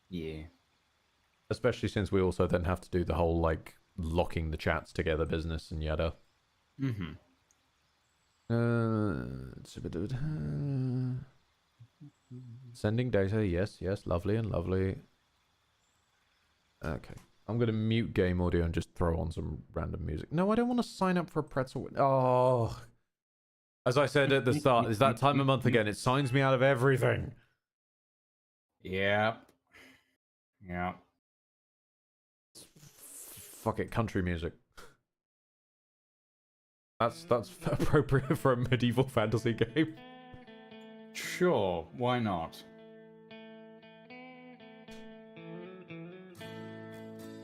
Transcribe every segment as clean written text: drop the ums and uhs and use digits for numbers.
Yeah. Especially since we also then have to do the whole, like, locking the chats together business and yada. Mm-hmm. Sending data, yes, lovely and lovely. Okay. I'm going to mute game audio and just throw on some random music. No, I don't want to sign up for a pretzel. Oh. As I said at the start, it's that time of month again. It signs me out of everything. Yeah. Yeah. Fuck it, country music. That's appropriate for a medieval fantasy game. Sure, why not?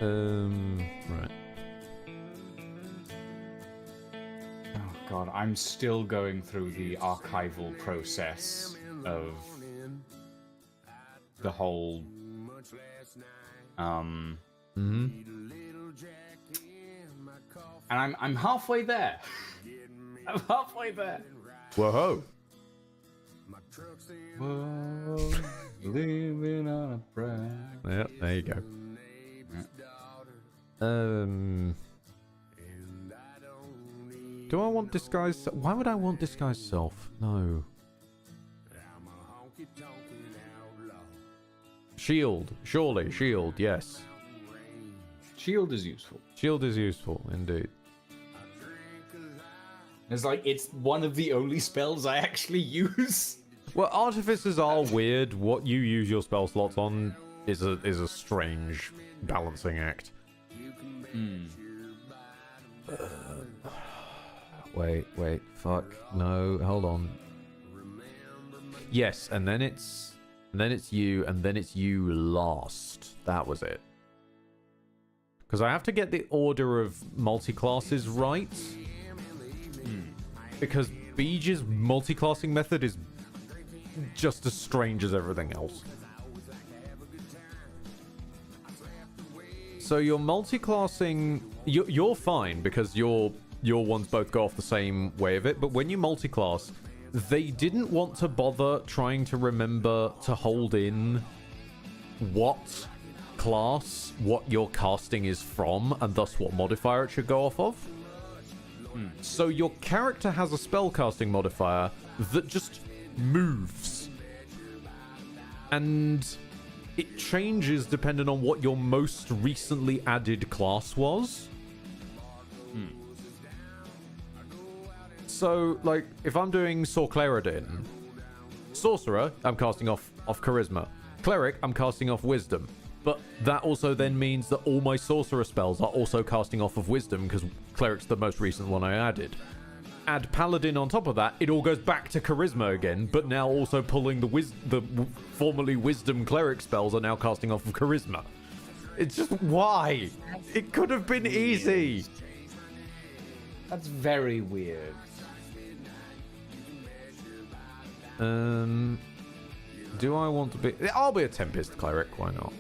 Right. Oh god, I'm still going through the archival process of the whole Mm-hmm. and I'm halfway there. I'm halfway there. Whoa. Whoa, living on a prayer. Yeah, there you go. Do I want disguise? Why would I want disguise self? No. Shield, surely shield. Yes. Shield is useful. Shield is useful indeed. It's like it's one of the only spells I actually use. Well, artificers are weird. What you use your spell slots on is a strange balancing act. Wait, fuck. No, hold on. Yes, and then it's you, and then it's you last. That was it. Because I have to get the order of multi-classes right. Because Beej's multi-classing method is just as strange as everything else. So you're multi-classing... You're fine, because your ones both go off the same way of it, but when you multi-class, they didn't want to bother trying to remember to hold in what class, what your casting is from, and thus what modifier it should go off of. So your character has a spellcasting modifier that just moves. And it changes depending on what your most recently added class was. So, like, if I'm doing Sorclaridin, Sorcerer, I'm casting off Charisma. Cleric, I'm casting off Wisdom. But that also then means that all my Sorcerer spells are also casting off of Wisdom, because Cleric's the most recent one I added. Add Paladin on top of that, it all goes back to Charisma again, but now also pulling the formerly Wisdom Cleric spells are now casting off of Charisma. It's just, why? It could have been easy. That's very weird. Do I want to be... I'll be a Tempest Cleric, why not?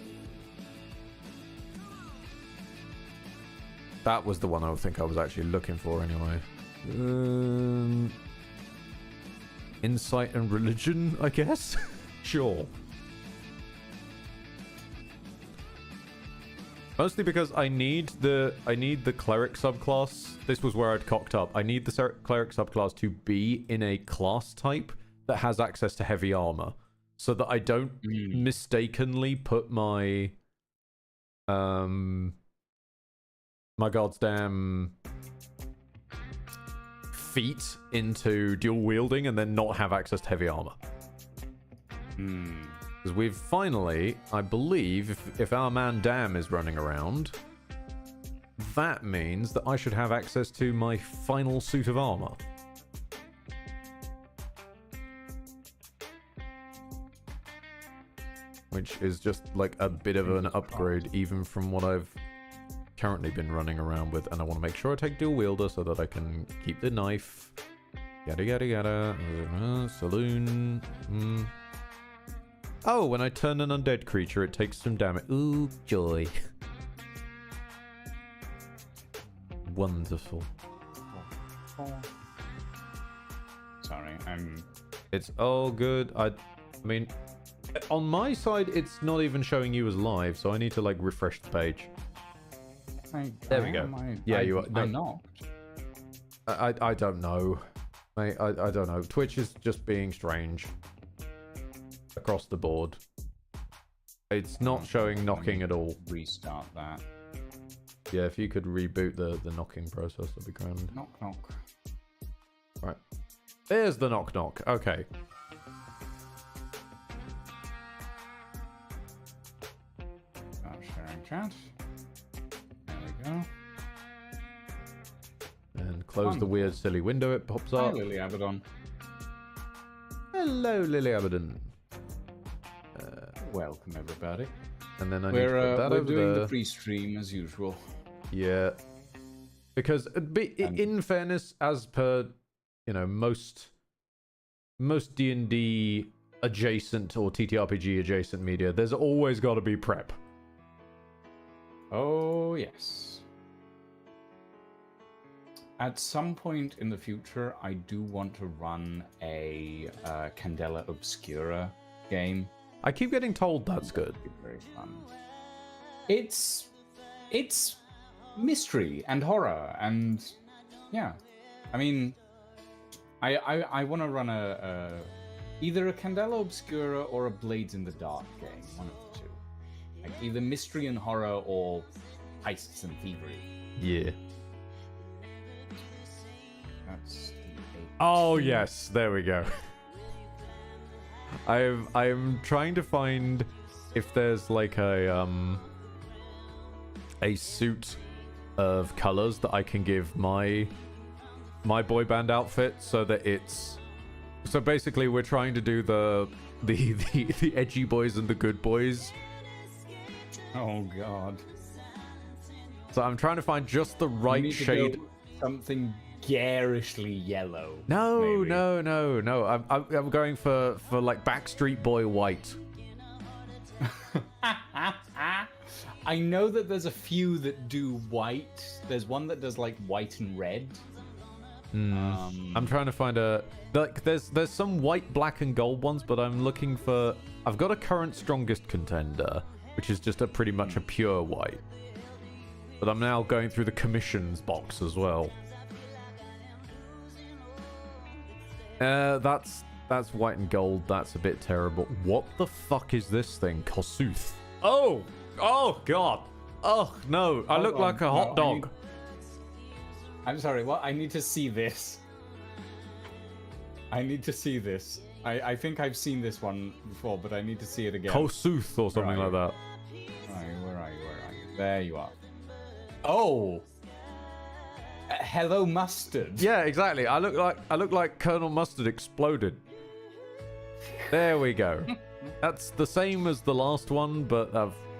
That was the one I think I was actually looking for anyway. Insight and Religion, I guess? Sure. Mostly because I need the Cleric subclass. This was where I'd cocked up. I need the Cleric subclass to be in a class type that has access to heavy armor, so that I don't mistakenly put my my goddamn feet into dual wielding and then not have access to heavy armor. Because we've finally, I believe, if our man Dam is running around, that means that I should have access to my final suit of armor. Which is just like a bit of an upgrade even from what I've currently been running around with. And I want to make sure I take dual wielder so that I can keep the knife. Yada yada yada. Saloon. Oh, when I turn an undead creature, it takes some damage. Ooh, joy. Wonderful. Sorry, I'm... It's all good. I mean, On my side, it's not even showing you as live, so I need to like refresh the page. There we go. Yeah, you are. I'm not. I don't know. I don't know. Twitch is just being strange across the board. It's not showing knocking at all. Restart that. Yeah, if you could reboot the knocking process, that'd be grand. Knock knock. Right. There's the knock knock. Okay. Sharing chat. There we go. And close the weird silly window it pops up. Hi, Lily Abaddon. Hello, Lily Abaddon. Welcome, everybody. And then I need to put that we're over doing there. the pre-stream as usual. Yeah. Because in fairness, as per, you know, most D&D adjacent or TTRPG adjacent media, there's always got to be prep. Oh, yes. At some point in the future, I do want to run a Candela Obscura game. I keep getting told that's good. It'd be very fun. It's mystery and horror and yeah. I mean, I want to run either a Candela Obscura or a Blades in the Dark game, one of the two. Like either mystery and horror or heists and thievery. Yeah. That's Oh yes, there we go. I'm trying to find if there's like a suit of colors that I can give my boy band outfit so that it's so basically we're trying to do the edgy boys and the good boys. Oh god. So I'm trying to find just the right shade. Something garishly yellow. No, maybe. no. I'm going for like Backstreet Boy white. I know that there's a few that do white. There's one that does like white and red. I'm trying to find there's some white, black, and gold ones, but I'm looking for. I've got a current strongest contender, which is just pretty much a pure white. But I'm now going through the commissions box as well. That's white and gold. That's a bit terrible. What the fuck is this thing? Kossuth. Oh god. Oh no, I look like a hot dog. I'm sorry, what? I need to see this. I need to see this. I think I've seen this one before, but I need to see it again. Kossuth or something like that. Where are you? There you are. Oh! Hello, Mustard. Yeah, exactly. I look like Colonel Mustard exploded. There we go. That's the same as the last one, but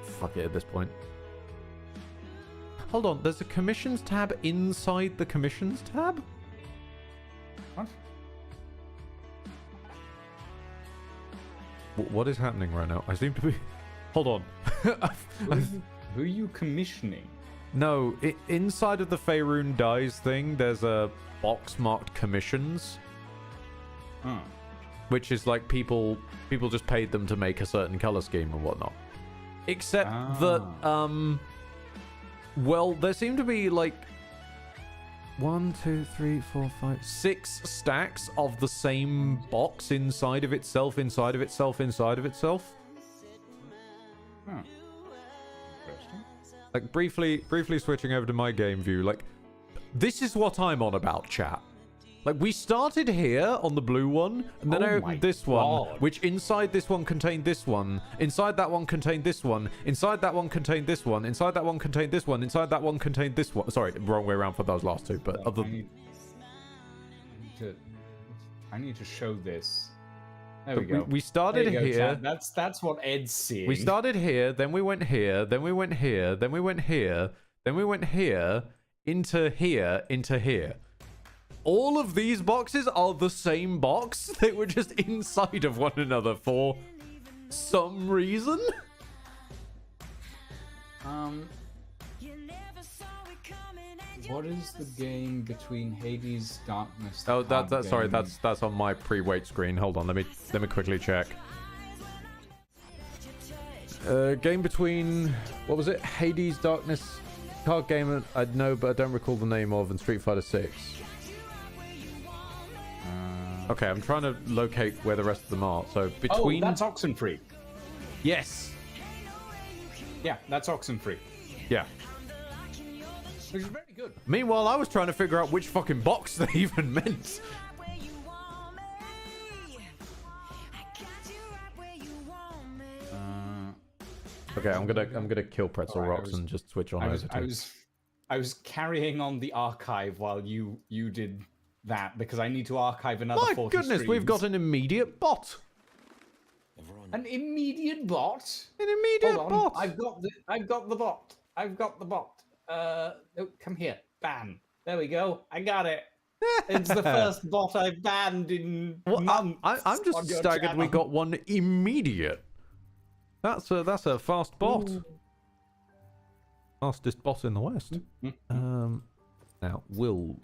fuck it at this point. Hold on, there's a commissions tab inside the commissions tab? What? What is happening right now? I seem to be... Hold on. Who are you commissioning? No, inside of the Faerun Dies thing, there's a box marked commissions. Huh. Which is like people just paid them to make a certain color scheme and whatnot. Except that, well, there seem to be like 1, 2, 3, 4, 5, 6 stacks of the same box inside of itself, inside of itself, inside of itself. Huh. Interesting. Like briefly switching over to my game view, like this is what I'm on about, chat. Like we started here on the blue one, and then I opened this one, which inside this one contained this one, inside that one contained this one, inside that one contained this one, inside that one contained this one, inside that one contained this one. Sorry, wrong way around for those last two, but other. I need to show this. There we go. We started here. That's what Ed's seeing. We started here, then we went here, then we went here, then we went here, then we went here, into here, into here. All of these boxes are the same box. They were just inside of one another for some reason. What is the game between Hades, Darkness? Oh, that's sorry. That's on my pre-wait screen. Hold on. Let me quickly check. Game between, what was it? Hades, Darkness, card game I know, but I don't recall the name of, and Street Fighter 6. Okay, I'm trying to locate where the rest of them are. So between... Oh, that's Oxenfree. Yes. Yeah, that's Oxenfree. Yeah. Which is very good. Meanwhile, I was trying to figure out which fucking box they even meant. Okay, I'm gonna kill Pretzel Rocks and just switch on over to... I was carrying on the archive while you did that because I need to archive another 40 My goodness, streams. we've got an immediate bot. An immediate bot? An immediate Hold on. bot. I've got the bot. I've got the bot. Oh, come here. Ban. There we go. I got it. It's the first bot I've banned in months. I'm just staggered channel. we got one immediate. That's a fast bot. Ooh. Fastest bot in the West. Now, Will...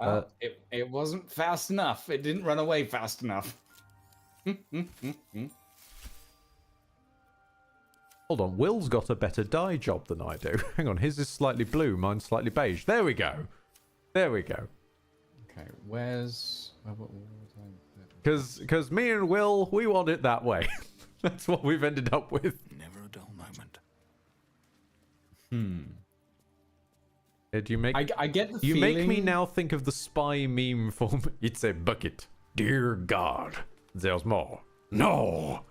it wasn't fast enough. It didn't run away fast enough. Hold on, Will's got a better dye job than I do. Hang on, his is slightly blue, mine's slightly beige. There we go. There we go. Okay, where's... Because me and Will, we want it that way. That's what we've ended up with. Never a dull moment. Do you make... I get the You feeling... make me now think of the spy meme from It's a Bucket. Dear God, there's more. No!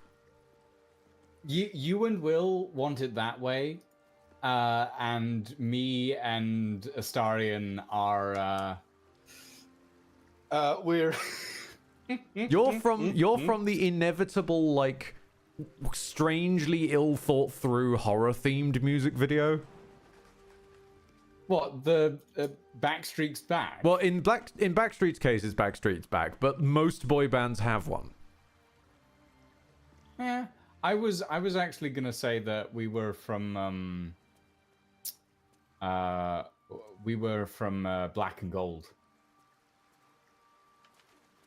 You and Will want it that way, and me and Astarion are we're You're from the inevitable, like, strangely ill thought through horror themed music video. what the Backstreet's Back. Well, in Backstreet's case, it's Backstreet's Back, but most boy bands have one. Yeah, I was actually gonna say that we were from Black and Gold,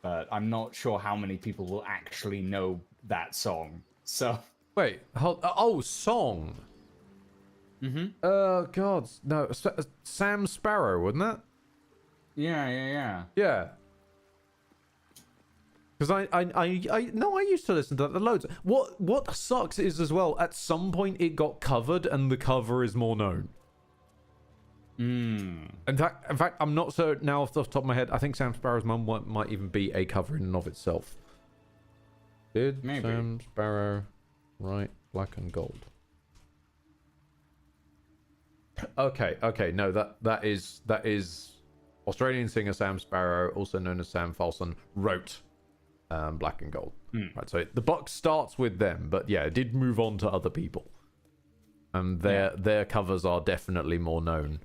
but I'm not sure how many people will actually know that song. So Wait, oh, song. Oh God, no, Sam Sparrow, wasn't that? yeah. Yeah. Because I used to listen to that loads. What sucks is as well, at some point it got covered and the cover is more known. In fact, I'm not so now off the top of my head. I think Sam Sparrow's Mum might even be a cover in and of itself. Did Maybe. Sam Sparrow write Black and Gold? Okay, no, that is Australian singer Sam Sparrow, also known as Sam Falson, wrote Black and Gold. Right, so the box starts with them, but yeah, it did move on to other people, and their covers are definitely more known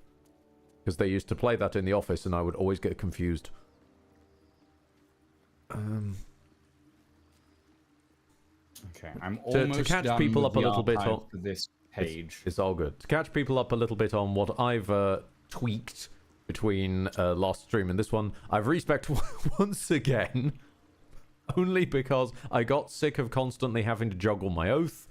because they used to play that in the office, and I would always get confused. Okay, I'm almost to catch done people with up a the little bit archive on for this page. It's all good. To catch people up a little bit on what I've tweaked between last stream and this one, I've respect once again, only because I got sick of constantly having to juggle my oath.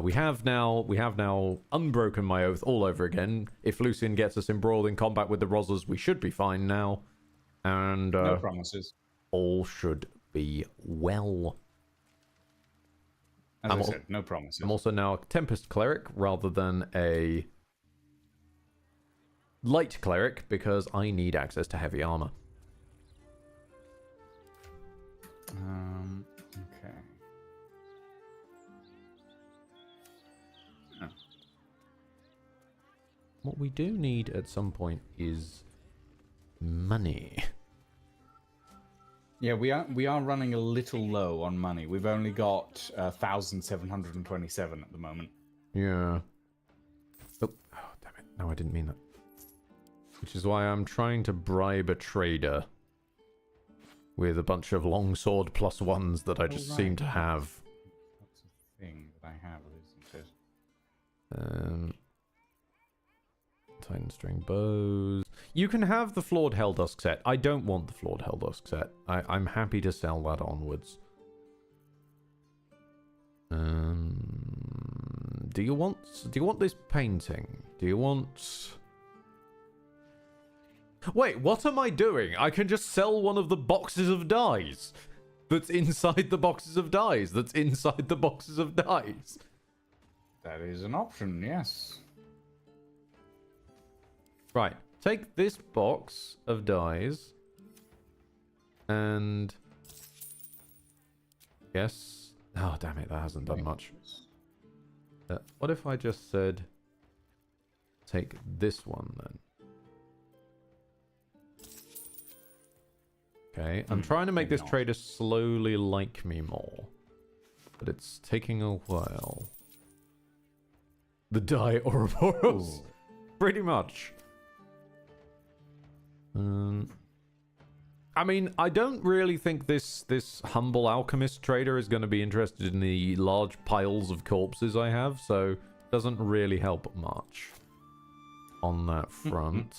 We have now unbroken my oath all over again. If Lucian gets us embroiled in combat with the Rozzers, we should be fine now. And No promises. all should be well. As I said, no promises. I'm also now a Tempest Cleric rather than a Light Cleric because I need access to heavy armor. Okay. Oh. What we do need at some point is money. Yeah, we are running a little low on money. We've only got 1,727 at the moment. Yeah. Oh, damn it. No, I didn't mean that. Which is why I'm trying to bribe a trader with a bunch of longsword +1s that I just seem to have. That's a thing that I have, isn't it? Titan string bows. You can have the Flawed Helldusk set. I don't want the Flawed Helldusk set. I'm happy to sell that onwards. Do you want this painting? Do you want... Wait, what am I doing? I can just sell one of the boxes of dies. That's inside the boxes of dies. That's inside the boxes of dies. That is an option, yes. Right. Take this box of dies. And... Yes. Oh, damn it. That hasn't done much. What if I just said... Take this one, then? Okay. I'm trying to make this trader slowly like me more. But it's taking a while. The die Ouroboros. Pretty much. I mean, I don't really think this humble alchemist trader is going to be interested in the large piles of corpses I have, so it doesn't really help much on that front.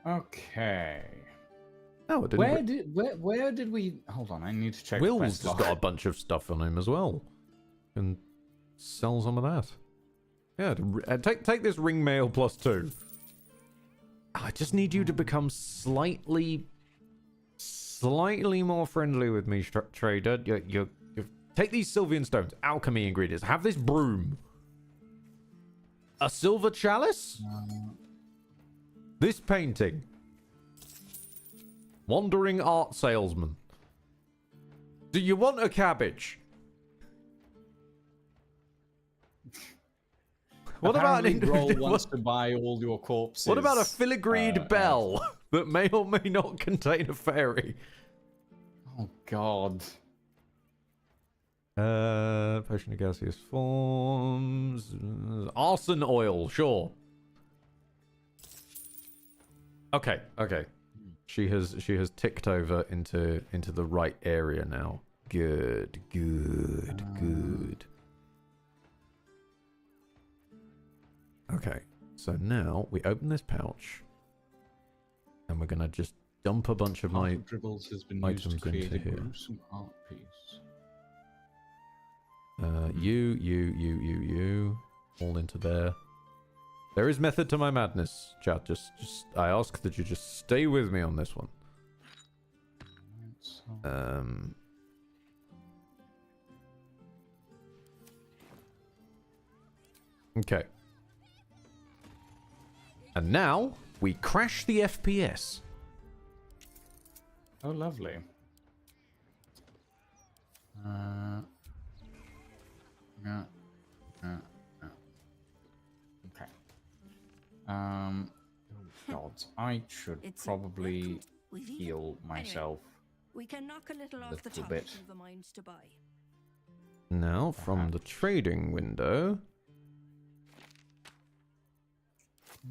Okay. No, it didn't. Where did we? Hold on, I need to check. Will's just got a bunch of stuff on him as well. Can sell some of that. Yeah, take this ring mail +2. I just need you to become slightly more friendly with me, trader. You take these Sylvian stones, alchemy ingredients. Have this broom. A silver chalice? This painting. Wandering art salesman. Do you want a cabbage? What about an Roll wants to buy all your corpses? What about a filigreed bell that may or may not contain a fairy? Oh God. Potion of gaseous forms. Arson oil, sure. Okay. She has ticked over into the right area now. Good. Okay, so now we open this pouch, and we're gonna just dump a bunch of my dribbles has been items used to create into a here. gruesome art piece. You, all into there. There is method to my madness, chat. Just I ask that you just stay with me on this one. Okay. And now, we crash the FPS. Oh, lovely. Okay. Oh, God. I should probably heal myself we can knock a little off the little top bit. if you've a mind to buy. Now, from the trading window,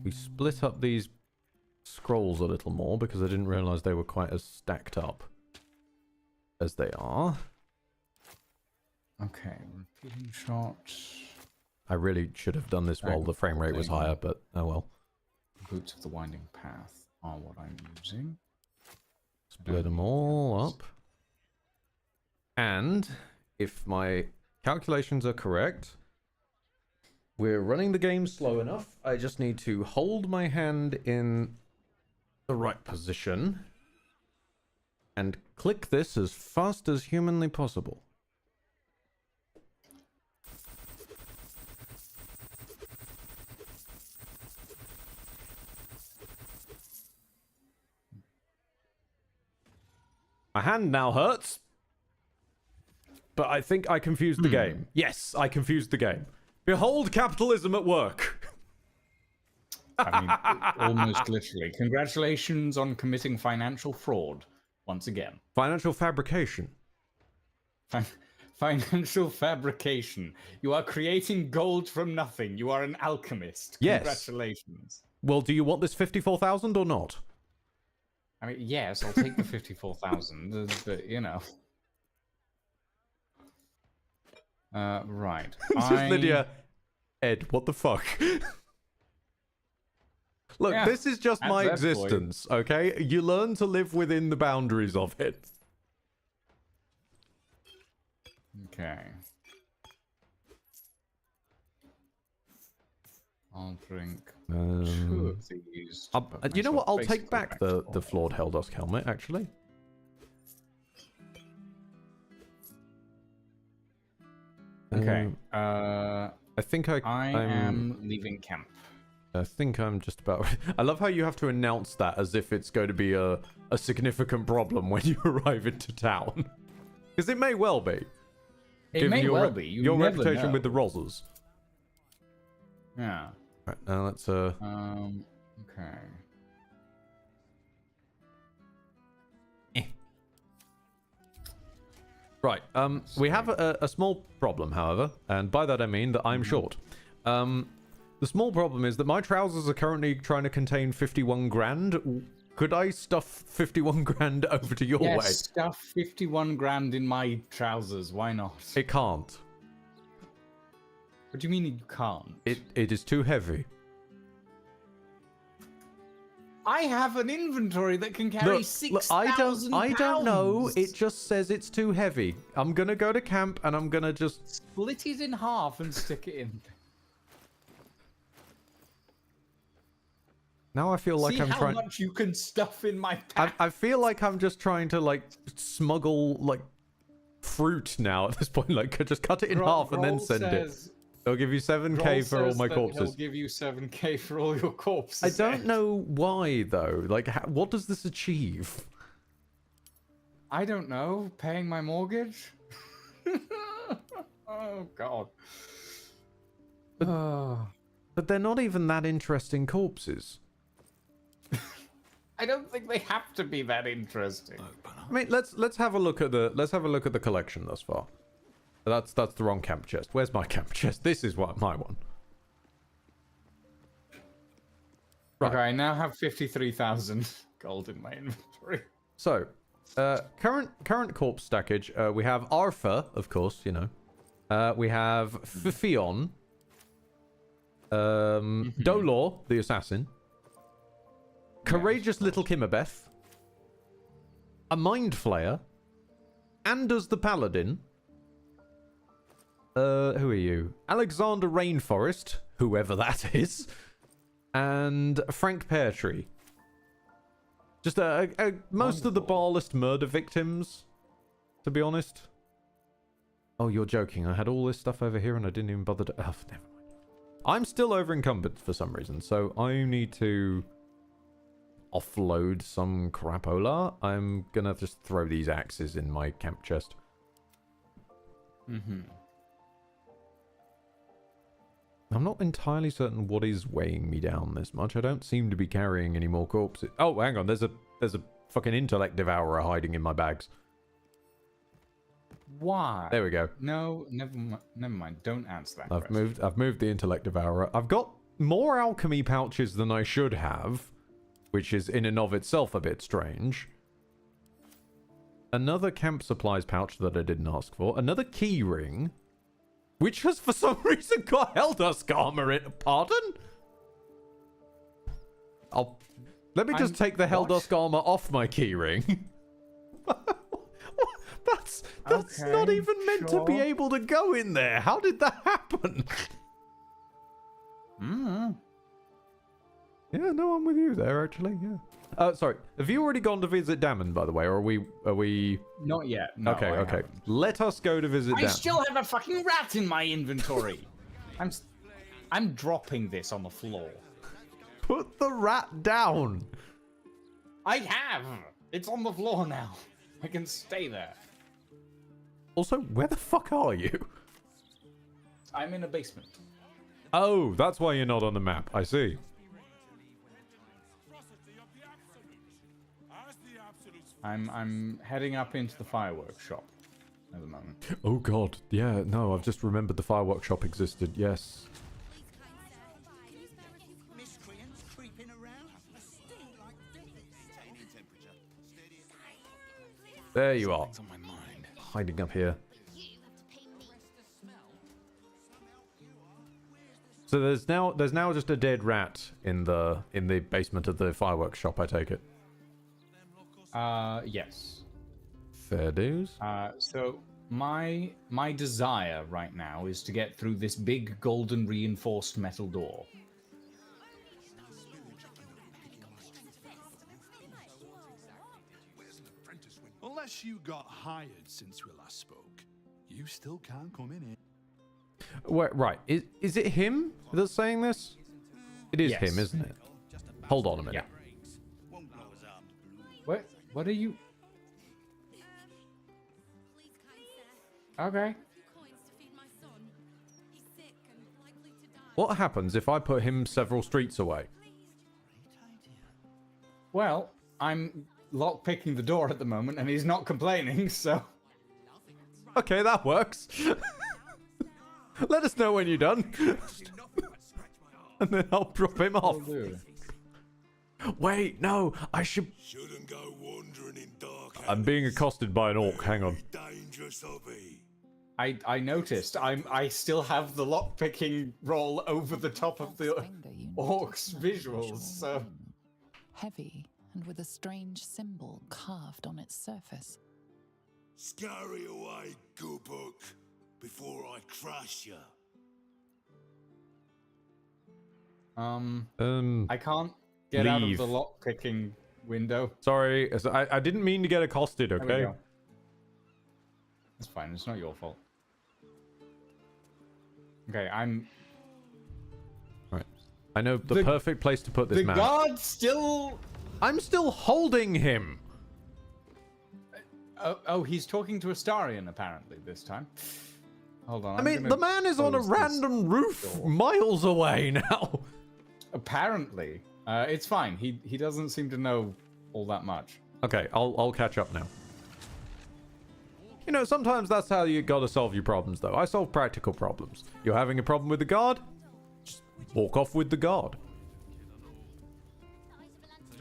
we split up these scrolls a little more because I didn't realize they were quite as stacked up as they are. Okay, repeating shot. I really should have done this while the frame rate was higher, but oh well. Boots of the Winding Path are what I'm using. Split them all up. And if my calculations are correct, we're running the game slow enough. I just need to hold my hand in the right position and click this as fast as humanly possible. My hand now hurts. But I think I confused the game. Yes, I confused the game. Behold capitalism at work. I mean, almost literally. Congratulations on committing financial fraud once again. Financial fabrication. Financial fabrication. You are creating gold from nothing. You are an alchemist. Yes. Congratulations. Well, do you want this 54,000 or not? I mean, yes, I'll take the 54,000, but you know. Right. This is Lydia. Ed, what the fuck? Look, Yeah, this is just my that's that existence, okay? You learn to live within the boundaries of it. Okay. I'll drink two Um, of these. you know what? I'll take back the flawed Helldusk helmet, actually. Okay. I think I am leaving camp. I think I'm just about... I love how you have to announce that as if it's going to be a significant problem when you arrive into town. Because it may well be. It may well be. Your reputation with the Rozzers. Yeah. Right, now let's... Okay. Right, we have a small problem, however, and by that I mean that I'm short. The small problem is that my trousers are currently trying to contain 51 grand. Could I stuff 51 grand over to your way? Stuff 51 grand in my trousers. Why not? It can't. What do you mean you can't? It is too heavy. I have an inventory that can carry 6,000 I don't know. pounds. It just says it's too heavy. I'm gonna go to camp and I'm gonna just split it in half and stick it in. Now I feel like See I'm how trying. much you can stuff in my pack. I feel like I'm just trying to like smuggle like fruit now at this point. Like just cut it in half and then send it. They'll give you 7k for all my corpses. He'll give you 7k for all your corpses. I don't know why though. Like, what does this achieve? I don't know. Paying my mortgage. Oh god. But they're not even that interesting corpses. I don't think they have to be that interesting. I mean, let's have a look at the collection thus far. That's the wrong camp chest. Where's my camp chest? This is my one. Right. Okay, I now have 53,000 gold in my inventory. So, current corpse stackage. We have Arthur, of course. You know. We have Fion. Dolor, the assassin. Courageous little Kimmerbeth. A Mind Flayer. Anders the Paladin. Who are you? Alexander Rainforest, whoever that is. And Frank Peartree. Just most of the barless murder victims, to be honest. Oh, you're joking. I had all this stuff over here and I didn't even bother to... Oh, never mind. I'm still over encumbered for some reason, so I need to offload some crapola. I'm gonna just throw these axes in my camp chest. I'm not entirely certain what is weighing me down this much. I don't seem to be carrying any more corpses. Oh, hang on. There's a fucking intellect devourer hiding in my bags. Why? There we go. No, never mind. Don't answer that. I've moved the intellect devourer. I've got more alchemy pouches than I should have, which is in and of itself a bit strange. Another camp supplies pouch that I didn't ask for. Another key ring, which has for some reason got Helldusk armor in. Pardon? Let me just take the Helldusk armor off my key ring. That's okay, not even meant to be able to go in there. How did that happen? Yeah, no, I'm with you there, actually, yeah. Sorry, have you already gone to visit Damon, by the way, or are we... Not yet, no, Okay, I okay. haven't. Let us go to visit Damon. I still have a fucking rat in my inventory. I'm dropping this on the floor. Put the rat down. I have! It's on the floor now. I can stay there. Also, where the fuck are you? I'm in a basement. Oh, that's why you're not on the map. I see. I'm heading up into the fireworks shop at the moment. Oh god, yeah, no, I've just remembered the fireworks shop existed, yes. There you are. Hiding up here. So there's now just a dead rat in the basement of the fireworks shop, I take it. Yes. Fair dues. So my desire right now is to get through this big golden reinforced metal door. unless you got hired since we last spoke, you still can't come in here. Wait, right. Is it him that's saying this? It is Yes. him, isn't it? Hold on a minute. Yeah. What are you? Okay. What happens if I put him several streets away? Well, I'm lockpicking the door at the moment, and he's not complaining, so... Okay, that works. Let us know when you're done. And then I'll drop him off. Will do. Wait, no, I should... Shouldn't go wandering in dark. I'm being accosted by an orc, hang on. Dangerous hobby. I noticed. I still have the lockpicking roll over the top of the orc's visuals, so... Heavy and with a strange symbol carved on its surface. Scurry away, good book, before I crush you. I can't get out of leave. the lockpicking window. Sorry, I didn't mean to get accosted, There we okay? go. It's fine, it's not your fault. Okay, Right. I know the perfect place to put this The man. guard still... I'm still holding him! Oh, he's talking to Astarion, apparently, this time. Hold on. I mean, the man is on a random roof miles away now. Apparently. It's fine. He doesn't seem to know all that much. Okay, I'll catch up now. You know, sometimes that's how you gotta solve your problems, though. I solve practical problems. You're having a problem with the guard? Just walk off with the guard.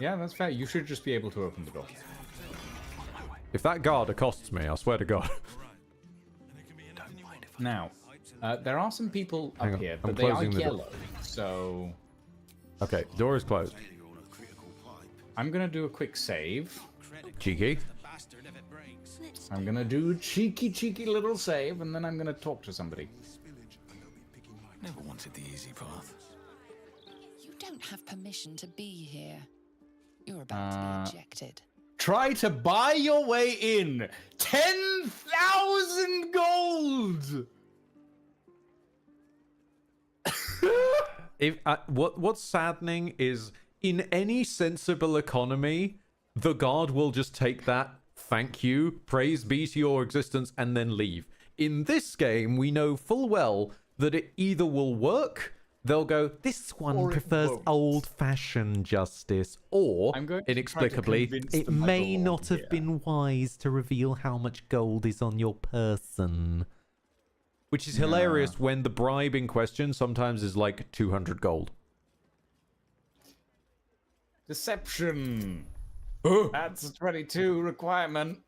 Yeah, that's fair. You should just be able to open the door. If that guard accosts me, I swear to God. Now, there are some people Hang up on, here, I'm but they are closing the door. yellow, so... Okay, door is closed. I'm gonna do a quick save. Cheeky. I'm gonna do a cheeky little save, and then I'm gonna talk to somebody. Never wanted the easy path. You don't have permission to be here. You're about to be ejected. Try to buy your way in! 10,000 gold! What's saddening is, in any sensible economy, the guard will just take that, thank you, praise be to your existence, and then leave. In this game, we know full well that it either will work, they'll go, this one Or it prefers won't. old-fashioned justice, or, I'm going to try to inexplicably, convince it them I may belong not have here." been wise to reveal how much gold is on your person. Which is hilarious when the bribe in question sometimes is like 200 gold. Deception! That's a 22 requirement.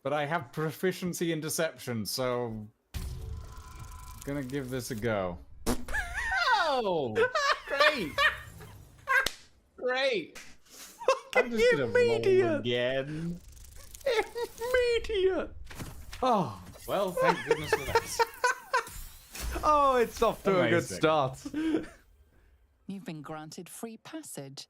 But I have proficiency in deception, so... Gonna give this a go. Oh! Great! Great! I'm just gonna roll immediate. again. Immediate! Oh, well, thank goodness for that. Oh, it's off to a good Amazing. start. You've been granted free passage.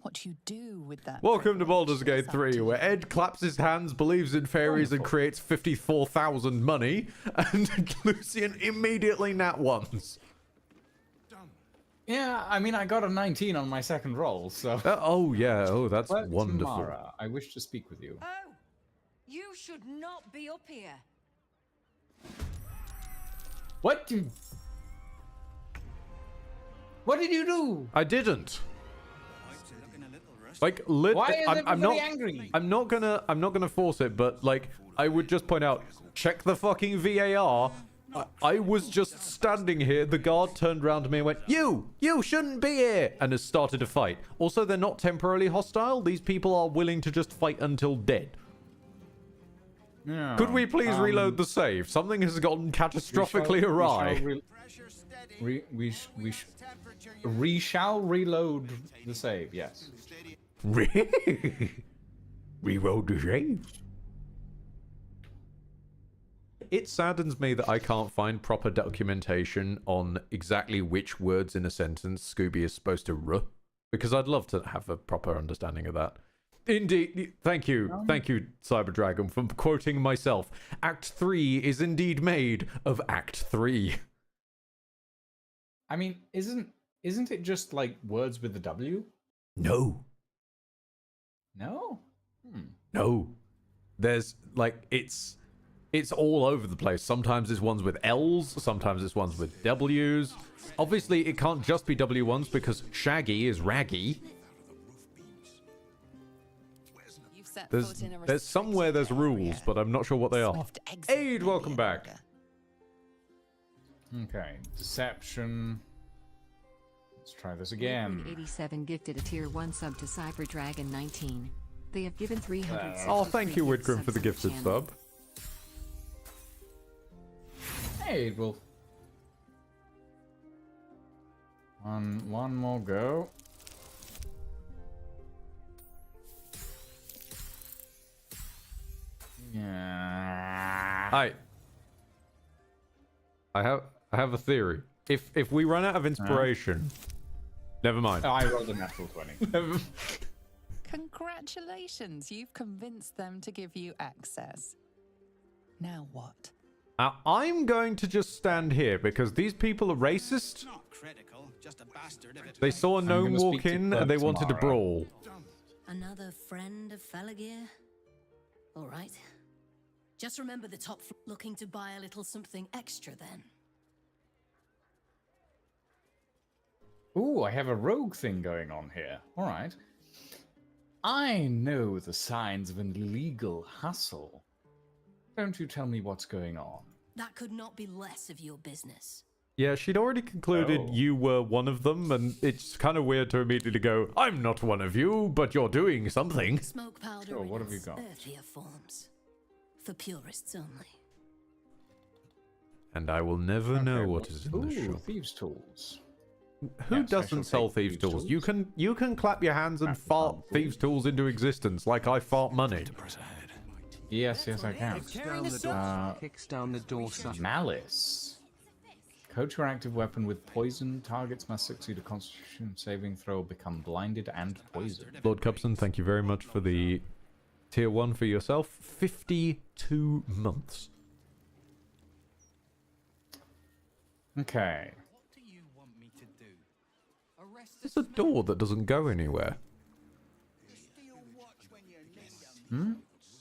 What you do with that? Welcome to privilege Baldur's is Gate up 3, to where you. Ed claps his hands, believes in fairies, and creates 54,000 money, and Lucian immediately nat ones. Yeah, I mean, I got a 19 on my second roll, so... Oh, yeah. Oh, that's But wonderful. Tamara, I wish to speak with you. Oh, you should not be up here. What did you do? I didn't. Like, Why is I'm not. everybody angry? I'm not gonna force it, but like, I would just point out, check the fucking VAR. I was just standing here. The guard turned around to me and went, "You shouldn't be here," and has started a fight. Also, they're not temporarily hostile. These people are willing to just fight until dead. Yeah, Could we please reload the save? Something has gone catastrophically awry. We shall reload the save, yes. Reroll the save. It saddens me that I can't find proper documentation on exactly which words in a sentence Scooby is supposed to ruh, because I'd love to have a proper understanding of that. Indeed. Thank you, Cyber Dragon, for quoting myself. Act 3 is indeed made of Act 3. I mean, isn't it just like words with the W? No. No. No. There's like it's all over the place. Sometimes it's ones with L's, sometimes it's ones with W's. Obviously, it can't just be W ones because Shaggy is Raggy. There's somewhere there's rules, but I'm not sure what they are. Aid, welcome back. Okay, deception. Let's try this again. 87 gifted a tier 1 sub to Cyber Dragon 19. They have given 300 Oh, thank you, Whitgrim, for the gifted sub. Hey, well, one more go. Yeah. I have a theory. If we run out of inspiration, never mind. Oh, I rolled a natural 20. Congratulations, you've convinced them to give you access. Now what? I'm going to just stand here because these people are racist. Not critical, just a bastard if it's They saw a gnome walk in and they wanted to brawl. Another friend of Felagir? All right. Just remember the top looking to buy a little something extra then. Ooh, I have a rogue thing going on here. All right. I know the signs of an illegal hustle. Don't you tell me what's going on. That could not be less of your business. Yeah, she'd already concluded you were one of them, and it's kind of weird to immediately go, I'm not one of you, but you're doing something. Smoke powder Sure, what in have you its got? earthier forms. For purists only. And I will never know what is in the Ooh, shop. thieves' tools. Who Yes, I doesn't shall sell take thieves' thieves' tools? tools. You can clap your hands and fart thieves' tools into existence like I fart money. Yes, I can. kicks down the door. Malice. Coach your active weapon with poison. Targets must succeed a Constitution saving throw, become blinded and poisoned. Lord Cubson, thank you very much for the tier 1 for yourself. 52 months. Okay. What do you want me to do? Arrest There's a door that doesn't go anywhere.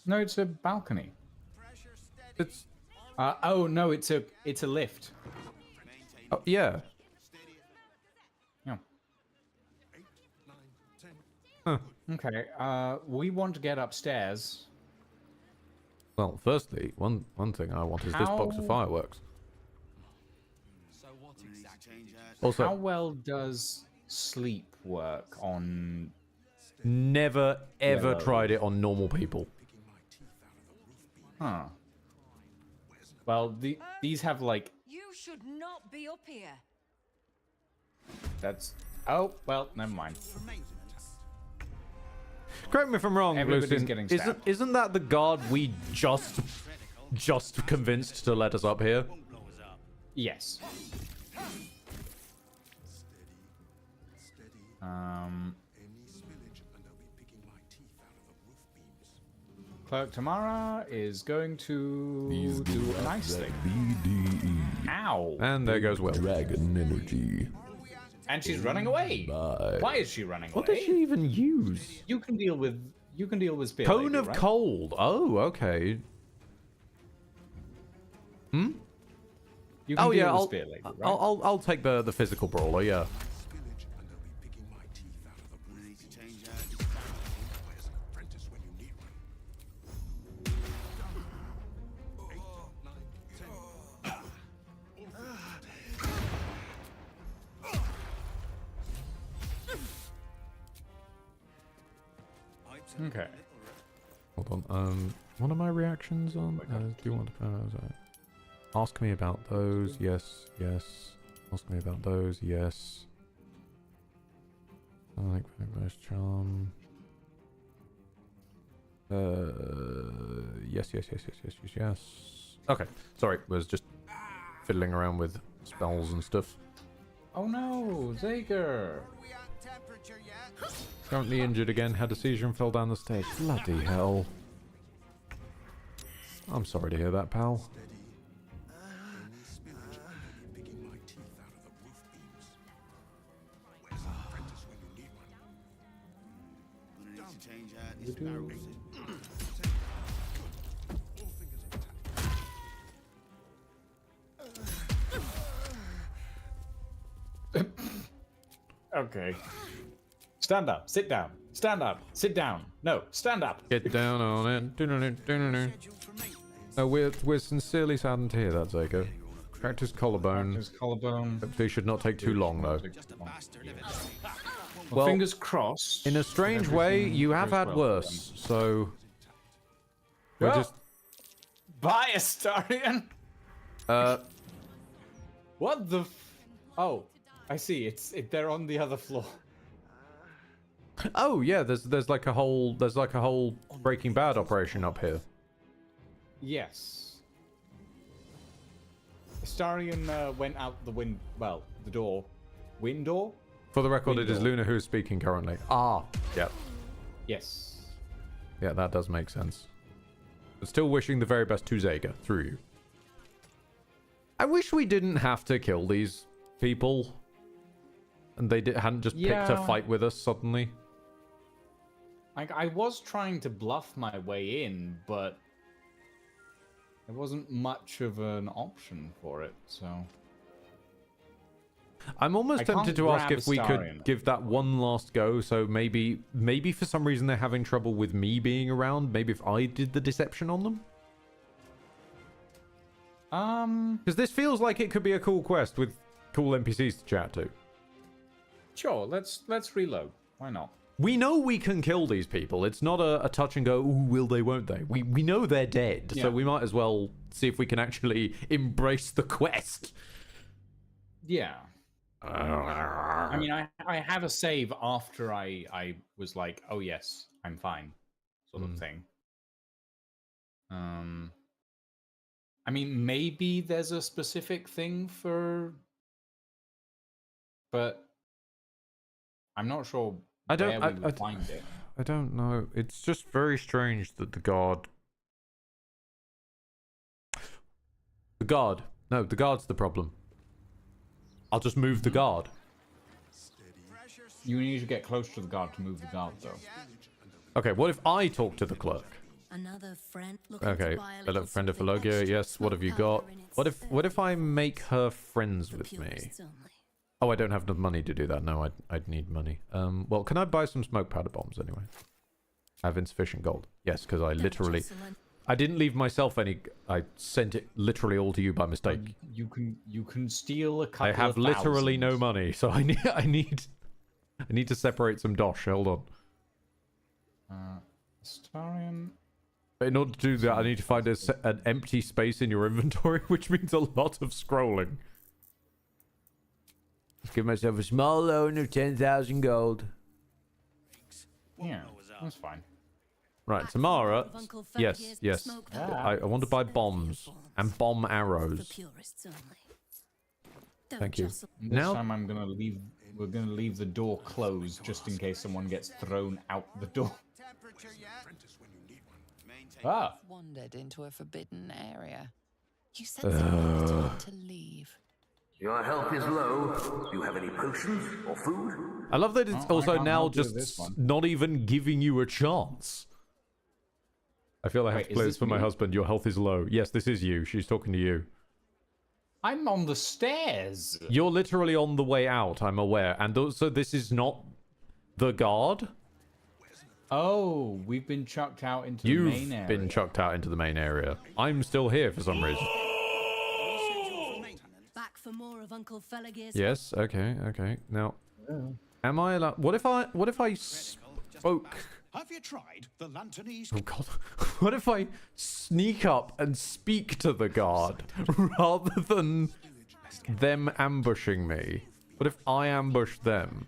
No, it's a balcony. It's Oh no, it's a lift. oh, yeah. Yeah. 8, 9, 10. Okay. We want to get upstairs. Well, firstly, one thing I want is this box of How- fireworks. So what exactly? Also, How well does sleep work on? never ever Yellow. tried it on normal people. Huh. Well, these have like You should not be up here. that's. Oh well, never mind. Correct me if I'm wrong, Everybody's Lucian. getting stabbed. Isn't that the guard we just convinced to let us up here? Yes. Any spillage, and I'll be picking my teeth out of the roof beams. Clerk Tamara is going to do a nice thing. BDE. Ow! And there goes Will. Dragon energy. And she's running away. Bye. Why is she running What away? does she even use? You can deal with spear. Cone lady, of right? cold. Oh, okay. Hmm? You can Oh deal yeah, with I'll, spear lady, right? I'll take the physical brawler. Yeah. Spillage, and I'll be picking my teeth out of the roof beams. As an apprentice when you need one. 8, 9, 10. Okay. Hold on. What are my reactions on? Do you want to ask me about those? Yes, yes. Ask me about those? Yes. I like most charm. Yes, yes, yes, yes, yes, yes, yes. Okay, sorry, was just fiddling around with spells and stuff. Oh no, Zager! Currently injured again. Had a seizure and fell down the stairs. Bloody hell. I'm sorry to hear that, pal. Picking my teeth out of the roof beams. Where's an apprentice when you need one? Gonna need to change out this barrel. All fingers intact. Okay. Stand up. Sit down. Stand up. Sit down. No, stand up. Get down on it. No, we're sincerely saddened to hear that, Zago. Cracked his collarbone. His collarbone. Hopefully should not take too long, though. Well, fingers crossed. In a strange way, you have had worse, so... We're Well, just... Bye, Astarion. What the? Oh, I see. They're on the other floor. Oh yeah, there's like a whole Breaking Bad operation up here. Yes. Astarion went out the the door. Window? For the record, it is Window. Luna who is speaking currently. Ah, yep. Yes. Yeah, that does make sense. But still wishing the very best to Zaga through you. I wish we didn't have to kill these people. And they hadn't just picked a fight with us suddenly. Like, I was trying to bluff my way in, but there wasn't much of an option for it, so... I'm almost I tempted can't to ask grab if we could Astarion. give that one last go. So maybe for some reason they're having trouble with me being around. Maybe if I did the deception on them. Because this feels like it could be a cool quest with cool NPCs to chat to. Sure, let's reload. Why not? We know we can kill these people. It's not a touch and go, ooh, will they, won't they? We know they're dead, so we might as well see if we can actually embrace the quest. Yeah. I mean, I have a save after I was like, oh yes, I'm fine, sort of thing. I mean, maybe there's a specific thing for, but I'm not sure where we would find it. I don't know. It's just very strange that the guard... No, the guard's the problem. I'll just move the guard. You need to get close to the guard to move the guard, though. Okay, what if I talk to the clerk? Another friend looking Okay, to buy a hello, little friend of something Phologia. extra. Yes, what have you Smoke got? powder in its What if I make her friends for with me? purists only. Oh, I don't have enough money to do that. No, I'd need money. Well, can I buy some smoke powder bombs anyway? I have insufficient gold. Yes, because I literally... I didn't leave myself any... I sent it literally all to you by mistake. You can steal a couple I have of literally no thousands. money, so I need to separate some dosh. Hold on. Astarion. But in order to do that, I need to find an empty space in your inventory, which means a lot of scrolling. Let's give myself a small loan of 10,000 gold. Yeah, that's fine. Right, Tamara. Uncle Yes, Fergier's yes. smoke powder. I want to buy bombs and bomb For arrows. purists only. Don't Thank you. jostle- This Now- time we're gonna leave the door closed just in case someone gets thrown out the door. Ah, Wandered into a forbidden area. You said something told to leave. Your health is low. Do you have any potions or food? I love that it's Oh, I also can't now help you with just this one. not even giving you a chance. I feel I have Wait, to is play this this for my me? husband. Your health is low. Yes, this is you. She's talking to you. I'm on the stairs. You're literally on the way out, I'm aware. And also, this is not the guard. Oh, we've been chucked out into the You've main area. been chucked out into the main area. I'm still here for some reason. Back for more of Uncle Felagir's. Yes, okay. Now, am I allowed... What if I spoke... Have you tried the Lanternese? Oh god. What if I sneak up and speak to the guard rather than them ambushing me? What if I ambush them?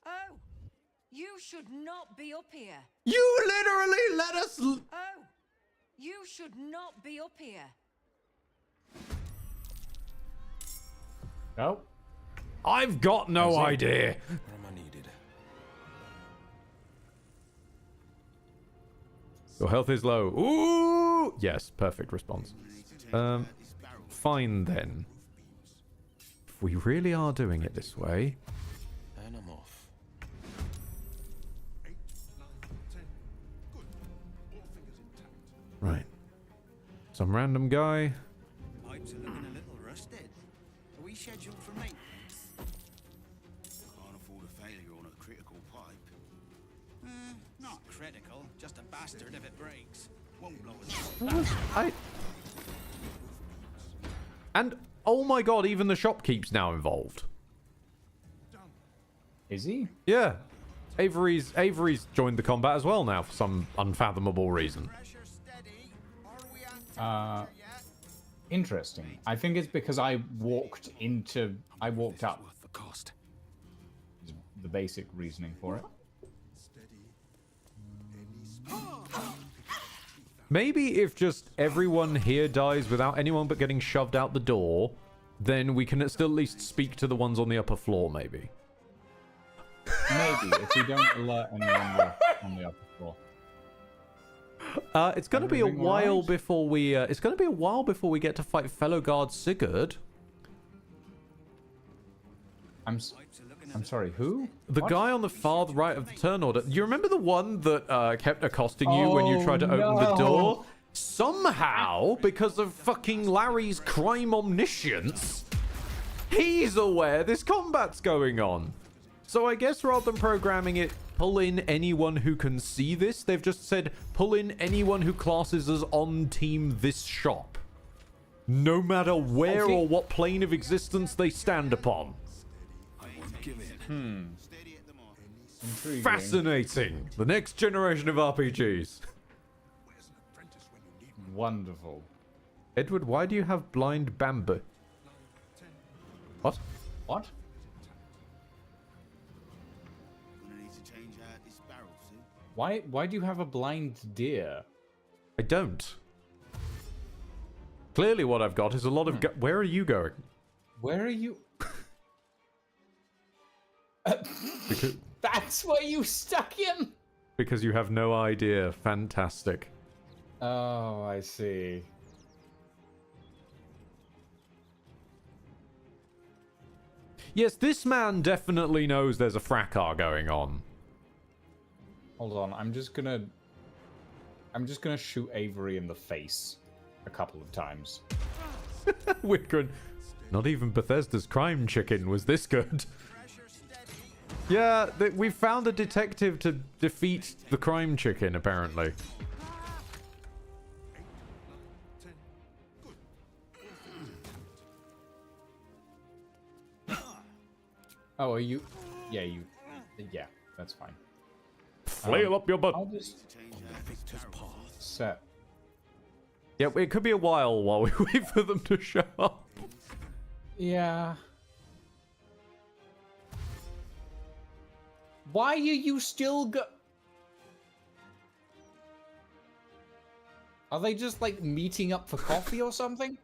Oh, you should not be up here. You literally let us... Oh, you should not be up here. Oh, I've got no idea. Where am I needed? Your health is low. Ooh! Yes, perfect response. Fine then. If we really are doing it this way... And I'm off. 8, 9, 10. Good. All fingers intact. Right. Some random guy. Pipes are looking a little rusted. Are we scheduled for maintenance? Can't afford a failure on a critical pipe. Not critical, just a bastard if it breaks. Won't blow us up. And, oh my god, even the shopkeep's now involved. Is he? Yeah. Avery's joined the combat as well now for some unfathomable reason. Pressure steady. Are we at yet? Interesting. I think it's because I walked up. Worth the cost. The basic reasoning for it. Maybe if just everyone here dies without anyone but getting shoved out the door, then we can still at least speak to the ones on the upper floor, maybe. Maybe, if we don't alert anyone on the upper floor. It's going to be a while before we... it's going to be a while before we get to fight fellow guard Sigurd. I'm sorry, who? The guy on the far right of the turn order. You remember the one that kept accosting you when you tried to open the door? Somehow, because of fucking Larry's crime omniscience, he's aware this combat's going on. So I guess rather than programming it, pull in anyone who can see this, they've just said, pull in anyone who classes as on team this shop. No matter where or what plane of existence they stand upon. Intriguing. Fascinating. The next generation of RPGs. Wonderful. Edward, why do you have blind bamboo? What? What? Gonna need to change out this barrel soon. Why do you have a blind deer? I don't. Clearly what I've got is a lot of... Where are you going? Where are you? Because, That's where you stuck him? because you have no idea. Fantastic. Oh, I see. Yes, this man definitely knows there's a fracas going on. Hold on, I'm just gonna shoot Avery in the face a couple of times. Whitgren, not even Bethesda's crime chicken was this good. Yeah, we found a detective to defeat the crime chicken, apparently. Oh, are you? Yeah, yeah, that's fine. Flail up your butt. I'll just set. Yeah, it could be a while we wait for them to show up. Yeah. Why are you still Are they just like meeting up for coffee or something?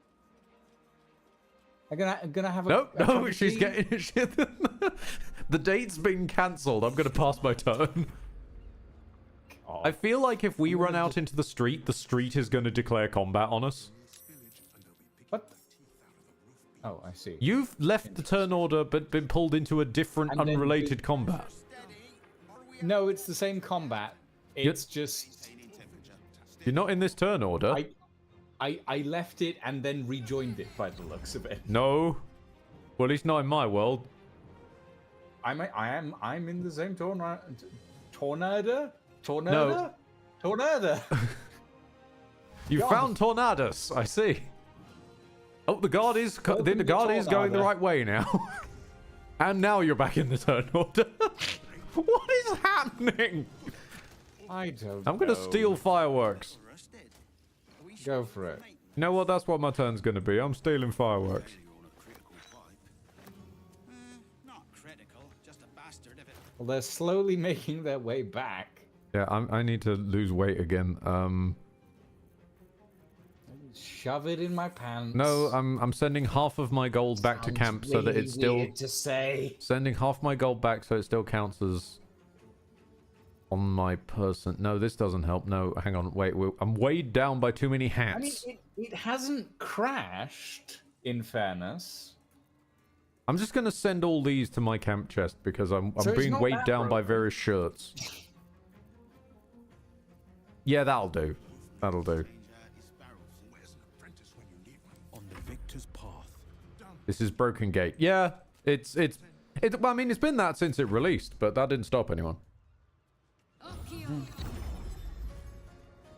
I'm gonna have a... No, she's getting... The date's been cancelled. I'm gonna pass my turn. God. I feel like if we run out into the street is gonna declare combat on us. What? Oh, I see. You've left the turn order but been pulled into a different And then unrelated combat. No, it's the same combat. It's just... You're not in this turn order. I left it and then rejoined it by the looks of it. No. Well, at least not in my world. I'm in the same tornado? No. Tornado? You God. found tornadoes. I see. Oh, the guard is going the right way now. And now you're back in the turn order. What is happening? I don't I'm going to steal fireworks. Go for it. You know what? That's what my turn's going to be. I'm stealing fireworks. Not critical, just a bastard if it... Well, they're slowly making their way back. Yeah, I need to lose weight again. Shove it in my pants. No, I'm sending half of my gold back to camp so that it's still... Weird to say. Sending half my gold back so it still counts as... On my person. No, this doesn't help. No, hang on. Wait, I'm weighed down by too many I mean, hats. it hasn't crashed, in fairness. I'm just going to send all these to my camp chest because I'm So it's being not weighed that down by broken. various shirts. Yeah, that'll do. That'll do. On the victor's path. This is Broken Gate. Yeah, well, I mean, it's been that since it released, but that didn't stop anyone.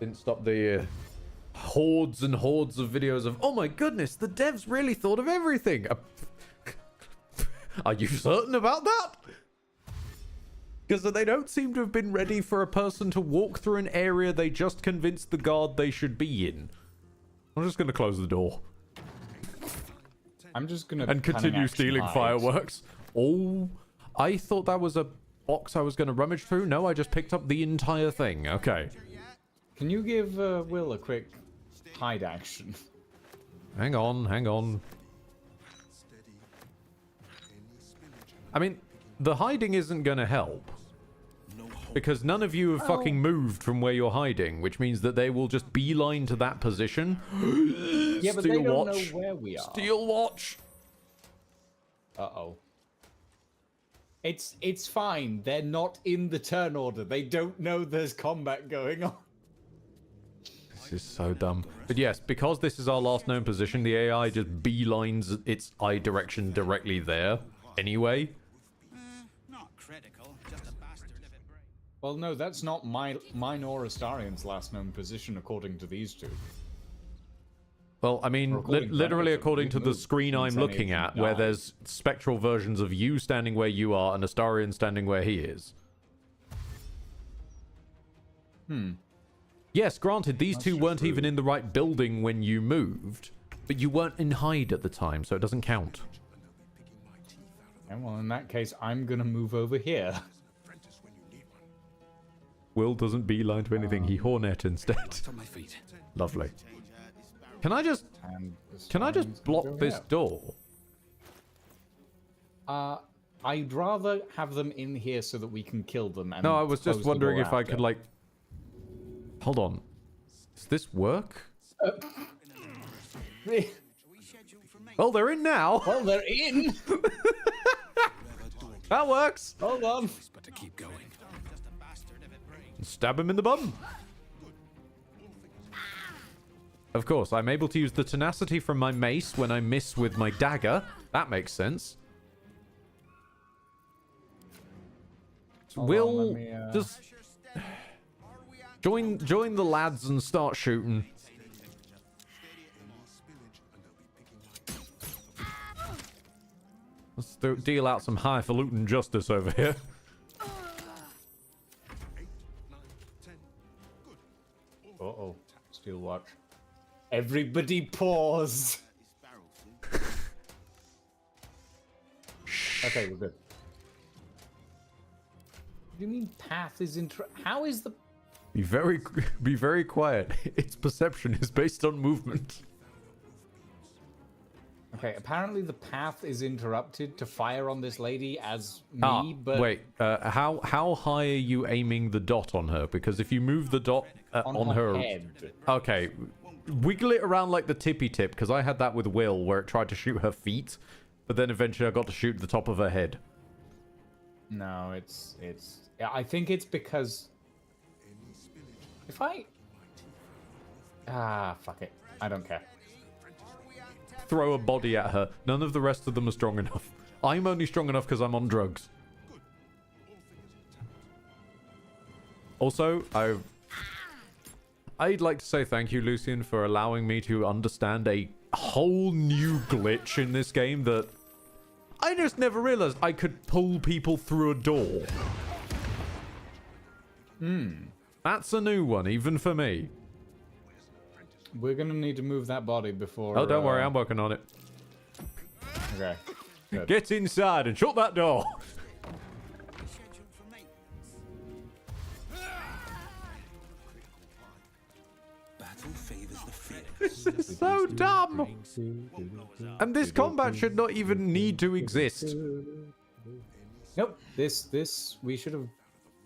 Didn't stop the hordes and hordes of videos of, oh my goodness, the devs really thought of everything. Are you certain about that? Because they don't seem to have been ready for a person to walk through an area they just convinced the guard they should be in. I'm just going to close the door. I'm just gonna And continue cunning stealing action fireworks. Oh, I thought that was a box I was going to rummage through. No, I just picked up the entire thing. Okay. Can you give Will a quick hide action? Hang on, hang on. I mean, the hiding isn't going to help. Because none of you have fucking moved from where you're hiding, which means that they will just beeline to that position. Yeah, but Steal they don't watch. know where we are. Steal watch. Uh-oh. It's fine. They're not in the turn order. They don't know there's combat going on. This is so dumb. But yes, because this is our last known position, the AI just beelines its eye direction directly there. Anyway. Not critical, just a bastard if it breaks. Well, no, that's not mine or Astarion's last known position, according to these two. Well, I mean, according to literally Varendrich, according we've to the moved screen I'm since any looking of at, them where died. there's spectral versions of you standing where you are and Astarion standing where he is. Yes, granted, these two weren't even in the right building when you moved, but you weren't in hide at the time, so it doesn't count. And well, in that case, I'm gonna move over here. Will doesn't beeline to anything, he hornet instead. On my feet. Lovely. Can I just And block go this here. door? I'd rather have them in here so that we can kill them. And No, I was close just the wondering door if I after. could, like... Hold on. Does this work? Well, they're in now. Well, they're in. That works. Hold on. But to keep going. Just a bastard if it breaks. Stab him in the bum. Of course, I'm able to use the tenacity from my mace when I miss with my dagger. That makes sense. Hold on, Will let me, just join the lads and start shooting. Let's deal out some highfalutin justice over here. Uh-oh. Steel watch. Everybody pause. Okay, we're good. What do you mean path is how is the... Be very quiet. Its perception is based on movement. Okay, apparently the path is interrupted to fire on this lady as me, but... Wait, how high are you aiming the dot on her? Because if you move the dot on her... head. Okay, wiggle it around like the tippy tip, because I had that with Will, where it tried to shoot her feet, but then eventually I got to shoot the top of her head. No, it's... Yeah, I think it's because... If I... fuck it. I don't care. Throw a body at her. None of the rest of them are strong enough. I'm only strong enough because I'm on drugs. Also, I'd like to say thank you, Lucian, for allowing me to understand a whole new glitch in this game that I just never realized I could pull people through a door. That's a new one, even for me. We're gonna need to move that body before... Oh, don't worry, I'm working on it. Okay. Good. Get inside and shut that door. Battle favors the fearless. This is so dumb. And this combat should not even need to exist. Nope. This we should have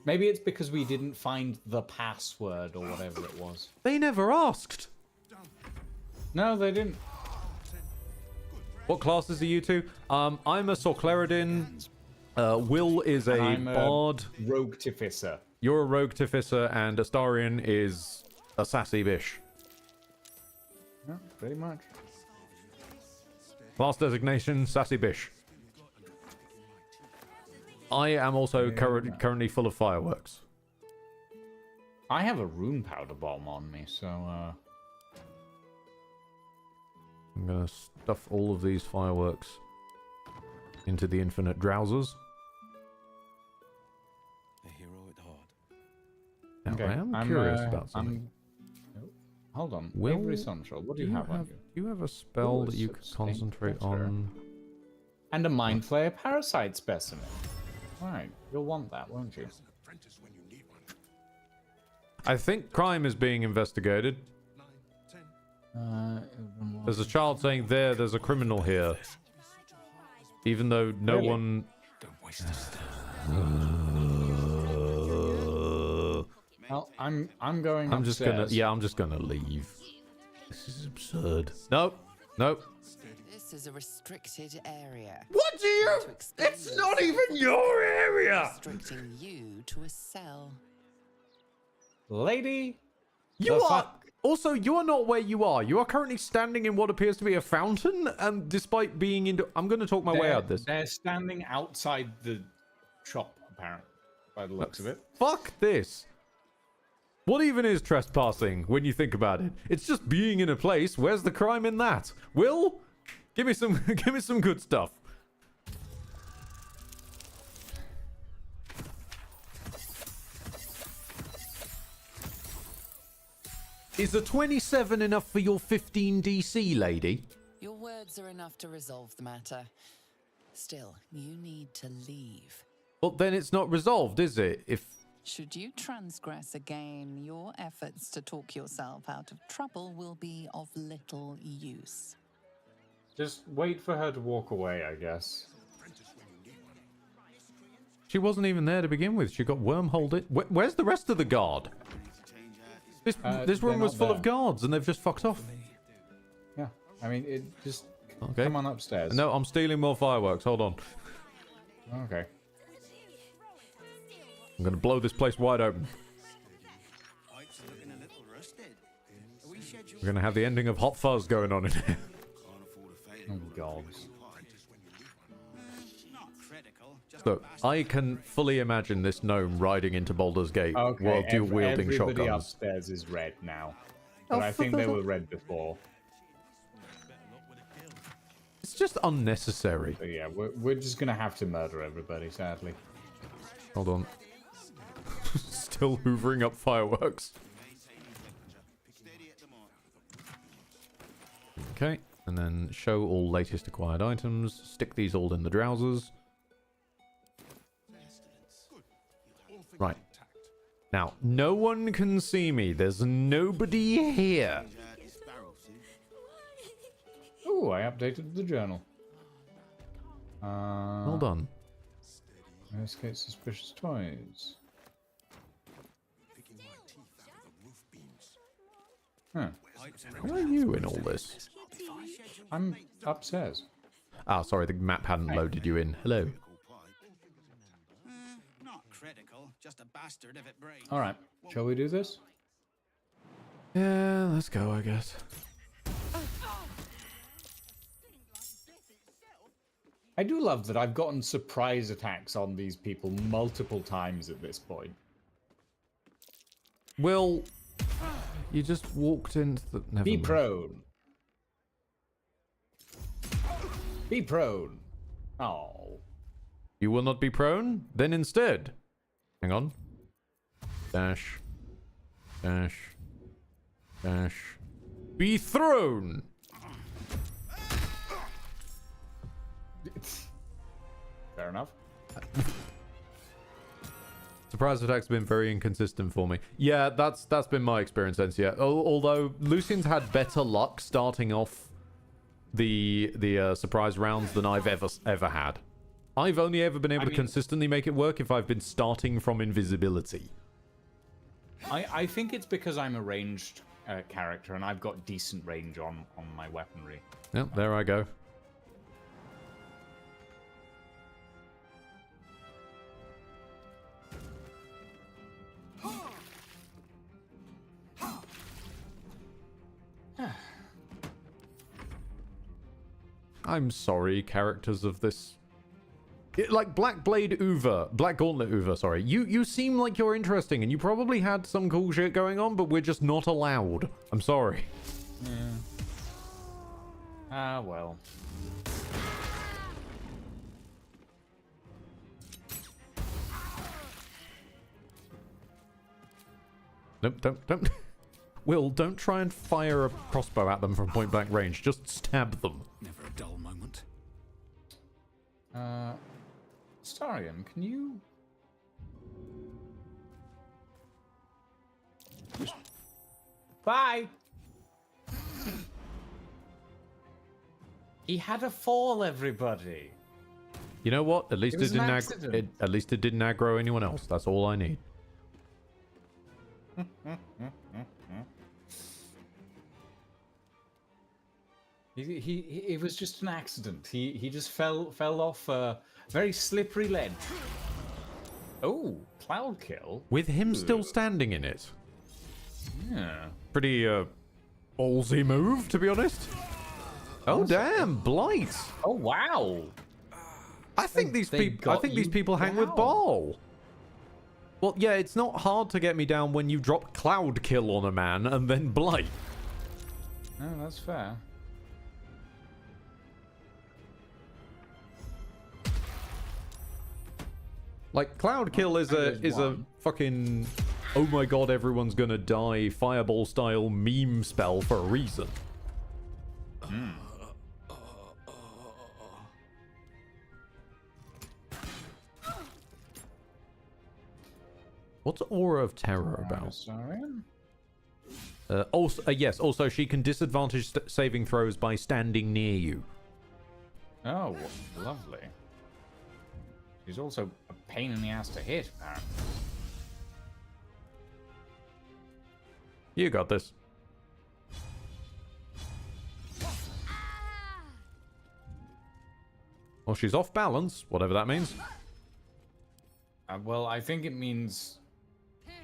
Maybe it's because we didn't find the password or whatever it was. They never asked. No, they didn't. What classes are you two? I'm a Sorcleridin. Will is a I'm bard. a rogue Tiffisser. You're a rogue Tiffisser, and Astarion is a sassy bish. Yeah, pretty much. Class designation, sassy bish. I am also currently full of fireworks. I have a rune powder bomb on me, so I'm gonna stuff all of these fireworks into the infinite drowsers. The hero at heart. Now, okay. I am curious about something. Hold on. Will, Avery Sunshell, what do you have on you? Do you have a spell Ooh, that you can sustained concentrate pressure. on? And a Mind Flayer Parasite Specimen. Alright, you'll want that, won't you? Apprentice when you need one. I think crime is being investigated. 9, 10. There's a child saying there's a criminal here. Even though no Really? one... Don't waste a step. Well, I'm going I'm just gonna... upstairs. Yeah, I'm just gonna leave. This is absurd. Nope. Nope. This is a restricted area. What do you... To explain It's not yourself, even your area! Restricting you to a cell. Lady, You the are... fuck? Also, you are not where you are. You are currently standing in what appears to be a fountain, and despite being into... I'm going to talk my way out of this. They're standing outside the shop, apparently, by the looks of it. Fuck this. What even is trespassing when you think about it? It's just being in a place. Where's the crime in that? Will, give me some give me some good stuff. Is a 27 enough for your 15 DC, lady? Your words are enough to resolve the matter. Still, you need to leave. Well, then it's not resolved, is it? If Should you transgress again, your efforts to talk yourself out of trouble will be of little use. Just wait for her to walk away, I guess. she wasn't even there to begin with, she got wormholed it. Where's the rest of the guard? This They're room was not full there. of guards, and they've just fucked off. Yeah, I mean, it just Okay. come on upstairs. No, I'm stealing more fireworks. Hold on. Okay. I'm gonna blow this place wide open. Pipes are looking a little rusted. Are we scheduled? We're gonna have the ending of Hot Fuzz going on in here. Oh god. Not critical. Just Look, I can fully imagine this gnome riding into Baldur's Gate Okay. while dual-wielding everybody shotguns. upstairs is red now, but Oh, I think they were red before. It's just unnecessary. So yeah, we're just gonna have to murder everybody, sadly. Hold on. Still hoovering up fireworks. Okay, and then show all latest acquired items. Stick these all in the drowsers. Right. Now, no one can see me. There's nobody here. Ooh, I updated the journal. Well done. Investigate suspicious toys. Picking my teeth out of the roof beams. Huh. Where are you in all this? I'm upstairs. Ah, sorry, the map hadn't loaded you in. Hello. not critical. Just a bastard if it breaks. Alright, shall we do this? Yeah, let's go, I guess. I do love that I've gotten surprise attacks on these people multiple times at this point. Will, you just walked into the... Never Be mind. prone. Be prone. Oh. You will not be prone? Then instead. Hang on. Dash. Dash. Dash. Be thrown! Fair enough. Surprise attacks have been very inconsistent for me. Yeah, that's been my experience since, yeah. Although Lucian's had better luck starting off the surprise rounds than I've ever had. I've only ever been able to consistently make it work if I've been starting from invisibility. I think it's because I'm a ranged character and I've got decent range on my weaponry. Yep, there I go. I'm sorry, characters of this... Like Black Gauntlet Uva, sorry. You seem like you're interesting, and you probably had some cool shit going on, but we're just not allowed. I'm sorry. Yeah. Ah, well. Nope, don't. Will, don't try and fire a crossbow at them from point blank range. Just stab them. Never a dull moment. Starion, can you... Bye! He had a fall, everybody. You know what? At least It was it didn't an accident. at least it didn't aggro anyone else. That's all I need. It was just an accident. He just fell off a very slippery ledge. Oh, cloud kill. With him still standing in it. Yeah. Pretty ballsy move, to be honest. Oh damn, Blight. Oh wow. I think these people hang with Ball. Well, yeah, it's not hard to get me down when you drop cloud kill on a man and then Blight. No, that's fair. Like cloud kill is a fucking oh my god everyone's gonna die fireball style meme spell for a reason. What's Aura of Terror about? Also she can disadvantage saving throws by standing near you. Oh, lovely. She's also a pain in the ass to hit, apparently. You got this. Well, she's off balance, whatever that means. Well, I think it means...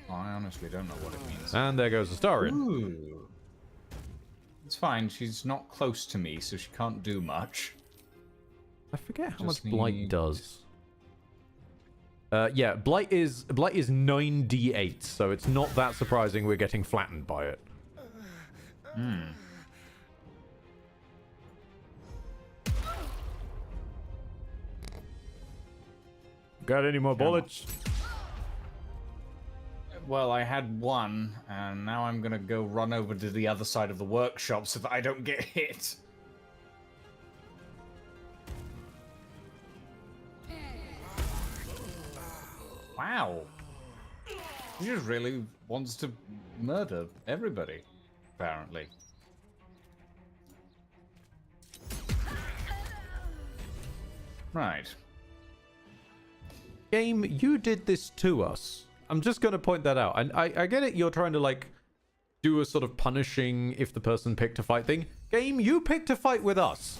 Well, I honestly don't know what it means. And there goes the Starion. Ooh. It's fine, she's not close to me, so she can't do much. I forget how Just much Blight does. Yeah, Blight is 9d8, so it's not that surprising we're getting flattened by it. Got any more bullets? Well, I had one, and now I'm gonna go run over to the other side of the workshop so that I don't get hit. Wow. He just really wants to murder everybody, apparently. Right. Game, you did this to us. I'm just going to point that out. And I get it, you're trying to, like, do a sort of punishing if the person picked a fight thing. Game, you picked a fight with us.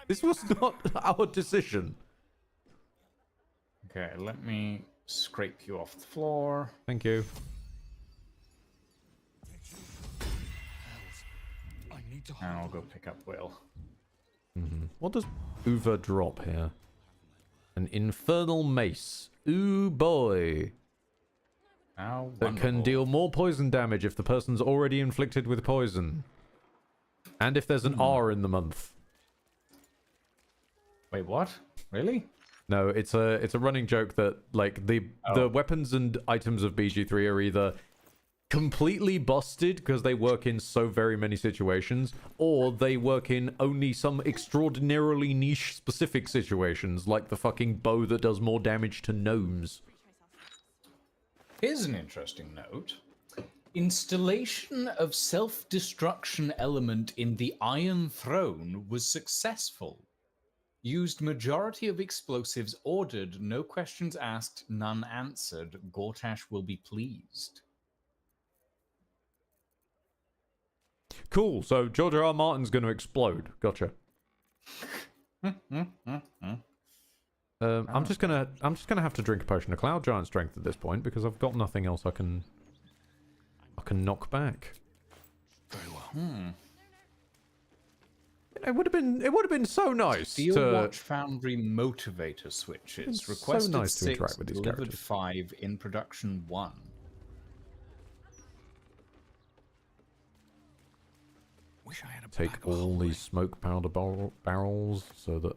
This was not our decision. Okay, let me scrape you off the floor. Thank you. And I'll go pick up Will. What does Uva drop here? An infernal mace. Ooh boy. How that can deal more poison damage if the person's already inflicted with poison. And if there's an R in the month. Wait, what? Really? No, it's a running joke that like the weapons and items of BG3 are either completely busted because they work in so very many situations, or they work in only some extraordinarily niche specific situations, like the fucking bow that does more damage to gnomes. Here's an interesting note. Installation of self-destruction element in the Iron Throne was successful. Used majority of explosives ordered, no questions asked, none answered. Gortash will be pleased. Cool. So George R. R. Martin's going to explode. Gotcha. I'm just gonna have to drink a potion of Cloud Giant Strength at this point because I've got nothing else I can knock back. Very well. It would have been so nice Steel to Watch Foundry motivator switches. It's so Requested nice to 6, interact with these delivered characters. 5, in production 1. Wish I had a take bag of all holding. these smoke powder barrels so that.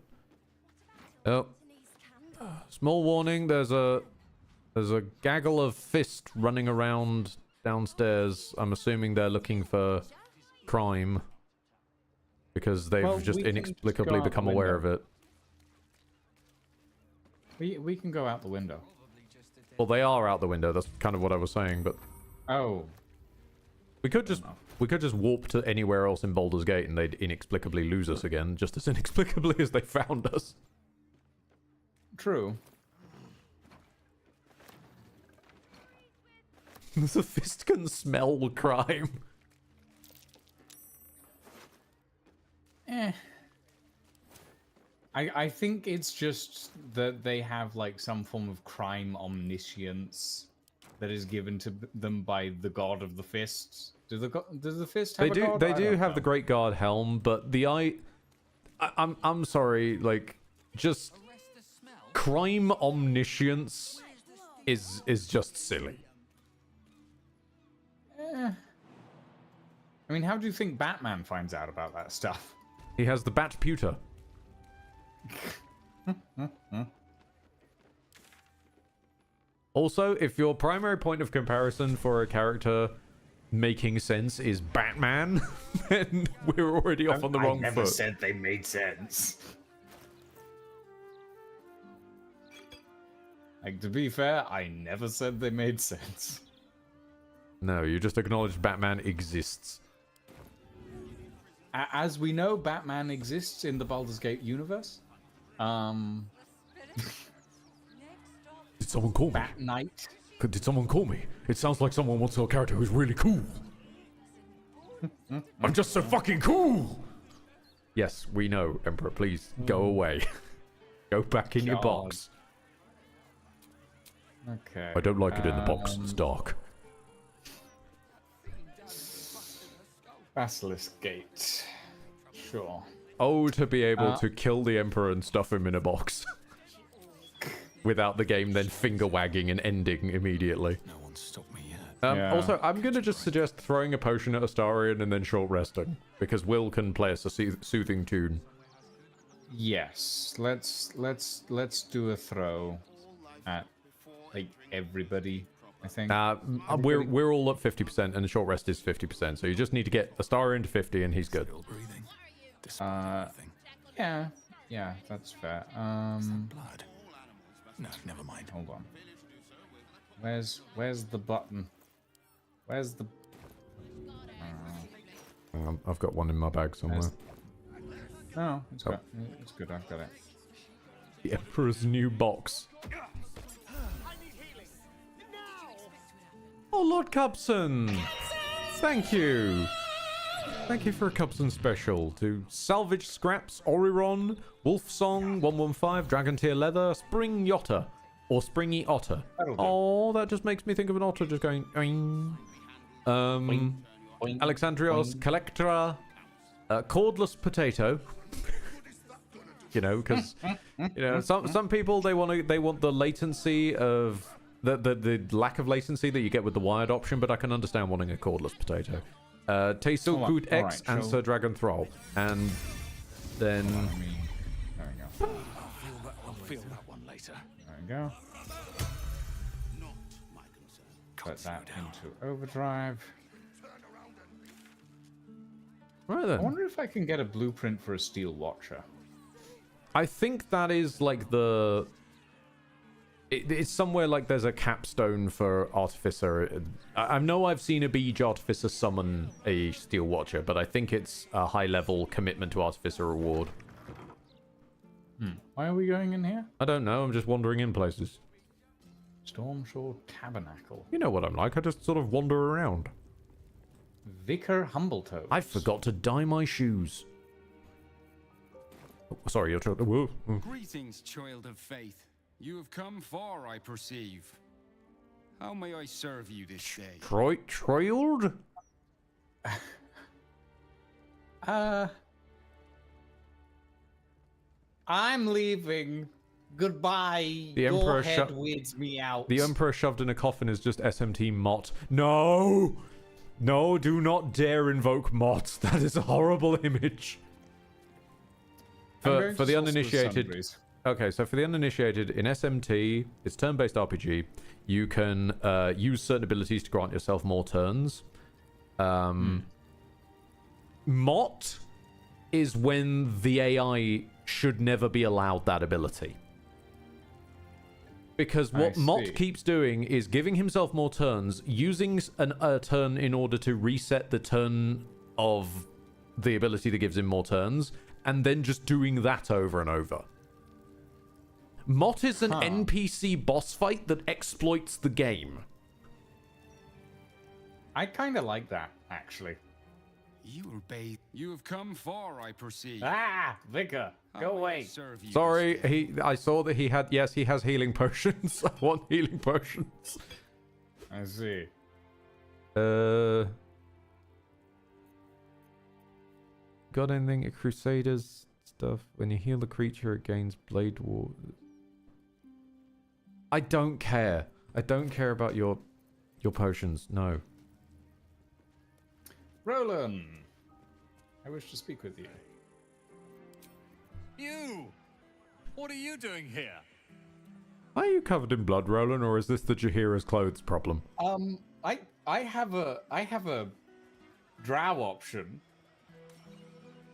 Oh, small warning. There's a gaggle of fist running around downstairs. I'm assuming they're looking for crime because they've just we can inexplicably go out become the aware of window. it. We can go out the window. Well, they are out the window. That's kind of what I was saying, but Oh, we could just warp to anywhere else in Baldur's Gate and they'd inexplicably lose us again, just as inexplicably as they found us. true. The fist can smell crime. I think it's just that they have like some form of crime omniscience that is given to them by the god of the fists. Does the fist have a god? They I do don't have know. the Great Guard helm, but I'm sorry, like just crime omniscience is just silly. I mean, how do you think Batman finds out about that stuff? He has the Bat Pewter. Also, if your primary point of comparison for a character making sense is Batman, then we're already off on the wrong I never foot. said they made sense. Like, to be fair, I never said they made sense. No, you just acknowledged Batman exists. As we know, Batman exists in the Baldur's Gate universe. Did someone call me? Bat Knight. Did someone call me? It sounds like someone wants a character who's really cool. I'm just so fucking cool! Yes, we know, Emperor. Please, go away. Go back in your God. box. Okay. I don't like it in the box. It's dark. Basilisk Gate. Sure. Oh, to be able to kill the Emperor and stuff him in a box. Without the game then finger wagging and ending immediately. No one's stopped me yet. Yeah. Also, I'm going to just suggest throwing a potion at Astarion and then short resting. Because Will can play us a soothing tune. Yes. Let's do a throw at like everybody. I think. We're all at 50% and the short rest is 50%. So you just need to get Astarion to 50 and he's good. Still breathing. Yeah, that's fair. Blood. No, never mind. Hold on. Where's the button? Where's the? Hang on, I've got one in my bag somewhere. Oh, it's good. It's good. I've got it. The Emperor's new box. Oh, Lord Cubson! Thank you! Thank you for a Cubson special to Salvage Scraps, Oriron, Wolf Song, 115, Dragon Tier Leather, Spring Yotter, or Springy Otter. Oh, that just makes me think of an otter just going oing. Boing, Alexandrios, Collectra, Cordless Potato. You know, because some people they want the latency of the lack of latency that you get with the wired option, but I can understand wanting a cordless potato. Taesil Good X and Sir Dragon Thrall, and then There we go. I'll feel that one later. There we go. Put that into overdrive. right I then. wonder if I can get a blueprint for a steel watcher. I think that is like the. It's somewhere like there's a capstone for Artificer. I know I've seen a Beej Artificer summon a Steel Watcher, but I think it's a high-level commitment to Artificer reward. Why are we going in here? I don't know. I'm just wandering in places. Stormshore Tabernacle. You know what I'm like. I just sort of wander around. Vicar Humbletoes. I forgot to dye my shoes. Oh, sorry, you're trying. Whoa. Greetings, child of faith. You have come far, I perceive. How may I serve you this day? Child? I'm leaving. Goodbye. The Emperor Your head weirds me out. The Emperor shoved in a coffin is just SMT Mott. No! No, do not dare invoke Mott. That is a horrible image. For the uninitiated... Okay, so for the uninitiated, in SMT, it's turn-based RPG. You can use certain abilities to grant yourself more turns. Mott is when the AI should never be allowed that ability. Because what Mott keeps doing is giving himself more turns, using a turn in order to reset the turn of the ability that gives him more turns, and then just doing that over and over. Mott is an NPC boss fight that exploits the game. I kind of like that, actually. You have come far, I perceive. Ah, Vicar, go away. Sorry, I saw that he had... Yes, he has healing potions. I want healing potions. I see. Got anything at Crusaders stuff? When you heal the creature, it gains Blade War. I don't care. I don't care about your potions. No. Roland, I wish to speak with you. You! What are you doing here? Are you covered in blood, Roland, or is this the Jahira's clothes problem? I have a drow option.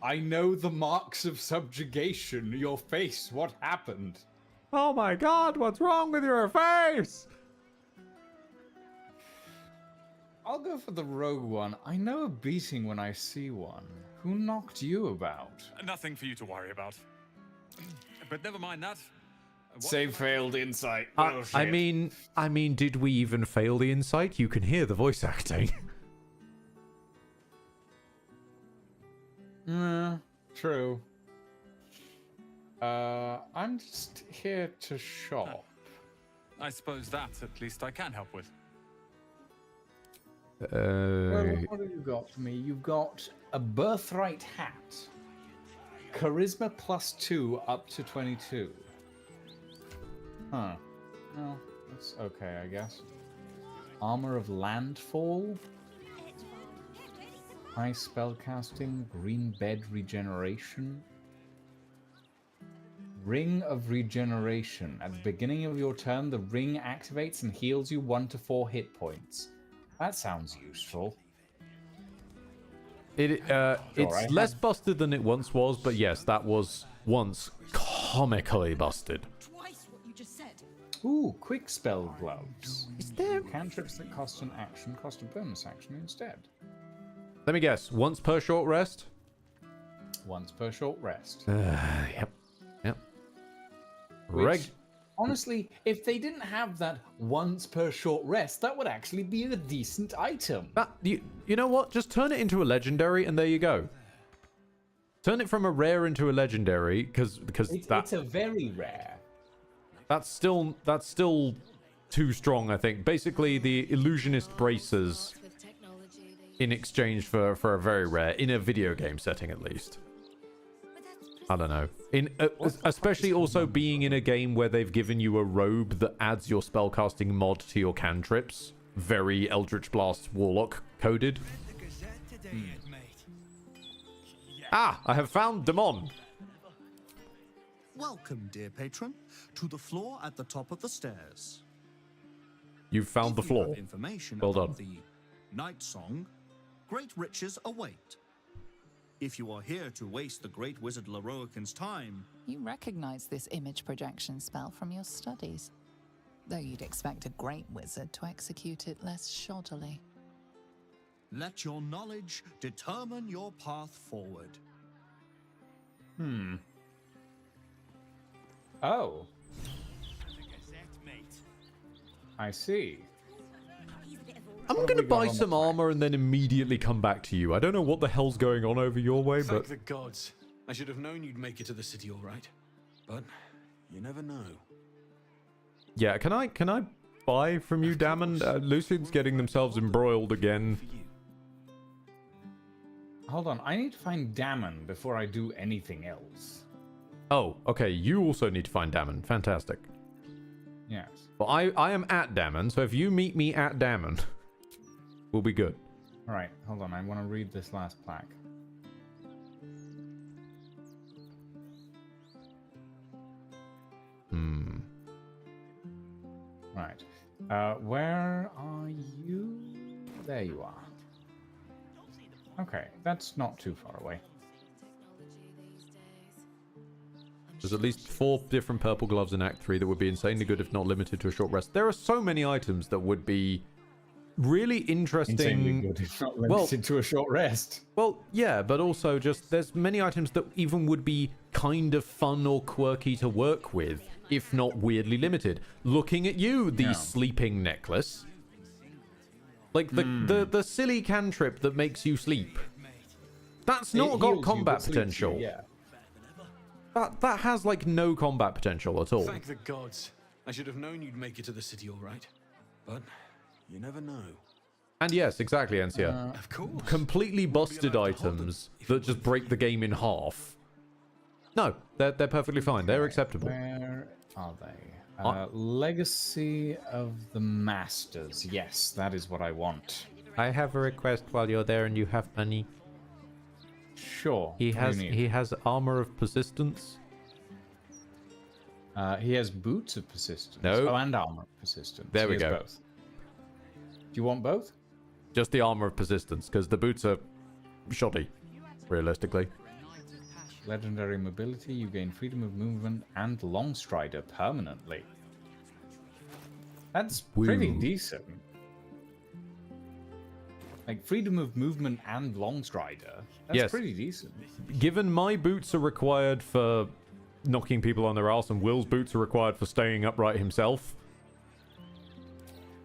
I know the marks of subjugation. Your face. What happened? Oh my God! What's wrong with your face? I'll go for the rogue one. I know a beating when I see one. Who knocked you about? Nothing for you to worry about. But never mind that. Save failed insight. I mean, did we even fail the insight? You can hear the voice acting. True. I'm just here to shop. I suppose that at least I can help with. Well, what have you got for me? You've got a birthright hat. Charisma +2 up to 22. Huh. Well, that's okay, I guess. Armor of Landfall. High spellcasting. Green bed regeneration. Ring of Regeneration. At the beginning of your turn, the ring activates and heals you 1 to 4 hit points. That sounds useful. It's less busted than it once was, but yes, that was once comically busted. Twice what you just said. Ooh, quick spell gloves. Is there cantrips that cost an action cost a bonus action instead? Let me guess. Once per short rest? Once per short rest. Yep. Which, honestly, if they didn't have that once per short rest, that would actually be a decent item. You know what? Just turn it into a legendary, and there you go. Turn it from a rare into a legendary, because it's a very rare. That's still too strong, I think. Basically, the illusionist braces in exchange for a very rare in a video game setting, at least. I don't know. Especially also being in a game where they've given you a robe that adds your spellcasting mod to your cantrips. Very Eldritch Blast Warlock coded. Ah, I have found Demon. Welcome, dear patron, to the floor at the top of the stairs. You've found the floor. Information Well done. about the Night Song. Great riches await. If you are here to waste the great wizard Leroican's time... You recognize this image projection spell from your studies, though you'd expect a great wizard to execute it less shoddily. Let your knowledge determine your path forward. Oh. I see. I'm What have gonna we got buy on some the plan? armor and then immediately come back to you. I don't know what the hell's going on over your way, Thank but the gods. I should have known you'd make it to the city all right. But you never know. yeah, can I buy from you, Damon? Lucian's getting themselves embroiled again. Hold on, I need to find Damon before I do anything else. Oh, okay. You also need to find Damon. Fantastic. Yes. Well, I am at Damon, so if you meet me at Damon, we'll be good. Alright, hold on, I want to read this last plaque. Right. Where are you? There you are. Okay, that's not too far away. There's at least 4 different purple gloves in Act 3 that would be insanely good if not limited to a short rest. There are so many items that would be really interesting. Insanely good if not limited to a short rest. Well, yeah, but also just there's many items that even would be kind of fun or quirky to work with, if not weirdly limited. Looking at you, the sleeping necklace. Like the silly cantrip that makes you sleep. That's not got combat potential. Yeah. That has like no combat potential at all. Thank the gods. I should have known you'd make it to the city all right. But you never know. And yes, exactly, Encia. Of course. Completely busted items that just break the game in half. No, they're perfectly fine. They're acceptable. Where are they? Legacy of the Masters. Yes, that is what I want. I have a request while you're there and you have money. Sure. He has armor of persistence. He has boots of persistence. No. Oh, and armor of persistence. There we He has go. Both. Do you want both? Just the armor of persistence, because the boots are shoddy, realistically. Legendary mobility. You gain freedom of movement and long strider permanently. That's pretty decent. Like freedom of movement and long strider. That's pretty decent. Given my boots are required for knocking people on their ass and Will's boots are required for staying upright himself.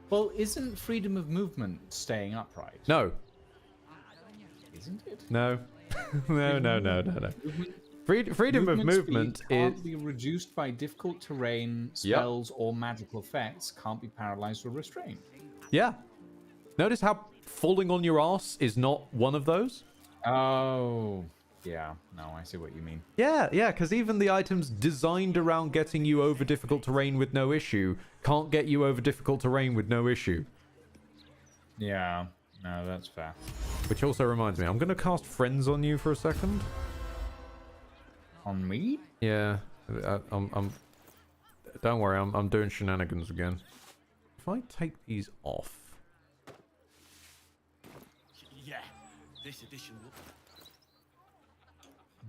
Well, isn't freedom of movement staying upright? No. Isn't it? No. No. Freedom of movement can't be reduced by difficult terrain, spells, or magical effects. Can't be paralyzed or restrained. Yeah. Notice how falling on your ass is not one of those? Oh, yeah. No, I see what you mean. Yeah, because even the items designed around getting you over difficult terrain with no issue can't get you over difficult terrain with no issue. Yeah, no, that's fair. Which also reminds me, I'm going to cast Friends on you for a second. On me? Yeah, I'm don't worry, I'm doing shenanigans again. If I take these off... Yeah, this edition will...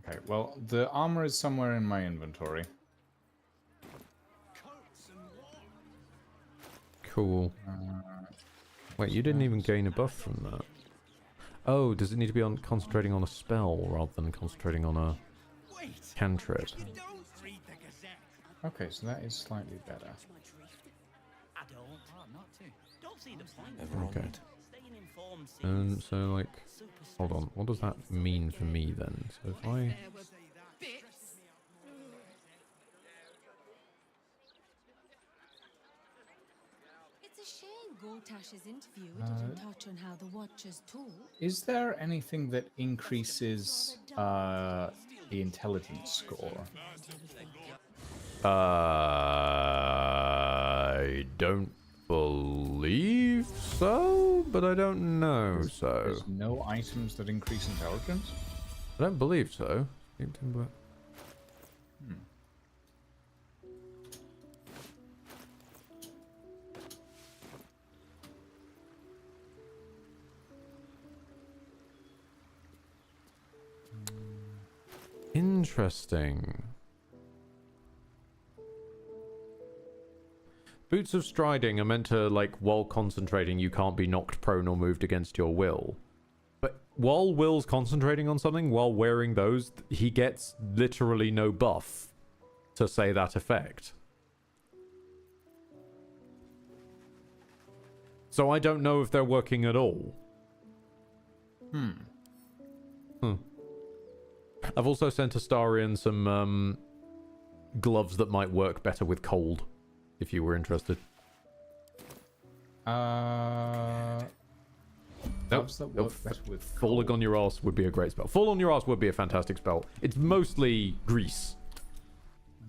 Okay, well, the armor is somewhere in my inventory. Cool. Wait, you didn't even gain a buff from that. Oh, does it need to be on concentrating on a spell rather than concentrating on a cantrip? Okay, so that is slightly better. Okay. So, like, hold on. What does that mean for me then? So if I... It's a shame Gortash's interview didn't touch on how the Watchers talk. Is there anything that increases the intelligence score? I don't believe so, but I don't know so. There's no items that increase intelligence? I don't believe so. Interesting. Boots of Striding are meant to, like, while concentrating, you can't be knocked prone or moved against your will. But while Will's concentrating on something, while wearing those, he gets literally no buff. to say that effect. So I don't know if they're working at all. I've also sent Astarion some gloves that might work better with cold, if you were interested. Gloves that work better with Falling on your ass would be a great spell. Fall on your ass would be a fantastic spell. It's mostly grease.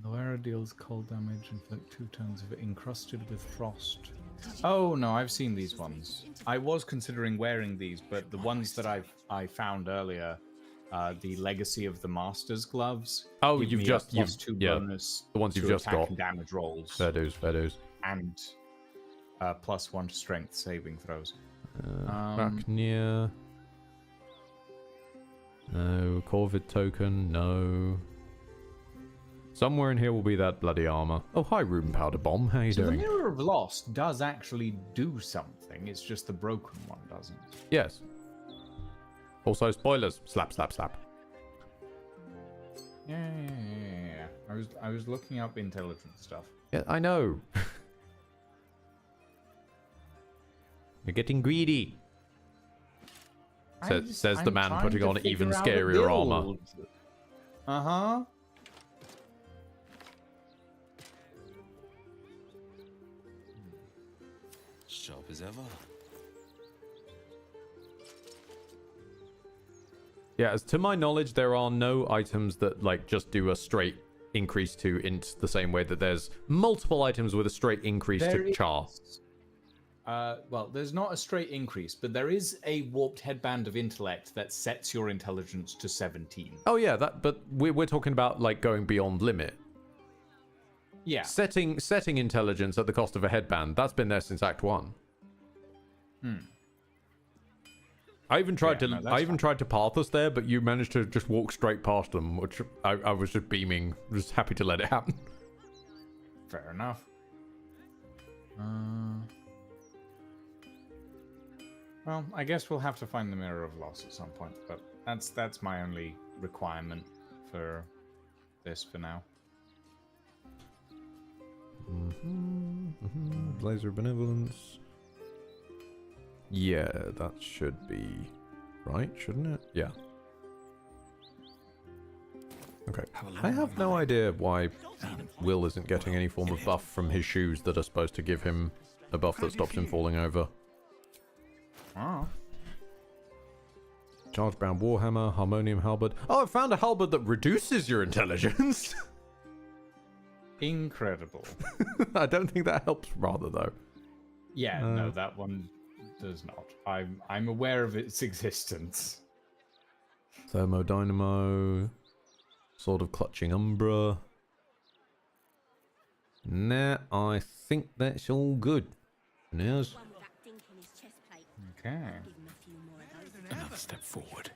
The wearer deals cold damage, inflict 2 turns of it encrusted with frost. Oh no, I've seen these ones. I was considering wearing these, but the ones that I found earlier, the Legacy of the Masters gloves. Oh, give you've me just a +2 bonus. the ones you've to just attack got. and damage rolls. Fair dues, fair dues. And +1 to strength saving throws. Raknir. No. Corvid token. No. Somewhere in here will be that bloody armor. Oh, hi, Rune Powder Bomb. How you So doing? the Mirror of Lost does actually do something. It's just the broken one doesn't. Yes. Also, spoilers. Slap, slap, slap. Yeah. I was looking up intelligence stuff. Yeah, I know. You're getting greedy. Says the man putting on even scarier armor. Uh-huh. Sharp as ever. Yeah, as to my knowledge, there are no items that like just do a straight increase to int the same way that there's multiple items with a straight increase to char. Well, there's not a straight increase, but there is a warped headband of intellect that sets your intelligence to 17. Oh yeah, but we're talking about like going beyond limit. Yeah. Setting intelligence at the cost of a headband, that's been there since Act 1. I even tried tried to path us there, but you managed to just walk straight past them, which I was just beaming, just happy to let it happen. Fair enough. Well, I guess we'll have to find the Mirror of Loss at some point, but that's my only requirement for this for now. Blazer of Benevolence. Yeah, that should be right, shouldn't it? Yeah. Okay. I have no idea why Will isn't getting any form of buff from his shoes that are supposed to give him a buff that stops him falling over. Oh. Charge-bound Warhammer, Harmonium Halberd. Oh, I found a halberd that reduces your intelligence! Incredible. I don't think that helps rather, though. Yeah, no, that one does not. I'm aware of its existence. Thermodynamo. Sword of Clutching Umbra. Nah, I think that's all good. Yes. Okay. Another step forward.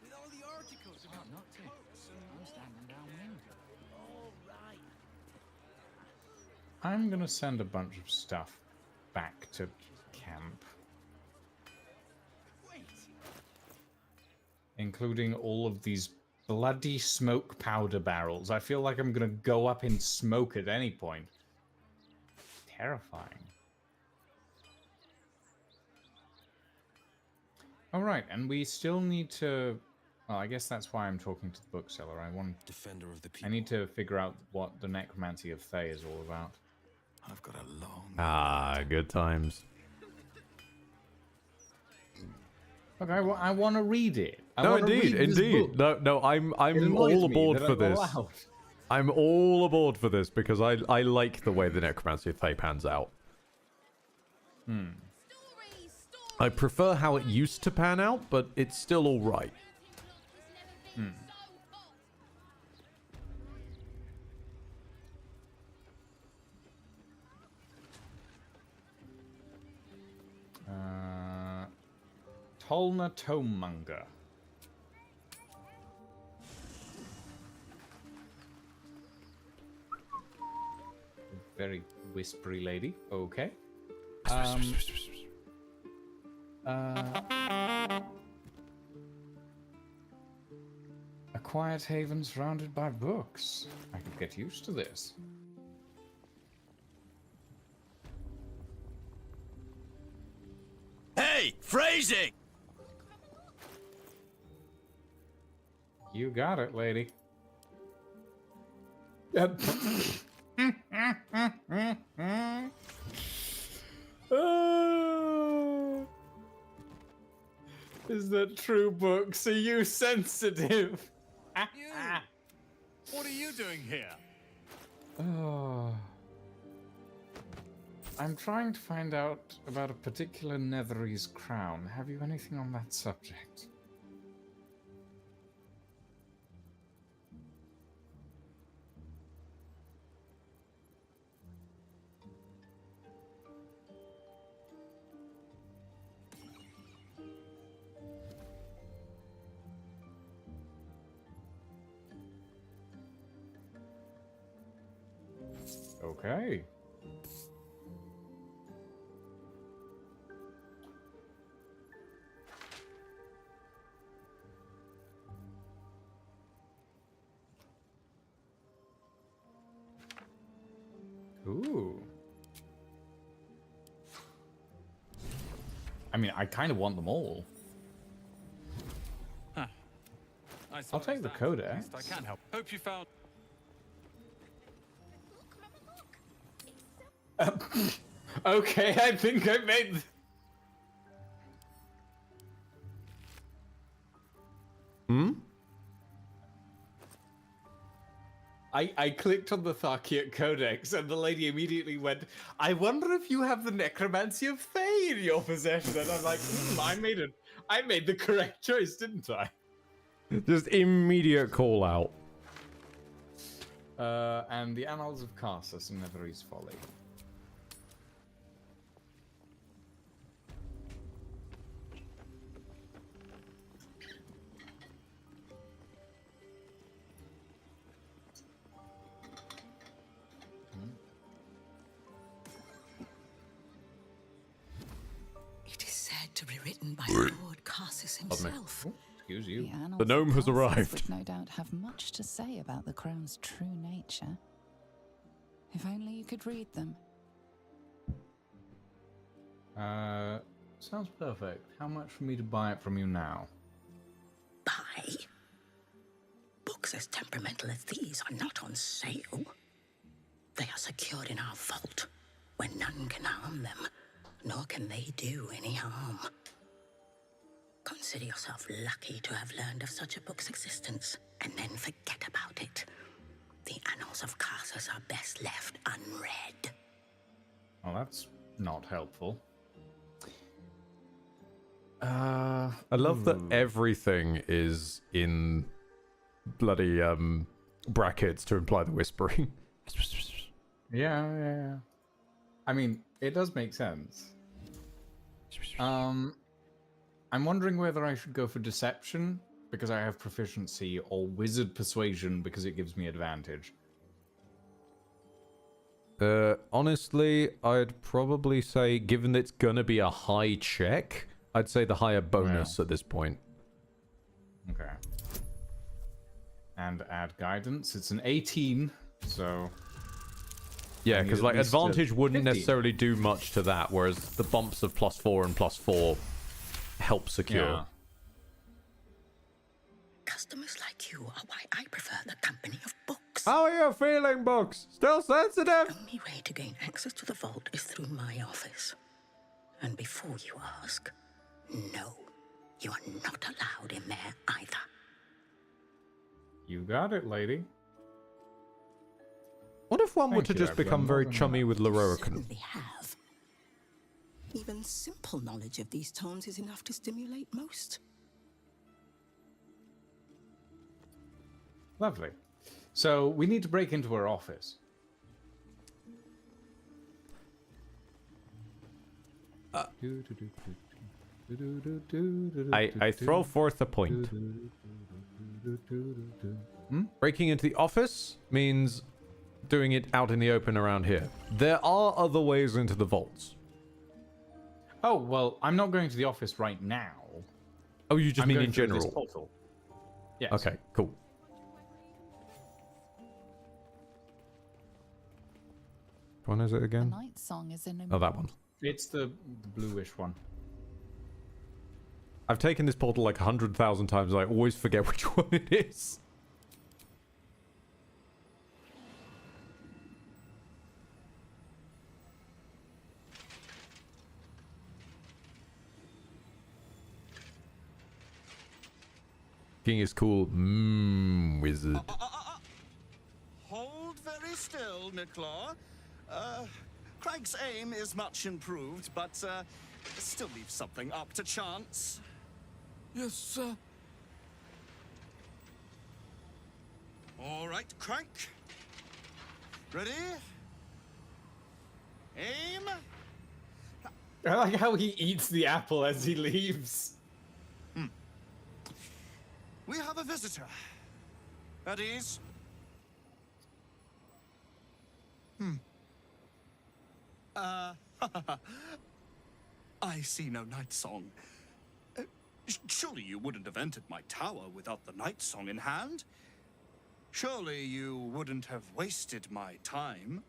I'm gonna send a bunch of stuff back to camp. Including all of these bloody smoke powder barrels. I feel like I'm gonna go up in smoke at any point. Terrifying. Alright, and we still need to... Well, I guess that's why I'm talking to the bookseller. Defender of the people. I need to figure out what the necromancy of Thay is all about. I've got a long... Ah, good times. Look, I want to read it. No, indeed. No, I'm all aboard for this. I'm all aboard for this because I like the way the necromancy of Thay pans out. I prefer how it used to pan out, but it's still all right. Tolna Tomemonger. Very whispery lady. Okay. A quiet haven surrounded by books. I could get used to this. Hey, phrasing! You got it, lady. Oh, is that true, Books? Are you sensitive? You! What are you doing here? Oh. I'm trying to find out about a particular Netherese crown. Have you anything on that subject? Okay. Ooh. I mean, I kind of want them all. Huh. I'll take the codex. I can help. Hope you found. Okay, I think I made. Hmm? I clicked on the Tharkiot Codex and the lady immediately went, I wonder if you have the Necromancy of Fae in your possession. And I'm like, I made the correct choice, didn't I? Just immediate call out. And the Annals of Carsus and Netherese Folly. It is said to be written by Lord Carsus himself. Excuse you. The annals The gnome of has Carthage arrived. would no doubt have much to say about the crown's true nature. If only you could read them. Sounds perfect. How much for me to buy it from you now? Buy? Books as temperamental as these are not on sale. They are secured in our vault, where none can harm them, nor can they do any harm. Consider yourself lucky to have learned of such a book's existence, and then forget about it. The Annals of Carsus are best left unread. Well, that's not helpful. I love that everything is in bloody brackets to imply the whispering. Yeah. I mean, it does make sense. I'm wondering whether I should go for deception because I have proficiency, or wizard persuasion because it gives me advantage. Honestly, I'd probably say, given that it's gonna be a high check, I'd say the higher bonus at this point. Okay. And add guidance. It's an 18, so... Yeah, because like advantage wouldn't 15. necessarily do much to that, whereas the bumps of +4 and +4 help secure. Yeah. Customers like you are why I prefer the company of books. How are you feeling, Books? Still sensitive? The only way to gain access to the vault is through my office. And before you ask, no, you are not allowed in there either. You got it, lady. What if one were Thank to you, just I've become learned very more than chummy with You Lororican? certainly have. Even simple knowledge of these tones is enough to stimulate most. Lovely. So, we need to break into her office. I throw forth a point. Breaking into the office means doing it out in the open around here. There are other ways into the vaults. Oh, well, I'm not going to the office right now. Oh, you just I'm mean going in through this general? portal. Yes. Okay, cool. Which one is it The again? night song is in Oh, that one. It's the bluish one. I've taken this portal like 100,000 times. I always forget which one it is. King is cool. Wizard. Hold very still, Nicklaw. Craig's aim is much improved, but still leaves something up to chance. Yes, sir. All right, Crank. Ready? Aim. I like how he eats the apple as he leaves. We have a visitor. At ease. I see no night song. Surely you wouldn't have entered my tower without the night song in hand? Surely you wouldn't have wasted my time?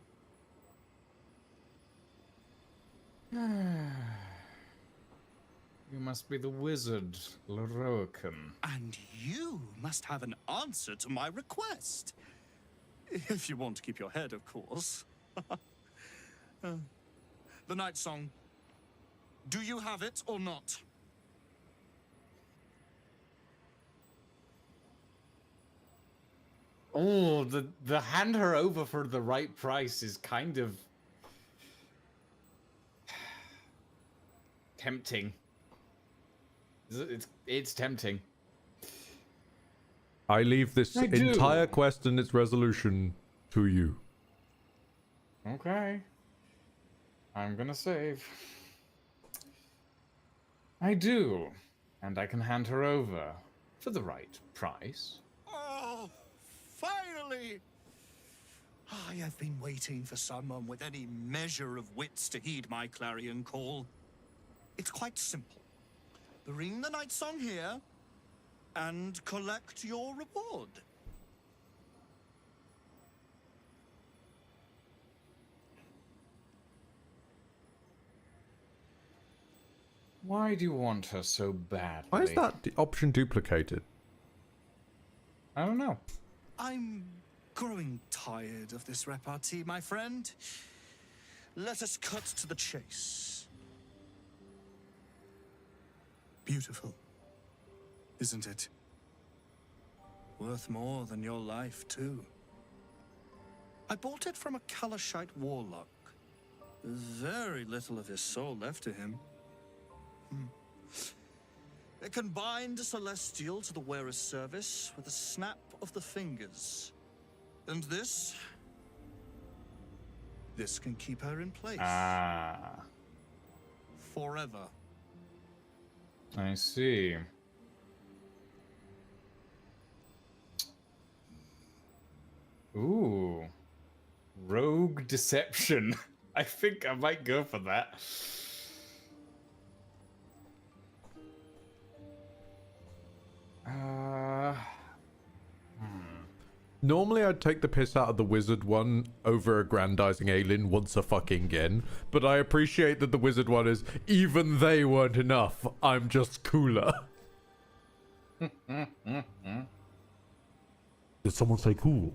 You must be the wizard, Lorokan. And you must have an answer to my request. If you want to keep your head, of course. The night song. Do you have it or not? Oh, the hand her over for the right price is kind of tempting. It's tempting. I leave this entire quest and its resolution to you. Okay. I'm gonna save. I do. And I can hand her over for the right price. Oh, finally! I have been waiting for someone with any measure of wits to heed my clarion call. It's quite simple. Bring the night song here, and collect your reward. Why do you want her so badly? Why is that option duplicated? I don't know. I'm growing tired of this repartee, my friend. Let us cut to the chase. Beautiful, isn't it? Worth more than your life, too. I bought it from a Kalashite warlock. There's very little of his soul left to him. It can bind a celestial to the wearer's service with a snap of the fingers. And this can keep her in place. Ah. Forever. I see. Ooh. Rogue deception. I think I might go for that. Normally I'd take the piss out of the wizard one over aggrandizing Aelin once a fucking again, but I appreciate that the wizard one is, even they weren't enough, I'm just cooler. Did someone say cool?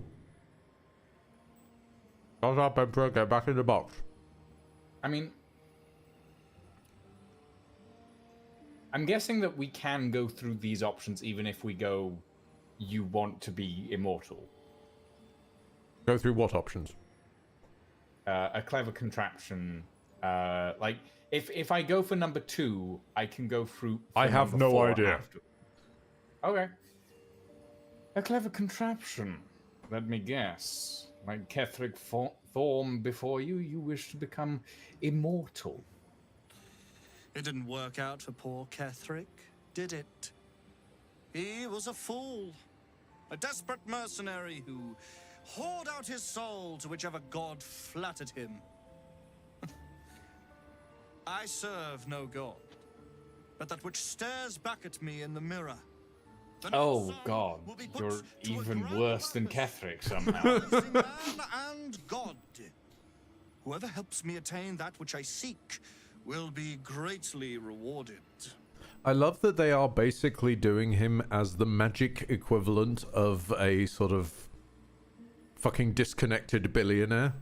Shut up, Emperor, get back in the box. I mean, I'm guessing that we can go through these options even if we go, you want to be immortal. Go through what options? A clever contraption. Like, if I go for number 2, I can go through. I have no idea. After. Okay. A clever contraption. Let me guess. Like Ketheric Thorm before you, you wish to become immortal. It didn't work out for poor Ketheric, did it? He was a fool. A desperate mercenary who poured out his soul to whichever god flattered him. I serve no god, but that which stares back at me in the mirror. Oh god, you're even worse than Ketheric somehow. Man and god. Whoever helps me attain that which I seek will be greatly rewarded. I love that they are basically doing him as the magic equivalent of a sort of fucking disconnected billionaire.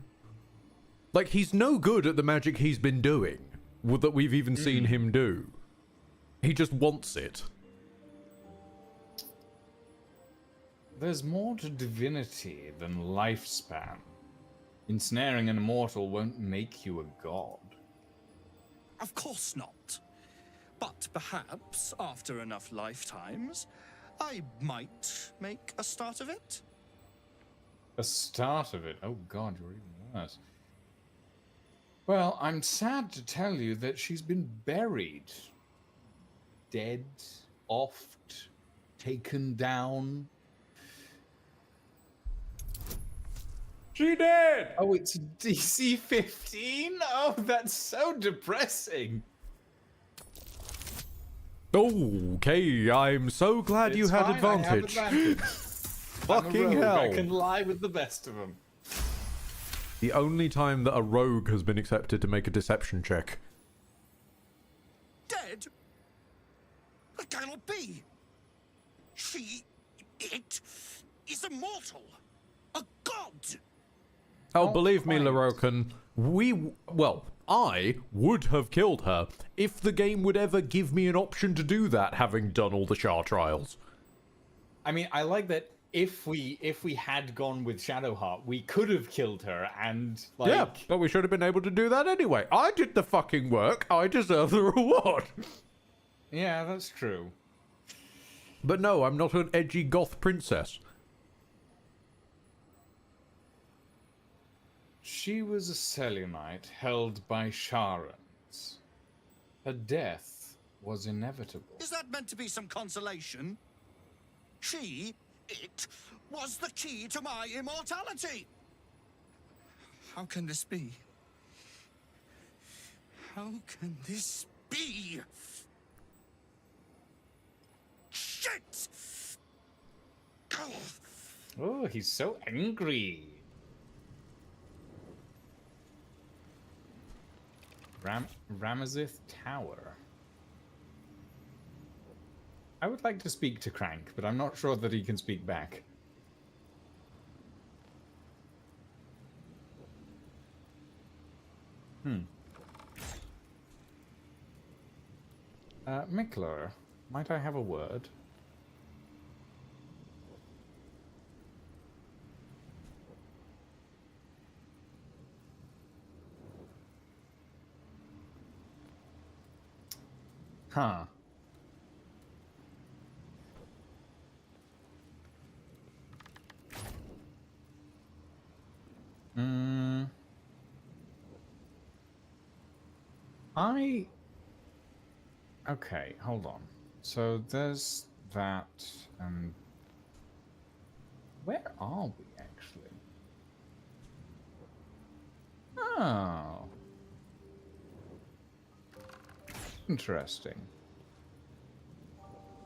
Like, he's no good at the magic he's been doing, that we've even seen him do. He just wants it. There's more to divinity than lifespan. Ensnaring an immortal won't make you a god. Of course not. But perhaps, after enough lifetimes, I might make a start of it. A start of it? Oh god, you're even worse. Well, I'm sad to tell you that she's been buried. Dead, oft, taken down. She did! Oh, it's DC 15? Oh, that's so depressing. Okay, I'm so glad you had fine, I have advantage. advantage. Fucking I'm a rogue. hell. I can lie with the best of them. The only time that a rogue has been accepted to make a deception check. Dead? That cannot be. It is immortal. A god. Oh, believe me, Larokan, I would have killed her if the game would ever give me an option to do that, having done all the Shah trials. I mean, I like that if we had gone with Shadowheart, we could have killed her and, like... Yeah, but we should have been able to do that anyway. I did the fucking work. I deserve the reward. Yeah, that's true. But no, I'm not an edgy goth princess. She was a Selûnite held by Sharans. Her death was inevitable. Is that meant to be some consolation? It was the key to my immortality. How can this be? How can this be? Shit! Oh, he's so angry. Ramazith Tower. I would like to speak to Crank, but I'm not sure that he can speak back. Mikler, might I have a word? Huh. Okay, hold on. So there's that, and... Where are we, actually? Oh. Interesting.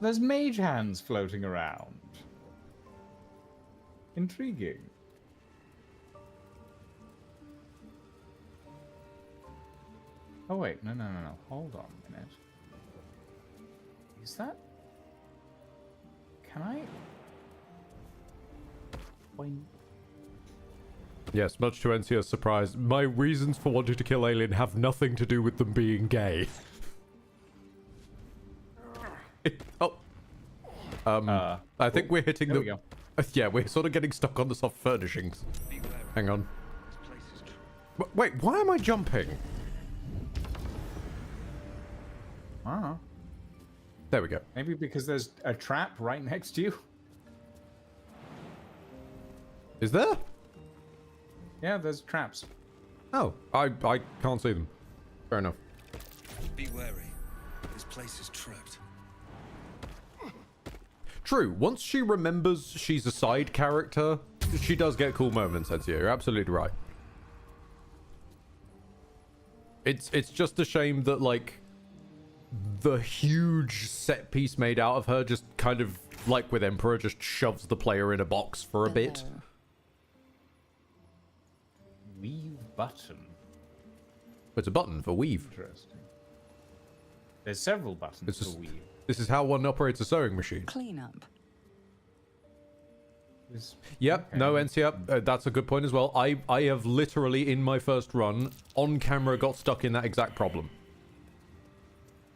There's mage hands floating around. Intriguing. Oh wait, no. Hold on a minute. Is that... Can I... Boing. Yes, much to NCR's surprise, my reasons for wanting to kill Alien have nothing to do with them being gay. I think we're hitting the... we go. Yeah, we're sort of getting stuck on the soft furnishings. Hang on. Wait, why am I jumping? There we go. Maybe because there's a trap right next to you? Is there? Yeah, there's traps. Oh, I can't see them. Fair enough. Be wary. This place is trapped. True, once she remembers she's a side character, she does get cool moments, Ezio. You're absolutely right. It's just a shame that, like, the huge set piece made out of her just kind of, like with Emperor, just shoves the player in a box for a bit. Weave button. It's a button for weave. Interesting. There's several buttons for weave. This is how one operates a sewing machine. Cleanup. Yep, Okay. no NC that's a good point as well. I have literally, in my first run, on camera got stuck in that exact problem.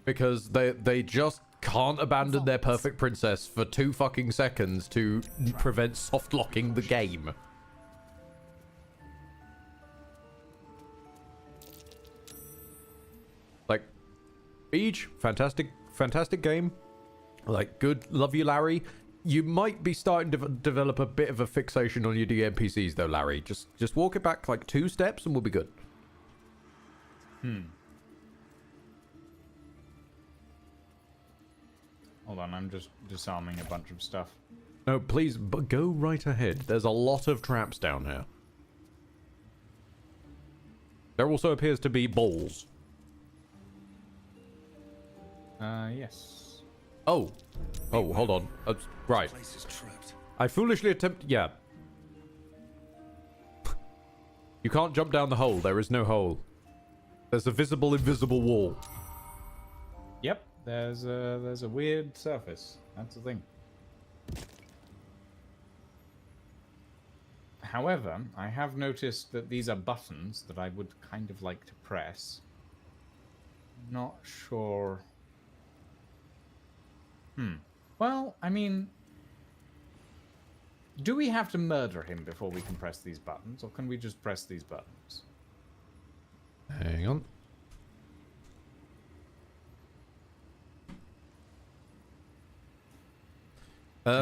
Because they just can't abandon their perfect princess for 2 fucking seconds to prevent soft locking the game. Like, Siege, fantastic game. Like, good, love you, Larry. You might be starting to develop a bit of a fixation on your DMPCs, though, Larry. Just walk it back like 2 steps and we'll be good. Hold on, I'm just disarming a bunch of stuff. No, please, but go right ahead. There's a lot of traps down here. There also appears to be balls. Yes. Oh, hold on. Right. Place is trapped. I foolishly attempt. Yeah. You can't jump down the hole. There is no hole. There's a visible, invisible wall. Yep, there's a weird surface. That's the thing. However, I have noticed that these are buttons that I would kind of like to press. Not sure. Well, I mean, do we have to murder him before we can press these buttons, or can we just press these buttons? Hang on.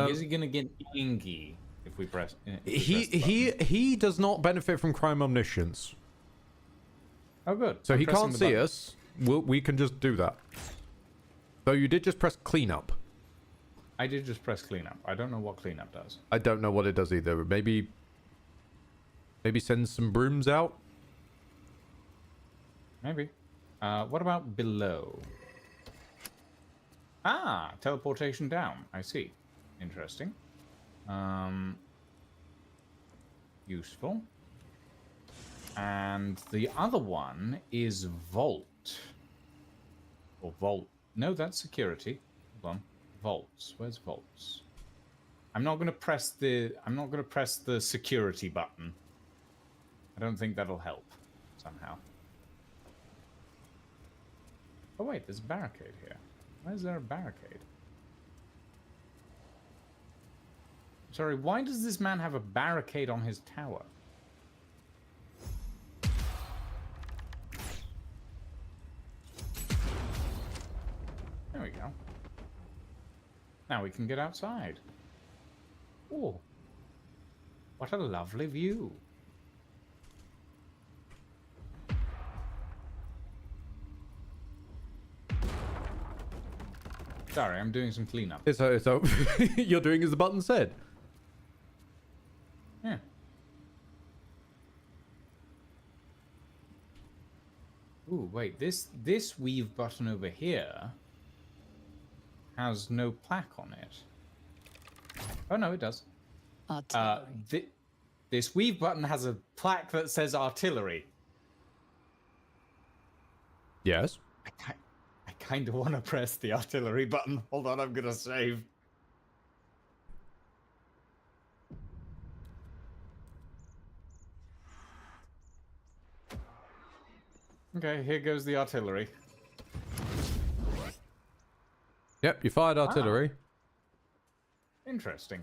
Is he gonna get ingy if we press? He does not benefit from crime omniscience. Oh, good. So I'm he pressing can't the see button. us. We can just do that. Though you did just press cleanup. I did just press cleanup. I don't know what cleanup does. I don't know what it does either. Maybe send some brooms out? Maybe. What about below? Ah, teleportation down. I see. Interesting. Useful. And the other one is vault. Or vault. No, that's security. Hold on. Vaults. Where's vaults? I'm not gonna press the security button. I don't think that'll help somehow. Oh wait, there's a barricade here. Why is there a barricade? Sorry, why does this man have a barricade on his tower? There we go. Now we can get outside. Oh, what a lovely view. Sorry, I'm doing some cleanup. So you're doing as the button said. Yeah. Ooh, wait, this weave button over here has no plaque on it. Oh no, it does. Artillery. This weave button has a plaque that says artillery. Yes. I kind of want to press the artillery button. Hold on, I'm gonna save. Okay, here goes the artillery. Yep, you fired artillery. Interesting.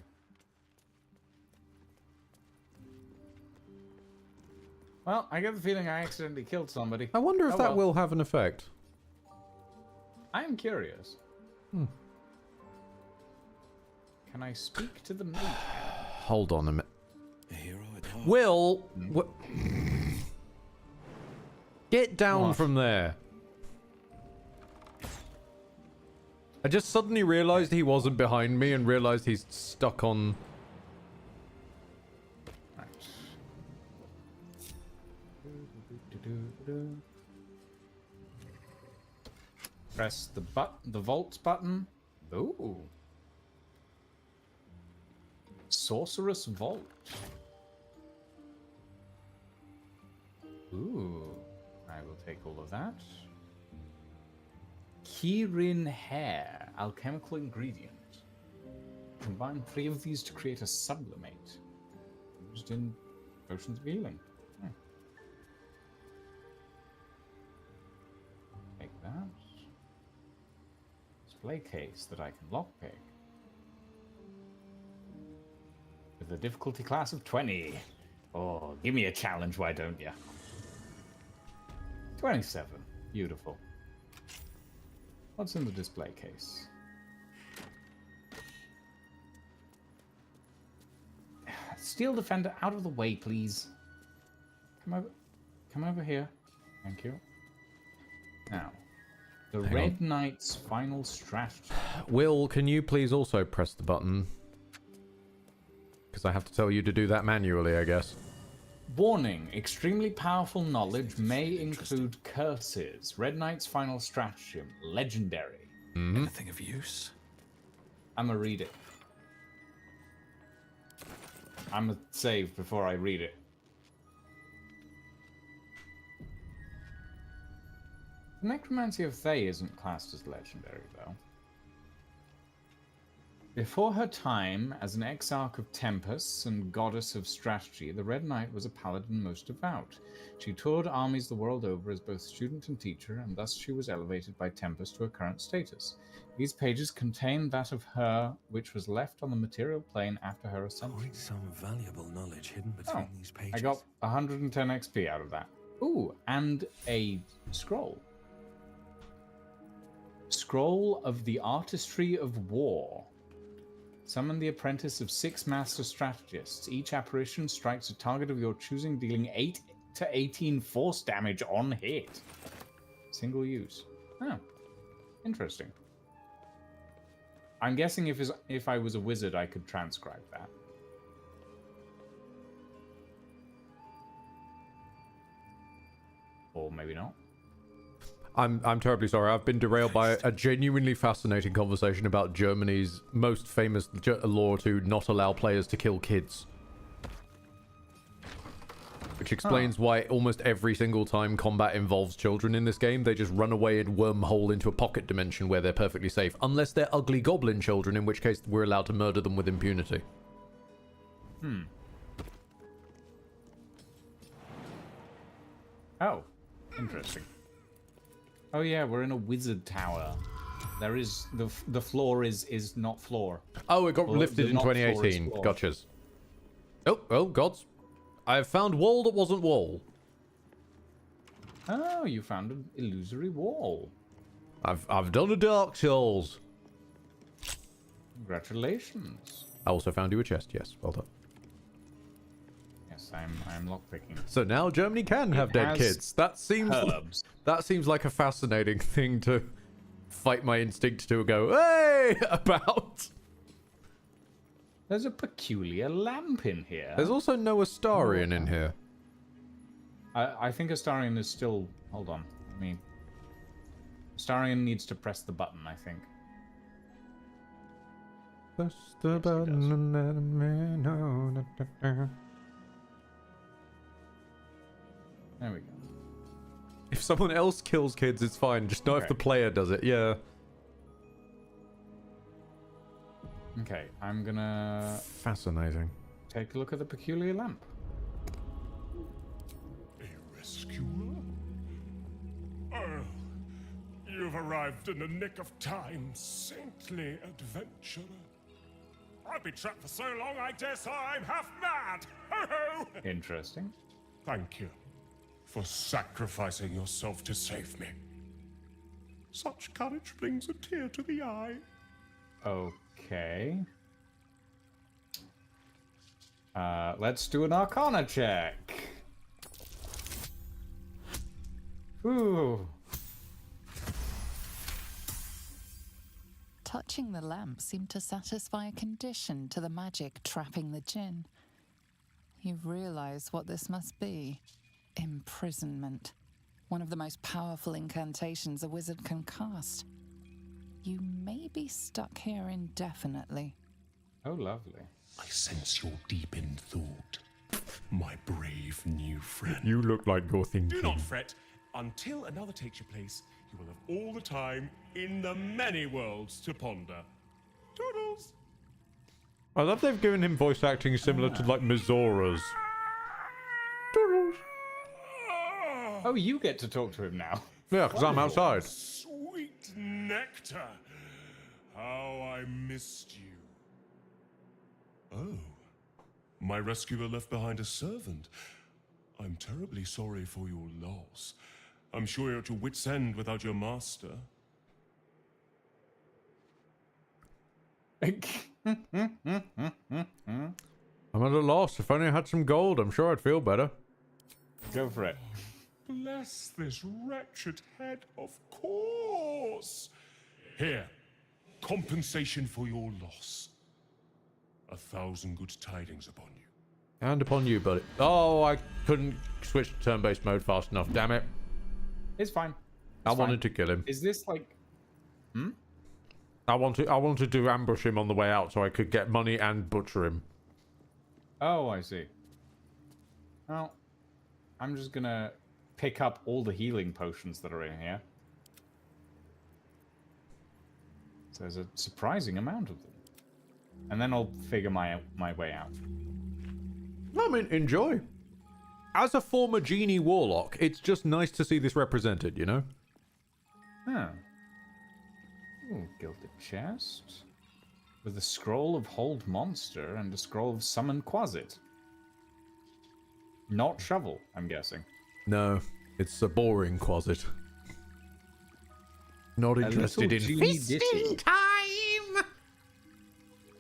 Well, I get the feeling I accidentally killed somebody. I wonder if Oh, that well. will have an effect. I am curious. Can I speak to the mage? Hold on a minute. A hero at heart. Will, get down What? from there. I just suddenly realized he wasn't behind me and realized he's stuck on... Right. Press the vault button. Ooh. Sorceress Vault. Ooh. I will take all of that. Kirin Hair. alchemical ingredient. Combine 3 of these to create a sublimate used in potions of healing. Take that. Display case that I can lockpick. With a difficulty class of 20. Oh, give me a challenge, why don't you? 27. Beautiful. What's in the display case? Steel Defender, out of the way, please. Come over here. Thank you. Now, the Red Knight's final strategy. Will, can you please also press the button? Because I have to tell you to do that manually, I guess. Warning, extremely powerful knowledge may include curses. Red Knight's final stratagem, legendary. Anything of use? I'ma read it. I'ma save before I read it. The Necromancy of Thay isn't classed as legendary, though. Before her time as an exarch of tempests and goddess of strategy, the Red Knight was a paladin most devout. She toured armies the world over as both student and teacher, and thus she was elevated by Tempest to her current status. These pages contain that of her which was left on the material plane after her ascension. Quite some valuable knowledge hidden between these pages. I got 110 XP out of that. Ooh, and a scroll. Scroll of the Artistry of War. Summon the apprentice of 6 master strategists. Each apparition strikes a target of your choosing, dealing 8 to 18 force damage on hit. Single use. Oh, interesting. I'm guessing if I was a wizard, I could transcribe that. Or maybe not. I'm terribly sorry. I've been derailed by a genuinely fascinating conversation about Germany's most famous law to not allow players to kill kids. Which explains why almost every single time combat involves children in this game, they just run away and wormhole into a pocket dimension where they're perfectly safe. Unless they're ugly goblin children, in which case we're allowed to murder them with impunity. Oh, interesting. Oh yeah, we're in a wizard tower. There is the floor is not floor. Oh, it got lifted in 2018. Gotchas. Oh, gods. I have found wall that wasn't wall. Oh, you found an illusory wall. I've done a Dark Souls. Congratulations. I also found you a chest. Yes, well done. Yes, I'm lockpicking. So now Germany can have dead kids. That seems like a fascinating thing to fight my instinct to go, hey, about. There's a peculiar lamp in here. There's also no Astarion in here. I think Astarion is still... Hold on. I mean... Astarion needs to press the button, I think. Press the button and let me know. There we go. If someone else kills kids, it's fine. Just not if the player does it. Yeah. Okay, I'm gonna... Fascinating. Take a look at the peculiar lamp. A rescuer? Oh, you've arrived in the nick of time, saintly adventurer. I've been trapped for so long, I dare say I'm half mad. Ho-ho! Interesting. Thank you for sacrificing yourself to save me. Such courage brings a tear to the eye. Okay. Let's do an Arcana check. Ooh. Touching the lamp seemed to satisfy a condition to the magic trapping the djinn. You realize what this must be. Imprisonment. One of the most powerful incantations a wizard can cast. You may be stuck here indefinitely. Oh, lovely. I sense you're deep in thought, my brave new friend. You look like you're thinking. Do not fret. Until another takes your place, you will have all the time in the many worlds to ponder. Toodles! I love they've given him voice acting similar to like Mizora's. Toodles. Oh, you get to talk to him now. Yeah, because I'm outside. Sweet nectar! How I missed you. Oh, my rescuer left behind a servant. I'm terribly sorry for your loss. I'm sure you're at your wit's end without your master. I'm at a loss. If only I had some gold, I'm sure I'd feel better. Go for it. Bless this wretched head, of course. Here, compensation for your loss. 1,000 good tidings upon you. And upon you, buddy. Oh, I couldn't switch to turn-based mode fast enough. Damn it. It's fine. I wanted to kill him. Is this like... I wanted to ambush him on the way out so I could get money and butcher him. Oh, I see. Well, I'm just gonna pick up all the healing potions that are in here. So there's a surprising amount of them. And then I'll figure my way out. I mean, enjoy. As a former genie warlock, it's just nice to see this represented, you know? Huh. Ooh, gilded chest. With a scroll of Hold Monster and a scroll of Summon Quasit. Not Shovel, I'm guessing. No, it's a boring Quasit. Not interested in feasting time!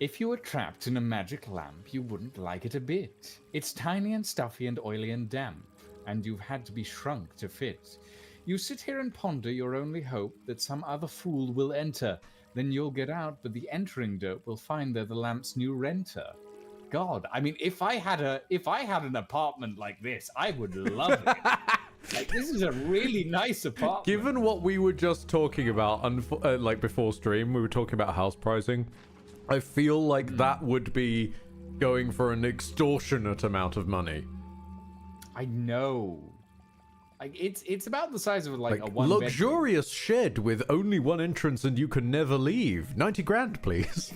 If you were trapped in a magic lamp, you wouldn't like it a bit. It's tiny and stuffy and oily and damp, and you've had to be shrunk to fit. You sit here and ponder your only hope that some other fool will enter. Then you'll get out, but the entering dirt will find they're the lamp's new renter. God, I mean, if I had an apartment like this, I would love it. Like, this is a really nice apartment. Given what we were just talking about, like before stream, we were talking about house pricing. I feel like that would be going for an extortionate amount of money. I know. Like, it's about the size of like a one luxurious shed with only one entrance and you can never leave. 90 grand, please.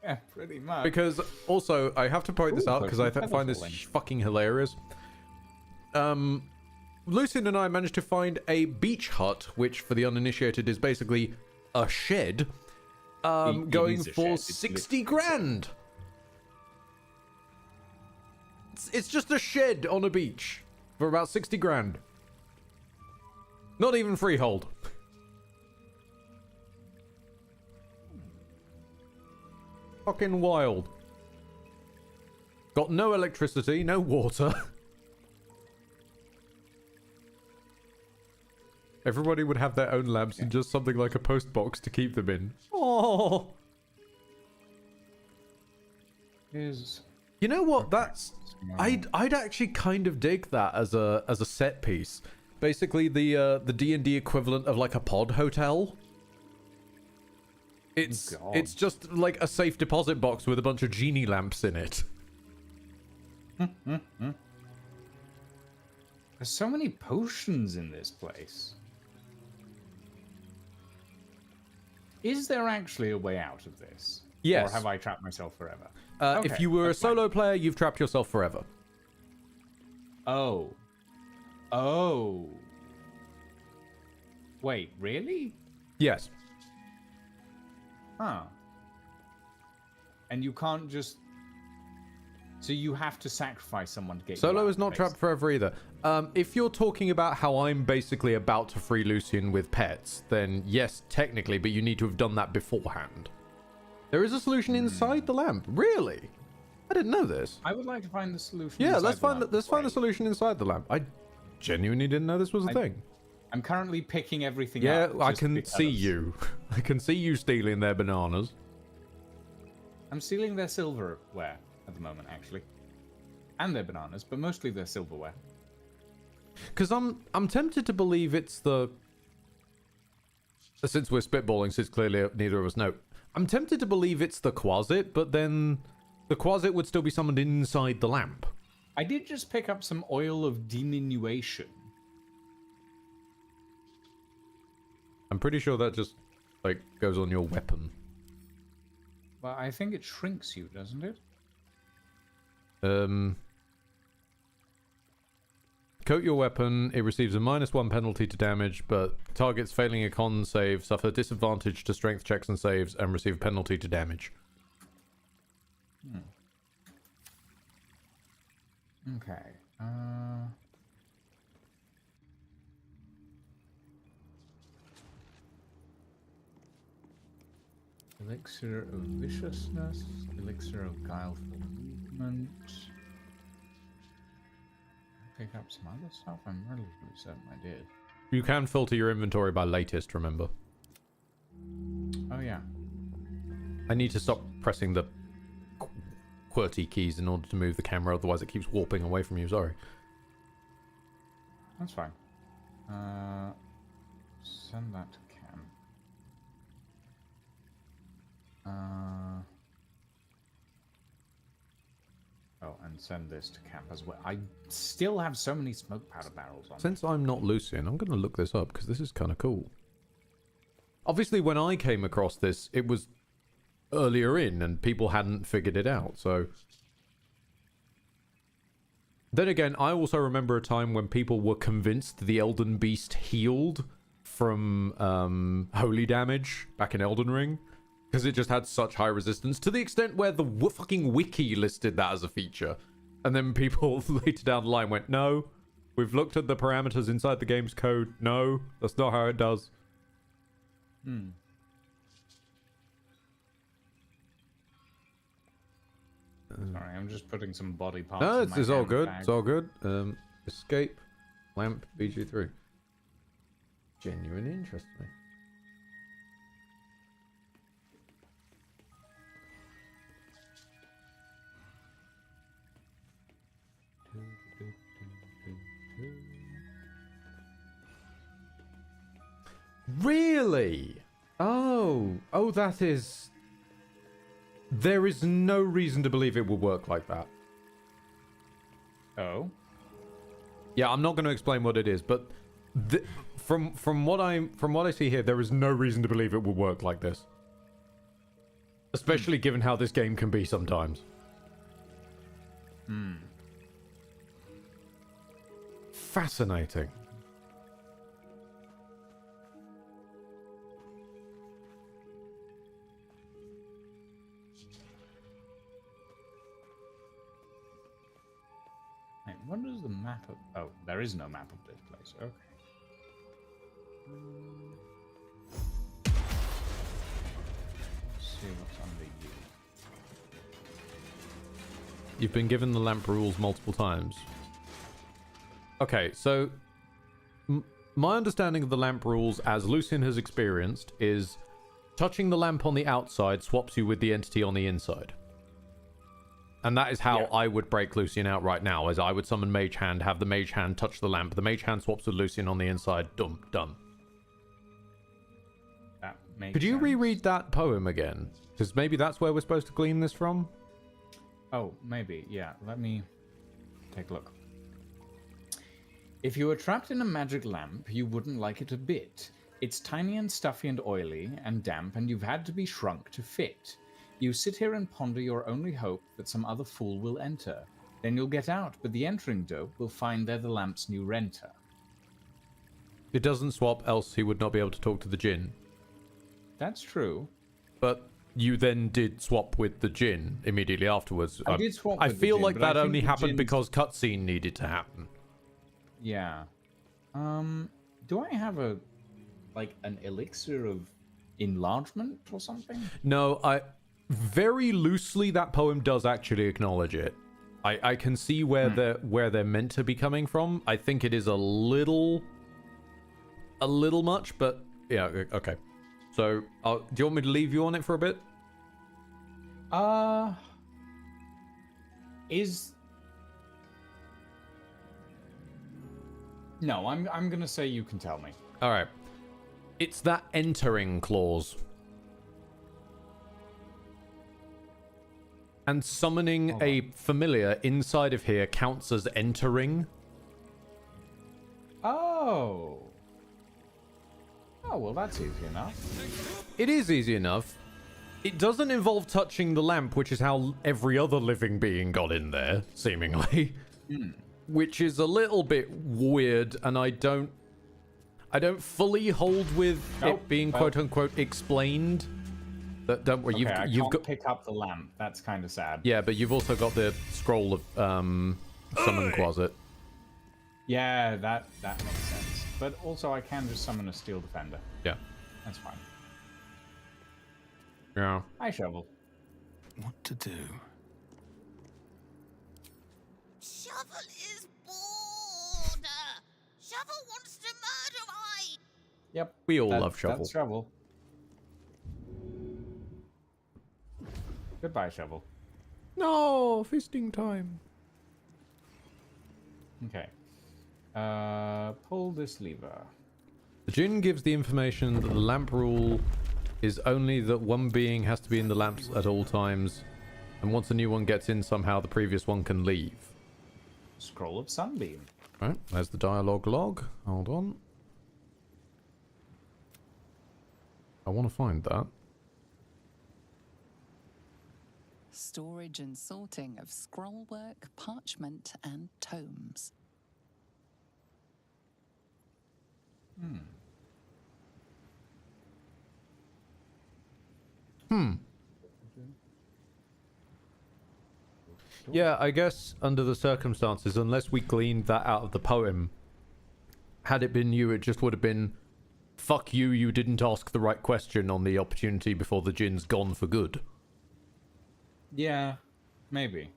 Yeah, pretty much. Because also, I have to point this out because I find this fucking hilarious. Lucian and I managed to find a beach hut, which for the uninitiated is basically a shed, going for 60 grand. It's just a shed on a beach for about 60 grand. Not even freehold. Fucking wild. Got no electricity, no water. Everybody would have their own lamps and just something like a post box to keep them in. Oh. You know what? That's I'd actually kind of dig that as a set piece. Basically the D&D equivalent of like a pod hotel. It's just like a safe deposit box with a bunch of genie lamps in it. There's so many potions in this place. Is there actually a way out of this? Yes. Or have I trapped myself forever? If you were a solo player, you've trapped yourself forever. Oh. Oh. Wait, really? Yes. Huh. And you can't just... So you have to sacrifice someone to get Solo you out, is not trapped forever either. If you're talking about how I'm basically about to free Lucian with pets, then yes, technically, but you need to have done that beforehand. There is a solution inside the lamp. Really? I didn't know this. I would like to find the solution. Yeah, inside let's find the lamp. let's find the solution inside the lamp. I genuinely didn't know this was a thing. I'm currently picking everything yeah, up. I can see you. I can see you stealing their bananas. I'm stealing their silverware at the moment, actually. And their bananas, but mostly their silverware. Because I'm tempted to believe it's the... Since we're spitballing, since clearly neither of us know. I'm tempted to believe it's the Quasit, but then the Quasit would still be summoned inside the lamp. I did just pick up some oil of diminution. I'm pretty sure that just, like, goes on your weapon. Well, I think it shrinks you, doesn't it? Coat your weapon. It receives a -1 penalty to damage, but targets failing a con save suffer disadvantage to strength checks and saves and receive a penalty to damage. Okay. Elixir of Viciousness, Elixir of Guileful Movement. Pick up some other stuff? I'm relatively certain I did. You can filter your inventory by latest, remember? Oh, yeah. I need to stop pressing the QWERTY keys in order to move the camera, otherwise it keeps warping away from you, sorry. That's fine. Send that to Cam. Oh, and send this to camp as well. I still have so many smoke powder barrels on. Since I'm not Lucian, I'm going to look this up because this is kind of cool. Obviously, when I came across this, it was earlier in and people hadn't figured it out, so... Then again, I also remember a time when people were convinced the Elden Beast healed from holy damage back in Elden Ring. Because it just had such high resistance, to the extent where the fucking wiki listed that as a feature. And then people later down the line went, no, we've looked at the parameters inside the game's code. No, that's not how it does. Sorry, I'm just putting some body parts No, in my it's all good. handbag. It's all good. Escape, lamp, BG3. Genuine interest to me. Really? Oh, that is... There is no reason to believe it will work like that. Oh? Yeah, I'm not going to explain what it is, but from what I see here, there is no reason to believe it will work like this. Especially given how this game can be sometimes. Fascinating. Wait, what is the map of... Oh, there is no map of this place. Okay. Let's see what's under you. You've been given the lamp rules multiple times. Okay, so... my understanding of the lamp rules, as Lucian has experienced, is touching the lamp on the outside swaps you with the entity on the inside. And that is how I would break Lucian out right now, as I would summon Mage Hand, have the Mage Hand touch the lamp, the Mage Hand swaps with Lucian on the inside, done. That makes Could you sense. reread that poem again? Because maybe that's where we're supposed to glean this from? Oh, maybe, yeah. Let me take a look. If you were trapped in a magic lamp, you wouldn't like it a bit. It's tiny and stuffy and oily and damp, and you've had to be shrunk to fit. You sit here and ponder your only hope that some other fool will enter. Then you'll get out, but the entering dope will find they're the lamp's new renter. It doesn't swap, else he would not be able to talk to the djinn. That's true. But you then did swap with the djinn immediately afterwards. I did swap I with the feel djinn, like but I that think only the happened djinn's- because cutscene needed to happen. Yeah. Do I have an elixir of enlargement or something? No, very loosely that poem does actually acknowledge it. I can see where they're meant to be coming from. I think it is a little much, but yeah, okay. So, do you want me to leave you on it for a bit? No, I'm gonna say you can tell me. All right. It's that entering clause. And summoning a familiar inside of here counts as entering. Oh. Oh, well, that's easy enough. It is easy enough. It doesn't involve touching the lamp, which is how every other living being got in there, seemingly. Which is a little bit weird, and I don't fully hold with it being quote-unquote explained. But don't worry, Okay, you've can't got... pick up the lamp. That's kind of sad. Yeah, but you've also got the scroll of summon closet. Yeah, that makes sense. But also, I can just summon a steel defender. Yeah. That's fine. Yeah. Hi, Shovel. What to do? Shovel is bored. Shovel wants to murder I. Yep. We all love Shovel. That's Shovel. Goodbye, Shovel. No, feasting time. Okay. Pull this lever. The Djinn gives the information that the lamp rule is only that one being has to be in the lamps at all times, and once a new one gets in somehow, the previous one can leave. Scroll of Sunbeam. Right, there's the dialogue log. Hold on. I want to find that. Storage and sorting of scrollwork, parchment, and tomes. Yeah, I guess under the circumstances, unless we gleaned that out of the poem, had it been you, it just would have been, fuck you, you didn't ask the right question on the opportunity before the Djinn's gone for good. Yeah, maybe.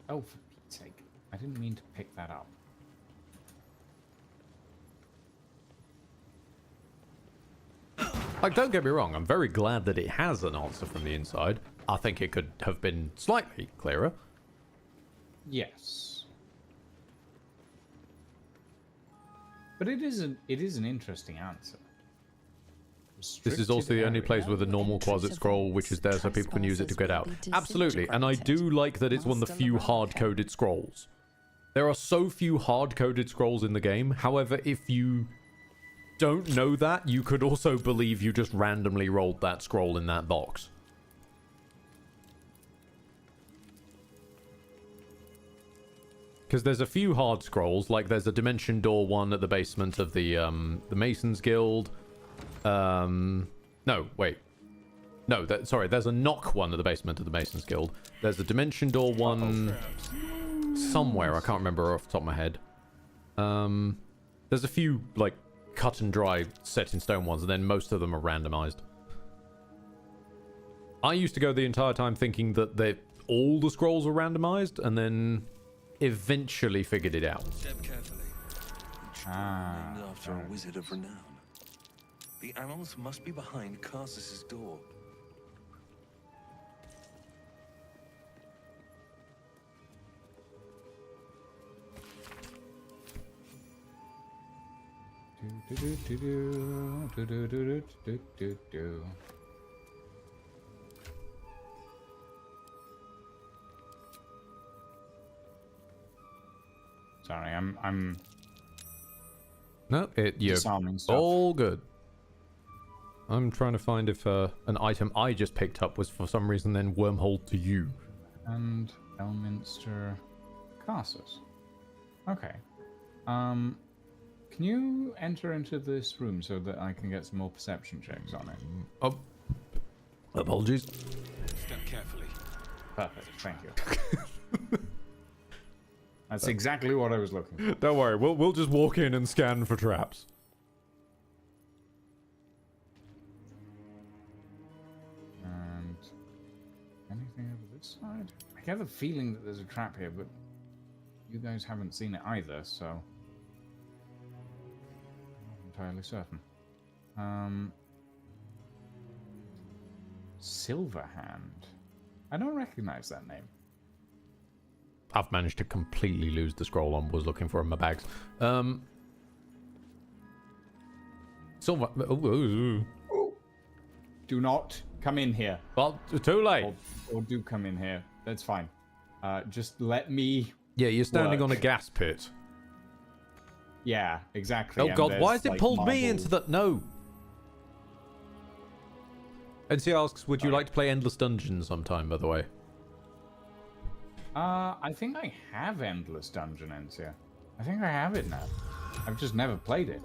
Oh, for Pete's sake. I didn't mean to pick that up. Like, don't get me wrong, I'm very glad that it has an answer from the inside. I think it could have been slightly clearer. Yes. But it is an interesting answer. This is also the only place with a normal closet scroll, which is there so people can use it to get out. Absolutely, and I do like that it's one of the few hard-coded scrolls. There are so few hard-coded scrolls in the game, however, if you don't know that, you could also believe you just randomly rolled that scroll in that box. Because there's a few hard scrolls, like there's a Dimension Door one at the basement of the Masons Guild. No, wait. No, sorry, there's a knock one at the basement of the Masons Guild. There's a Dimension Door one somewhere, I can't remember off the top of my head. There's a few, like, cut and dry, set in stone ones, and then most of them are randomized. I used to go the entire time thinking that all the scrolls were randomized, and then eventually figured it out. Step carefully. Named after a wizard of renown. The animals must be behind Carsus's door. Sorry, I'm No, you're disarming stuff. all good. I'm trying to find if an item I just picked up was for some reason then wormholed to you. And Elminster Carsus. Okay. Can you enter into this room so that I can get some more perception checks on it? Oh, apologies. Step carefully. Perfect, thank you. That's exactly what I was looking for. Don't worry, we'll just walk in and scan for traps. And anything over this side? I get the feeling that there's a trap here, but you guys haven't seen it either, so I'm not entirely certain. Silverhand. I don't recognize that name. I've managed to completely lose the scroll I was looking for in my bags. Silver. Do not come in here. Well, too late. Or do come in here. That's fine. Just let me. Yeah, you're standing work. on a gas pit. Yeah, exactly. Oh and god, why there's, has it pulled me into marble- the... No. NC asks, would you like to play Endless Dungeon sometime, by the way? I think I have Endless Dungeon, NC. I think I have it now. I've just never played it.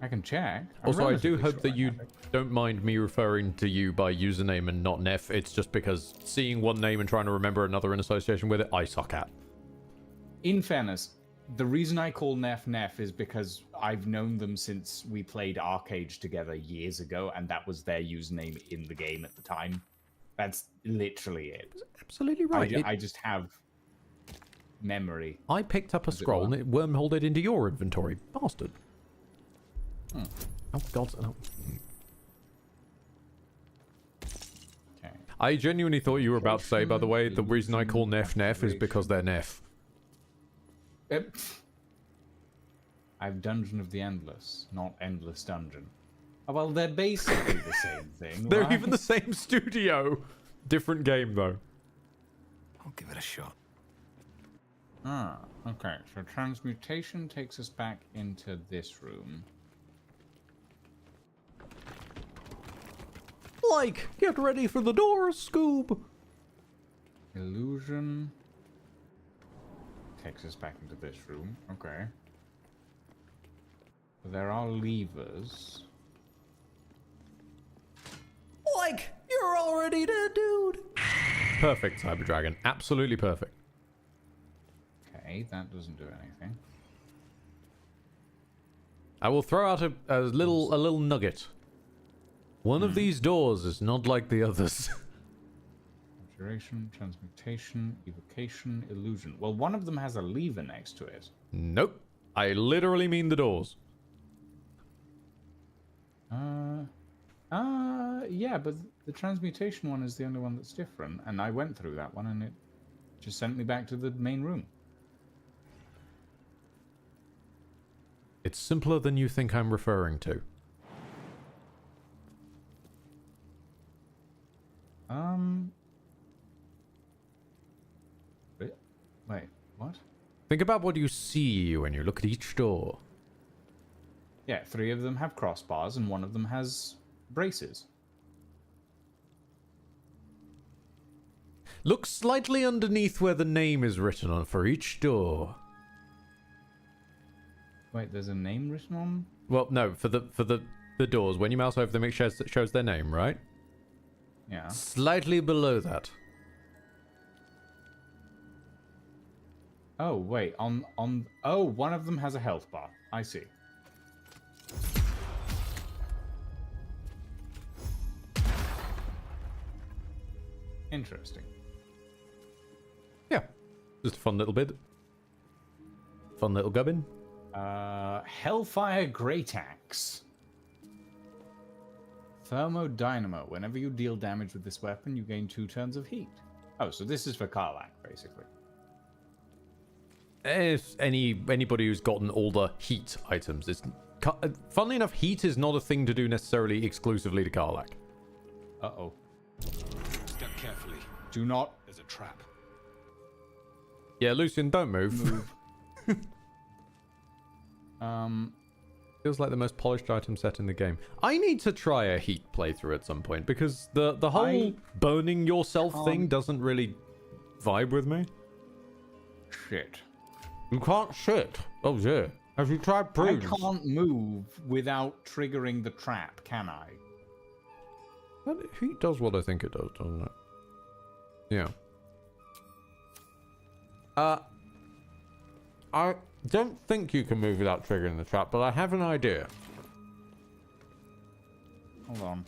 I can check. Also, I do hope that you don't mind me referring to you by username and not Neff. It's just because seeing one name and trying to remember another in association with it, I suck at. In fairness, the reason I call Neff Neff is because I've known them since we played Arcade together years ago, and that was their username in the game at the time. That's literally it. Absolutely right. I just have memory. I picked up a scroll and it wormholed it into your inventory. Bastard. Oh, God. No. Okay. I genuinely thought you were about to say, by the way, the reason I call Neff Neff is because they're Neff. I've Dungeon of the Endless, not Endless Dungeon. Oh, well, they're basically the same thing. They're right? even the same studio. Different game, though. I'll give it a shot. Ah, okay. So transmutation takes us back into this room. Like, get ready for the doors, Scoob. Illusion takes us back into this room. Okay. There are levers. Like, you're already dead, dude. Perfect, Cyber Dragon. Absolutely perfect. Okay, that doesn't do anything. I will throw out a little nugget. One of these doors is not like the others. Abjuration, transmutation, evocation, illusion. Well, one of them has a lever next to it. Nope. I literally mean the doors. Yeah, but the transmutation one is the only one that's different, and I went through that one, and it just sent me back to the main room. It's simpler than you think I'm referring to. Wait, what? Think about what you see when you look at each door. Yeah, 3 of them have crossbars, and 1 of them has braces. Look slightly underneath where the name is written on for each door. Wait, there's a name written on? Well, no, for the doors. When you mouse over them, it shows their name, right? Yeah. Slightly below that. Oh, wait, oh, one of them has a health bar. I see. Interesting. Yeah. Just a fun little bit. Fun little gubbin. Hellfire Great Axe. Thermodynamo. Whenever you deal damage with this weapon, you gain 2 turns of heat. Oh, so this is for Karlach, basically. If anybody who's gotten all the heat items, funnily enough, heat is not a thing to do necessarily exclusively to Karlach. Uh-oh. Step carefully. Do not. There's a trap. Yeah, Lucian, don't move. Feels like the most polished item set in the game. I need to try a heat playthrough at some point because the whole burning yourself thing doesn't really vibe with me. Shit. You can't shit. Oh yeah. Have you tried prunes? I can't move without triggering the trap, can I? Well, heat does what I think it does, doesn't it? Yeah. I don't think you can move without triggering the trap, but I have an idea. Hold on.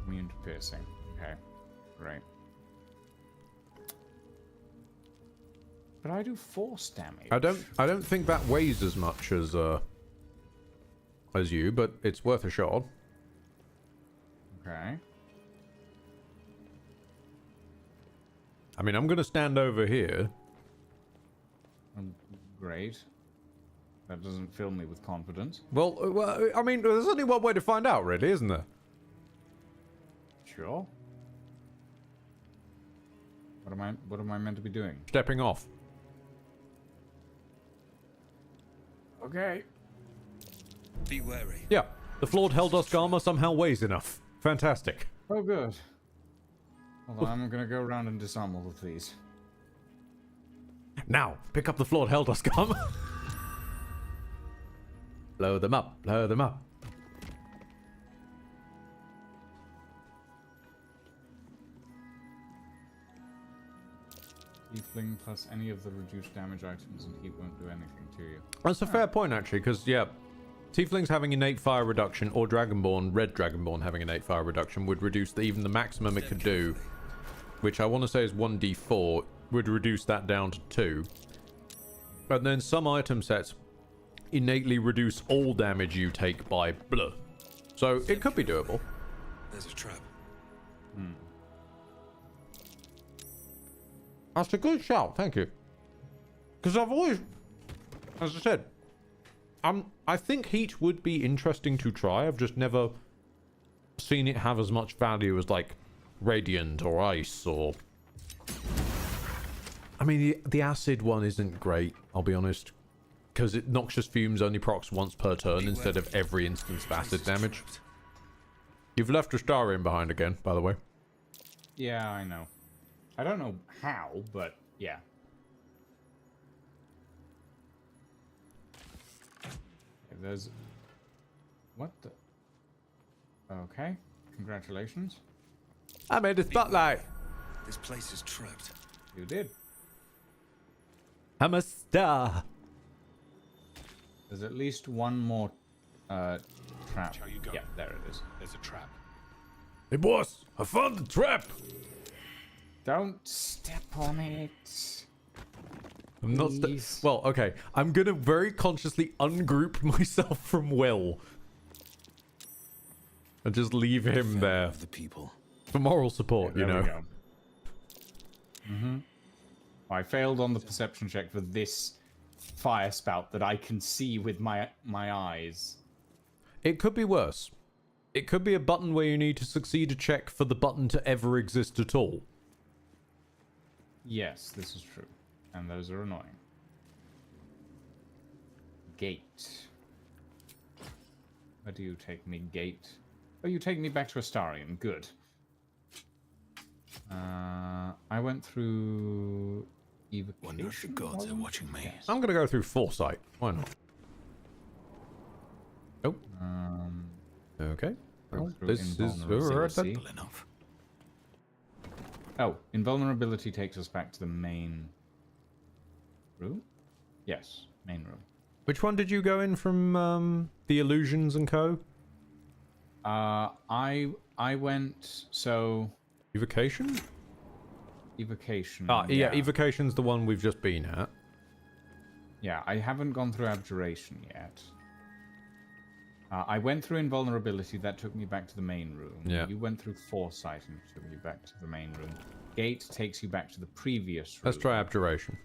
Immune to piercing. Okay. Great. But I do force damage. I don't think that weighs as much as you, but it's worth a shot. Okay. I mean, I'm gonna stand over here. Great. That doesn't fill me with confidence. Well, I mean, there's only one way to find out, really, isn't there? Sure. What am I meant to be doing? Stepping off. Okay. Be wary. Yeah, the flawed Helldusk armor somehow weighs enough. Fantastic. Oh, good. Hold on, I'm gonna go around and disarm all of these. Now, pick up the flawed Helldusk armor. Blow them up, blow them up. Tiefling plus any of the reduced damage items and heat won't do anything to you. That's a fair point, actually, because, yeah, Tieflings having innate fire reduction, or Dragonborn, Red Dragonborn having innate fire reduction would reduce even the maximum it could do, which I want to say is 1d4, would reduce that down to 2. And then some item sets innately reduce all damage you take by blah. So it could be doable. There's a trap. That's a good shout, thank you. Because I've always, as I said, I think heat would be interesting to try. I've just never seen it have as much value as, like, radiant or ice or... I mean, the acid one isn't great, I'll be honest. Because noxious fumes only procs once per turn instead of every instance of acid damage. You've left Astarion behind again, by the way. Yeah, I know. I don't know how, but yeah. There's... What the... Okay. Congratulations. I made a spotlight. This place is trapped. You did. I'm a star. There's at least one more trap. Yeah, there it is. There's a trap. Hey, boss, I found the trap. Don't step on it. I'm not. Well, okay. I'm gonna very consciously ungroup myself from Will and just leave him there The people. for moral support. Yeah, you know. Mm-hmm. I failed on the perception check for this fire spout that I can see with my eyes. It could be worse. It could be a button where you need to succeed a check for the button to ever exist at all. Yes, this is true. And those are annoying. Gate. Where do you take me, gate? Oh, you take me back to Astarion. Good. I went through... Wonder if the gods are watching me. Yes. I'm gonna go through Foresight. Why not? Oh. Okay. Well, this is Invulnerability. Oh, invulnerability takes us back to the main room? Yes, main room. Which one did you go in from the Illusions and Co? I went Evocation? Evocation. Yeah, Evocation's the one we've just been at. Yeah, I haven't gone through Abjuration yet. I went through Invulnerability, that took me back to the main room. Yeah. You went through Foresight and took you back to the main room. Gate takes you back to the previous room. Let's try Abjuration.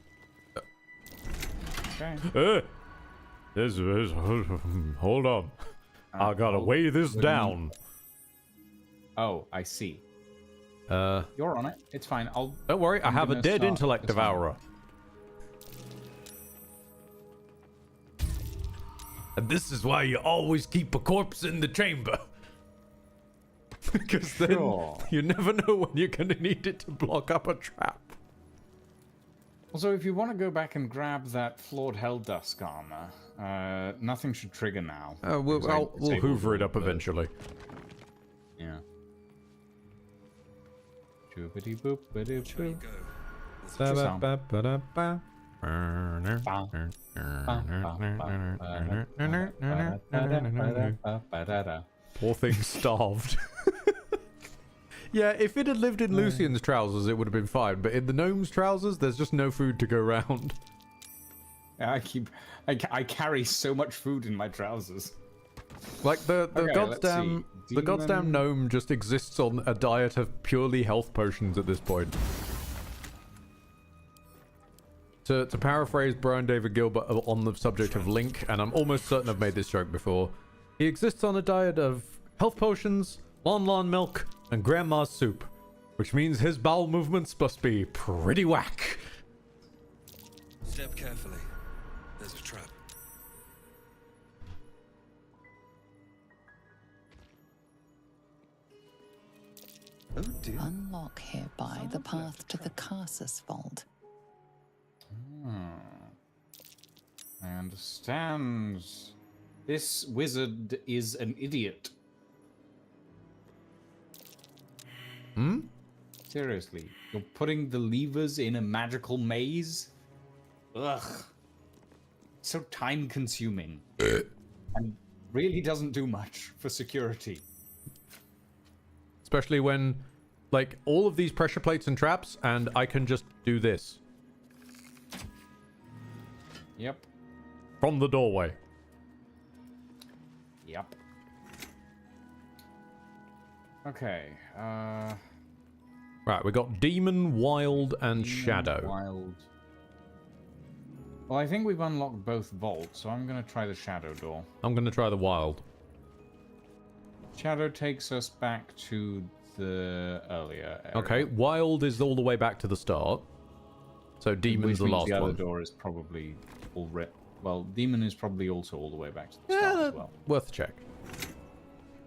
Okay. Hold on. I gotta weigh this down. Oh, I see. You're on it. It's fine. Don't worry, I have a dead intellect devourer. And this is why you always keep a corpse in the chamber. Because then you never know when you're gonna need it to block up a trap. Also, if you want to go back and grab that flawed Helldusk armor, nothing should trigger now. We'll hoover it up eventually. Yeah. Choopity boop ba-doop boop. Poor thing starved. Yeah, if it had lived in Lucian's trousers, it would have been fine. But in the gnome's trousers, there's just no food to go round. I carry so much food in my trousers. Like the goddamn gnome just exists on a diet of purely health potions at this point. To paraphrase Brian David Gilbert on the subject of Link, and I'm almost certain I've made this joke before, he exists on a diet of health potions, Lon milk, and grandma's soup, which means his bowel movements must be pretty whack. Step carefully. There's a trap. Oh dear. Unlock hereby the path to the Carsus Vault. I understand. This wizard is an idiot. Hmm? Seriously, you're putting the levers in a magical maze? Ugh. So time-consuming. And really doesn't do much for security. Especially when, like, all of these pressure plates and traps, and I can just do this. Yep. From the doorway. Yep. Okay, Right, we got Demon, Wild, and Demon, Shadow. Wild. Well, I think we've unlocked both vaults, so I'm going to try the Shadow door. I'm going to try the Wild. Shadow takes us back to the earlier area. Okay, Wild is all the way back to the start. So Demon's the Which means last the other one. door is probably already... Well, Demon is probably also all the way back to the start as well. Worth a check.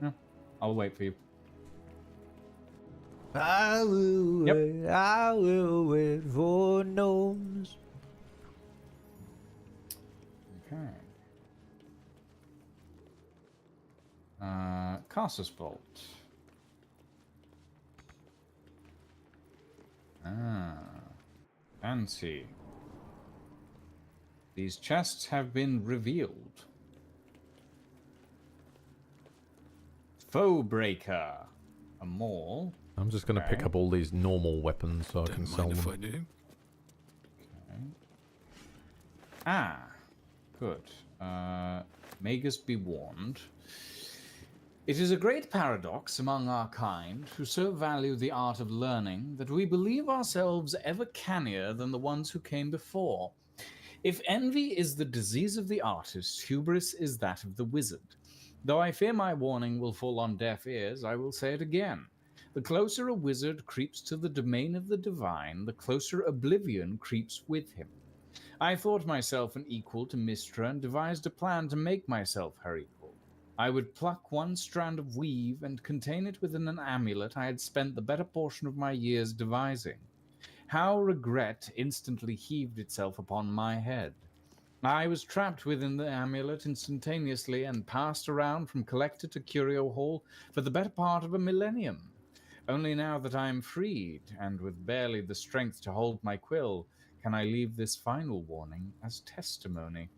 Yeah, I'll wait for you. I will wait, I will wait for gnomes. Okay. Carsus Vault. Fancy. These chests have been revealed. Foe Breaker. A maul. I'm just going to pick up all these normal weapons so I can sell them. If I do. Okay. Ah, good. Magus be warned. It is a great paradox among our kind, who so value the art of learning, that we believe ourselves ever cannier than the ones who came before. If envy is the disease of the artist, hubris is that of the wizard. Though I fear my warning will fall on deaf ears, I will say it again. The closer a wizard creeps to the domain of the divine, the closer oblivion creeps with him. I thought myself an equal to Mystra and devised a plan to make myself her equal. I would pluck one strand of weave and contain it within an amulet I had spent the better portion of my years devising. How regret instantly heaved itself upon my head. I was trapped within the amulet instantaneously and passed around from collector to curio hall for the better part of a millennium. Only now that I am freed, and with barely the strength to hold my quill, can I leave this final warning as testimony.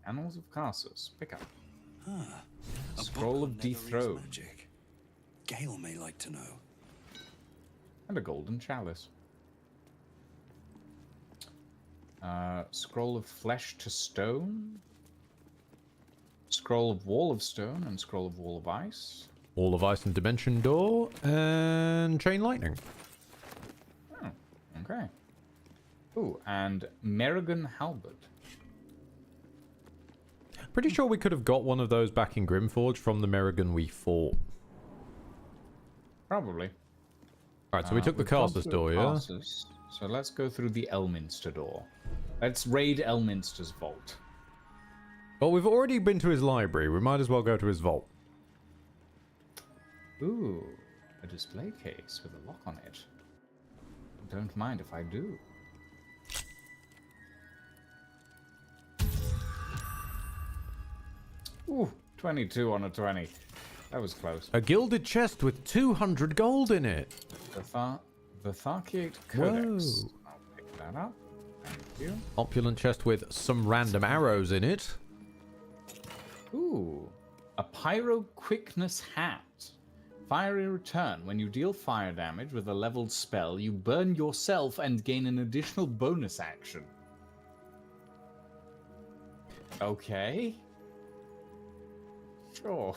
Annals of Carsus. Pick up. A Scroll book of on Netherese Dethrone. magic. Gale may like to know. And a golden chalice. Scroll of Flesh to Stone. Scroll of Wall of Stone and Scroll of Wall of Ice. Wall of Ice and Dimension Door, and Chain Lightning. Oh, okay. Ooh, and Merrigan Halberd. Pretty sure we could have got one of those back in Grimforge from the Merrigan we fought. Probably. Alright, so we took the we've gone Carsus through door, yeah? Carsus, so let's go through the Elminster door. Let's raid Elminster's vault. Well, we've already been to his library. We might as well go to his vault. Ooh, a display case with a lock on it. Don't mind if I do. Ooh, 22 on a 20. That was close. A gilded chest with 200 gold in it. The Tharkiate Codex. Whoa. I'll pick that up. Thank you. Opulent chest with some random arrows in it. Ooh, a Pyro Quickness hat. Fiery return. When you deal fire damage with a leveled spell, you burn yourself and gain an additional bonus action. Okay. Sure.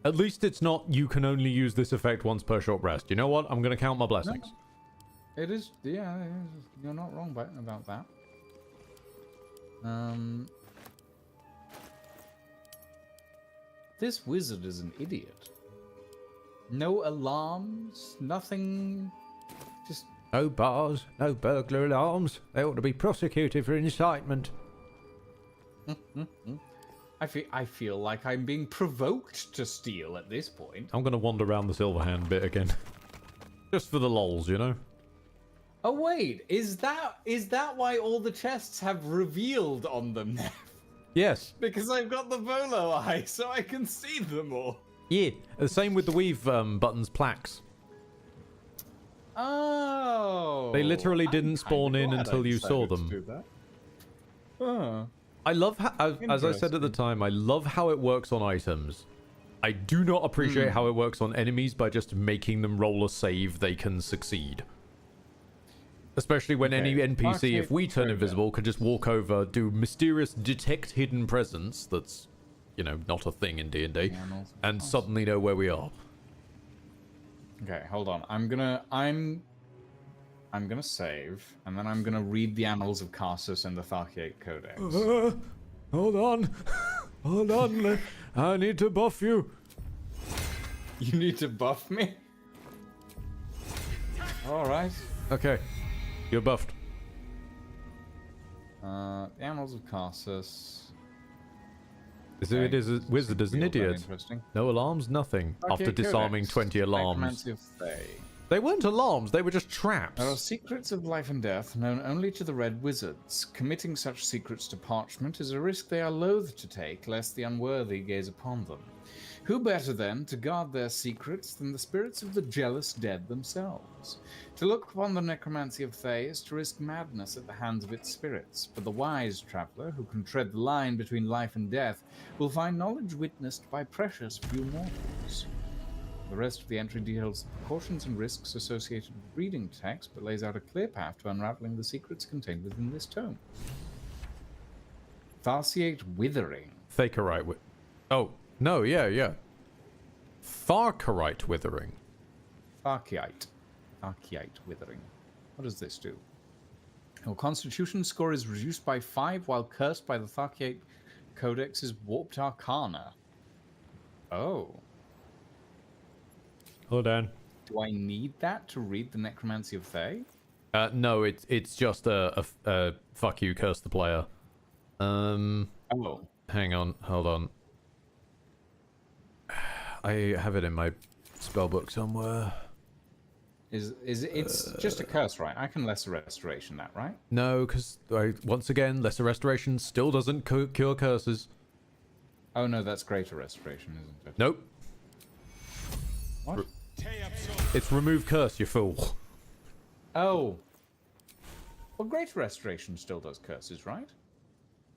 At least it's not you can only use this effect once per short rest. You know what? I'm going to count my blessings. It is, yeah, you're not wrong about that. This wizard is an idiot. No alarms, nothing, just... No bars, no burglar alarms. They ought to be prosecuted for incitement. I feel like I'm being provoked to steal at this point. I'm going to wander around the Silverhand bit again. Just for the lols, you know? Oh wait, is that why all the chests have revealed on them now? Yes. Because I've got the bolo eye, so I can see them all. Yeah. The same with the weave buttons plaques. Oh. They literally didn't spawn in until you saw them. Oh. I love how, as I said at the time, I love how it works on items. I do not appreciate how it works on enemies by just making them roll a save they can succeed. Especially when any NPC, if we turn invisible, could just walk over, do mysterious detect hidden presence, that's, you know, not a thing in D&D, and suddenly know where we are. Okay, hold on. I'm gonna save, and then I'm gonna read the Annals of Carsus and the Tharkiate Codex. Hold on. Hold on. I need to buff you. You need to buff me? Alright. Okay. You're buffed. The Annals of Carsus. It is a wizard is an idiot. No alarms, nothing. After disarming 20 alarms. They weren't alarms, they were just traps. There are secrets of life and death known only to the Red Wizards. Committing such secrets to parchment is a risk they are loath to take, lest the unworthy gaze upon them. Who better, then, to guard their secrets than the spirits of the jealous dead themselves? To look upon the necromancy of Thay is to risk madness at the hands of its spirits, but the wise traveller, who can tread the line between life and death, will find knowledge witnessed by precious few mortals. The rest of the entry details the precautions and risks associated with reading text, but lays out a clear path to unraveling the secrets contained within this tome. Tharkiate Withering. Thakerite Oh, no, yeah. Tharkarite Withering. Tharkiate Withering. What does this do? Your constitution score is reduced by 5 while cursed by the Tharkiate Codex's Warped Arcana. Oh. Hold on. Do I need that to read the Necromancy of Thay? No, it's just a fuck you, curse the player. Oh. Hang on, hold on. I have it in my spellbook somewhere. It's just a curse, right? I can lesser restoration that, right? No, because once again, lesser restoration still doesn't cure curses. Oh no, that's greater restoration, isn't it? Nope. What? It's remove curse, you fool. Oh. Well, greater restoration still does curses, right?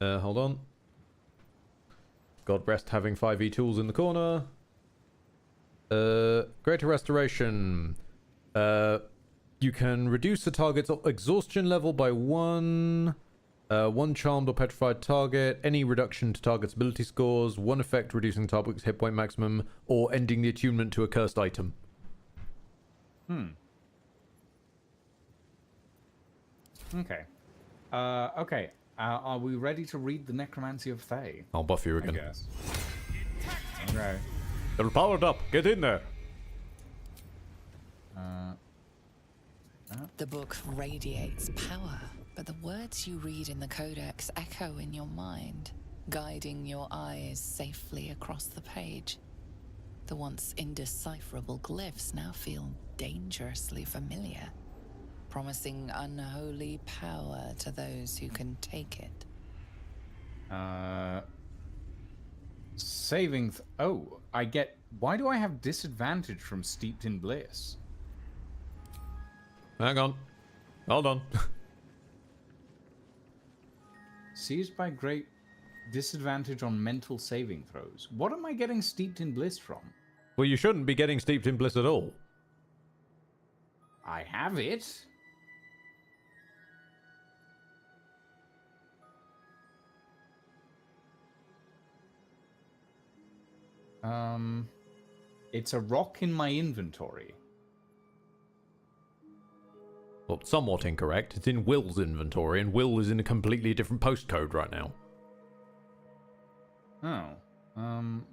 Hold on. God rest having 5e tools in the corner. Greater restoration. You can reduce the target's exhaustion level by 1. 1 charmed or petrified target. Any reduction to target's ability scores. 1 effect reducing target's hit point maximum, or ending the attunement to a cursed item. Okay. Okay. Are we ready to read the Necromancy of Thay? I'll buff you again. I guess. Okay. They're powered up. Get in there. The book radiates power, but the words you read in the Codex echo in your mind, guiding your eyes safely across the page. The once indecipherable glyphs now feel dangerously familiar, promising unholy power to those who can take it. Saving... oh, I get... Why do I have disadvantage from Steeped in Bliss? Hang on. Hold on. Seized by great disadvantage on mental saving throws. What am I getting Steeped in Bliss from? Well, you shouldn't be getting Steeped in Bliss at all. I have it. It's a rock in my inventory. Well, somewhat incorrect. It's in Will's inventory, and Will is in a completely different postcode right now. Oh.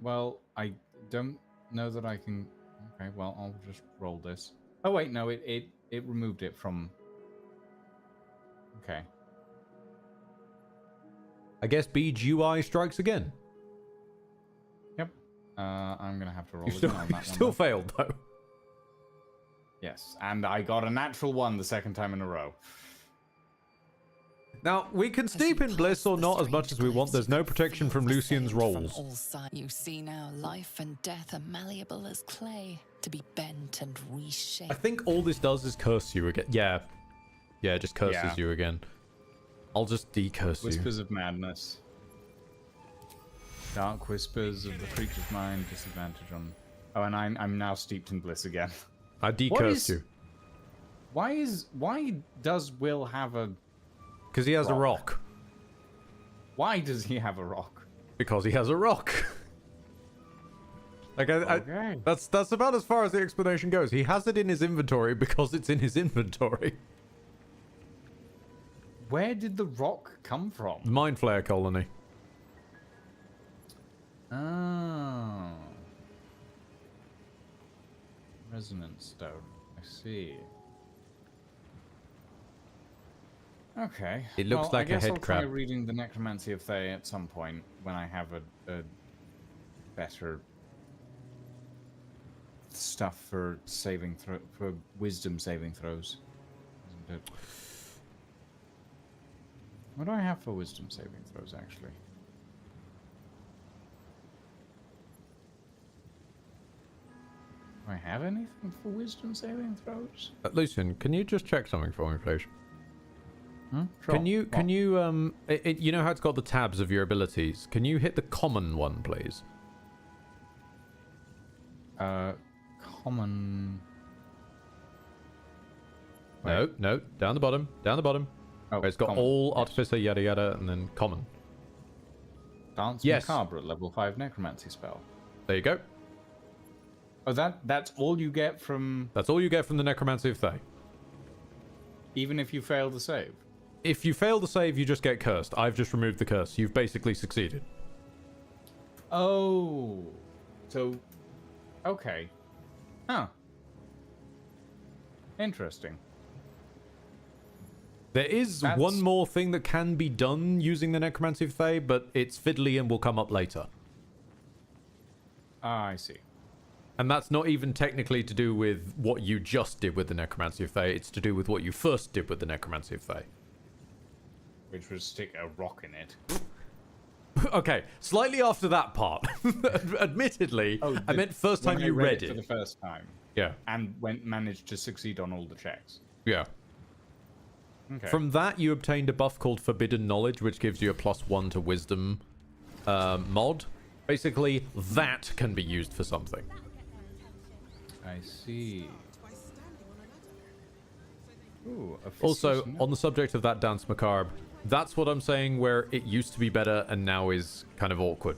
Well, I don't know that I can... Okay, well, I'll just roll this. Oh, wait, no, it removed it from... Okay. I guess BGUI strikes again. Yep. I'm going to have to roll You again on that one. still though. failed, though. Yes, and I got a natural 1 the second time in a row. Now, we can steep in bliss or not as much as we want. There's no protection from Lucian's rolls. You see now, life and death are malleable as clay, to be bent and reshaped. I think all this does is curse you again. Yeah. Yeah, it just curses you again. I'll just decurse you. Whispers of madness. Dark whispers of the creature's mind, disadvantage on... Oh, and I'm now steeped in bliss again. I decursed you. Why does Will have a... Because he has a rock. Why does he have a rock? Because he has a rock. Like, Okay. that's about as far as the explanation goes. He has it in his inventory because it's in his inventory. Where did the rock come from? Mind Flayer colony. Oh. Resonance stone. I see. Okay. It looks well, like I guess a head I'll crab. try reading the Necromancy of Thay at some point when I have a better stuff for for wisdom saving throws. Isn't it? What do I have for wisdom saving throws actually? Do I have anything for wisdom saving throws? Lucian, can you just check something for me, please? Sure. Can you you know how it's got the tabs of your abilities? Can you hit the common one, please? Common. No, down the bottom, Oh, it's got common. all artificer yada yada and then common. Dance Yes. Macabre, level 5 necromancy spell. There you go. Oh, that's all you get from... That's all you get from the Necromancy of Thay. Even if you fail the save? If you fail to save, you just get cursed. I've just removed the curse. You've basically succeeded. Oh. So... Okay. Huh. Interesting. There is one more thing that can be done using the Necromancy of Thay, but it's fiddly and will come up later. Ah, I see. And that's not even technically to do with what you just did with the Necromancy of Thay, it's to do with what you first did with the Necromancy of Thay. Which was stick a rock in it. Okay, slightly after that part. Admittedly, I meant first time you read it. For the first time. Yeah. And managed to succeed on all the checks. Yeah. Okay. From that, you obtained a buff called Forbidden Knowledge, which gives you a +1 to Wisdom mod. Basically, that can be used for something. I see. Ooh, Also, on the subject of that Dance Macabre, that's what I'm saying where it used to be better and now is kind of awkward.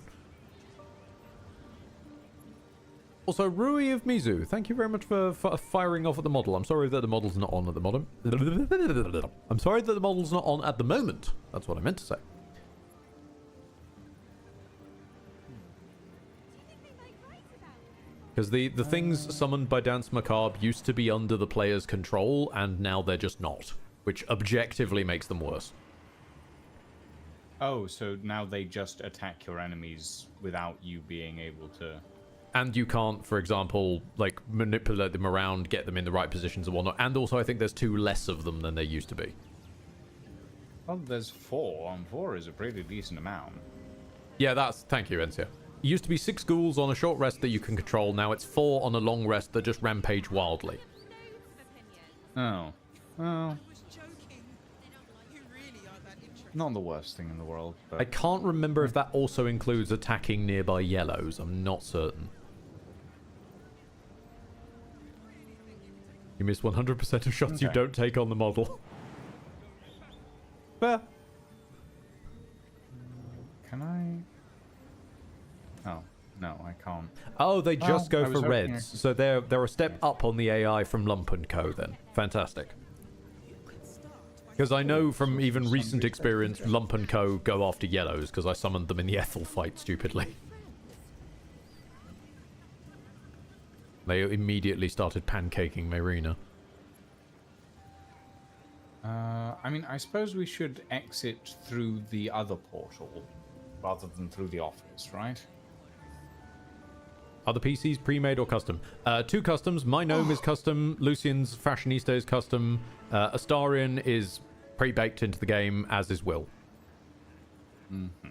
Also, Rui of Mizu, thank you very much for firing off at the model. I'm sorry that the model's not on at the moment. I'm sorry that the model's not on at the moment. That's what I meant to say. Because the things summoned by Dance Macabre used to be under the player's control, and now they're just not. Which objectively makes them worse. Oh, so now they just attack your enemies without you being able to... And you can't, for example, like, manipulate them around, get them in the right positions and whatnot. And also, I think there's 2 less of them than there used to be. Well, there's 4. 4 is a pretty decent amount. Yeah, that's... Thank you, Encia. It used to be 6 ghouls on a short rest that you can control. Now it's 4 on a long rest that just rampage wildly. Oh. Well... Not the worst thing in the world, but... I can't remember if that also includes attacking nearby yellows. I'm not certain. You miss 100% of shots you don't take on the model. Fair. Can I... Oh, no, I can't. Oh, they just go I was for hoping reds. So they're a step up on the AI from Lump & Co. then. Fantastic. Because I know from even recent experience, Lump and Co. go after yellows, because I summoned them in the Ethel fight, stupidly. They immediately started pancaking Marina. I mean, I suppose we should exit through the other portal, rather than through the office, right? Are the PCs pre-made or custom? 2 customs. My gnome is custom. Lucian's Fashionista is custom. Astarion is pre-baked into the game, as is Will. Mm-hmm.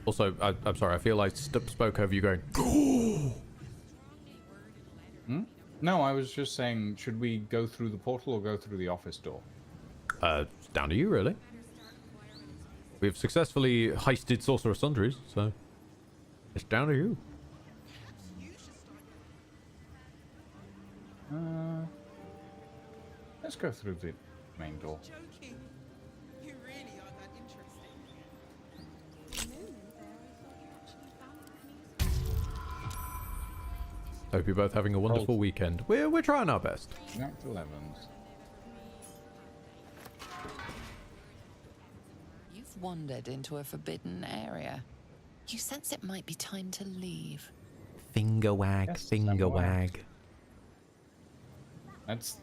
Also, I'm sorry, I feel I spoke over you going, Hmm? No, I was just saying, should we go through the portal or go through the office door? It's down to you, really. We've successfully heisted Sorcerer Sundries, so it's down to you. Let's go through the main door. You really are that interesting. Hope you're both having a wonderful weekend. We're trying our best. Act 11s. You've wandered into a forbidden area. You sense it might be time to leave. Finger wag, Yes, finger wag. That's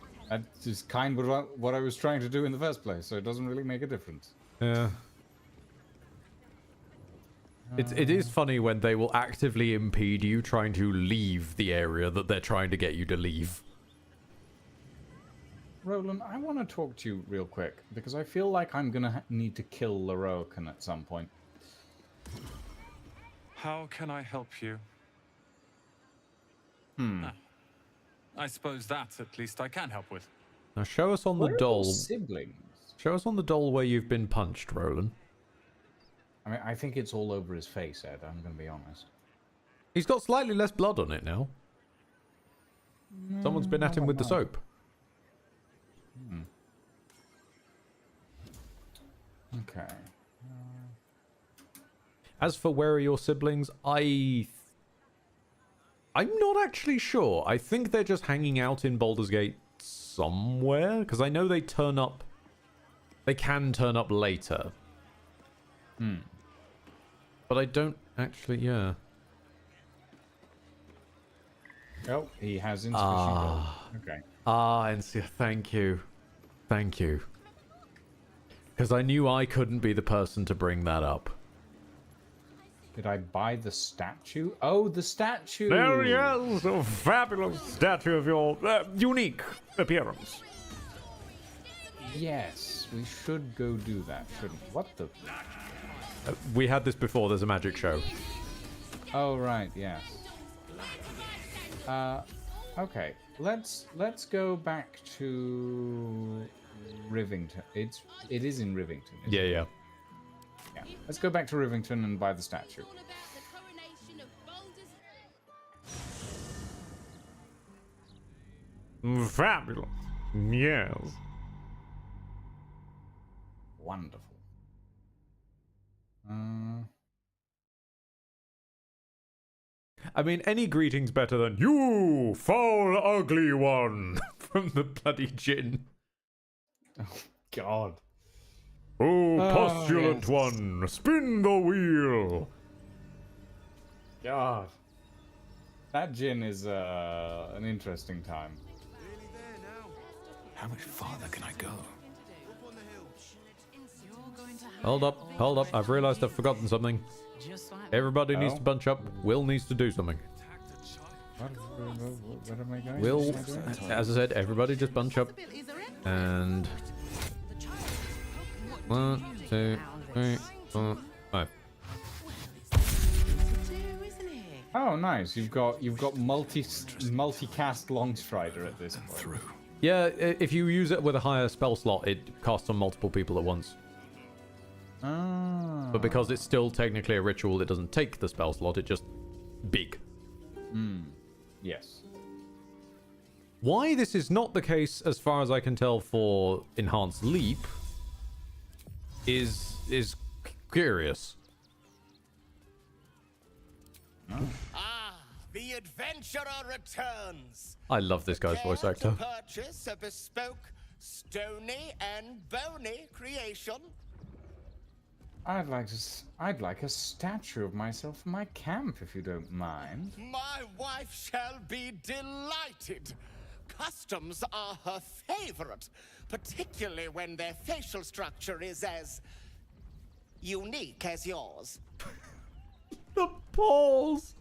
just kind of what I was trying to do in the first place, so it doesn't really make a difference. Yeah. It is funny when they will actively impede you trying to leave the area that they're trying to get you to leave. Roland, I want to talk to you real quick, because I feel like I'm going to need to kill Larocan at some point. How can I help you? I suppose that, at least, I can help with. Now show us on the Where are doll. your siblings? Show us on the doll where you've been punched, Roland. I mean, I think it's all over his face, Ed. I'm going to be honest. He's got slightly less blood on it now. Someone's been at him with the soap. Okay. As for where are your siblings, I'm not actually sure. I think they're just hanging out in Baldur's Gate somewhere, because I know they turn up. They can turn up later. But I don't actually, yeah. Oh, he has insufficient gold. Okay. Insia, thank you. Thank you. Because I knew I couldn't be the person to bring that up. Did I buy the statue? Oh, the statue! There he is, a fabulous statue of your unique appearance. Yes, we should go do that, shouldn't we? What the... We had this before, there's a magic show. Oh, right, yes. Okay, let's go back to Rivington. It is in Rivington. Yeah, yeah. Yeah. Let's go back to Rivington and buy the statue. Fabulous. Yes. Wonderful. I mean, any greeting's better than "You foul, ugly one" from the bloody djinn. Oh, God. Oh, postulant yes. one, spin the wheel. God. That djinn is an interesting time. How much farther can I go? Hold up. I've realized I've forgotten something. Everybody needs to bunch up. Will needs to do something. What am I going? Will, as I said, everybody just bunch up. And 1, 2, 3, 4, 5. Oh, nice. You've got multicast Longstrider at this point. Yeah, if you use it with a higher spell slot, it casts on multiple people at once. Ah. But because it's still technically a ritual, it doesn't take the spell slot, it just big. Yes. Why this is not the case, as far as I can tell, for Enhanced Leap is curious. The adventurer returns. I love this guy's voice actor. Purchase a bespoke stony and bony creation. I'd like a statue of myself for my camp, if you don't mind. My wife shall be delighted. Customs are her favorite, particularly when their facial structure is as unique as yours. The paws!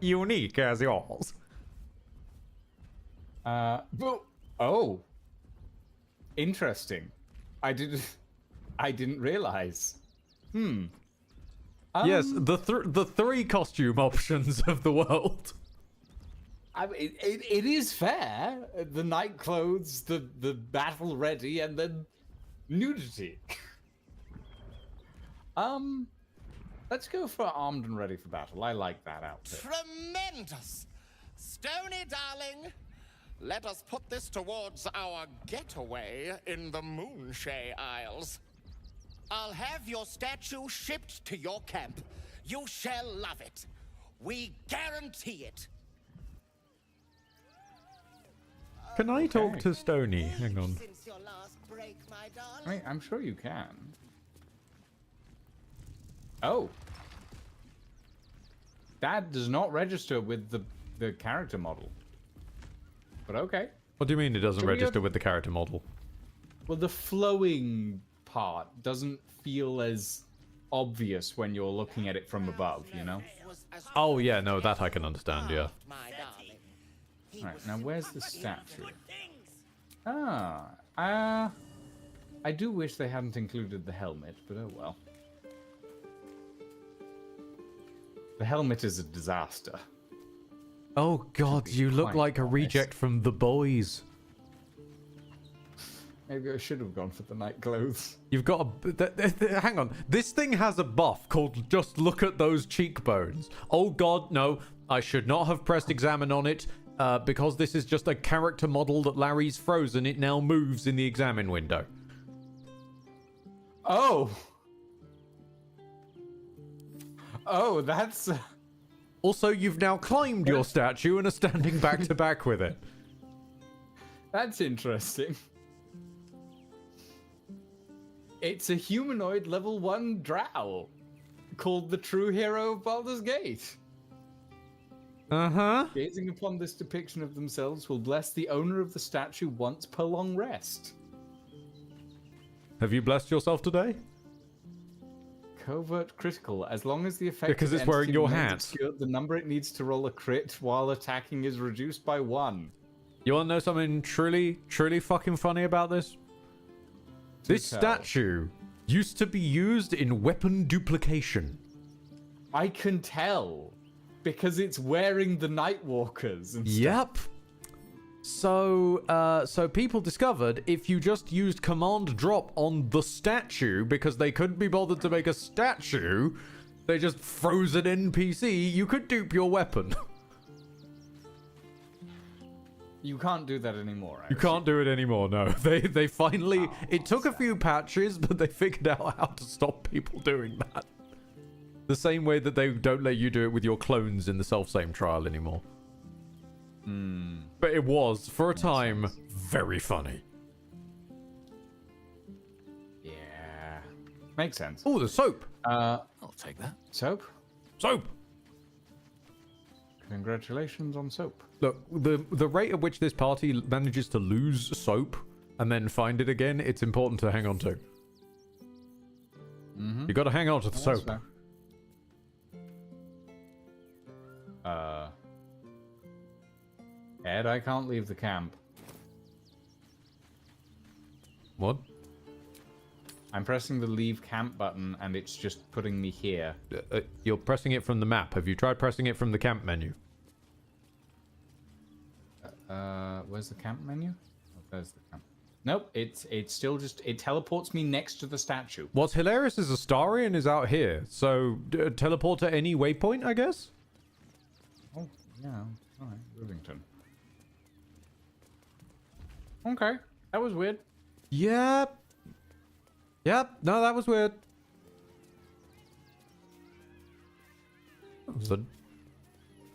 Unique as yours. Oh. Interesting. I didn't realize. Yes, the three costume options of the world. I mean, it is fair. The night clothes, the battle ready, and then nudity. Let's go for armed and ready for battle. I like that outfit. Tremendous! Stony, darling, let us put this towards our getaway in the Moonshay Isles. I'll have your statue shipped to your camp. You shall love it. We guarantee it. Can I talk to Stony? Hang on. Since your last break, my darling. I mean, I'm sure you can. Oh. That does not register with the character model. But okay. What do you mean it doesn't Do we register have- with the character model? Well, the flowing part doesn't feel as obvious when you're looking at it from above, you know? Oh yeah, no, that I can understand, yeah. Right, now where's the statue? I do wish they hadn't included the helmet, but oh well. The helmet is a disaster. Oh god, you look quite like a honest. reject from The Boys. Maybe I should have gone for the night clothes. You've got a... hang on. This thing has a buff called Just Look at Those Cheekbones. Oh god, no. I should not have pressed examine on it. Because this is just a character model that Larry's frozen, it now moves in the examine window. Oh! Oh, that's... Also, you've now climbed your statue and are standing back to back with it. That's interesting. It's a humanoid level 1 drow called the true hero of Baldur's Gate. Uh-huh. Gazing upon this depiction of themselves will bless the owner of the statue once per long rest. Have you blessed yourself today? Covert critical. As long as the effect Because it's wearing your hat. obscured, the number it needs to roll a crit while attacking is reduced by 1. You want to know something truly fucking funny about this? This tell. statue used to be used in weapon duplication. I can tell. Because it's wearing the Nightwalkers and stuff. Yep. So people discovered if you just used command drop on the statue because they couldn't be bothered to make a statue, they just froze an NPC, you could dupe your weapon. You can't do that anymore. You can't do it anymore, no. They finally... it took a few patches, but they figured out how to stop people doing that. The same way that they don't let you do it with your clones in the self-same trial anymore. But it was, for a time, very funny. Yeah. Makes sense. Oh, the soap! I'll take that. Soap? Soap! Congratulations on soap. Look, the rate at which this party manages to lose soap and then find it again, it's important to hang on to. You gotta hang on to the soap. Fair. Ed, I can't leave the camp. What? I'm pressing the leave camp button and it's just putting me here. You're pressing it from the map. Have you tried pressing it from the camp menu? Where's the camp menu? Oh, there's the camp. Nope, it's still just, it teleports me next to the statue. What's hilarious is Astarion is out here, so teleport to any waypoint, I guess? Oh, yeah, alright, Rivington. Okay, that was weird. Yep. Yep, no, that was weird. That was a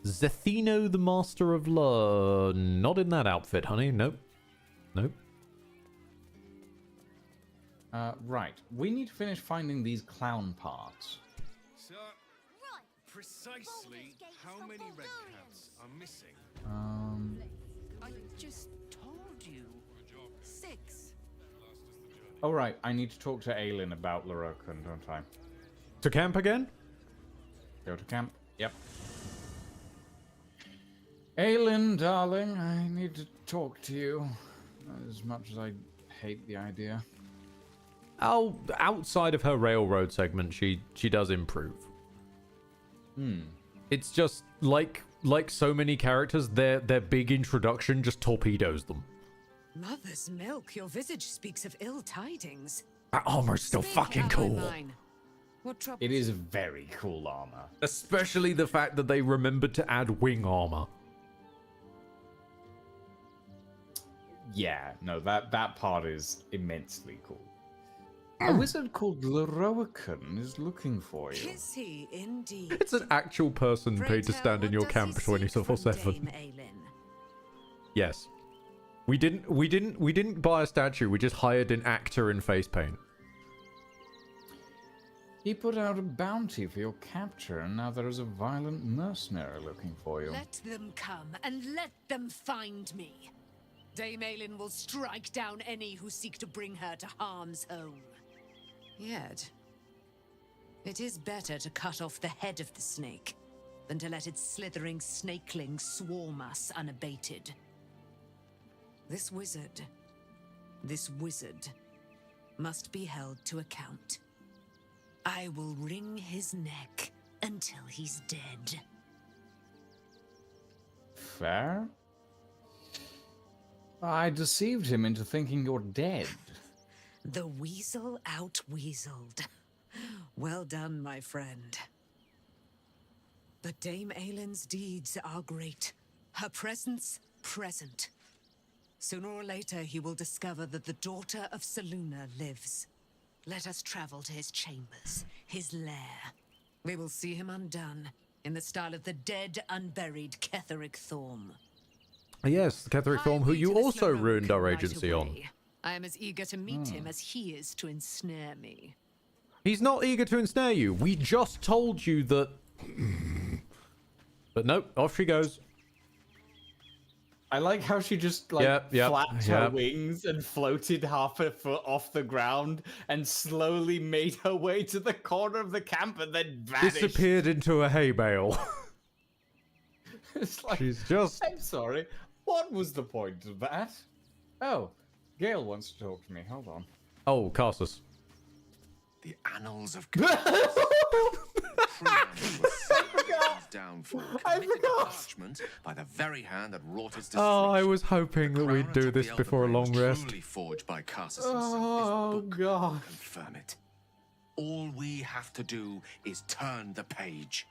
Zethino, the Master of Law. Not in that outfit, honey. Nope. Nope. Right. We need to finish finding these clown parts. So, precisely how many red cats are missing? I just told you. 6. Oh, right. I need to talk to Aelin about Lorokan, don't I? To camp again? Go to camp. Yep. Aelin, darling, I need to talk to you. As much as I hate the idea. Oh, outside of her railroad segment, she does improve. It's just like so many characters, their big introduction just torpedoes them. Mother's milk, your visage speaks of ill tidings. That armor's still fucking cool. What trouble? It is very cool armor. Especially the fact that they remembered to add wing armor. Yeah, no, that part is immensely cool. A wizard called Lorokan is looking for you. Is he indeed? It's an actual person Pray paid to tell, stand in what your does camp he seek from 24/7. Dame Aelin? Yes. We didn't buy a statue, we just hired an actor in face paint. He put out a bounty for your capture, and now there is a violent mercenary looking for you. Let them come, and let them find me. Dame Aelin will strike down any who seek to bring her to harm's home. Yet, it is better to cut off the head of the snake than to let its slithering snakelings swarm us unabated. This wizard must be held to account. I will wring his neck until he's dead. Fair? I deceived him into thinking you're dead. The weasel out-weaseled. Well done, my friend. But Dame Aelin's deeds are great. Her presence, present. Sooner or later, he will discover that the daughter of Selûne lives. Let us travel to his chambers, his lair. We will see him undone, in the style of the dead, unburied Ketheric Thorm. Yes, Ketheric Thorm, who you also ruined our agency on. I am as eager to meet him as he is to ensnare me. He's not eager to ensnare you. We just told you that... But nope, off she goes. I like how she just flapped her wings and floated half a foot off the ground and slowly made her way to the corner of the camp and then vanished. Disappeared into a hay bale. It's like, she's just... I'm sorry. What was the point of that? Oh, Gale wants to talk to me. Hold on. Oh, Carsus. The annals of I forgot. Parchment by the very hand that wrought its Oh, I was hoping that we'd do this before a long rest. Forged by Carsus oh, God. Confirm it. All we have to do is turn the page.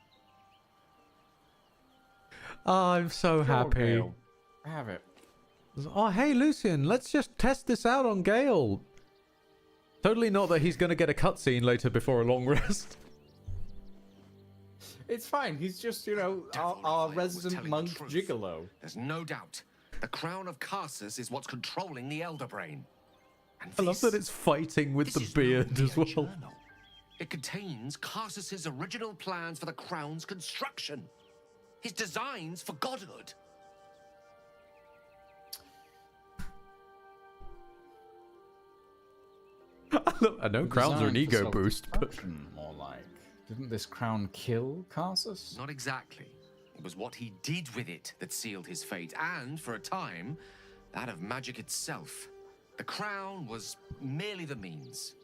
Oh, I'm so happy. Gale. Have it. Oh, hey, Lucian, let's just test this out on Gale. Totally not that he's going to get a cutscene later before a long rest. It's fine. He's just, you know, our resident monk gigolo. There's no doubt. The crown of Carsus is what's controlling the Elder Brain. And I love that it's fighting with the beard as well. Journal. It contains Carsus's original plans for the crown's construction. His designs for godhood. I know crowns are an ego boost, but... More like. Didn't this crown kill Carsus? Not exactly. It was what he did with it that sealed his fate, and, for a time, that of magic itself. The crown was merely the means.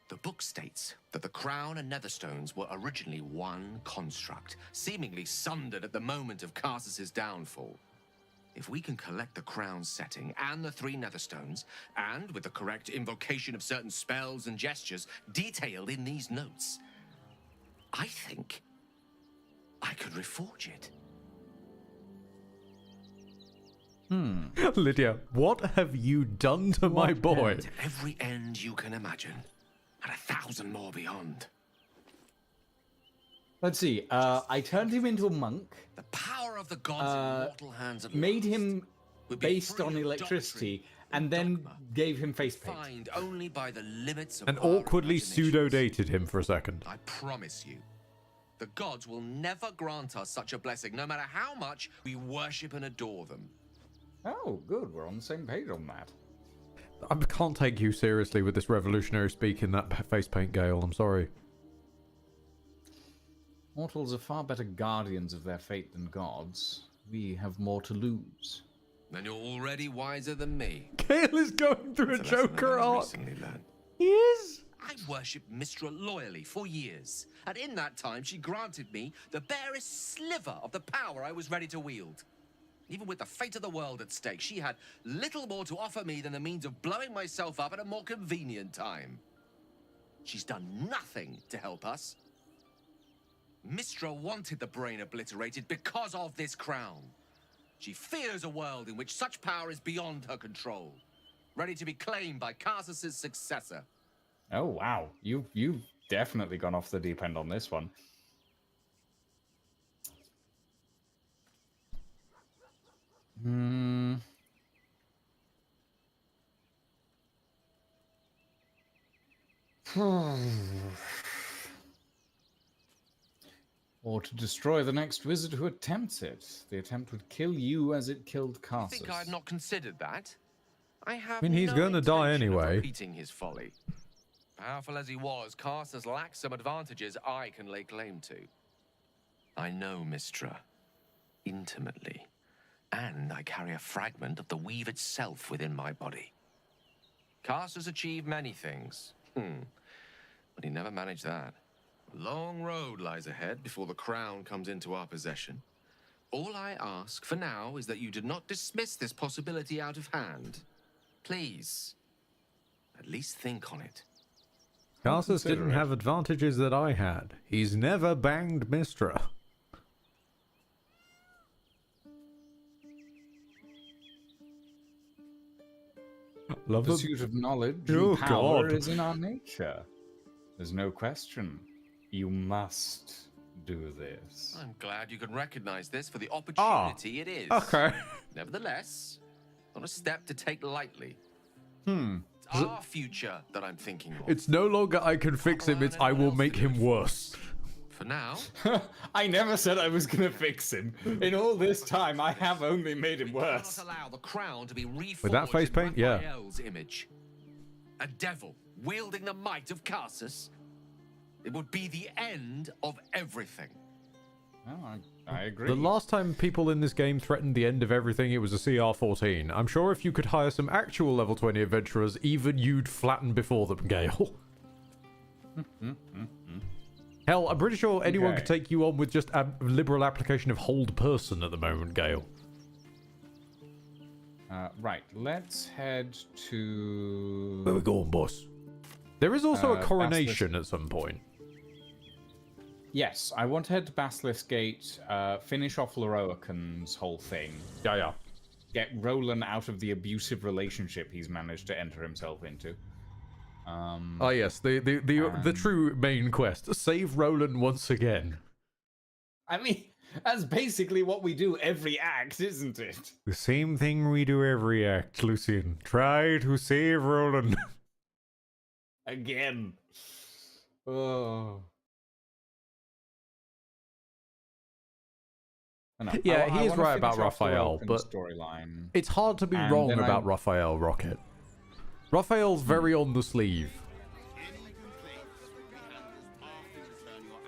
The book states that the crown and netherstones were originally one construct, seemingly sundered at the moment of Carsus's downfall. If we can collect the crown's setting and the 3 netherstones, and with the correct invocation of certain spells and gestures detailed in these notes, I think I could reforge it. Lydia, what have you done to my boy? To every end you can imagine, and 1,000 more beyond. Let's see. I turned him into a monk. The power of the gods in mortal hands and made him based on electricity, and then gave him face paint. Defined only by the limits of And our awkwardly imaginations. pseudo-dated him for a second. I promise you, the gods will never grant us such a blessing, no matter how much we worship and adore them. Oh, good. We're on the same page on that. I can't take you seriously with this revolutionary speak in that face paint, Gale. I'm sorry. Mortals are far better guardians of their fate than gods. We have more to lose. Then you're already wiser than me. Gale is going through a It's lesson Joker I've arc. recently learned. He is. I worshipped Mistra loyally for years, and in that time she granted me the barest sliver of the power I was ready to wield. Even with the fate of the world at stake, she had little more to offer me than the means of blowing myself up at a more convenient time. She's done nothing to help us. Mistra wanted the brain obliterated because of this crown. She fears a world in which such power is beyond her control, ready to be claimed by Karsus's successor. Oh wow, you've definitely gone off the deep end on this one. Hmm. Or to destroy the next wizard who attempts it. The attempt would kill you as it killed I Karsus. think I had not considered that. I have I mean, he's no gonna die intention of anyway. repeating his folly. Powerful as he was, Karsus lacks some advantages I can lay claim to. I know Mistra intimately, and I carry a fragment of the weave itself within my body. Karsus achieved many things, but he never managed that. A long road lies ahead before the crown comes into our possession. All I ask for now is that you do not dismiss this possibility out of hand. Please, at least think on it. Karsus didn't have advantages that I had. He's never banged Mistra. Love The pursuit of knowledge Oh, and power God. is in our nature. There's no question. You must do this. I'm glad you can recognize this for the opportunity it is. Okay. Nevertheless, not a step to take lightly. Hmm. It's our future that I'm thinking of. It's no longer I can fix him, it's I will make him worse. For now, I never said I was gonna fix him. In all this time, I have only made him we worse. cannot allow the crown to be reforged With that face in paint, yeah. Raphael's image. A devil wielding the might of Karsus. It would be the end of everything. Oh, I agree. The last time people in this game threatened the end of everything, it was a CR14. I'm sure if you could hire some actual level 20 adventurers, even you'd flatten before them, Gale. Hell, I'm pretty sure anyone could take you on with just a liberal application of hold person at the moment, Gale. Right, let's head to... Where we going, boss? There is also a Basilisk. coronation at some point. Yes, I want to head to Basilisk Gate, finish off Loroakan's whole thing. Yeah. Get Roland out of the abusive relationship he's managed to enter himself into. Oh yes, the true main quest. Save Roland once again. I mean, that's basically what we do every act, isn't it? The same thing we do every act, Lucian. Try to save Roland. Again. Oh. No, Yeah, I he is wanna right about finish off Raphael, Loroakan's but storyline. it's hard to be And wrong then about Raphael, Rocket. Raphael's very on the sleeve.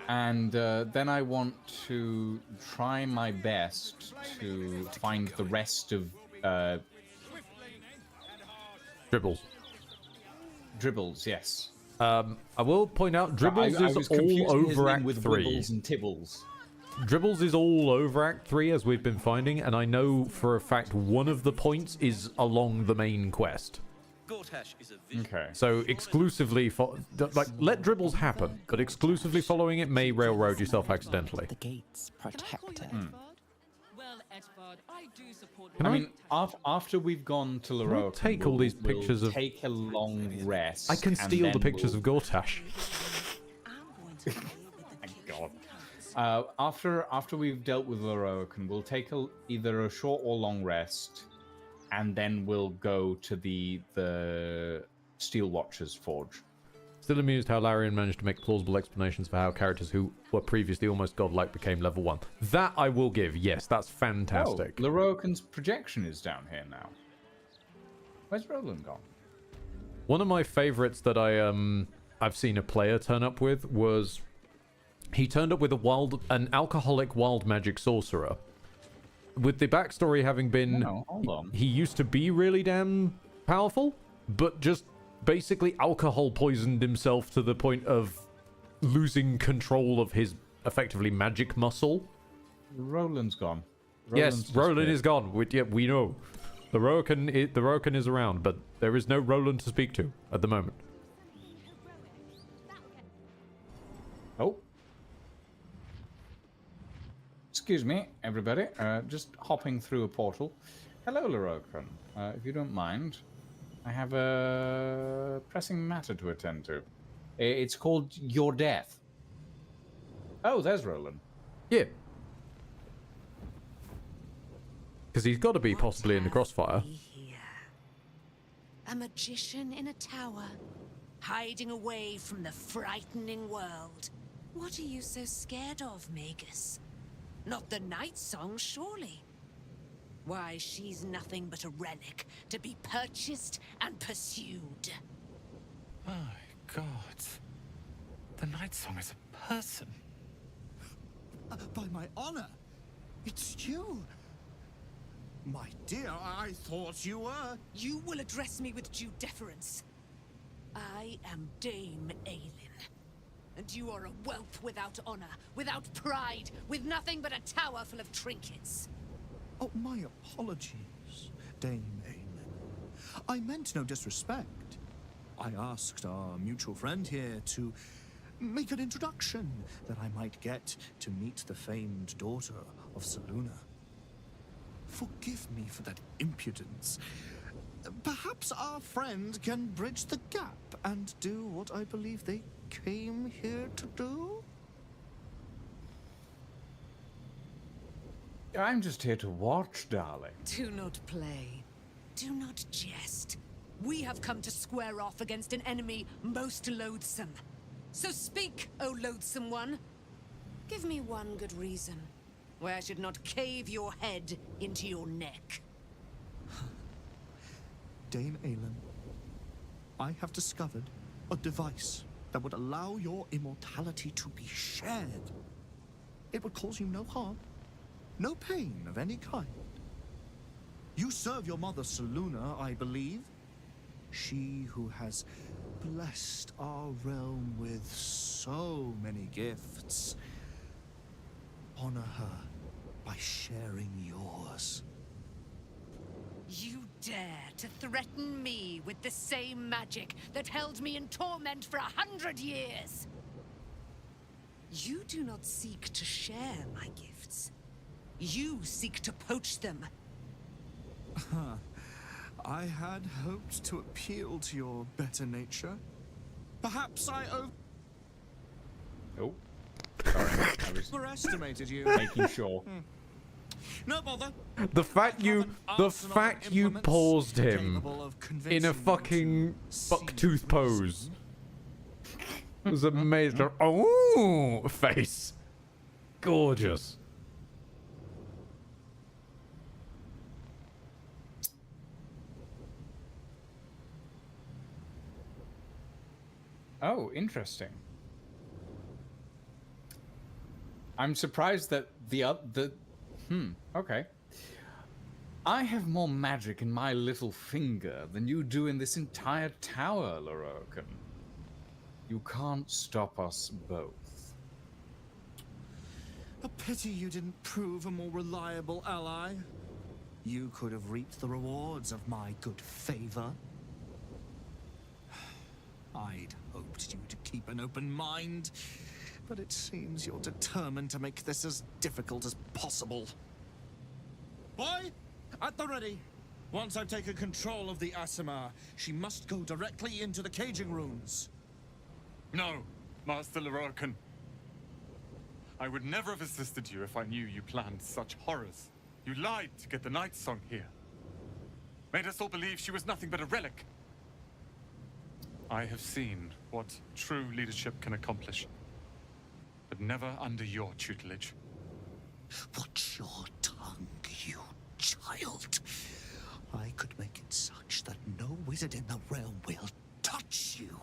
And then I want to try my best to find the rest of Dribbles. Dribbles, yes. I will point out, Dribbles I is was all confusing his over name Act with 3. Wibbles and Tibbles. Dribbles is all over Act 3, as we've been finding, and I know for a fact one of the points is along the main quest. Okay. So exclusively let Dribbles happen, but exclusively following it may railroad yourself accidentally. The gates protected. Can I mean, after we've gone to Loroakan, take all these we'll pictures of... take a long rest. I can and steal the then pictures we'll... of Gortash. Thank God. After we've dealt with Loroakan, we'll take either a short or long rest, and then we'll go to the Steel Watcher's Forge. Still amused how Larian managed to make plausible explanations for how characters who were previously almost godlike became level 1. That I will give. Yes, that's fantastic. Oh, Lorokan's projection is down here now. Where's Roland gone? One of my favorites that I've seen a player turn up with was he turned up with an alcoholic wild magic sorcerer. With the backstory having been hold on. He used to be really damn powerful, but just basically alcohol poisoned himself to the point of losing control of his effectively magic muscle. Roland's gone. Yes, Roland is gone. We know. The Rokan is around, but there is no Roland to speak to at the moment. Oh. Excuse me, everybody. Just hopping through a portal. Hello, Lorokan. If you don't mind, I have a pressing matter to attend to. It's called Your Death. Oh, there's Roland. Yeah. Because he's got to be possibly in the crossfire. A magician in a tower, hiding away from the frightening world. What are you so scared of, Magus? Not the Night Song, surely? Why, she's nothing but a relic to be purchased and pursued. My God. The Night Song is a person. By my honor, it's you. My dear, I thought you were... You will address me with due deference. I am Dame Aelin. And you are a whelp without honor, without pride, with nothing but a tower full of trinkets. Oh, my apologies, Dame Aelin. I meant no disrespect. I asked our mutual friend here to make an introduction that I might get to meet the famed daughter of Selûne. Forgive me for that impudence. Perhaps our friend can bridge the gap and do what I believe they came here to do? I'm just here to watch, darling. Do not play. Do not jest. We have come to square off against an enemy most loathsome. So speak, O loathsome one. Give me one good reason why I should not cave your head into your neck. Dame Aelin, I have discovered a device that would allow your immortality to be shared. It would cause you no harm, no pain of any kind. You serve your mother Selûne, I believe. She who has blessed our realm with so many gifts. Honor her by sharing yours. You dare to threaten me with the same magic that held me in torment for 100 years? You do not seek to share my gifts. You seek to poach them. I had hoped to appeal to your better nature. Perhaps I Oh. Sorry, I was overestimated you. making sure. No bother. The fact you paused him in a fucking bucktooth pose was amazing. Oh, face. Gorgeous. Oh, interesting. I'm surprised that okay. I have more magic in my little finger than you do in this entire tower, Lorokan. You can't stop us both. A pity you didn't prove a more reliable ally. You could have reaped the rewards of my good favor. I'd hoped you to keep an open mind, but it seems you're determined to make this as difficult as possible. Boy, at the ready. Once I've taken control of the Aasimar, she must go directly into the caging rooms. No, Master Lorokan. I would never have assisted you if I knew you planned such horrors. You lied to get the Night Song here. Made us all believe she was nothing but a relic. I have seen what true leadership can accomplish. But never under your tutelage. Watch your tongue, you child. I could make it such that no wizard in the realm will touch you.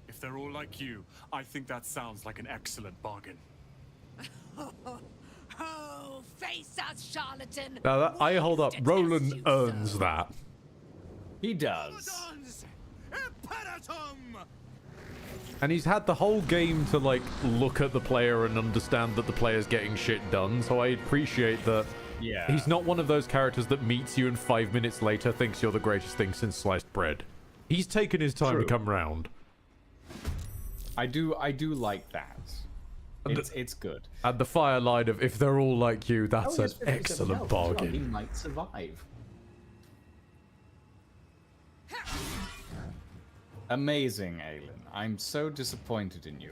If they're all like you, I think that sounds like an excellent bargain. Oh, face us, charlatan! Now that, I hold up. Roland earns that. He does. And he's had the whole game to, like, look at the player and understand that the player's getting shit done, so I appreciate that. Yeah. He's not one of those characters that meets you and 5 minutes later thinks you're the greatest thing since sliced bread. He's taken his time to come round. I do like that. It's good. And the fire line of, if they're all like you, that's an excellent bargain. He might survive. Amazing, Aelin. I'm so disappointed in you.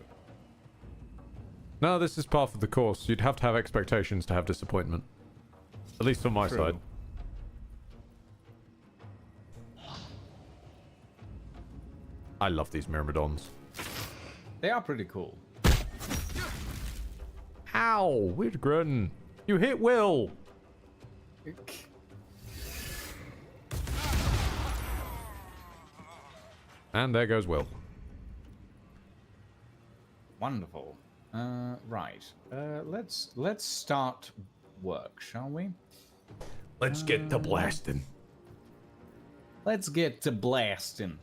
No, this is part of the course. You'd have to have expectations to have disappointment. At least on my side. I love these Myrmidons. They are pretty cool. Ow! Widgren! You hit Will! And there goes Will. Wonderful. Right. Let's start work, shall we? Let's get to blasting. Let's get to blasting.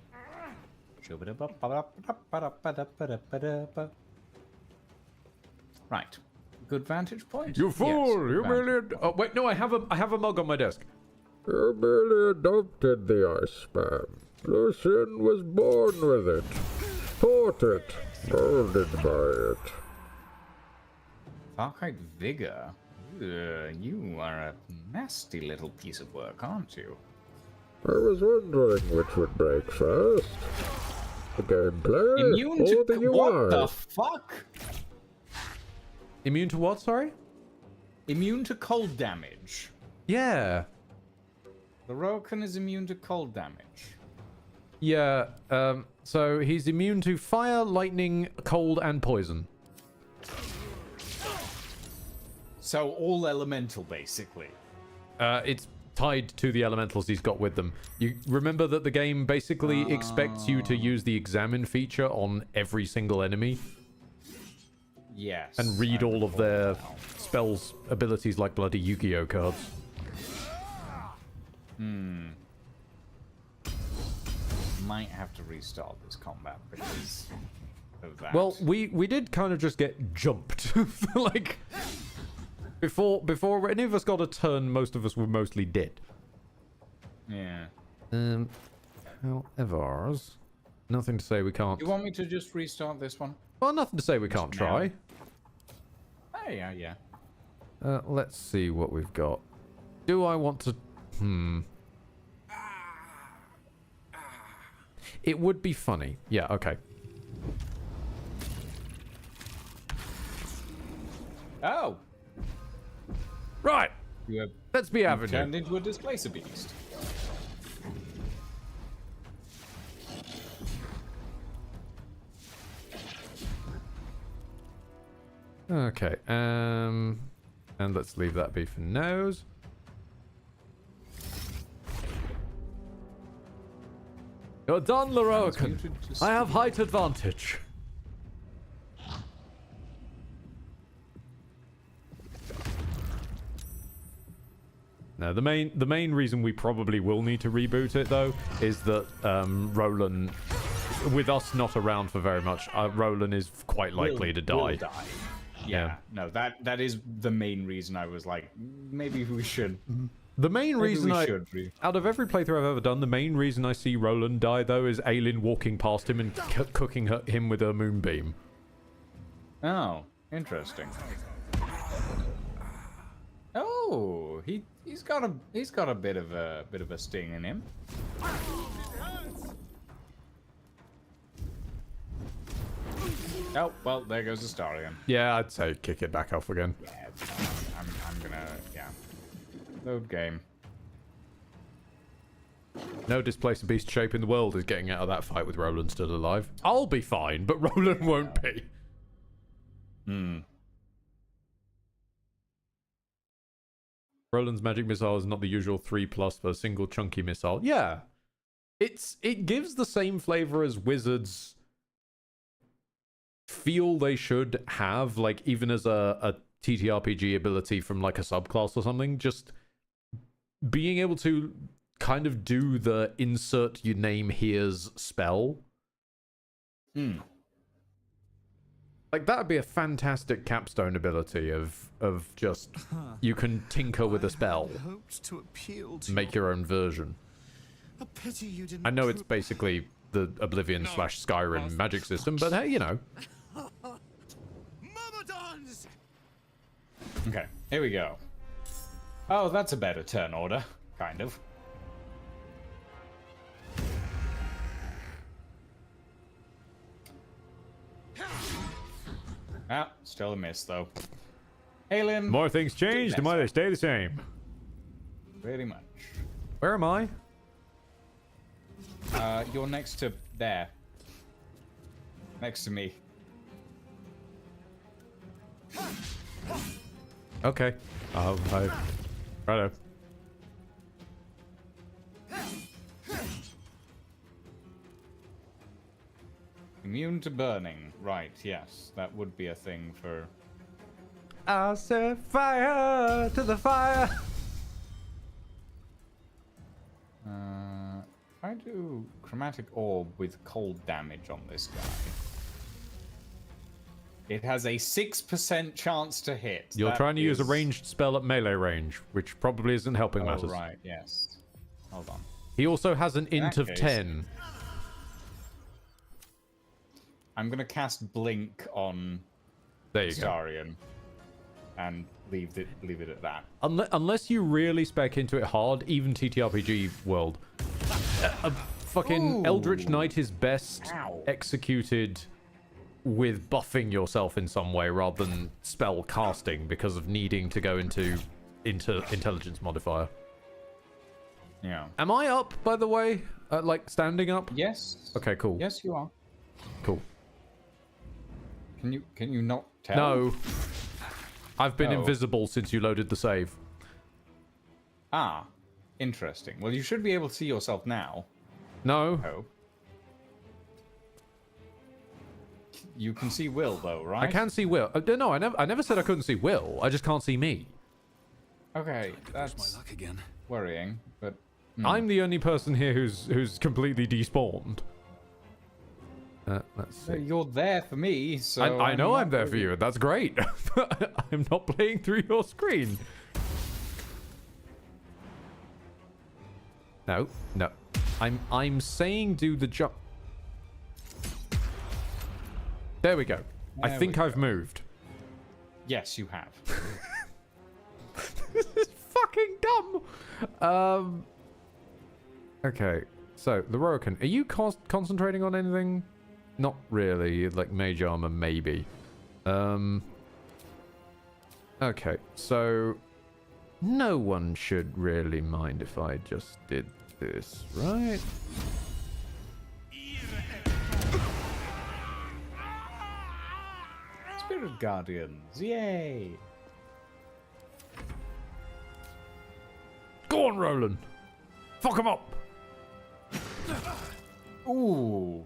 Right. Good vantage point? You fool! Yes, You merely... Oh, wait, no, I have a mug on my desk. You merely adopted the iceman. Lucian was born with it. Taught it. Molded by it. Farkite Vigor? You are a nasty little piece of work, aren't you? I was wondering which would break first. The gameplay Immune to or the UI? what the fuck? Immune to what, sorry? Immune to cold damage. Yeah. The Rokan is immune to cold damage. Yeah, so he's immune to fire, lightning, cold, and poison. So all elemental, basically. It's tied to the elementals he's got with them. You remember that the game basically expects you to use the examine feature on every single enemy? Yes. And read all of their spells, abilities like bloody Yu-Gi-Oh cards. Might have to restart this combat because of that. Well, we did kind of just get jumped. Like, before any of us got a turn, most of us were mostly dead. Yeah. However, nothing to say we can't. You want me to just restart this one? Well, nothing to say we can't try. Oh, yeah. Let's see what we've got. Do I want to... It would be funny. Yeah, okay. Oh! Right! Let's be avenue. Turned into a displacer beast. Okay, and let's leave that be for nows. You're done, Larokan. I have height advantage. Now, the main reason we probably will need to reboot it, though, is that Roland, with us not around for very much, Roland is quite likely to die. Will die. Yeah. No, that is the main reason I was like, maybe we should. The main reason out of every playthrough I've ever done, the main reason I see Roland die, though, is Aelin walking past him and cooking him with a moonbeam. Oh, interesting. Oh, he's got a bit of a sting in him. Oh, well, there goes the star again. Yeah, I'd say kick it back off again. Yeah, I'm gonna, yeah. Load game. No displacer beast shape in the world is getting out of that fight with Roland still alive. I'll be fine, but Roland won't be. Roland's magic missile is not the usual 3+ for a single chunky missile. Yeah. It gives the same flavor as wizards feel they should have, like even as a TTRPG ability from like a subclass or something. Just being able to kind of do the insert your name here's spell. Like that would be a fantastic capstone ability of just you can tinker with a spell. Hoped to appeal to Make your own version. A pity you didn't. I know it's basically the Oblivion / Skyrim magic system, but hey, you know. Myrmidons! Okay, here we go. Oh, that's a better turn order, kind of. Ah, still a miss though. Alien. More things changed, more they stay the same. Pretty much. Where am I? You're next to there. Next to me. Okay. Righto. Immune to burning. Right, yes. That would be a thing for... I'll set fire to the fire. If I do chromatic orb with cold damage on this guy, it has a 6% chance to hit. You're That trying to use a is- ranged spell at melee range, which probably isn't helping Oh, matters. right, yes. Hold on. He also has an In int that of case- 10. I'm gonna cast Blink on There you go. Starion and leave it at that. Unless you really spec into it hard, even TTRPG world, a fucking Eldritch Knight is best executed with buffing yourself in some way rather than spell casting because of needing to go into intelligence modifier. Yeah. Am I up, by the way? Like standing up? Yes. Okay, cool. Yes, you are. Cool. Can you not tell? No. I've been Oh. invisible since you loaded the save. Ah, interesting. Well, you should be able to see yourself now. No. Oh. You can see Will though, right? I can see Will. No, I never said I couldn't see Will. I just can't see me. Okay, that's my luck again. worrying, but I'm the only person here who's completely despawned. Let's see. you're there for me, so I know I'm there not for you, and that's great. I'm not playing through your screen. No. I'm saying do the jump. There we go. I There think we I've moved. Yes, you have. This is fucking dumb. Okay, so the Rokan. Are you concentrating on anything? Not really. Like mage armor, maybe. Okay, so no one should really mind if I just did this, right? Spirit Guardians, yay! Go on, Roland. Fuck him up. Ooh.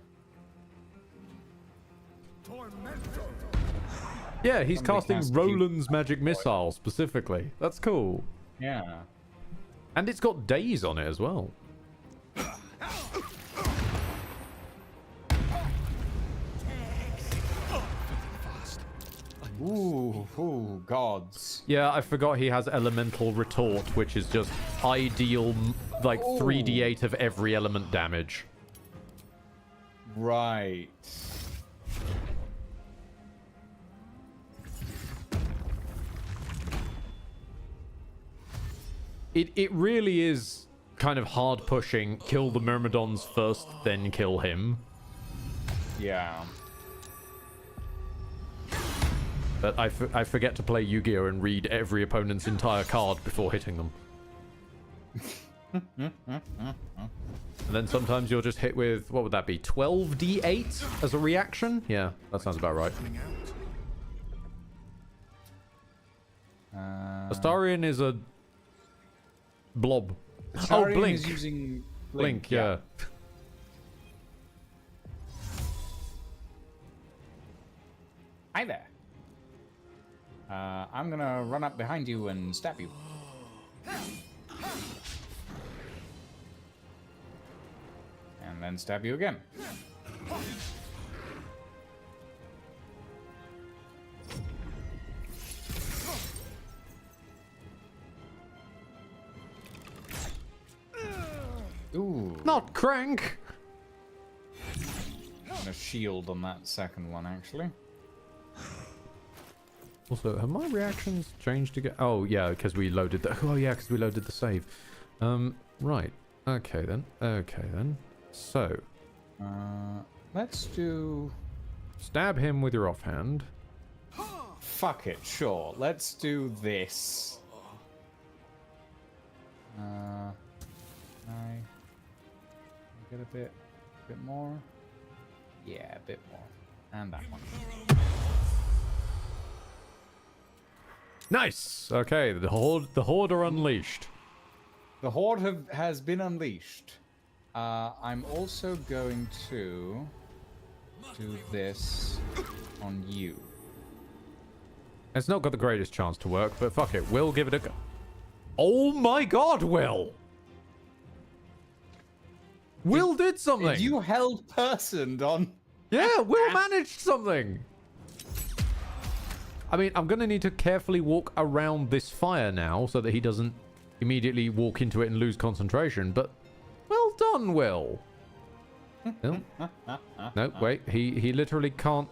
Yeah, he's Somebody casting cast Roland's magic missile specifically. That's cool. Yeah. And it's got days on it as well. Ooh, gods. Yeah, I forgot he has elemental retort, which is just ideal, like 3d8 of every element damage. Right. It really is kind of hard pushing. Kill the Myrmidons first, then kill him. Yeah. But I forget to play Yu-Gi-Oh! And read every opponent's entire card before hitting them. And then sometimes you'll just hit with, what would that be, 12d8 as a reaction? Yeah, that sounds about right. Astarion is a blob. Astarion Blink. is using Blink, yeah. Hi there. I'm gonna run up behind you and stab you. And then stab you again. Ooh. Not crank! And a shield on that second one, actually. Also, have my reactions changed again? Oh, yeah, because we loaded the... Oh, yeah, because we loaded the save. Right. Okay, then. Okay, then. So. Let's do... Stab him with your offhand. Fuck it, sure. Let's do this. I get a bit more. Yeah, a bit more. And that one. Nice. Okay, the horde are unleashed. The horde has been unleashed. I'm also going to do this on you. It's not got the greatest chance to work, but fuck it. We'll give it a go. Oh my god, Will! Will did something! You held personed on... Yeah, Will managed something! I mean, I'm going to need to carefully walk around this fire now so that he doesn't immediately walk into it and lose concentration, but well done, Will! No, no, wait, he literally can't...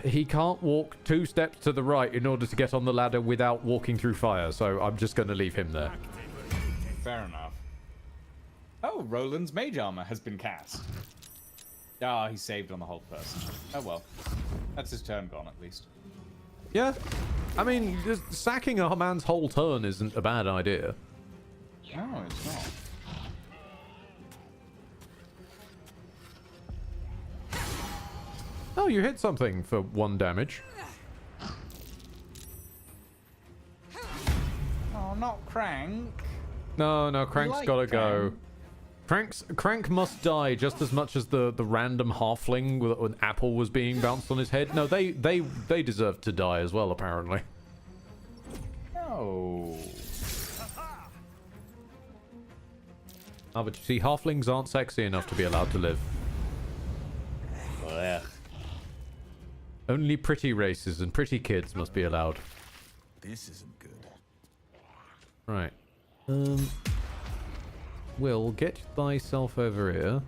He can't walk 2 steps to the right in order to get on the ladder without walking through fire, so I'm just going to leave him there. Fair enough. Oh, Roland's mage armor has been cast. Ah, he saved on the whole person. Oh well. That's his turn gone, at least. Yeah. I mean, just sacking a man's whole turn isn't a bad idea. No, it's not. Oh, you hit something for 1 damage. Oh, not Crank. No, Crank's like gotta Crank. go. Crank must die just as much as the random halfling with an apple was being bounced on his head. No, they deserve to die as well, apparently. No. Oh, but you see, halflings aren't sexy enough to be allowed to live. Blech. Only pretty races and pretty kids must be allowed. This isn't good. Right. Will, get thyself over here.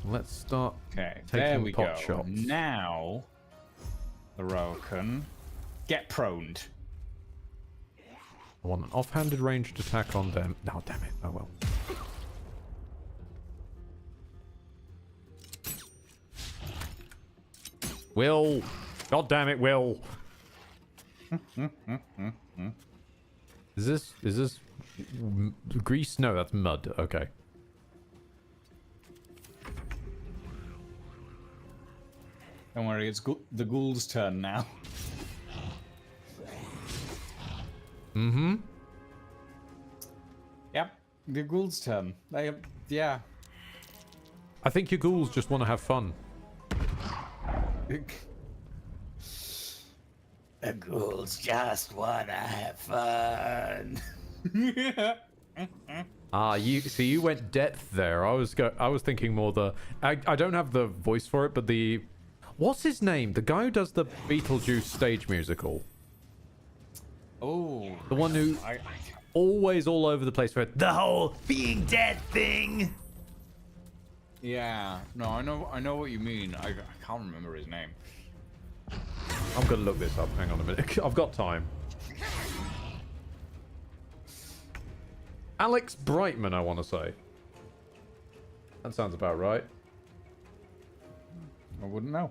Let's start Okay, taking there we pot go. shots. Now, the row can get proned. I want an offhanded ranged attack on them. No, damn it. Oh well. Will. God damn it, Will. Is this grease? No, that's mud. Okay. Don't worry, it's the ghoul's turn now. Mm-hmm. Yep, the ghoul's turn. Yeah. I think your ghouls just want to have fun. The ghouls just wanna have fun. You went depth there. I was thinking more the. I don't have the voice for it, but the. What's his name? The guy who does the Beetlejuice stage musical. Oh. The one who always all over the place for the whole being dead thing. Yeah. No, I know what you mean. I can't remember his name. I'm gonna look this up. Hang on a minute. I've got time. Alex Brightman, I want to say. That sounds about right. I wouldn't know.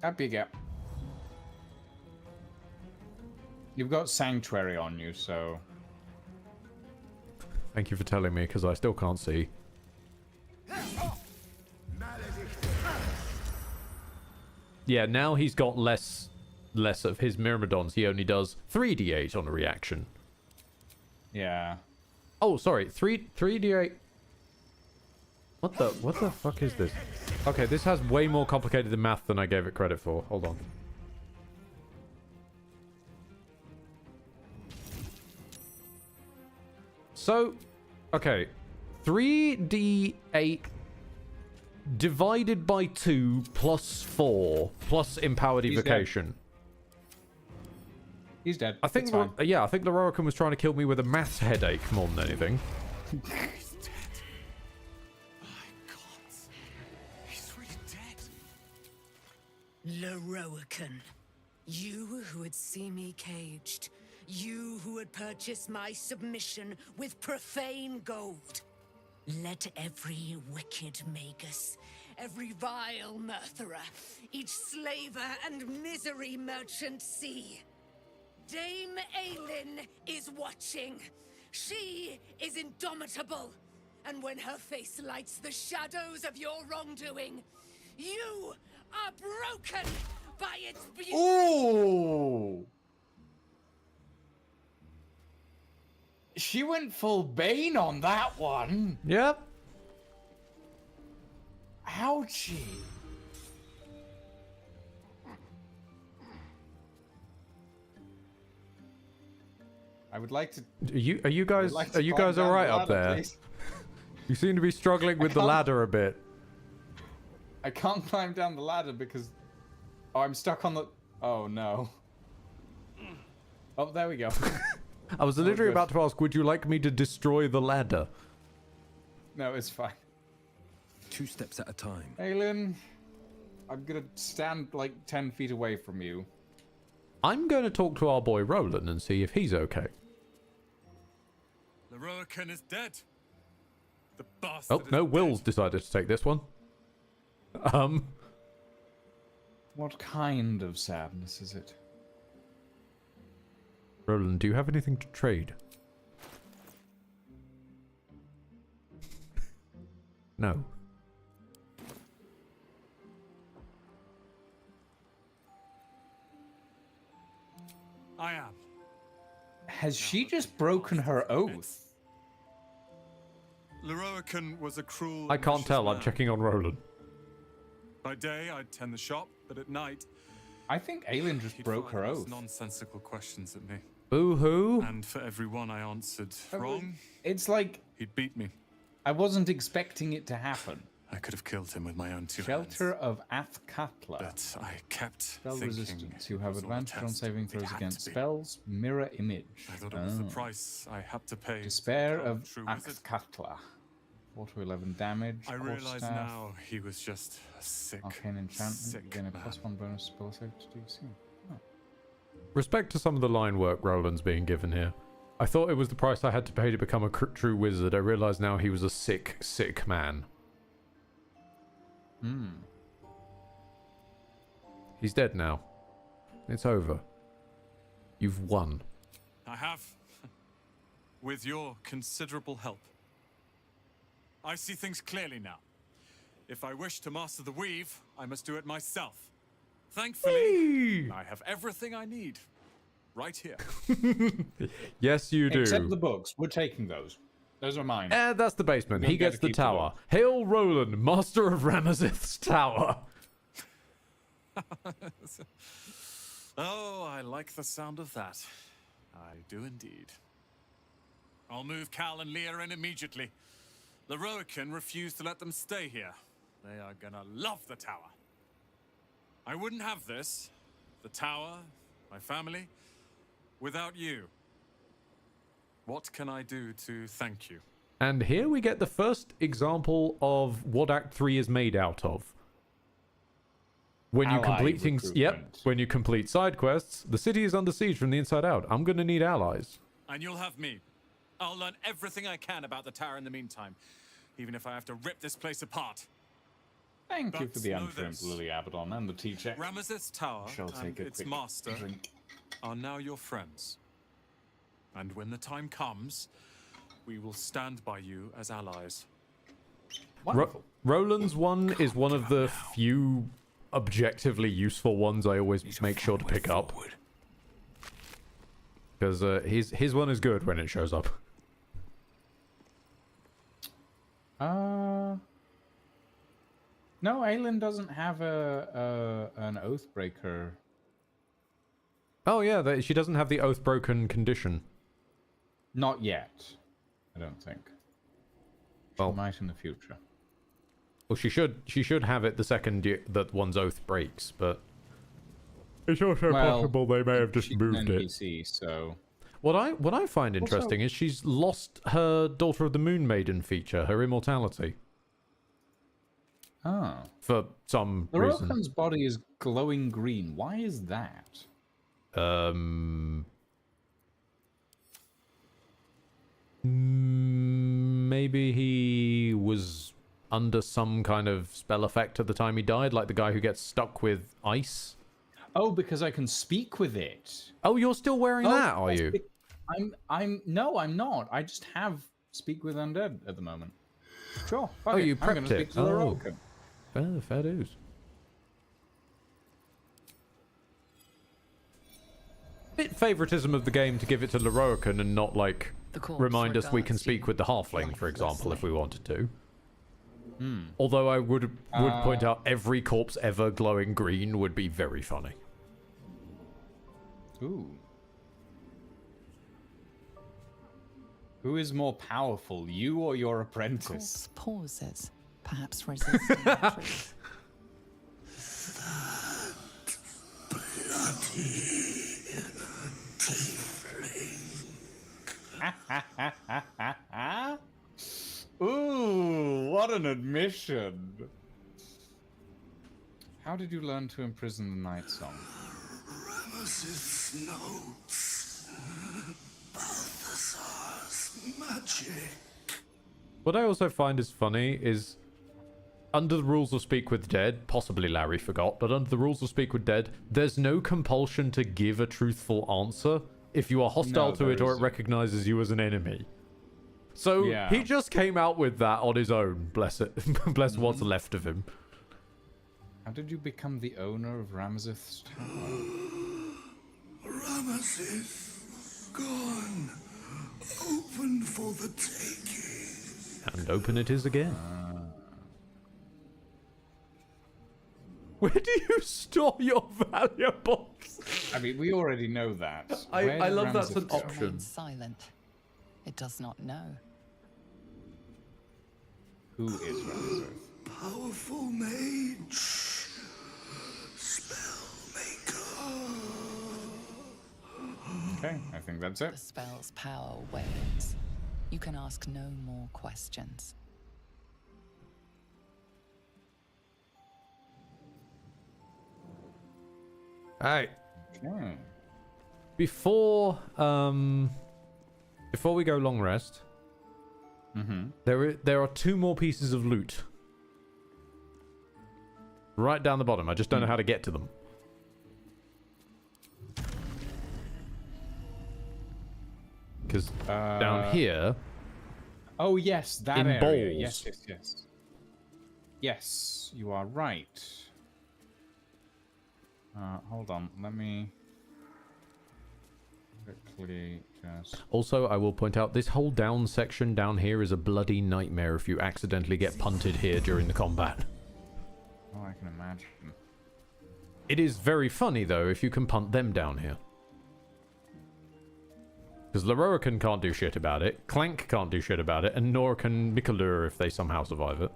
Up you go. You've got Sanctuary on you, so... Thank you for telling me, because I still can't see. Yeah, now he's got less of his Myrmidons. He only does 3d8 on a reaction. Yeah. Oh, sorry. 3d8. What the fuck is this? Okay, this has way more complicated than math than I gave it credit for. Hold on. So, okay. 3d8 divided by 2 plus 4 plus empowered evocation. He's dead. I think, yeah, I think Lororican was trying to kill me with a maths headache more than anything. He's dead. My God. He's really dead. Lororican, you who would see me caged, you who would purchase my submission with profane gold. Let every wicked magus, every vile murtherer, each slaver and misery merchant see. Dame Aelin is watching. She is indomitable. And when her face lights the shadows of your wrongdoing, you are broken by its beauty. Ooh! She went full Bane on that one. Yep. Ouchie. I would like to. Are you guys all right up there? Please. You seem to be struggling with the ladder a bit. I can't climb down the ladder because I'm stuck on the. Oh no. Oh, there we go. I was literally about to ask, would you like me to destroy the ladder? No, it's fine. 2 steps at a time. Aelin, I'm gonna stand like 10 feet away from you. I'm going to talk to our boy Roland and see if he's okay. Lororican is dead. The bastard. Oh, no, Will's decided to take this one. What kind of sadness is it? Roland, do you have anything to trade? No. I am. Has she just broken her oath? Lororican was a cruel. I can't vicious tell. I'm man. checking on Roland. By day, I'd tend the shop, but at night, I think Aelin just broke her oath. Nonsensical questions at me. Boo-hoo. And for every one I answered wrong, it's like he'd beat me. I wasn't expecting it to happen. I could have killed him with my own 2 Shelter hands. of Athkatla. But I kept Spell thinking resistance. You have it was all a advantage on test. saving It throws had against to be. spells. Mirror image. I thought it was the Oh. price I had to pay. Despair to become of a true wizard. Athkatla. 4 to 11 damage. I Quarterstaff, realize now he was just a sick, Arcane enchantment. You sick gain a man. +1 bonus spell save to do so. Oh. Respect to some of the line work Roland's being given here. I thought it was the price I had to pay to become a true wizard. I realize now he was a sick, sick man. Hmm. He's dead now. It's over. You've won. I have. With your considerable help. I see things clearly now. If I wish to master the weave, I must do it myself. Thankfully, I have everything I need. Right here. Yes, you do. Except the books. We're taking those. Those are mine. That's the basement. You don't He get gets to the keep the tower. Hail Roland, master of Ramazith's tower. Oh, I like the sound of that. I do indeed. I'll move Cal and Leah in immediately. Lororican refused to let them stay here. They are gonna love the tower. I wouldn't have this, the tower, my family, without you. What can I do to thank you? And here we get the first example of what Act 3 is made out of. When you Ally complete things, recruitment. when you complete side quests, the city is under siege from the inside out. I'm going to need allies. And you'll have me. I'll learn everything I can about the tower in the meantime, even if I have to rip this place apart. Thank you for But the know untrimmed this. Lily Abaddon and the tea check. Ramesses Tower Shall and take a its quick master drink. are now your friends. And when the time comes, we will stand by you as allies. Roland's one is one of the few objectively useful ones I always make sure to pick up. Because his one is good when it shows up. No, Aelin doesn't have an Oathbreaker. Oh yeah, she doesn't have the Oathbroken condition. Not yet, I don't think. Well, she might in the future. Well, she should have it the second that one's oath breaks, but it's also possible they may have just moved it. NPC, so what I find interesting is she's lost her Daughter of the Moon Maiden feature, her immortality. Oh. For some the reason. Rokan's body is glowing green. Why is that? Maybe he was under some kind of spell effect at the time he died, like the guy who gets stuck with ice. Oh, because I can speak with it. Oh, you're still wearing that, are you? No, I'm not. I just have speak with undead at the moment. Sure. Oh, you I'm gonna prepped speak it. to the Rokan. Fair dues. Bit favoritism of the game to give it to Lorokan and not like remind us we can speak with the halfling, for example, if we wanted to. Although I would point out every corpse ever glowing green would be very funny. Ooh. Who is more powerful, you or your apprentice? Corpse pauses, perhaps resisting the truth. Ooh, what an admission. How did you learn to imprison the Night Song? Ramesses notes. Balthasar's magic. What I also find is funny is, under the rules of Speak with Dead, possibly Larry forgot, but under the rules of Speak with Dead, there's no compulsion to give a truthful answer if you are hostile to it or it recognizes you as an enemy. So he just came out with that on his own, bless it. Bless what's left of him. How did you become the owner of Ramesses Tower? Ramesses gone. Open for the taking. And open it is again. Where do you store your valuables? I mean, we already know that. I love that's an It option. remains silent. It does not know. Who is Ramesses? Powerful mage. Spellmaker. Okay, I think that's it. The spell's power wanes. You can ask no more questions. Alright. Okay. Before we go long rest, there are two more pieces of loot. Right down the bottom. I just don't know how to get to them. Because down here... Oh, yes, that in area. bowls. Yes. Yes, you are right. Hold on, let me quickly just... Also, I will point out, this whole down section down here is a bloody nightmare if you accidentally get punted here during the combat. Oh, I can imagine. It is very funny, though, if you can punt them down here. Because Lorokan can't do shit about it, Clank can't do shit about it, and nor can Mikalur if they somehow survive it.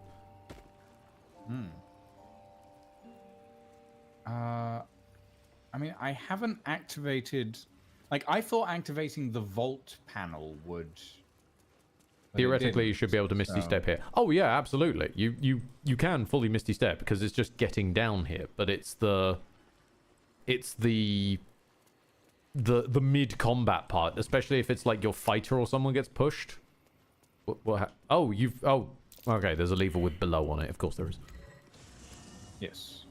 I mean, I haven't activated... Like, I thought activating the vault panel would... Theoretically, you should be able to Misty Step here. Oh yeah, absolutely. You can fully Misty Step because it's just getting down here, but it's the mid combat part, especially if it's like your fighter or someone gets pushed. Okay, there's a lever with below on it. Of course there is. Yes.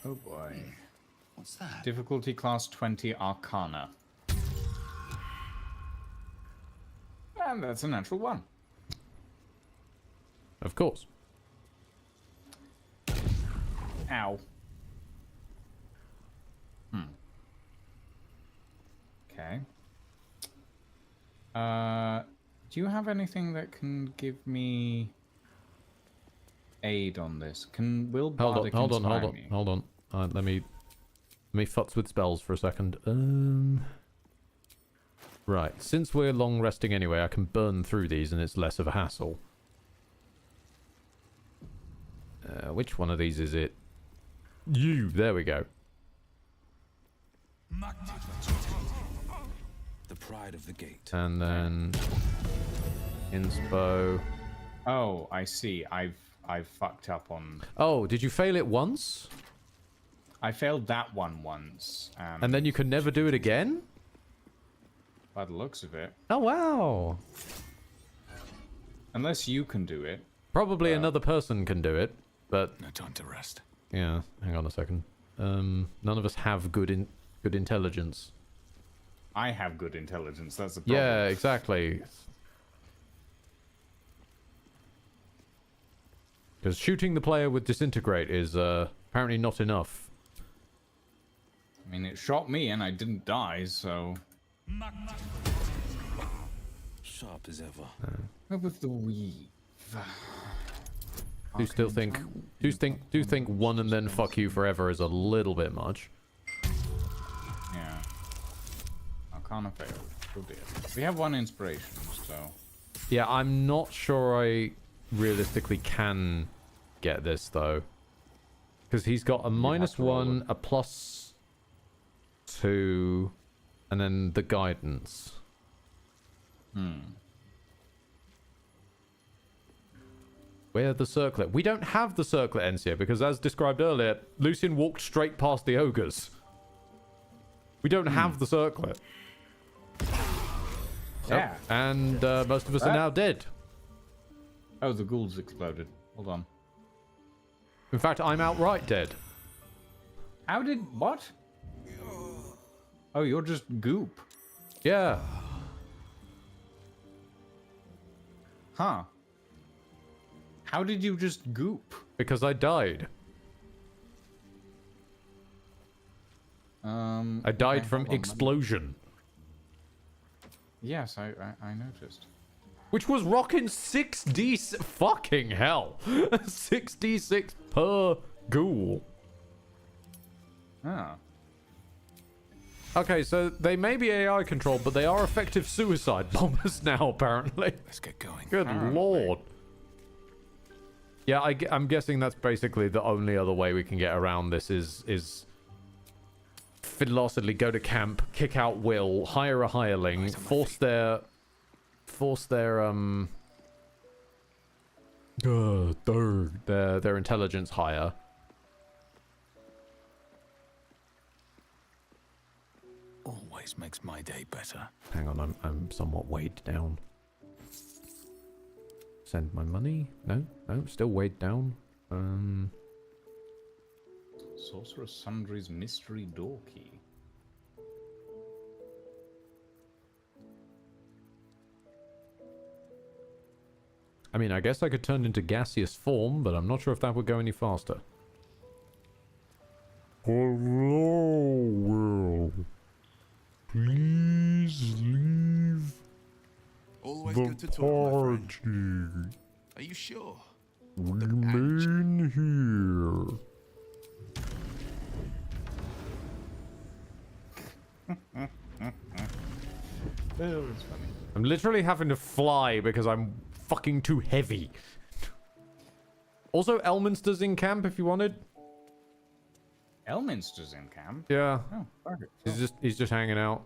Oh boy. What's that? Difficulty class 20 Arcana. And that's a natural 1. Of course. Ow. Okay. Do you have anything that can give me aid on this? Will Bardic inspire me? Hold on. Let me futz with spells for a second. Right. Since we're long resting anyway, I can burn through these and it's less of a hassle. Which one of these is it? You. There we go. The pride of the gate. And then inspo. Oh, I see. I've fucked up on. Oh, did you fail it once? I failed that one once. And then you can never do it again? By the looks of it. Oh, wow. Unless you can do it. Probably another person can do it, but... No time to rest. Yeah, hang on a second. None of us have good intelligence. I have good intelligence, that's the problem. Yeah, exactly. Because shooting the player with disintegrate is apparently not enough. I mean, it shot me and I didn't die, so... Sharp as ever. What with the weave? Do think one and then fuck you forever is a little bit much. Yeah. Arcana failed. Oh dear. We have 1 inspiration, so... Yeah, I'm not sure I realistically can get this, though. Because he's got a -1, a +2, and then the guidance. Where the circlet? We don't have the circlet ends here, because as described earlier, Lucian walked straight past the ogres. We don't have the circlet. Yeah. Oh, and most of us are now dead. Oh, the ghouls exploded. Hold on. In fact, I'm outright dead. How did... what? Oh, you're just goop. Yeah. Huh. How did you just goop? Because I died. I died from explosion. Yes, I noticed. Which was rocking 6d... Fucking hell. 6d6 per ghoul. Ah. Okay, so they may be AI controlled, but they are effective suicide bombers now, apparently. Let's get going. Good lord. Yeah, I'm guessing that's basically the only other way we can get around this is fiddlerously go to camp, kick out Will, hire a hireling, force their intelligence higher. Always makes my day better. Hang on, I'm somewhat weighed down. Send my money? No, still weighed down. Sorcerer's Sundry's mystery door key. I mean, I guess I could turn into gaseous form, but I'm not sure if that would go any faster. Hello, Will. Please leave Always the good to talk, my friend. party. Are you sure? Remain here. Oh, it's funny. I'm literally having to fly because I'm fucking too heavy. Also, Elminster's in camp if you wanted. Elminster's in camp? Yeah. Oh, perfect. He's just hanging out.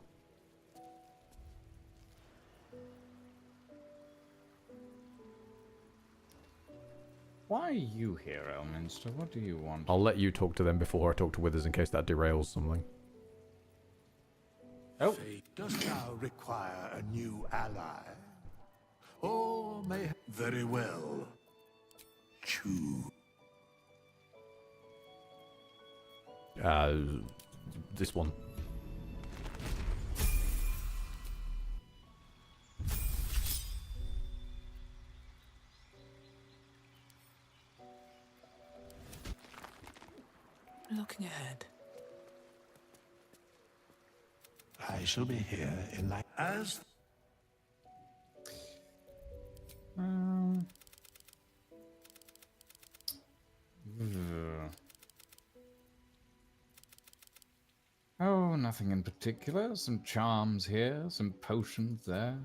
Why are you here, Elminster? What do you want? I'll let you talk to them before I talk to Withers in case that derails something. Oh. Dost thou require a new ally? Or may... Very well. Choose. This one. Looking ahead. I shall be here in like... As... Oh, nothing in particular. Some charms here, some potions there.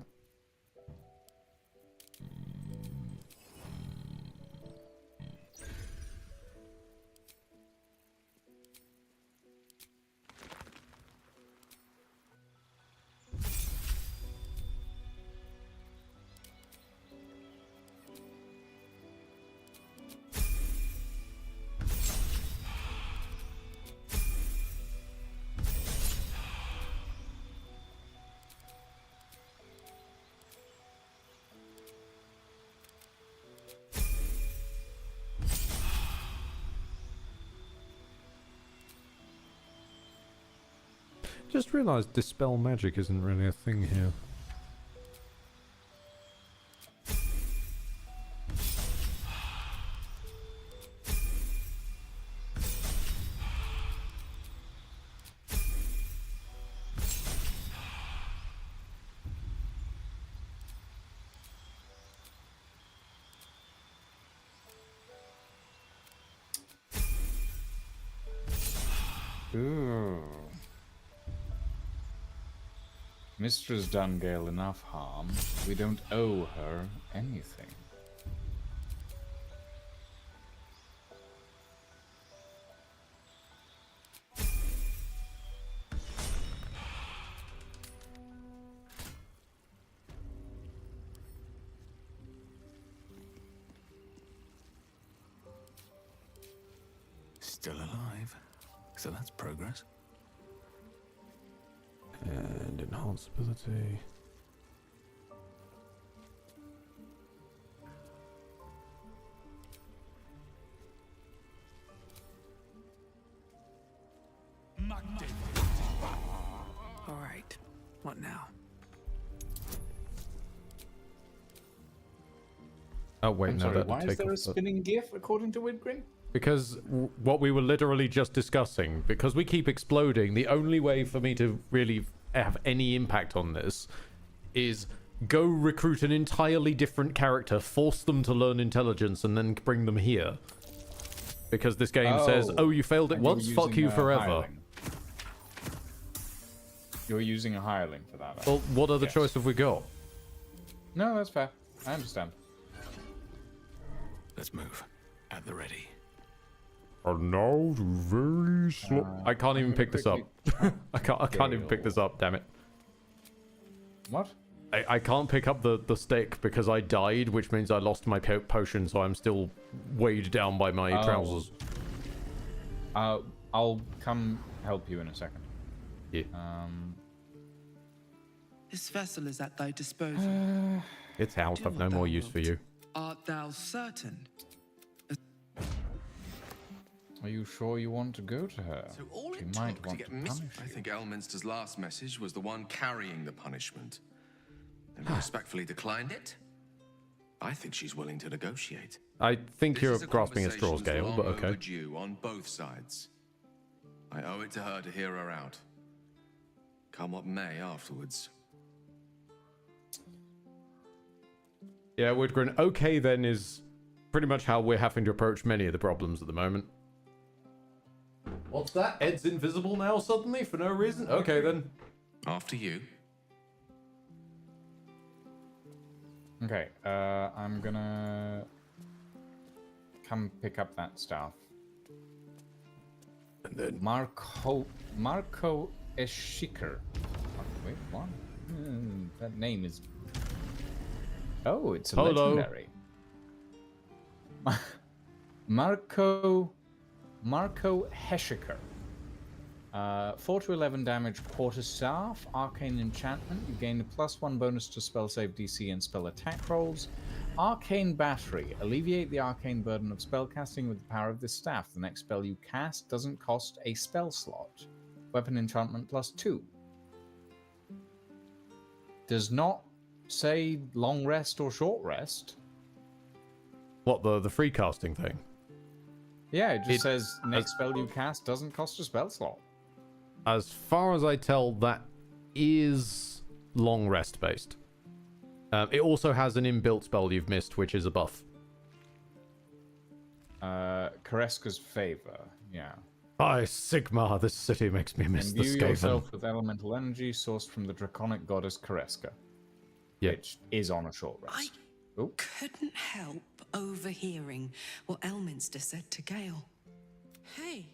Just realised dispel magic isn't really a thing here. Ooh. Mistress done Gale enough harm. We don't owe her anything. Still alive. So that's progress. And enhance ability. All right. What now? Oh wait, I'm no, sorry, that why would is take there a off the- spinning GIF according to Widgrin? Because what we were literally just discussing, because we keep exploding, the only way for me to really have any impact on this is go recruit an entirely different character, force them to learn intelligence, and then bring them here. Because this game says, oh, you failed it and you're once, fuck using you a forever. hireling. You're using a hireling for that. Well, what other choice have we got? No, that's fair. I understand. Let's move. At the ready. And now the very slow. I can't even pick this up. I can't even pick this up. Damn it. What? I can't pick up the stick because I died, which means I lost my potion, so I'm still weighed down by my trousers. I'll come help you in a second. Yeah. This vessel is at thy disposal. It's out. I've no more use for you. Art thou certain? Are you sure you want to go to her? So all She it might took to want get to missed. punish I you. think Elminster's last message was the one carrying the punishment. And we respectfully declined it. I think she's willing to negotiate. I think This you're is a grasping at straws, conversation Gale, that's but long okay. overdue on both sides. I owe it to her to hear her out. Come what may afterwards. Yeah, Woodgren. Okay, then is pretty much how we're having to approach many of the problems at the moment. What's that? Ed's invisible now suddenly for no reason? Okay, then. After you. Okay, I'm gonna come pick up that stuff. And then Marco Eschiker. Wait, what? That name is. Oh, it's a Hello. legendary. Marco Heschiker. 4 to 11 damage quarterstaff, arcane enchantment. You gain a +1 bonus to spell save DC and spell attack rolls. Arcane battery. Alleviate the arcane burden of spellcasting with the power of this staff. The next spell you cast doesn't cost a spell slot. Weapon enchantment +2. Does not say long rest or short rest. What, the free casting thing? Yeah, it just says next spell you cast doesn't cost a spell slot. As far as I tell, that is long rest based. It also has an inbuilt spell you've missed, which is a buff. Kareska's favor, yeah. By Sigmar, this city makes me miss the Imbue Skaven. yourself with elemental energy sourced from the draconic goddess Kareska, which is on a short rest. I couldn't help overhearing what Elminster said to Gale. Hey,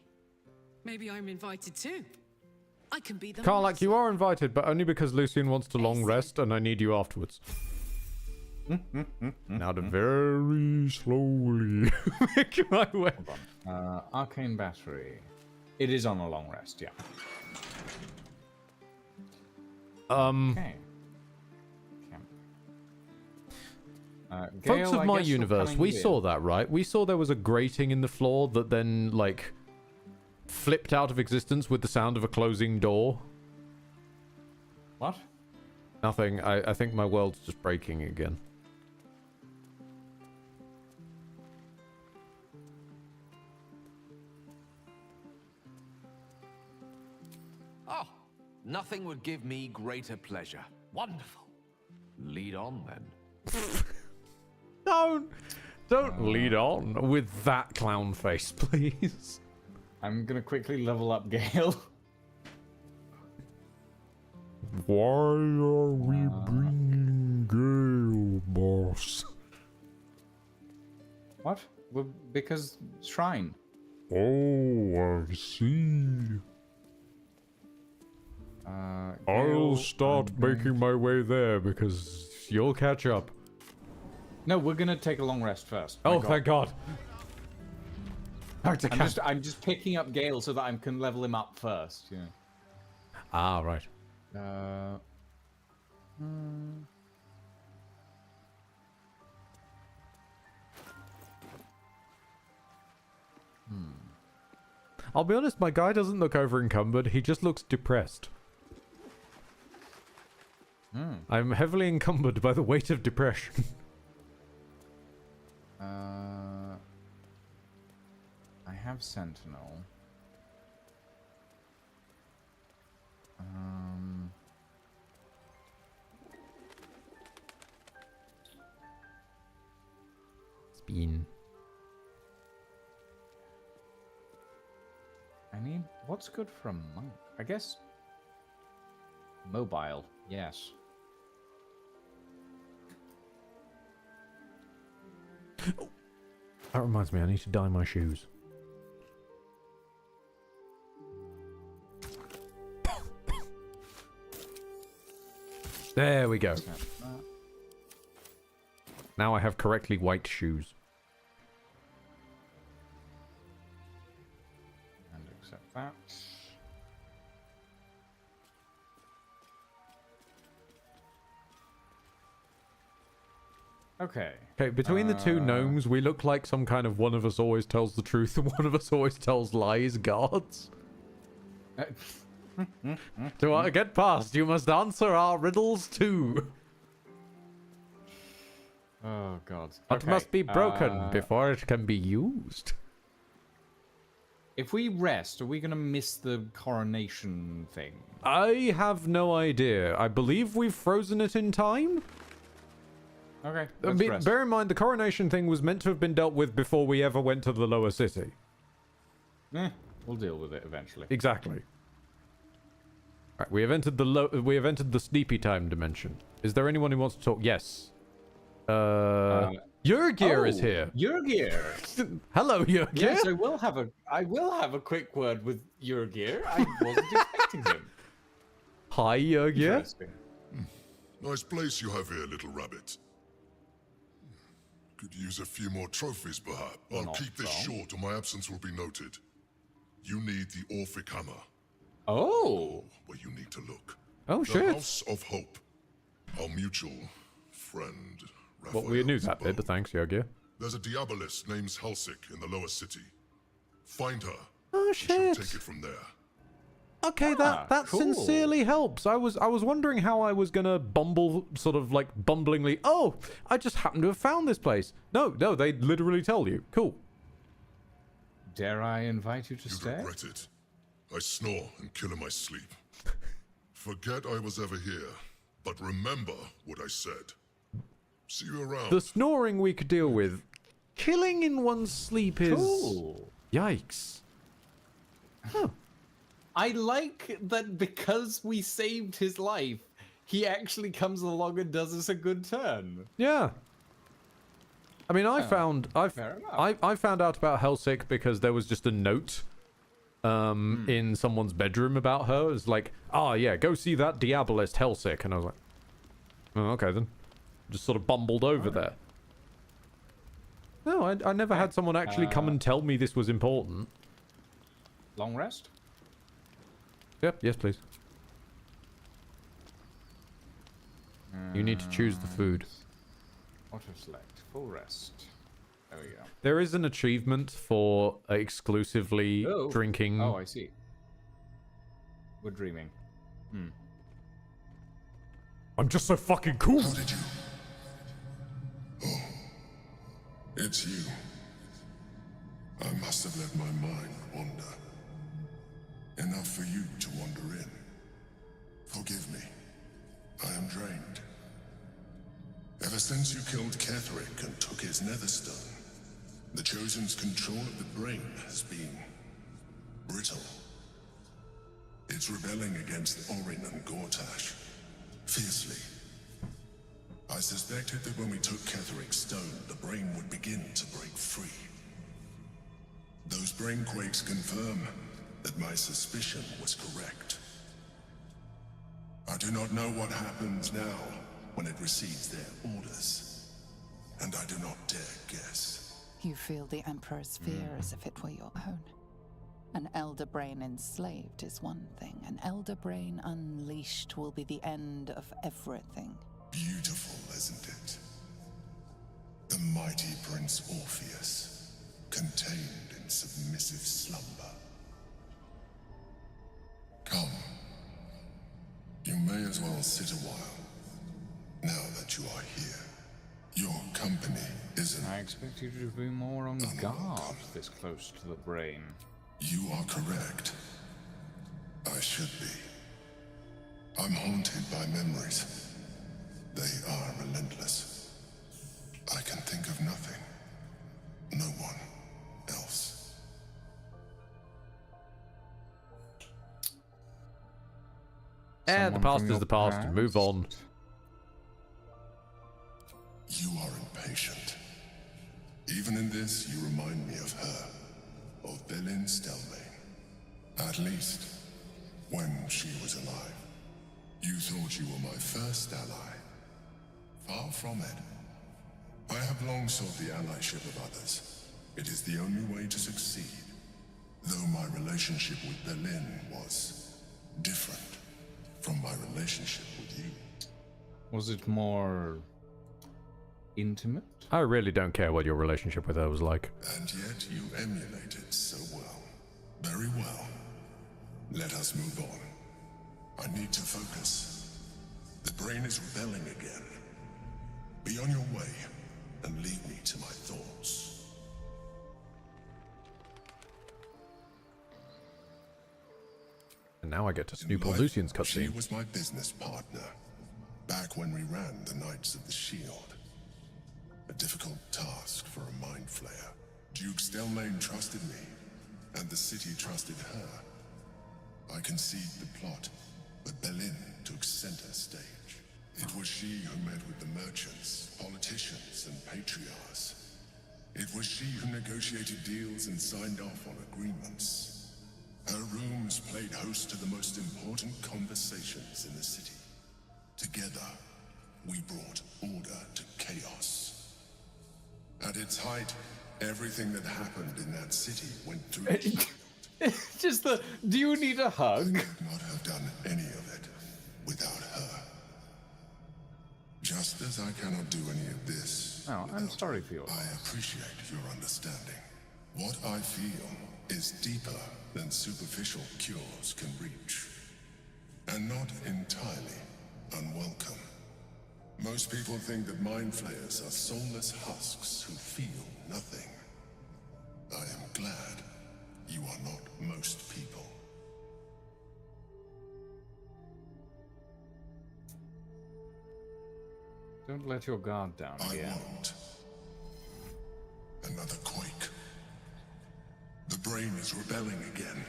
maybe I'm invited too. I can be the Karlak, you are invited, but only because Lucian wants to long rest and I need you afterwards. Now to very slowly make my way. Arcane battery. It is on a long rest, yeah. Okay. Folks Gale, of my I guess you're universe, coming we with. saw that, right? We saw there was a grating in the floor that then, like, flipped out of existence with the sound of a closing door. What? Nothing. I think my world's just breaking again. Oh, nothing would give me greater pleasure. Wonderful. Lead on, then. Don't lead on with that clown face, please. I'm gonna quickly level up Gale. Why are we bringing Gale, boss? What? Well, because shrine. Oh, I see. I'll start making my way there because you'll catch up. No, we're gonna take a long rest first. Oh, thank God. I'm just picking up Gale so that I can level him up first. Yeah. Ah, right. I'll be honest, my guy doesn't look over encumbered. He just looks depressed. I'm heavily encumbered by the weight of depression. I have Sentinel. Spin. I need... What's good for a monk? I guess... Mobile, yes. That reminds me, I need to dye my shoes. There we go. Now I have correctly white shoes. And accept that. Okay. Okay, between the two gnomes, we look like some kind of one of us always tells the truth and one of us always tells lies guards. To get past, you must answer our riddles too. Oh, God. It must be broken before it can be used. If we rest, are we going to miss the coronation thing? I have no idea. I believe we've frozen it in time. Okay, let's rest. Bear in mind, the coronation thing was meant to have been dealt with before we ever went to the lower city. We'll deal with it eventually. Exactly. Right, we have entered the sleepy time dimension. Is there anyone who wants to talk? Yes. Yurgir is here. Yurgir. Hello, Yurgir. Yes, I will have a quick word with Yurgir. I wasn't expecting him. Hi, Yurgir. Interesting. Nice place you have here, little rabbit. Could use a few more trophies, perhaps. I'll keep this short or my absence will be noted. You need the Orphic Hammer. Oh. Where you need to look. Oh, the shit. House of Hope. Our mutual friend, Well, we knew that bit, but thanks, Yogya. There's a Diabolist named Helsik in the lower city. Find her. Oh, and she'll shit. take it from there. Okay, that cool. sincerely helps. I was wondering how I was gonna bumblingly. Oh, I just happen to have found this place. No, they literally tell you. Cool. Dare I invite you to You'd stay? regret it. I snore and kill in my sleep. Forget I was ever here, but remember what I said. See you around. The snoring we could deal with. Killing in one's sleep is. Cool. Yikes. Huh. I like that because we saved his life, he actually comes along and does us a good turn. Yeah. I mean, I found out about Helsik because there was just a note in someone's bedroom about her. It's like, oh yeah, go see that Diabolist Helsik. And I was like, oh, okay then. Just sort of bumbled over there. No, I never had someone actually come and tell me this was important. Long rest? Yep, yes please. You need to choose the food. Auto select. Full rest. There we go. There is an achievement for exclusively drinking. Oh, I see. We're dreaming. I'm just so fucking cool. How did you? Oh, it's you. I must have let my mind wander. Enough for you to wander in. Forgive me. I am drained. Ever since you killed Ketherick and took his netherstone, the Chosen's control of the brain has been brittle. It's rebelling against Orin and Gortash, fiercely. I suspected that when we took Ketherick's stone, the brain would begin to break free. Those brain quakes confirm that my suspicion was correct. I do not know what happens now when it receives their orders, and I do not dare guess. You feel the Emperor's fear as if it were your own. An elder brain enslaved is one thing. An elder brain unleashed will be the end of everything. Beautiful, isn't it? The mighty Prince Orpheus, contained in submissive slumber. Come. You may as well sit a while, now that you are here. Your company isn't... I expect you to be more on guard this close to the brain. You are correct. I should be. I'm haunted by memories. They are relentless. I can think of nothing. No one else. The past is the past. Move on. You are impatient. Even in this, you remind me of her, of Belin Stelmane. At least, when she was alive. You thought you were my first ally. Far from it. I have long sought the allyship of others. It is the only way to succeed. Though my relationship with Belin was different from my relationship with you. Was it more intimate? I really don't care what your relationship with her was like. And yet you emulate it so well. Very well. Let us move on. I need to focus. The brain is rebelling again. Be on your way and lead me to my thoughts. And now I get to snoop on Lucian's She cutscene. was my business partner, back when we ran the Knights of the Shield. A difficult task for a mind flayer. Duke Stelmane trusted me, and the city trusted her. I conceived the plot, but Belin took center stage. It was she who met with the merchants, politicians, and patriarchs. It was she who negotiated deals and signed off on agreements. Her rooms played host to the most important conversations in the city. Together, we brought order to chaos. At its height, everything that happened in that city went through the shield. Just the, do you need a hug? Not have done any of it without her. Just as I cannot do any of this. Oh, I'm sorry for yours. I appreciate your understanding. What I feel is deeper than superficial cures can reach. And not entirely unwelcome. Most people think that mind flayers are soulless husks who feel nothing. I am glad you are not most people. Don't let your guard down again. I won't. Another quake. The brain is rebelling again.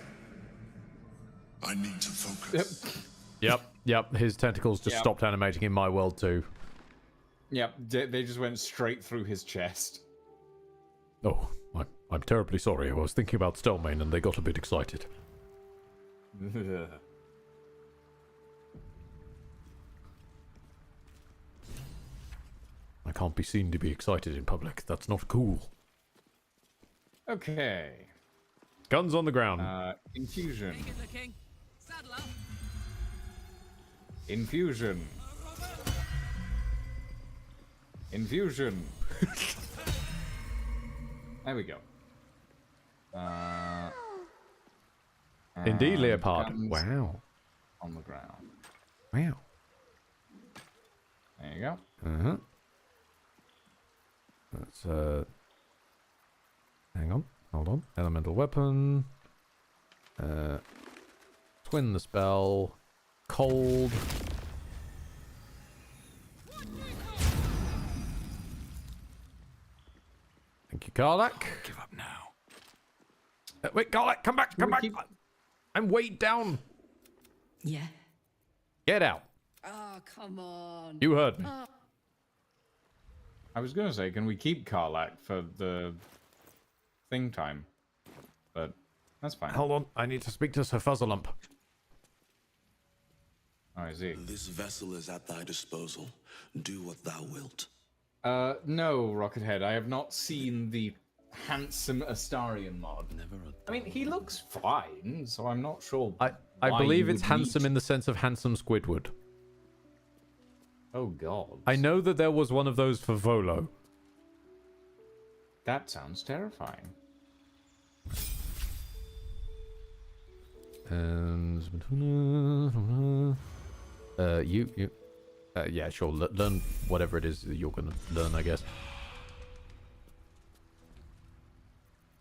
I need to focus. Yep. His tentacles just stopped animating in my world too. Yep, they just went straight through his chest. Oh, I'm terribly sorry. I was thinking about Stelmane and they got a bit excited. I can't be seen to be excited in public. That's not cool. Okay. Guns on the ground. Infusion. Infusion. Infusion. There we go. Indeed, Leopard. Guns Wow. On the ground. Wow. There you go. Uh-huh. Let's, hang on. Hold on. Elemental weapon. Twin the spell. Cold. Thank you, Karlak. Give up now. Wait, Karlak, come back, come back. I'm weighed down. Yeah. Get out. Oh, come on. You heard me. I was gonna say, can we keep Karlak for the thing time? But that's fine. Hold on, I need to speak to Sir Fuzzalump. Oh, I see. This vessel is at thy disposal. Do what thou wilt. No, Rockethead, I have not seen the handsome Astarion mod. I mean, he looks fine, so I'm not sure. I why believe you it's would handsome need- in the sense of handsome Squidward. Oh god. I know that there was one of those for Volo. That sounds terrifying. And yeah, sure. Learn whatever it is that you're gonna learn, I guess.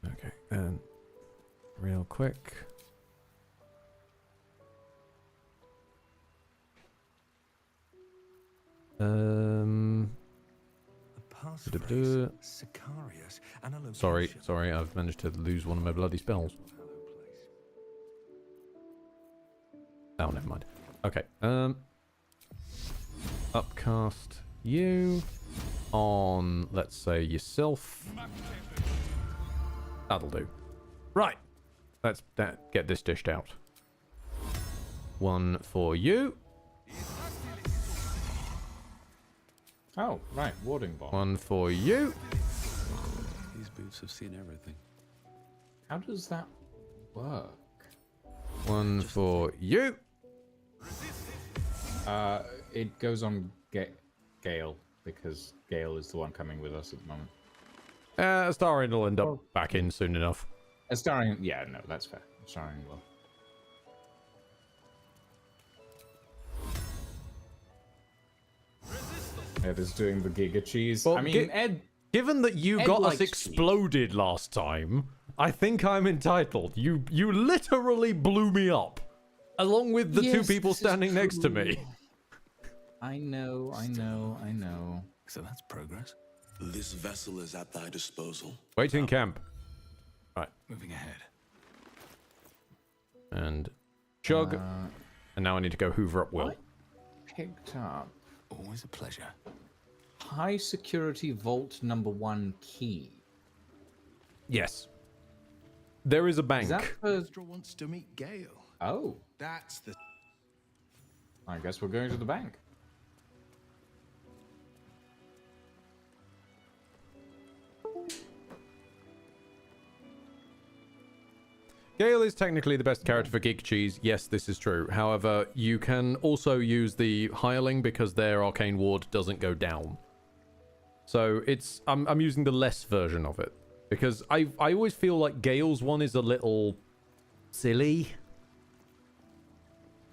Okay, and real quick. Sorry, I've managed to lose one of my bloody spells. Oh, never mind. Okay, upcast you on, let's say, yourself. That'll do. Right, let's get this dished out. One for you. Oh, right, warding bomb. One for you. These boots have seen everything. How does that work? One for you. It goes on Gale, because Gale is the one coming with us at the moment. Astarion will end up back in soon enough. Astarion, yeah, no, that's fair. Astarion will. Ed is doing the Giga Cheese. Well, I mean, Ed... Given that you Ed got us likes exploded last time, I think I'm entitled. You literally blew me up. Along with the two Yes, people this is standing next to me. I know. So that's progress. This vessel is at thy disposal. Wait in camp. Right. Moving ahead. And chug. And now I need to go hoover up Will. Picked up. Always a pleasure. High security vault #1 key. Yes. There is a bank. Is that for... wants to meet Gale. Oh. That's the... I guess we're going to the bank. Gale is technically the best character for Geek Cheese. Yes, this is true. However, you can also use the Hireling because their arcane ward doesn't go down. So it's I'm using the less version of it because I always feel like Gale's one is a little silly.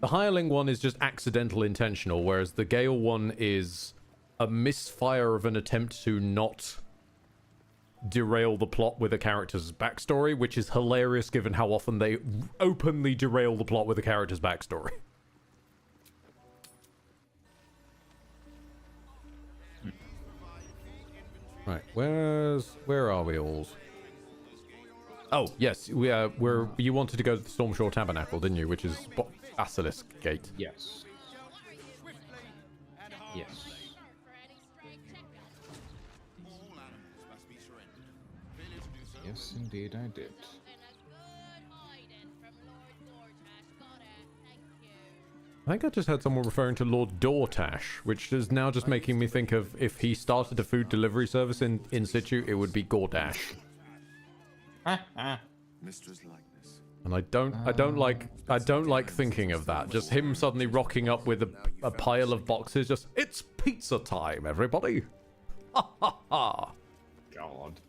The Hireling one is just accidental intentional, whereas the Gale one is a misfire of an attempt to not derail the plot with a character's backstory, which is hilarious given how often they openly derail the plot with a character's backstory. Right, where are we all? Oh, yes, you wanted to go to the Stormshore Tabernacle, didn't you? Which is Basilisk Gate. Yes. Yes. Yes, indeed I did. I think I just heard someone referring to Lord Dortash, which is now just making me think of if he started a food delivery service in situ, it would be Gordash. Mistress likeness. And I don't like thinking of that. Just him suddenly rocking up with a pile of boxes. Just it's pizza time, everybody. Ha ha ha. God.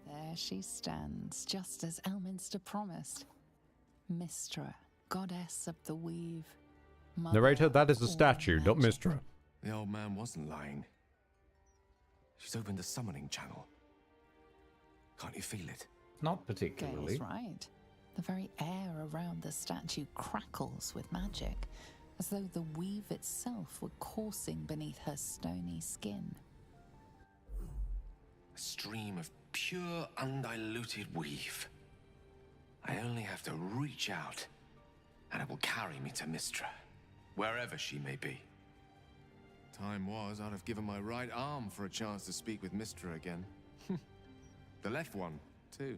There she stands, just as Elminster promised. Mistra, goddess of the weave. Narrator, that is a statue, not Mistra. The old man wasn't lying. She's opened the summoning channel. Can't you feel it? Not particularly. Gale's right. The very air around the statue crackles with magic, as though the weave itself were coursing beneath her stony skin. A stream of pure, undiluted weave. I only have to reach out, and it will carry me to Mistra, wherever she may be. Time was I'd have given my right arm for a chance to speak with Mistra again. The left one, too.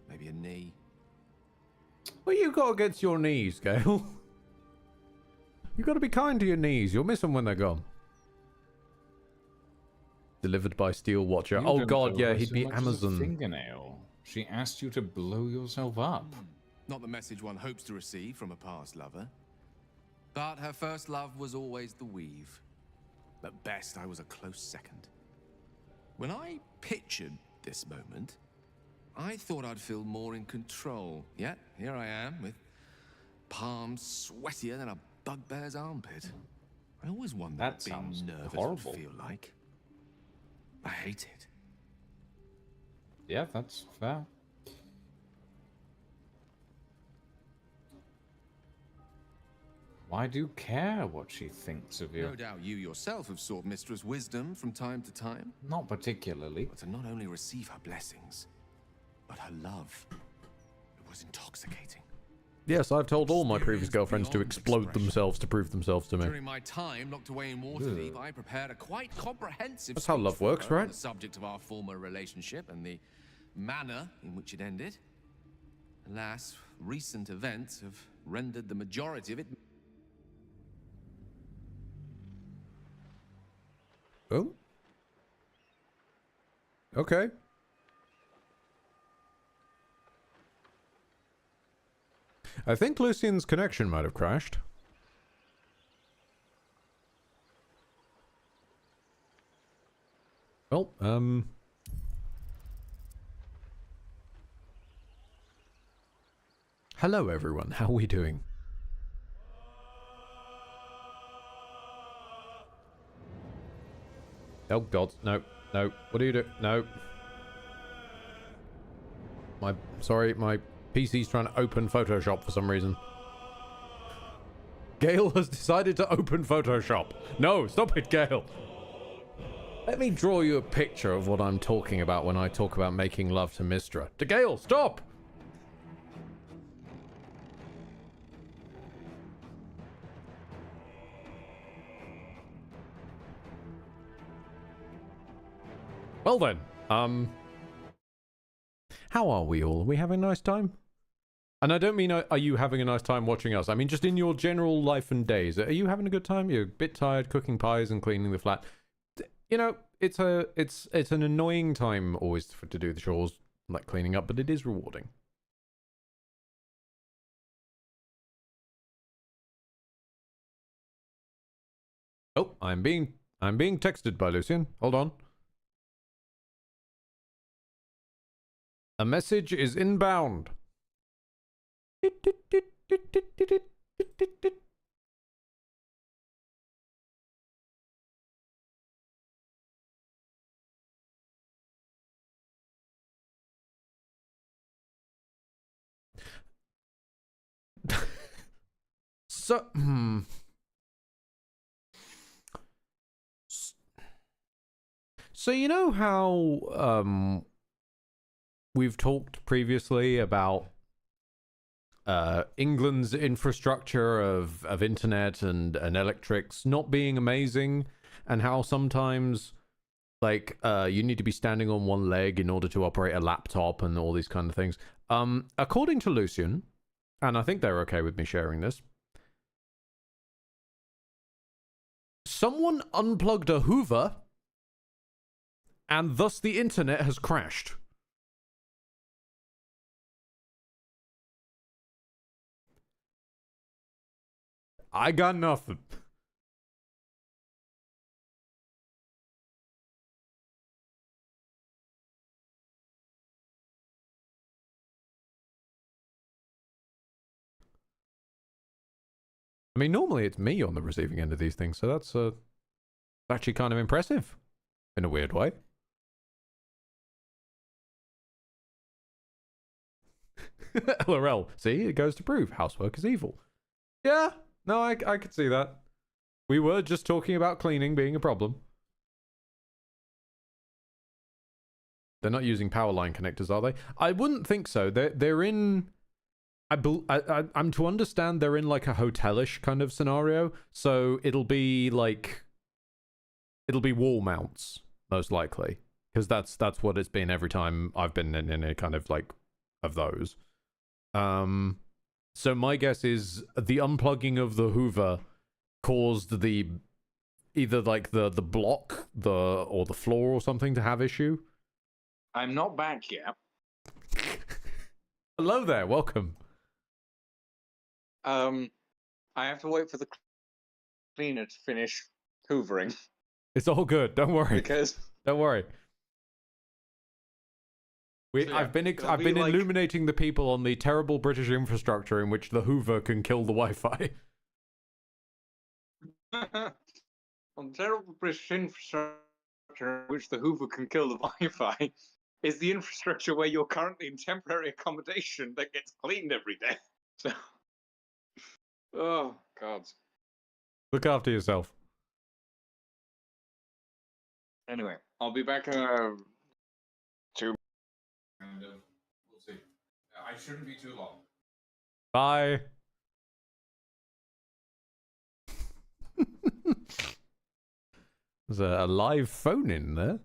Maybe a knee. What you got against your knees, Gale? You got to be kind to your knees. You'll miss them when they're gone. Delivered by Steel Watcher. You Oh didn't god, owe yeah, her he'd so be much as a Amazon. fingernail. She asked you to blow yourself up. Not the message one hopes to receive from a past lover. But her first love was always the weave. At best, I was a close second. When I pictured this moment, I thought I'd feel more in control. Yet, here I am, with palms sweatier than a bugbear's armpit. I always wondered That what being sounds nervous horrible. would feel like. I hate it. Yeah, that's fair. Why do you care what she thinks of you? No doubt you yourself have sought Mistra's wisdom from time to time. Not particularly. But to not only receive her blessings, but her love. It was intoxicating. Yes, I've told all my previous girlfriends to explode themselves to prove themselves to me. During my time locked away in Waterdeep, I prepared a quite comprehensive That's how love speech for works, her on right? the subject of our former relationship and the manner in which it ended. Alas, recent events have rendered the majority of it. Oh? Okay. I think Lucian's connection might have crashed. Well, hello everyone, how are we doing? Oh god, no, no, what do you do? No. Sorry, my PC's trying to open Photoshop for some reason. Gale has decided to open Photoshop. No, stop it, Gale. Let me draw you a picture of what I'm talking about when I talk about making love to Mistra. To Gale, stop! Well then, how are we all? Are we having a nice time? And I don't mean are you having a nice time watching us? I mean just in your general life and days. Are you having a good time? You're a bit tired cooking pies and cleaning the flat. You know, it's an annoying time always to do the chores. like cleaning up, but it is rewarding. Oh, I'm being texted by Lucian. Hold on. A message is inbound. So, So you know how we've talked previously about England's infrastructure of internet and electrics not being amazing, and how sometimes like you need to be standing on one leg in order to operate a laptop and all these kind of things. According to Lucian, and I think they're okay with me sharing this, someone unplugged a Hoover and thus the internet has crashed. I got nothing. I mean, normally it's me on the receiving end of these things, so that's actually kind of impressive in a weird way. LRL. See, it goes to prove housework is evil. Yeah, no, I could see that. We were just talking about cleaning being a problem. They're not using power line connectors, are they? I wouldn't think so. They're in... I'm to understand they're in like a hotelish kind of scenario, so it'll be wall mounts most likely, because that's what it's been every time I've been in a kind of like of those. So my guess is the unplugging of the Hoover caused the either like the block or the floor or something to have issue. I'm not back yet. Hello there, welcome. I have to wait for the cleaner to finish hoovering. It's all good. Don't worry. Don't worry. I've been illuminating the people on the terrible British infrastructure in which the Hoover can kill the Wi-Fi. On terrible British infrastructure in which the Hoover can kill the Wi-Fi is the infrastructure where you're currently in temporary accommodation that gets cleaned every day. So, oh God. Look after yourself. Anyway, I'll be back in 2. And we'll see. I shouldn't be too long. Bye. There's a live phone in there.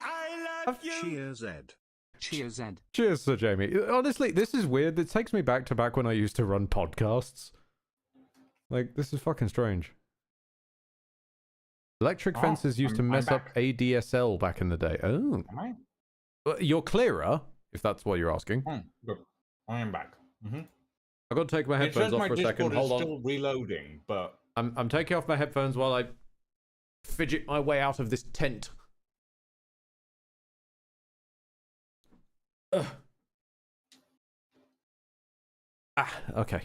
I love you. Cheers, Ed. Cheers, Ed. Cheers, Sir Jamie. Honestly, this is weird. It takes me back to back when I used to run podcasts. Like, this is fucking strange. Electric fences used to mess up ADSL back in the day. Oh. Am I? You're clearer, if that's what you're asking. Good. I am back. I've got to take my headphones off for a second. Hold on. Still reloading, but I'm taking off my headphones while I fidget my way out of this tent. Okay.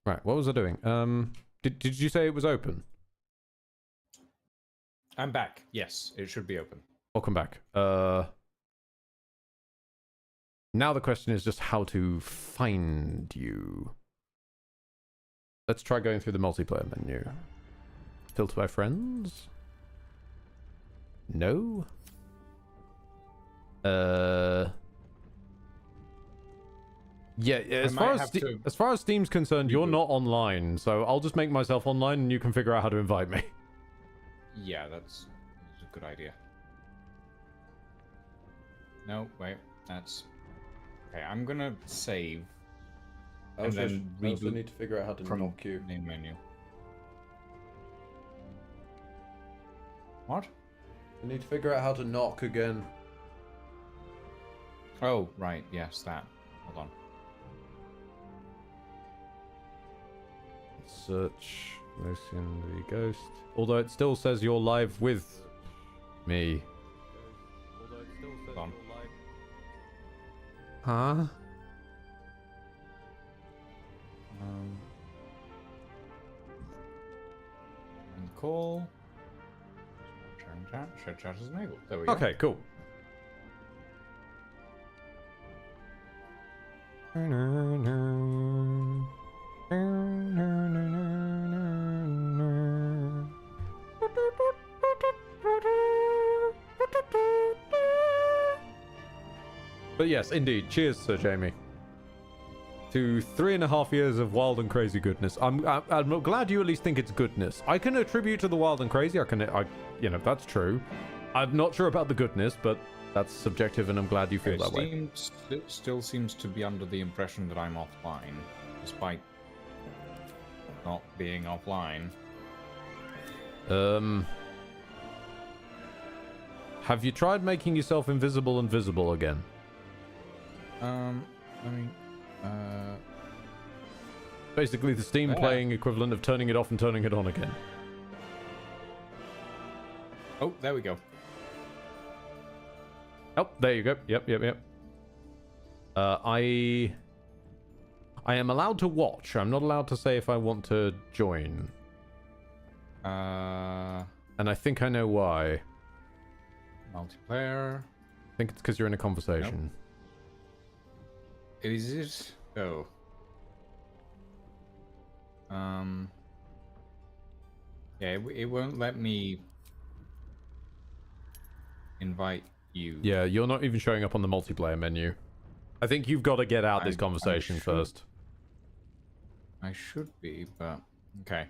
Right, what was I doing? Did you say it was open? I'm back. Yes, it should be open. Welcome back. Now the question is just how to find you. Let's try going through the multiplayer menu. Filter by friends? No. Yeah, as far as Steam's concerned, you're not online, so I'll just make myself online and you can figure out how to invite me. Yeah, that's a good idea. No, wait, that's... Okay, I'm gonna save. I also need to figure out how to knock you. Main menu. What? I need to figure out how to knock again. Oh, right. Yes, that. Hold on. Search Lucian the Ghost. Although it still says you're live with me. Hold on. Huh? And call. Sharing chat. Share chat is enabled. There we go. Okay, cool. But yes, indeed. Cheers, Sir Jamie. To 3.5 years of wild and crazy goodness. I'm glad you at least think it's goodness. I can attribute to the wild and crazy. You know, that's true. I'm not sure about the goodness, but that's subjective, and I'm glad you feel that way. It still seems to be under the impression that I'm offline, despite not being offline. Have you tried making yourself invisible and visible again? Basically the Steam playing equivalent of turning it off and turning it on again. Oh, there we go. Oh, there you go. Yep. I am allowed to watch. I'm not allowed to say if I want to join. And I think I know why. Multiplayer. I think it's because you're in a conversation. Nope. Is it? Oh. Yeah, it won't let me invite you. Yeah, you're not even showing up on the multiplayer menu. I think you've got to get out this conversation first. I should be, but okay.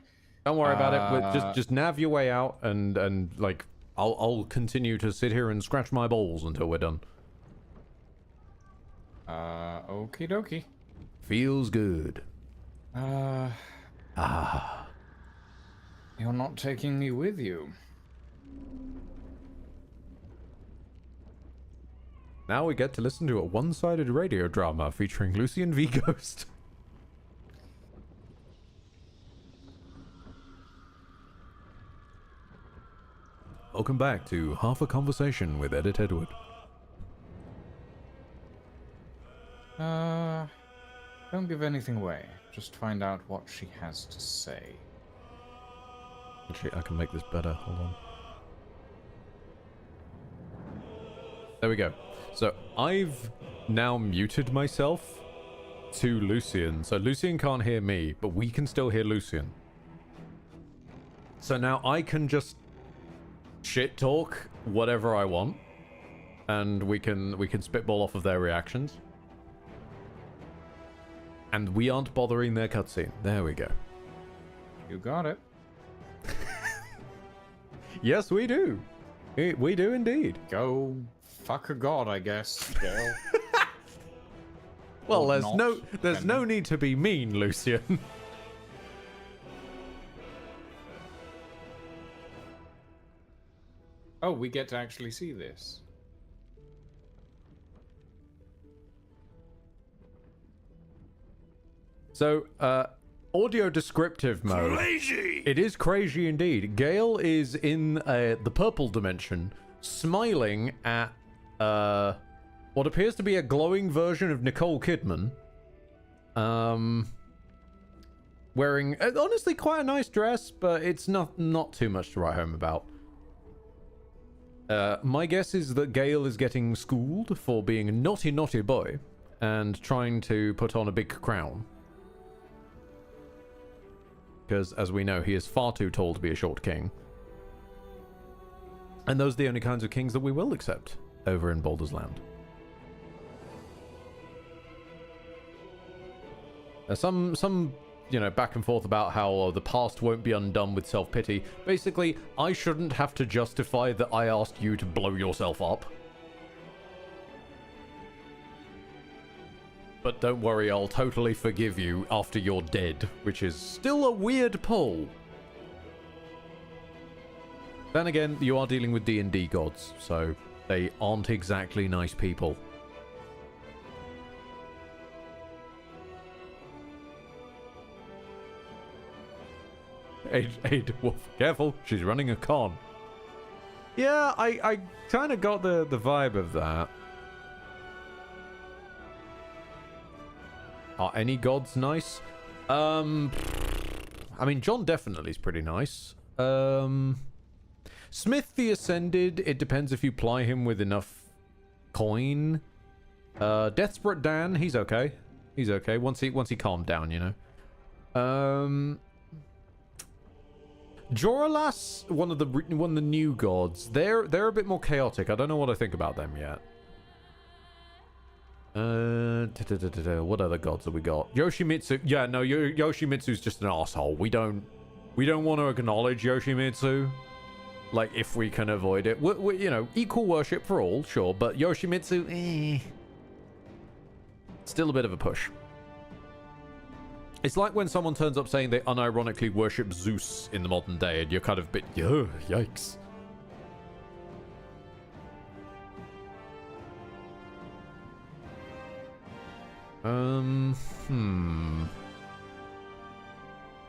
Don't worry about it. Just nav your way out, and like I'll continue to sit here and scratch my balls until we're done. Okie dokie. Feels good. You're not taking me with you. Now we get to listen to a one-sided radio drama featuring Lucian v. Ghost. Welcome back to Half a Conversation with Edit Edward. Don't give anything away. Just find out what she has to say. Actually, I can make this better. Hold on. There we go. So, I've now muted myself to Lucian. So, Lucian can't hear me, but we can still hear Lucian. So now I can just shit talk whatever I want, and we can spitball off of their reactions. And we aren't bothering their cutscene. There we go. You got it. Yes, we do. We do indeed. Go fuck a god, I guess. Well, there's no need to be mean, Lucian. Oh, we get to actually see this. So, audio descriptive mode. Crazy! It is crazy indeed. Gale is in the purple dimension, smiling at what appears to be a glowing version of Nicole Kidman. Wearing honestly quite a nice dress, but it's not too much to write home about. My guess is that Gale is getting schooled for being a naughty boy and trying to put on a big crown. Because, as we know, he is far too tall to be a short king. And those are the only kinds of kings that we will accept over in Baldur's Land. Some back and forth about how the past won't be undone with self-pity. Basically, I shouldn't have to justify that I asked you to blow yourself up. But don't worry, I'll totally forgive you after you're dead, which is still a weird pull. Then again, you are dealing with D&D gods, so they aren't exactly nice people. Aid Wolf, careful, she's running a con. Yeah, I kind of got the vibe of that. Are any gods nice? I mean, John definitely is pretty nice. Smith the Ascended, it depends if you ply him with enough coin. Deathsprit Dan, he's okay. He's okay once he calmed down, you know. Joralas, one of the new gods. They're a bit more chaotic. I don't know what I think about them yet. What other gods have we got? Yoshimitsu. Yeah, no, Yoshimitsu's just an asshole. We don't want to acknowledge Yoshimitsu. Like, if we can avoid it. We, you know, equal worship for all, sure, but Yoshimitsu, still a bit of a push. It's like when someone turns up saying they unironically worship Zeus in the modern day, and you're kind of a bit, yikes.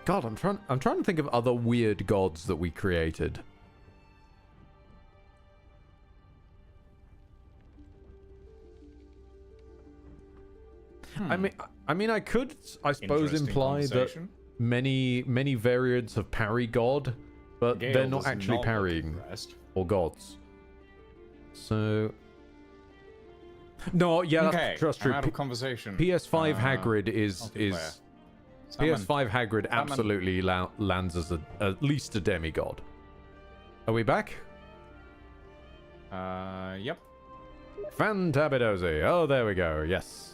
God, I'm trying to think of other weird gods that we created. I mean, I could, I suppose, imply that many variants of parry god, but Gale they're not does actually not parrying or gods. So, no, yeah, okay, that's true. I'm out of conversation. PS5 Hagrid is PS5 Hagrid Salmon. absolutely lands as at least a demigod. Are we back? Yep. Fantabidosi. Oh, there we go. Yes.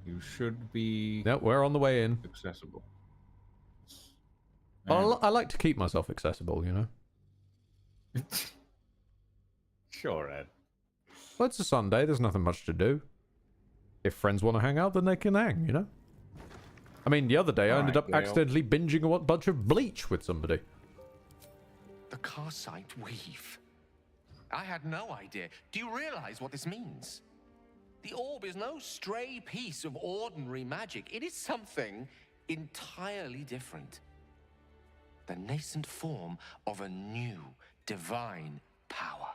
You should be. No, we're on the way in. Accessible. Well, I like to keep myself accessible, you know. Sure, Ed. Well, it's a Sunday. There's nothing much to do. If friends want to hang out, then they can hang, you know. I mean, the other day I ended up accidentally binging a bunch of Bleach with somebody. The Karsite Weave. I had no idea. Do you realize what this means? The orb is no stray piece of ordinary magic. It is something entirely different. The nascent form of a new divine power.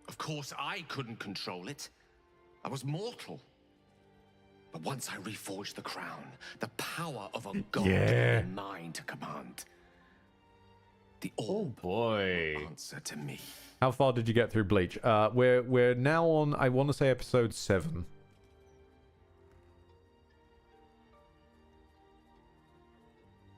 Of course, I couldn't control it. I was mortal. But once I reforged the crown, the power of a god became mine to command. The orb answer to me. How far did you get through Bleach? We're now on, I want to say, episode 7.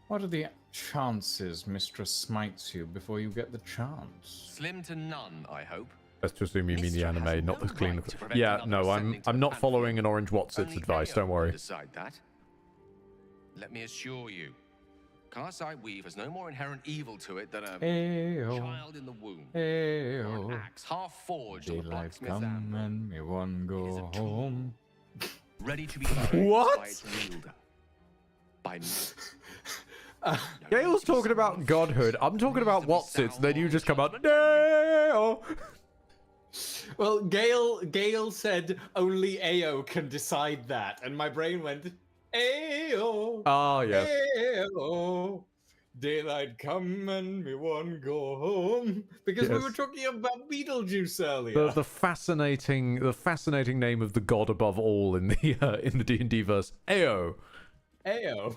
What are the chances Mistress smites you before you get the chance? Slim to none, I hope. Let's just assume you mean the anime, not the clean. Yeah, no, I'm not following an Orange Watsit's advice. Don't worry. Decide that. Let me assure you, Karsite Weave has no more inherent evil to it than a child in the womb, or an axe half forged on the blacksmith's anvil. And me one go home. Ready to be used by its wielder. By me. Gale's talking about godhood. I'm talking about Watsits. Then you just come out. Dale. Well, Gale said only Ao can decide that, and my brain went, Ao. Oh yes. Ao. Daylight come and me one go home, because we were talking about Beetlejuice earlier. The fascinating name of the god above all in the D&D verse, Ao. Ao.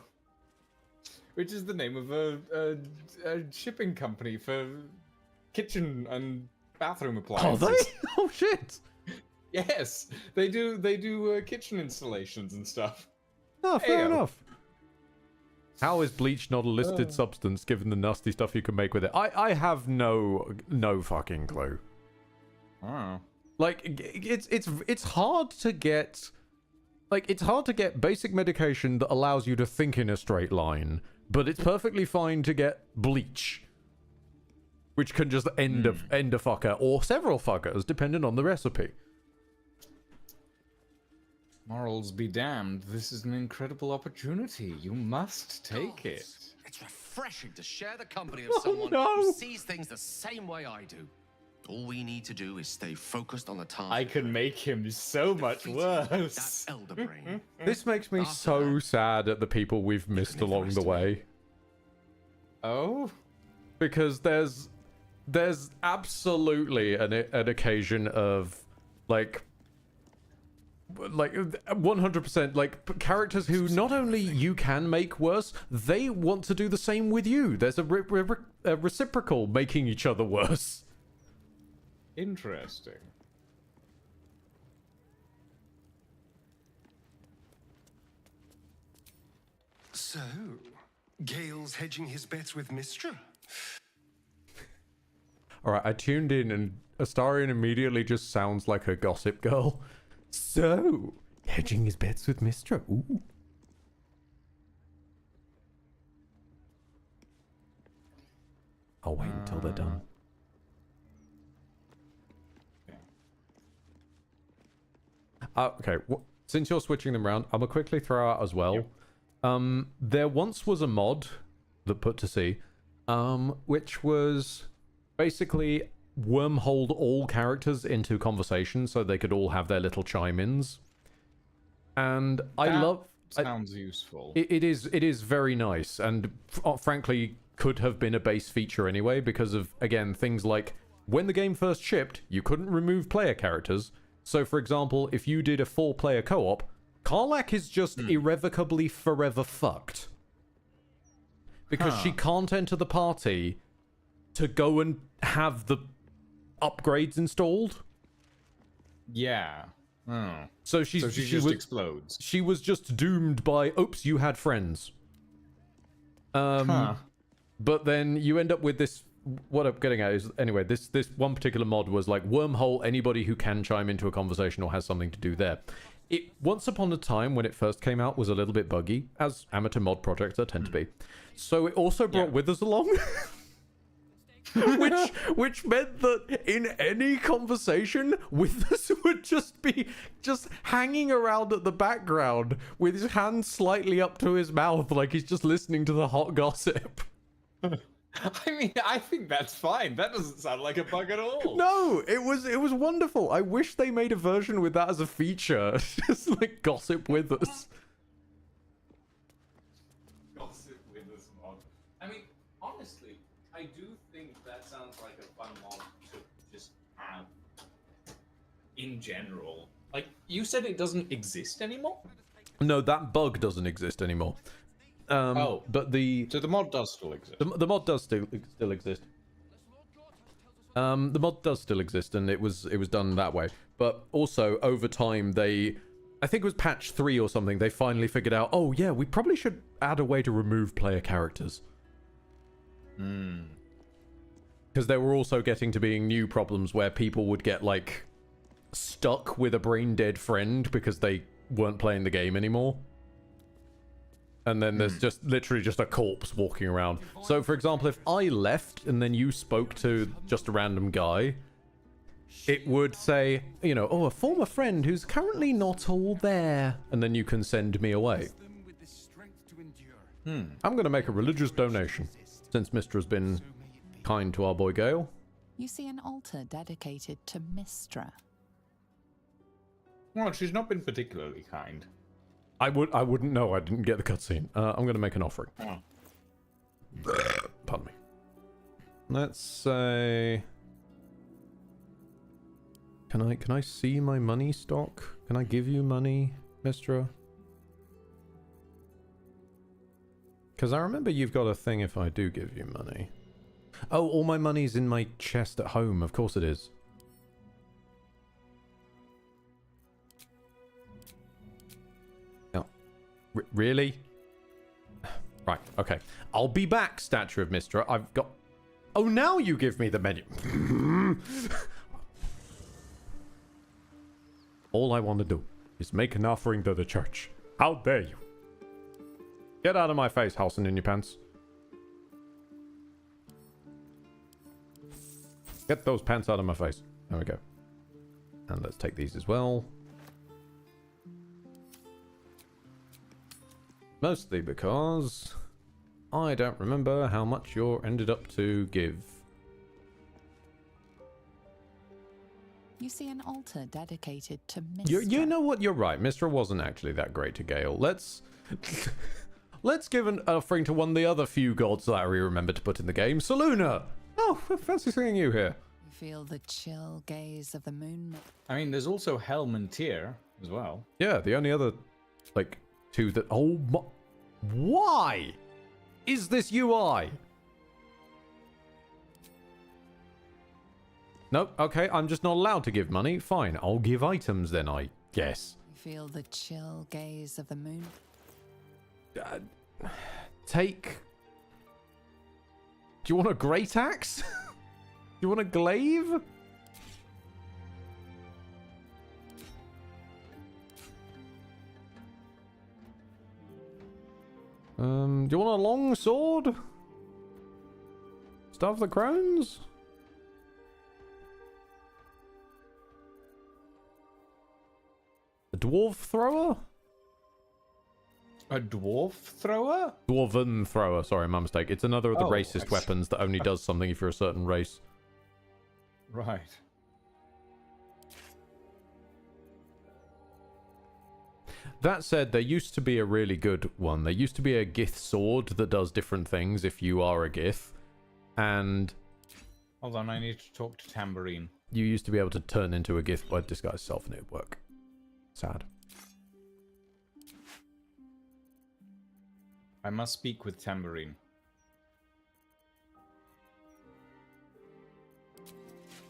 Which is the name of a shipping company for kitchen and bathroom appliances. Are they? Oh shit! Yes, they do kitchen installations and stuff. Oh, fair enough. How is bleach not a listed substance given the nasty stuff you can make with it? I have no fucking clue. Oh. Like it's hard to get basic medication that allows you to think in a straight line, but it's perfectly fine to get bleach, which can just end a fucker or several fuckers depending on the recipe. Morals be damned, this is an incredible opportunity. You must take it. It's refreshing to share the company of someone who sees things the same way I do. All we need to do is stay focused on the task. I can make him so much worse. That elder brain. This makes me so sad at the people we've missed along the way. Oh? Because there's absolutely an occasion of like 100% like characters who not only you can make worse, they want to do the same with you. There's a reciprocal making each other worse. Interesting. So, Gale's hedging his bets with Mystra? Alright, I tuned in and Astarion immediately just sounds like a gossip girl. So, hedging his bets with Mystra. Ooh. I'll wait until they're done. Okay, since you're switching them around, I'm gonna quickly throw out as well. There once was a mod that put to sea, which was basically wormholed all characters into conversation so they could all have their little chime-ins. And sounds useful. It is very nice, and frankly could have been a base feature anyway because of, again, things like when the game first shipped, you couldn't remove player characters. So, for example, if you did a 4-player co-op, Karlach is just irrevocably forever fucked. Because she can't enter the party to go and have the upgrades installed. Yeah. Oh. So she just explodes. She was just doomed by, oops, you had friends. But then you end up with this. What I'm getting at is, anyway, this one particular mod was like wormhole anybody who can chime into a conversation or has something to do there. It, once upon a time, when it first came out, was a little bit buggy, as amateur mod projects are tend to be. So it also brought Withers along. which meant that in any conversation, Withers would just be hanging around at the background with his hand slightly up to his mouth like he's just listening to the hot gossip. I mean, I think that's fine. That doesn't sound like a bug at all. No, it was wonderful. I wish they made a version with that as a feature. Just like gossip with us. Gossip with us mod. I mean, honestly, I do think that sounds like a fun mod to just have in general. Like, you said it doesn't exist anymore? No, that bug doesn't exist anymore. But so the mod does still exist. The mod does still exist. The mod does still exist, and it was done that way. But also over time, I think it was patch 3 or something. They finally figured out, oh yeah, we probably should add a way to remove player characters. Because there were also getting to being new problems where people would get like stuck with a brain dead friend because they weren't playing the game anymore. And then there's just literally just a corpse walking around. So, for example, if I left and then you spoke to just a random guy, it would say, you know, oh, a former friend who's currently not all there. And then you can send me away. I'm going to make a religious donation, since Mistra's been kind to our boy Gale. You see an altar dedicated to Mystra. Well, she's not been particularly kind. I wouldn't know. I didn't get the cutscene. I'm going to make an offering. Pardon me. Let's say... Can I see my money stock? Can I give you money, Mystra? Because I remember you've got a thing if I do give you money. Oh, all my money's in my chest at home. Of course it is. Really? Right, okay. I'll be back, Statue of Mystra. I've got... Oh, now you give me the menu. All I want to do is make an offering to the church. How dare you? Get out of my face, Halson in your pants. Get those pants out of my face. There we go. And let's take these as well. Mostly because I don't remember how much you're ended up to give. You see an altar dedicated to You know what? You're right. Mistra wasn't actually that great to Gale. Let's give an offering to one of the other few gods that we remember to put in the game. Saluna! Oh, fancy seeing you here. You feel the chill gaze of the moon. I mean, there's also Helm and Tyr as well. Yeah, the only other, like, two that... Oh, my... Why is this UI? Nope, okay, I'm just not allowed to give money. Fine, I'll give items then, I guess. You feel the chill gaze of the moon. Take... Do you want a great axe? Do you want a glaive? Do you want a long sword? Staff the Crowns? A dwarf thrower? A dwarf thrower? Dwarven thrower, sorry, my mistake. It's another of the Oh, racist weapons that only does something if you're a certain race. Right. That said, there used to be a really good one. There used to be a Gith sword that does different things if you are a Gith. And... Hold on, I need to talk to Tambourine. You used to be able to turn into a Gith by disguise self and it would work. Sad. I must speak with Tambourine.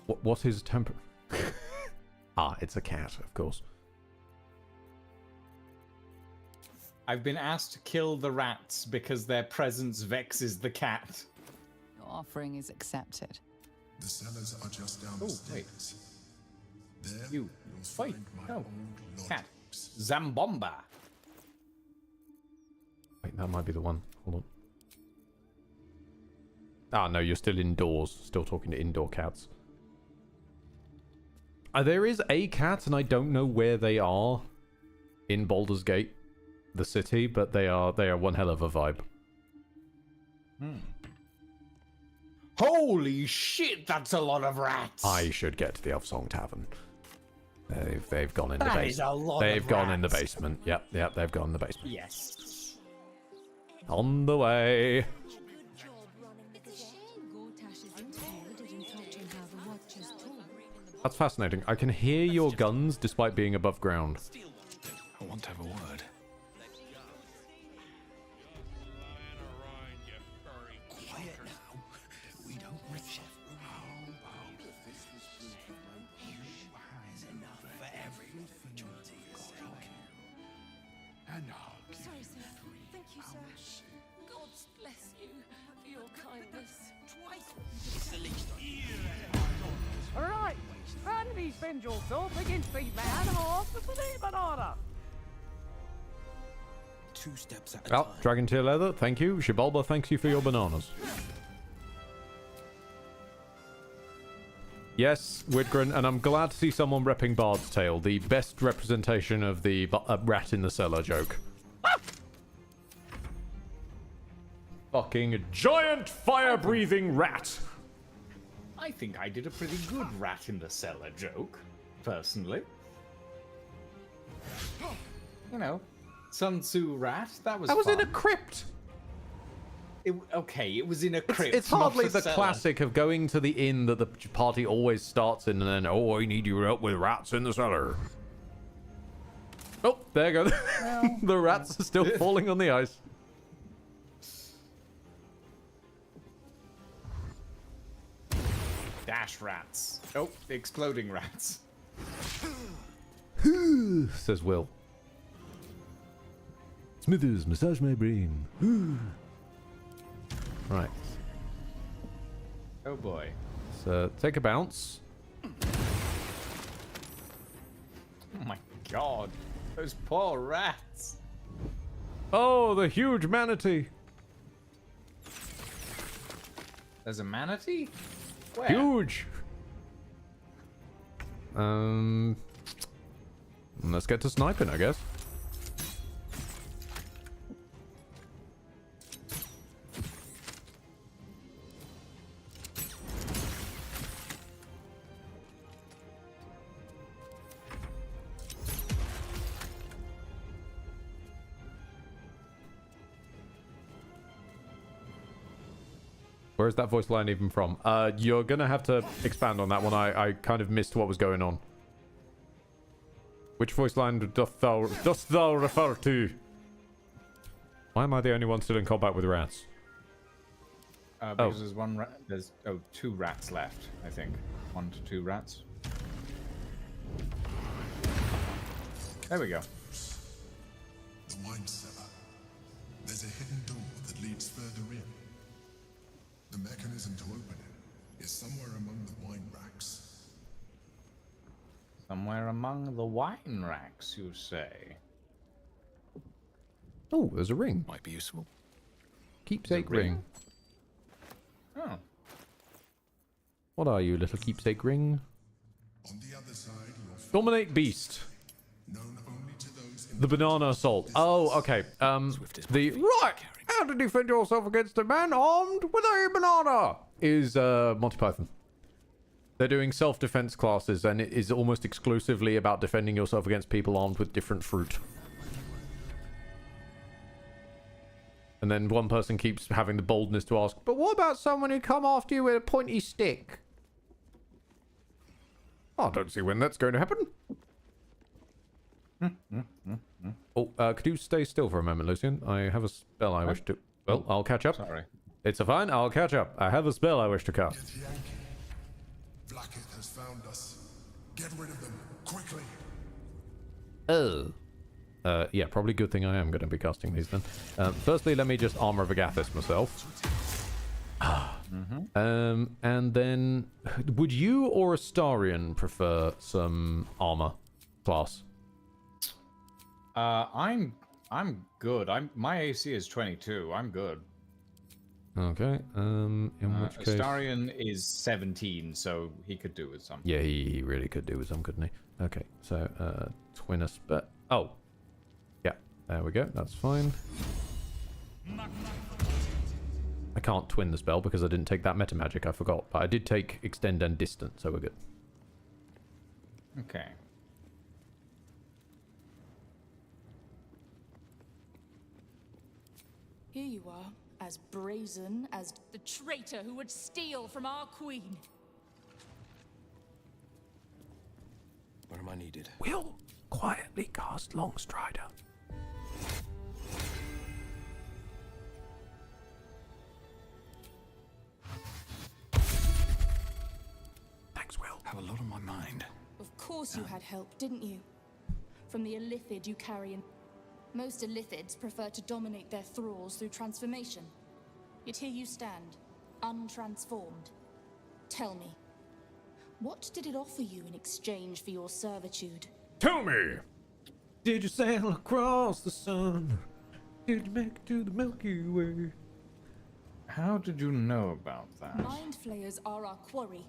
What is temper? Ah, it's a cat, of course. I've been asked to kill the rats because their presence vexes the cat. Your offering is accepted. The cellars are just down Oh, the stairs. There You. you'll Wait, find my no. old Cat. lodgings. Zambomba. Wait, that might be the one. Hold on. Ah, no, you're still indoors. Still talking to indoor cats. There is a cat, and I don't know where they are in Baldur's Gate, the city, but they are one hell of a vibe. Holy shit, that's a lot of rats. I should get to the Elfsong Tavern. They've gone in the That basement. is a lot They've of gone in the rats. basement. Yep, they've gone in the basement. Yes. On the way. That's fascinating. I can hear your guns despite being above ground. I want to have a word. Quiet now. We don't risk it. There's enough for everyone. And I'll give Sorry, you sir. 3 Thank you, sir. hours. God bless you for your kindness. Alright, randomly spend your soul against the man horse with the banana. 2 steps at a Oh, time. Dragon Tear Leather, thank you. Shibalba, thanks you for your bananas. Yes, Widgren, and I'm glad to see someone repping Bard's Tale, the best representation of the rat in the cellar joke. Fucking giant fire-breathing rat! I think I did a pretty good rat in the cellar joke, personally. You know, Sun Tzu rat, that was in a fun. crypt! Okay, it was in a crypt. It's hardly not a the cellar. classic of going to the inn that the party always starts in and then, oh, I need your help with rats in the cellar. Oh, there you go. The rats are still falling on the ice. Dash rats. Oh, exploding rats. Says Will. Smithers, massage my brain. Right. Oh boy. So take a bounce. Oh my god. Those poor rats. Oh, the huge manatee. There's a manatee? Where? Huge. Let's get to sniping, I guess. Where's that voice line even from? You're gonna have to expand on that one. I kind of missed what was going on. Which voice line dost thou refer to? Why am I the only one still in combat with rats? Because there's one rat. There's 2 rats left, I think. 1 to 2 rats. There we go. The wine cellar. There's a hidden door that leads further in. The mechanism to open it is somewhere among the wine racks. Somewhere among the wine racks, you say? Oh, there's a ring. Might be useful. Keepsake ring. Oh. What are you, little keepsake ring? On the other side, Dominate beast. known only to those in The banana assault. Oh, okay. Right. How to defend yourself against a man armed with a banana is Monty Python. They're doing self-defense classes, and it is almost exclusively about defending yourself against people armed with different fruit. And then one person keeps having the boldness to ask, but what about someone who come after you with a pointy stick? I don't see when that's going to happen. Oh, could you stay still for a moment, Lucian? I have a spell I wish to... Well, I'll catch up. Sorry. It's a fine, I'll catch up. I have a spell I wish to cast. Vlaakith has found us. Get rid of them, quickly. Oh. Yeah, probably good thing I am going to be casting these then. Firstly, let me just Armor of Agathis myself. And then, would you or Astarion prefer some armor class? I'm good. My AC is 22. I'm good. Okay. In which case, Astarion is 17, so he could do with some. yeah, he really could do with some, couldn't he? Okay, so twin a spell. Oh, yeah. There we go. That's fine. I can't twin the spell because I didn't take that meta magic. I forgot, but I did take extend and distant, so we're good. Okay. Here you are, as brazen as the traitor who would steal from our queen. Where am I needed? We'll quietly cast Longstrider. Thanks, Will. Have a lot on my mind. Of course you had help, didn't you? From the Illithid you carry in. Most Illithids prefer to dominate their thralls through transformation. Yet here you stand, untransformed. Tell me, what did it offer you in exchange for your servitude? Tell me! Did you sail across the sun? Did you make it to the Milky Way? How did you know about that? Mind flayers are our quarry.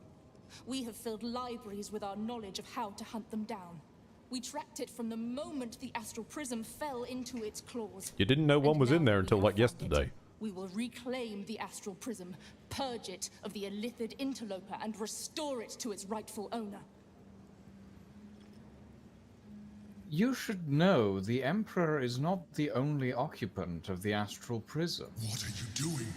We have filled libraries with our knowledge of how to hunt them down. We tracked it from the moment the astral prism fell into its claws. You didn't know one was in there until like yesterday. We will reclaim the astral prism, purge it of the Illithid interloper, and restore it to its rightful owner. You should know the Emperor is not the only occupant of the astral prism. What are you doing?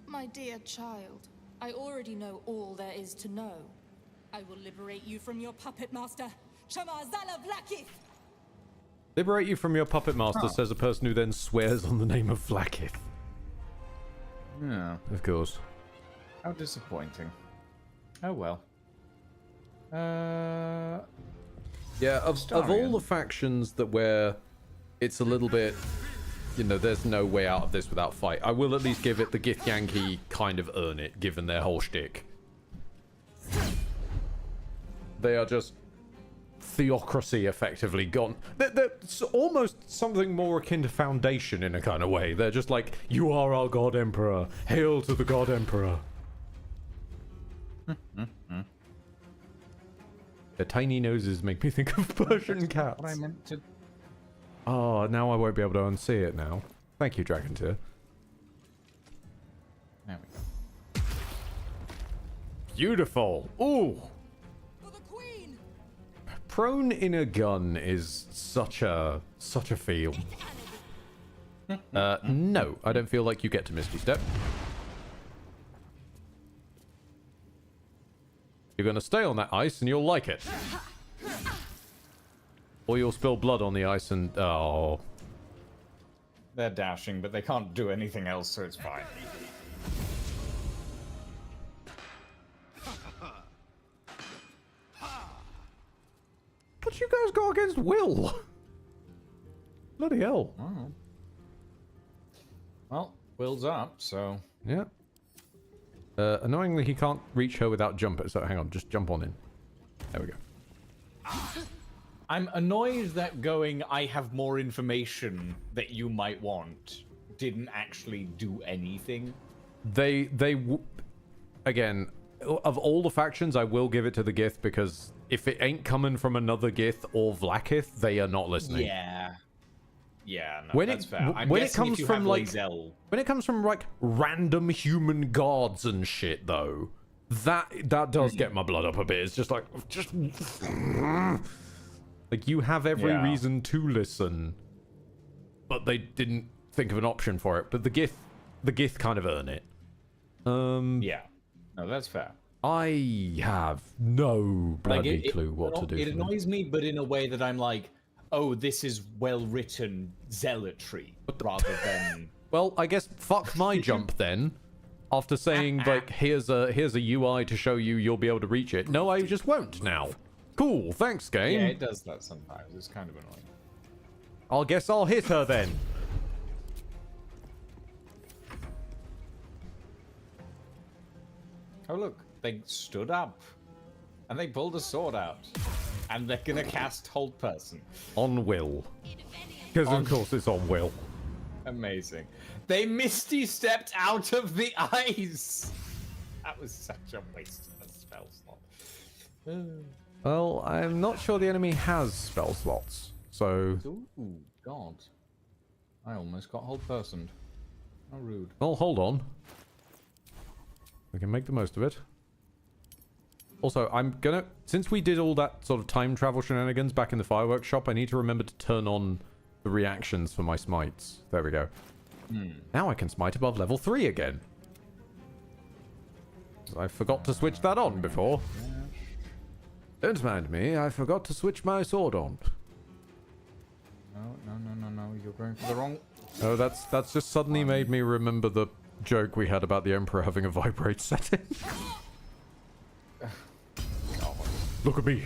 My dear child, I already know all there is to know. I will liberate you from your puppet master, Shamazala Vlaakith! Liberate you from your puppet master, says a person who then swears on the name of Vlaakith. Yeah. Of course. How disappointing. Oh well. Yeah, of all the factions that where it's a little bit, you know, there's no way out of this without fight, I will at least give it the Githyanki kind of earn it, given their whole shtick. They are just theocracy effectively gone. They're almost something more akin to Foundation in a kind of way. They're just like, you are our God Emperor. Hail to the God Emperor. Their tiny noses make me think of Persian cats. What I meant to... Oh, now I won't be able to unsee it now. Thank you, Dragon Tear. There we go. Beautiful. Ooh. Prone in a gun is such a feel. No, I don't feel like you get to Misty Step. You're going to stay on that ice and you'll like it. Or you'll spill blood on the ice and... Oh. They're dashing, but they can't do anything else, so it's fine. What you guys got against Will? Bloody hell. Oh. Well, Will's up, so... Yeah. Annoyingly, he can't reach her without jumping, so hang on, just jump on in. There we go. I'm annoyed that going, I have more information that you might want, didn't actually do anything. Again, of all the factions, I will give it to the Gith, because if it ain't coming from another Gith or Vlaakith, they are not listening. Yeah. Yeah, no, When that's it fair. I'm when it guessing comes if you from have like Lae'zel- when it comes from like random human gods and shit, though, that does get my blood up a bit. It's just like like you have every Yeah. reason to listen, but they didn't think of an option for it. But the Gith kind of earn it. Yeah, no, that's fair. I have no bloody Like, clue what to do. It for them. annoys me, but in a way that I'm like, oh, this is well-written zealotry, rather than... Well, I guess fuck my jump then. After saying like, here's a UI to show you you'll be able to reach it. No, I just won't now. Cool, thanks, game. Yeah, it does that sometimes. It's kind of annoying. I'll guess I'll hit her then. Oh look, they stood up, and they pulled a sword out, and they're gonna cast Hold Person. On Will. Because of course it's on Will. Amazing. They Misty stepped out of the ice. That was such a waste of a spell slot. Well, I'm not sure the enemy has spell slots, so... Ooh, God. I almost got Hold Personed. How rude. Well, hold on. We can make the most of it. Also, I'm gonna... Since we did all that sort of time travel shenanigans back in the fireworks shop, I need to remember to turn on the reactions for my smites. There we go. Now I can smite above level 3 again. I forgot to switch that on before. Don't mind me, I forgot to switch my sword on. No, you're going for the wrong... Oh, that's just suddenly made me remember the joke we had about the Emperor having a vibrate setting. Look at me.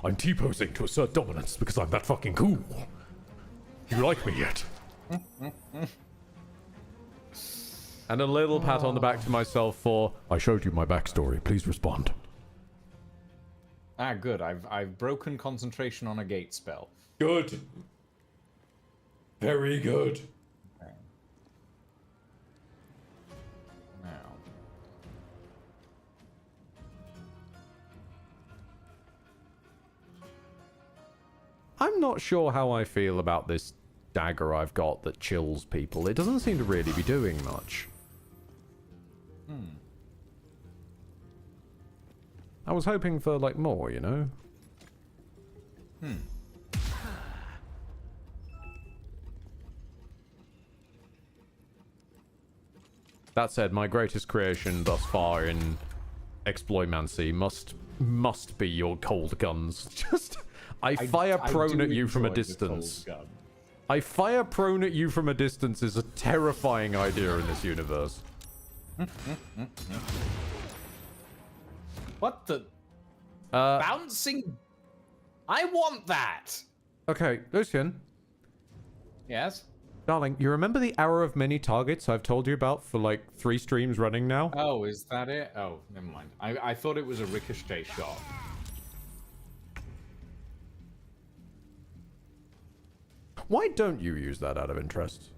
I'm T-posing to assert dominance because I'm that fucking cool. You like me yet? And a little pat on the back to myself for, I showed you my backstory, please respond. Ah, good. I've broken concentration on a gate spell. Good. Very good. Okay. Now. I'm not sure how I feel about this dagger I've got that chills people. It doesn't seem to really be doing much. I was hoping for, like, more, you know? That said, my greatest creation thus far in Exploimancy must be your cold guns. Just... I fire prone at you from a distance. I fire prone at you from a distance is a terrifying idea in this universe. What the? Bouncing? I want that! Okay, Lucian. Yes? Darling, you remember the hour of many targets I've told you about for like 3 streams running now? Oh, is that it? Oh, never mind. I thought it was a ricochet shot. Why don't you use that out of interest?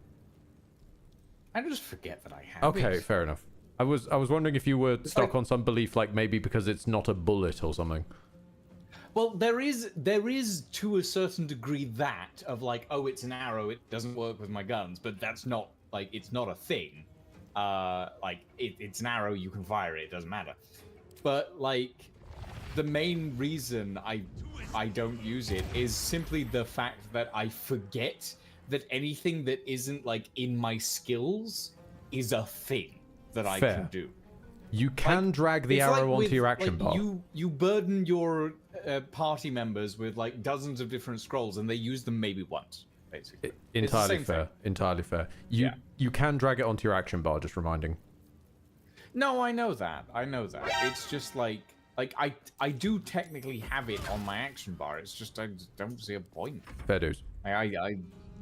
I just forget that I have Okay, it. fair enough. I was wondering if you were stuck on some belief, like maybe because it's not a bullet or something. Well, there is to a certain degree that of like, oh, it's an arrow, it doesn't work with my guns, but that's not like it's not a thing. It's an arrow, you can fire it, it doesn't matter. But like, the main reason I don't use it is simply the fact that I forget that anything that isn't like in my skills is a thing that I can do. You can drag the It's arrow like onto your action bar. You burden your party members with like dozens of different scrolls, and they use them maybe once, basically. Entirely fair. Entirely fair. You can drag it onto your action bar. Just reminding. No, I know that. I know that. It's just like I do technically have it on my action bar. It's just I just don't see a point. Fair dues.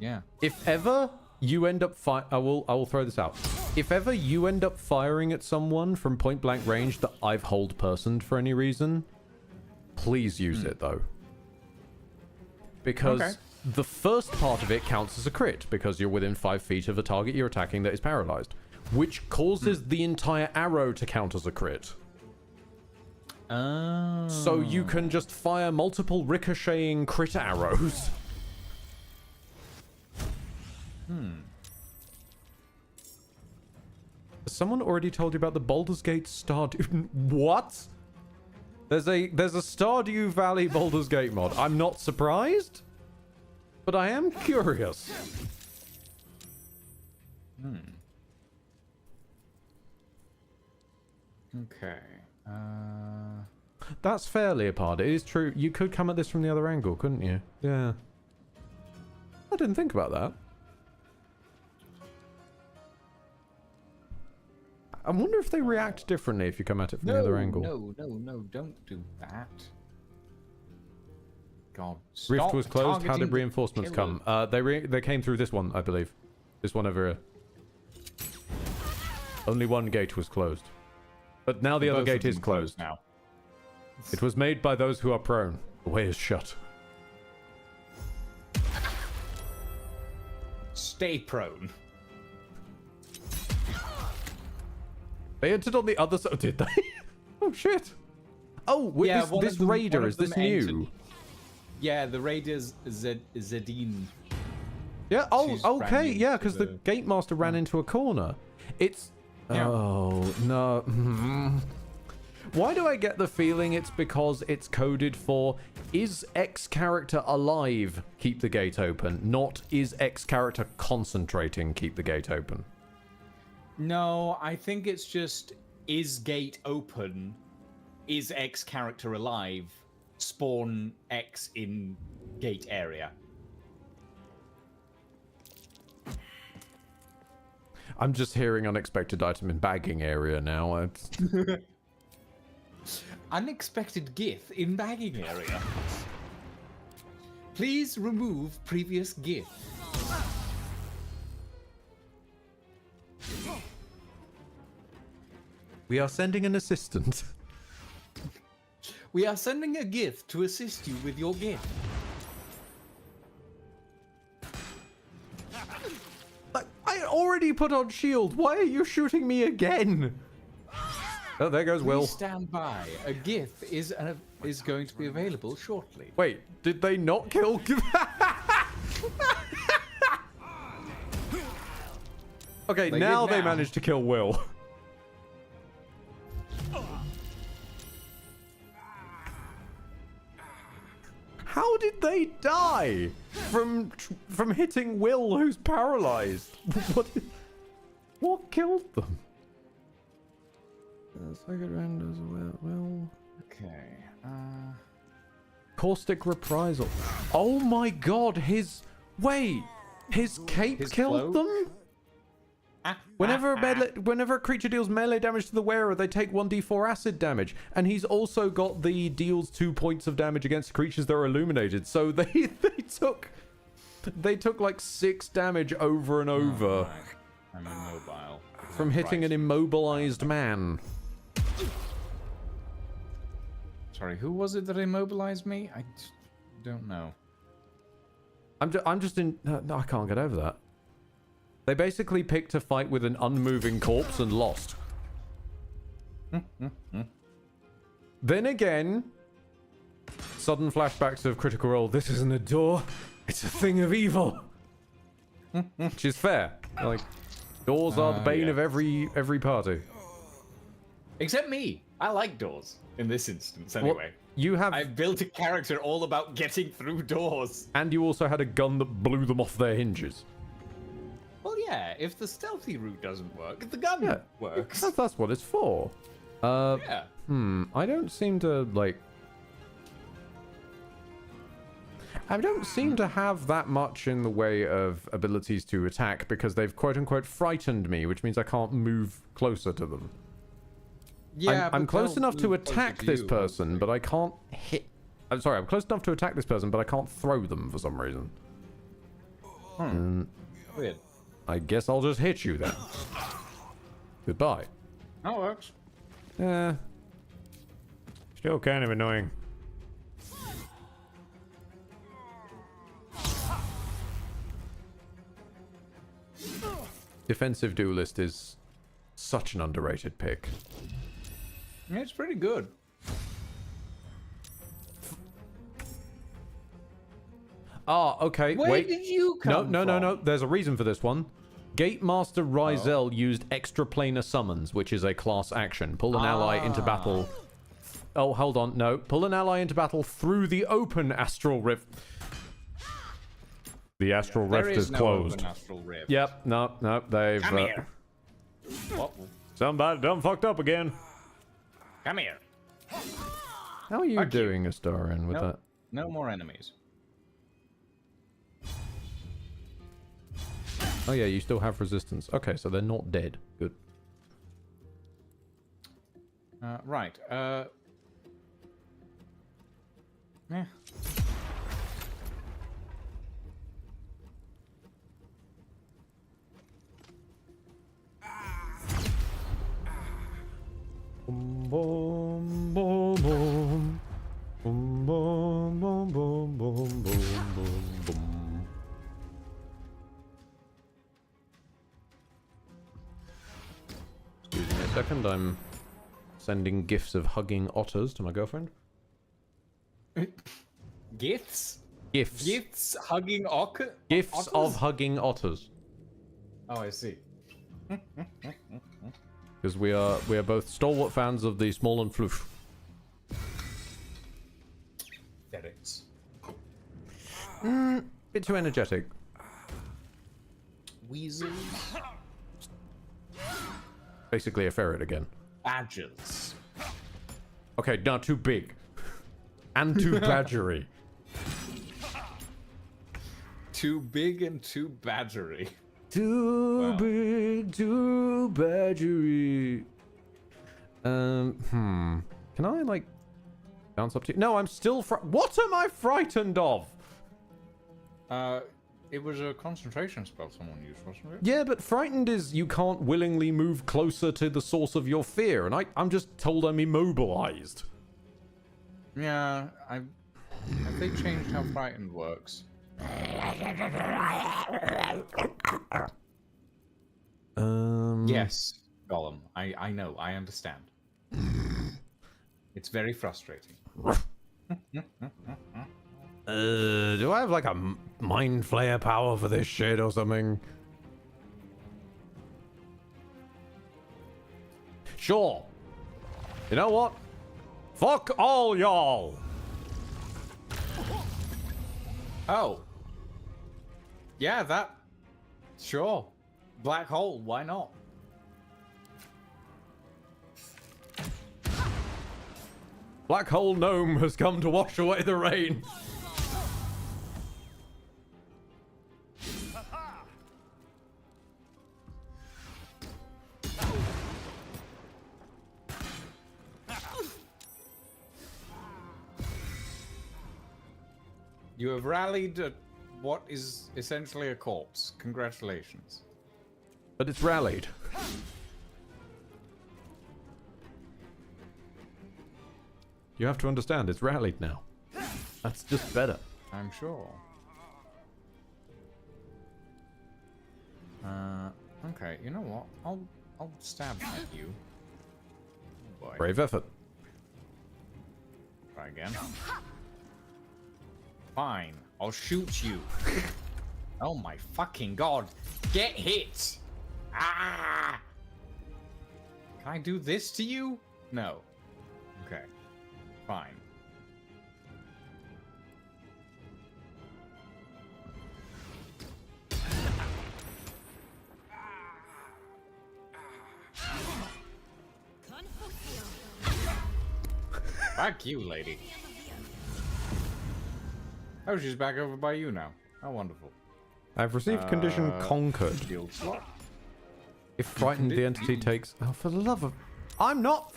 Yeah. If ever you end up I will throw this out. If ever you end up firing at someone from point blank range that I've hold personed for any reason, please use it though. Because the first part of it counts as a crit because you're within 5 feet of a target you're attacking that is paralyzed, which causes the entire arrow to count as a crit. Oh. So you can just fire multiple ricocheting crit arrows. Has someone already told you about the Baldur's Gate Stardew? What? There's a Stardew Valley Baldur's Gate mod. I'm not surprised, but I am curious. Okay. That's fair, Leopard. It is true. You could come at this from the other angle, couldn't you? Yeah. I didn't think about that. I wonder if they react differently if you come at it from the other angle. No, don't do that. God. Rift was closed. How targeting did reinforcements the come? They came through this one, I believe. This one over here. Only one gate was closed. But now the other Both gate of is them closed. now. It was made by those who are prone. The way is shut. Stay prone. They entered on the other side. Did they? Oh shit. Oh, wait, Yeah, this raider, is this new? Yeah, the raider's Zedine. Yeah, She's okay, brand new yeah, to because the gate master ran into a corner. It's... Yeah. Oh, no. Why do I get the feeling it's because it's coded for is X character alive, keep the gate open, not is X character concentrating, keep the gate open? No, I think it's just is gate open, is X character alive, spawn X in gate area. I'm just hearing unexpected item in bagging area now. Unexpected gith in bagging area. Please remove previous gith. We are sending an assistant. We are sending a gift to assist you with your gift. I already put on shield. Why are you shooting me again? Oh, there goes Will. Please stand by. A gift is going to be available shortly. Wait, did they not kill? Okay, now they managed to kill Will. How did they die from hitting Will, who's paralyzed? What killed them? Second renders Will. Okay. Caustic reprisal. Oh my god, his cape killed them? Whenever a creature deals melee damage to the wearer, they take 1d4 acid damage. And he's also got the deals 2 points of damage against creatures that are illuminated. So they took like 6 damage over and over. Oh, I'm immobile. From hitting an immobilized man. Sorry, who was it that immobilized me? I don't know. I'm just in... No, I can't get over that. They basically picked a fight with an unmoving corpse and lost. Then again, sudden flashbacks of Critical Role. This isn't a door, it's a thing of evil. Which is fair. Like, doors are the bane of every party. Except me. I like doors in this instance, anyway. Well, I've built a character all about getting through doors. And you also had a gun that blew them off their hinges. Well, yeah, if the stealthy route doesn't work, the gun works. That's what it's for. Yeah. I don't seem to, like... I don't seem to have that much in the way of abilities to attack because they've quote-unquote frightened me, which means I can't move closer to them. Yeah, I'm but close they'll enough to move closer attack to this you, person, but I can't hit... I'm sorry, I'm close enough to attack this person, but I can't throw them for some reason. Weird. I guess I'll just hit you then. Goodbye. That works. Yeah. Still kind of annoying. Defensive Duelist is such an underrated pick. Yeah, it's pretty good. Ah, okay, Where wait. did you come No. There's a reason for this one. Gatemaster Ryzel used extraplanar summons, which is a class action. Pull an ally into battle. Oh, hold on. No. Pull an ally into battle through the open astral rift. The astral rift is no closed. open astral rift. Yep. No. They've... Come here. Somebody done fucked up again. Come here. How are you doing, Astarion, with that? No more enemies. Oh yeah, you still have resistance. Okay, so they're not dead. Good. Right. Yeah. Boom, boom, boom, boom. Boom, boom, boom, boom, boom, boom, boom. Excuse me a second, I'm sending gifs of hugging otters to my girlfriend. Gifts? Gifts. Gifts hugging otters? Gifts of hugging otters. Oh, I see. Because we are both stalwart fans of the small and floof. Ferrets. Bit too energetic. Weasels. Basically a ferret again. Badgers. Okay, not too big. And too badgery. Too big and too badgery. Too big, too badgery. Can I, like, bounce up to you? No, I'm still what am I frightened of? It was a concentration spell someone used, wasn't it? Yeah, but frightened is you can't willingly move closer to the source of your fear, and I'm just told I'm immobilized. Yeah, have they changed how frightened works? Yes, Gollum. I know. I understand. It's very frustrating. Do I have like a mind flayer power for this shit or something? Sure. You know what? Fuck all y'all. Oh. Yeah, that. Sure. Black hole, why not? Black hole gnome has come to wash away the rain. You have rallied what is essentially a corpse. Congratulations. But it's rallied. You have to understand, it's rallied now. That's just better. I'm sure. Okay, you know what? I'll stab at you. Oh boy. Brave effort. Try again. Fine, I'll shoot you. Oh my fucking god. Get hit! Ah! Can I do this to you? No. Okay. Fine. Fuck you, lady. Oh, she's back over by you now. How wonderful. I've received condition conquered. Shield slot. If frightened, the entity takes... Oh, for the love of... I'm not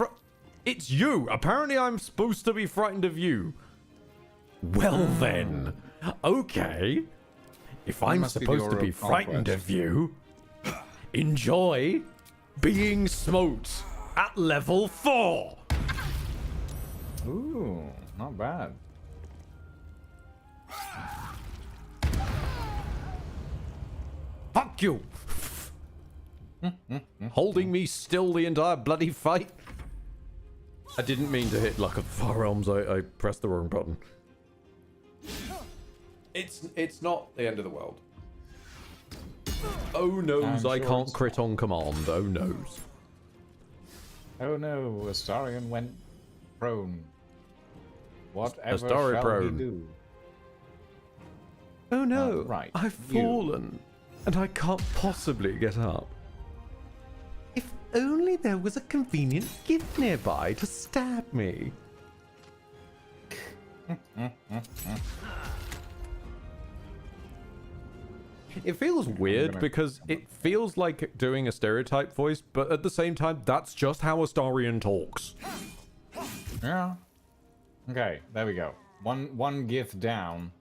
It's you! Apparently I'm supposed to be frightened of you. Well then. Okay. If I'm supposed to be frightened of you, enjoy being smote at level 4. Ooh, not bad. Fuck you! Holding me still the entire bloody fight. I didn't mean to hit Luck of the Far Realms. I pressed the wrong button. It's not the end of the world. Oh noes, I can't crit on command. Oh noes. Oh no, Astarion went prone. Whatever Astari shall prone. he do? Oh no, right. I've fallen, and I can't possibly get up. If only there was a convenient gift nearby to stab me. It feels weird because it feels like doing a stereotype voice, but at the same time, that's just how Astarion talks. Yeah. Okay, there we go. One gift down.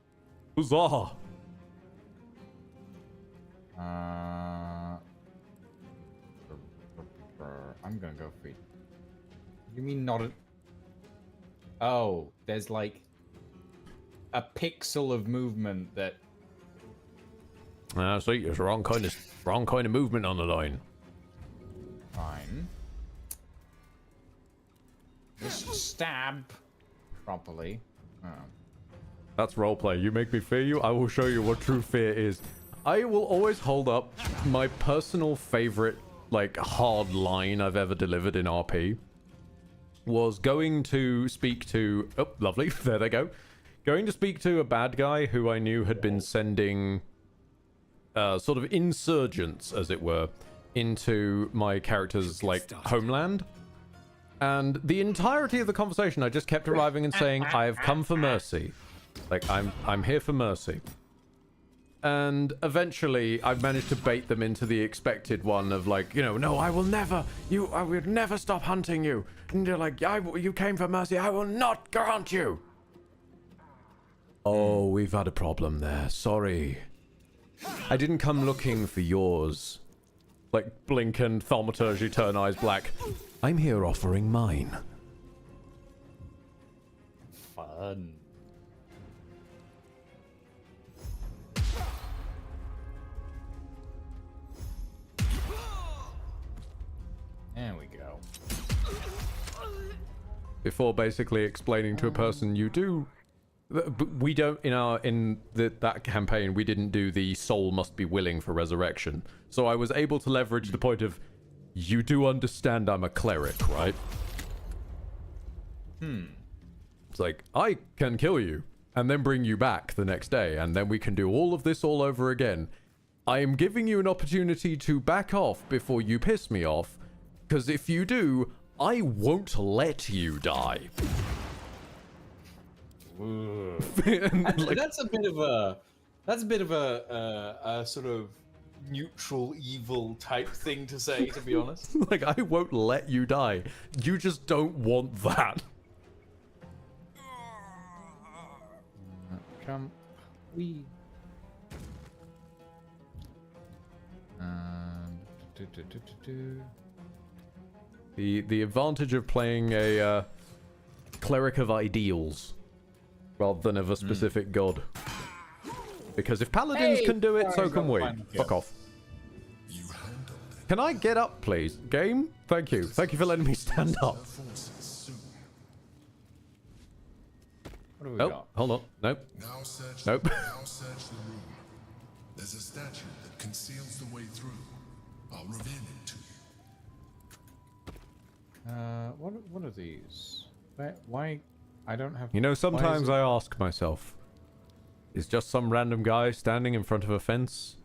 Huzzah! I'm gonna go for it. You mean not a... Oh, there's like a pixel of movement that... See, there's wrong kind of movement on the line. Fine. Just stab properly. Oh. That's roleplay. You make me fear you, I will show you what true fear is. I will always hold up my personal favorite, like, hard line I've ever delivered in RP. Was going to speak to... Oh, lovely. There they go. Going to speak to a bad guy who I knew had been sending... sort of insurgents, as it were, into my character's, like, homeland. And the entirety of the conversation, I just kept arriving and saying, I have come for mercy. Like, I'm here for mercy. And eventually, I've managed to bait them into the expected one of, like, you know, no, I will never stop hunting you. And you're like, you came for mercy, I will not grant you. Oh, we've had a problem there, sorry. I didn't come looking for yours. Like, blink and thaumaturgy, turn eyes black. I'm here offering mine. Fun. There we go. Before basically explaining to a person, you do... We don't, in that campaign, we didn't do the soul must be willing for resurrection. So I was able to leverage the point of, you do understand I'm a cleric, right? It's like, I can kill you, and then bring you back the next day, and then we can do all of this all over again. I am giving you an opportunity to back off before you piss me off, because if you do, I won't let you die. That's a bit of a sort of neutral evil type thing to say, to be honest. Like, I won't let you die. You just don't want that. Come, we. The advantage of playing a cleric of ideals rather than of a specific god. Because if paladins can do it, so can we. Fuck off. Can I get up, please? Game? Thank you. Thank you for letting me stand up. What do we got? Hold on. Nope. Nope. Now search the room. There's a statue that conceals the way through. I'll reveal it to you. What are these? Why? I don't have... You know, sometimes I ask myself, is just some random guy standing in front of a fence?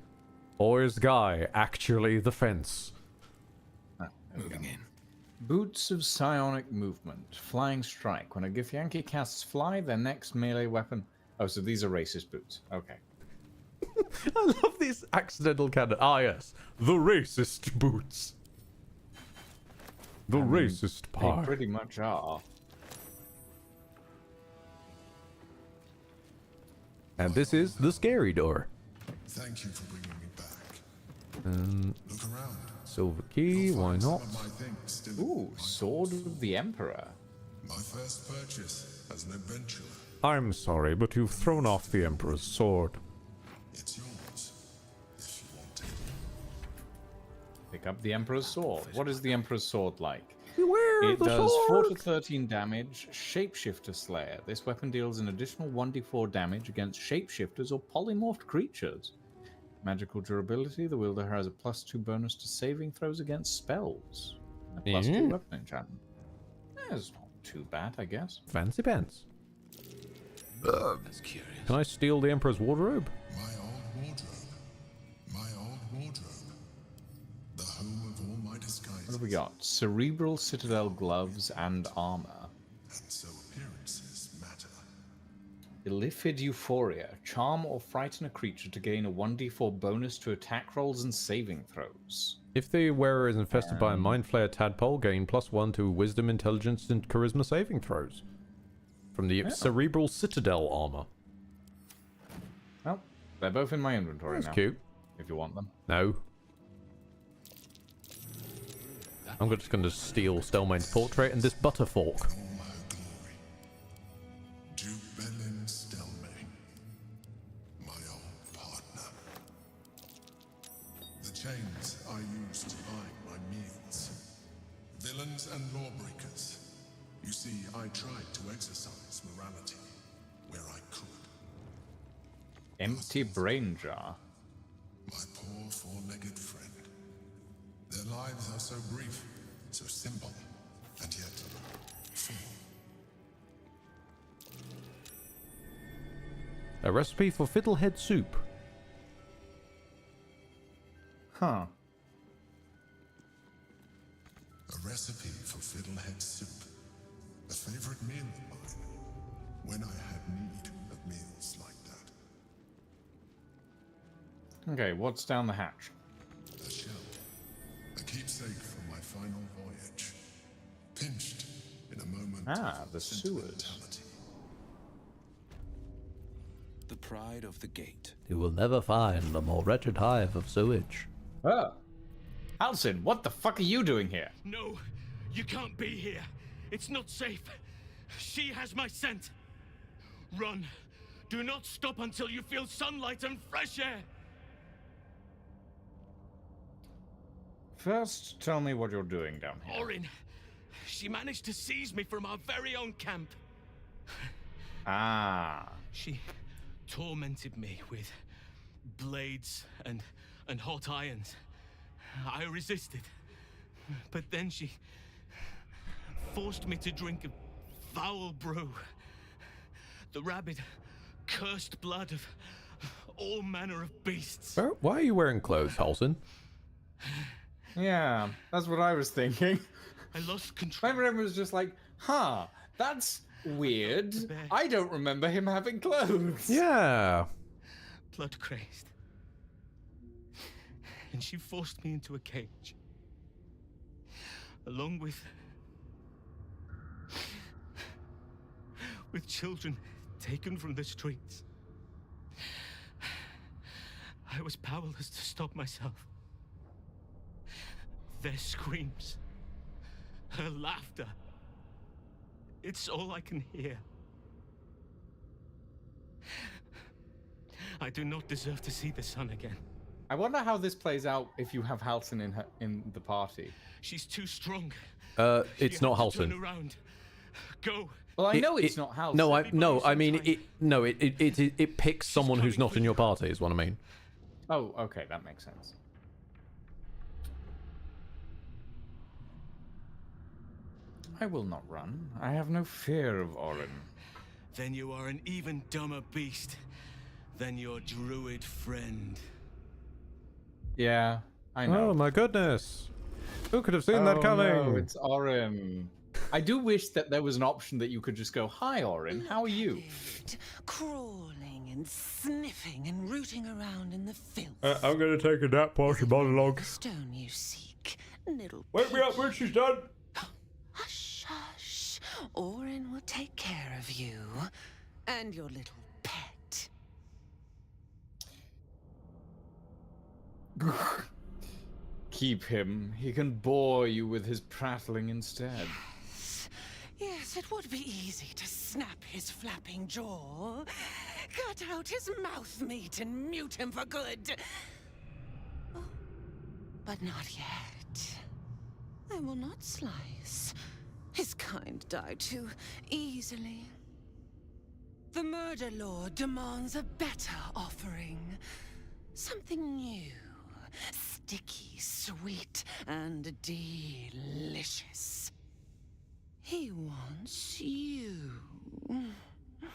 Or is Guy actually the fence? Moving in. Boots of Psionic Movement. Flying Strike. When a Githyanki casts Fly, their next melee weapon... Oh, so these are racist boots. Okay. I love these accidental canon. Ah, yes. The racist boots. The racist part. They pretty much are. And this is the scary door. Thank you for bringing me back. Look around. Silver key, why not? Ooh, Sword of the Emperor. My first purchase as an adventurer. I'm sorry, but you've thrown off the Emperor's sword. It's yours, if you want it. Pick up the Emperor's Sword. What is the Emperor's Sword like? Beware It the does sword. 4 to 13 damage, Shapeshifter Slayer. This weapon deals an additional 1d4 damage against shapeshifters or polymorphed creatures. Magical durability, the wielder has a +2 bonus to saving throws against spells. A +2 weapon enchantment. That's not too bad, I guess. Fancy pants. That's curious. Can I steal the Emperor's wardrobe? My old wardrobe. My old wardrobe. The home of all my disguises. What have we got? Cerebral Citadel gloves and armor. And so appearances matter. Illithid Euphoria. Charm or frighten a creature to gain a 1d4 bonus to attack rolls and saving throws. If the wearer is infested by a Mind Flayer tadpole, gain +1 to Wisdom, Intelligence, and Charisma saving throws. From the Cerebral Citadel armor. Well, they're both in my inventory That's now. cute. If you want them. No. I'm just going to steal Stelmane's portrait and this butter fork. Jubelin Stelmane. My old partner. The chains I use to buy my meals. Villains and lawbreakers. You see, I tried to exercise morality where I could. Empty brain jar. My poor four-legged friend. Their lives are so brief, so simple, and yet full. A recipe for fiddlehead soup. Huh. A recipe for fiddlehead soup. A favorite meal of mine. When I had need of meals like that. Okay, what's down the hatch? A shell. A keepsake from my final voyage. Pinched in a moment the sewers. The pride of the gate. You will never find a more wretched hive of sewage. Oh. Halsin, what the fuck are you doing here? No, you can't be here. It's not safe. She has my scent. Run. Do not stop until you feel sunlight and fresh air. First, tell me what you're doing down here. Orin. She managed to seize me from our very own camp. Ah. She tormented me with blades and hot irons. I resisted. But then she forced me to drink a foul brew. The rabid, cursed blood of all manner of beasts. Why are you wearing clothes, Halsin? Yeah, that's what I was thinking. I lost control. My brain was just like, huh, that's weird. I don't remember him having clothes. Yeah. Blood crazed. And she forced me into a cage. Along with children taken from the streets. I was powerless to stop myself. Their screams, her laughter, it's all I can hear. I do not deserve to see the sun again. I wonder how this plays out if you have Halsin in the party. She's too strong. It's not Turn Halsin. around. Go. Well, I know it's not Halsin. I mean it picks someone who's not in your party is what I mean. Oh, okay, that makes sense. I will not run. I have no fear of Orin. Then you are an even dumber beast than your druid friend. Yeah, I know. Oh my goodness. Who could have seen that coming? No, it's Orin. I do wish that there was an option that you could just go, "Hi, Orin, how are you?" Crawling and sniffing and rooting around in the filth. I'm going to take a nap while she monologue. Stone you seek, little. Wake me up when she's done. Hush, hush. Orin will take care of you and your little pet. Keep him. He can bore you with his prattling instead. Yes, it would be easy to snap his flapping jaw, cut out his mouth meat and mute him for good. Oh, but not yet. I will not slice. His kind die too easily. The Murder Lord demands a better offering. Something new, sticky, sweet, and delicious. He wants you. As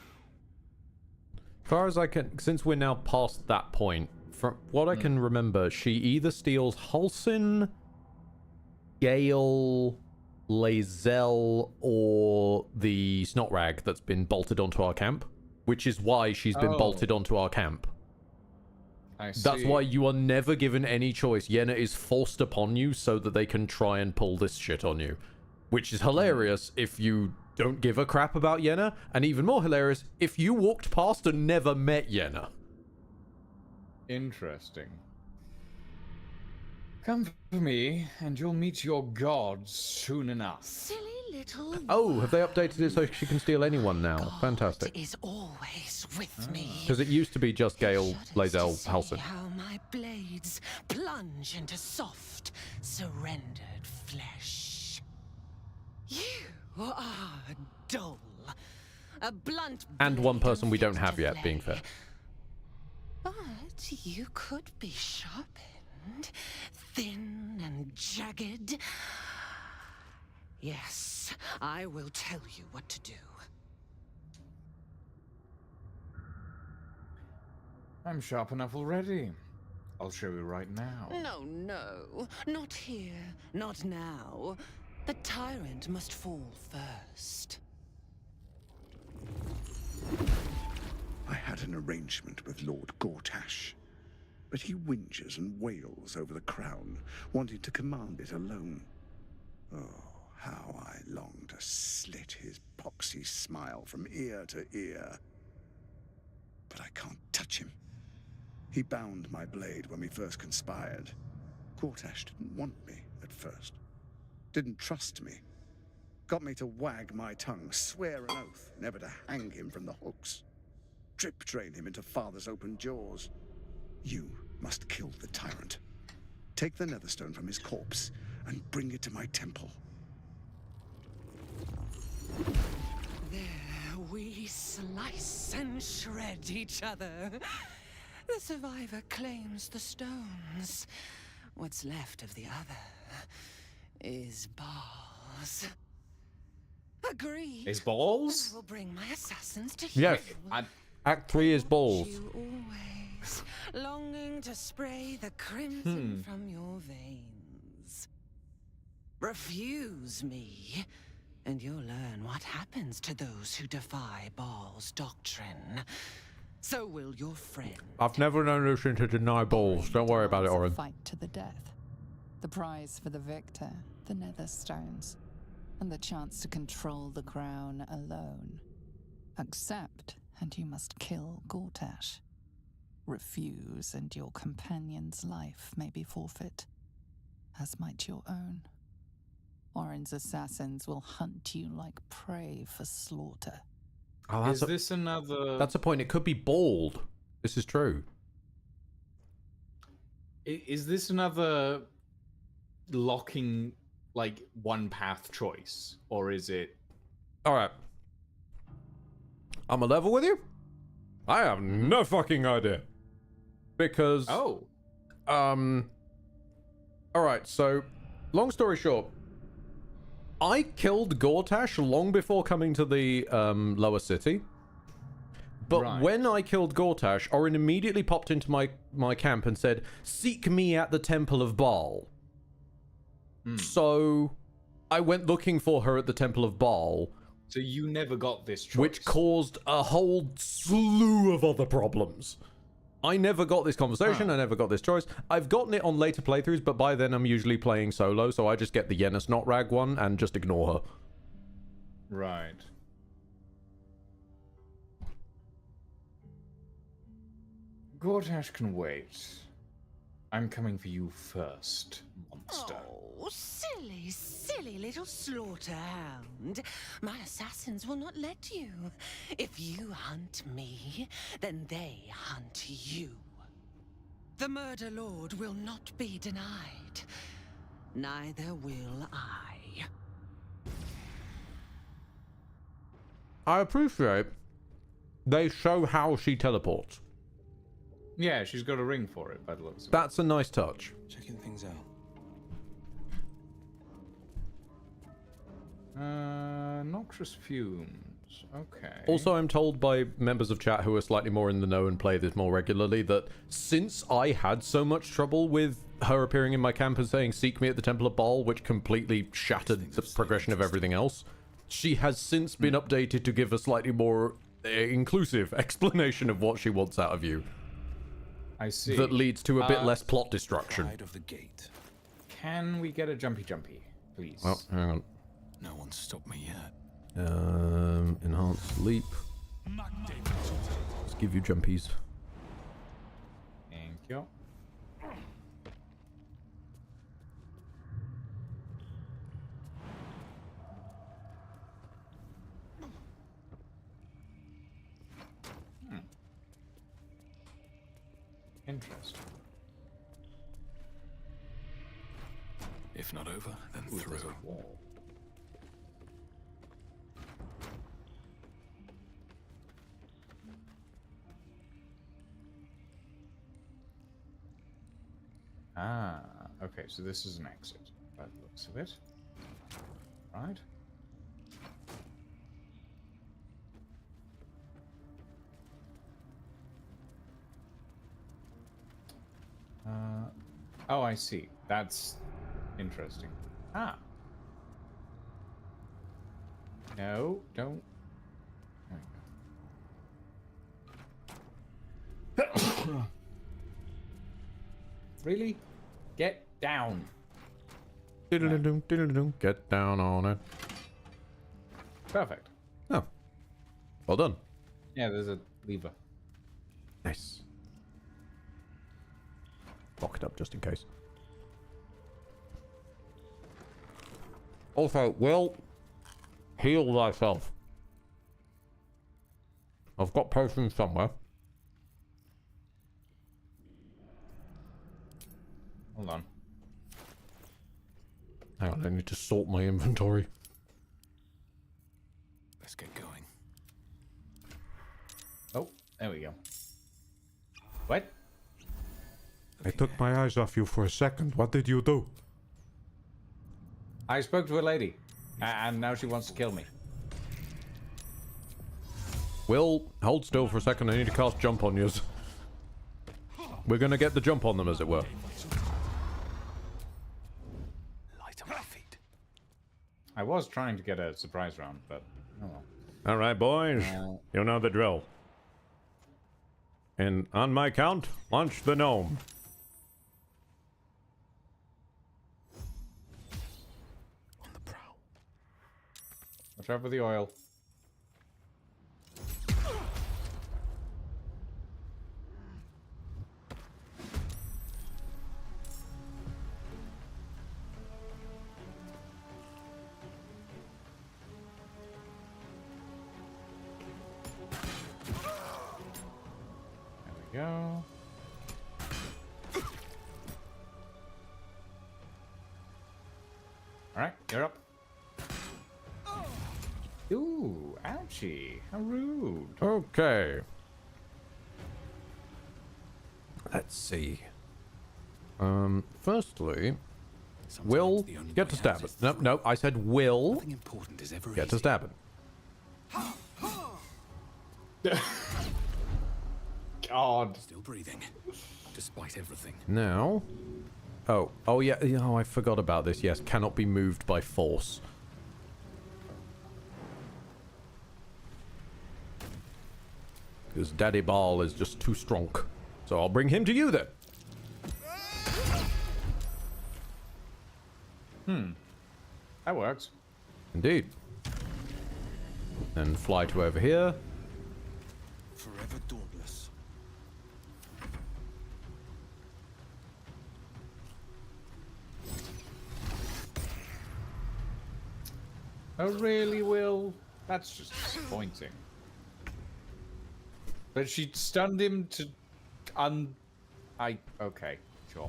far as I can, since we're now past that point, from what I can remember, she either steals Halsin, Gale, Lae'zel, or the snot rag that's been bolted onto our camp, which is why she's been bolted onto our camp. I see. That's why you are never given any choice. Yenna is forced upon you so that they can try and pull this shit on you. Which is hilarious if you don't give a crap about Yenna, and even more hilarious if you walked past and never met Yenna. Interesting. Come for me, and you'll meet your gods soon enough. Silly little. Oh, have they updated it so she can steal anyone now? Fantastic. Is always with me. Because it used to be just Gale, Lae'zel, Halsin. How my blades plunge into soft, surrendered flesh. You are dull. A blunt. And one person we don't have yet, being fair. But you could be sharpened, thin and jagged. Yes, I will tell you what to do. I'm sharp enough already. I'll show you right now. No, not here, not now. The tyrant must fall first. I had an arrangement with Lord Gortash, but he whinges and wails over the crown, wanting to command it alone. Oh, how I long to slit his poxy smile from ear to ear. But I can't touch him. He bound my blade when we first conspired. Gortash didn't want me at first. Didn't trust me. Got me to wag my tongue, swear an oath never to hang him from the hooks. Drip train him into father's open jaws. You must kill the tyrant. Take the netherstone from his corpse and bring it to my temple. There we slice and shred each other. The survivor claims the stones. What's left of the other is balls. Agree. Is balls? I will bring my assassins to you. Yes. Act 3 is balls. You always longing to spray the crimson from your veins. Refuse me, and you'll learn what happens to those who defy Baal's doctrine. So will your friend. I've never known Lucian to deny balls. Don't worry about it, Orin. Fight to the death. The prize for the victor, the Netherstones, and the chance to control the crown alone. Accept, and you must kill Gortash. Refuse, and your companion's life may be forfeit, as might your own. Orin's assassins will hunt you like prey for slaughter. Oh, Is this another... That's a point. It could be bald. This is true. Is this another locking, like, one path choice? Or is it... Alright. I'm a level with you? I have no fucking idea. Because... Oh. Alright, so... Long story short. I killed Gortash long before coming to the lower city. But when I killed Gortash, Orin immediately popped into my camp and said, "Seek me at the Temple of Baal." So I went looking for her at the Temple of Baal. So you never got this choice. Which caused a whole slew of other problems. I never got this conversation, I never got this choice. I've gotten it on later playthroughs, but by then I'm usually playing solo, so I just get the Yenne's Not Rag one and just ignore her. Right. Gortash can wait. I'm coming for you first, monster. Oh, silly, silly little slaughterhound. My assassins will not let you. If you hunt me, then they hunt you. The Murder Lord will not be denied. Neither will I. I appreciate they show how she teleports. Yeah, she's got a ring for it, by the looks of it. That's a nice touch. Checking things out. Noxious fumes. Okay. Also, I'm told by members of chat who are slightly more in the know and play this more regularly that since I had so much trouble with her appearing in my camp and saying "Seek me at the Temple of Baal," which completely shattered the progression of everything else, she has since been updated to give a slightly more inclusive explanation of what she wants out of you. I see. That leads to a bit less plot destruction. Pride of the gate. Can we get a jumpy, please? Oh, hang on. No one's stopped me yet. Enhanced leap. Let's give you jumpies. Thank you. Interesting. If not over, then Ooh, through. there's a wall. Ah, okay, so this is an exit, by the looks of it. Right. Oh, I see. That's interesting. Ah. No, don't. There we go. Really? Get down. Diddle-dum, diddle-dum, get down on it. Perfect. Oh. Well done. Yeah, there's a lever. Nice. Lock it up just in case. Also, Will, heal thyself. I've got potions somewhere. Hold on. Hang on, I need to sort my inventory. Let's get going. Oh, there we go. What? I took my eyes off you for a second. What did you do? I spoke to a lady, and now she wants to kill me. Will, hold still for a second. I need to cast jump on you. We're gonna get the jump on them, as it were. Light on my feet. I was trying to get a surprise round, but oh well. All right, boys. You know the drill. And on my count, launch the gnome. On the prowl. Watch out for the oil. Go. Alright, you're up. Ooh, ouchie. How rude. Okay. Let's see. Firstly, Will get to stab it. No, I said Will Nothing important is ever get to easy. stab it. God. Still breathing, despite everything. Now, Oh yeah. Oh, I forgot about this. Yes, cannot be moved by force. Because Daddy Ball is just too strong. So I'll bring him to you then. That works. Indeed. Then fly to over here. Forever dauntless. Oh, really, Will? That's just disappointing. But she stunned him to okay, sure.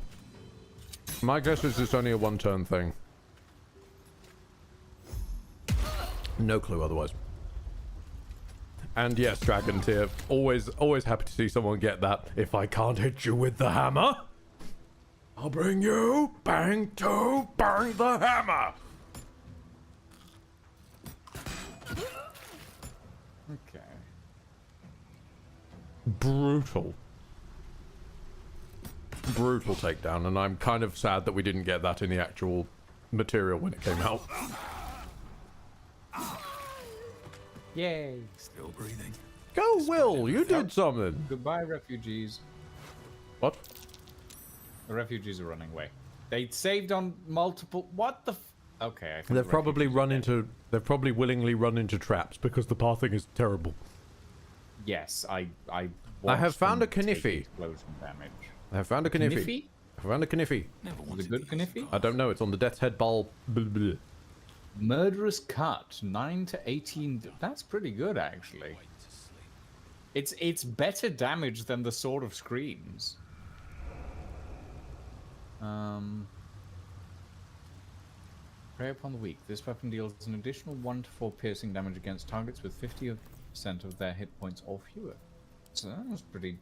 My guess is it's only a one-turn thing. No clue otherwise. And yes, Dragon Tier. Always happy to see someone get that. If I can't hit you with the hammer, I'll bring you bang to bang the hammer. Okay. Brutal takedown, and I'm kind of sad that we didn't get that in the actual material when it came out. Yay. Still breathing. Go, Will! You did something! Goodbye, refugees. What? The refugees are running away. They saved on multiple... What the okay, I think They've probably run into... They've probably willingly run into traps because the pathing is terrible. Yes, I have found a watched them take Kniffy. Explosion damage. I have found a Kniffy. Kniffy? I found a Kniffy. Is it good Kniffy? I don't know. It's on the Death's Head Ball. Murderous Cut, 9 to 18. That's pretty good, actually. It's better damage than the Sword of Screams. Prey upon the weak. This weapon deals an additional 1 to 4 piercing damage against targets with 50% of their hit points or fewer. So that's pretty.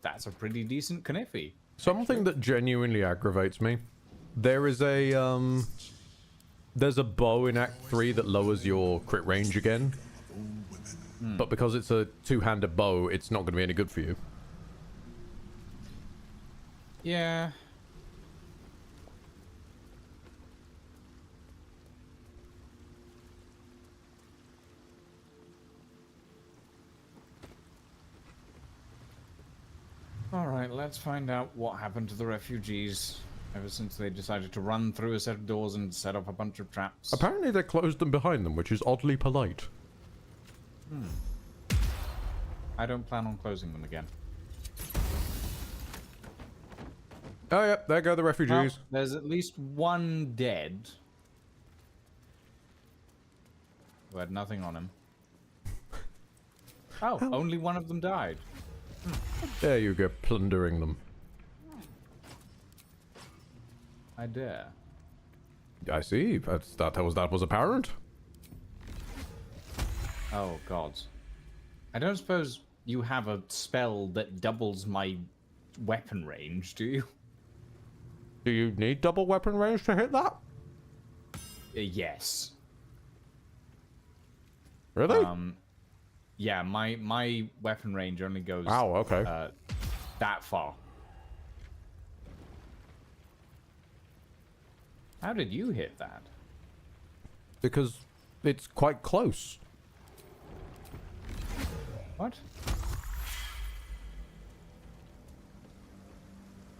That's a pretty decent Kniffy. Something that genuinely aggravates me. There is a there's a bow in Act 3 that lowers your crit range again. But because it's a two-handed bow, it's not going to be any good for you. Yeah. Alright, let's find out what happened to the refugees ever since they decided to run through a set of doors and set up a bunch of traps. Apparently they closed them behind them, which is oddly polite. I don't plan on closing them again. Oh, yep, there go the refugees. Well, there's at least one dead who had nothing on him. Oh, only one of them died. There you go, plundering them. I dare. I see. That was apparent. Oh, God. I don't suppose you have a spell that doubles my weapon range, do you? Do you need double weapon range to hit that? Yes. Really? Yeah, my weapon range only goes okay. That far. How did you hit that? Because it's quite close. What?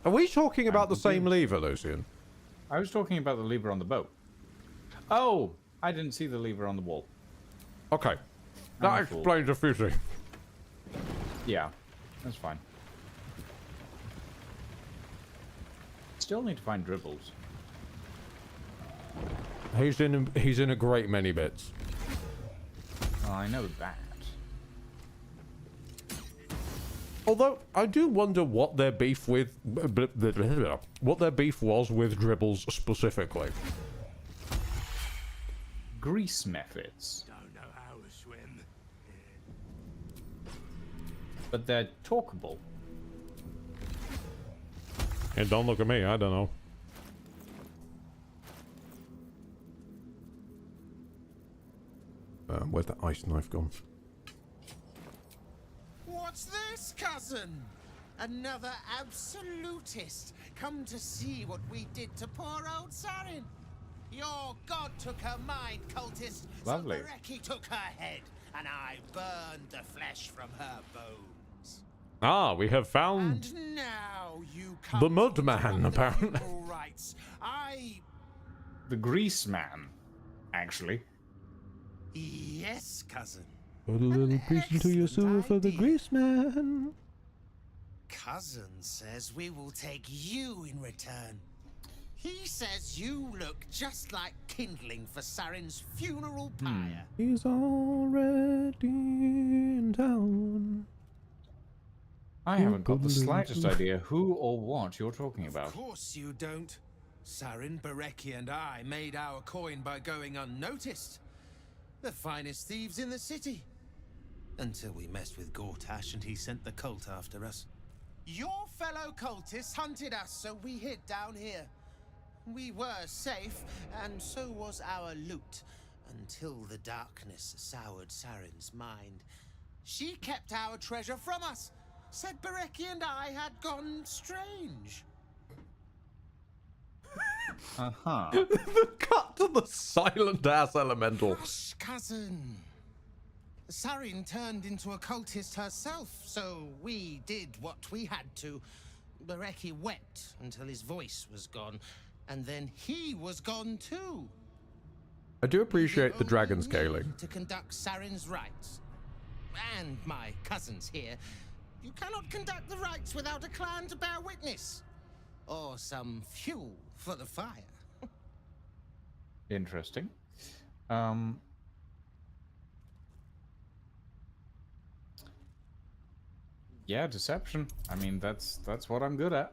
Are we talking about the same lever, Lucian? I was talking about the lever on the boat. Oh, I didn't see the lever on the wall. Okay. That explains a few things. Yeah, that's fine. Still need to find Dribbles. He's in a great many bits. Oh, I know that. Although I do wonder what their beef with what their beef was with Dribbles specifically. Grease methods. Don't know how to swim. But they're talkable. And don't look at me, I don't know. Where's that ice knife gone? What's this, cousin? Another absolutist come to see what we did to poor old Sarin. Your god took her mind, cultist. Lovely. So Bereki took her head, and I burned the flesh from her bones. Ah, we have found And now you the Mudman, apparently. rights. The Grease Man, actually. Yes, cousin. Put a little piece into your sewer for the Grease Man. Cousin says we will take you in return. He says you look just like kindling for Sarin's funeral pyre. He's already in town. I haven't got the slightest idea who or what you're talking about. Of course you don't. Sarin, Bereki, and I made our coin by going unnoticed. The finest thieves in the city. Until we messed with Gortash and he sent the cult after us. Your fellow cultists hunted us, so we hid down here. We were safe, and so was our loot, until the darkness soured Sarin's mind. She kept our treasure from us, said Bereki and I had gone strange. Uh-huh. The cut to the silent-ass elemental. Hush, cousin. Sarin turned into a cultist herself, so we did what we had to. Bereki wept until his voice was gone, and then he was gone too. I do appreciate the dragon scaling. To conduct Sarin's rites. And my cousins here. You cannot conduct the rites without a clan to bear witness. Or some fuel for the fire. Interesting. Yeah, deception. I mean, that's what I'm good at.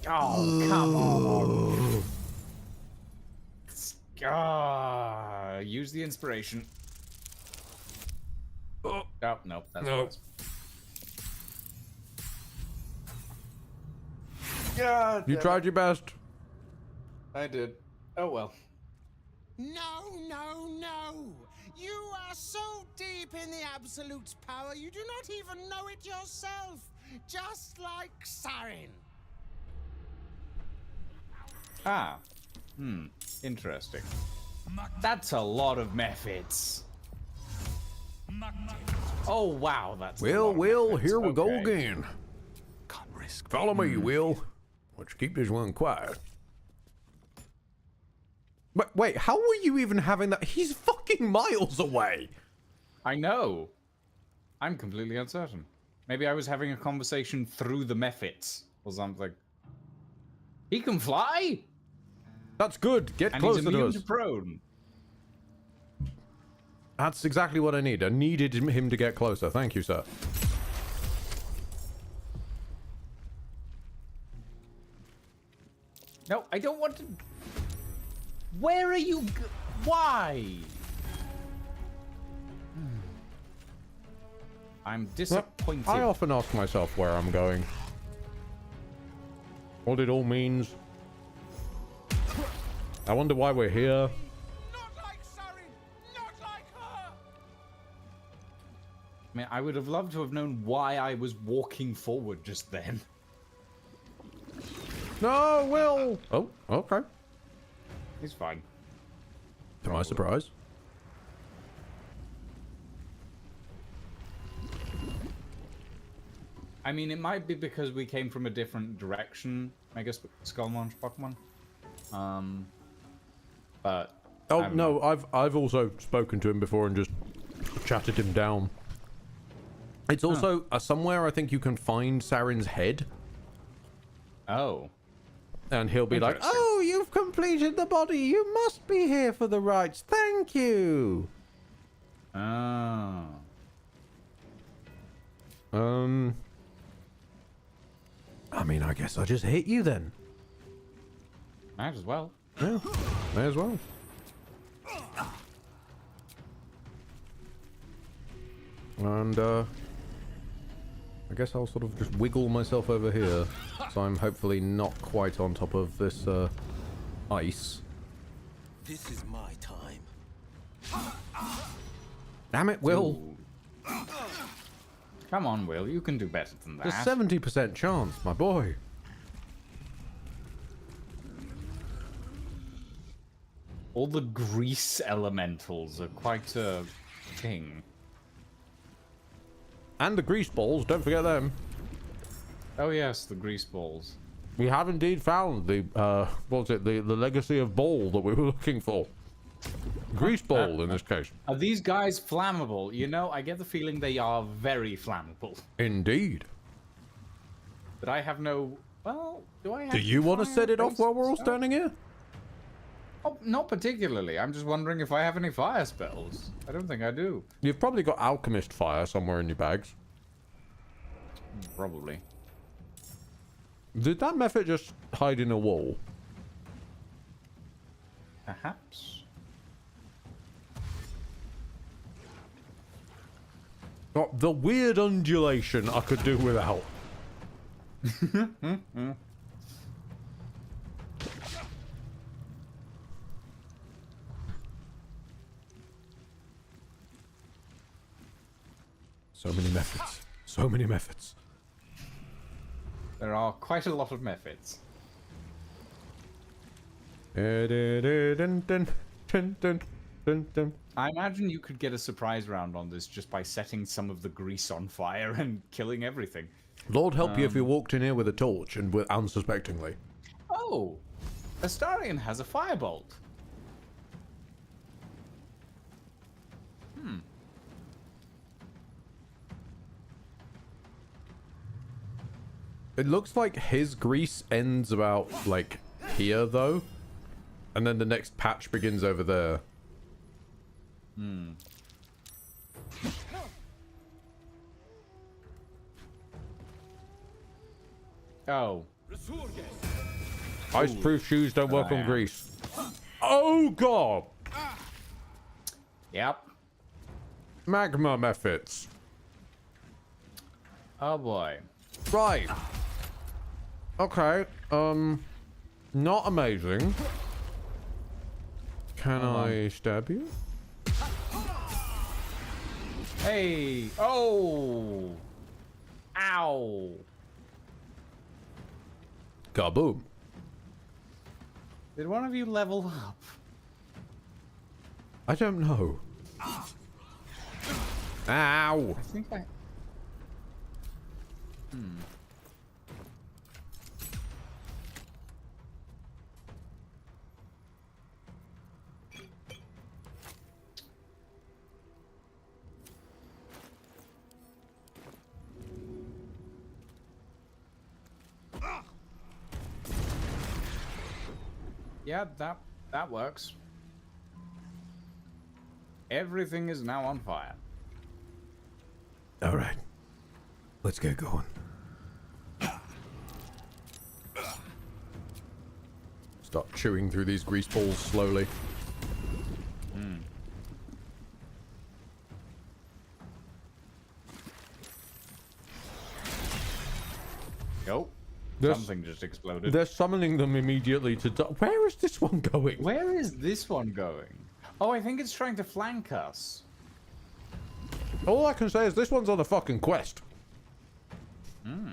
Oh, come on. Use the inspiration. Oh, nope, that's no. God, You tried your best. I did. Oh well. No, no, no! You are so deep in the Absolute's power, you do not even know it yourself! Just like Sarin. Ah. Interesting. That's a lot of methods. Oh wow, that's Will, here we go Okay. again. Can't risk. Follow me, Will. Let's keep this one quiet. But wait, how were you even having that? He's fucking miles away. I know. I'm completely uncertain. Maybe I was having a conversation through the methods or something. He can fly? That's good. Get And closer he's to immune us. to prone. That's exactly what I need. I needed him to get closer. Thank you, sir. No, I don't want to... Where are you... Why? I'm disappointed. I often ask myself where I'm going. What it all means. I wonder why we're here. Not like Sarin! Not like her! I mean, I would have loved to have known why I was walking forward just then. No, Will! Oh, okay. He's fine. To my surprise. I mean, it might be because we came from a different direction, I guess, Skullmunch Pokemon. But... Oh, no, I've also spoken to him before and just chatted him down. It's also somewhere I think you can find Sarin's head. Oh. And he'll be like, oh, you've completed the body. You must be here for the rites. Thank you. Oh. I mean, I guess I'll just hit you then. Might as well. Yeah, may as well. And, I guess I'll sort of just wiggle myself over here, so I'm hopefully not quite on top of this, ice. This is my time. Damn it, Will. Ooh. Come on, Will. You can do better than that. There's 70% chance, my boy. All the grease elementals are quite a thing. And the grease balls, don't forget them. Oh yes, the grease balls. We have indeed found the, what was it, the legacy of ball that we were looking for. Grease ball, in this case. Are these guys flammable? You know, I get the feeling they are very flammable. Indeed. But I have no... Well, do I have... Do you want to set it off while we're all stuff? standing here? Oh, not particularly. I'm just wondering if I have any fire spells. I don't think I do. You've probably got alchemist fire somewhere in your bags. Probably. Did that method just hide in a wall? Perhaps. Oh, the weird undulation I could do without. So many methods. So many methods. There are quite a lot of methods. I imagine you could get a surprise round on this just by setting some of the grease on fire and killing everything. Lord help you if you walked in here with a torch and with unsuspectingly. Oh! Astarion has a firebolt. Hmm. It looks like his grease ends about, like, here, though. And then the next patch begins over there. Hmm. Oh. Ice-proof shoes don't work on grease. Oh, God! Yep. Magma methods. Oh, boy. Right. Okay. Not amazing. Can I stab you? Hey! Oh! Ow! Kaboom. Did one of you level up? I don't know. Ow! I think I... Hmm. Yeah, that works. Everything is now on fire. All right. Let's get going. Start chewing through these grease balls slowly. Hmm. Oh, something just exploded. They're summoning them immediately to... Where is this one going? Where is this one going? Oh, I think it's trying to flank us. All I can say is this one's on a fucking quest. Hmm.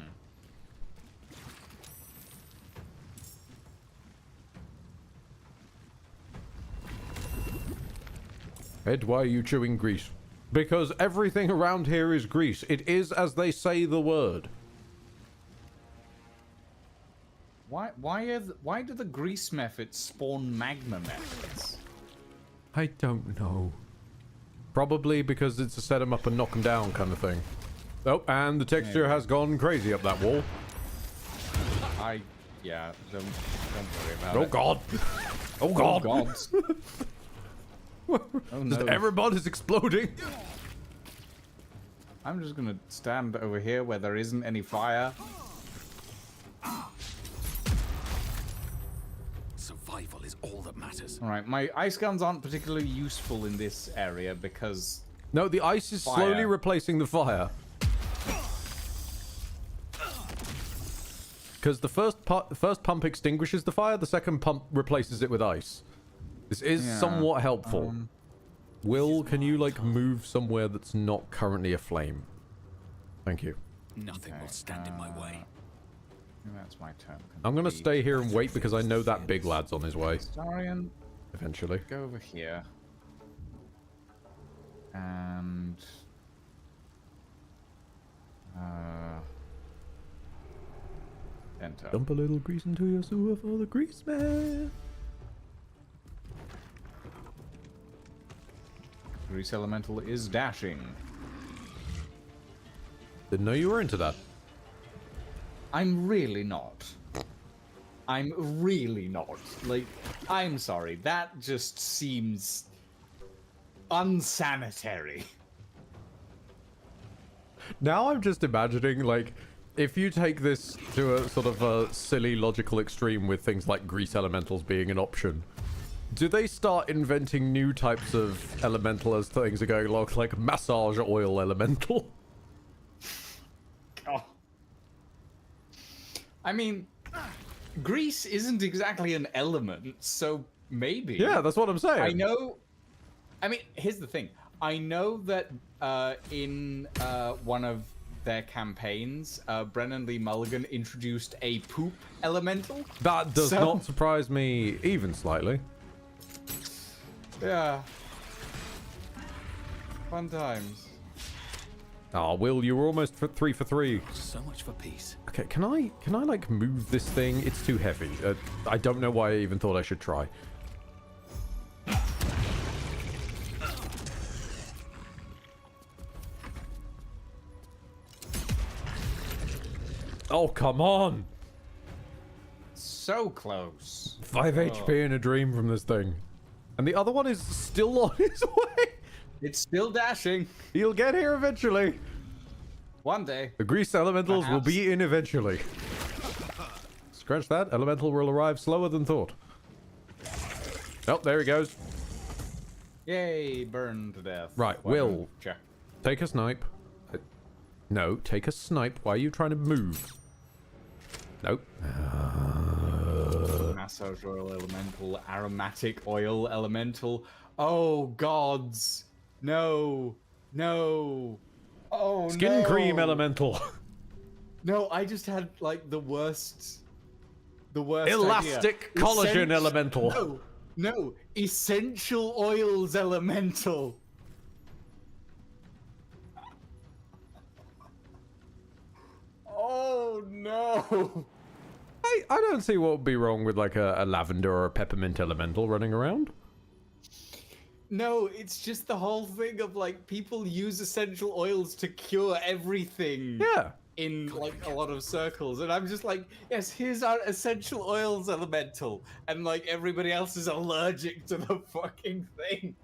Ed, why are you chewing grease? Because everything around here is grease. It is as they say the word. Why do the grease methods spawn magma methods? I don't know. Probably because it's a set 'em up and knock 'em down kind of thing. Oh, and the texture has gone crazy up that wall. Yeah, don't worry about it. Oh God! Oh God! Oh gods. Oh no! Everybody's exploding. I'm just gonna stand over here where there isn't any fire. Survival is all that matters. All right, my ice guns aren't particularly useful in this area because... No, the ice is slowly replacing the fire. Because the first pump extinguishes the fire, the second pump replaces it with ice. This is somewhat helpful. Will, can you like move somewhere that's not currently aflame? Thank you. Nothing will stand in my way. That's my turn. I'm gonna stay here and wait because I know that big lad's on his way. Starion, eventually. Go over here. And enter. Dump a little grease into your sewer for the grease man. Grease elemental is dashing. Didn't know you were into that. I'm really not. I'm really not. Like, I'm sorry. That just seems unsanitary. Now I'm just imagining, like, if you take this to a sort of a silly logical extreme with things like grease elementals being an option, do they start inventing new types of elemental as things are going along, like massage oil elemental? Oh. I mean, grease isn't exactly an element, so maybe. Yeah, that's what I'm saying. I know. I mean, here's the thing. I know that in one of their campaigns, Brennan Lee Mulligan introduced a poop elemental. That does not surprise me even slightly. Yeah. Fun times. Oh, Will, you were almost for 3 for 3. So much for peace. Okay, can I like move this thing? It's too heavy. I don't know why I even thought I should try. Oh, come on. So close. 5 HP in a dream from this thing. And the other one is still on his way. It's still dashing. He'll get here eventually. One day. The grease elementals will be in eventually. Scratch that. Elemental will arrive slower than thought. Oh, there he goes. Yay, burned to death. Right, Well, Will. check. Take a snipe. No, take a snipe. Why are you trying to move? Nope. Massage oil elemental, aromatic oil elemental. Oh, gods. No. No. Oh, Skin cream elemental. No, I just had, like, the worst Elastic idea. collagen elemental. No. Essential oils elemental. Oh, no. I don't see what would be wrong with like a lavender or a peppermint elemental running around. No, it's just the whole thing of like people use essential oils to cure everything. Yeah. In like a lot of circles, and I'm just like, yes, here's our essential oils elemental, and like everybody else is allergic to the fucking thing.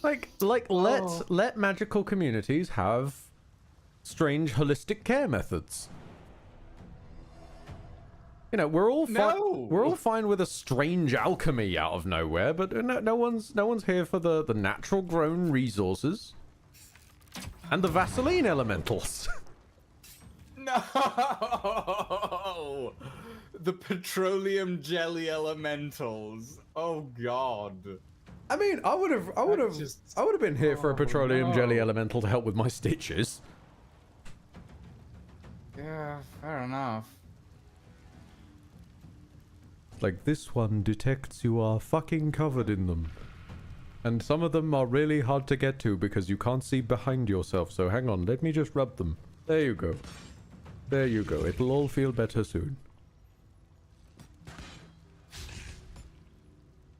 Let magical communities have strange holistic care methods. You know, we're all fine with a strange alchemy out of nowhere, but no one's here for the natural grown resources and the Vaseline elementals. No, the petroleum jelly elementals. Oh God. I mean, I would have been here for a petroleum jelly elemental to help with my stitches. Yeah, fair enough. Like, this one detects you are fucking covered in them. And some of them are really hard to get to because you can't see behind yourself, so hang on, let me just rub them. There you go. There you go, it'll all feel better soon.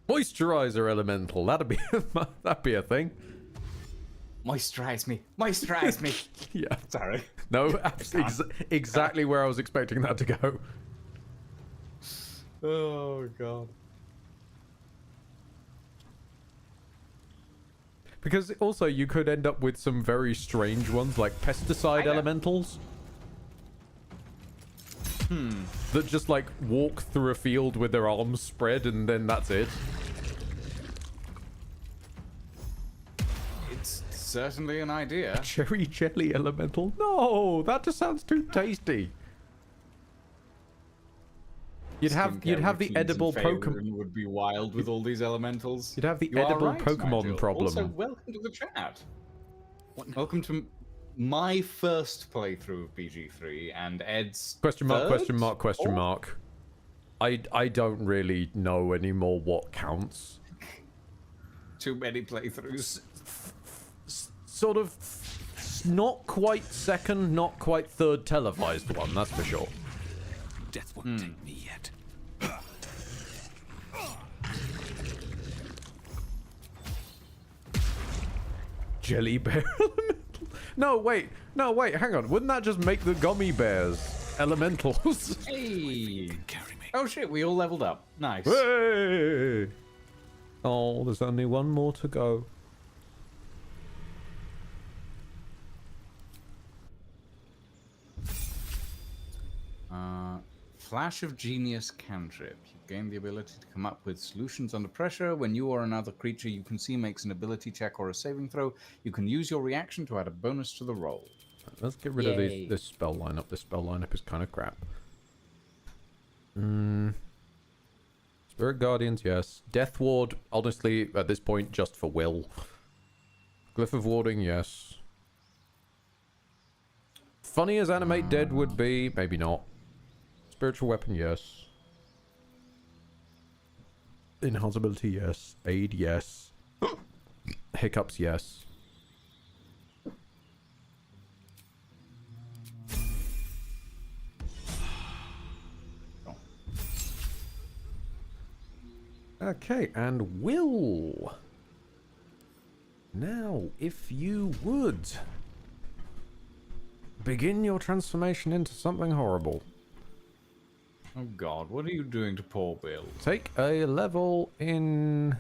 Moisturizer elemental, that'd be a thing. Moisturize me. Moisturize me. Yeah. Sorry. No, exactly where I was expecting that to go. Oh God. Because also you could end up with some very strange ones like pesticide elementals. That just like walk through a field with their arms spread and then that's it. It's certainly an idea. Cherry jelly elemental? No, that just sounds too tasty. You'd have skincare the routines edible in Pokemon. Faerun would be wild with all these elementals. You'd have the You are edible right, Pokemon Nigel. problem. Also, welcome to the chat. Welcome to my first playthrough of BG3 and Ed's Question mark, third? question mark, question Fourth? mark. I don't really know anymore what counts. Too many playthroughs. Sort of not quite second, not quite third televised one, that's for sure. Death won't take me yet. Jelly bear elemental? No, wait, hang on. Wouldn't that just make the gummy bears elementals? Hey! Oh shit, we all leveled up. Nice. Hey! Oh, there's only one more to go. Flash of Genius cantrip. You gain the ability to come up with solutions under pressure. When you or another creature you can see makes an ability check or a saving throw, you can use your reaction to add a bonus to the roll. Let's get rid of this spell lineup. This spell lineup is kind of crap. Spirit Guardians, yes. Death Ward, honestly, at this point, just for Will. Glyph of Warding, yes. Funny as Animate Dead would be, maybe not. Spiritual Weapon, yes. Enhance ability, yes. Aid, yes. Hiccups, yes. Okay, and Will. Now, if you would begin your transformation into something horrible. Oh god, what are you doing to poor Will? Take a level in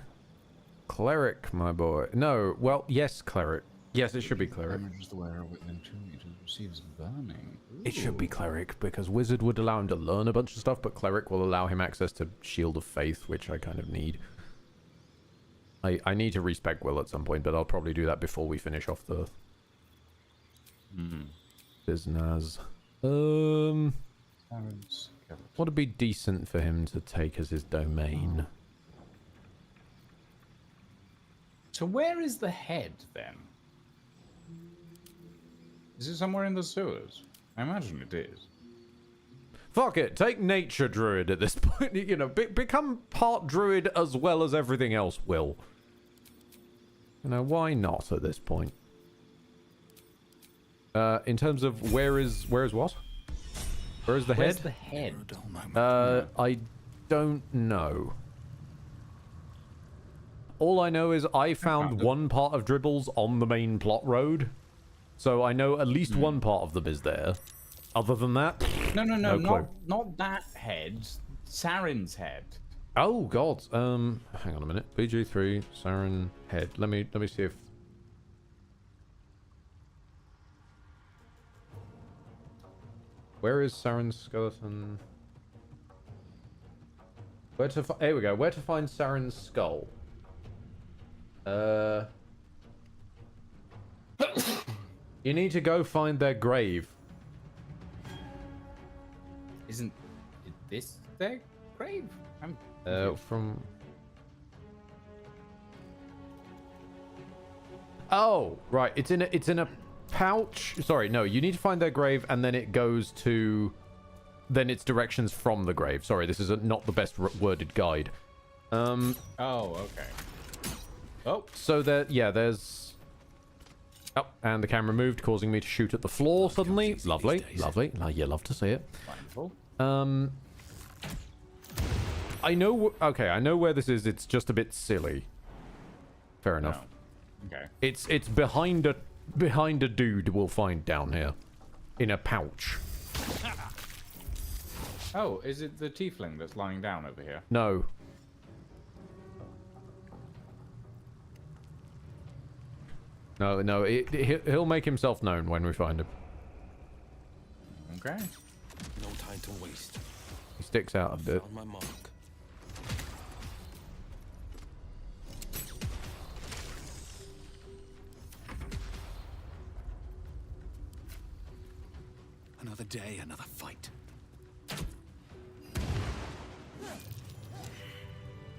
Cleric, my boy. No, well, yes, Cleric. Yes, it should be Cleric. Damage the wearer within 2 meters receives burning. It should be Cleric, because Wizard would allow him to learn a bunch of stuff, but Cleric will allow him access to Shield of Faith, which I kind of need. I need to respec Will at some point, but I'll probably do that before we finish off the business. What would be decent for him to take as his domain? So where is the head, then? Is it somewhere in the sewers? I imagine it is. Fuck it, take Nature Druid at this point. You know, become part Druid as well as everything else, Will. You know, why not at this point? In terms of where is what? Where is the Where's head? the head? I don't know. All I know is I found one part of Dribbles on the main plot road. So I know at least one part of them is there. Other than that, No, clue. not that head. Saren's head. Oh god. Hang on a minute. BG3 Saren head. Let me see if where is Saren's skeleton? Where to here we go. Where to find Saren's skull? You need to go find their grave. Isn't this their grave? From... Oh, right. It's in a pouch. Sorry, no. You need to find their grave, and then it goes to... Then it's directions from the grave. Sorry, this is not the best worded guide. Oh, okay. Oh. So there's... Oh, and the camera moved, causing me to shoot at the floor suddenly. Lovely, lovely. You love to see it. Wonderful. I know... Okay, I know where this is. It's just a bit silly. Fair enough. No. Okay. It's behind a dude we'll find down here. In a pouch. Oh, is it the tiefling that's lying down over here? No. No, he'll make himself known when we find him. Okay. No time to waste. He sticks out a bit. On my mark. Another day, another fight.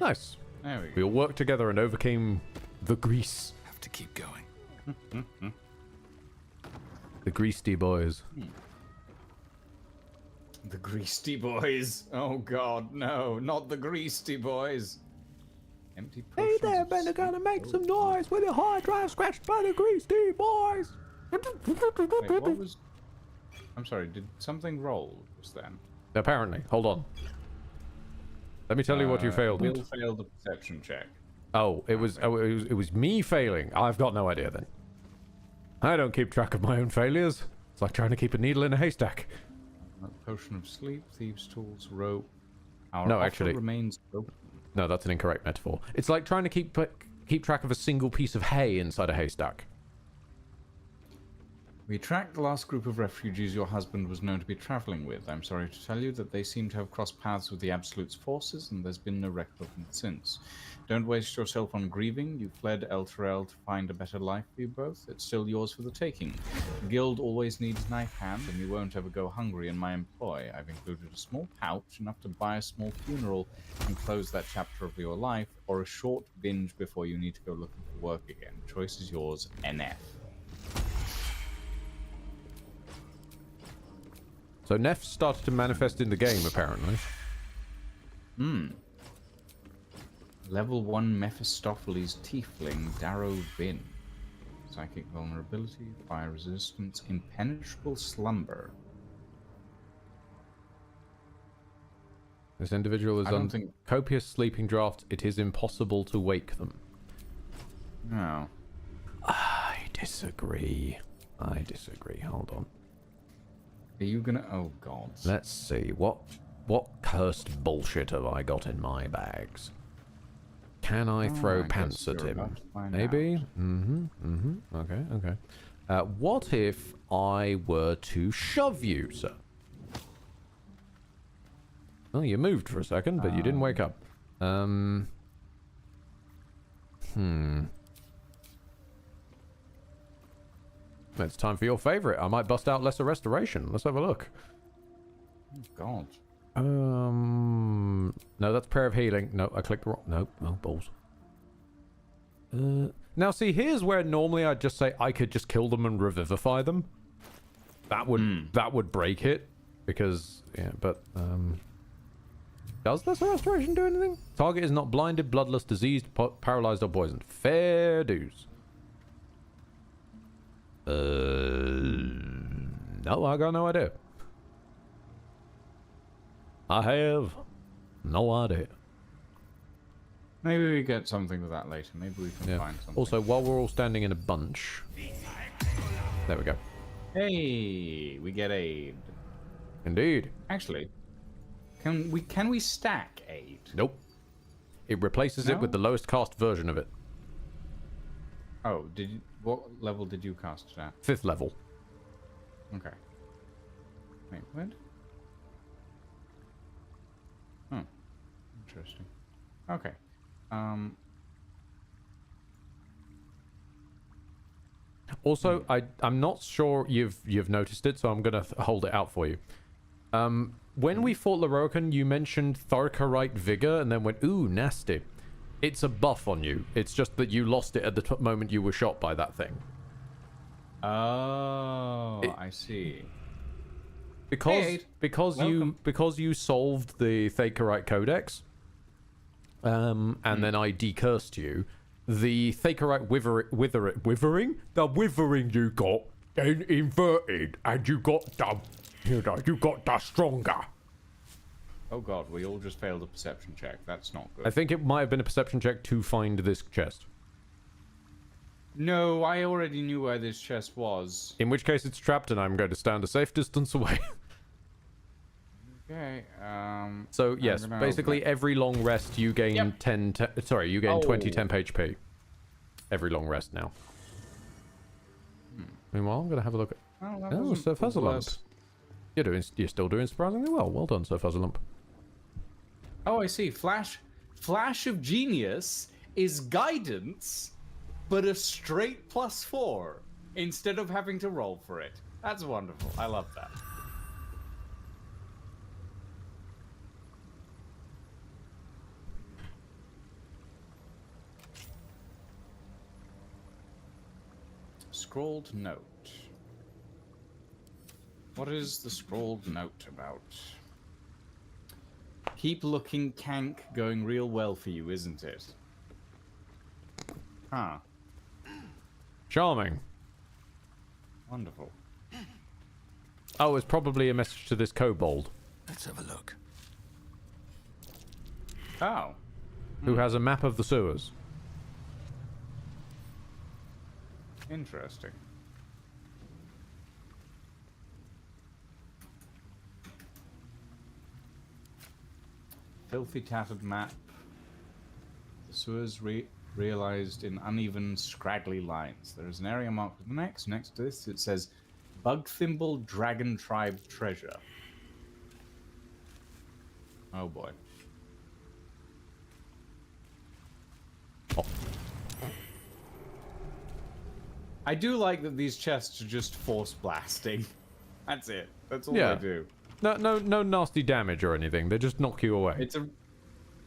Nice. There we go. We all worked together and overcame the grease. Have to keep going. The greasty boys. The Greasty Boys. Oh god, no, not the Greasty Boys. Empty Hey potions there, of Bender, gonna sleep. make some noise with your hard drive scratched by the greasty boys. Wait, what was... I'm sorry, did something roll just then? Apparently. Hold on. Let me tell you what you failed at. Will failed the perception check. Oh, it was me failing. I've got no idea then. I don't keep track of my own failures. It's like trying to keep a needle in a haystack. Potion of sleep, thieves' tools, rope. No, offer actually. remains open. No, that's an incorrect metaphor. It's like trying to keep track of a single piece of hay inside a haystack. We tracked the last group of refugees your husband was known to be traveling with. I'm sorry to tell you that they seem to have crossed paths with the Absolute's forces, and there's been no record of them since. Don't waste yourself on grieving. You fled Elturel to find a better life for you both. It's still yours for the taking. The guild always needs knife hand, and you won't ever go hungry in my employ. I've included a small pouch, enough to buy a small funeral and close that chapter of your life, or a short binge before you need to go looking for work again. Choice is yours, NF. So Neff started to manifest in the game, apparently. Level 1 Mephistopheles Tiefling, Darrow Bin. Psychic vulnerability, fire resistance, impenetrable slumber. This individual is on copious sleeping draught. It is impossible to wake them. No. I disagree. Hold on. Are you gonna... Oh, God. Let's see. What cursed bullshit have I got in my bags? Can I throw I guess pants at you're him? about to find Maybe? out. Okay. What if I were to shove you, sir? Oh, you moved for a second, but you didn't wake up. It's time for your favorite. I might bust out Lesser Restoration. Let's have a look. Oh, God. No, that's Prayer of Healing. No, I clicked the wrong... No, balls. Now, see, here's where normally I'd just say I could just kill them and revivify them. That would break it. Because, yeah, but, does Lesser Restoration do anything? Target is not blinded, bloodless, diseased, paralyzed, or poisoned. Fair dues. No, I got no idea. I have no idea. Maybe we get something with that later. Maybe we can find something. Also, while we're all standing in a bunch... There we go. Hey, we get aid. Indeed. Actually, can we stack aid? Nope. It replaces it with the lowest cast version of it. Oh, what level did you cast it at? 5th level. Okay. Wait, what? Oh, interesting. Okay. Also, I'm not sure you've noticed it, so I'm gonna hold it out for you. When we fought Lorroakan, you mentioned Tharkarite Vigor, and then went, ooh, nasty. It's a buff on you. It's just that you lost it at the moment you were shot by that thing. Oh, I see. Because you solved the Thakerite Codex, and then I decursed you, the Thakerite withering you got then inverted, and you got the stronger. Oh god, we all just failed a perception check. That's not good. I think it might have been a perception check to find this chest. No, I already knew where this chest was. In which case it's trapped, and I'm going to stand a safe distance away. Okay, So yes, basically every long rest you gain 20 temp HP. Every long rest now. Meanwhile, I'm gonna have a look at. Oh, Sir Fuzzlump. You're still doing surprisingly well. Well done, Sir Fuzzlump. Oh, I see. Flash of Genius is guidance, but a straight +4 instead of having to roll for it. That's wonderful. I love that. scrawled note. What is the scrawled note about? Keep looking, Kank. Going real well for you, isn't it? Huh. Charming. Wonderful. Oh, it's probably a message to this kobold. Let's have a look. Oh. Who has a map of the sewers. Interesting. Filthy tattered map. The sewers realized in uneven, scraggly lines. There is an area marked with an X. Next to this, it says Bug Thimble Dragon Tribe Treasure. Oh boy. Oh. I do like that these chests are just force blasting. That's it. That's all Yeah. they do. No nasty damage or anything. They just knock you away.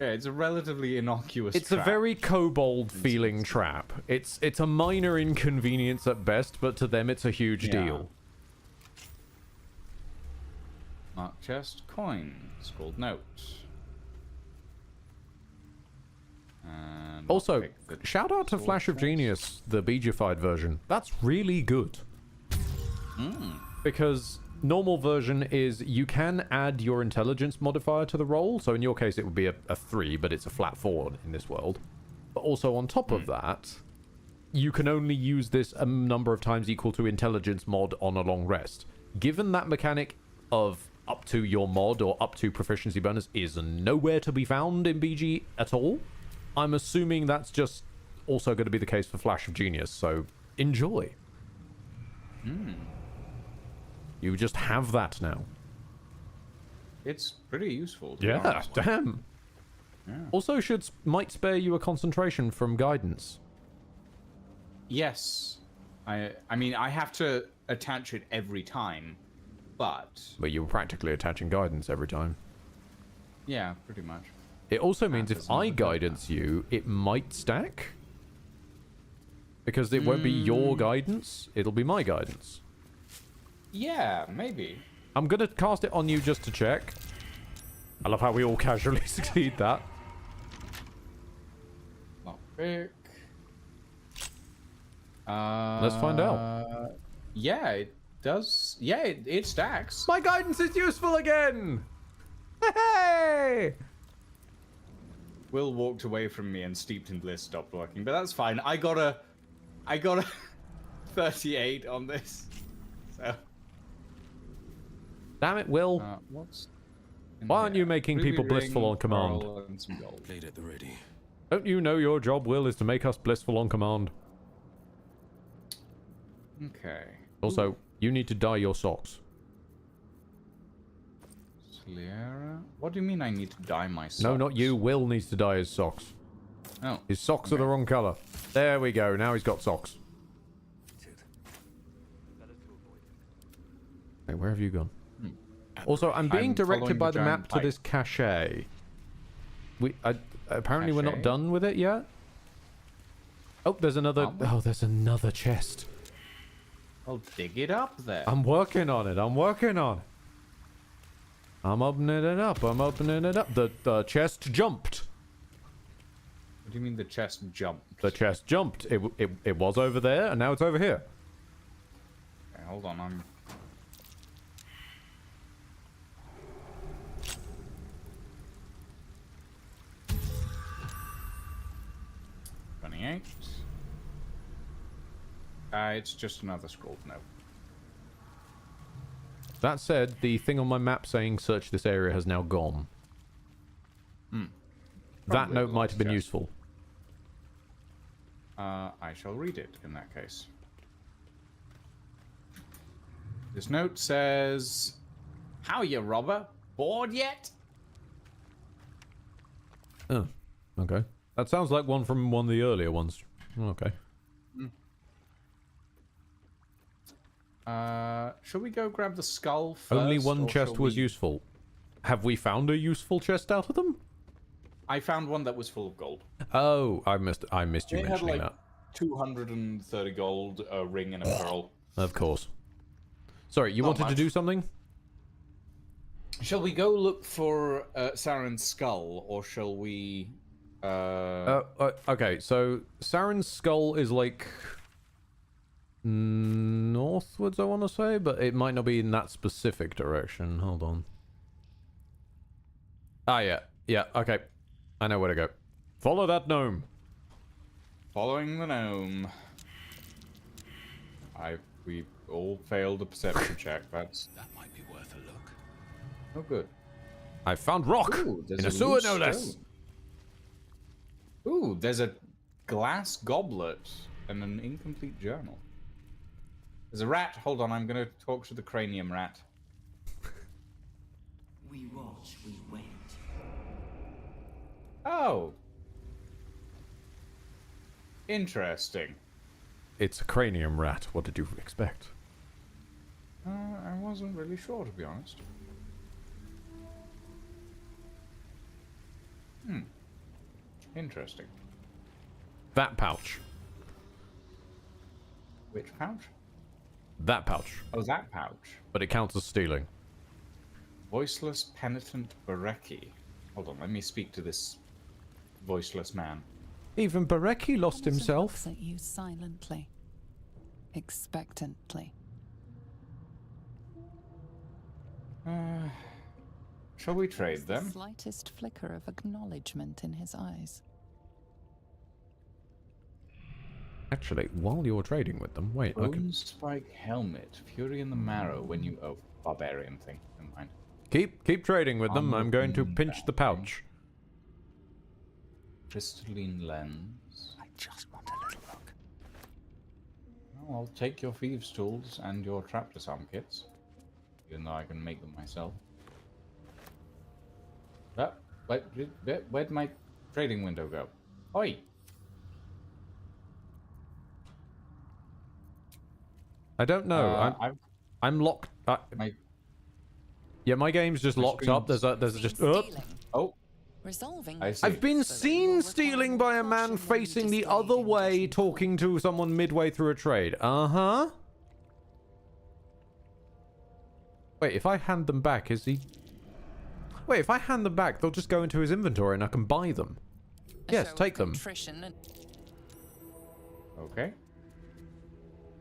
It's a relatively innocuous It's trap. a very kobold feeling trap. It's a minor inconvenience at best, but to them it's a huge deal. Mark chest, coin, scrawled note. And Also, shout out to Flash of Genius, the Beegified version. That's really good. Because normal version is you can add your intelligence modifier to the roll. So in your case, it would be a 3, but it's a flat 4 in this world. But also on top of that, you can only use this a number of times equal to intelligence mod on a long rest. Given that mechanic of up to your mod or up to proficiency bonus is nowhere to be found in BG at all, I'm assuming that's just also going to be the case for Flash of Genius, so enjoy. You just have that now. It's pretty useful. To be Yeah, honest. damn. Yeah. Also might spare you a concentration from guidance. Yes. I mean, I have to attach it every time, but... But you were practically attaching guidance every time. Yeah, pretty much. It also means if I guidance you, it might stack. Because it won't be your guidance, it'll be my guidance. Yeah, maybe. I'm going to cast it on you just to check. I love how we all casually succeed that. Not big. Let's find out. Yeah, it does. Yeah, it stacks. My guidance is useful again! Hey! Will walked away from me and Steeped in Bliss stopped working, but that's fine. I got a 38 on this. So. Damn it, Will. What's Why aren't you making Ruby people blissful ring, on command? pearl, and some gold. Blade at the ready. Don't you know your job, Will, is to make us blissful on command? Okay. Also, you need to dye your socks. Sierra? What do you mean I need to dye my socks? No, not you. Will needs to dye his socks. Oh. His socks are the wrong colour. There we go. Now he's got socks. Hey, where have you gone? Also, I'm being I'm directed following by the the giant map to pipe. this cache. Apparently we're not Cache? done with it yet. Oh, there's another. Oh, there's another chest. Well, dig it up there. I'm working on it. I'm working on it. I'm opening it up. I'm opening it up. The chest jumped. What do you mean the chest jumped? The chest jumped. It was over there, and now it's over here. Okay, hold on, I'm... It's just another scrawled note. That said, the thing on my map saying search this area has now gone. That Probably note the might have been chest. useful. I shall read it in that case. This note says, "How you, robber? Bored yet?" Oh, okay. That sounds like one from one of the earlier ones. Okay. Shall we go grab the skull first? Only one or chest shall was we- useful. Have we found a useful chest out of them? I found one that was full of gold. Oh, I missed you It had mentioning like that. 230 gold, a ring, and a pearl. Of course. Sorry, you Not wanted to much. do something? Shall we go look for Saren's skull, or shall we... Okay, so Saren's skull is like... northwards, I want to say, but it might not be in that specific direction. Hold on. Ah, yeah. Yeah, okay. I know where to go. Follow that gnome. Following the gnome. We all failed a perception check. That might be worth a look. Oh, good. I found rock in a sewer, no less. Ooh, there's a glass goblet and an incomplete journal. There's a rat. Hold on, I'm going to talk to the cranium rat. We watch, we wait. Oh. Interesting. It's a cranium rat. What did you expect? I wasn't really sure, to be honest. Interesting. That pouch. Which pouch? That pouch. Oh, that pouch. But it counts as stealing. Voiceless penitent Bareki. Hold on, let me speak to this voiceless man. Even Bareki lost himself. Looks at you silently, expectantly. Shall we trade The them? slightest flicker of acknowledgement in his eyes. Actually, while you're trading with them, wait. Okay. Bone spike helmet, fury in the marrow. When you barbarian thing. Never mind. Keep trading with them. I'm going to pinch the pouch. Crystalline lens. I just want a little look. Well, I'll take your thieves' tools and your trap disarm kits, even though I can make them myself. Where'd my trading window go? Oi! I don't know. I'm locked. Yeah, my game's just locked up. There's just. Oh. Resolving. I've been seen stealing by a man facing the other way, talking to someone midway through a trade. Uh-huh. Wait, if I hand them back, is he... Wait, if I hand them back, they'll just go into his inventory and I can buy them. Yes, take them. Okay.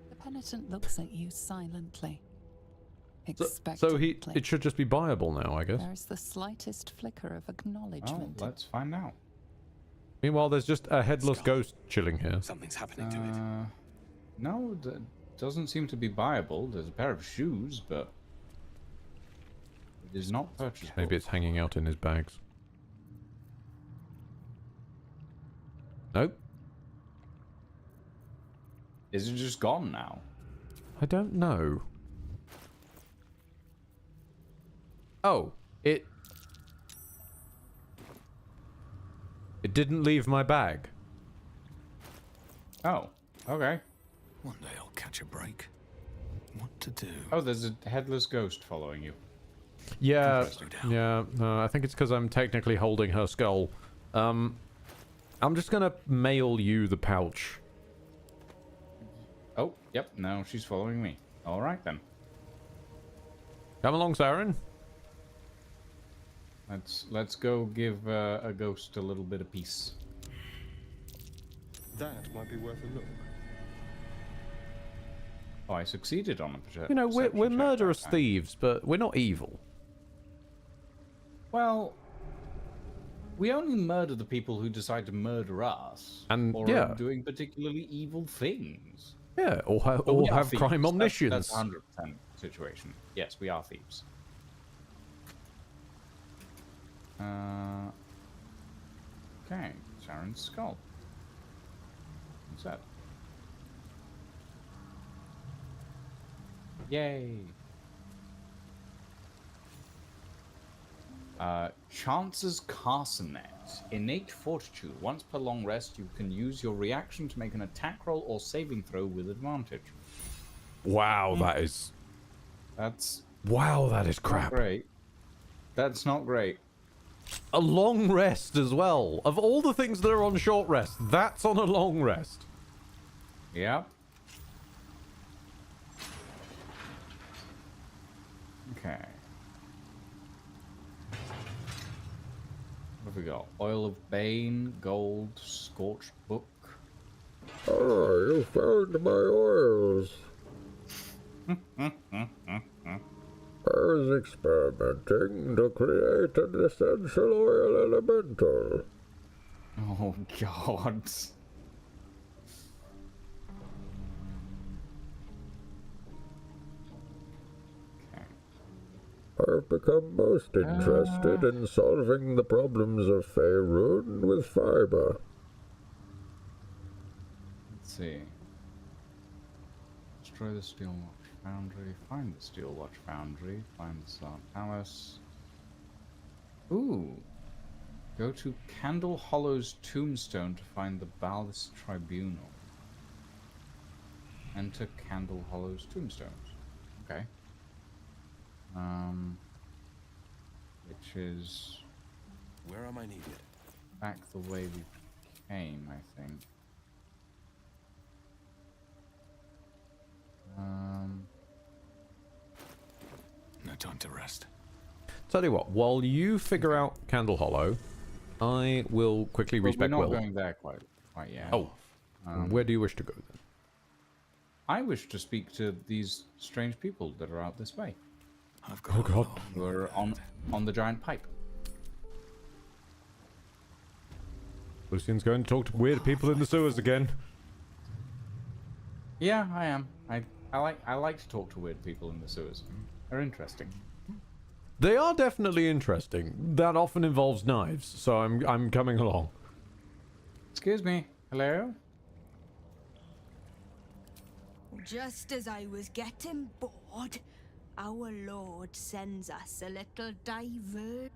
The penitent looks at you silently, So it should just be buyable now, I guess. There is the slightest flicker of Oh, acknowledgement. let's find out. Meanwhile, there's just a headless ghost chilling here. Something's happening to it. No, that doesn't seem to be buyable. There's a pair of shoes, but it is not purchasable. Maybe it's hanging out in his bags. Nope. Is it just gone now? I don't know. Oh, it didn't leave my bag. Oh, okay. One day I'll catch a break. What to do? Oh, there's a headless ghost following you. Yeah, yeah. I think it's because I'm technically holding her skull. I'm just gonna mail you the pouch. Oh, yep. No, she's following me. All right then. Come along, Saren. Let's go give a ghost a little bit of peace. That might be worth a look. Oh, I succeeded on a perception. You know, we're check murderous that time. thieves, but we're not evil. Well, we only murder the people who decide to murder us, And, or yeah. are doing particularly evil things. Yeah, or But we are have thieves. crime omniscience. That's 100% situation. Yes, we are thieves. Okay, Sharon's skull. What's that? Yay! Chance's Carsonet. Innate fortitude. Once per long rest, you can use your reaction to make an attack roll or saving throw with advantage. Wow, that is... Wow, that is crap. Not great. That's not great. A long rest as well. Of all the things that are on short rest, that's on a long rest. Yep. Okay. What have we got? Oil of Bane, gold, scorched book. Oh, you found my oils. I was experimenting to create an essential oil elemental. Oh, God. I've become most interested in solving the problems of Faerun with fiber. Let's see. Destroy the Steelwatch Foundry. Find the Steelwatch Foundry. Find the Salt Palace. Ooh. Go to Candle Hollow's tombstone to find the Baldur Tribunal. Enter Candle Hollow's tombstones. Okay. Which is... Where am I needed? Back the way we came, I think. No time to rest. Tell you what, while you figure out Candle Hollow, I will quickly respec We're not Will. going there quite yet. Oh, where do you wish to go then? I wish to speak to these strange people that are out this way. Oh God. Who are on the giant pipe. Lucian's going to talk to weird people in the sewers again. Yeah, I am. I like to talk to weird people in the sewers. They're interesting. They are definitely interesting. That often involves knives, so I'm coming along. Excuse me. Hello? Just as I was getting bored, our Lord sends us a little divert.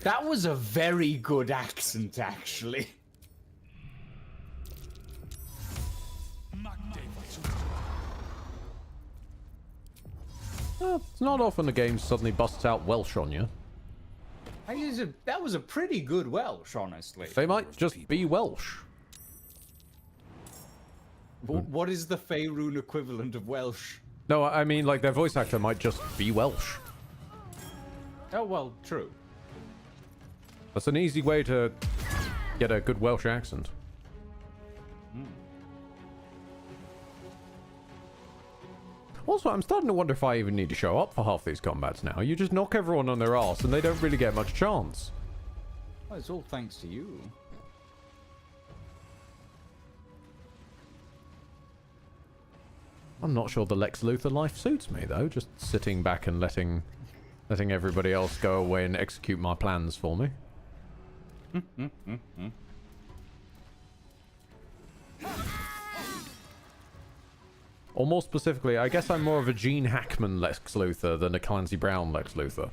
That was a very good accent, actually. It's not often a game suddenly busts out Welsh on you. That was a pretty good Welsh, honestly. They might just be Welsh. What is the Faerun equivalent of Welsh? No, I mean, like, their voice actor might just be Welsh. Oh, well, true. That's an easy way to get a good Welsh accent. Also, I'm starting to wonder if I even need to show up for half these combats now. You just knock everyone on their arse and they don't really get much chance. Well, it's all thanks to you. I'm not sure the Lex Luthor life suits me, though. Just sitting back and letting everybody else go away and execute my plans for me. Or more specifically, I guess I'm more of a Gene Hackman Lex Luthor than a Clancy Brown Lex Luthor.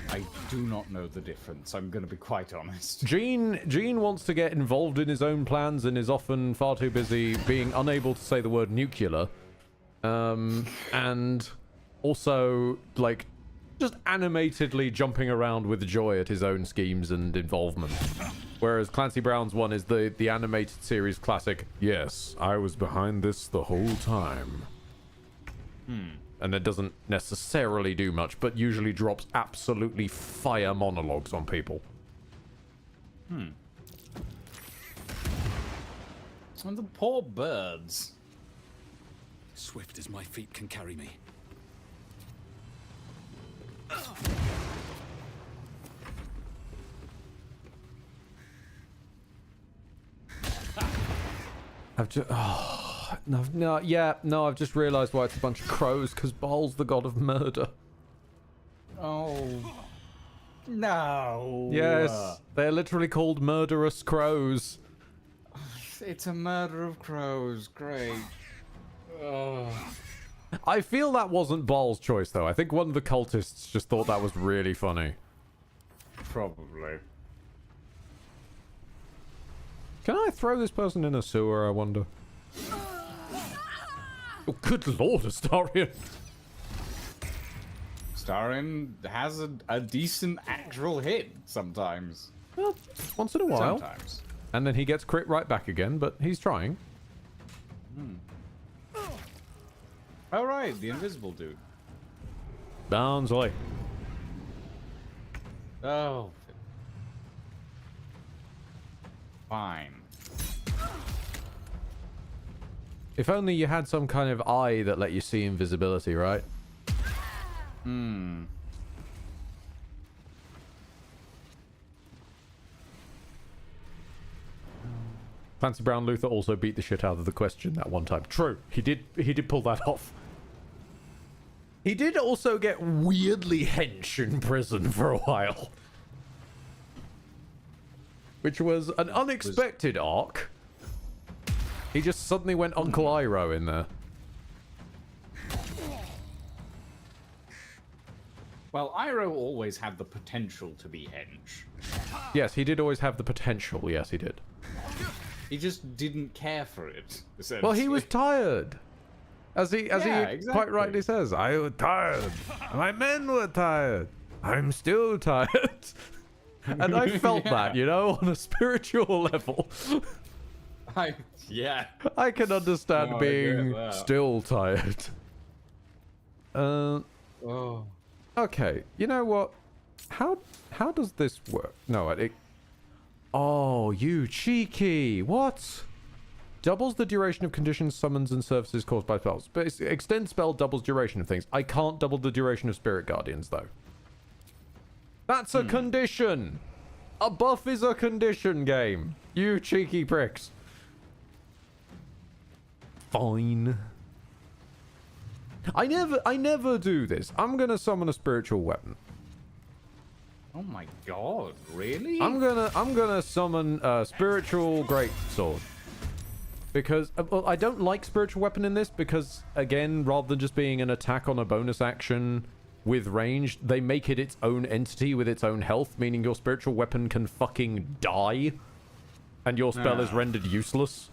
I do not know the difference, I'm going to be quite honest. Gene wants to get involved in his own plans and is often far too busy being unable to say the word nuclear. And also, like, just animatedly jumping around with joy at his own schemes and involvement. Whereas Clancy Brown's one is the animated series classic, yes, I was behind this the whole time. And it doesn't necessarily do much, but usually drops absolutely fire monologues on people. And the poor birds. Swift as my feet can carry me. I've just... Oh, no, I've just realised why it's a bunch of crows, because Baal's the god of murder. Oh. No. Yes, they're literally called murderous crows. It's a murder of crows. Great. Oh. I feel that wasn't Baal's choice, though. I think one of the cultists just thought that was really funny. Probably. Can I throw this person in a sewer, I wonder? Oh, good lord, Astarion. Starion has a decent actual hit sometimes. Well, once in a while. Sometimes. And then he gets crit right back again, but he's trying. Oh, right, the invisible dude. Barnsley. Oh. Fine. If only you had some kind of eye that let you see invisibility, right? Fancy Brown Luther also beat the shit out of the question that one time. True, he did pull that off. He did also get weirdly hench in prison for a while. Which was an unexpected arc. He just suddenly went Uncle Iroh in there. Well, Iroh always had the potential to be hench. Yes, he did always have the potential. Yes, he did. He just didn't care for it. Well, he was tired. As he quite rightly says, I was tired. My men were tired. I'm still tired. And I felt that, you know, on a spiritual level. Yeah. I can understand being still tired. Okay, you know what? How does this work? No, oh, you cheeky. What? Doubles the duration of conditions, summons, and services caused by spells. But extend spell doubles duration of things. I can't double the duration of Spirit Guardians, though. That's a condition. A buff is a condition, game. You cheeky pricks. Fine. I never do this. I'm gonna summon a spiritual weapon. Oh my god, really? I'm gonna summon a spiritual greatsword. Because well, I don't like spiritual weapon in this because again, rather than just being an attack on a bonus action with range, they make it its own entity with its own health, meaning your spiritual weapon can fucking die and your spell is rendered useless.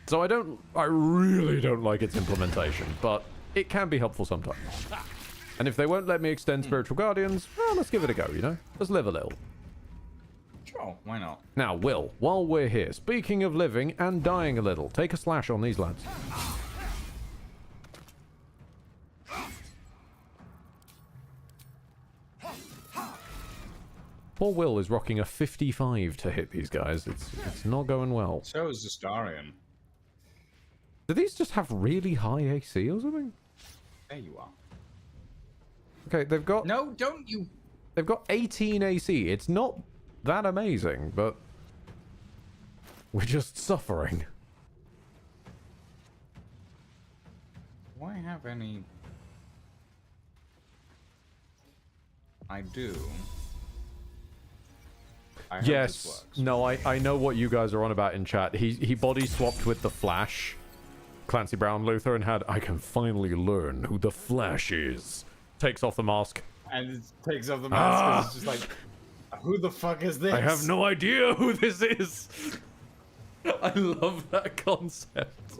So I really don't like its implementation, but it can be helpful sometimes. And if they won't let me extend Spiritual Guardians, well, let's give it a go, you know? Let's live a little. Sure, why not? Now, Will, while we're here, speaking of living and dying a little, take a slash on these lads. Poor Will is rocking a 55 to hit these guys. It's not going well. So is Astarion. Do these just have really high AC or something? There you are. Okay, they've got... No, don't you... They've got 18 AC. It's not that amazing, but... We're just suffering. Do I have any... I do. I hope Yes. this works. No, I know what you guys are on about in chat. He body swapped with the Flash, Clancy Brown Luther, and had, I can finally learn who the Flash is. Takes off the mask. And it takes off the mask and it's just like, who the fuck is this? I have no idea who this is. I love that concept.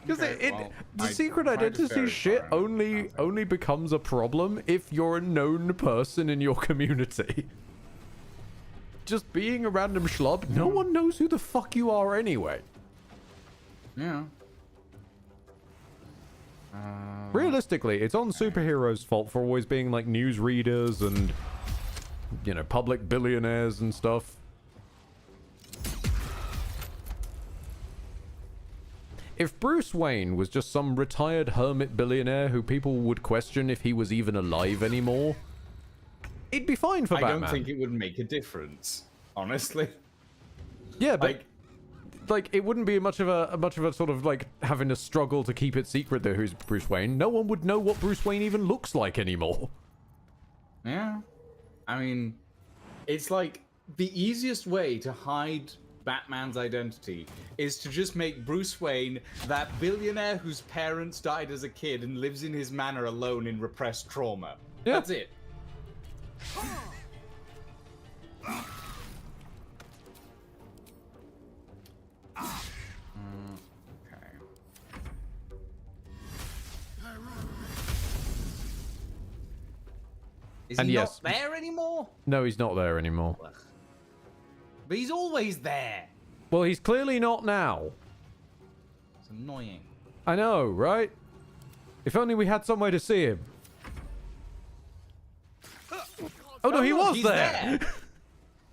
Because the secret identity shit only becomes a problem if you're a known person in your community. Just being a random schlub, no one knows who the fuck you are anyway. Yeah. Realistically, it's on superheroes' fault for always being like newsreaders and, you know, public billionaires and stuff. If Bruce Wayne was just some retired hermit billionaire who people would question if he was even alive anymore, it'd be fine for Batman. I don't think it would make a difference, honestly. Yeah, but like it wouldn't be much of a sort of like having to struggle to keep it secret that who's Bruce Wayne. No one would know what Bruce Wayne even looks like anymore. Yeah. I mean, it's like the easiest way to hide Batman's identity is to just make Bruce Wayne that billionaire whose parents died as a kid and lives in his manor alone in repressed trauma. Yeah. That's it. Is And he yes. not there anymore? No, he's not there anymore. But he's always there. Well, he's clearly not now. It's annoying. I know, right? If only we had somewhere to see him. Oh no, he look, was he's there.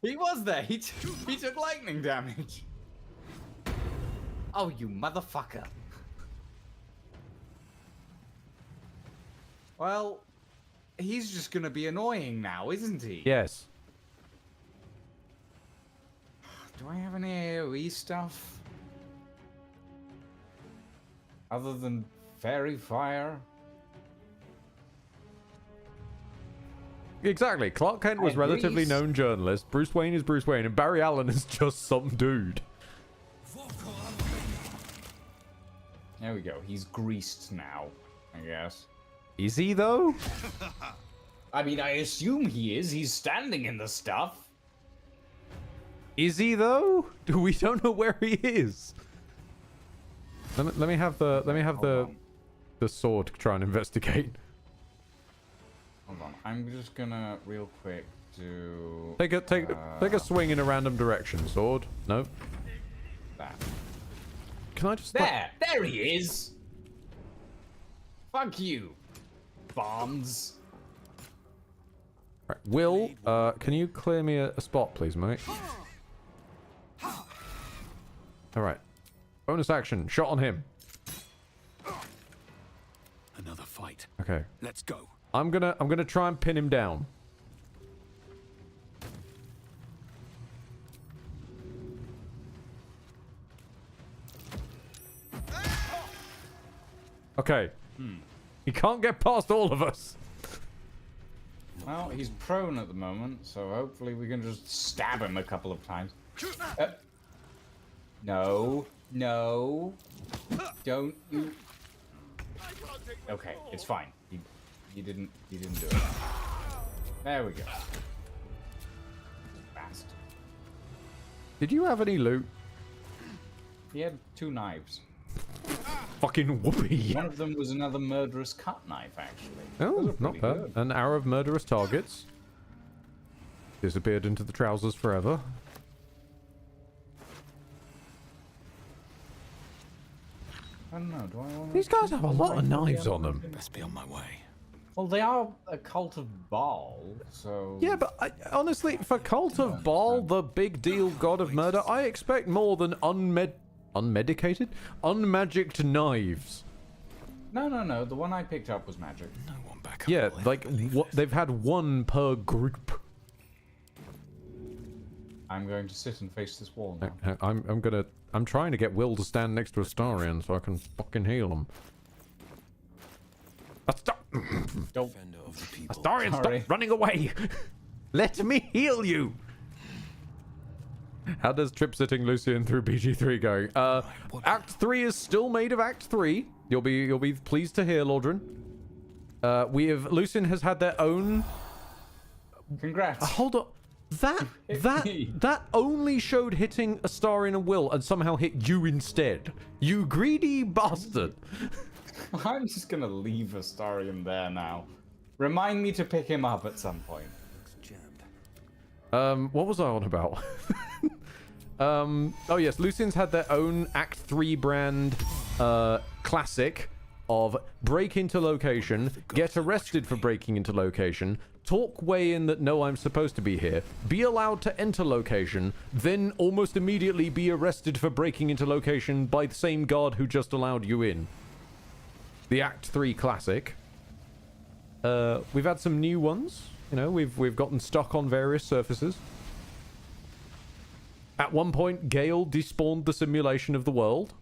He was there. He took lightning damage. Oh, you motherfucker. Well, he's just gonna be annoying now, isn't he? Yes. Do I have any AoE stuff? Other than fairy fire? Exactly. Clark Kent was And relatively Reese. known journalist. Bruce Wayne is Bruce Wayne, and Barry Allen is just some dude. There we go. He's greased now, I guess. Is he though? I mean, I assume he is. He's standing in the stuff. Is he though? We don't know where he is. Let me have the sword try and investigate. Hold on. I'm just gonna real quick do. Take a swing in a random direction, sword. No. That. Can I just There he is. Fuck you, bombs. Right. Will, can you clear me a spot, please, mate? All right. Bonus action. Shot on him. Another fight. Okay. Let's go. I'm gonna try and pin him down. Okay. He can't get past all of us. Well, he's prone at the moment, so hopefully we can just stab him a couple of times. No, no, don't you? Okay, it's fine. He didn't do it. There we go. Fast. Did you have any loot? He had 2 knives. Fucking whoopee. One of them was another murderous cut knife, actually. Oh, Those are not pretty bad. good. An arrow of murderous targets. Disappeared into the trousers forever. I don't know. Do I want These guys have a lot of knives on them. Best be on my way. Well, they are a cult of Baal, so. Yeah, but honestly, for Cult of Baal, the big deal god of murder, I expect more than unmedicated? Unmagicked knives. No. The one I picked up was magic. No one back up. Yeah, like, they've had one per group. I'm going to sit and face this wall now. I'm trying to get Will to stand next to Astarion so I can fucking heal him. Don't. Astarion, Sorry. stop running away! Let me heal you! How does trip sitting Lucian through BG3 going? Act 3 is still made of Act 3. You'll be pleased to hear, Lordran. Lucian has had their own. Congrats. Hold on. That only showed hitting Astarion and Will and somehow hit you instead. You greedy bastard. I'm just gonna leave Astarion there now. Remind me to pick him up at some point. What was I on about? Oh yes, Lucian's had their own Act 3 brand classic of break into location, get arrested for breaking into location, talk way in that no, I'm supposed to be here, be allowed to enter location, then almost immediately be arrested for breaking into location by the same guard who just allowed you in. The Act 3 classic. We've had some new ones. You know, we've gotten stuck on various surfaces. At one point, Gale despawned the simulation of the world.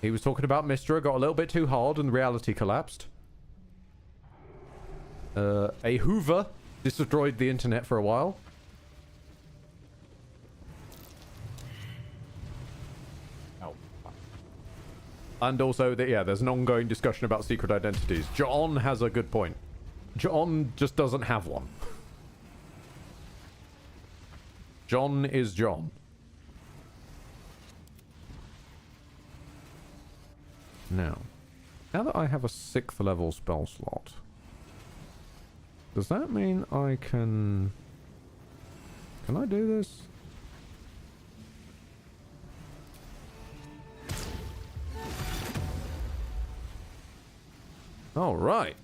He was talking about Mystra, got a little bit too hard, and reality collapsed. A Hoover destroyed the internet for a while. Oh. And also, there's an ongoing discussion about secret identities. John has a good point. John just doesn't have one. John is John. Now that I have a 6th level spell slot, Does that mean I can... Can I do this? All right.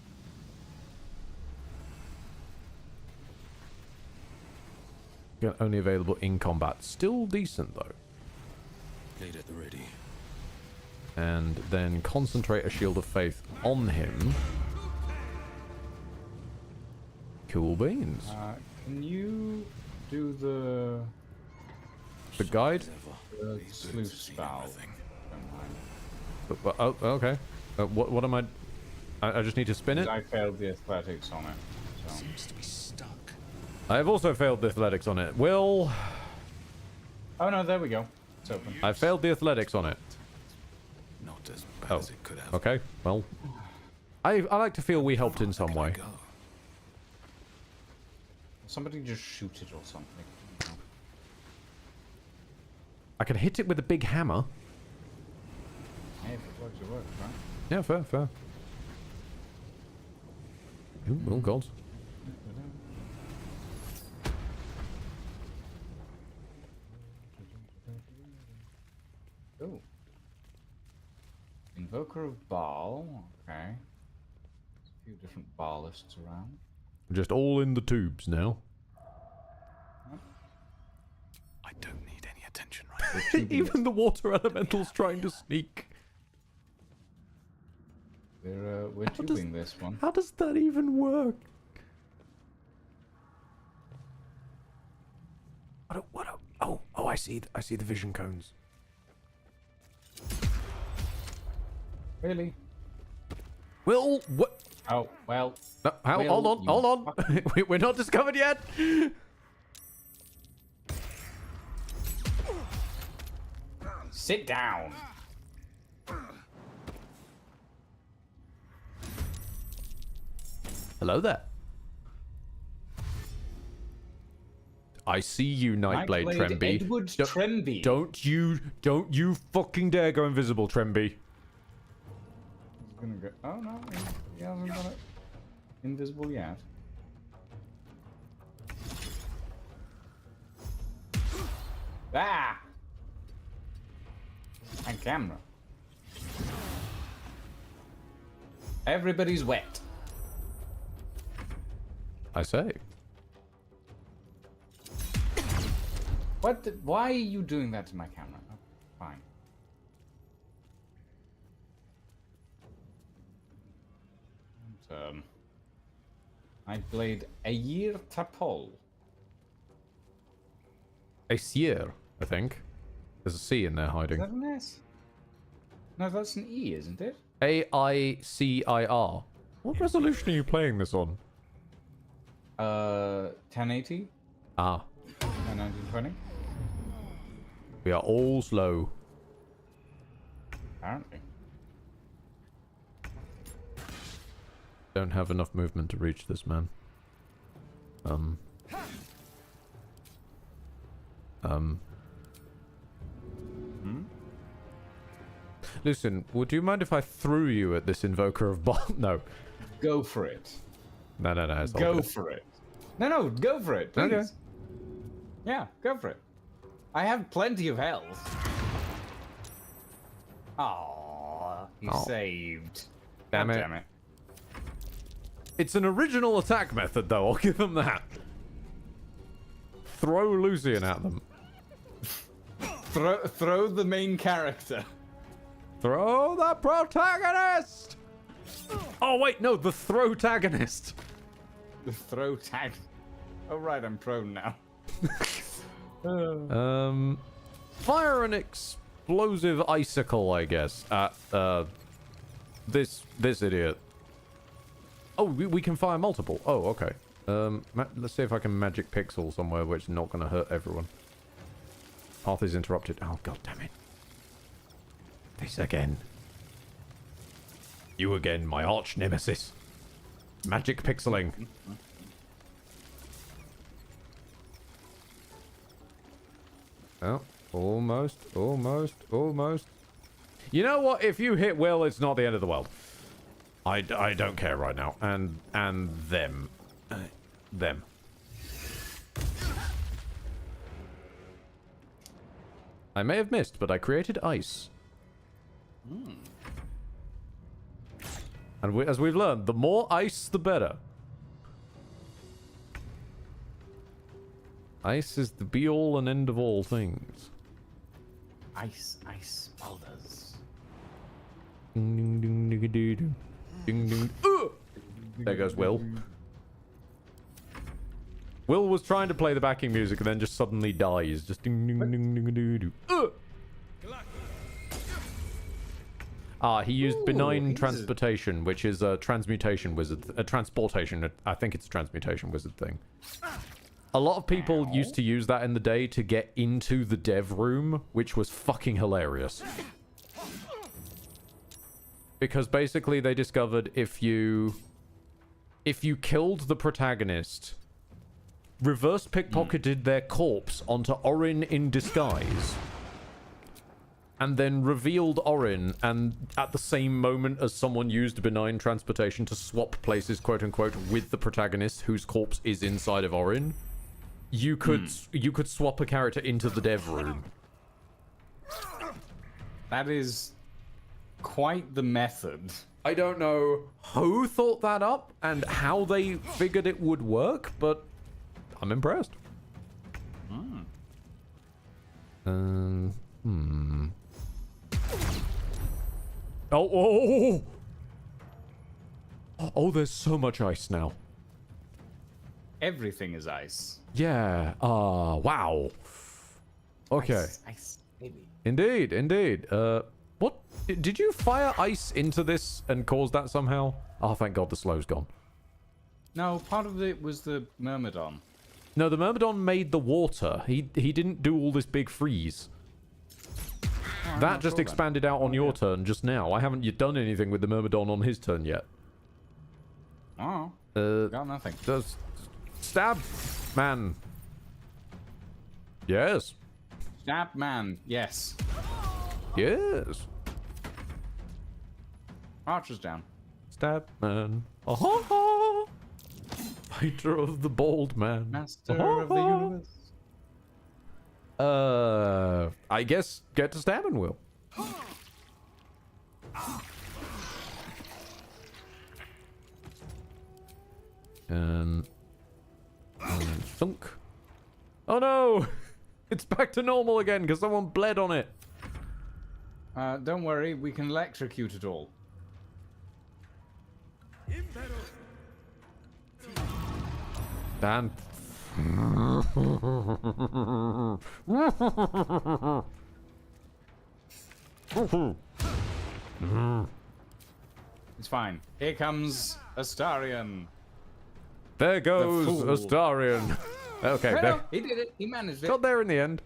Only available in combat. Still decent though. Blade at the ready. And then concentrate a shield of faith on him. Cool beans. Can you do the guide? The sluice valve. Oh, okay. What am I? I just need to spin it. I failed the athletics on it. So. Seems to be stuck. I have also failed the athletics on it. Will. Oh no, there we go. It's open. I failed the athletics on it. Not as bad as it could have. Okay. Well, I like to feel we helped in some way. Somebody just shoot it or something. I can hit it with a big hammer. Hey, if it works, it works, right? Yeah, fair. Ooh, oh god. Oh. Invoker of Baal. Okay. There's a few different Baalists around. Just all in the tubes now. I don't need any attention right now. Even the water elemental's trying to sneak. We're tubing this one. How does that even work? Oh, I see the vision cones. Really? Will, what? Oh, well. No, hold on. We're not discovered yet. Sit down. Hello there. I see you, Nightblade Tremby. Edward Tremby. Don't you fucking dare go invisible, Tremby. He's gonna go. Oh no, he hasn't got it invisible yet. Ah! And camera. Everybody's wet. I say. What? Why are you doing that to my camera? Oh, fine. And, I played a year tapol. A Sier, I think. There's a C in there hiding. Is that an S? No, that's an E, isn't it? AICIR. What resolution are you playing this on? 1080. Ah. And 1920. We are all slow. Apparently. Don't have enough movement to reach this man. Listen, would you mind if I threw you at this invoker of Baal? No. Go for it. No. It's all Go good. for it. No, go for it, please. Okay. Yeah, go for it. I have plenty of health. Aww, you saved. Damn God it. Damn it. It's an original attack method, though. I'll give them that. Throw Lucian at them. Throw the main character. Throw the protagonist! Oh, wait, no, the throw-tagonist. The throw tag. Oh, right, I'm prone now. Fire an explosive icicle, I guess, at this idiot. Oh, we can fire multiple. Oh, okay. Let's see if I can magic pixel somewhere where it's not going to hurt everyone. Path is interrupted. Oh, god damn it. This again. You again, my arch nemesis. Magic pixeling. Oh, almost. You know what? If you hit Will, it's not the end of the world. I don't care right now. And them. them. I may have missed, but I created ice. And as we've learned, the more ice, the better. Ice is the be-all and end of all things. Ice, boulders. Ding, ding, ding, ding, ding, ding, ding. There goes Will. Will was trying to play the backing music and then just suddenly dies. Just ding, ding, ding, ding, ding, ding. He used benign transportation, which is a transmutation wizard. A transportation. I think it's a transmutation wizard thing. A lot of people used to use that in the day to get into the dev room, which was fucking hilarious. Because basically they discovered if you killed the protagonist, reverse pickpocketed their corpse onto Orin in disguise, and then revealed Orin, and at the same moment as someone used benign transportation to swap places, quote-unquote, with the protagonist whose corpse is inside of Orin, you could swap a character into the dev room. That is quite the method. I don't know who thought that up and how they figured it would work, but I'm impressed. Oh, there's so much ice now. Everything is ice. Yeah. Wow. Okay. Ice, baby. Indeed. What? Did you fire ice into this and cause that somehow? Oh, thank God the slow's gone. No, part of it was the Myrmidon. No, the Myrmidon made the water. He didn't do all this big freeze. That just expanded out on your turn just now. I haven't yet done anything with the Myrmidon on his turn yet. Oh. Got nothing. Just stab, man. Yes. Stab, man. Yes. Yes. Archer's down. Stab, man. Oh, fighter of the bold man. Master of the universe. I guess get to stabbing, Will. And thunk. Oh no! It's back to normal again because someone bled on it. Don't worry, we can electrocute it all. Dan. It's fine. Here comes Astarion. There goes Astarion. Okay, No, there. he did it. He managed it. Got there in the end.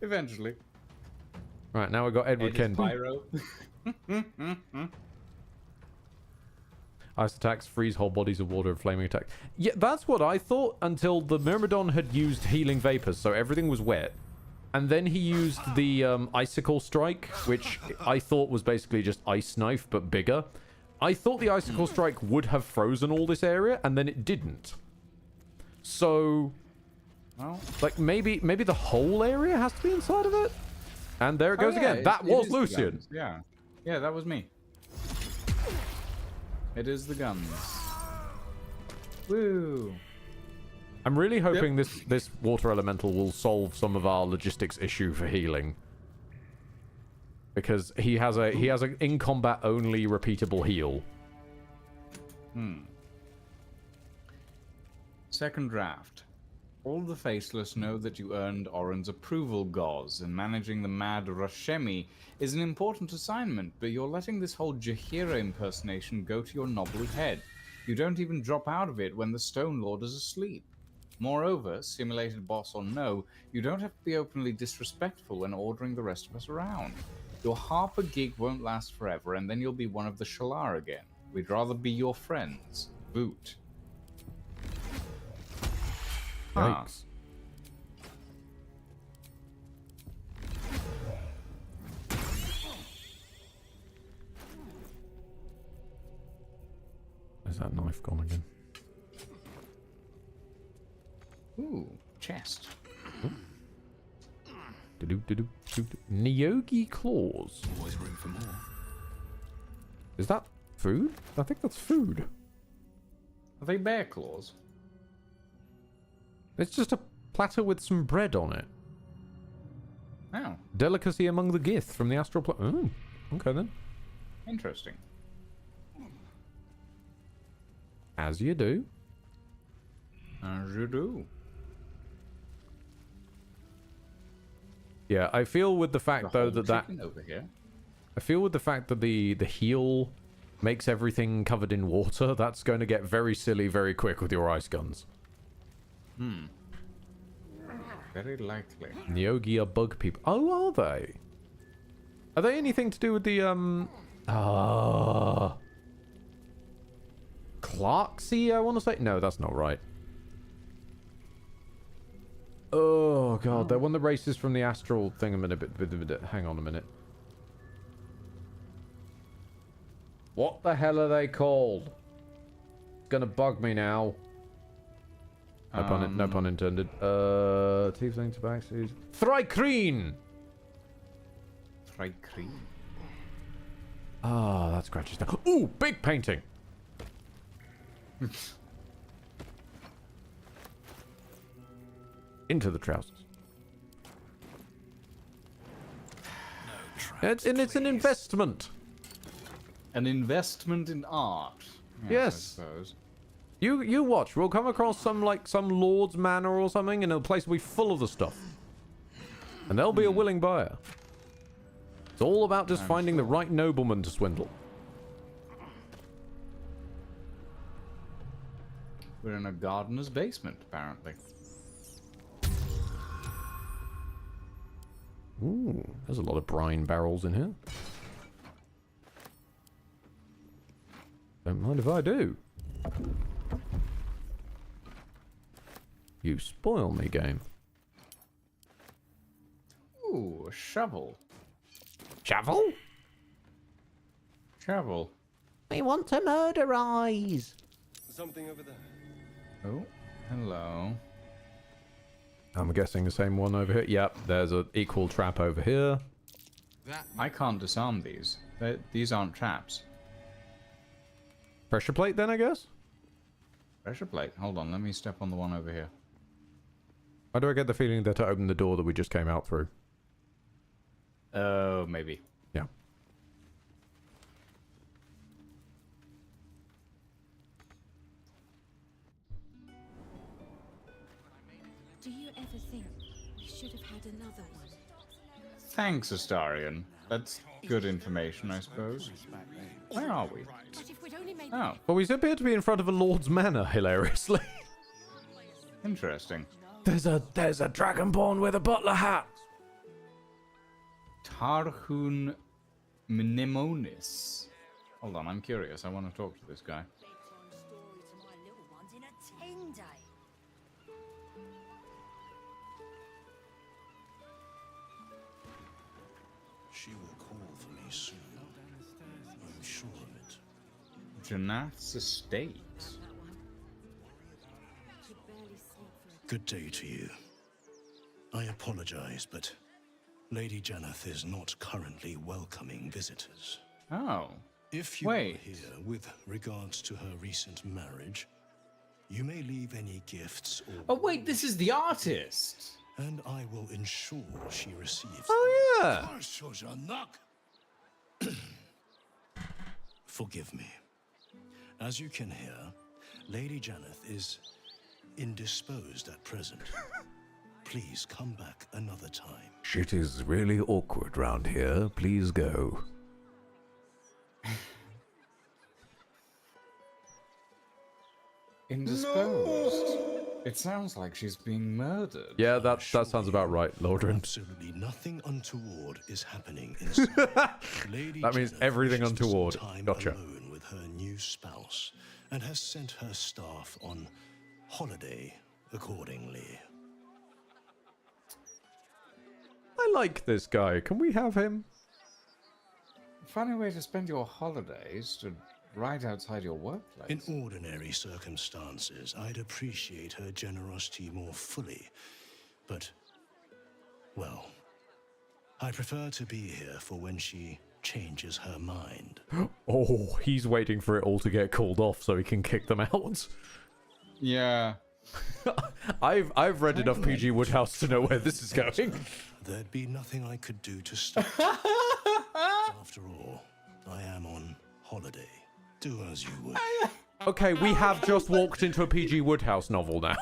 Eventually. Right, now we've got Edward Ed is Kenby. pyro. Ice attacks, freeze whole bodies of water, and flaming attack. Yeah, that's what I thought until the Myrmidon had used healing vapors, so everything was wet. And then he used the icicle strike, which I thought was basically just ice knife, but bigger. I thought the icicle strike would have frozen all this area, and then it didn't. So, well, like maybe the whole area has to be inside of it. And there it goes again. That was Lucian. Yeah, yeah, that was me. It is the guns. Woo! I'm really hoping this water elemental will solve some of our logistics issue for healing. Because he has an in combat only repeatable heal. Second draft. All the Faceless know that you earned Orin's approval, Gauze, and managing the mad Rashemi is an important assignment, but you're letting this whole Jahira impersonation go to your knobbly head. You don't even drop out of it when the Stone Lord is asleep. Moreover, simulated boss or no, you don't have to be openly disrespectful when ordering the rest of us around. Your Harper gig won't last forever, and then you'll be one of the Shalar again. We'd rather be your friends. Boot. Yikes. Where's that knife gone again? Ooh, chest. Nyogi claws. Always room for more. Is that food? I think that's food. Are they bear claws? It's just a platter with some bread on it. Oh. Delicacy among the Gith from the astral plane. Oh, okay then. Interesting. As you do. As you do. Yeah, I feel with the fact though that over here. I feel with the fact that the heal makes everything covered in water, that's going to get very silly very quick with your ice guns. Hmm. Very likely. Nyogi are bug people. Oh, are they? Are they anything to do with the Clarksea, I want to say? No, that's not right. Oh god, they're one of the races from the astral thing a minute. Hang on a minute. What the hell are they called? It's gonna bug me now. No pun intended. Tiefling tabaxis. Thrycreen! Thrycreen. Ah, that scratches down. Ooh, big painting! Into the trousers. It's an investment. An investment in art. Yes. I suppose. You watch. We'll come across some lord's manor or something, and the place will be full of the stuff. And there'll be a willing buyer. It's all about just finding the right nobleman to swindle. We're in a gardener's basement, apparently. Ooh, there's a lot of brine barrels in here. Don't mind if I do. You spoil me, game. Ooh, a shovel. Shovel? Shovel. We want to murderize. Something over there. Oh, hello. I'm guessing the same one over here. Yep, there's an equal trap over here. I can't disarm these. These aren't traps. Pressure plate then, I guess? Pressure plate. Hold on, let me step on the one over here. Why do I get the feeling that to open the door that we just came out through? Oh, maybe. Yeah. Do you ever think we should have had another one? Thanks, Astarion. That's good information, I suppose. Where are we? Oh. Well, we appear to be in front of a lord's manor, hilariously. Interesting. There's a dragonborn with a butler hat. Tarhun Mnemonis. Hold on, I'm curious. I want to talk to this guy. She will call for me soon. I'm sure of it. Janath's estate. Good day to you. I apologize, but Lady Janath is not currently welcoming visitors. Oh. If you are here with regards to her recent marriage, you may leave any gifts or... Oh, wait, this is the artist! And I will ensure she receives... Oh, yeah! Forgive me. As you can hear, Lady Janath is indisposed at present. Please come back another time. Shit is really awkward round here. Please go. Indisposed? It sounds like she's being murdered. Yeah, that sounds about right, Lordrin. Absolutely nothing untoward is happening in Lady That means Janath everything wishes to untoward. spend time Gotcha. alone with her new spouse and has sent her staff on holiday accordingly. I like this guy. Can we have him? Funny way to spend your holidays, to right outside your workplace. In ordinary circumstances, I'd appreciate her generosity more fully. But, well, I prefer to be here for when she changes her mind. Oh, he's waiting for it all to get called off so he can kick them out. Yeah. I've read enough PG Woodhouse to know where this is going. There'd be nothing I could do to stop. After all, I am on holiday. Do as you would. Okay, we have just walked into a PG Woodhouse novel now.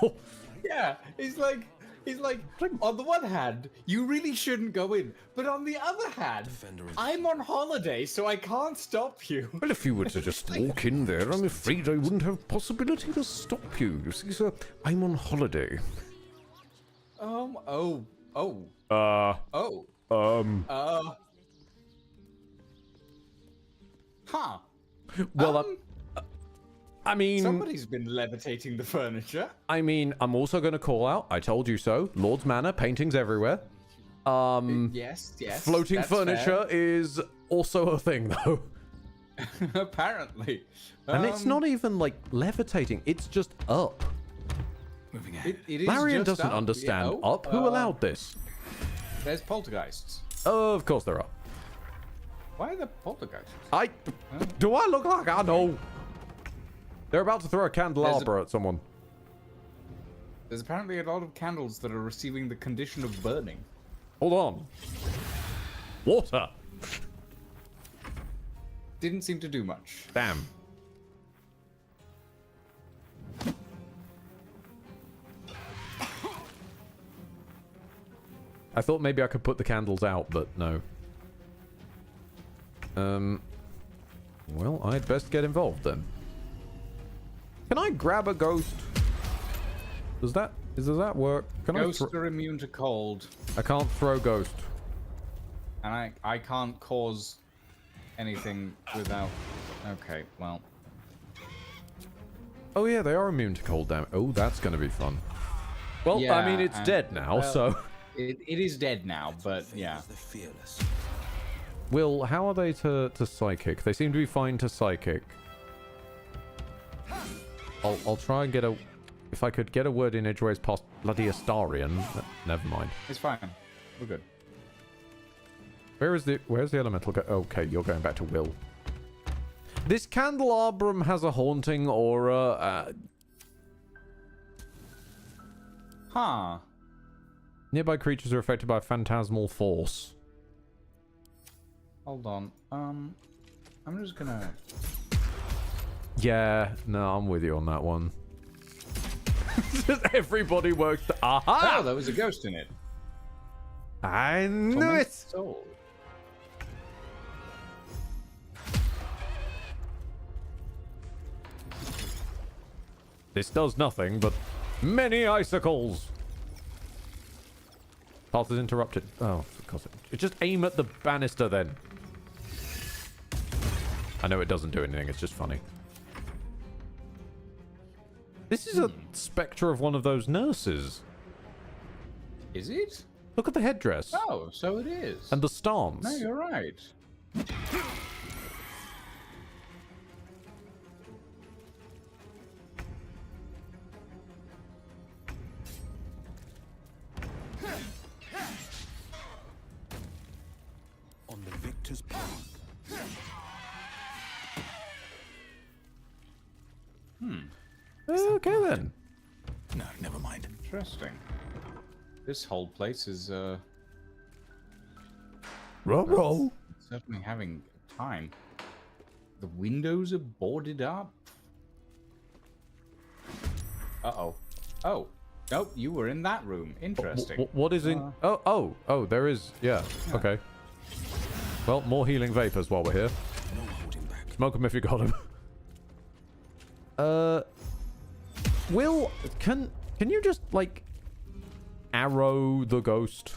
Yeah, he's like, on the one hand, you really shouldn't go in, but on the other hand, I'm on holiday, so I can't stop you. Well, if you were to just walk in there, I'm afraid I wouldn't have possibility to stop you. You see, sir, I'm on holiday. Huh. Well, I mean... Somebody's been levitating the furniture. I mean, I'm also going to call out, I told you so, Lord's Manor, paintings everywhere. Yes. Floating that's furniture fair. is also a thing, though. Apparently. And it's not even, like, levitating, it's just up. Moving ahead. It is Larian just doesn't up. understand Yeah, up. Who allowed this? There's poltergeists. Of course there are. Why are there poltergeists? Do I look like I know? They're about to throw a candelabra at someone. There's apparently a lot of candles that are receiving the condition of burning. Hold on. Water. Didn't seem to do much. Damn. I thought maybe I could put the candles out, but no. Well, I'd best get involved then. Can I grab a ghost? Does that work? Can Ghosts are immune to cold. I can't throw ghost. And I can't cause anything without... Okay, well... Oh yeah, they are immune to cold damage. Oh, that's gonna be fun. Well, Yeah, I mean, it's dead now, well, so... It is dead now, but yeah. Will, how are they to psychic? They seem to be fine to psychic. I'll try and get a... If I could get a word in edgeways past bloody Astarion... Never mind. It's fine. We're good. Where's the elemental go? Okay, you're going back to Will. This candelabrum has a haunting aura. Huh. Nearby creatures are affected by a phantasmal force. Hold on. I'm just gonna... Yeah, no, I'm with you on that one. Everybody works to... Aha! Oh, there was a ghost in it. I knew it! Soul. This does nothing, but many icicles. Path is interrupted. Oh, for God's sake. Just aim at the banister then. I know it doesn't do anything, it's just funny. This is a spectre of one of those nurses. Is it? Look at the headdress. Oh, so it is. And the stance. No, you're right. On the victor's path. Okay then. No, never mind. Interesting. This whole place is Roll. certainly having time. The windows are boarded up. Uh-oh. Oh. Nope, you were in that room. Interesting. What is in... Oh, there is... Yeah, okay. Well, more healing vapors while we're here. Smoke them if you got them. Will, can you just, like, arrow the ghost?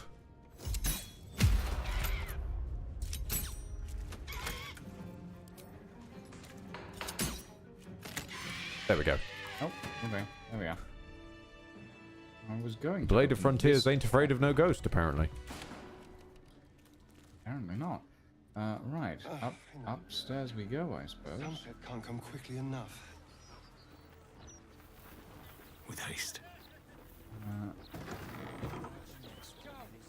There we go. Oh, okay. There we are. I was going to Blade of open Frontiers this- ain't afraid of no ghost, apparently. Apparently not. Right. Upstairs we go, I suppose. Sunset can't come quickly enough. With haste.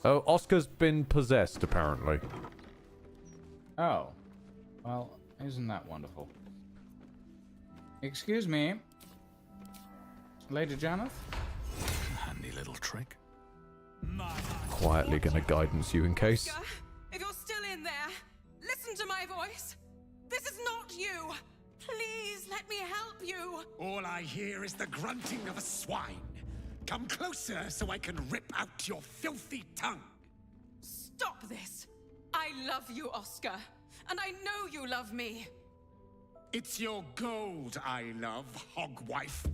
Oh, Oscar's been possessed, apparently. Oh. Well, isn't that wonderful? Excuse me. Lady Janeth? Handy little trick. Quietly gonna guidance you in case. Oscar, if you're still in there, listen to my voice. This is not you. Please let me help you. All I hear is the grunting of a swine. Come closer so I can rip out your filthy tongue. Stop this. I love you, Oscar. And I know you love me. It's your gold I love, hogwife.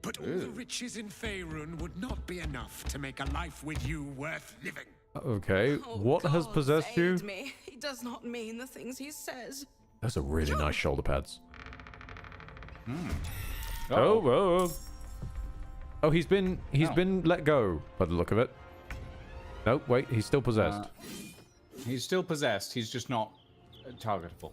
But all the riches in Faerun would not be enough to make a life with you worth living. Okay, what has possessed you? Aid me. He does not mean the things he says. Those are really nice shoulder pads. Hmm. Oh, he's been let go by the look of it. No, wait, he's still possessed. He's still possessed. He's just not targetable.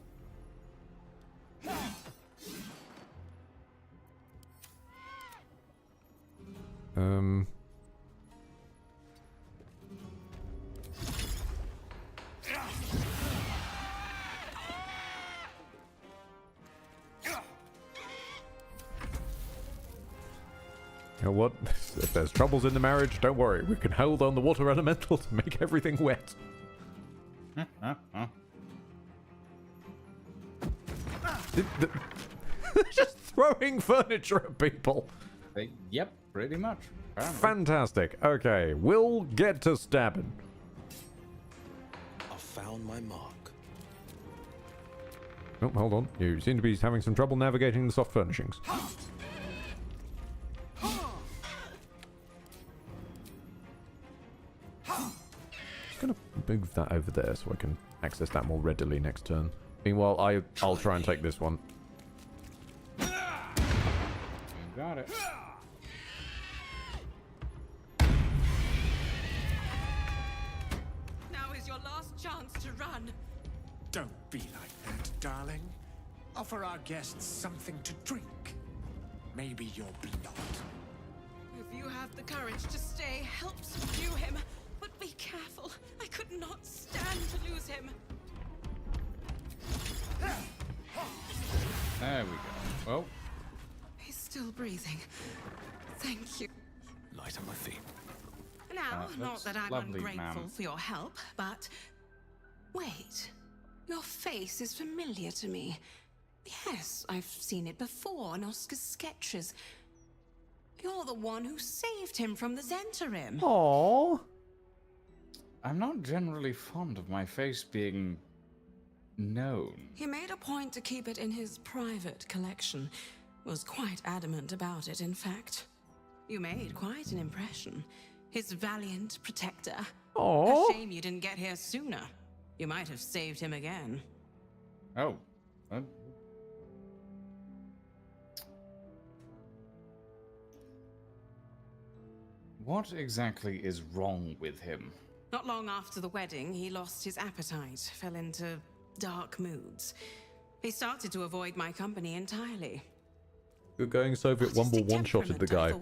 You know what? If there's troubles in the marriage, don't worry. We can hold on the water elemental to make everything wet. Just throwing furniture at people. Yep, pretty much. Apparently. Fantastic. Okay, we'll get to stabbing. I've found my mark. Oh, hold on. You seem to be having some trouble navigating the soft furnishings. Just gonna move that over there so I can access that more readily next turn. Meanwhile, I'll try and take this one. You got it. Now is your last chance to run. Don't be like that, darling. Offer our guests something to drink. Maybe your blood. If you have the courage to stay, help subdue him. But be careful. I could not stand to lose him. There we go. Well, He's still breathing. Thank you. Light on my feet. Now, not that's that I'm lovely, ungrateful ma'am. for your help, but... Wait. Your face is familiar to me. Yes, I've seen it before in Oscar's sketches. You're the one who saved him from the Zentarim. Aww. I'm not generally fond of my face being known. He made a point to keep it in his private collection. Was quite adamant about it, in fact. You made quite an impression. His valiant protector. Aww. A shame you didn't get here sooner. You might have saved him again. Oh. What exactly is wrong with him? Not long after the wedding, he lost his appetite, fell into dark moods. He started to avoid my company entirely. Good going Soviet Wumble one-shotted the guy.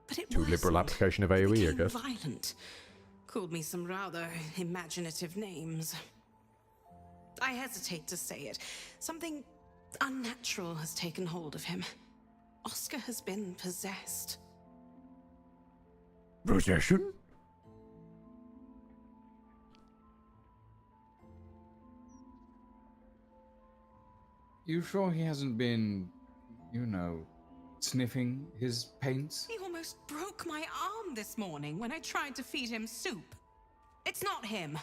But it Too liberal worsened. application of AoE, I guess. Violent. Called me some rather imaginative names. I hesitate to say it. Something unnatural has taken hold of him. Oscar has been possessed. Possession? You sure he hasn't been, you know, sniffing his paints? He almost broke my arm this morning when I tried to feed him soup. It's not him.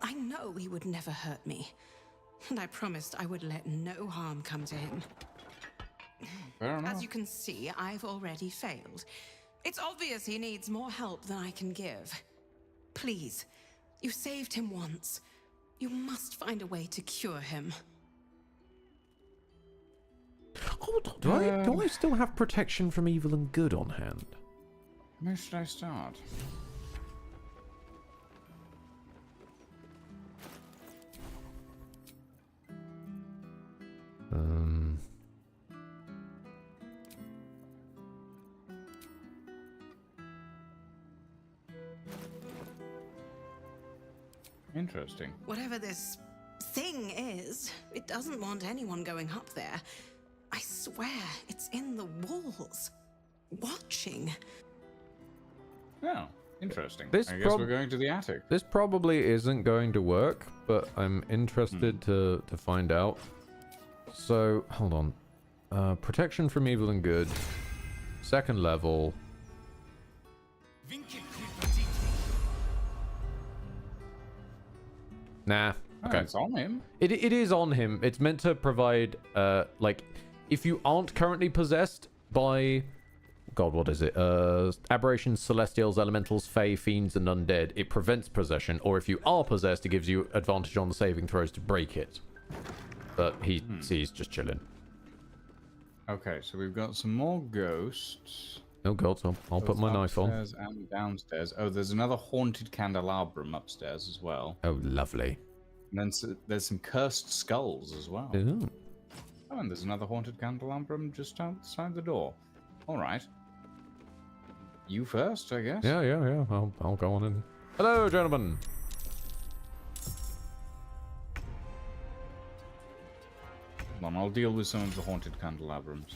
I know he would never hurt me. And I promised I would let no harm come to him. Fair enough. As you can see, I've already failed. It's obvious he needs more help than I can give. Please, you saved him once. You must find a way to cure him. Hold on, do I still have protection from evil and good on hand? Where should I start? Interesting. Whatever this thing is, it doesn't want anyone going up there. I swear, it's in the walls. Watching. Oh, interesting. This I guess we're going to the attic. This probably isn't going to work, but I'm interested to find out. So, hold on. Protection from evil and good. Second level. Nah. Okay. It's on him. It is on him. It's meant to provide, like, if you aren't currently possessed by, God, what is it? Aberrations, Celestials, Elementals, Fae, Fiends, and Undead, it prevents possession. Or if you are possessed, it gives you advantage on the saving throws to break it. But he's just chilling. Okay, so we've got some more ghosts. Oh God, so I'll put my knife on. Upstairs and downstairs. Oh, there's another haunted candelabrum upstairs as well. Oh, lovely. And then there's some cursed skulls as well. Ooh. Oh, and there's another haunted candelabrum just outside the door. All right. You first, I guess. Yeah. I'll go on in. Hello, gentlemen. Hold on, I'll deal with some of the haunted candelabrums.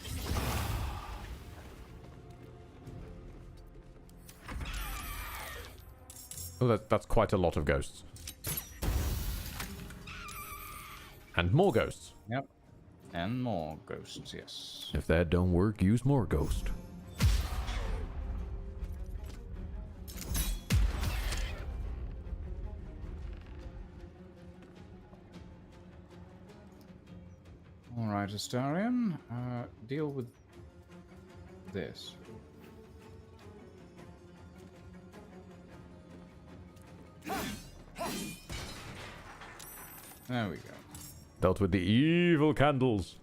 Oh, that's quite a lot of ghosts. And more ghosts. Yep. And more ghosts, yes. If that don't work, use more ghost. Alright, Astarion. Deal with this. There we go. Dealt with the evil candles.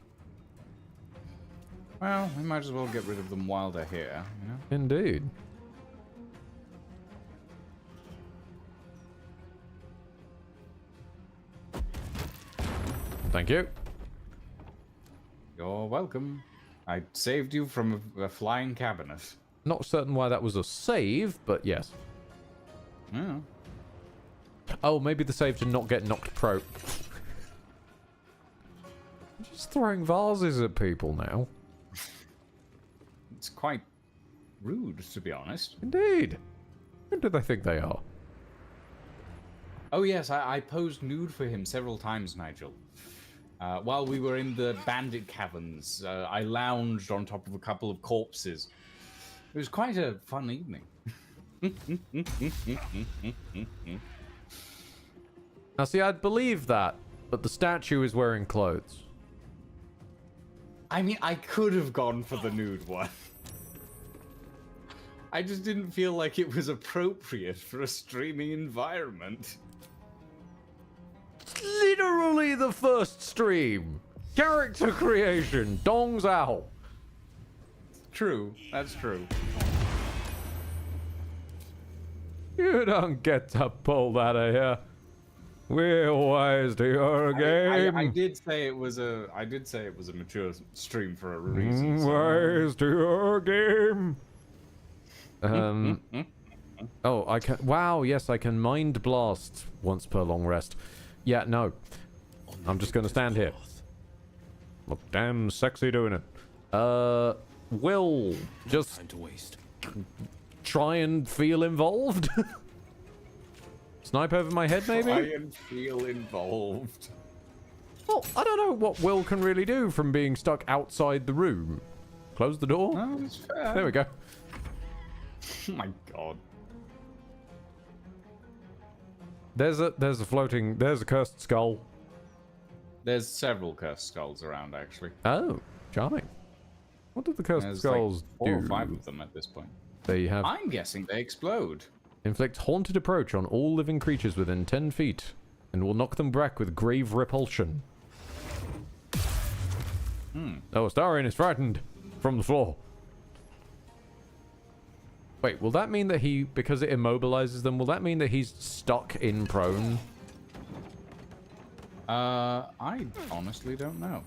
Well, we might as well get rid of them while they're here, you know? Indeed. Thank you. You're welcome. I saved you from a flying cabinet. Not certain why that was a save, but yes. Yeah. Oh, maybe the save to not get knocked pro. Just throwing vases at people now. It's quite rude, to be honest. Indeed. Who do they think they are? Oh yes, I posed nude for him several times, Nigel. While we were in the bandit caverns, I lounged on top of a couple of corpses. It was quite a fun evening. Now see, I'd believe that, but the statue is wearing clothes. I mean, I could have gone for the nude one. I just didn't feel like it was appropriate for a streaming environment. Literally the first stream. Character creation. Dongs out. True. That's true. You don't get to pull that out of here. We're wise to your game. I did say it was a mature stream for a reason. So. Wise to your game. Oh, I can. Wow, yes, I can mind blast once per long rest. Yeah, no. I'm just gonna stand here. Look damn sexy doing it. Will just time to waste. Try and feel involved. Snipe over my head, maybe? Try and feel involved. Well, I don't know what Will can really do from being stuck outside the room. Close the door? Oh, that's fair. There we go. Oh my god. There's a cursed skull. There's several cursed skulls around, actually. Oh, charming. What did the cursed skulls like 4 do? or 5 of them at this point. They have... I'm guessing they explode. Inflict haunted approach on all living creatures within 10 feet, and will knock them back with grave repulsion. Oh, Astarion is frightened from the floor. Wait, will that mean that because it immobilizes them, will that mean that he's stuck in prone? I honestly don't know.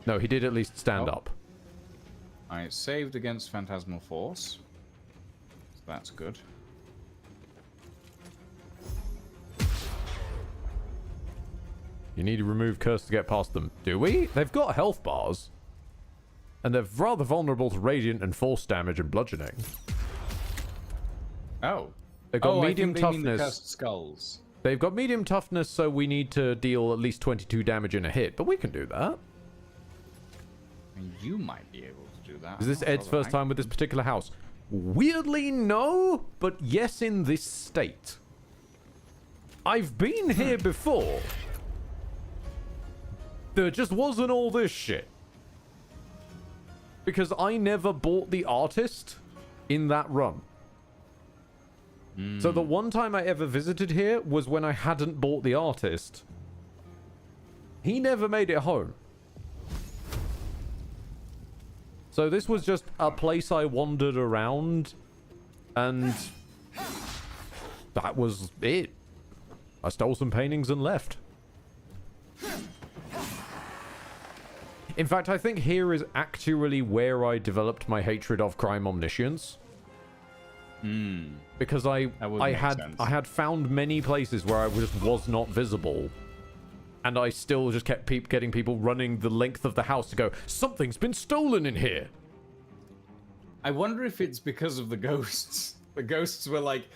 No, he did at least stand up. I saved against Phantasmal Force. So that's good. You need to remove curse to get past them. Do we? They've got health bars. And they're rather vulnerable to radiant and force damage and bludgeoning. Oh. They've got I medium think they mean the toughness. cursed skulls. They've got medium toughness, so we need to deal at least 22 damage in a hit. But we can do that. I mean, you might be able to do that. Is this Ed's first time with this particular house? Weirdly, no. But yes, in this state. I've been here before. There just wasn't all this shit. Because I never bought the artist in that run. So the one time I ever visited here was when I hadn't bought the artist. He never made it home. So this was just a place I wandered around, and that was it. I stole some paintings and left. In fact, I think here is actually where I developed my hatred of crime omniscience. Because I had found many places where I just was not visible, and I still just kept getting people running the length of the house to go, something's been stolen in here. I wonder if it's because of the ghosts. The ghosts were like,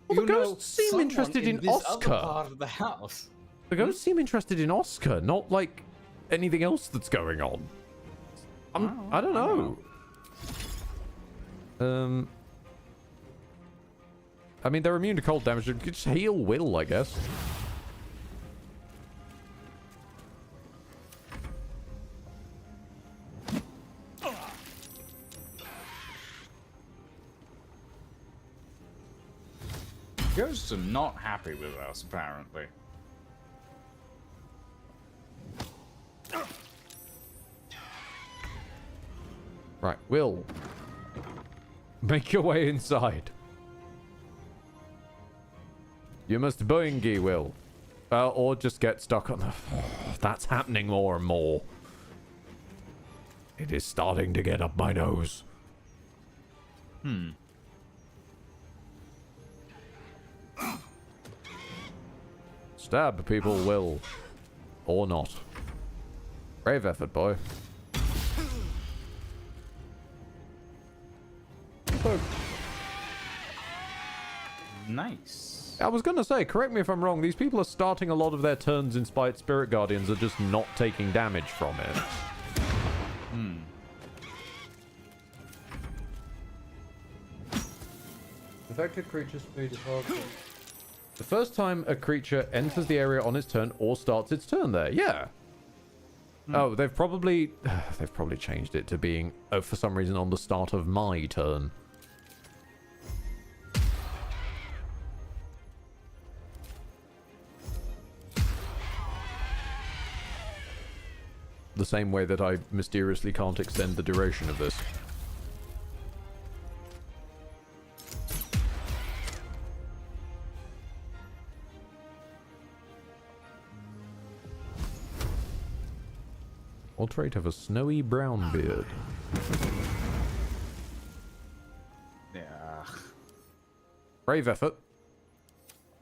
well, the ghosts seem interested in this Oscar. other part of the house. The ghosts seem interested in Oscar, not like anything else that's going on. I don't know. I mean, they're immune to cold damage. You could just heal Will, I guess. Ghosts are not happy with us, apparently. Right, Will. Make your way inside. You must boingy, Will. Or just get stuck on the... That's happening more and more. It is starting to get up my nose. Stab people, Will. Or not. Brave effort, boy. Nice. I was gonna say, correct me if I'm wrong, these people are starting a lot of their turns in Spirit Guardians are just not taking damage from it. Affected creatures speed is hard. The first time a creature enters the area on its turn or starts its turn there. Yeah. Oh, they've probably changed it to being, for some reason, on the start of my turn. The same way that I mysteriously can't extend the duration of this. All trait of a snowy brown beard. Yeah. Brave effort.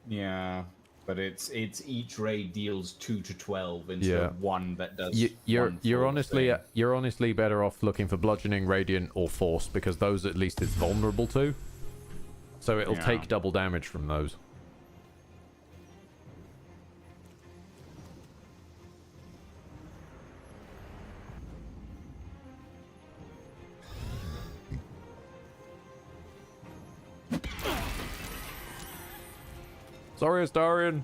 Yeah, but it's each raid deals 2 to 12 instead of one that does. You're honestly better off looking for bludgeoning, radiant, or force because those at least it's vulnerable to. So it'll take double damage from those. Sorry, Astarion.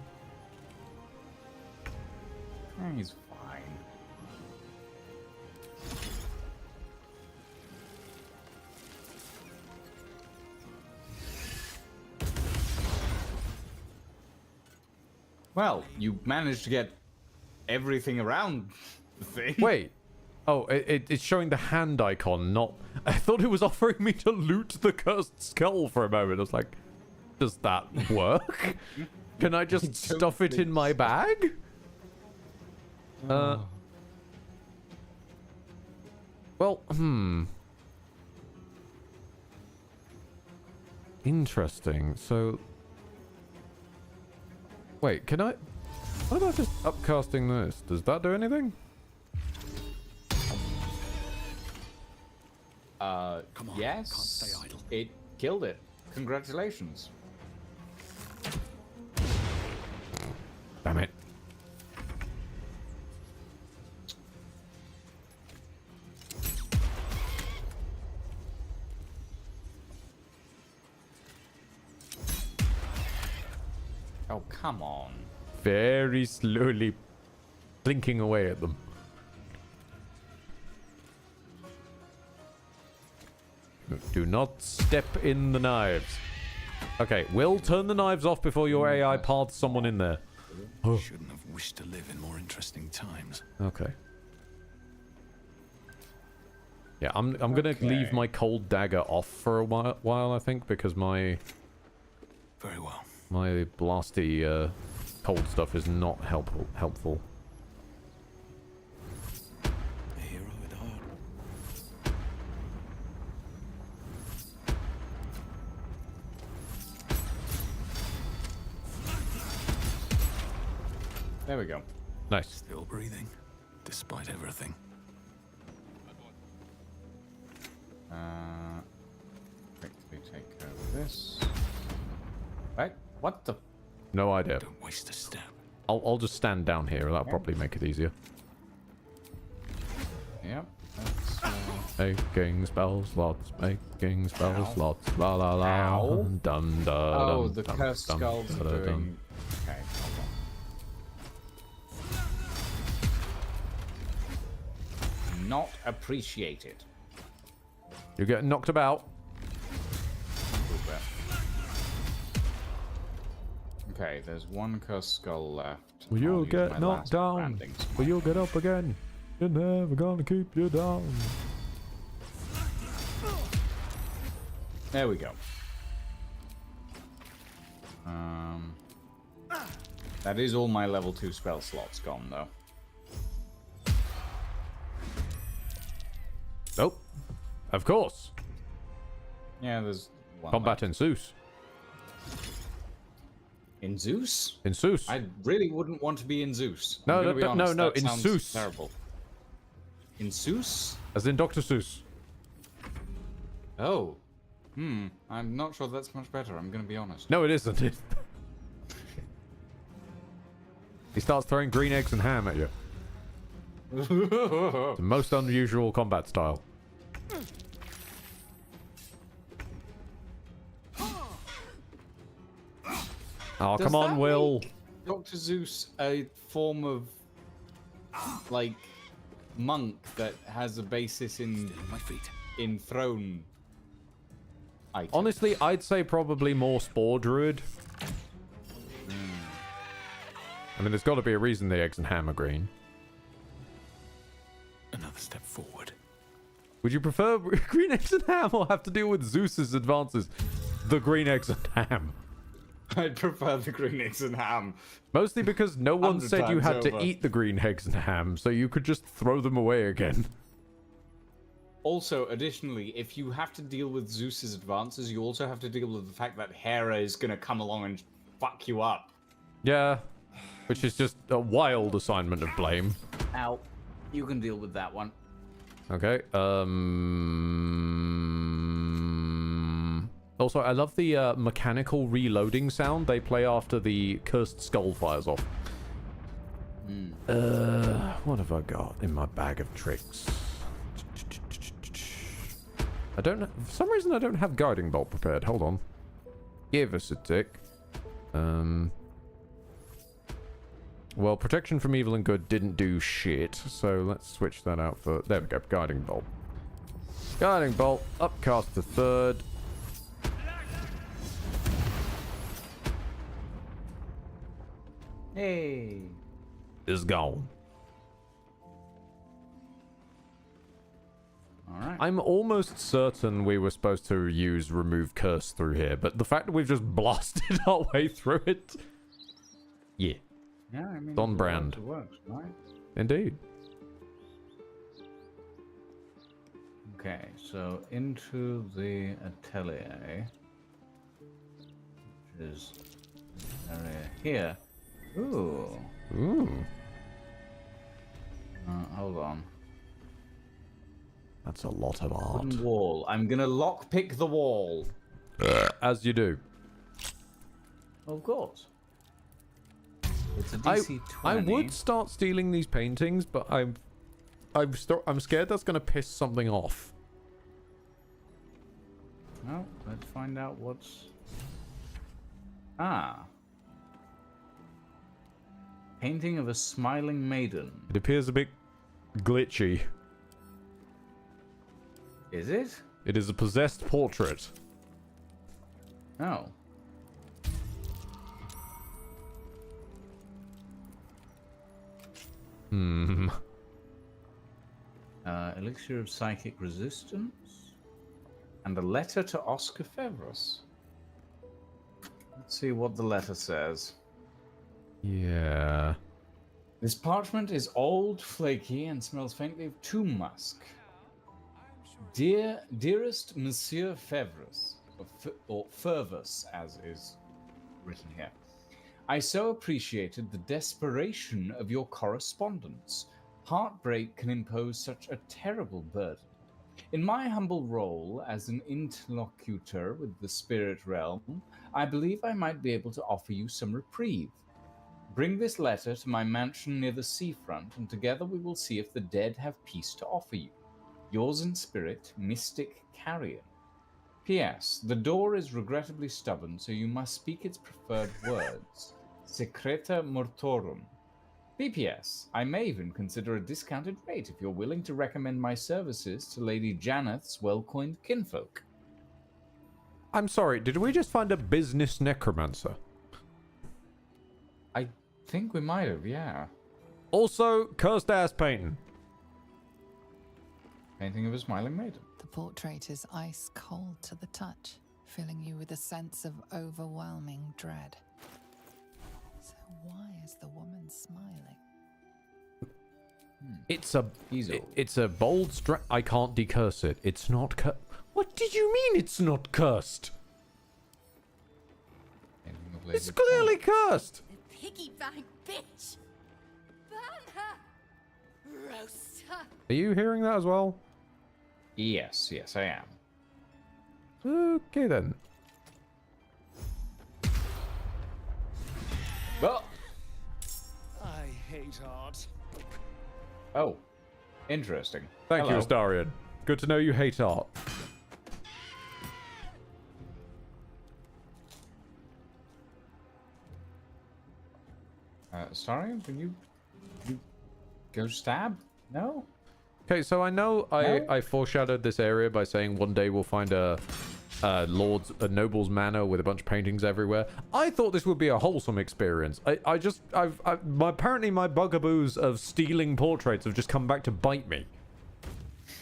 He's fine. Well, you managed to get everything around the thing. Wait. Oh, it's showing the hand icon, not... I thought it was offering me to loot the cursed skull for a moment. I was like, does that work? Can I just stuff it in my bag? Well, interesting. So... Wait, can I... What about just upcasting this? Does that do anything? Come on, yes. Can't stay idle. It killed it. Congratulations. Damn it. Oh, come on. Very slowly blinking away at them. Do not step in the knives. Okay, we'll turn the knives off before your AI paths someone in there. Oh. Shouldn't have wished to live in more interesting times. Okay. Yeah, I'm gonna leave my cold dagger off for a while, I think, because my very well. My blasty cold stuff is not helpful. A hero at heart. There we go. Nice. Still breathing, despite everything. Quickly take care of this. Right? What the? No idea. Don't waste a step. I'll just stand down here. That'll probably make it easier. Yep. Making spell slots, making spell slots, la la la. Ow. Dum da Oh, dum, the dum, cursed dum, skulls da, are da, doing. dum. Okay, hold on. Not appreciated. You're getting knocked about. Okay, there's one cursed skull left. Will you I'll use get my knocked last down? branding Will you get up again? You're never gonna keep you down. There we go. That is all my level 2 spell slots gone, though. Nope. Of course. Yeah, there's one Combat in Zeus. In Zeus? In Zeus. I really wouldn't want to be in Zeus. No, I'm gonna no, be no, honest, no, that in sounds Zeus. Terrible. In Zeus? As in Dr. Seuss. Oh. I'm not sure that's much better, I'm gonna be honest. No, it isn't. He starts throwing green eggs and ham at you. It's the most unusual combat style. Oh, come on, Will. Dr. Zeus a form of, like, monk that has a basis in my feet. In throne items. Honestly, I'd say probably more Spore Druid. I mean, there's got to be a reason the eggs and ham are green. Another step forward. Would you prefer green eggs and ham or have to deal with Zeus's advances? The green eggs and ham. I'd prefer the green eggs and ham. Mostly because no one 100 said you times had to over. eat the green eggs and ham, so you could just throw them away again. Also, additionally, if you have to deal with Zeus's advances, you also have to deal with the fact that Hera is going to come along and fuck you up. Yeah, which is just a wild assignment of blame. Ow. You can deal with that one. Okay, Also, I love the mechanical reloading sound they play after the cursed skull fires off. What have I got in my bag of tricks? I don't know. For some reason, I don't have guiding bolt prepared. Hold on. Give us a tick. Well, protection from evil and good didn't do shit, so let's switch that out for... There we go, guiding bolt. Guiding bolt, upcast to third. Hey. Is gone. Alright. I'm almost certain we were supposed to use remove curse through here, but the fact that we've just blasted our way through it... Yeah. Yeah, I mean, It's on brand. It works, right? Indeed. Okay, so into the atelier, which is this area here. Ooh, Ooh. Hold on. That's a lot of art. Wooden wall. I'm gonna lockpick the wall. As you do. Of course. It's a DC 20. I would start stealing these paintings, but I'm scared that's gonna piss something off. Well, let's find out what's... Ah. Painting of a smiling maiden. It appears a bit glitchy. Is it? It is a possessed portrait. Oh. Hmm. Elixir of psychic resistance. And a letter to Oscar Fevers. Let's see what the letter says. Yeah. This parchment is old, flaky, and smells faintly of tomb musk. Dearest Monsieur Fevres, or Fervus, as is written here, I so appreciated the desperation of your correspondence. Heartbreak can impose such a terrible burden. In my humble role as an interlocutor with the spirit realm, I believe I might be able to offer you some reprieve. Bring this letter to my mansion near the seafront, and together we will see if the dead have peace to offer you. Yours in spirit, Mystic Carrion. P.S. The door is regrettably stubborn, so you must speak its preferred words. Secreta Mortorum. P.P.S. I may even consider a discounted rate if you're willing to recommend my services to Lady Janeth's well-coined kinfolk. I'm sorry, did we just find a business necromancer? I think we might have, yeah. Also, cursed ass painting. Painting of a smiling maiden. The portrait is ice cold to the touch, filling you with a sense of overwhelming dread. So why is the woman smiling? It's a bold I can't decurse it. It's not What did you mean it's not cursed? It's clearly cursed. Piggy bank bitch! Burn her! Roast her! Are you hearing that as well? Yes, I am. Okay then. Well, I hate art. oh, interesting. Thank you, Astarion. Good to know you hate art. Sorry, can you go stab? No? Okay, so I know I foreshadowed this area by saying one day we'll find a noble's manor with a bunch of paintings everywhere. I thought this would be a wholesome experience. Apparently my bugaboos of stealing portraits have just come back to bite me.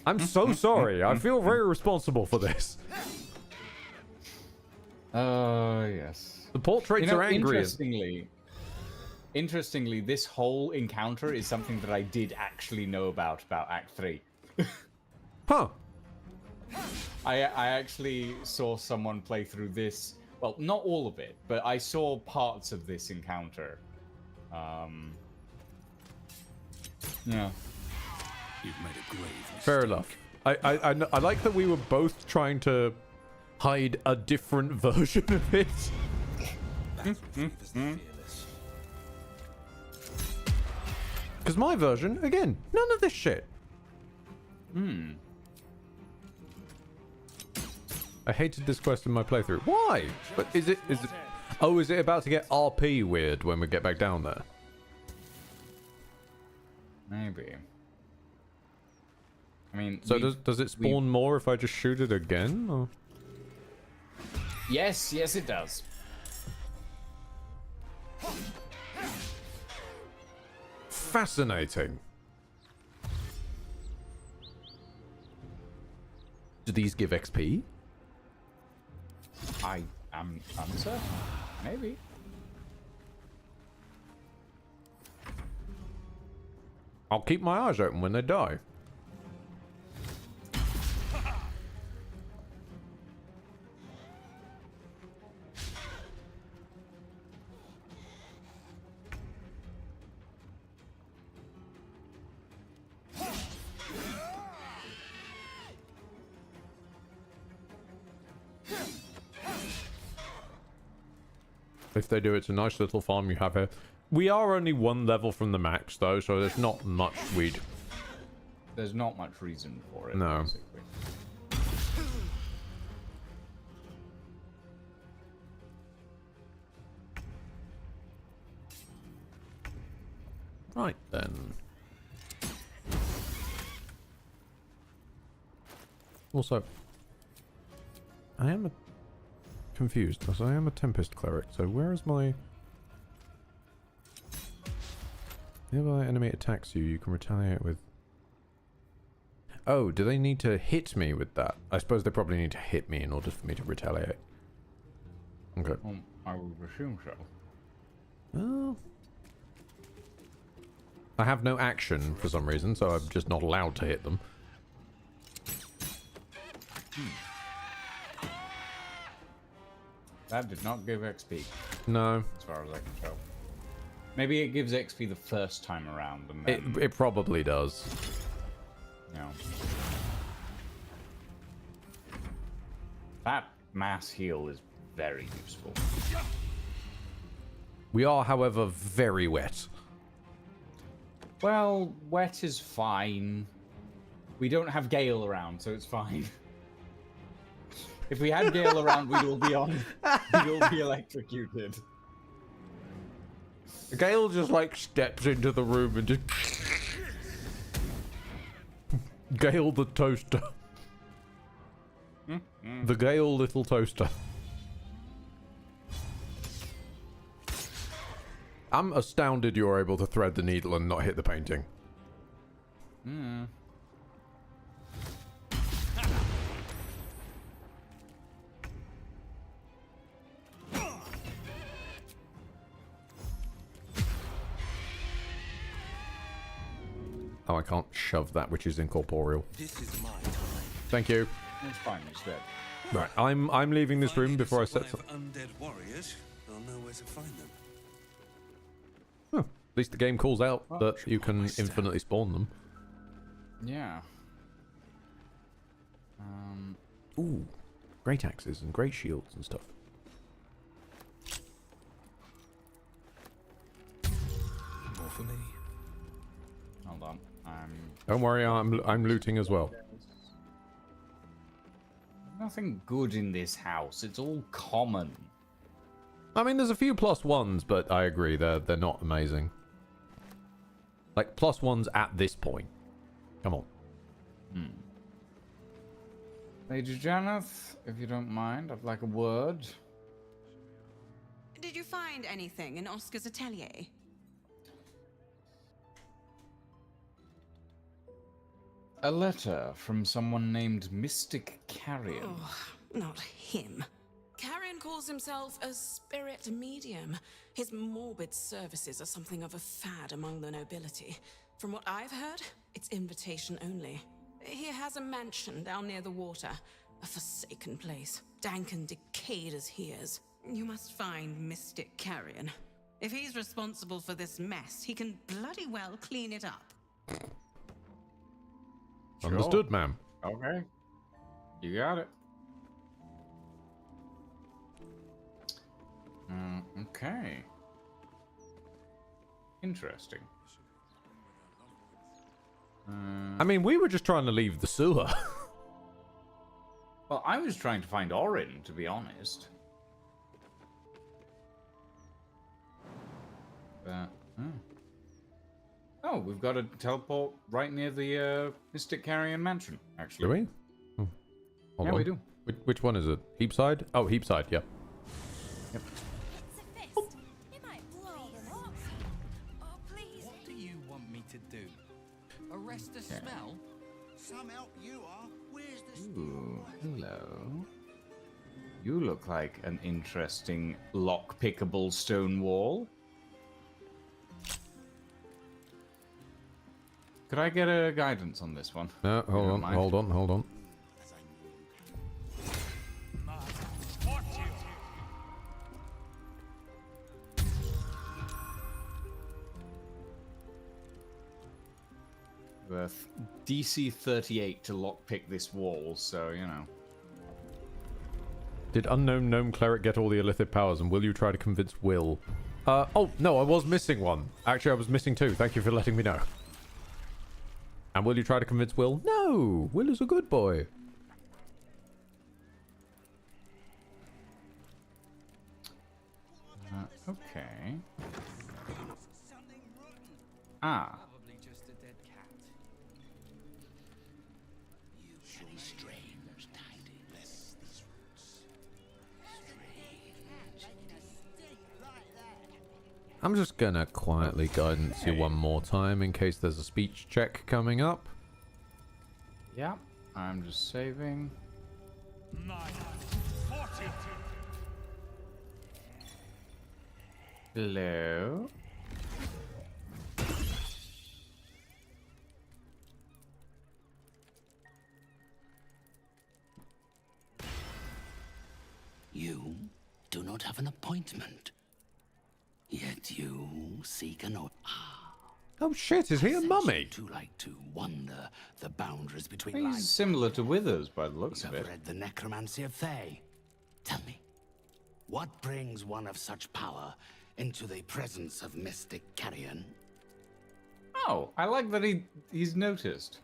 I'm so sorry. I feel very responsible for this. Yes. The portraits are angry. Interestingly, this whole encounter is something that I did actually know about Act 3. Huh. I actually saw someone play through this. Well, not all of it, but I saw parts of this encounter. Yeah. You've made a grave mistake. Fair enough. I like that we were both trying to hide a different version of it. Because my version, again, none of this shit. I hated this quest in my playthrough. Why? But is it? Oh, is it about to get RP weird when we get back down there? Maybe. I mean, so does it spawn more if I just shoot it again? Or? Yes, it does. Fascinating. Do these give XP? I'm uncertain. Maybe. I'll keep my eyes open when they die. If they do, it's a nice little farm you have here. We are only one level from the max, though, so there's not much weed. There's not much reason for it. No. Basically. Right, then. Also, I am confused, because I am a Tempest Cleric, so where is my... Nearby enemy attacks you, you can retaliate with... Oh, do they need to hit me with that? I suppose they probably need to hit me in order for me to retaliate. Okay. I would assume so. Well... I have no action for some reason, so I'm just not allowed to hit them. That did not give XP. No. As far as I can tell. Maybe it gives XP the first time around, and then... It probably does. No. That mass heal is very useful. We are, however, very wet. Well, wet is fine. We don't have Gale around, so it's fine. If we had Gale around, we'd all be on. We'd all be electrocuted. Gale just like steps into the room and just Gale the toaster. The Gale little toaster. I'm astounded you're able to thread the needle and not hit the painting. Hmm. Oh, I can't shove that which is incorporeal. This is my time. Thank you. It's fine, it's dead. Right, I'm leaving this room before I set... Undead warriors, I'll know where to find them. Huh. At least the game calls out that you can infinitely spawn them. Yeah. Ooh, great axes and great shields and stuff. More for me. Hold on. Don't worry, I'm looting as well. Nothing good in this house. It's all common. I mean, there's a few +1s, but I agree, they're not amazing. Like, +1s at this point. Come on. Lady Janeth, if you don't mind, I'd like a word. Did you find anything in Oscar's atelier? A letter from someone named Mystic Carrion. Oh, not him. Carrion calls himself a spirit medium. His morbid services are something of a fad among the nobility. From what I've heard, it's invitation only. He has a mansion down near the water, a forsaken place, dank and decayed as he is. You must find Mystic Carrion. If he's responsible for this mess, he can bloody well clean it up. Sure. Understood, ma'am. Okay. You got it. Okay. Interesting. I mean, we were just trying to leave the sewer. Well, I was trying to find Orin, to be honest. Oh, we've got a teleport right near the Mystic Carrion mansion, actually. Do we? Oh. Hold Yeah, on. we do. Which one is it? Heapside? Oh, Heapside, yeah. Yep. What do you want me to do? Arrest the smell? Some help you are. Where's the Ooh, hello. You look like an interesting lock-pickable stone wall. Could I get a guidance on this one? No, hold on. With DC 38 to lockpick this wall, so, you know. Did unknown gnome cleric get all the illithid powers, and will you try to convince Will? Oh, no, I was missing one. Actually, I was missing two. Thank you for letting me know. And will you try to convince Will? No! Will is a good boy. Okay. Ah. Probably just a dead cat. Any strange tidings? These roots. I'm just gonna quietly guidance you one more time in case there's a speech check coming up. Yeah, I'm just saving. Hello. You do not have an appointment. Yet you seek an Oh shit, is he a mummy? To like to wander the boundaries between He's lives. similar to Withers by the looks You of have it. read the Necromancy of Thay. Tell me, what brings one of such power into the presence of mystic carrion? Oh, I like that he's noticed.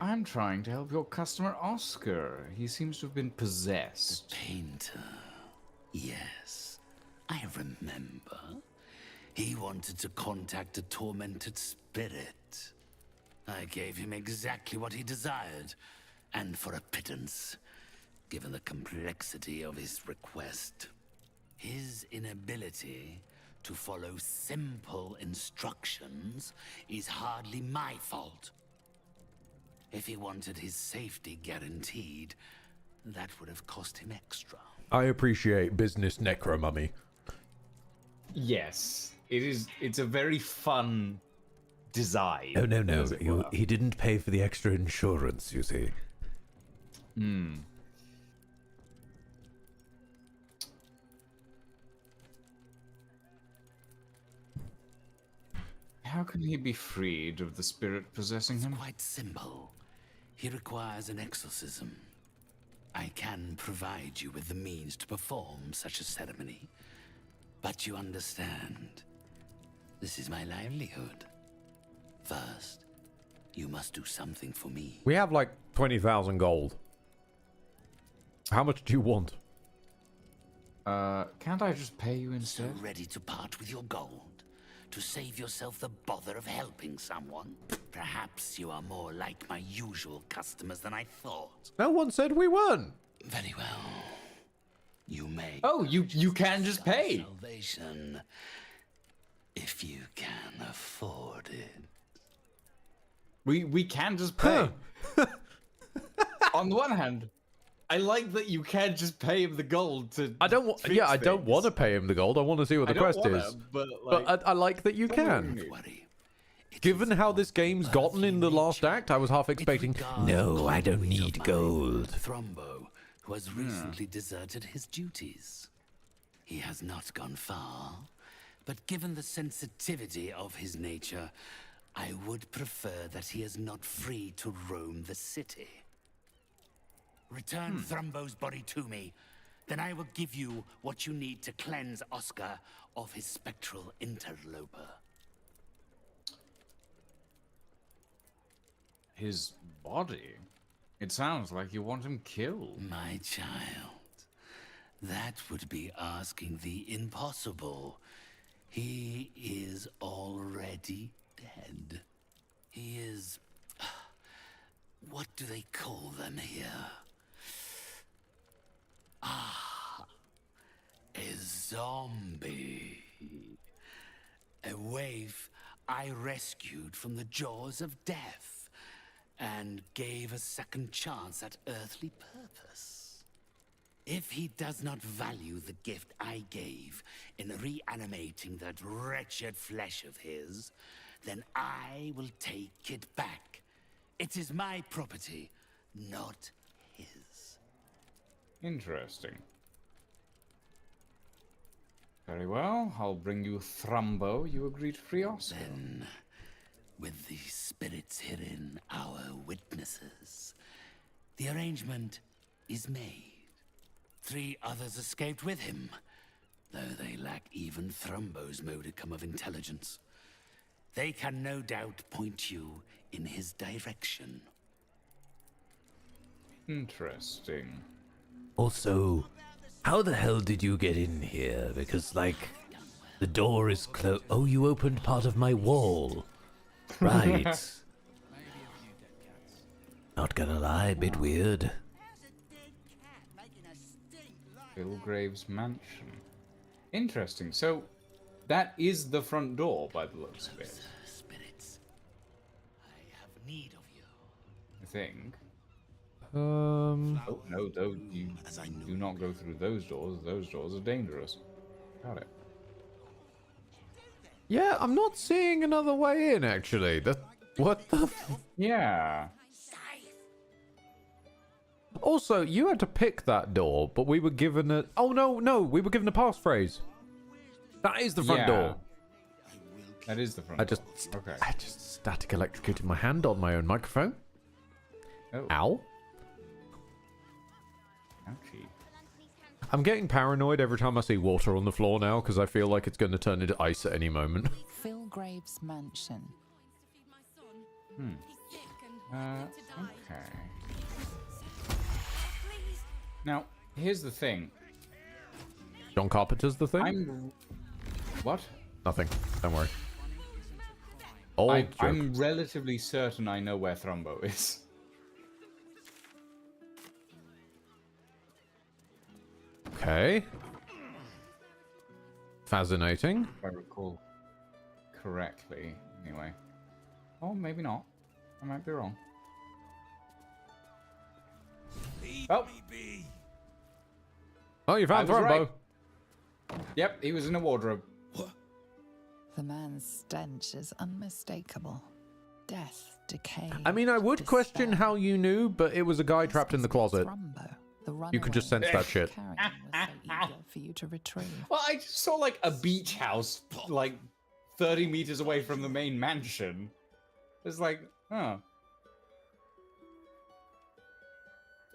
I'm trying to help your customer Oscar. He seems to have been possessed. The painter. Yes, I remember. He wanted to contact a tormented spirit. I gave him exactly what he desired, and for a pittance, given the complexity of his request. His inability to follow simple instructions is hardly my fault. If he wanted his safety guaranteed, that would have cost him extra. I appreciate business necromummy. Yes, it is. It's a very fun design. Oh, no. He didn't pay for the extra insurance, you see. Hmm. How can he be freed of the spirit possessing him? Quite simple. He requires an exorcism. I can provide you with the means to perform such a ceremony. But you understand, this is my livelihood. First, you must do something for me. We have like 20,000 gold. How much do you want? Can't I just pay you instead? So ready to part with your gold? To save yourself the bother of helping someone? Perhaps you are more like my usual customers than I thought. No one said we weren't. Very well. You may. Oh, you can just pay. Salvation, if you can afford it. We can just pay. On the one hand, I like that you can just pay him the gold to. I don't want. Yeah, I don't want to pay him the gold. I want to see what the quest is. But I like that you can. Given how this game's gotten in the last act, I was half expecting. No, I don't need gold. Thrombo, who has recently deserted his duties. He has not gone far, but given the sensitivity of his nature, I would prefer that he is not free to roam the city. Return Thrombo's body to me, then I will give you what you need to cleanse Oscar of his spectral interloper. His body? It sounds like you want him killed. My child, that would be asking the impossible. He is already dead. He is... What do they call them here? A zombie. A waif I rescued from the jaws of death and gave a second chance at earthly purpose. If he does not value the gift I gave in reanimating that wretched flesh of his, then I will take it back. It is my property, not his. Interesting. Very well, I'll bring you Thrombo. You agree to free Oscar. Then, with the spirits herein our witnesses, The arrangement is made. 3 others escaped with him, though they lack even Thrumbo's modicum of intelligence. They can no doubt point you in his direction. Interesting. Also, how the hell did you get in here? Because, like, the door is closed. Oh, you opened part of my wall. Right. Not gonna lie, a bit weird. Billgrave's mansion. Interesting. So, that is the front door by the looks of it. Spirits, I have need of you. I think. Oh, no, you do not go through those doors. Those doors are dangerous. Got it. Yeah, I'm not seeing another way in, actually. What the Yeah. Also, you had to pick that door, but we were given a... Oh, no, we were given a passphrase. That is the front door. That is the front I door. just static electrocuted my hand on my own microphone. Oh. Ow. Ouchie. I'm getting paranoid every time I see water on the floor now, because I feel like it's going to turn into ice at any moment. Philgrave's mansion. Okay. Now, here's the thing. John Carpenter's the thing? What? Nothing. Don't worry. I'm relatively certain I know where Thrumbo is. Okay. Fascinating. If I recall correctly, anyway. Oh, maybe not. I might be wrong. Oh! Oh, you found I was Thrumbo. right. Yep, he was in a wardrobe. The man's stench is unmistakable. Death, decay. I mean, I would question how you knew, but it was a guy trapped in the closet. You could just sense that shit. Carrion was so eager for you to retrieve. Well, I just saw like a beach house like 30 meters away from the main mansion. It's like, oh.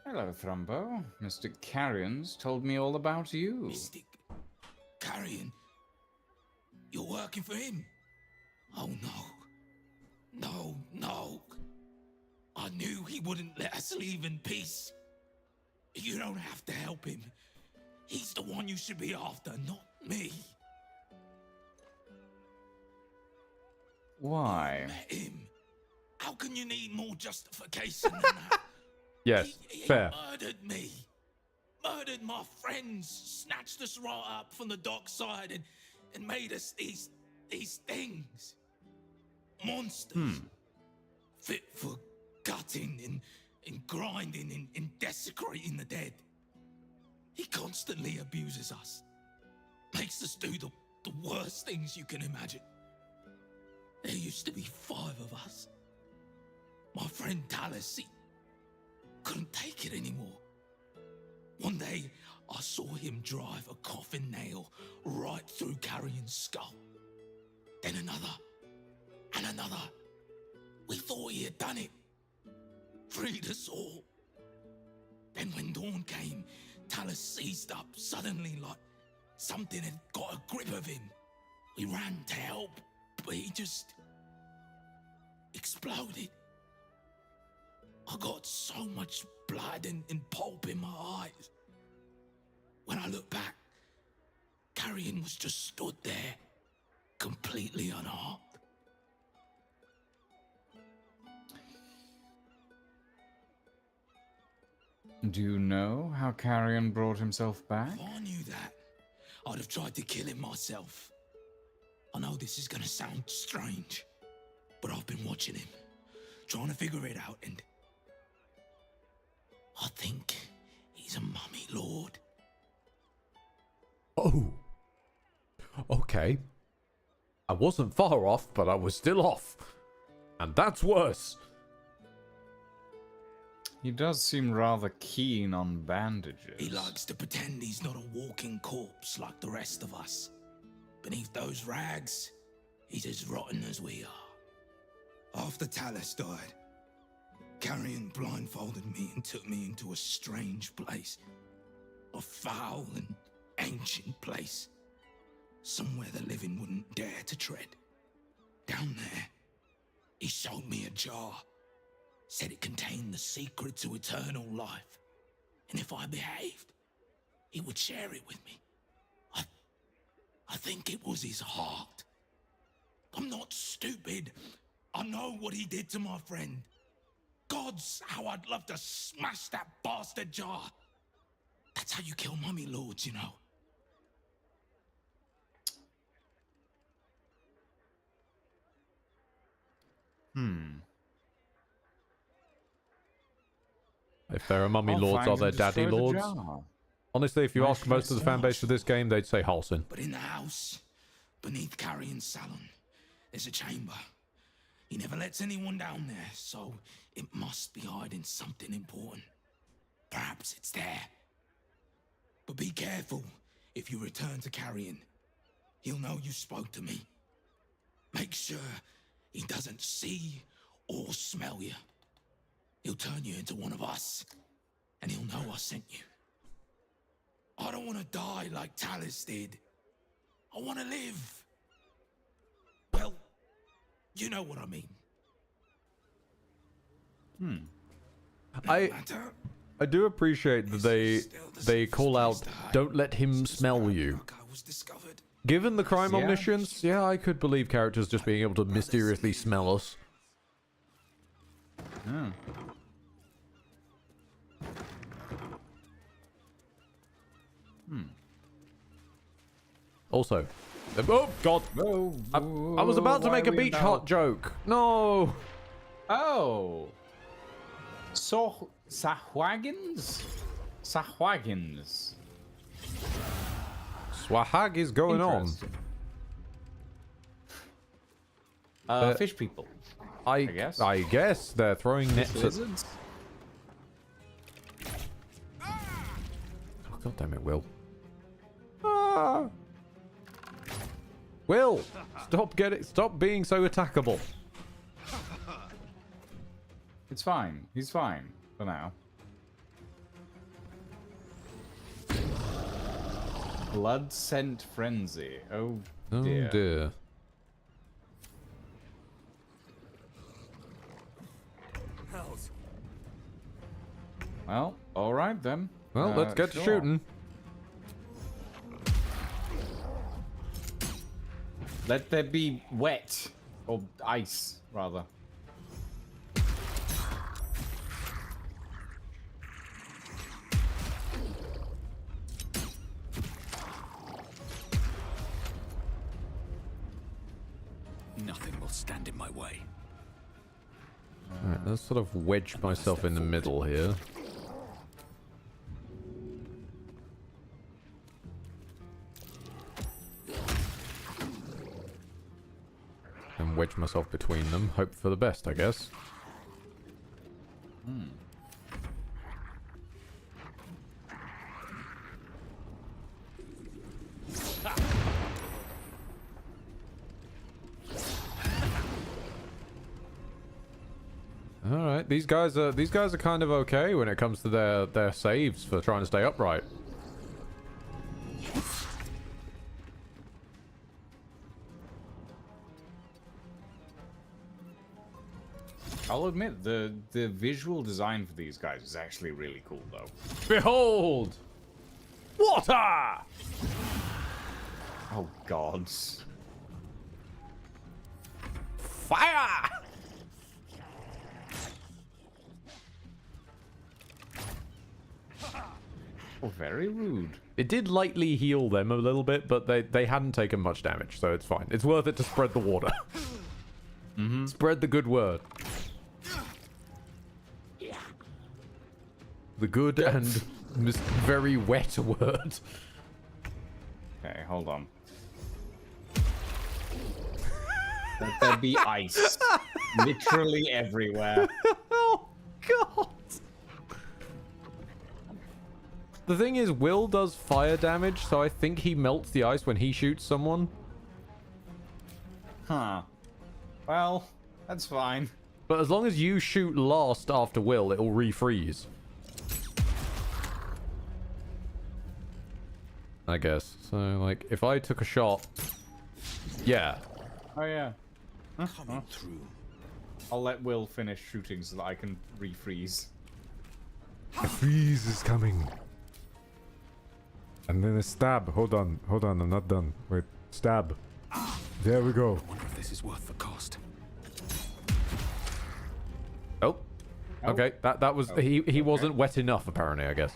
Hello, Thrumbo. Mr. Carrion's told me all about you. Mystic Carrion? You're working for him? Oh no. No. I knew he wouldn't let us leave in peace. You don't have to help him. He's the one you should be after, not me. Why? Met him. How can you need more justification than that? Yes, fair. He murdered me. Murdered my friends. Snatched us right up from the dockside and made us these things. Monsters. Fit for gutting and grinding and desecrating the dead. He constantly abuses us. Makes us do the worst things you can imagine. There used to be 5 of us. My friend Talus, he couldn't take it anymore. One day, I saw him drive a coffin nail right through Carrion's skull. Then another, and another. We thought he had done it. Freed us all. Then when dawn came, Talus seized up suddenly like something had got a grip of him. We ran to help, but he just exploded. I got so much blood and pulp in my eyes. When I look back, Carrion was just stood there, completely unharmed. Do you know how Carrion brought himself back? If I knew that, I'd have tried to kill him myself. I know this is gonna sound strange, but I've been watching him, trying to figure it out, and I think he's a mummy lord. Oh. Okay. I wasn't far off, but I was still off. And that's worse. He does seem rather keen on bandages. He likes to pretend he's not a walking corpse like the rest of us. Beneath those rags, he's as rotten as we are. After Talus died, Carrion blindfolded me and took me into a strange place. A foul and ancient place. Somewhere the living wouldn't dare to tread. Down there, he showed me a jar. Said it contained the secret to eternal life. And if I behaved, he would share it with me. I think it was his heart. I'm not stupid. I know what he did to my friend. Gods, how I'd love to smash that bastard jar. That's how you kill mummy lords, you know. If there are mummy I'll lords, find are there and daddy destroy the lords? jar. Honestly, if you My ask most of the fan base of this game, they'd say Halsin. But in the house, beneath Carrion's salon, there's a chamber. He never lets anyone down there, so it must be hiding something important. Perhaps it's there. But be careful if you return to Carrion. He'll know you spoke to me. Make sure he doesn't see or smell you. He'll turn you into one of us, and he'll know I sent you. I don't want to die like Talus did. I want to live. Well, you know what I mean. I do appreciate that they call out, don't let him smell you. Given the crime omniscience, yeah, I could believe characters just being able to mysteriously smell us. Hmm. Also, oh god, I was about to why make are a we beach now? hut joke. No. Oh. Sahwagins? Sahwagins. Swahag is going on. Interesting. Fish people. I guess. I guess they're throwing nets at... Lizards? Oh, god damn it, Will. Ah. Will, stop being so attackable. It's fine. He's fine for now. Blood scent frenzy. Oh dear. Oh dear. Well, all right then. Well, let's get to sure. shooting. Let there be wet or ice, rather. Nothing will stand in my way. Alright, let's sort of wedge myself in the middle here. And wedge myself between them. Hope for the best, I guess. Alright, these guys are kind of okay when it comes to their saves for trying to stay upright. I'll admit the visual design for these guys is actually really cool, though. Behold! Water! Oh gods. Fire! Oh, very rude. It did lightly heal them a little bit, but they hadn't taken much damage, so it's fine. It's worth it to spread the water. Spread the good word. The good and very wet word. Okay, hold on. Let there be ice. Literally everywhere. Oh, God. The thing is, Will does fire damage, so I think he melts the ice when he shoots someone. Huh. Well, that's fine. But as long as you shoot last after Will, it'll refreeze. I guess. So, like, if I took a shot... Yeah. Oh, yeah. Through. I'll let Will finish shooting so that I can refreeze. A freeze is coming. And then a stab. Hold on, I'm not done. Wait, stab. There we go. I wonder if this is worth the cost. Oh. Okay, that was... He wasn't wet enough, apparently, I guess.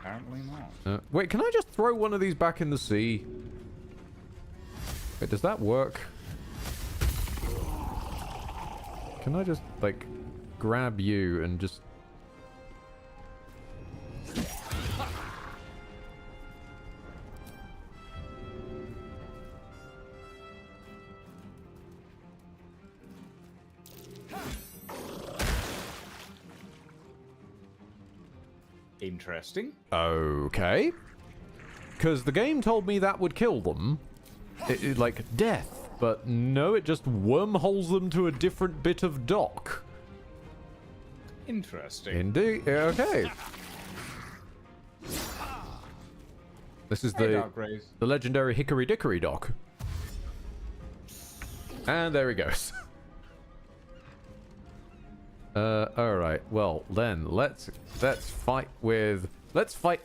Apparently not. Wait, can I just throw one of these back in the sea? Wait, does that work? Can I just, like, grab you and just... Interesting. Okay. Because the game told me that would kill them. Like, death. But no, it just wormholes them to a different bit of dock. Interesting. Indeed. Okay. This is the legendary Hickory Dickory dock. And there he goes. Alright, well then let's fight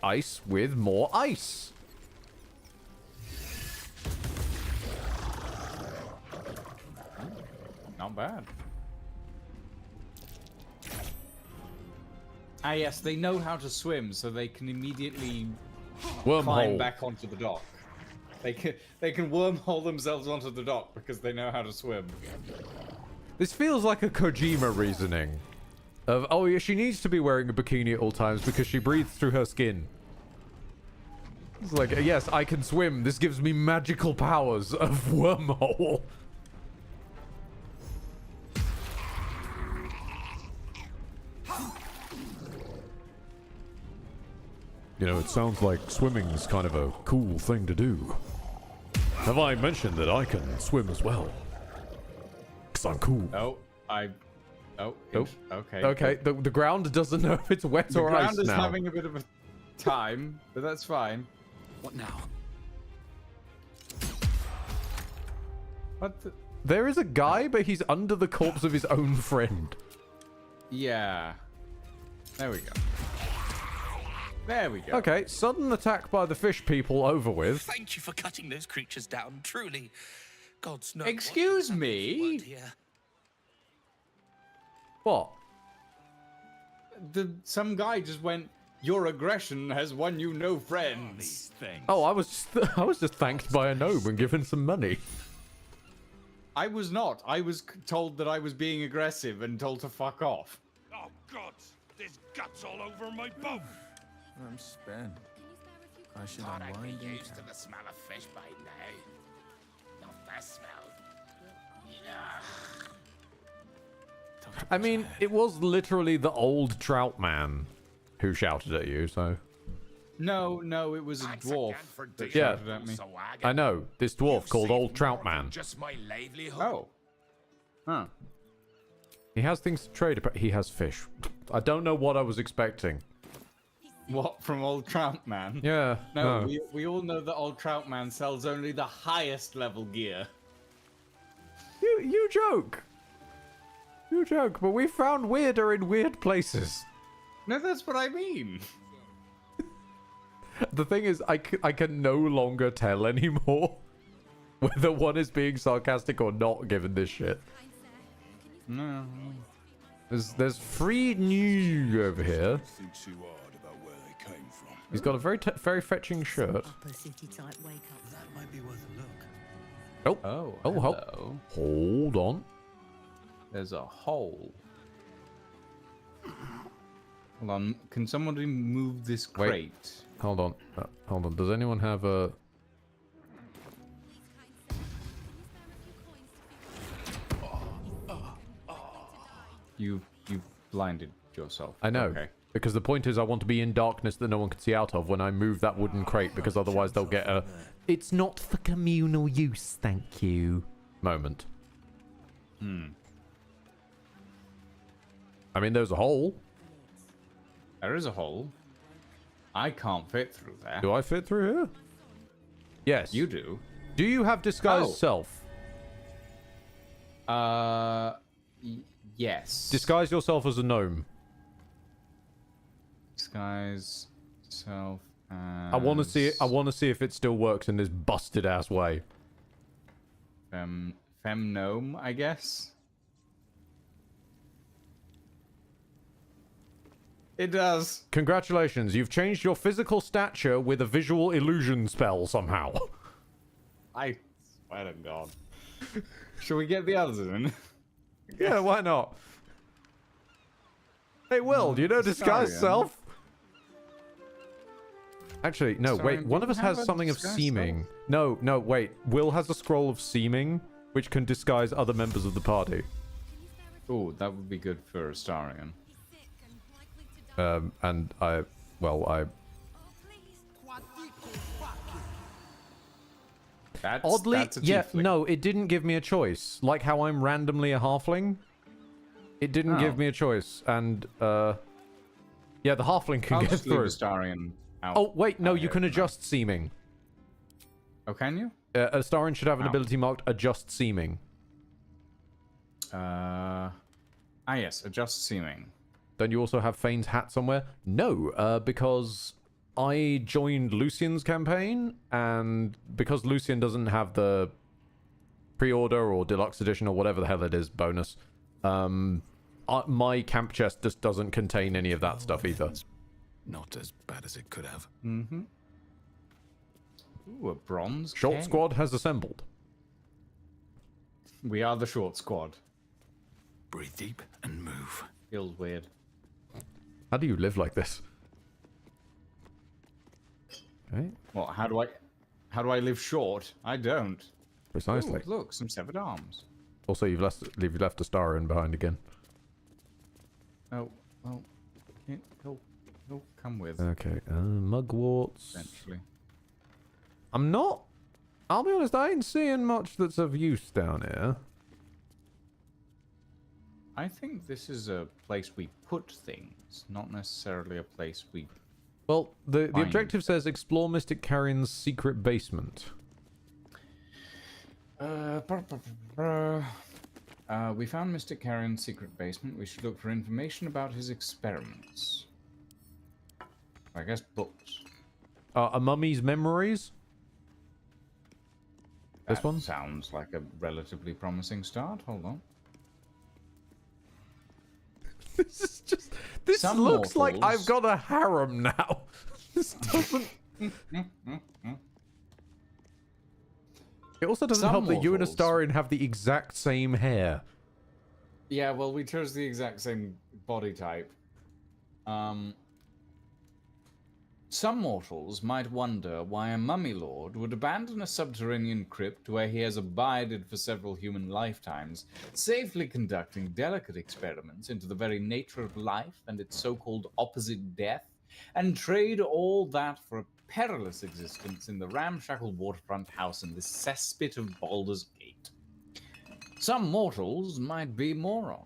ice with more ice. Not bad. Ah yes, they know how to swim, so they can immediately climb back onto the dock. They can wormhole themselves onto the dock because they know how to swim. This feels like a Kojima reasoning. Of, oh yeah, she needs to be wearing a bikini at all times because she breathes through her skin. It's like, yes, I can swim. This gives me magical powers of wormhole. You know, it sounds like swimming is kind of a cool thing to do. Have I mentioned that I can swim as well? Because I'm cool. Okay. Okay, the ground doesn't know if it's wet or ice now. The ground is having a bit of a time, but that's fine. What now? What the... There is a guy, but he's under the corpse of his own friend. Yeah. There we go. There we go. Okay, sudden attack by the fish people over with. Thank you for cutting those creatures down, truly. God's no. Excuse me? What? Some guy just went, your aggression has won you no friends. Oh, I was just thanked by a gnome and given some money. I was not. I was told that I was being aggressive and told to fuck off. Oh God, there's guts all over my boat. I'm spent. I should Thought I'd unwind be and used to the smell of fish by now. Not that smell. Ugh. I mean, it was literally the old trout man who shouted at you, so... No, it was a dwarf that Yeah, shouted at me. I know. This dwarf called Old Trout Man. Just my livelihood. Oh. Huh. He has things to trade, but he has fish. I don't know what I was expecting. What, from Old Trout Man? Yeah. No. We all know that Old Trout Man sells only the highest level gear. You joke. You joke, but we found weirder in weird places. No, that's what I mean. The thing is, I can no longer tell anymore whether one is being sarcastic or not, given this shit. No. There's free new over here. Think too hard about where they came from. He's got a very fetching shirt. Upper city type wake up. That might be worth a look. Hello. Hold on. There's a hole. Hold on. Can somebody move this crate? Wait. Hold on. Hold on. Does anyone have a... You blinded yourself. I know. Okay. Because the point is I want to be in darkness that no one can see out of when I move that wooden crate, because otherwise they'll get a... It's not for communal use, thank you. Moment. I mean, there's a hole. There is a hole. I can't fit through there. Do I fit through here? Yes. You do. Do you have disguised self? Yes. Disguise yourself as a gnome. Disguise self as... I want to see it. I want to see if it still works in this busted ass way. Fem gnome, I guess. It does. Congratulations, you've changed your physical stature with a visual illusion spell somehow. I swear to God. Shall we get the others in? Yeah, why not? Hey, Will, do you know disguise Starion. self? Actually, no, wait. Starion, One do of us you has have a something of disguise seeming. No, wait. Will has a scroll of seeming, which can disguise other members of the party. Oh, that would be good for Starion. And I... Oddly, that's a yeah, tiefling. no, it didn't give me a choice. Like how I'm randomly a halfling. It didn't give me a choice, and yeah, the halfling can I'll get just leave through. Starion out. Oh wait, no, out you here can for now. adjust seeming. Oh, can you? Astarion should have an Wow. ability marked adjust seeming. Yes, adjust seeming. Don't you also have Fane's hat somewhere? No, because I joined Lucian's campaign, and because Lucian doesn't have the pre-order or deluxe edition or whatever the hell it is bonus, my camp chest just doesn't contain any of that stuff either. Not as bad as it could have. Mm-hmm. Ooh, a bronze Short king. squad has assembled. We are the short squad. Breathe deep and move. Feels weird. How do you live like this? Okay. Well, how do I live short? I don't. Precisely. Ooh, look, some severed arms. Also, you've left Astarion behind again. Oh, well, he'll come with. Okay, mugworts. Eventually. I'll be honest, I ain't seeing much that's of use down here. I think this is a place we put things, not necessarily a place we... Well, the Fine. objective says explore Mystic Carrion's secret basement. We found Mystic Carrion's secret basement. We should look for information about his experiments. I guess books. A mummy's memories? This That one? sounds like a relatively promising start. Hold on. This is just... This Some looks like mortals- I've got a harem now. This doesn't... It also doesn't Some help that you and mortals- Astarion have the exact same hair. Yeah, well, we chose the exact same body type. Some mortals might wonder why a mummy lord would abandon a subterranean crypt where he has abided for several human lifetimes, safely conducting delicate experiments into the very nature of life and its so-called opposite death, and trade all that for a perilous existence in the ramshackle waterfront house in the cesspit of Baldur's Gate. Some mortals might be morons.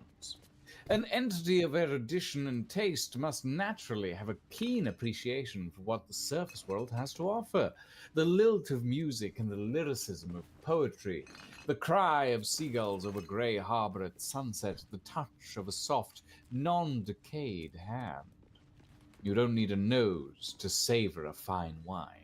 An entity of erudition and taste must naturally have a keen appreciation for what the surface world has to offer. The lilt of music and the lyricism of poetry, the cry of seagulls over grey harbour at sunset, the touch of a soft, non-decayed hand. You don't need a nose to savour a fine wine.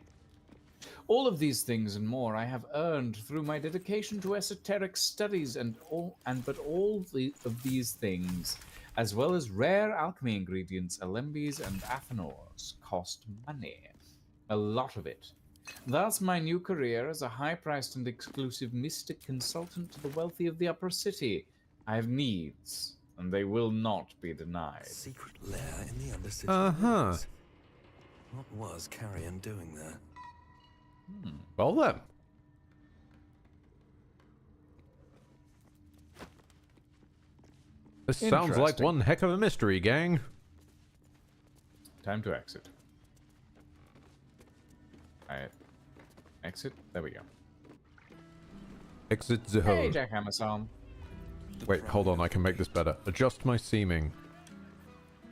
All of these things and more I have earned through my dedication to esoteric studies, but all of these things, as well as rare alchemy ingredients, alembes and athanors, cost money. A lot of it. Thus, my new career as a high-priced and exclusive mystic consultant to the wealthy of the upper city. I have needs, and they will not be denied. Secret lair in the Undercity. Uh-huh. ruins. What was Carrion doing there? Well then. This sounds like Interesting. one heck of a mystery, gang. Time to exit. Exit? There we go. Exit the hole. Hey, Jack Hammerson. Wait, hold on, I can make this better. Adjust my seeming.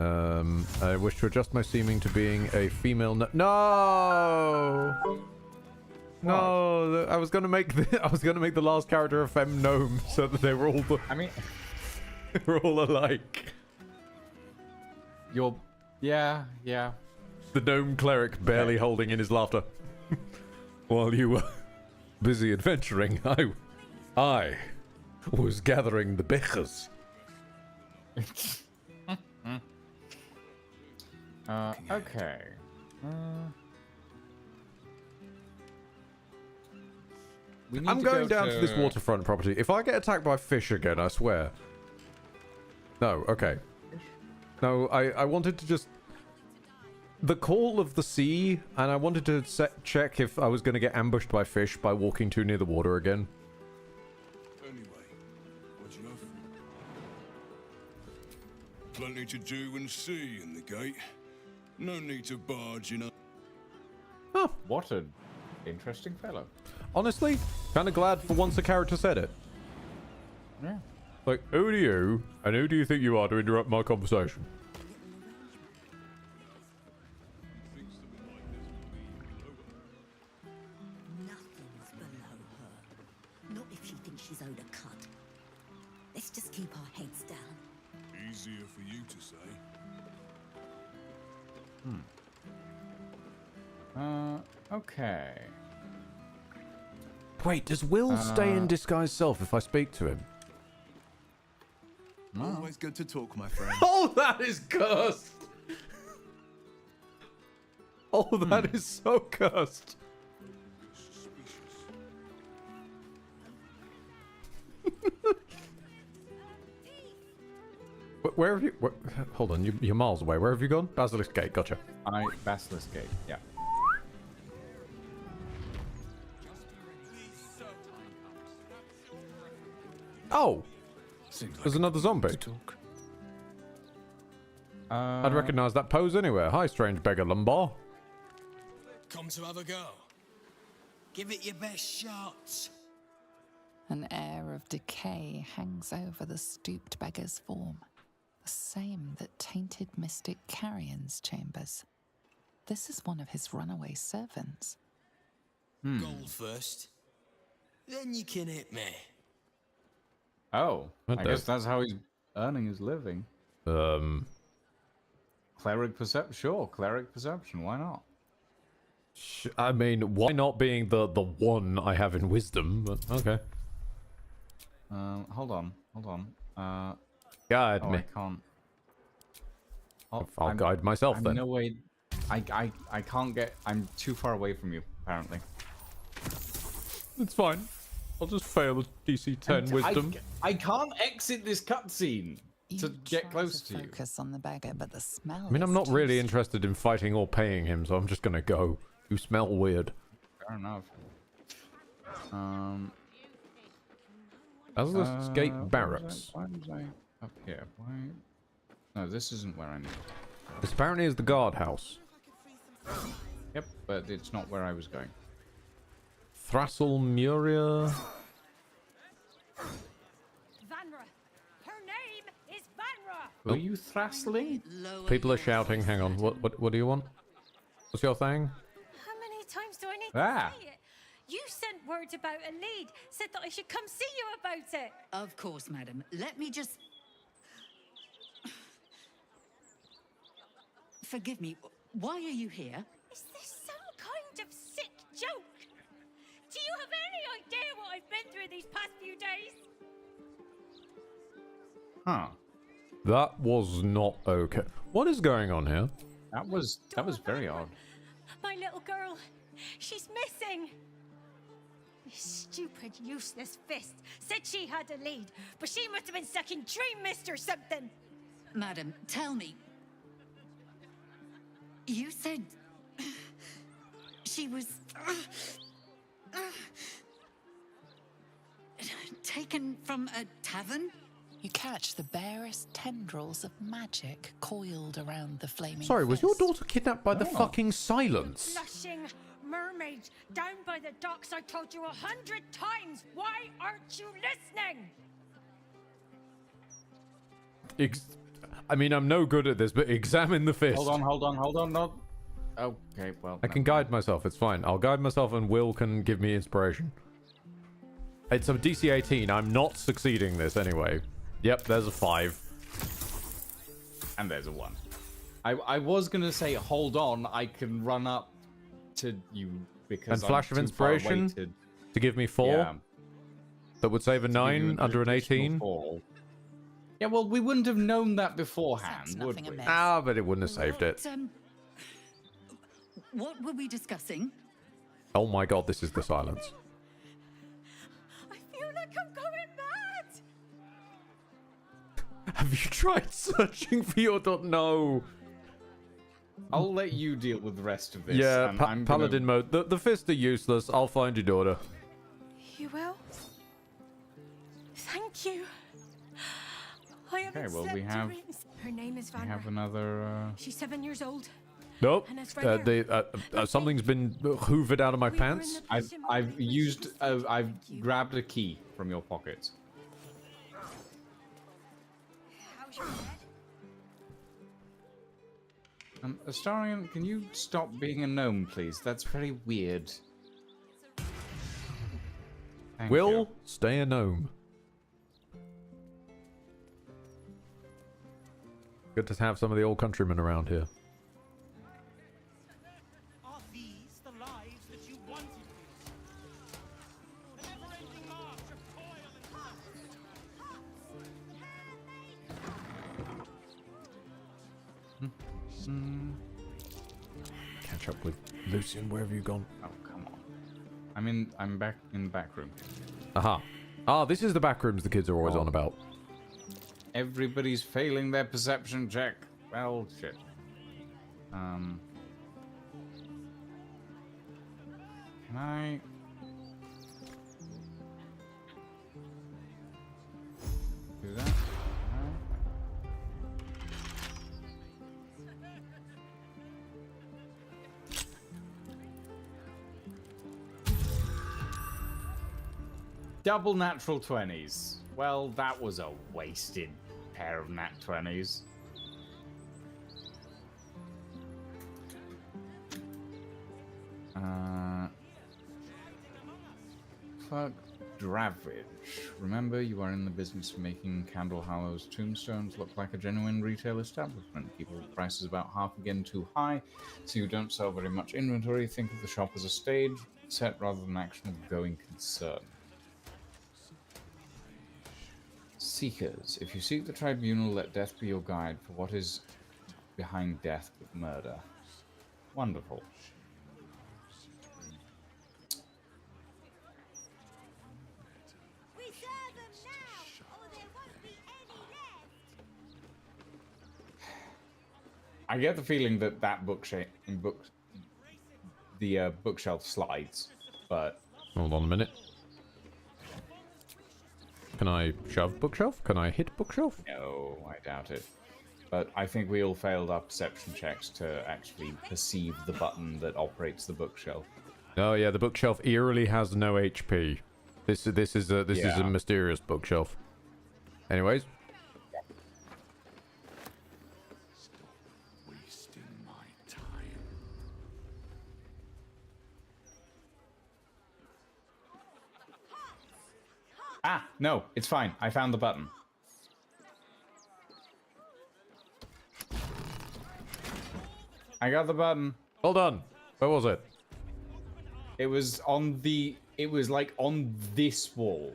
I wish to adjust my seeming to being a female. No. No, I was gonna make the last character a femme gnome so that they were all the. I mean, they were all alike. Yeah. The gnome cleric barely holding in his laughter. While you were busy adventuring, I was gathering the bechers. Okay. I'm going down to this waterfront property. If I get attacked by fish again, I swear. No, okay. No, I wanted to just... The call of the sea, and I wanted to check if I was going to get ambushed by fish by walking too near the water again. Anyway, what do you know? Plenty to do and see in the gate. No need to barge in. Huh. What an interesting fellow. Honestly, kind of glad for once a character said it. Yeah. Like, who do you, and who do you think you are to interrupt my conversation? Nothing's below her. Not if she thinks she's owed a cut. Let's just keep our heads down. Easier for you to say. Okay. Wait, does Will stay in disguised self if I speak to him? Always good to talk, my friend. Oh, that is cursed! Oh, that is so cursed. Where have you... hold on, you're miles away. Where have you gone? Basilisk Gate, gotcha. Basilisk Gate, yeah. Oh! Seems There's another zombie. I'd recognize that pose anywhere. Hi, strange beggar Lumbar. Come to have a go. Give it your best shot. An air of decay hangs over the stooped beggar's form, the same that tainted mystic Carrion's chambers. This is one of his runaway servants. Gold first. Then you can hit me. Oh, What I the- guess that's how he's earning his living. Cleric perception, sure. Cleric perception, why not? I mean, why not being the one I have in wisdom? But okay. Hold on. Guide me. I can't. I'll guide myself then. No way. I can't get. I'm too far away from you. Apparently. It's fine. I'll just fail a DC 10 wisdom. I can't exit this cutscene to get close to you. Focus on the beggar, but the smell. I mean, I'm not really interested in fighting or paying him, so I'm just gonna go. You smell weird. Fair enough. Basilisk Gate Barracks. Why was I up here? Why? No, this isn't where I need. This apparently is the guardhouse. Yep, but it's not where I was going. Thrastle Muria. Vanra. Her name is Vanra. Were you thrastling? People are shouting. Hang on. What do you want? What's your thing? How many times do I need Ah. to say it? You sent word about a lead. Said that I should come see you about it. Of course, madam. Let me just... Forgive me. Why are you here? Is this some kind of sick joke? Do you have any idea what I've been through these past few days? Huh. That was not okay. What is going on here? That was very odd. My little girl, she's missing. This stupid, useless fist said she had a lead, but she must have been sucking Dream Mist or something. Madam, tell me. You said... she was... taken from a tavern? You catch the barest tendrils of magic coiled around the flaming Sorry, was your fist. daughter kidnapped by the fucking silence? Blushing mermaid down by the docks. I told you 100 times. Why aren't you listening? I mean, I'm no good at this, but examine the fist. Hold on. No. Okay, well. I can guide myself. It's fine. I'll guide myself, and Will can give me inspiration. It's a DC 18. I'm not succeeding this anyway. Yep, there's a 5. And there's a 1. I was gonna say, hold on, I can run up to you because And flash of inspiration to give me 4. Yeah. That would save a 9 under an 18. 4. Yeah, well, we wouldn't have known that beforehand, would we? Ah, but it wouldn't have saved it. What were we discussing? Oh my god, this is the silence. I feel like I'm going mad. Have you tried searching for your No. I'll let you deal with the rest of this. Yeah, I'm Paladin mode. The fists are useless. I'll find your daughter. You will? Thank you. I have Okay, well, we have... Her name is We Varendrich. have another... She's 7 years old. Nope. And it's right here. Something's been hoovered out of my pants. I've grabbed a key from your pocket. How's your head? Astarion, can you stop being a gnome, please? That's very weird. Thank Will you. stay a gnome. Good to have some of the old countrymen around here. Are these the lives that you wanted? A never-ending march of toil and Catch up with Lucian. Where have you gone? Oh, come on. I'm back in the back room. Aha. Ah, this is the back rooms the kids are always on about. Everybody's failing their perception check. Well, shit. Can I... do that? No. Double natural 20s. Well, that was a wasted pair of nat 20s. Fuck Dravridge. Remember, you are in the business of making Candle Hollow's tombstones look like a genuine retail establishment. Keep the prices about half again too high, so you don't sell very much inventory. Think of the shop as a stage set rather than an actual going concern. Seekers. If you seek the tribunal, let death be your guide, for what is behind death but murder. Wonderful. We serve them now, or there won't be any left. I get the feeling that bookshelf slides, but... Hold on a minute. Can I shove bookshelf? Can I hit bookshelf? No, I doubt it. But I think we all failed our perception checks to actually perceive the button that operates the bookshelf. Oh yeah, the bookshelf eerily has no HP. This is a mysterious bookshelf. Anyways. Wasting my time. Ah, no, it's fine. I found the button. I got the button. Hold on. Where was it? It was on the... It was like on this wall,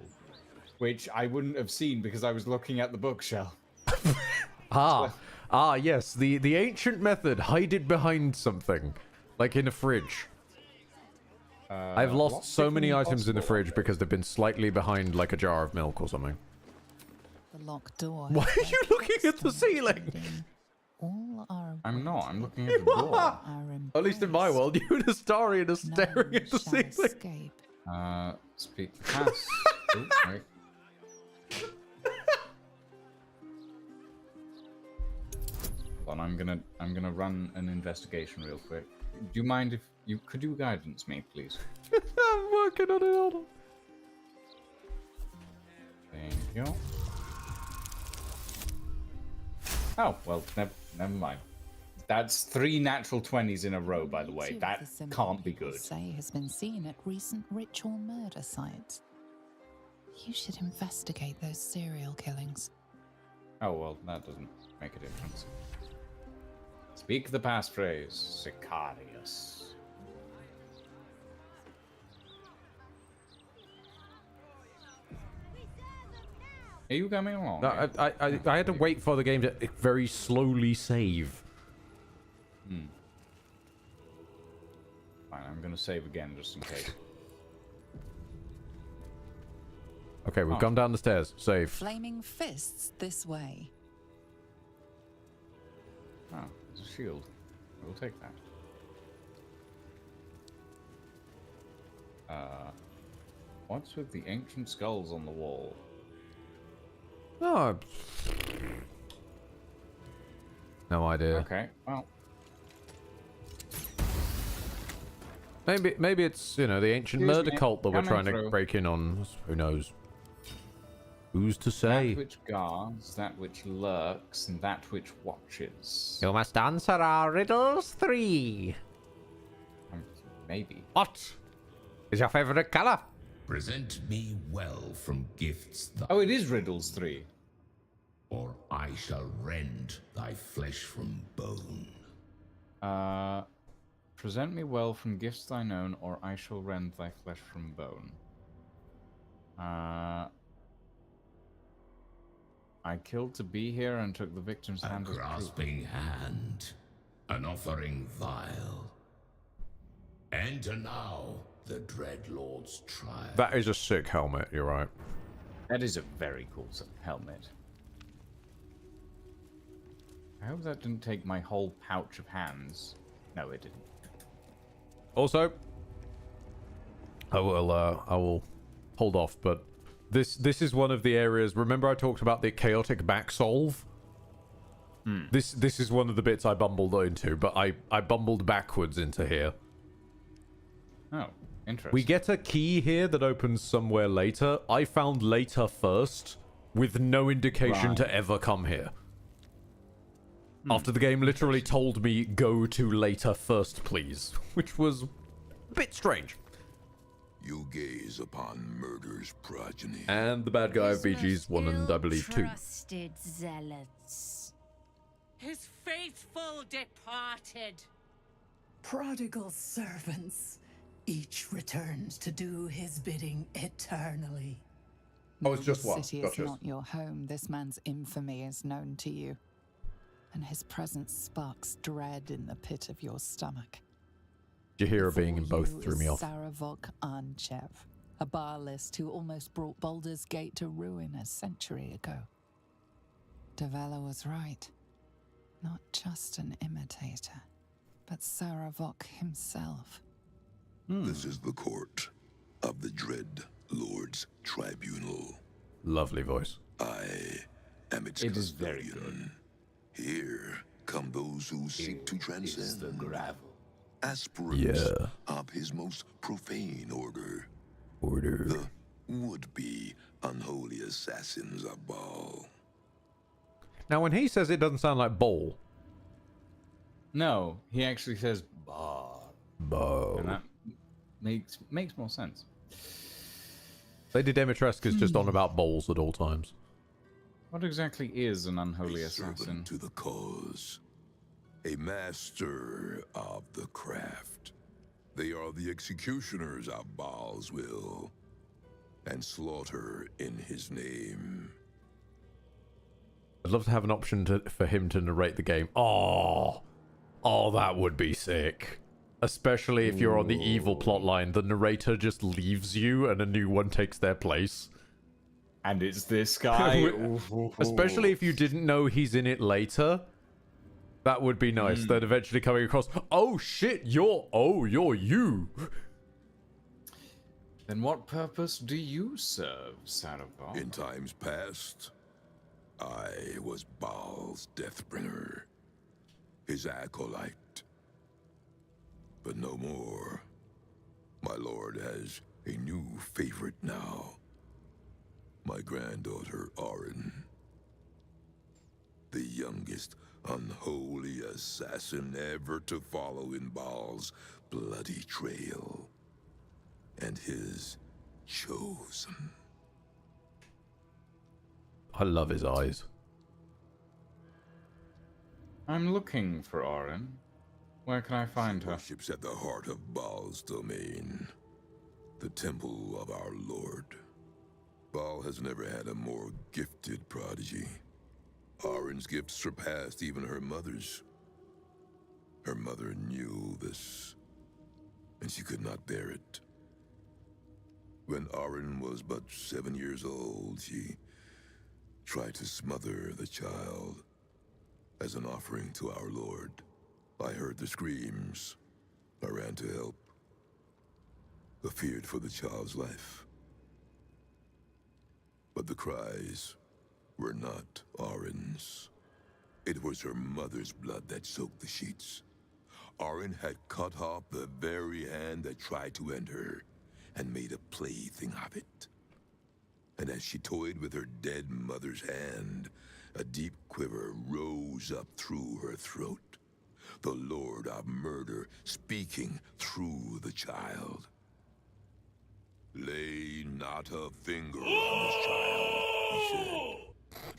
which I wouldn't have seen because I was looking at the bookshelf. Yes, the ancient method. Hide it behind something, like in a fridge. I've lost so many items in the fridge because they've been slightly behind, like a jar of milk or something. The locked door. Why are you looking at the ceiling? All our I'm not. I'm looking at the door. At least in my world, you and Astarion are staring at the ceiling. Escape. Speak fast. Oh, wait. Hold on, I'm gonna run an investigation real quick. Do you mind if you could you guidance me, please? I'm working on it. Hold on. Thank you. Oh, well, never mind. That's 3 natural 20s in a row, by the way. That can't be good. Say has been seen at recent ritual murder sites. You should investigate those serial killings. Oh, well, that doesn't make a difference. Speak the passphrase, Sicarius. Are you coming along? No, I had to wait for the game to very slowly save. Fine, I'm gonna save again just in case. Okay, we've gone down the stairs. Save. Flaming fists this way. Oh, there's a shield. We'll take that. What's with the ancient skulls on the wall? Oh. No idea. Okay, well. Maybe it's, you know, the ancient Excuse murder me, cult that we're trying coming to through. break in on. Who knows? Who's to say? That which guards, that which lurks, and that which watches. You must answer our riddles 3. Maybe. What is your favorite color? Present me well from gifts Oh, it is riddles 3. or I shall rend thy flesh from bone. Present me well from gifts thine own, or I shall rend thy flesh from bone. I killed to be here and took the victim's A hand as proof. grasping hand, an offering vile. Enter now the Dreadlord's trial. That is a sick helmet, you're right. That is a very cool helmet. I hope that didn't take my whole pouch of hands. No, it didn't. Also, I will hold off, but this is one of the areas. Remember I talked about the chaotic back solve? This is one of the bits I bumbled into, but I bumbled backwards into here. Oh, interesting. We get a key here that opens somewhere later. I found later first, with no indication Right. to ever come here. After the game literally told me, go to later first, please. Which was a bit strange. You gaze upon murder's progeny. And the bad guy of BG's 1 and I believe 2. Trusted zealots. His faithful departed. Prodigal servants. Each returns to do his bidding eternally. Oh, it's just one. City is not your home. This man's infamy is known to you. And his presence sparks dread in the pit of your stomach. Jahira being in Before both you threw is me off. Saravok Arnchev, a barlist who almost brought Baldur's Gate to ruin a century ago. Davella was right. Not just an imitator, but Saravok himself. This is the court of the Dread Lord's Tribunal. Lovely voice. I am its It is very good. Here come those who seek to transcend the gravel. Aspirants of his most profane order. The would-be unholy assassins of Baal. Now, when he says it doesn't sound like bowl. No, he actually says bar. Bow. And that makes more sense. Lady Demetrescu is just on about bowls at all times. What exactly is an unholy A assassin? servant to the cause. A master of the craft. They are the executioners of Baal's will. And slaughter in his name. I'd love to have an option for him to narrate the game. Oh, that would be sick. Especially if you're on the evil plotline, the narrator just leaves you and a new one takes their place. And it's this guy. Especially if you didn't know he's in it later. That would be nice. Then eventually coming across, oh shit, you're you. Then what purpose do you serve, Saravok? In times past, I was Baal's Deathbringer. His acolyte. But no more. My lord has a new favorite now. My granddaughter, Auren. the youngest unholy assassin ever to follow in Baal's bloody trail. And his chosen. I love his eyes. I'm looking for Orin. Where can I find her? Worships at the heart of Baal's domain, the temple of our Lord. Baal has never had a more gifted prodigy. Orin's gift surpassed even her mother's. Her mother knew this, and she could not bear it. When Orin was but 7 years old, she tried to smother the child as an offering to our Lord. I heard the screams. I ran to help. I feared for the child's life. But the cries were not Orin's. It was her mother's blood that soaked the sheets. Orin had cut off the very hand that tried to end her and made a plaything of it. And as she toyed with her dead mother's hand, a deep quiver rose up through her throat. The Lord of Murder speaking through the child. Lay not a finger on this child, he said,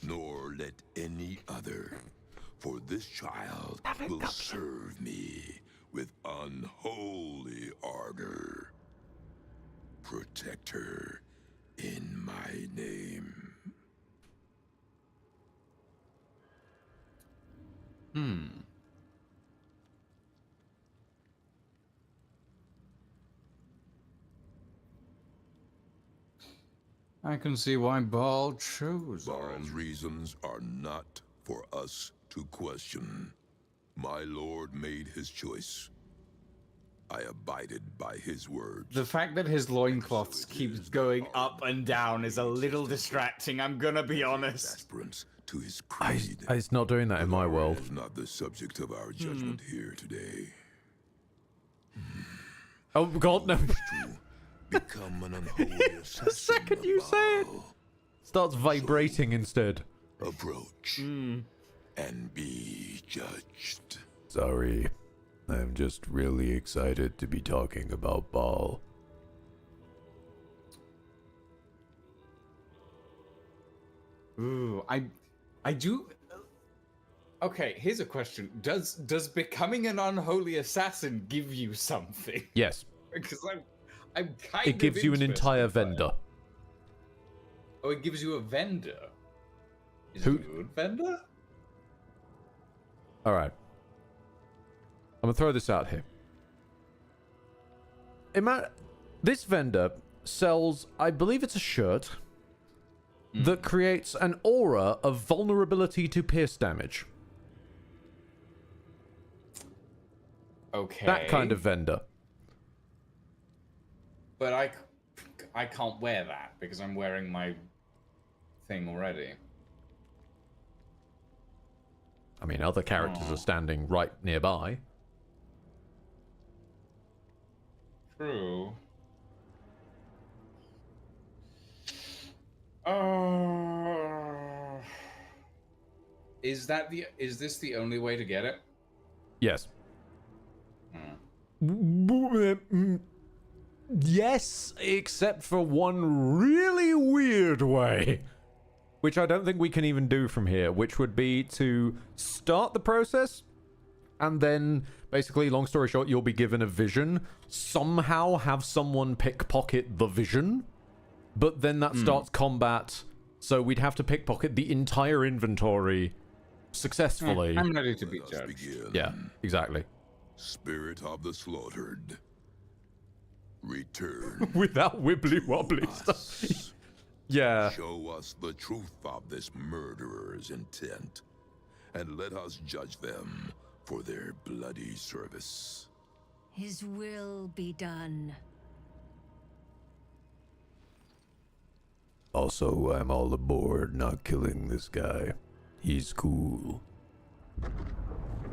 nor let any other, for this child will serve me with unholy ardor. Protect her in my name. I can see why Baal chose Baal's reasons are not for us to question. My lord made his choice. I abided by his words. The fact that his loincloths keeps going up and down is a little distracting, I'm gonna be honest. To his creed. It's not doing that in my world. Is not the subject of our judgment here today. Oh God, no. Become an unholy assassin. The second you say it, starts vibrating instead. Approach and be judged. Sorry, I'm just really excited to be talking about Baal. Ooh, I do. Okay, here's a question: Does becoming an unholy assassin give you something? Yes. Because I'm kind of. It gives you an entire vendor. Oh, it gives you a vendor. Is Who? it a good vendor? All right. I'm gonna throw this out here. This vendor sells, I believe it's a shirt that creates an aura of vulnerability to pierce damage. Okay. That kind of vendor. But I can't wear that because I'm wearing my thing already. I mean, other characters are standing right nearby. True. Is this the only way to get it? Yes. Yes, except for one really weird way, which I don't think we can even do from here, which would be to start the process and then basically, long story short, you'll be given a vision, somehow have someone pickpocket the vision, but then that starts combat, so we'd have to pickpocket the entire inventory successfully. I'm ready to be judged. Yeah, exactly. Spirit of the slaughtered. Return. Without wibbly wobbly stuff. Yeah. Show us the truth of this murderer's intent, and let us judge them for their bloody service. His will be done. Also, I'm all aboard not killing this guy. He's cool.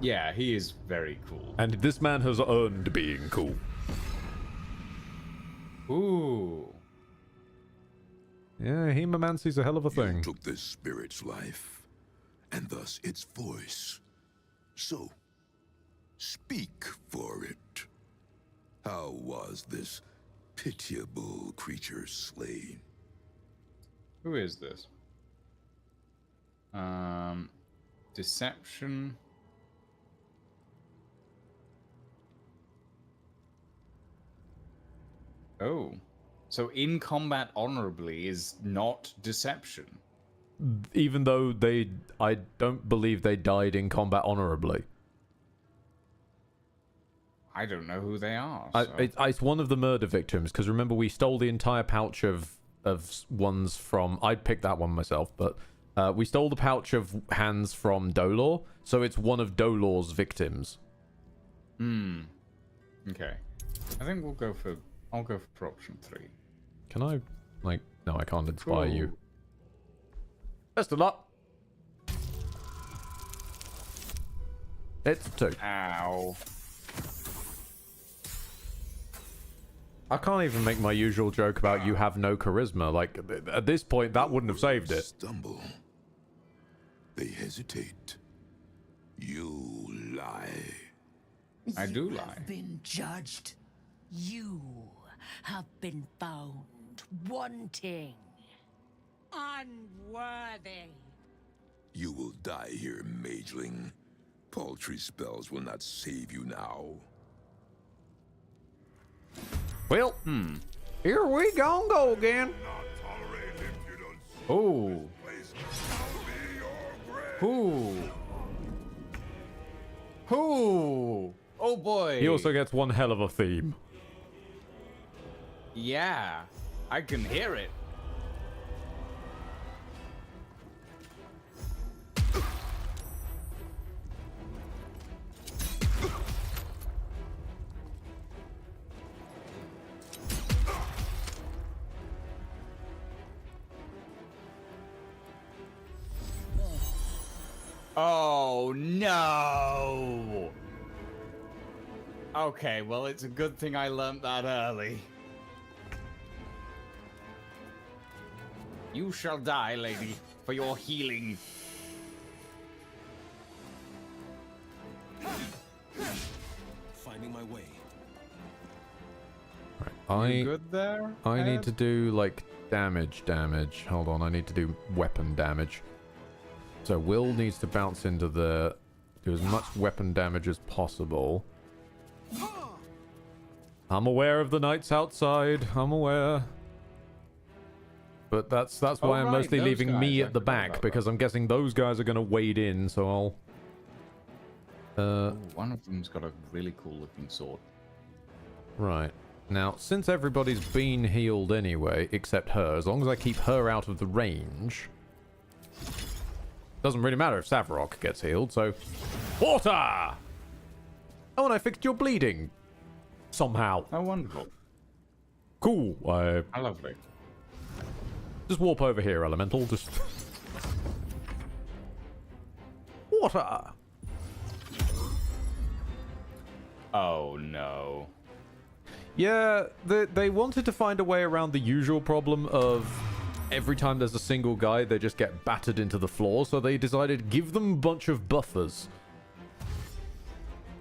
Yeah, he is very cool. And this man has earned being cool. Ooh. Yeah, hemomancy's a hell of a thing. You took this spirit's life, and thus its voice. So, speak for it. How was this pitiable creature slain? Who is this? Deception. Oh. So in combat honorably is not deception. Even though I don't believe they died in combat honorably. I don't know who they are. So. It's one of the murder victims, because remember we stole the entire pouch of ones from... I'd picked that one myself, but we stole the pouch of hands from Dolor, so it's one of Dolor's victims. Hmm. Okay. I think we'll go for... I'll go for option 3. Can I, like... No, I can't inspire Cool. you. Best of luck. It's 2. Ow. I can't even make my usual joke about you have no charisma. Like, at this point, that wouldn't have saved it. Stumble. They hesitate. You lie. I do You lie. have been judged. You have been found wanting. Unworthy. You will die here, mageling. Paltry spells will not save you now. Well, here we go again. Oh. Who? Who? Oh boy. He also gets one hell of a theme. Yeah. I can hear it. Oh no! Okay, well, it's a good thing I learnt that early. You shall die, lady, for your healing. Finding my way. You good there? I need Ed? to do, like, damage. Hold on, I need to do weapon damage. So Will needs to bounce into the... do as much weapon damage as possible. I'm aware of the knights outside. I'm aware. But that's why I'm right, mostly those leaving me guys, I at the forgot back, about because I'm guessing those guys are going to wade in, so I'll... Ooh, one of them's got a really cool looking sword. Right. Now, since everybody's been healed anyway, except her, as long as I keep her out of the range... Doesn't really matter if Savarok gets healed, so... Water! Oh, and I fixed your bleeding. Somehow. Oh, wonderful. Cool. Lovely. Just warp over here, Elemental. Just... Water! Oh, no. Yeah, they wanted to find a way around the usual problem of... every time there's a single guy, they just get battered into the floor, so they decided give them a bunch of buffers.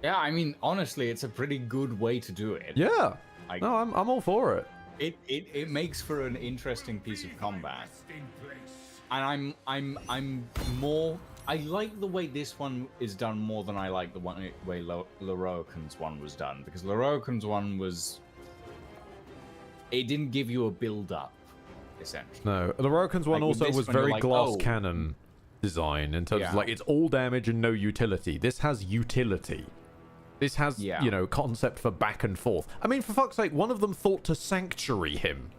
Yeah, I mean, honestly, it's a pretty good way to do it. Yeah. Like, No, I'm all for it. It makes for an interesting piece of combat. And I'm more... I like the way this one is done more than I like the way Lorokan's one was done. Because Lorokan's one was... it didn't give you a build-up, essentially. No, the Rokan's one Like, with also this was one, you're very like, glass oh. cannon design in terms of, like, it's all damage and no utility. This has utility. This has, you know, concept for back and forth. I mean, for fuck's sake, one of them thought to sanctuary him.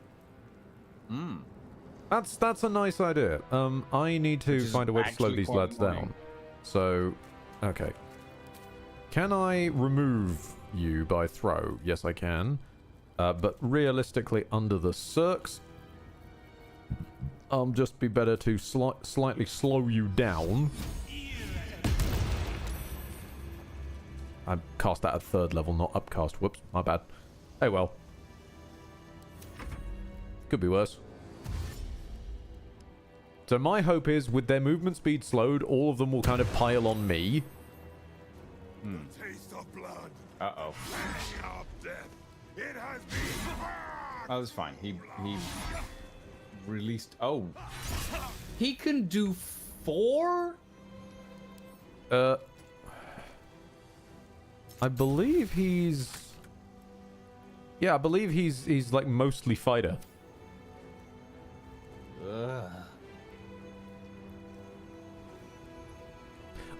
That's a nice idea. I need to find a way to slow actually these quite lads annoying. down. So, okay. Can I remove you by throw? Yes, I can. But realistically, under the circs, just be better to slightly slow you down. I cast that at 3rd level, not upcast. Whoops, my bad. Oh well. Could be worse. So my hope is, with their movement speed slowed, all of them will kind of pile on me. Taste of blood. Uh-oh. Of death. It has been. Oh, that's fine. He released... Oh. He can do 4? I believe he's... Yeah, I believe he's like mostly fighter. Ugh.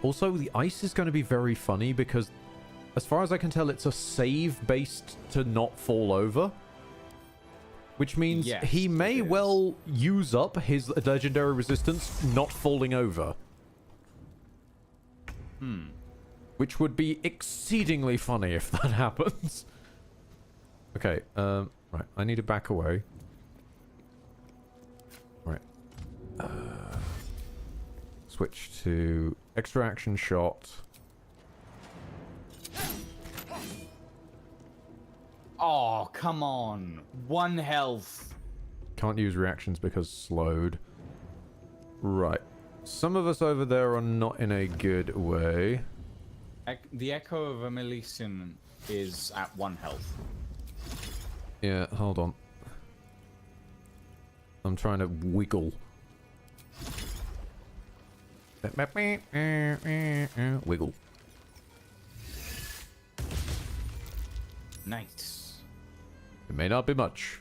Also, the ice is going to be very funny because, as far as I can tell, it's a save based to not fall over. Which means Yes, he may well use up his legendary resistance not falling over. Which would be exceedingly funny if that happens. Okay, right, I need to back away. Right. Switch to extra action shot. Oh, come on. 1 health. Can't use reactions because slowed. Right. Some of us over there are not in a good way. The Echo of Amelician is at 1 health. Yeah, hold on. I'm trying to wiggle. Wiggle. Nice. It may not be much,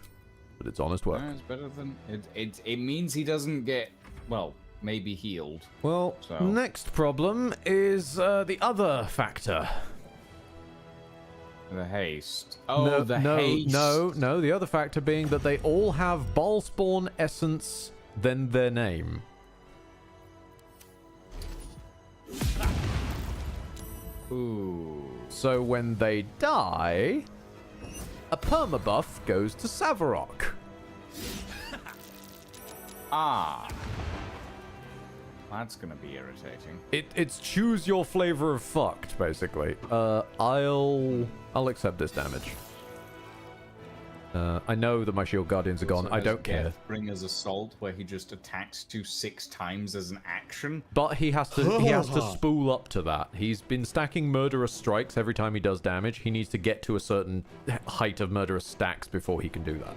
but it's honest work. It's better than... It means he doesn't get... Well, maybe healed. Well, so. Next problem is the other factor. The haste. Oh, no, the no, haste. No, the other factor being that they all have Ballspawn essence, then their name. Ooh. So when they die, a permabuff goes to Savarok. Ah. That's gonna be irritating. It's choose your flavor of fucked, basically. I'll accept this damage. I know that my shield guardians are gone. I don't care. Bringer's Assault, where he just attacks you 6 times as an action. But he has to spool up to that. He's been stacking murderous strikes every time he does damage. He needs to get to a certain height of murderous stacks before he can do that.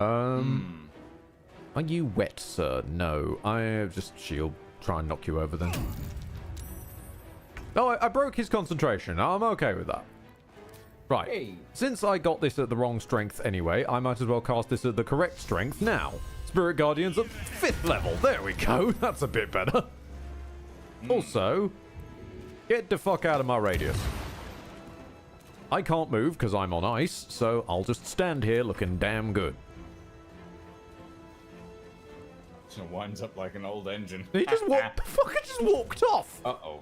Are you wet, sir? No. I just shield. Try and knock you over then. No, I broke his concentration. I'm okay with that. Right. Hey. Since I got this at the wrong strength anyway, I might as well cast this at the correct strength now. Spirit Guardians at 5th level. There we go. That's a bit better. Also, get the fuck out of my radius. I can't move because I'm on ice, so I'll just stand here looking damn good. So it winds up like an old engine. He just walked. The fucker just walked off. Uh-oh.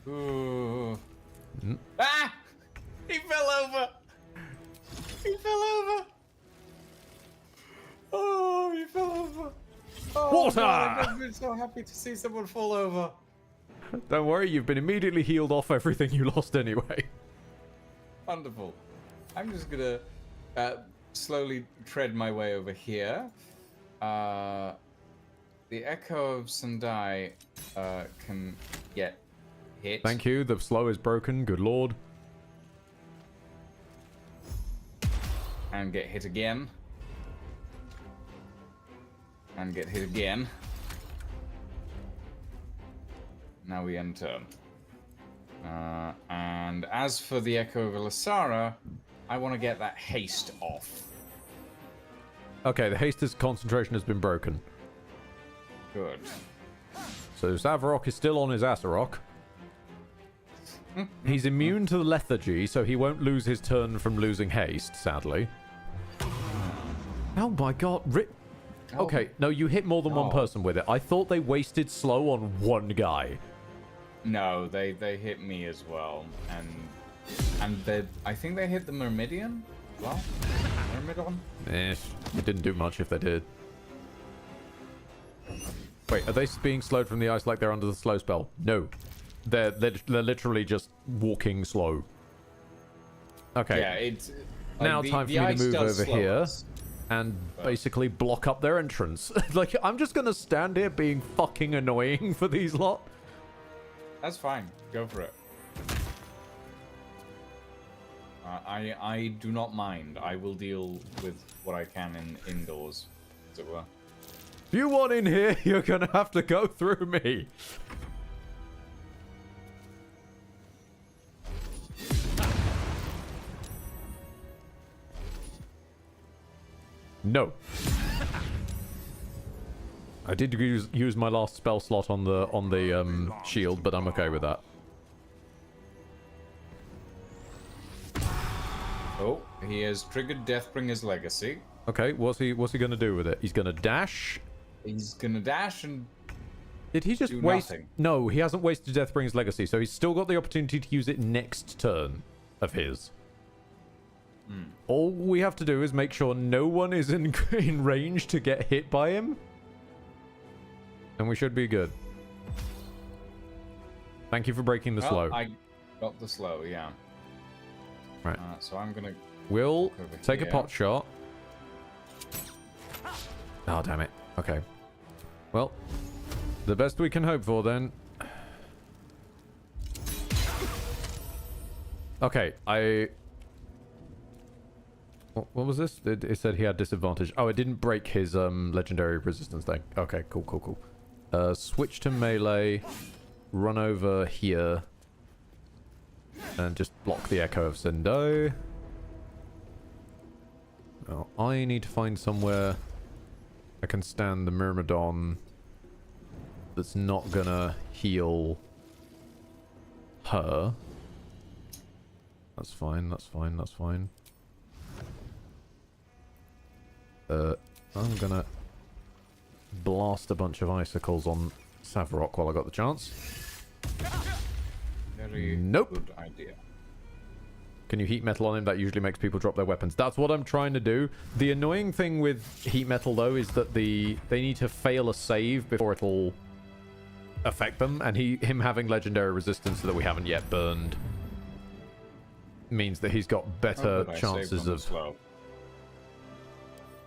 Ooh. Ah! He fell over! He fell over! Oh, he fell over! Oh, Water! God, I've been so happy to see someone fall over. Don't worry, you've been immediately healed off everything you lost anyway. Wonderful. I'm just gonna slowly tread my way over here. The Echo of Sendai can get hit. Thank you. The slow is broken. Good lord. And get hit again. And get hit again. Now we end turn. And as for the Echo of Elisara, I want to get that haste off. Okay, the haste's concentration has been broken. Good. So Savarok is still on his Asarock. He's immune to the lethargy, so he won't lose his turn from losing haste, sadly. Oh my god, Okay, no, you hit more than one person with it. I thought they wasted slow on one guy. No, they hit me as well. And I think they hit the Myrmidion as well. Myrmidon? It didn't do much if they did. Wait, are they being slowed from the ice like they're under the slow spell? No. They're literally just walking slow. Okay. Yeah, it's... Now time for me to move over here. and basically block up their entrance. Like, I'm just gonna stand here being fucking annoying for these lot. That's fine. Go for it. I do not mind. I will deal with what I can indoors, as it were. If you want in here, you're gonna have to go through me. No. I did use my last spell slot on the shield, but I'm okay with that. Oh, he has triggered Deathbringer's Legacy. Okay, what's he gonna do with it? He's gonna dash. He's gonna dash and did he just waste? Nothing. No, he hasn't wasted Deathbringer's Legacy, so he's still got the opportunity to use it next turn of his. All we have to do is make sure no one is in range to get hit by him, and we should be good. Thank you for breaking the slow. I got the slow, yeah. Right. So I'm gonna. We'll take a pot shot. Oh, damn it. Okay. Well, the best we can hope for then. Okay, What was this? It said he had disadvantage. Oh, it didn't break his legendary resistance thing. Okay, cool. Switch to melee. Run over here. And just block the Echo of Sendai. Now, I need to find somewhere I can stand the Myrmidon that's not gonna heal her. That's fine. I'm gonna blast a bunch of icicles on Savarok while I got the chance. Very good idea. Can you heat metal on him? That usually makes people drop their weapons. That's what I'm trying to do. The annoying thing with heat metal, though, is that they need to fail a save before it'll affect them. And him having legendary resistance that we haven't yet burned means that he's got better chances of...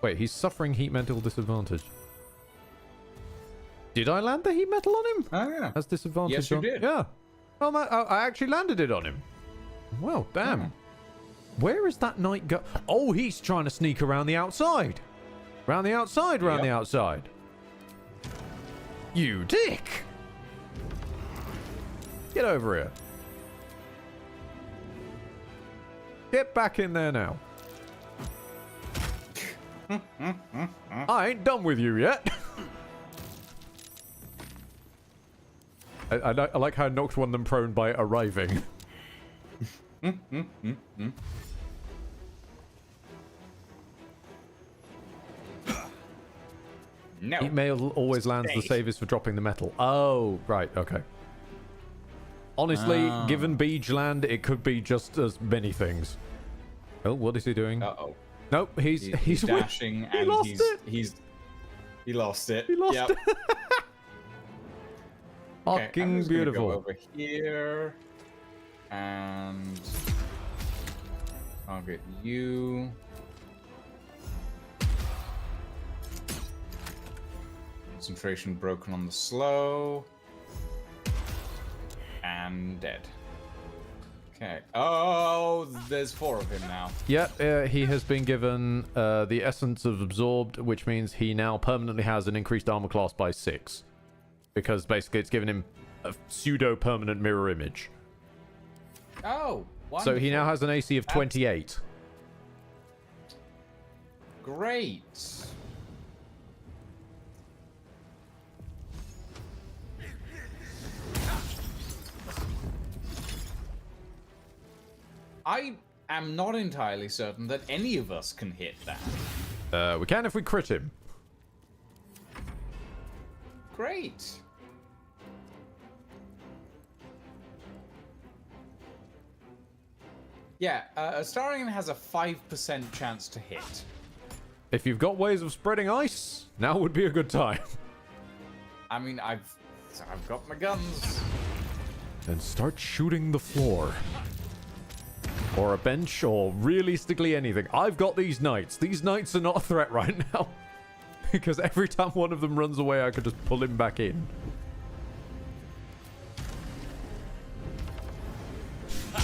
Wait, he's suffering heat metal disadvantage. Did I land the heat metal on him? Oh, yeah. As disadvantage? Yes, you did. Yeah. Oh, I actually landed it on him. Well, damn. Yeah. Where is that knight go? Oh, he's trying to sneak around the outside. Round the outside. You dick! Get over here. Get back in there now. I ain't done with you yet. I like how I knocked one of them prone by arriving. No. Heat mail always lands the save is for dropping the metal. Oh, right, okay. Honestly, given Beej land, it could be just as many things. Oh, what is he doing? Uh-oh. Nope, he's dashing and he lost it. He lost it. Fucking beautiful. Go over here and target you. Concentration broken on the slow and dead. Okay. Oh, there's 4 of him now. Yeah, he has been given the essence of absorbed, which means he now permanently has an increased armor class by 6. Because basically it's given him a pseudo-permanent mirror image. Oh, wonderful. So he now has an AC of 28. Great. I am not entirely certain that any of us can hit that. We can if we crit him. Great. Yeah, Astarion has a 5% chance to hit. If you've got ways of spreading ice, now would be a good time. I mean, I've got my guns. Then start shooting the floor. or a bench, or realistically anything. I've got these knights. These knights are not a threat right now. Because every time one of them runs away, I could just pull him back in.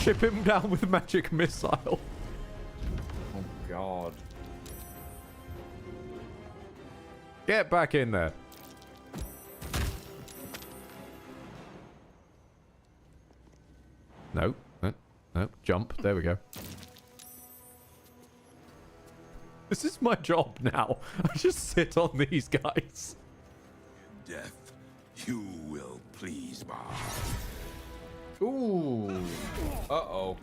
Chip him down with a magic missile. Oh, God. Get back in there. No. No. Jump. There we go. This is my job now. I just sit on these guys. Death, you will please Bob. Ooh. Uh-oh.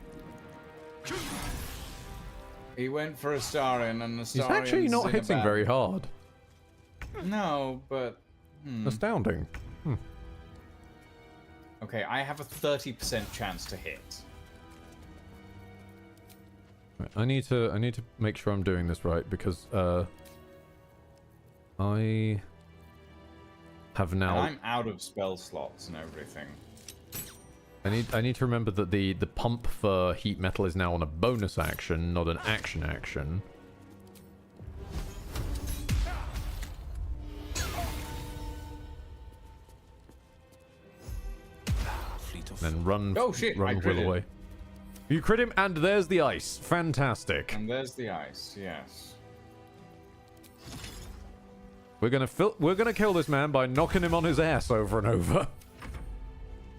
He went for a Astarion, and Astarion. He's actually not hitting very hard. No, but... Astounding. Okay, I have a 30% chance to hit. I need to make sure I'm doing this right, because I have now. And I'm out of spell slots and everything. I need to remember that the pump for heat metal is now on a bonus action, not an action. Then run. Oh shit! Run Will away. You crit him, and there's the ice. Fantastic. And there's the ice. Yes. We're gonna kill this man by knocking him on his ass over and over.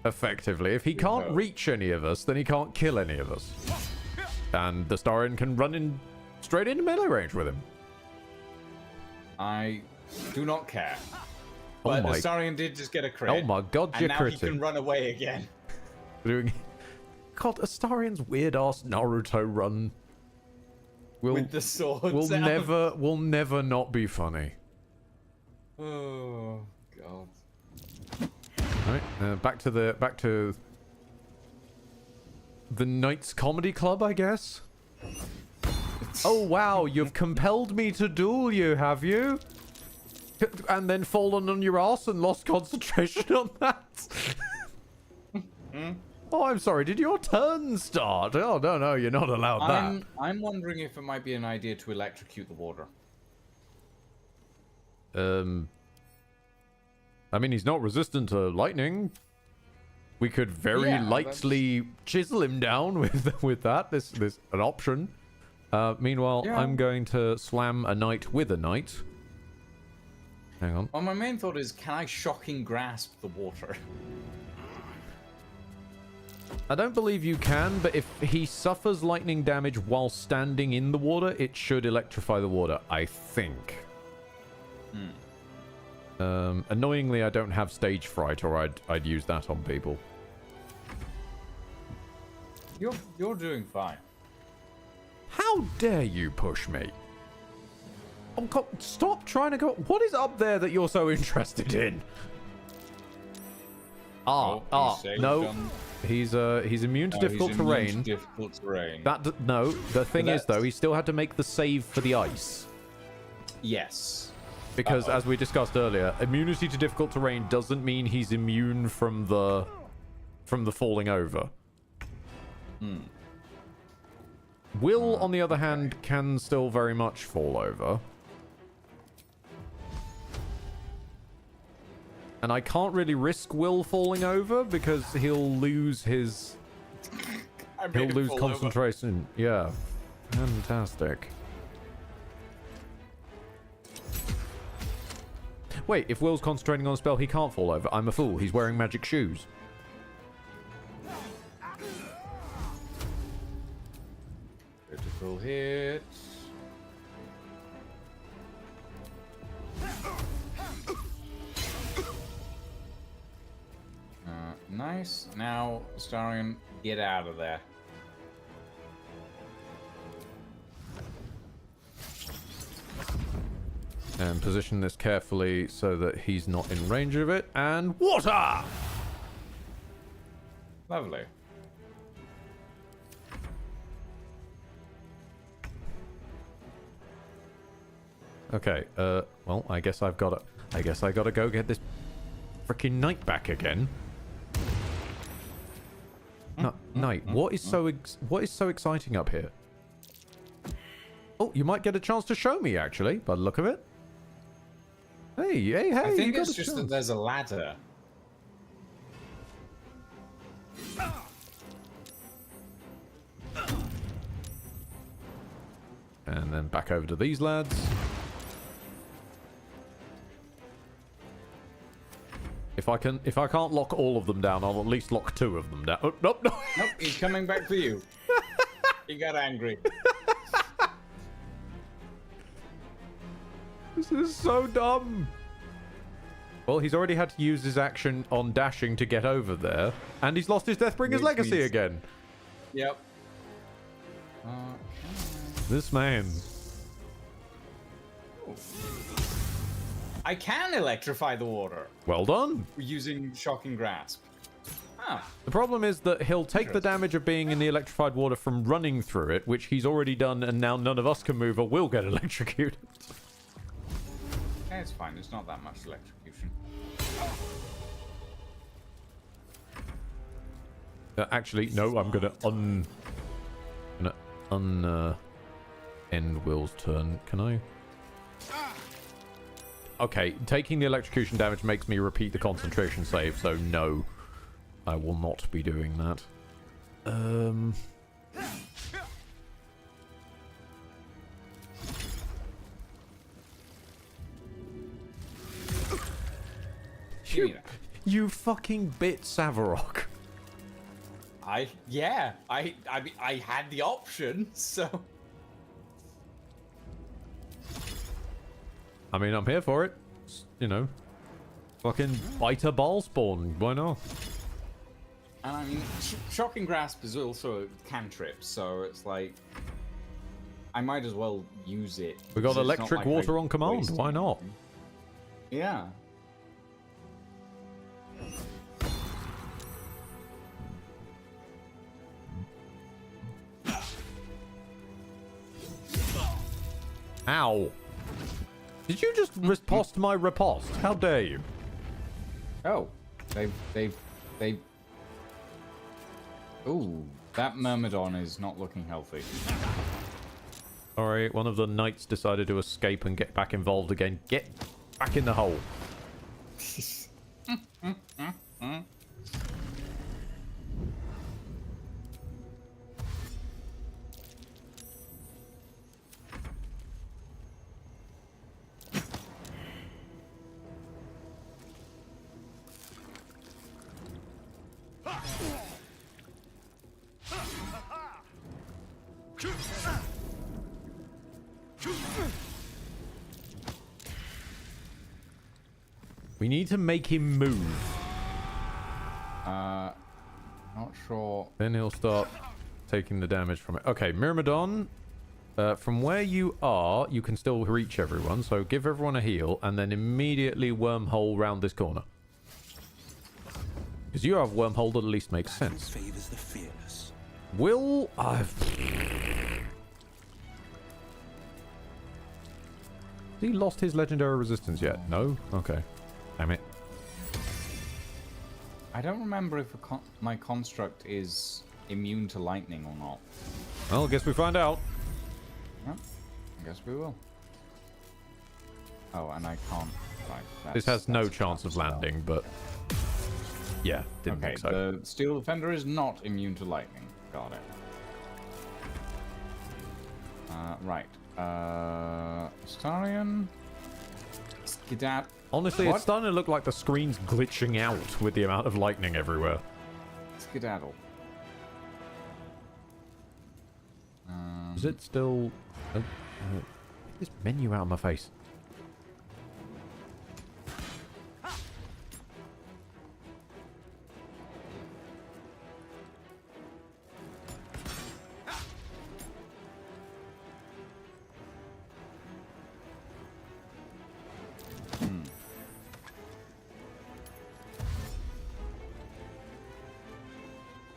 Effectively, if he can't reach any of us, then he can't kill any of us. And the Astarion can run in straight into melee range with him. I do not care. But the Astarion did just get a crit. Oh my god, and you're now critting. he can run away again. God, Astarion's weird ass Naruto run. With the swords will never not be funny. Oh god. Alright, back to the Knights Comedy Club, I guess. Oh wow, you've compelled me to duel you, have you? And then fallen on your ass and lost concentration on that? Oh, I'm sorry, did your turn start? Oh, no, you're not allowed that. I'm wondering if it might be an idea to electrocute the water. I mean, he's not resistant to lightning. We could very lightly chisel him down with that. This an option. Meanwhile, I'm going to slam a knight with a knight. Hang on. Well, my main thought is, can I shocking grasp the water? I don't believe you can, but if he suffers lightning damage while standing in the water, it should electrify the water, I think. Annoyingly, I don't have stage fright, or I'd use that on people. You're doing fine. How dare you push me? Oh God, stop trying to go. What is up there that you're so interested in? No. He's immune to difficult terrain. No, the thing is though, he still had to make the save for the ice. Yes. Because as we discussed earlier, immunity to difficult terrain doesn't mean he's immune from the falling over. Will, on the other hand, can still very much fall over. And I can't really risk Will falling over because he'll lose his... He'll lose concentration. Yeah. Fantastic. Wait, if Will's concentrating on a spell, he can't fall over. I'm a fool. He's wearing magic shoes. Critical hit. Nice. Now, Astarion, get out of there. And position this carefully so that he's not in range of it. And water! Lovely. Okay, well, I guess I gotta go get this freaking knight back again. Knight, what is so exciting up here? Oh, you might get a chance to show me, actually, by the look of it. Hey! I think you it's got a just that chance. there's a ladder. And then back over to these lads. If I can't lock all of them down, I'll at least lock 2 of them down. Oh, nope, no. Nope, he's coming back for you. He got angry. This is so dumb. Well, he's already had to use his action on dashing to get over there, and he's lost his Deathbringer's legacy again. Yep. This man. I can electrify the water. Well done. Using Shocking Grasp. Huh. The problem is that he'll take the damage of being in the electrified water from running through it, which he's already done, and now none of us can move or will get electrocuted. Yeah, it's fine. It's not that much electrocution. Actually, no. I'm gonna end Will's turn. Can I? Okay, taking the electrocution damage makes me repeat the concentration save, so no, I will not be doing that. You fucking bit Savarok. I had the option, so. I mean, I'm here for it. You know, fucking bite a ball spawn. Why not? And I mean, Shocking Grasp is also a cantrip, so it's like I might as well use it. We got because it's not electric like water I on command. wasted Why not? anything. Yeah. Ow. Did you just riposte my riposte? How dare you? Oh, they've. Ooh, that Myrmidon is not looking healthy. Alright, one of the knights decided to escape and get back involved again. Get back in the hole. We need to make him move. Not sure. Then he'll start taking the damage from it. Okay, Myrmidon, from where you are, you can still reach everyone, so give everyone a heal, and then immediately wormhole round this corner. Because you have wormhole that at least makes sense. Favors the fearless. Will I've... Has he lost his legendary resistance yet? No? Okay. Damn it. I don't remember if my construct is immune to lightning or not. Well, guess we find out. Yep, I guess we will. Oh, and I can't. Right, This has no chance of landing, but... Yeah, didn't okay, think so. The Steel Defender is not immune to lightning. Got it. Right. Astarion. Skedat. Honestly, What? it's starting to look like the screen's glitching out with the amount of lightning everywhere. Skedaddle. Is it still... get this menu out of my face.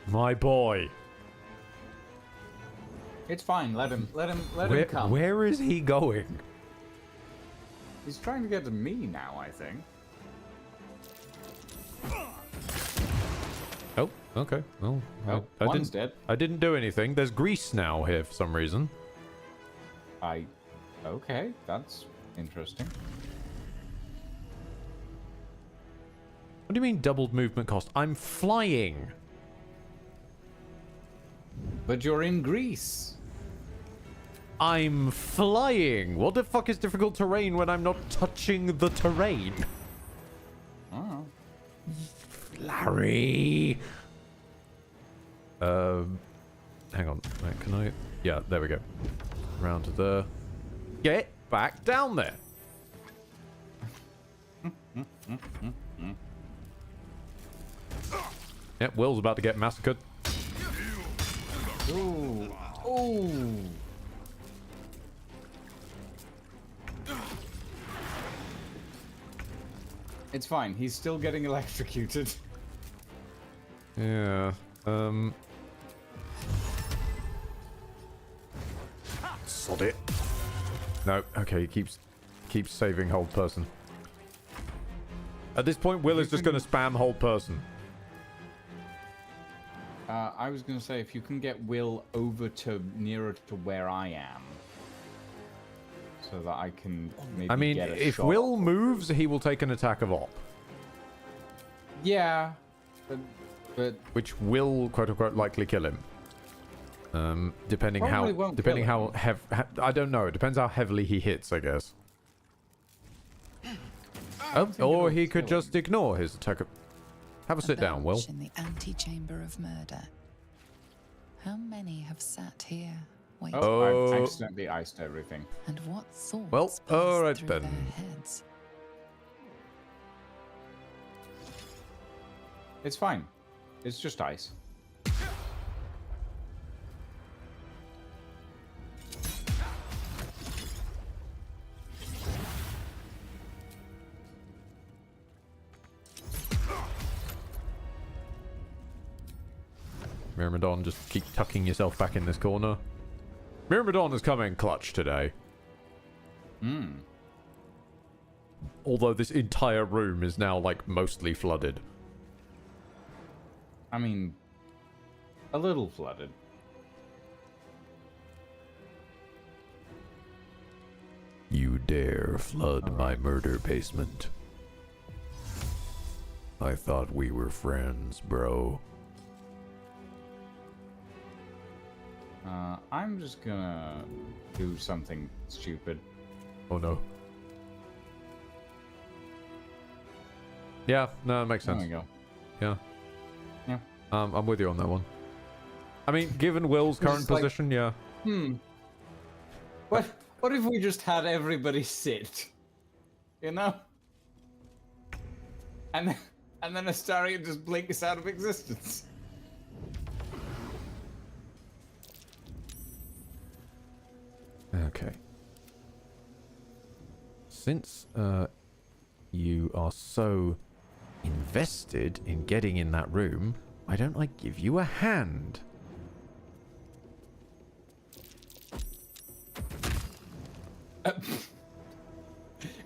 My boy. It's fine. Let him come. Where is he going? He's trying to get to me now, I think. Oh, okay. Well, Oh, I one's didn't. dead. I didn't do anything. There's grease now here for some reason. Okay, that's interesting. What do you mean doubled movement cost? I'm flying. But you're in Greece. I'm flying. What the fuck is difficult terrain when I'm not touching the terrain? Oh. Larry. Hang on. Wait, can I? Yeah, there we go. Round to there. Get back down there. Yep, Will's about to get massacred. Ooh. Ooh. It's fine. He's still getting electrocuted. Yeah. Sod it. No. Okay. He keeps saving hold person. At this point, Will is just going to spam hold person. I was going to say, if you can get Will over to nearer to where I am, so that I can maybe I mean, get a if shot. Will moves, he will take an attack of op. Yeah, but which will quote unquote likely kill him. Depending Probably how won't depending kill how I don't know. It depends how heavily he hits, I guess. Oh, or he could just ignore his attack. Have a sit down, Will. In the antechamber of murder. How many have sat here waiting? Oh, I've accidentally iced everything. And what thoughts Well, passed all right through then. their heads? It's fine. It's just ice. Myrmidon, just keep tucking yourself back in this corner. Myrmidon is coming clutch today. Hmm. Although this entire room is now, like, mostly flooded. I mean, a little flooded. You dare flood my murder basement. I thought we were friends, bro. I'm just gonna do something stupid. Oh no. Yeah, no, it makes sense. There we go. Yeah. Yeah. I'm with you on that one. I mean, given Will's current It's like- position, yeah. What if we just had everybody sit? You know? And then Astarion just blinks out of existence. Okay. Since you are so invested in getting in that room, why don't I give you a hand?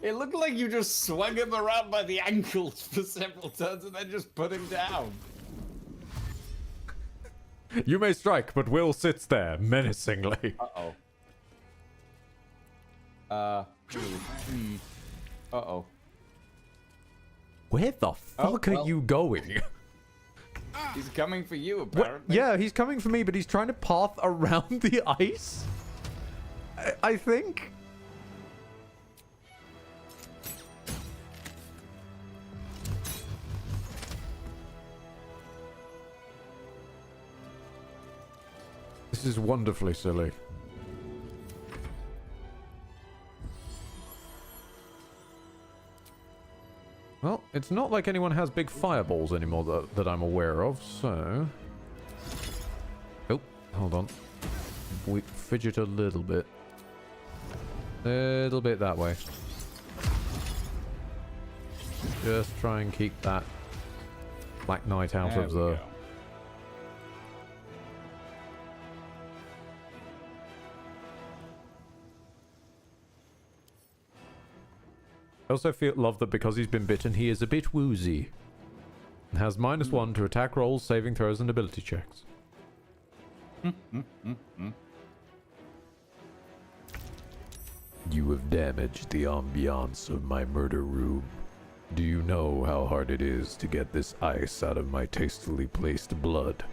It looked like you just swung him around by the ankles for several turns and then just put him down. You may strike, but Will sits there menacingly. Uh-oh. Uh-oh. Where the fuck are you going? He's coming for you, apparently. Yeah, he's coming for me, but he's trying to path around the ice? I think? This is wonderfully silly. Well, it's not like anyone has big fireballs anymore that I'm aware of, so... Oh, hold on. We fidget a little bit. Little bit that way. Just try and keep that Black Knight out There of we the... go. I also love that because he's been bitten, he is a bit woozy. Has -1 to attack rolls, saving throws, and ability checks. You have damaged the ambiance of my murder room. Do you know how hard it is to get this ice out of my tastefully placed blood?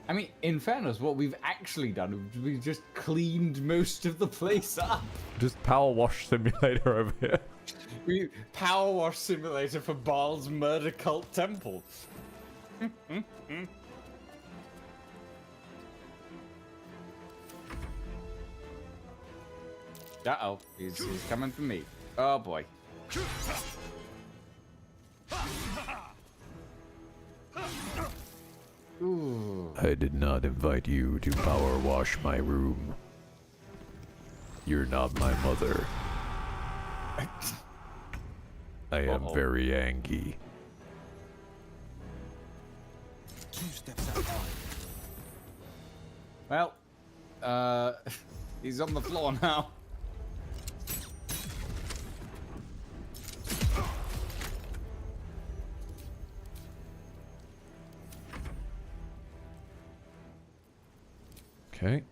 I mean, in fairness, what we've actually done, we've just cleaned most of the place up. Just power wash simulator over here. We power wash simulator for Baal's murder cult temple. Uh-oh, he's coming for me. Oh boy. Ooh. I did not invite you to power wash my room. You're not my mother. I am very angry. 2 steps out wide. Well, he's on the floor now. Okay.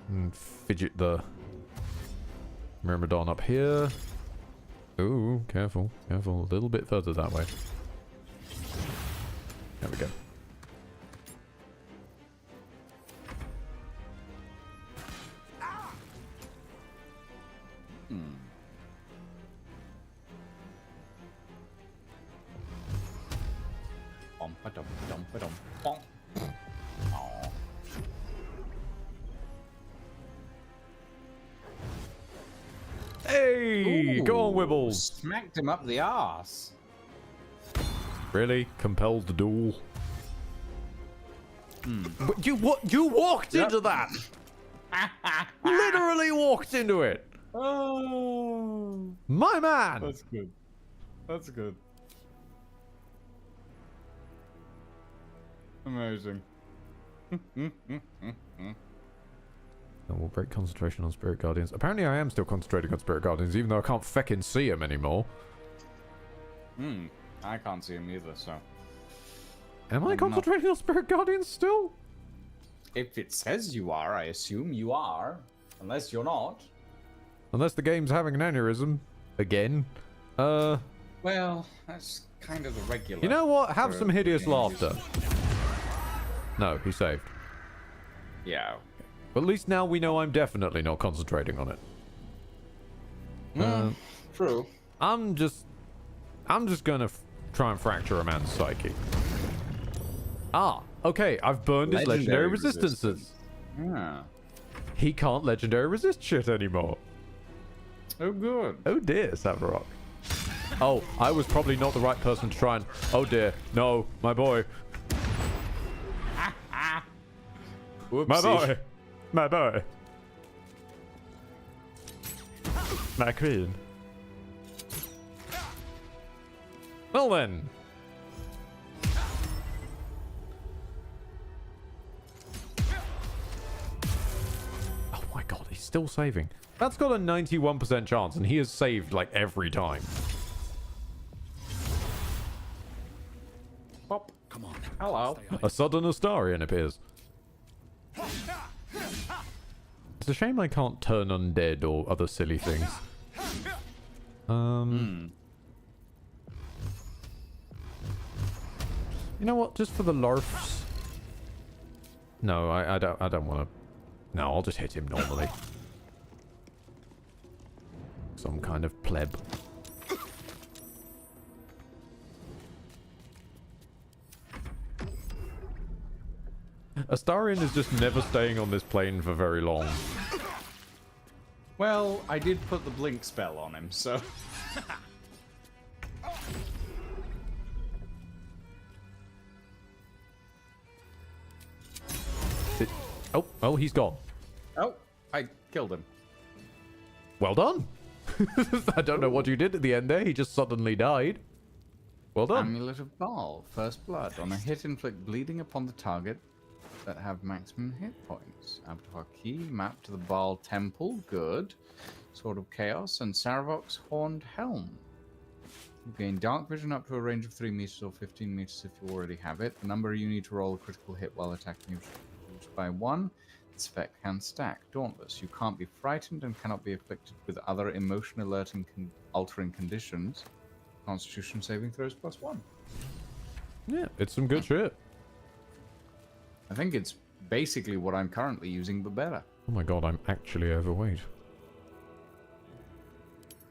And fidget the Myrmidon up here. Ooh, careful, careful. A little bit further that way. There we go. Hey, go on, Wibbles. Smacked him up the arse. Really? Compelled the duel? But you walked into that. Literally walked into it. Oh, my man. That's good. That's good. Amazing. And we'll break concentration on Spirit Guardians. Apparently I am still concentrating on Spirit Guardians, even though I can't feckin' see them anymore. I can't see him either, so... Am I concentrating on Spirit Guardians still? If it says you are, I assume you are. Unless you're not. Unless the game's having an aneurysm. Again. Well, that's kind of the regular... You know what? Have some hideous games. laughter. No, he saved. Yeah. But at least now we know I'm definitely not concentrating on it. True. I'm just gonna try and fracture a man's psyche. Ah, okay. I've burned his legendary resistances. Yeah. He can't legendary resist shit anymore. Oh, good. Oh dear, Savarok. Oh, I was probably not the right person to try and... Oh dear, no, my boy. My boy. My boy. My queen. Well then. Oh my god, he's still saving. That's got a 91% chance, and he has saved like every time. Pop. Come on. Hello. A sudden Astarian appears. It's a shame I can't turn undead or other silly things. You know what? Just for the larfs. No, I don't want to. No, I'll just hit him normally. Some kind of pleb. Astarian is just never staying on this plane for very long. Well, I did put the blink spell on him, so... Oh, he's gone. Oh, I killed him. Well done. I don't know what you did at the end there. He just suddenly died. Well done. Amulet of Baal, First Blood. On a hit, inflict bleeding upon the target that have maximum hit points. Avatar key, map to the Baal temple. Good. Sword of Chaos and Saravok's Horned Helm. You gain dark vision up to a range of 3 meters or 15 meters if you already have it. The number you need to roll a critical hit while attacking is reduced by 1. This effect can stack. Dauntless. You can't be frightened and cannot be afflicted with other emotion alerting altering conditions. Constitution saving throws +1. Yeah, it's some good shit. I think it's basically what I'm currently using, but better. Oh my god, I'm actually overweight.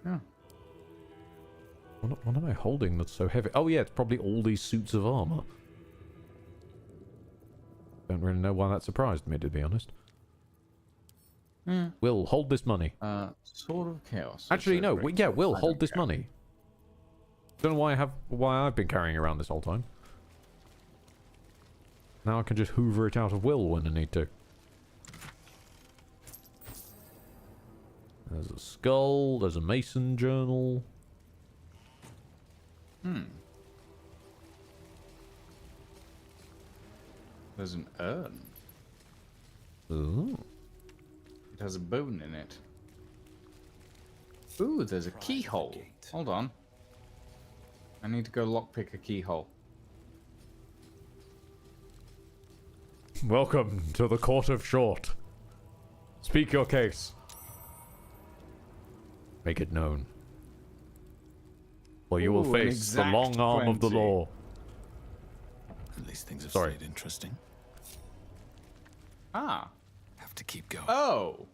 Yeah. What am I holding that's so heavy? Oh yeah, it's probably all these suits of armor. Don't really know why that surprised me, to be honest. Will, hold this money. Sword of Chaos. Actually, no. Yeah, Will, hold this money. Don't know why I've been carrying around this whole time. Now I can just hoover it out of Will when I need to. There's a skull. There's a Mason journal. There's an urn. Ooh. It has a bone in it. Ooh, there's a keyhole. Hold on. I need to go lockpick a keyhole. Welcome to the Court of Short. Speak your case. Make it known. Or you will face the long arm of the law. At least things have Sorry. stayed interesting. Ah. Have to keep going. Oh.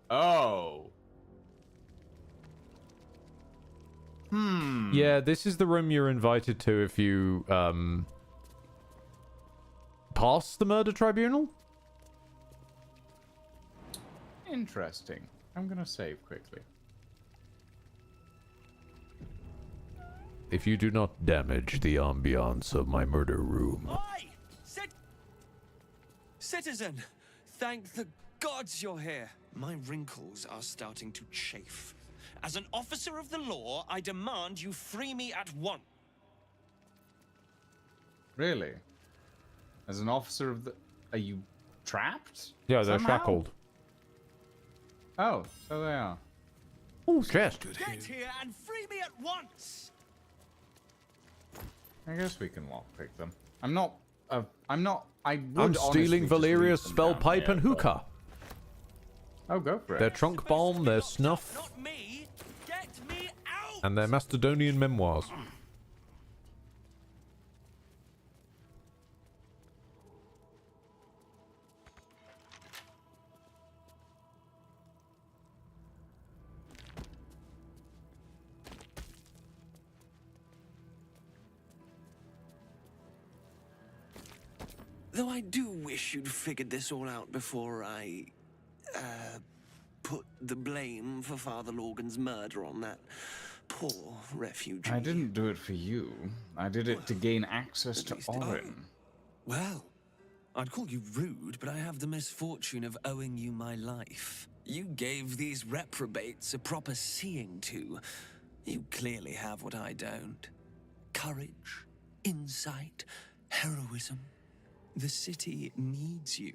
Oh. Yeah, this is the room you're invited to if you, pass the murder tribunal? Interesting. I'm gonna save quickly. If you do not damage the ambiance of my murder room. Oi! Citizen! Thank the gods you're here. My wrinkles are starting to chafe. As an officer of the law, I demand you free me at once. Really? As an officer of the... Are you trapped? Yeah, they're somehow? shackled. Oh, so they are. Oh, shit. Get here and free me at once! I guess we can lockpick them. I'm not... I would I'm stealing honestly just Valeria's leave them spell down pipe here, and but- hookah. Oh, go for it. Their trunk bomb, their snuff, and their Macedonian memoirs. Though I do wish you'd figured this all out before I, put the blame for Father Lorgan's murder on that poor refugee. I didn't do it for you. I did it to gain access to Orin. Well, I'd call you rude, but I have the misfortune of owing you my life. You gave these reprobates a proper seeing to. You clearly have what I don't. Courage, insight, heroism. The city needs you.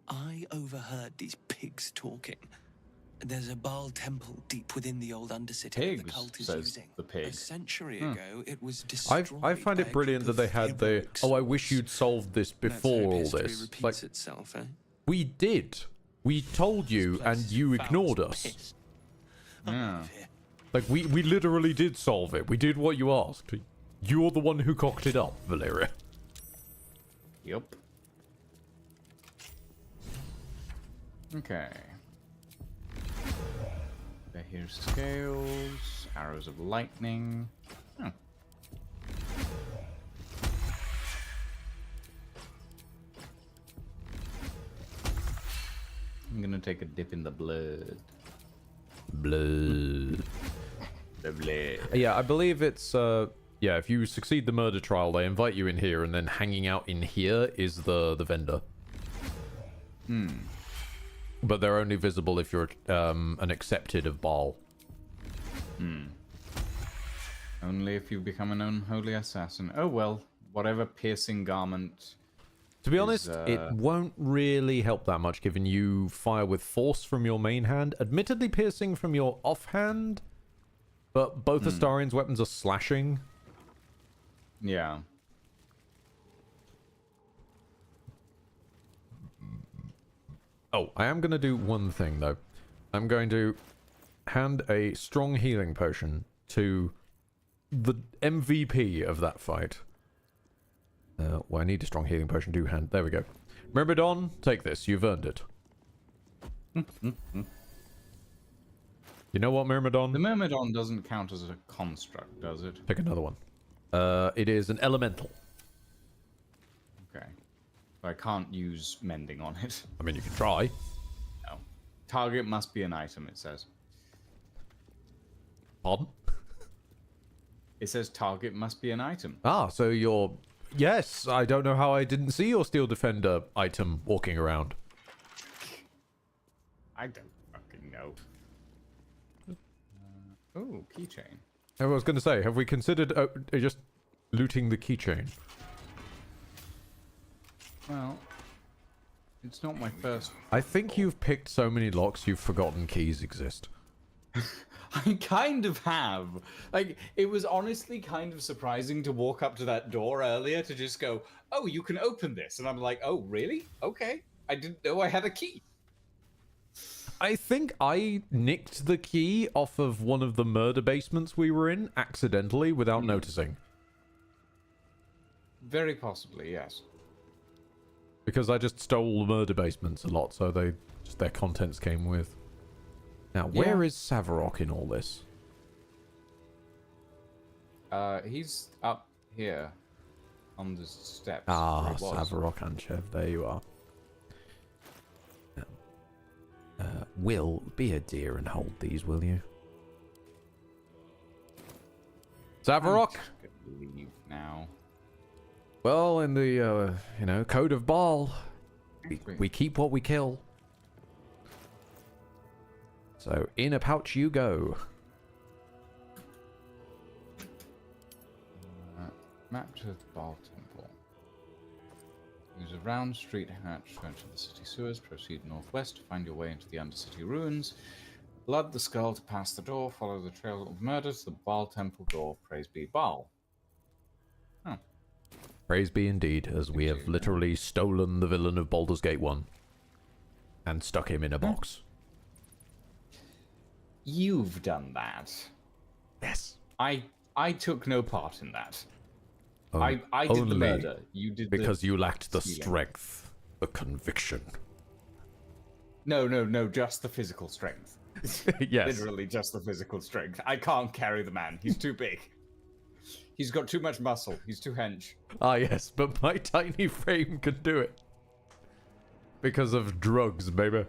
I overheard these pigs talking. There's a Baal temple deep within the old Undercity that the cult is using. The pig. A century ago, it was destroyed. I find it brilliant that they had the, oh, I wish you'd solved this before all this. Like, itself, eh? we did. We told you, and you ignored us. Yeah. Like, we literally did solve it. We did what you asked. You're the one who cocked it up, Valeria. Yep. Okay. Here's scales, arrows of lightning. Oh. I'm gonna take a dip in the blood. Blood. The blood. Yeah, I believe it's, yeah, if you succeed the murder trial, they invite you in here, and then hanging out in here is the vendor. But they're only visible if you're an accepted of Baal. Only if you become an unholy assassin. Oh well, whatever piercing garment. To be honest, it won't really help that much, given you fire with force from your main hand. Admittedly, piercing from your offhand But both Astarian's weapons are slashing. Yeah. Oh, I am going to do one thing, though. I'm going to hand a strong healing potion to the MVP of that fight. Well, I need a strong healing potion to hand. There we go. Myrmidon, take this. You've earned it. You know what, Myrmidon? The Myrmidon doesn't count as a construct, does it? Pick another one. It is an elemental. Okay. So I can't use mending on it. I mean, you can try. No. Target must be an item, it says. Pardon? It says target must be an item. Ah, so you're... Yes, I don't know how I didn't see your Steel Defender item walking around. I don't fucking know. Oh, keychain. I was going to say, have we considered just looting the keychain? Well, it's not my first... I think you've picked so many locks you've forgotten keys exist. I kind of have. Like, it was honestly kind of surprising to walk up to that door earlier to just go, oh, you can open this. And I'm like, oh, really? Okay. I didn't know I had a key. I think I nicked the key off of one of the murder basements we were in accidentally without noticing. Very possibly, yes. Because I just stole the murder basements a lot, so their contents came with. Now, where is Savarok in all this? He's up here on the steps. Ah, Savarok and Chev, there you are. Will, be a dear and hold these, will you? Savarok? Leave now. Well, in the, code of Baal, we keep what we kill. So, in a pouch you go. Map to the Baal Temple. Use a round street hatch to enter the city sewers. Proceed northwest to find your way into the Undercity ruins. Blood the skull to pass the door. Follow the trail of murder to the Baal Temple door. Praise be Baal. Oh. Praise be indeed, as we have literally stolen the villain of Baldur's Gate 1 and stuck him in a box. You've done that. Yes. I took no part in that. I did the murder. You did because the you lacked the stealing. strength, the conviction. No, just the physical strength. Yes. Literally just the physical strength. I can't carry the man. He's too big. He's got too much muscle. He's too hench. Ah, yes, but my tiny frame can do it. Because of drugs, baby.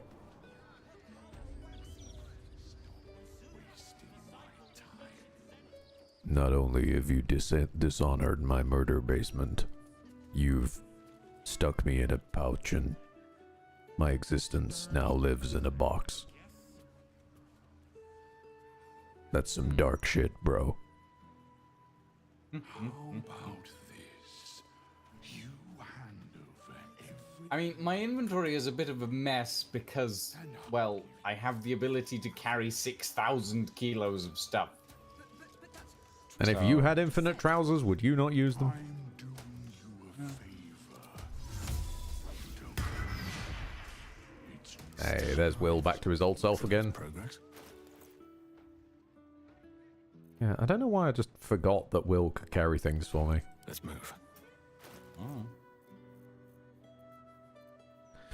Not only have you dishonored my murder basement, you've stuck me in a pouch and my existence now lives in a box. That's some dark shit, bro. How about this? You hand over every... I mean, my inventory is a bit of a mess because, well, I have the ability to carry 6,000 kilos of stuff. And if you had infinite trousers, would you not use them? Hey, there's Will back to his old self again. Yeah, I don't know why I just forgot that Will could carry things for me. Let's move. Oh.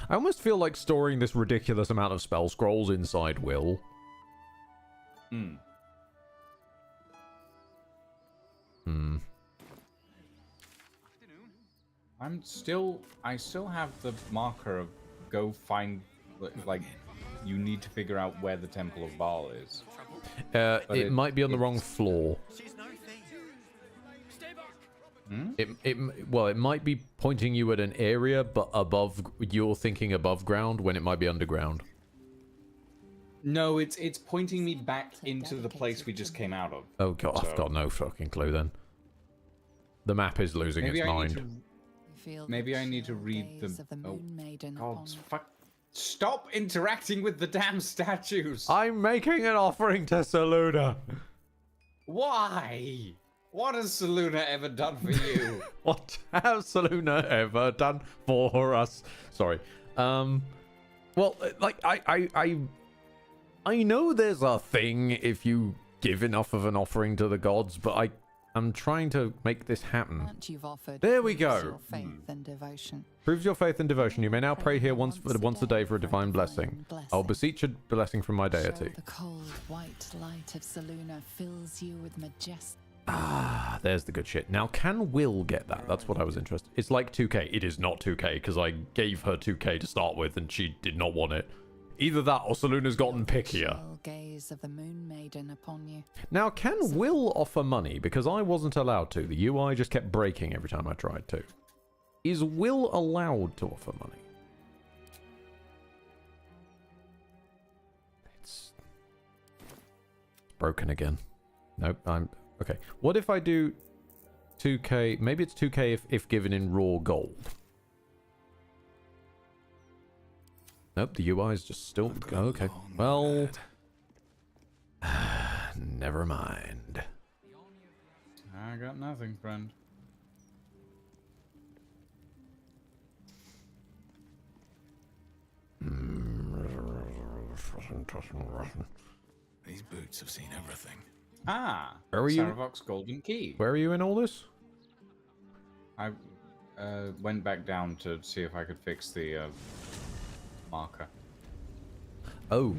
I almost feel like storing this ridiculous amount of spell scrolls inside Will. Hmm. I still have the marker of go find, like, you need to figure out where the Temple of Baal is. It might be on the wrong floor. Hmm? It might be pointing you at an area, but above, you're thinking above ground when it might be underground. No, it's pointing me back into the place we just came out of. Oh god, I've got no fucking clue then. The map is losing its mind. Maybe I need to read the... Oh, God, fuck. Stop interacting with the damn statues! I'm making an offering to Saluda. Why? What has Seluna ever done for you? What has Seluna ever done for us? Sorry. Well, like I know there's a thing if you give enough of an offering to the gods, but I'm trying to make this happen. You've offered There we proves go. Your faith and devotion. Proves your faith and devotion. You may now pray here once a day for a divine blessing. I'll beseech a blessing from my deity. The cold white light of Seluna fills you with majestic. Ah, there's the good shit. Now, can Will get that? That's what I was interested. It's like 2k. It is not 2k because I gave her 2k to start with and she did not want it. Either that or Seluna's gotten pickier. Gaze of the moon maiden upon you. Now, can Will offer money? Because I wasn't allowed to. The UI just kept breaking every time I tried to. Is Will allowed to offer money? It's broken again. Nope, okay. What if I do 2k? Maybe it's 2k if given in raw gold. Nope, the UI is just still... Okay, well... Never mind. I got nothing, friend. These boots have seen everything. Ah! Where are you? Saravok's golden key. Where are you in all this? I went back down to see if I could fix the marker. Oh.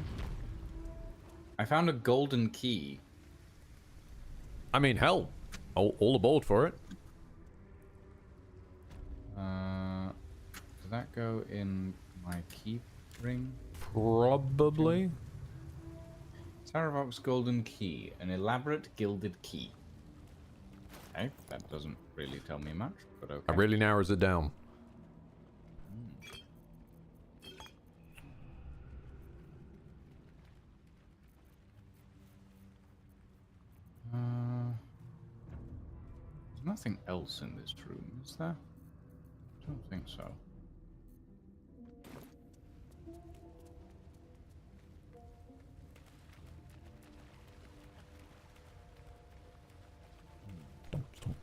I found a golden key. I mean, hell. All aboard for it. Does that go in my key ring? Probably. Saravok's golden key. An elaborate gilded key. Okay, that doesn't really tell me much, but okay. It really narrows it down. There's nothing else in this room, is there? I don't think so.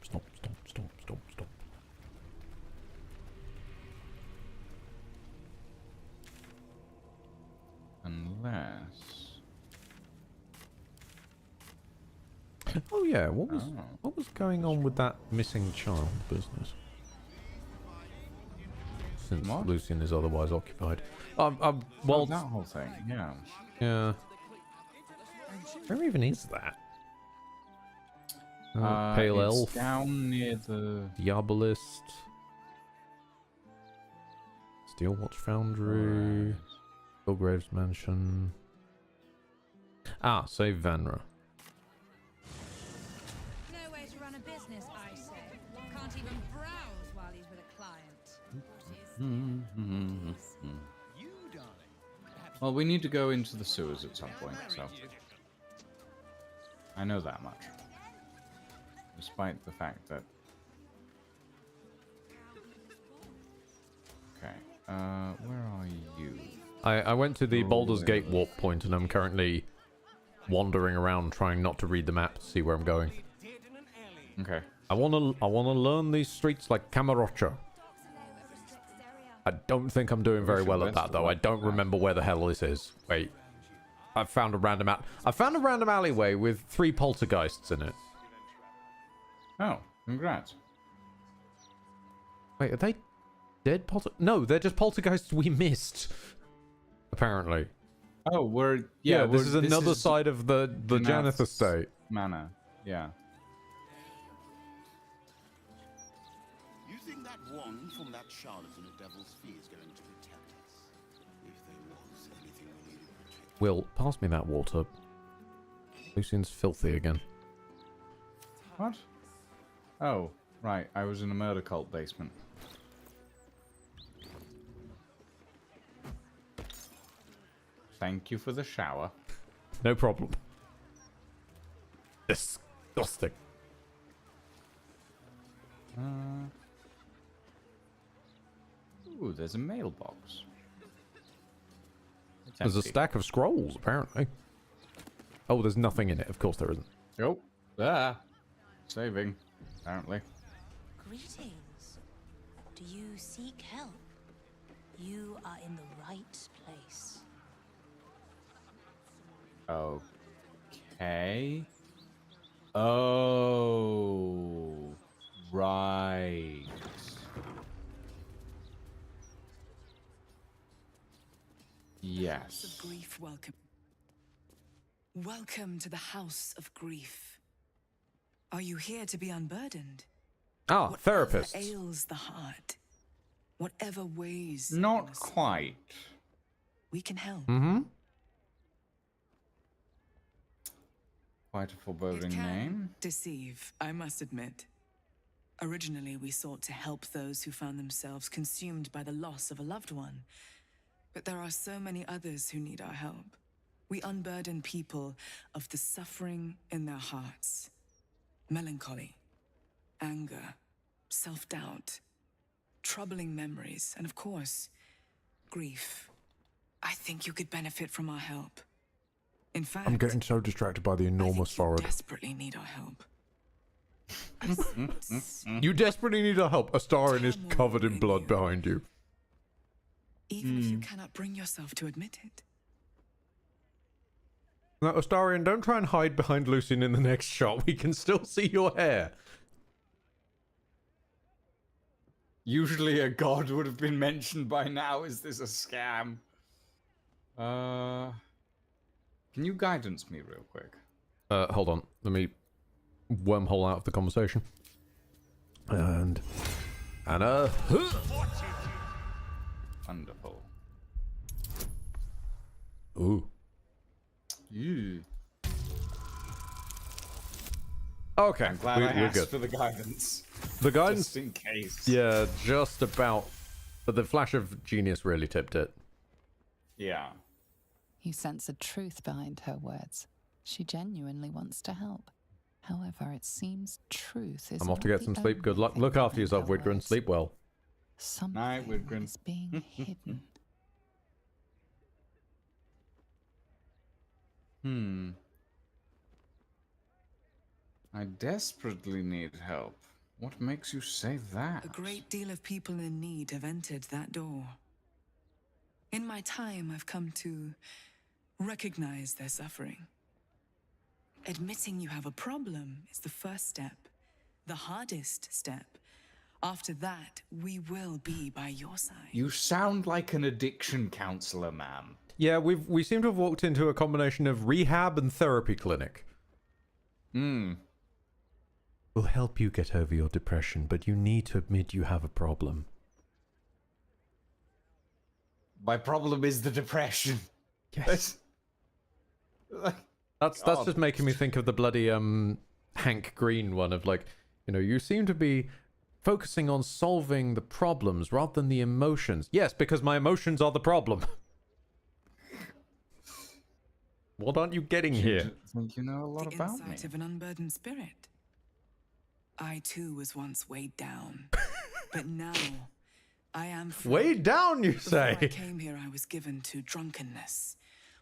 Stop. Unless... Oh yeah, what was going on with that missing child business? Since Lucian is otherwise occupied. Well, that whole thing, yeah. Yeah. Where even is that? Pale it's Elf. Down near the Diabolist. Steel Watch Foundry. Belgrave's Mansion. Ah, save Vanra. No way to run a business, I say. Can't even browse while he's with a client. Well, we need to go into the sewers at some point, so... I know that much. Despite the fact that... Okay, where are you? I went to the Baldur's Gate warp point and I'm currently wandering around trying not to read the map to see where I'm going. Okay. I wanna learn these streets like Camarocha. I don't think I'm doing very well at that though. I don't remember where the hell this is. Wait. I found a random alleyway with 3 poltergeists in it. Oh, congrats. Wait, are they dead No, they're just poltergeists we missed. Apparently. Oh, this is another side of the Janeth estate. Manor, yeah. You think that wand from that charlatan at Devil's Fee is going to protect us? If there was anything we needed to protect. Will, pass me that water. Lucian's filthy again. What? Oh, right. I was in a murder cult basement. Thank you for the shower. No problem. Disgusting. Ooh, there's a mailbox. There's a stack of scrolls, apparently. Oh, there's nothing in it. Of course there isn't. Oh, Saving, apparently. Greetings. Do you seek help? You are in the right place. Okay. Oh, right. Yes. House of Grief, welcome. Welcome to the House of Grief. Are you here to be unburdened? Ah, therapist. Whatever ails the heart, whatever weighs. Not quite. We can help. Mm-hmm. Quite a foreboding name. Deceive, I must admit. Originally, we sought to help those who found themselves consumed by the loss of a loved one. But there are so many others who need our help. We unburden people of the suffering in their hearts. Melancholy, anger, self-doubt, troubling memories, and of course, grief. I think you could benefit from our help. In fact, I'm getting so distracted by the enormous forehead. desperately need our help. You desperately need our help. Astarin is covered in blood behind you. Even if you cannot bring yourself to admit it. Now, Astarion, don't try and hide behind Lucian in the next shot. We can still see your hair. Usually a god would have been mentioned by now. Is this a scam? Can you guidance me real quick? Hold on. Let me wormhole out of the conversation. And Anna. Wonderful. Ooh. You. Okay, I'm glad I we're asked good. for the guidance. The guidance, just in case. Yeah, just about. But the flash of genius really tipped it. Yeah. You sense a truth behind her words. She genuinely wants to help. However, it seems truth is. I'm off to not get the some sleep. Good luck. only Look thing after yourself, behind her Widgren. words. Sleep well. Something Night, Widgren. is being hidden. I desperately need help. What makes you say that? A great deal of people in need have entered that door. In my time, I've come to recognize their suffering. Admitting you have a problem is the first step, the hardest step. After that, we will be by your side. You sound like an addiction counselor, ma'am. Yeah, we seem to have walked into a combination of rehab and therapy clinic. We'll help you get over your depression, but you need to admit you have a problem. My problem is the depression. Yes. That's just making me think of the bloody Hank Green one of like, you know, you seem to be focusing on solving the problems rather than the emotions. Yes, because my emotions are the problem. What aren't you getting here? I think you know a lot The about me. insight of an unburdened spirit. I too was once weighed down, but now I am free. Weighed down, you Before I say? came here, I was given to drunkenness,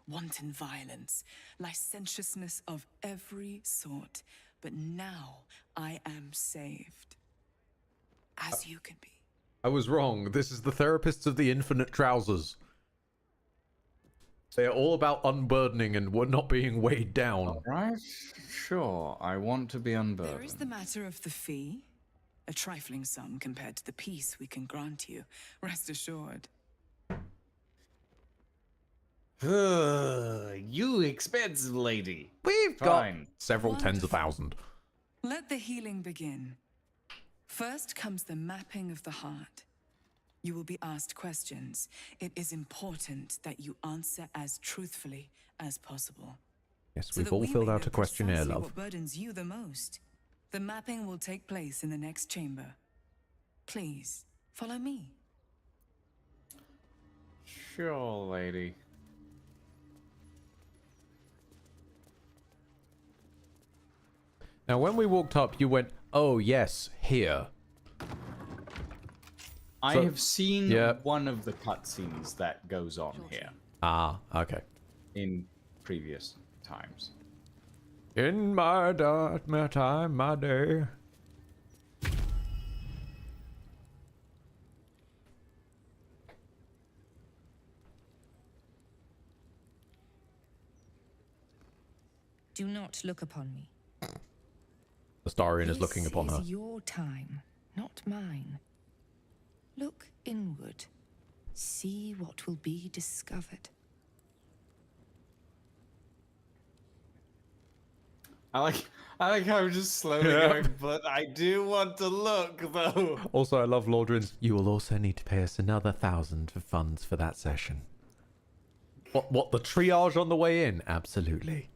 wanton violence, licentiousness of every sort. But now I am saved, as you can be. I was wrong. This is the therapists of the infinite trousers. They are all about unburdening and we're not being weighed down. Right? Sure, I want to be unburdened. There is the matter of the fee, a trifling sum compared to the peace we can grant you. Rest assured. You expensive lady. We've Fine. got several tens of thousands. Let the healing begin. First comes the mapping of the heart. You will be asked questions. It is important that you answer as truthfully as possible. Yes, So we've that all we filled may out know a questionnaire, precisely love. What burdens you the most? The mapping will take place in the next chamber. Please, follow me. Sure, lady. Now, when we walked up, you went, oh, yes, here. I So- have seen yeah. one of the cutscenes that goes on here Ah, okay. in previous times. In my dark, my time, my day. Do not look upon me. Astarion is looking upon her. This is your time, not mine. Look inward. See what will be discovered. I like how I'm just slowly going, but I do want to look though. Also, I love Lordrin's. You will also need to pay us another 1,000 for funds for that session. What, the triage on the way in? Absolutely.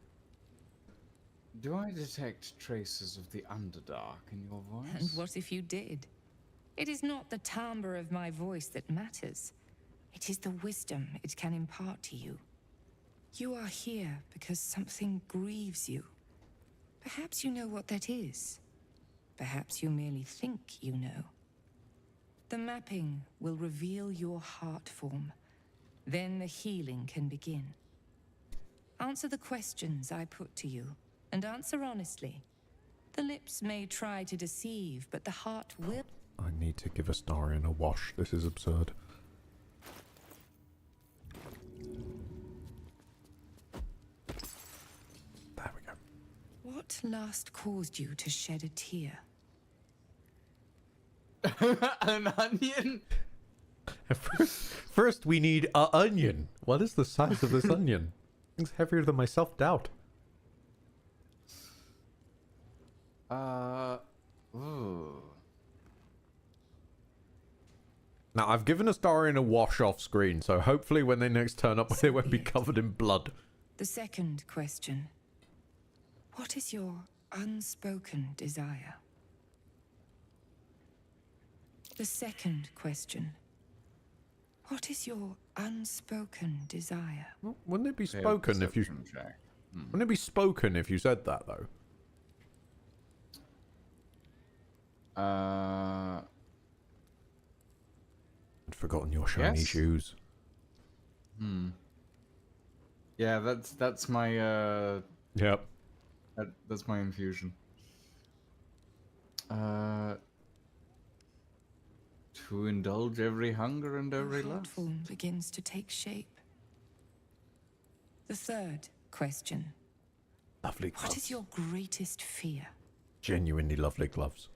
Do I detect traces of the Underdark in your voice? And what if you did? It is not the timbre of my voice that matters. It is the wisdom it can impart to you. You are here because something grieves you. Perhaps you know what that is. Perhaps you merely think you know. The mapping will reveal your heart form. Then the healing can begin. Answer the questions I put to you, and answer honestly. The lips may try to deceive, but the heart will... I need to give Astarion a wash. This is absurd. There we go. What last caused you to shed a tear? An onion? First, we need an onion. What is the size of this onion? It's heavier than my self-doubt. Ooh. Now, I've given Astarion a wash off screen, so hopefully when they next turn up, they won't be covered in blood. The second question. What is your unspoken desire? The second question. What is your unspoken desire? Well, wouldn't it be spoken if you... Wouldn't it be spoken if you said that, though? I'd forgotten your shiny shoes. Yeah, that's my Yep. That's my infusion. To indulge every hunger and every Your heart lust. form begins to take shape. The third question. Lovely gloves. What is your greatest fear? Genuinely lovely gloves.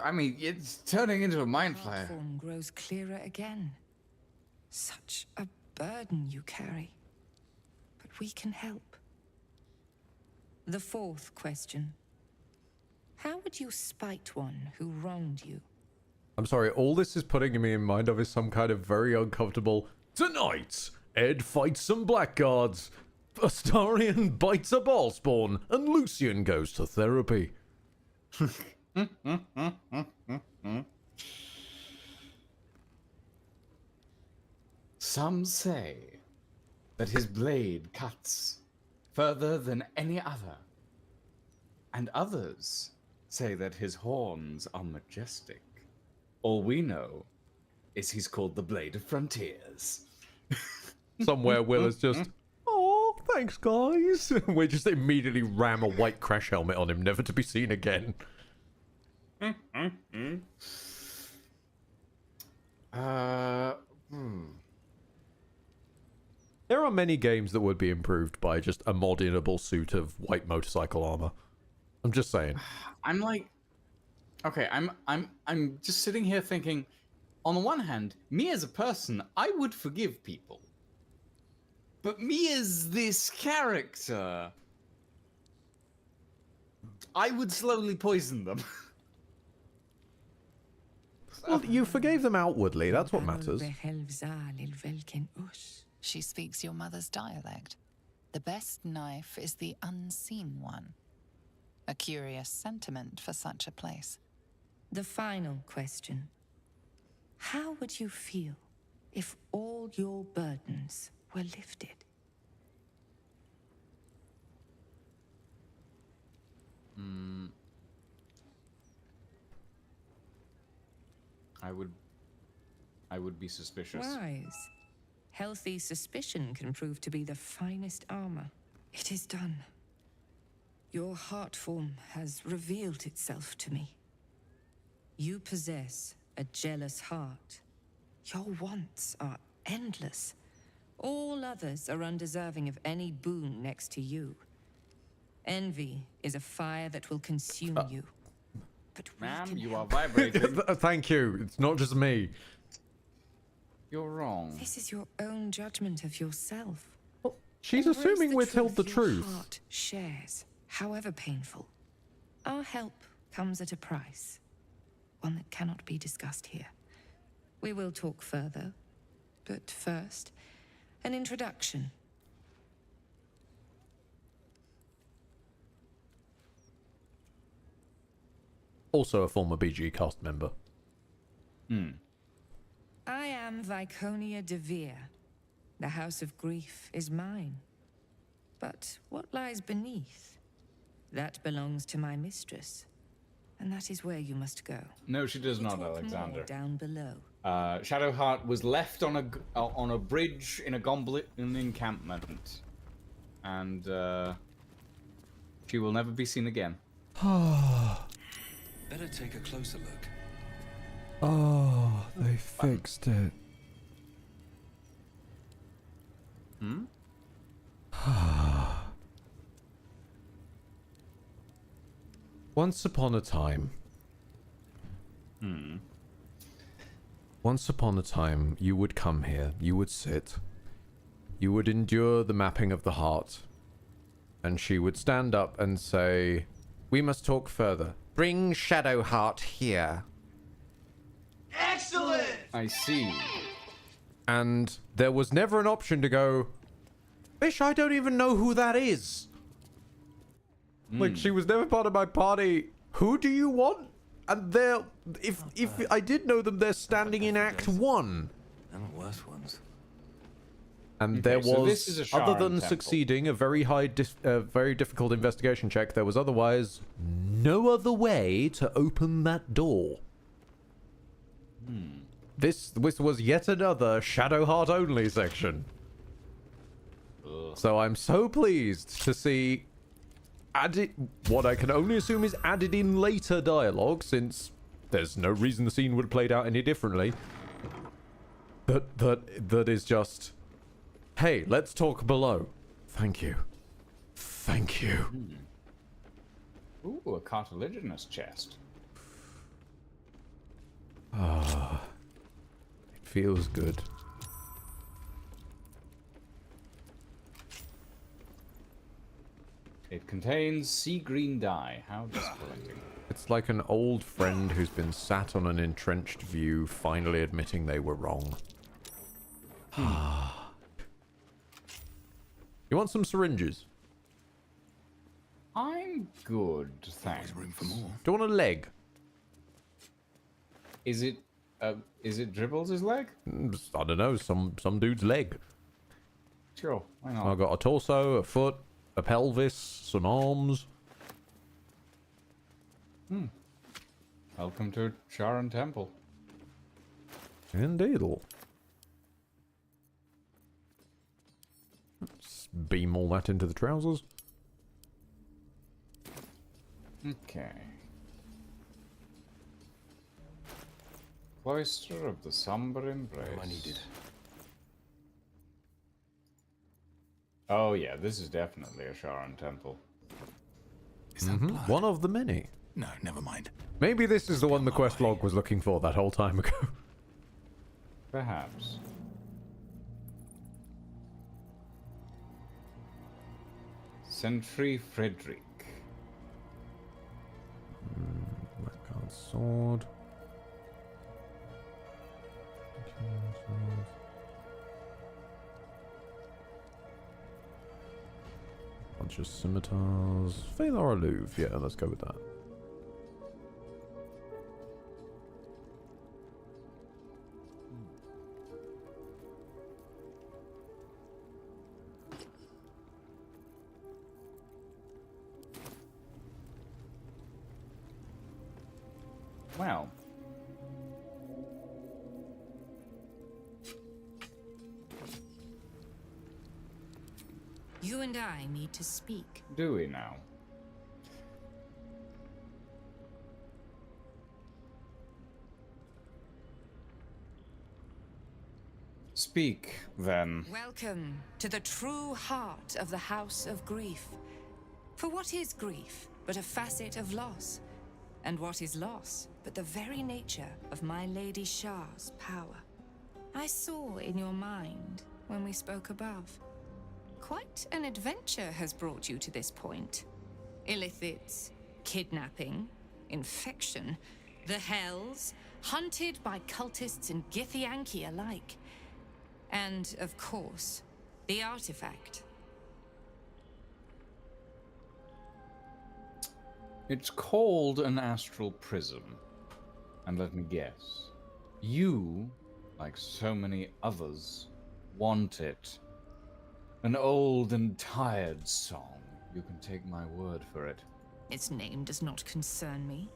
I mean, it's turning into a mind Heart flayer. form grows clearer again. Such a burden you carry. But we can help. The fourth question. How would you spite one who wronged you? I'm sorry, all this is putting me in mind of is some kind of very uncomfortable... Tonight, Ed fights some blackguards. Astarion bites a ballspawn, and Lucian goes to therapy. Some say that his blade cuts further than any other, and others say that his horns are majestic. All we know is he's called the Blade of Frontiers. Somewhere Will is just... Oh, thanks, guys. We just immediately ram a white crash helmet on him, never to be seen again. There are many games that would be improved by just a modinable suit of white motorcycle armor. I'm just saying. I'm like, okay, I'm just sitting here thinking, on the one hand, me as a person, I would forgive people. But me as this character, I would slowly poison them. Well, you forgave them outwardly, that's what matters. She speaks your mother's dialect. The best knife is the unseen one. A curious sentiment for such a place. The final question. How would you feel if all your burdens were lifted? I would be suspicious. Wise. Healthy suspicion can prove to be the finest armor. It is done. Your heart form has revealed itself to me. You possess a jealous heart. Your wants are endless. All others are undeserving of any boon next to you. Envy is a fire that will consume you. But ma'am, you are vibrating. Thank you. It's not just me. You're wrong. This is your own judgment of yourself. She's Embrace assuming the we're told the your truth. Heart shares, however painful. Our help comes at a price, one that cannot be discussed here. We will talk further, but first, an introduction. Also a former BG cast member. I am Viconia de Vere. The House of Grief is mine. But what lies beneath? That belongs to my mistress. And that is where you must go. No, she does We'll not, talk Alexander. more down below. Shadowheart was left on a bridge in a goblet encampment, and she will never be seen again. Better take a closer look. Oh, they fixed it. Once upon a time. Once upon a time, you would come here, you would sit, you would endure the mapping of the heart, and she would stand up and say, "We must talk further. Bring Shadowheart here." Excellent! I see. And there was never an option to go, "Bish, I don't even know who that is." Like, she was never part of my party. Who do you want? And they're, if I did know them, they're standing in Act 1. And worse ones. And Okay, there so was, this is a other Sharon than temple. succeeding a very very difficult investigation check, there was otherwise no other way to open that door. This was yet another Shadowheart only section. So I'm so pleased to see what I can only assume is added in later dialogue, since there's no reason the scene would have played out any differently. That is just, hey, let's talk below. Thank you. Thank you. Ooh, a cartilaginous chest. Ah, it feels good. It contains sea green dye. How disappointing. It's like an old friend who's been sat on an entrenched view, finally admitting they were wrong. You want some syringes? I'm good, thanks. Room for more. Do you want a leg? Is it Dribbles' leg? I don't know, some dude's leg. Sure, why not? I've got a torso, a foot, a pelvis, some arms. Welcome to Sharon Temple. Indeed. Let's beam all that into the trousers. Okay. Cloister of the Somber Embrace. I needed. Oh yeah, this is definitely a Sharon Temple. Is that blood? One of the many. No, never mind. Maybe this is the one the quest log was looking for that whole time ago. Perhaps. Sentry Frederick. Blackguard sword. Bunch of scimitars. Phalar Louvre. Yeah, let's go with that. Well. You and I need to speak. Do we now? Speak, then. Welcome to the true heart of the House of Grief. For what is grief but a facet of loss? And what is loss but the very nature of my Lady Shah's power? I saw in your mind when we spoke above. Quite an adventure has brought you to this point. Illithids, kidnapping, infection, the Hells, hunted by cultists and Githyanki alike. And, of course, the artifact. It's called an astral prism. And let me guess. You, like so many others, want it. An old and tired song. You can take my word for it. Its name does not concern me.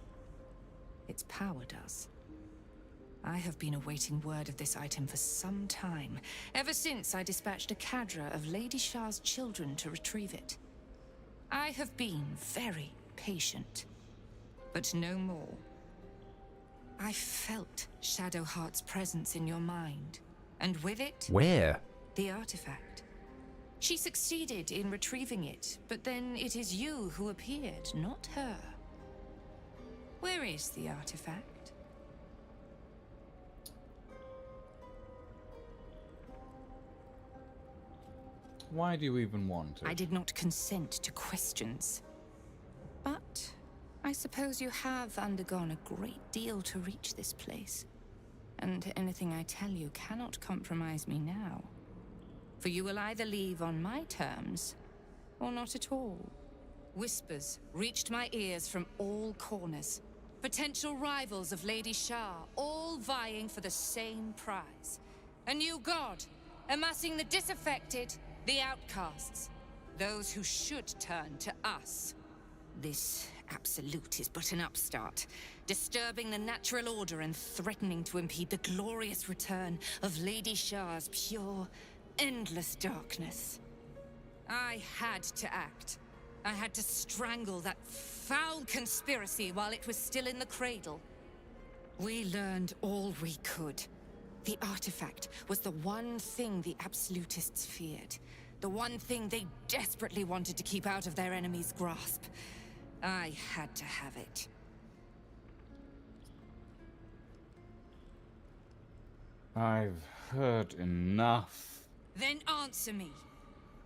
Its power does. I have been awaiting word of this item for some time, ever since I dispatched a cadre of Lady Shah's children to retrieve it. I have been very patient, but no more. I felt Shadowheart's presence in your mind, and with it... Where? The artifact. She succeeded in retrieving it, but then it is you who appeared, not her. Where is the artifact? Why do you even want it? I did not consent to questions. But I suppose you have undergone a great deal to reach this place. And anything I tell you cannot compromise me now. For you will either leave on my terms, or not at all. Whispers reached my ears from all corners. Potential rivals of Lady Shah, all vying for the same prize. A new god, amassing the disaffected, the outcasts, those who should turn to us. This absolute is but an upstart, disturbing the natural order and threatening to impede the glorious return of Lady Shah's pure, endless darkness. I had to act. I had to strangle that foul conspiracy while it was still in the cradle. We learned all we could. The artifact was the one thing the absolutists feared. The one thing they desperately wanted to keep out of their enemy's grasp. I had to have it. I've heard enough. Then answer me.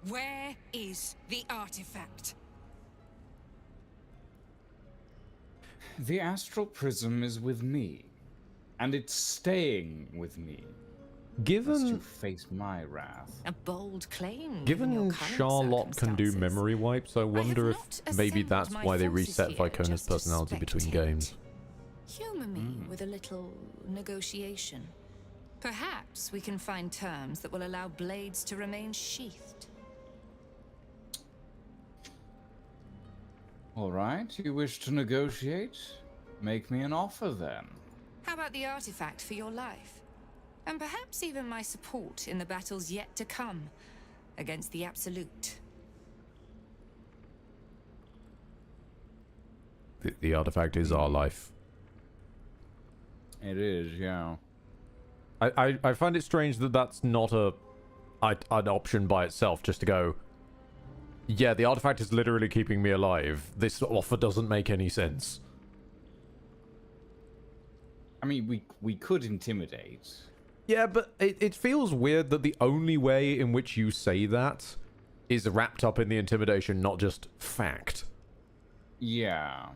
Where is the artifact? The astral prism is with me. And it's staying with me. Given to face my wrath. A bold claim. Given Charlotte can do memory wipes, I wonder if maybe that's why they reset Vicona's personality between games. Humor me with a little negotiation. Perhaps we can find terms that will allow blades to remain sheathed. All right, you wish to negotiate? Make me an offer then. How about the artifact for your life? And perhaps even my support in the battles yet to come against the Absolute. The artifact is our life. It is, yeah. I find it strange that that's not an option by itself, just to go, yeah, the artifact is literally keeping me alive. This offer doesn't make any sense. I mean, we could intimidate. Yeah, but it feels weird that the only way in which you say that is wrapped up in the intimidation, not just fact. Yeah.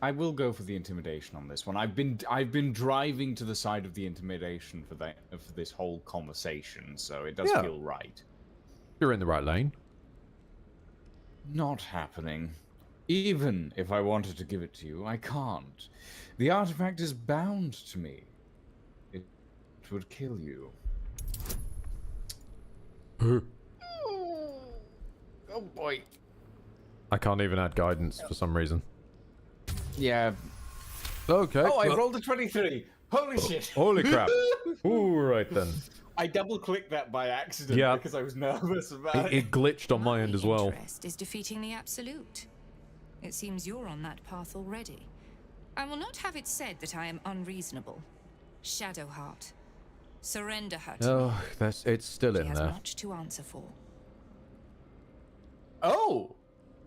I will go for the intimidation on this one. I've been driving to the side of the intimidation for this whole conversation, so it does feel right. You're in the right lane. Not happening. Even if I wanted to give it to you, I can't. The artifact is bound to me. It would kill you. Oh boy. I can't even add guidance for some reason. Yeah. Okay. Oh, I rolled a 23. Holy shit! Holy crap! All right then. I double-clicked that by accident because I was nervous about it. It glitched on my end as well. Interest is defeating the Absolute. It seems you're on that path already. I will not have it said that I am unreasonable. Shadowheart. Surrender her to me. Oh, it's still She in has there. much to answer for. Oh!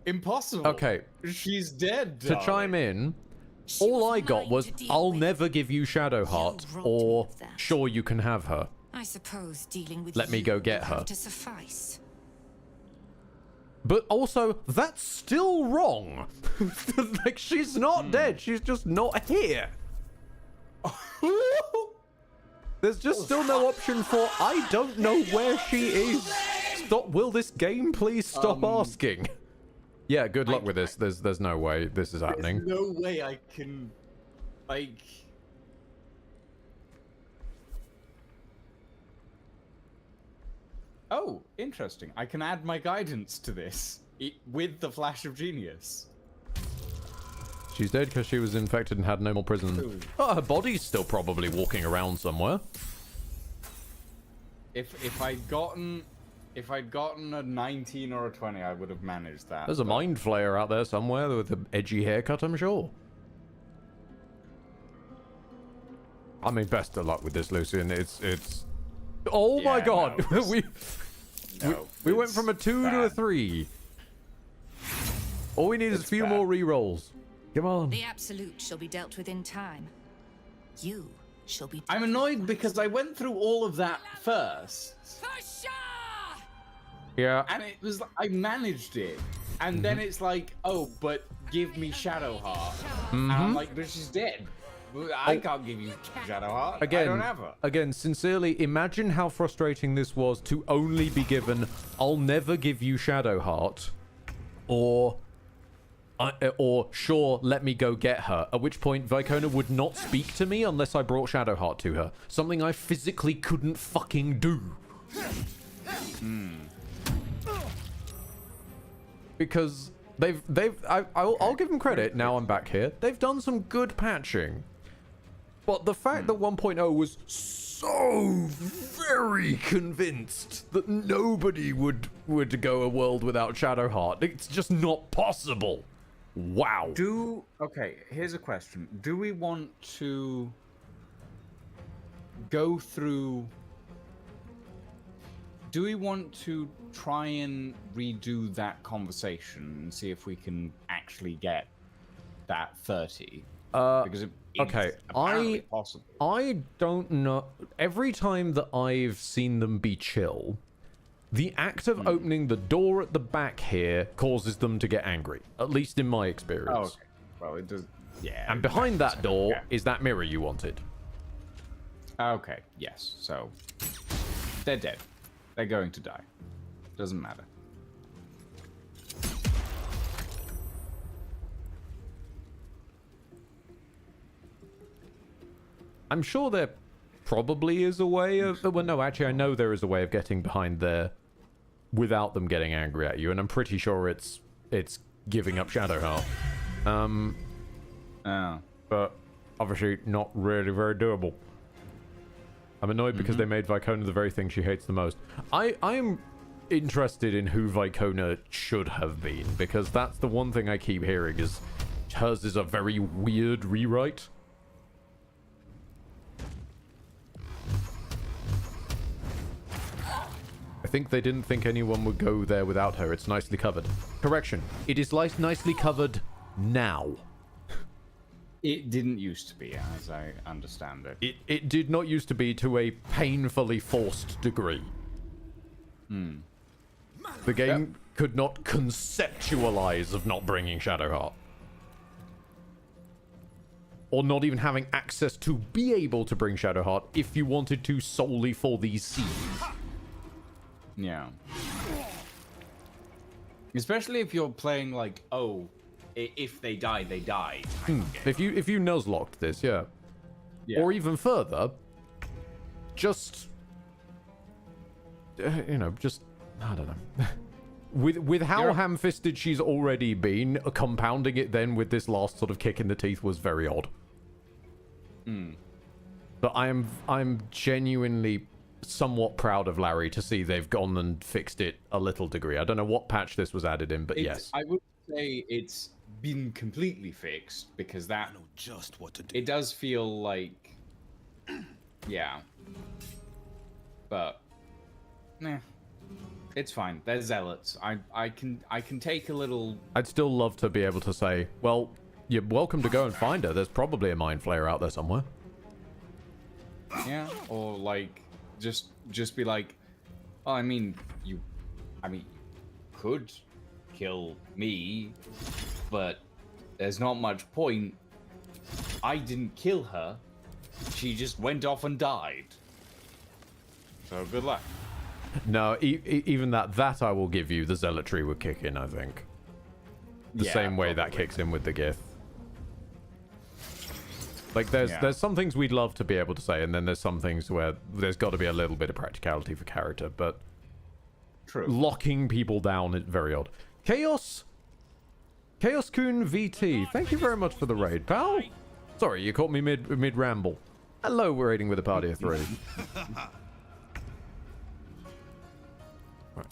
Impossible. Okay. She's dead, To chime in, all I got was, I'll never give you Shadowheart, or sure you can have her. I suppose dealing with Let me you go get will her. have to suffice. But also, that's still wrong. Like, she's not dead. She's just not here. There's just still no option for, I don't know where she is. Stop. Will this game please stop asking? Yeah, good luck with this. There's no way this is happening. There's no way I can, like... Oh, interesting. I can add my guidance to this with the Flash of Genius. She's dead because she was infected and had no more prison. Oh, her body's still probably walking around somewhere. If I'd gotten a 19 or a 20, I would have managed that. There's a mind flayer out there somewhere with an edgy haircut, I'm sure. I mean, best of luck with this, Lucian. It's. Oh my God, no, we went from a 2 to a 3. All we need is a few more rerolls. Come on. The Absolute shall be dealt with in time. You shall be. I'm annoyed because I went through all of that first. Yeah. And it was, I managed it. And then it's like, oh, but give me Shadowheart. And I'm like, but she's dead. I can't give you Shadowheart. I don't have her. Again, sincerely, imagine how frustrating this was to only be given, I'll never give you Shadowheart, or sure, let me go get her. At which point, Vicona would not speak to me unless I brought Shadowheart to her. Something I physically couldn't fucking do. Because I'll give them credit, now I'm back here. They've done some good patching. But the fact that 1.0 was so very convinced that nobody would go a world without Shadowheart, it's just not possible. Wow. Okay, here's a question. Do we want to go through... Do we want to try and redo that conversation and see if we can actually get that 30? Because it's apparently possible. I don't know. Every time that I've seen them be chill, the act of opening the door at the back here causes them to get angry. At least in my experience. Oh, okay. Well, it does. Yeah. And behind that door is that mirror you wanted. Okay. Yes. So they're dead. They're going to die. Doesn't matter. I'm sure there probably is a way of... Well, no, actually, I know there is a way of getting behind there without them getting angry at you, and I'm pretty sure it's giving up Shadowheart. But obviously not really very doable. I'm annoyed because they made Vicona the very thing she hates the most. I'm interested in who Vicona should have been, because that's the one thing I keep hearing is hers is a very weird rewrite. I think they didn't think anyone would go there without her. It's nicely covered. Correction. It is nicely covered now. It didn't used to be, as I understand it. It did not used to be to a painfully forced degree. The game could not conceptualize of not bringing Shadowheart. Or not even having access to be able to bring Shadowheart if you wanted to solely for these scenes. Yeah. Especially if you're playing like, oh, if they die, they die. If you nuzlocked this, yeah. Or even further, just just I don't know. with how ham-fisted she's already been, compounding it then with this last sort of kick in the teeth was very odd. But I'm genuinely somewhat proud of Larry to see they've gone and fixed it a little degree. I don't know what patch this was added in, but yes. I would say it's been completely fixed because that I know just what to do. it does feel like, yeah, but nah, it's fine. They're zealots. I can take a little. I'd still love to be able to say, well, you're welcome to go and find her. There's probably a mind flayer out there somewhere. Yeah, or like just be like, oh, I mean you could kill me, but there's not much point. I didn't kill her. She just went off and died. So good luck. No, even that I will give you. The zealotry would kick in, I think. The same way that kicks in with the Gith. Like, there's some things we'd love to be able to say, and then there's some things where there's got to be a little bit of practicality for character, but true. Locking people down is very odd. Chaos Kun VT, thank you very much for the raid, pal. Sorry, you caught me mid ramble. Hello, we're raiding with a party of 3. Right.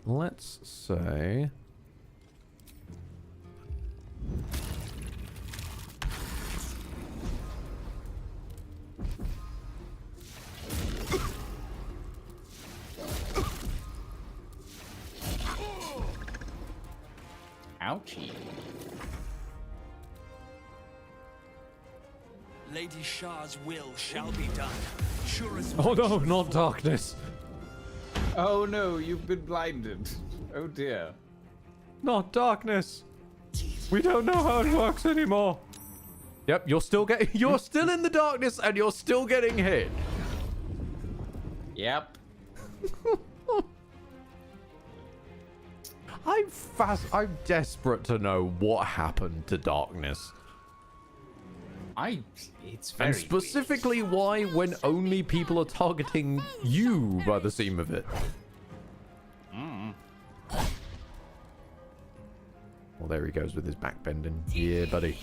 Let's say. Ouchie. Lady Shah's will shall be done. Sure as Oh no, not darkness. Oh no, you've been blinded. Oh dear. Not darkness. We don't know how it works anymore. Yep, you're still in the darkness and you're still getting hit. Yep. I'm desperate to know what happened to darkness. It's very and specifically weird. Why when only people are targeting you by the seam of it. Well, there he goes with his back bending. Yeah, buddy.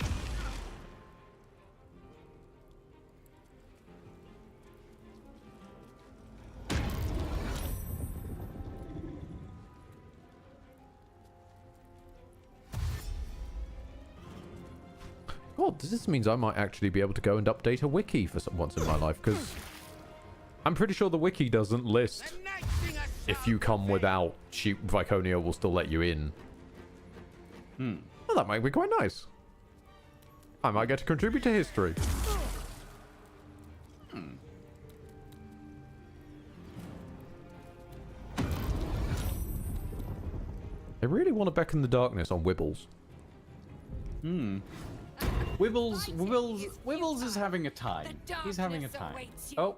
God, this means I might actually be able to go and update a wiki for once in my life, because I'm pretty sure the wiki doesn't list if you come without Sheep Viconia will still let you in. Well, that might be quite nice. I might get to contribute to history. I really want to beckon the darkness on Wibbles. Wibbles is having a time. He's having a time. Oh,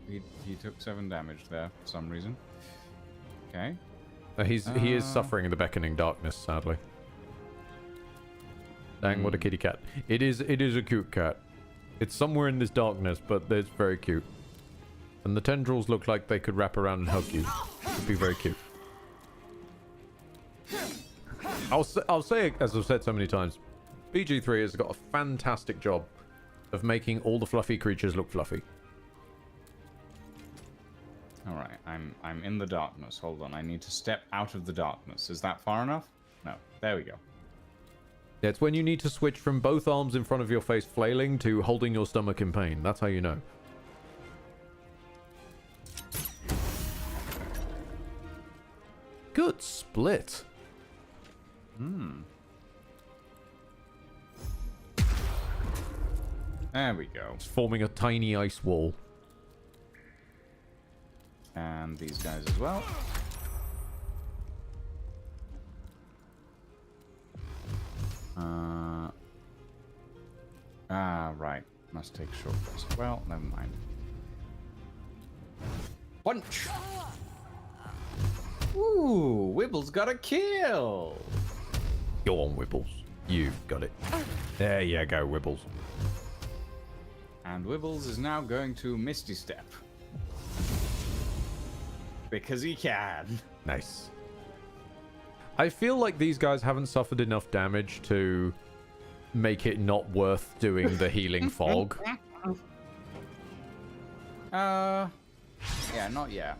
he took 7 damage there for some reason. Okay. He is suffering the beckoning darkness, sadly. Dang, what a kitty cat. It is a cute cat. It's somewhere in this darkness, but it's very cute. And the tendrils look like they could wrap around and hug you. It'd be very cute. I'll say, as I've said so many times, BG3 has got a fantastic job of making all the fluffy creatures look fluffy. All right, I'm in the darkness. Hold on, I need to step out of the darkness. Is that far enough? No. There we go. Yeah, it's when you need to switch from both arms in front of your face flailing to holding your stomach in pain. That's how you know. Good split. There we go. It's forming a tiny ice wall. And these guys as well. Right. Must take shortcuts. Well, never mind. Punch! Ooh, Wibbles got a kill! Go on, Wibbles. You've got it. There you go, Wibbles. And Wibbles is now going to Misty Step. Because he can. Nice. I feel like these guys haven't suffered enough damage to make it not worth doing the healing fog? Yeah, not yet.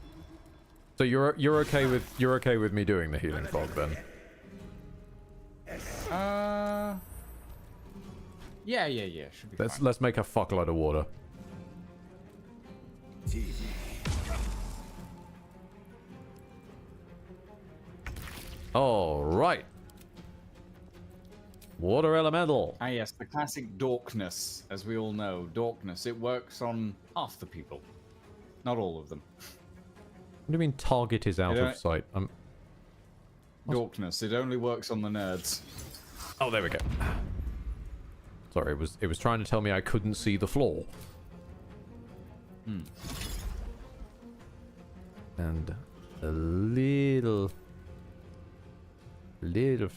So you're okay with me doing the healing fog then? Yeah. Should be fine. Let's make a fuckload of water. All right. Water elemental. Ah, yes, the classic dorkness, as we all know. Dorkness. It works on half the people, not all of them. What do you mean target is out of sight? Dorkness. It only works on the nerds. Oh, there we go. Sorry, it was trying to tell me I couldn't see the floor. And a little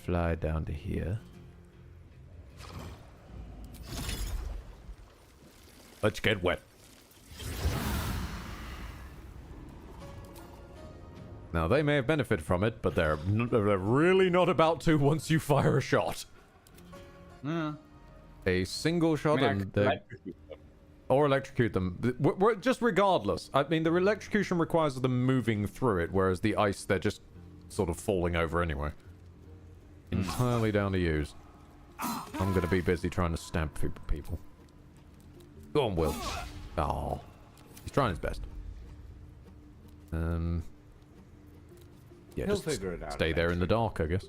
fly down to here. Let's get wet. Now, they may have benefited from it, but they're really not about to once you fire a shot. A single shot and they... Or electrocute them. Just regardless. I mean, the electrocution requires them moving through it, whereas the ice, they're just sort of falling over anyway. Entirely down to use. I'm going to be busy trying to stab people. Go on, Will. Oh. He's trying his best. Yeah, He'll just figure it out stay there in the dark, I guess.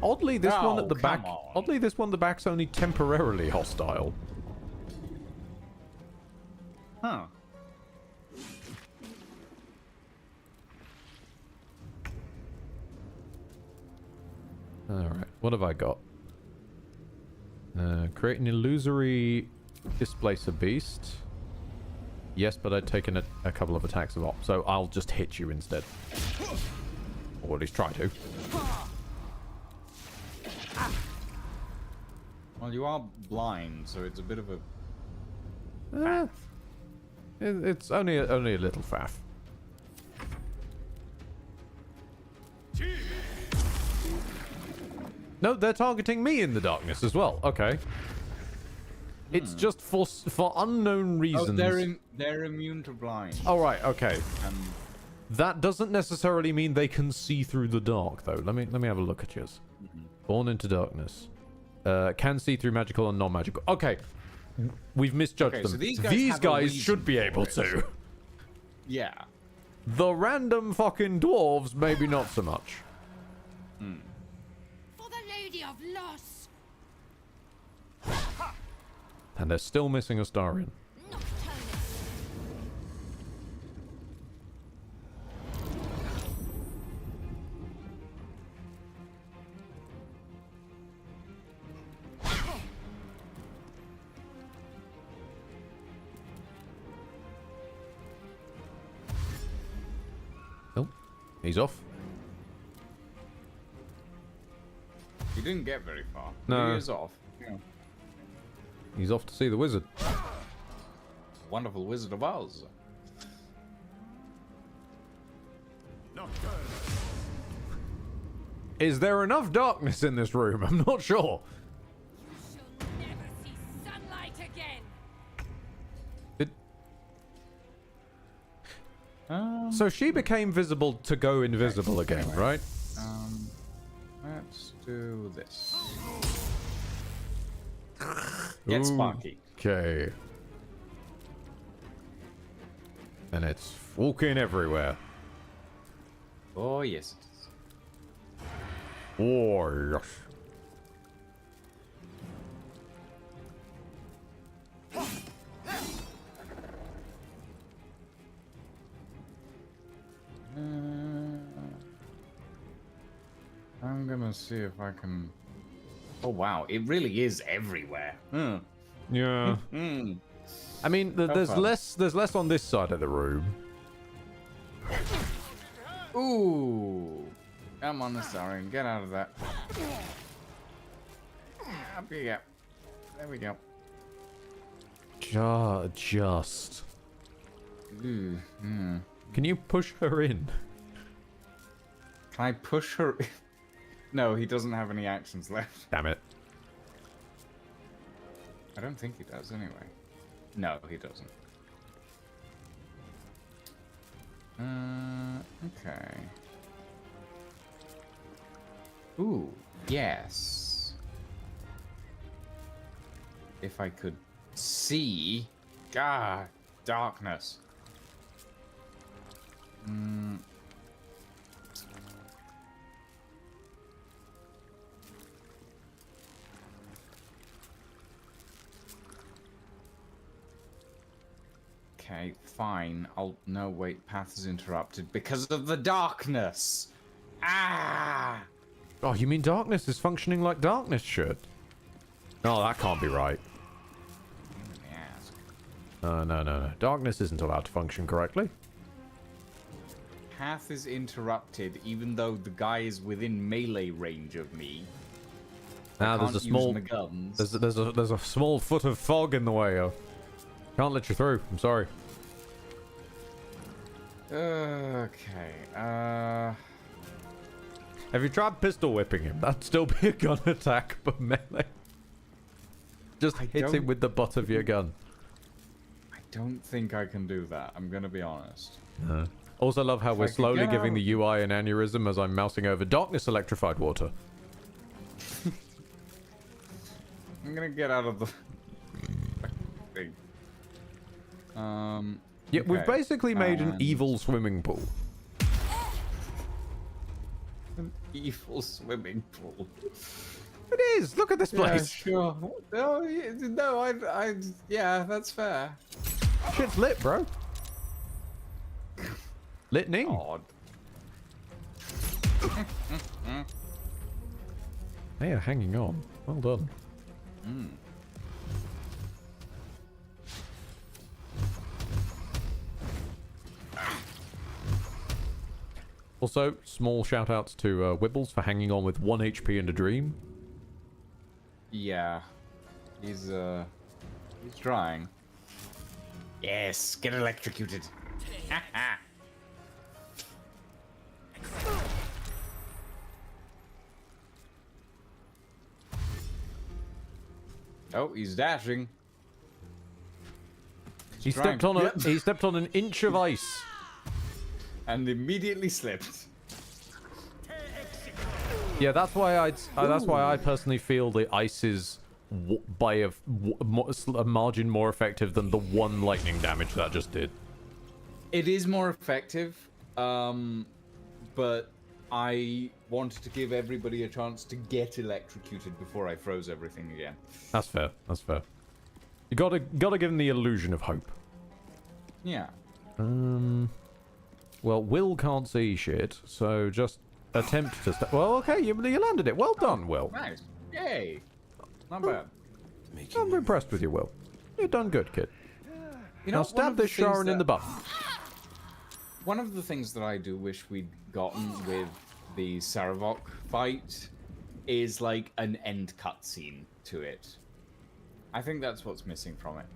Oddly, this one at the back. Oddly, this one at the back's only temporarily hostile. Huh. Alright, what have I got? Create an illusory displacer beast. Yes, but I'd taken a couple of attacks of op, so I'll just hit you instead. Or at least try to. Well, you are blind, so it's a bit of a... It's only a little faff. No, they're targeting me in the darkness as well. Okay. It's just for unknown reasons. Oh, they're immune to blind. Oh, right. Okay. That doesn't necessarily mean they can see through the dark, though. Let me have a look at yours. Born into darkness. Can see through magical and non-magical. Okay. We've misjudged them. So these guys should be able to. Yeah. The random fucking dwarves, maybe not so much. For the Lady of Loss. And they're still missing a Starian. Oh, he's off. He didn't get very far. No. He is off. Yeah. He's off to see the wizard. Wonderful Wizard of Oz. Is there enough darkness in this room? I'm not sure. Never see sunlight again. So she became visible to go invisible again, right? Let's do this. Get Sparky. Okay. And it's walking everywhere. Oh, yes. Oh, yes. I'm gonna see if I can... Oh, wow. It really is everywhere. Yeah. I mean, there's fun. less on this side of the room. Ooh. Come on, Astarion. Get out of that. Up you go. There we go. Just. Can you push her in? Can I push her? No, he doesn't have any actions left. Damn it. I don't think he does anyway. No, he doesn't. Okay. Ooh, yes. If I could see... God, darkness. Okay, fine. No, wait, path is interrupted because of the darkness. Ah! Oh, you mean darkness is functioning like darkness should? No, that can't be right. No. Darkness isn't allowed to function correctly. Path is interrupted even though the guy is within melee range of me. Now there's a small there's a small foot of fog in the way. Can't let you through. I'm sorry. Okay. Have you tried pistol whipping him? That'd still be a gun attack, but melee. Just hit him with the butt of your gun. I don't think I can do that. I'm gonna be honest. Also love how we're slowly giving the UI an aneurysm as I'm mousing over darkness electrified water. I'm gonna get out of the thing. Yeah, we've okay. basically made an evil swimming pool. An evil swimming pool. It is. Look at this place. Yeah, sure. No, yeah, that's fair. Shit's lit, bro. Litning. Odd. They are hanging on. Well done. Also, small shout outs to Wibbles for hanging on with 1 HP and a dream. Yeah. He's trying. Yes, get electrocuted. Oh, he's dashing. He stepped on an inch of ice. And immediately slipped. Yeah, that's why I personally feel the ice is by a margin more effective than the 1 lightning damage that just did. It is more effective, but I wanted to give everybody a chance to get electrocuted before I froze everything again. That's fair. That's fair. You gotta give them the illusion of hope. Yeah. Well, Will can't see shit, so just attempt to. Well, okay, you landed it. Well done, Will. Nice. Yay. Not bad. I'm impressed with you, Will. You've done good, kid. You know, now stab this Sharon in the butt. One of the things that I do wish we'd gotten with the Saravok fight is like an end cutscene to it. I think that's what's missing from it.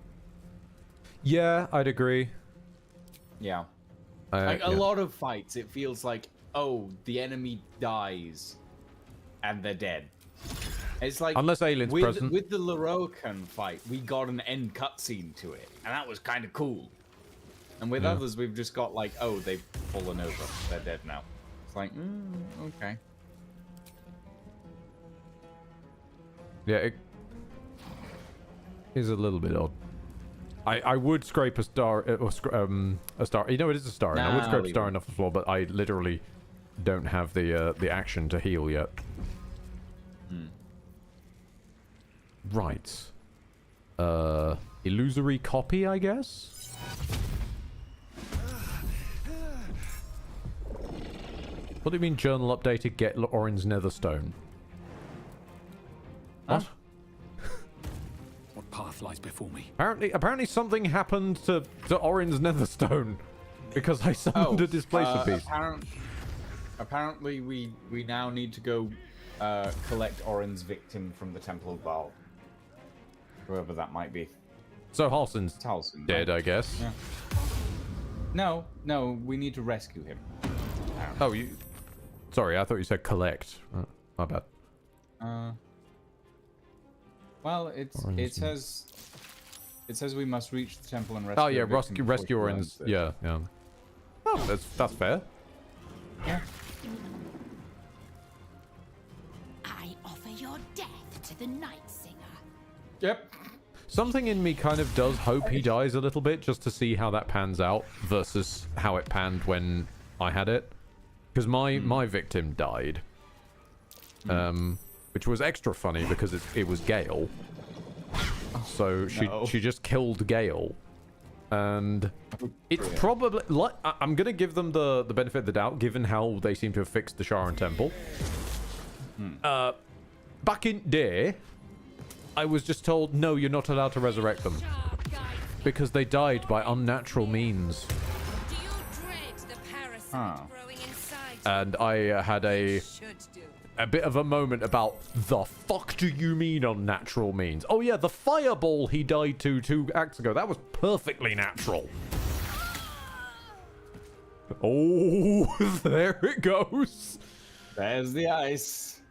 Yeah, I'd agree. Yeah. Like a lot of fights, it feels like, oh, the enemy dies and they're dead. It's like unless aliens present. With the Lorokan fight, we got an end cutscene to it, and that was kind of cool. And with others, we've just got like, oh, they've fallen over, they're dead now. It's like, okay. Yeah, it is a little bit odd. I would scrape a star, a star. You know, it is a star. And I would scrape a star enough as well, but I literally don't have the action to heal yet. Right. Illusory copy, I guess. What do you mean journal updated? Get Orin's Netherstone. What? What path lies before me? Apparently something happened to Orin's Netherstone because I summoned a displacer piece. Apparently we now need to go collect Orin's victim from the Temple of Baal. Whoever that might be. So Halsin's Halsin, dead, right? I guess. Yeah. No, we need to rescue him. Oh, you... Sorry, I thought you said collect. My bad. Well, it says we must reach the temple and rescue. Oh yeah, rescue Orin's. Yeah. Oh, that's fair. Yeah. I offer your death to the Night Singer. Yep. Something in me kind of does hope he dies a little bit, just to see how that pans out versus how it panned when I had it. Because my victim died. Which was extra funny because it was Gale. So she just killed Gale. And it's probably... I'm going to give them the benefit of the doubt, given how they seem to have fixed the Sharon Temple. Back in day, I was just told, no, you're not allowed to resurrect them. Because they died by unnatural means. And I had a bit of a moment about, the fuck do you mean unnatural means? Oh yeah, the fireball he died to 2 acts ago, that was perfectly natural. Oh, there it goes. There's the ice.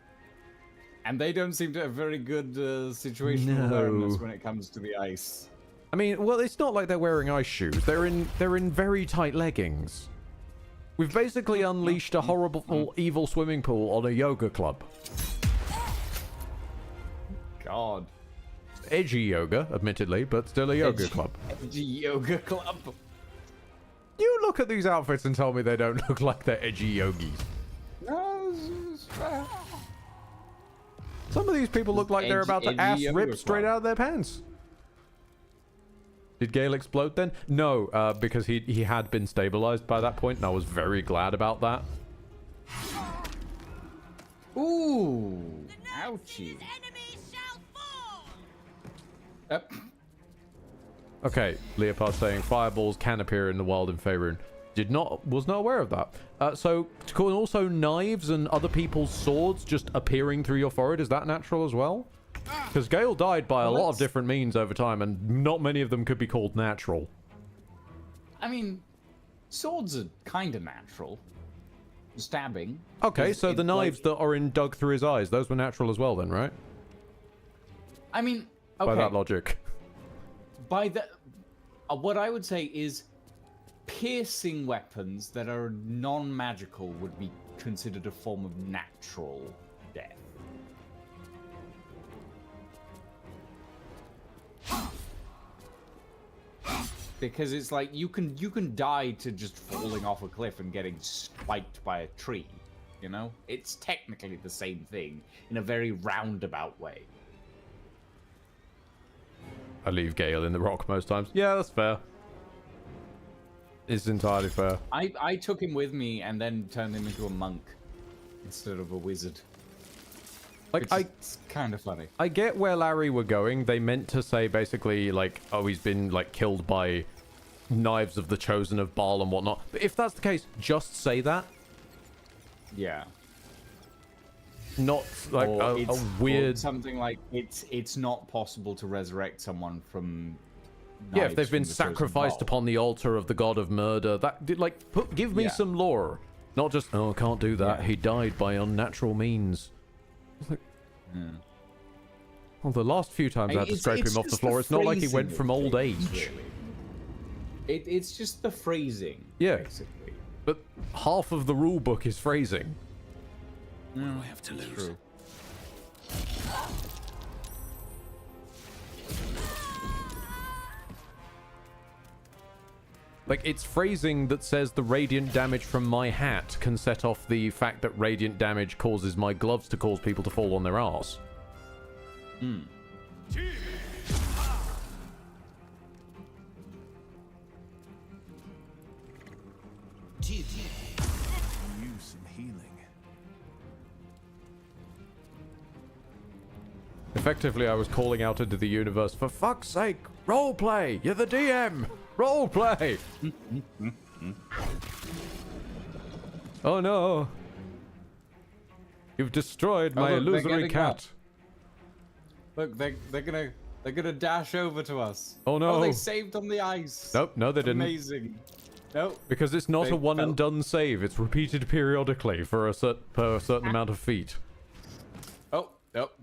And they don't seem to have very good situational awareness when it comes to the ice. I mean, well, it's not like they're wearing ice shoes. They're in very tight leggings. We've basically unleashed a horrible, evil swimming pool on a yoga club. God. Edgy yoga, admittedly, but still a yoga club. Edgy yoga club. You look at these outfits and tell me they don't look like they're edgy yogis. No, it's fair. Some of these people look like they're about to ass rip straight out of their pants. Did Gale explode then? No, because he had been stabilized by that point, and I was very glad about that. Ooh, ouchie. Yep. Okay, Leopard saying fireballs can appear in the wild in Faerun. Was not aware of that. So also knives and other people's swords just appearing through your forehead, is that natural as well? Because Gale died by a lot of different means over time, and not many of them could be called natural. I mean, swords are kind of natural. Stabbing. Okay, so the knives that are dug through his eyes, those were natural as well then, right? I mean, okay. By that logic. By the... what I would say is piercing weapons that are non-magical would be considered a form of natural death. Because it's like you can die to just falling off a cliff and getting spiked by a tree, you know? It's technically the same thing in a very roundabout way. I leave Gale in the rock most times. Yeah, that's fair. It's entirely fair. I took him with me and then turned him into a monk instead of a wizard. Like, it's kind of funny. I get where Larry were going. They meant to say basically like, oh, he's been like killed by knives of the chosen of Baal and whatnot. But if that's the case, just say that. Yeah. Not like a weird something like it's not possible to resurrect someone from. Yeah, if they've been sacrificed upon the altar of the god of murder, that like give me some lore, not just oh, can't do that. He died by unnatural means. Like, well, the last few times I had to scrape him off the floor, it's not like he went from old age. Really. It's just the phrasing. Yeah, basically. But half of the rule book is phrasing. What do I have to lose? True. Like, it's phrasing that says the radiant damage from my hat can set off the fact that radiant damage causes my gloves to cause people to fall on their arse. Hmm. Use some healing. Effectively, I was calling out into the universe, for fuck's sake, roleplay! You're the DM! Roleplay! Oh no! You've destroyed my illusory cat. Look, they're gonna dash over to us. Oh no! Oh, they saved on the ice. Nope, no they didn't. Amazing. No. Because it's not They a one fell. and done save. It's repeated periodically for a certain amount of feet. Oh,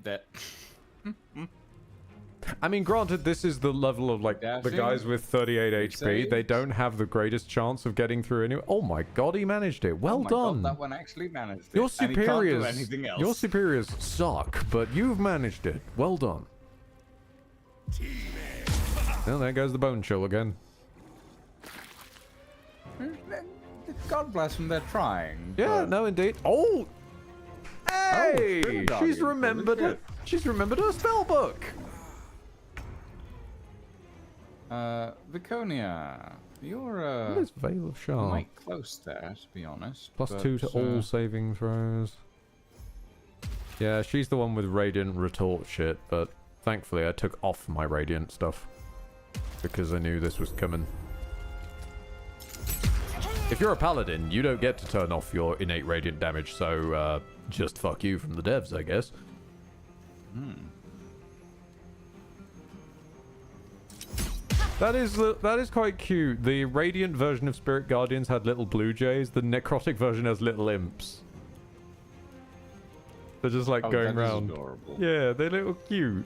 that. I mean, granted, this is the level of, like, the guys with 38 HP. They don't have the greatest chance of getting through anyway. Oh my god, he managed it. Well done. God, that one actually managed it. Your And he can't do superiors, anything else. your superiors suck, but you've managed it. Well done. Well, there goes the bone chill again. God bless them, they're trying. Yeah, no, indeed. Oh, hey, Spirit she's Guardian. remembered it. She's remembered her spell book. Viconia, you're What is Veil of Shard? quite close there, to be honest. Plus but, 2 to all saving throws. Yeah, she's the one with Radiant Retort shit, but thankfully I took off my Radiant stuff. Because I knew this was coming. If you're a Paladin, you don't get to turn off your innate Radiant damage, so just fuck you from the devs, I guess. That is quite cute. The Radiant version of Spirit Guardians had little blue jays. The Necrotic version has little imps. They're just like going that is around. adorable. Yeah, they're little cute.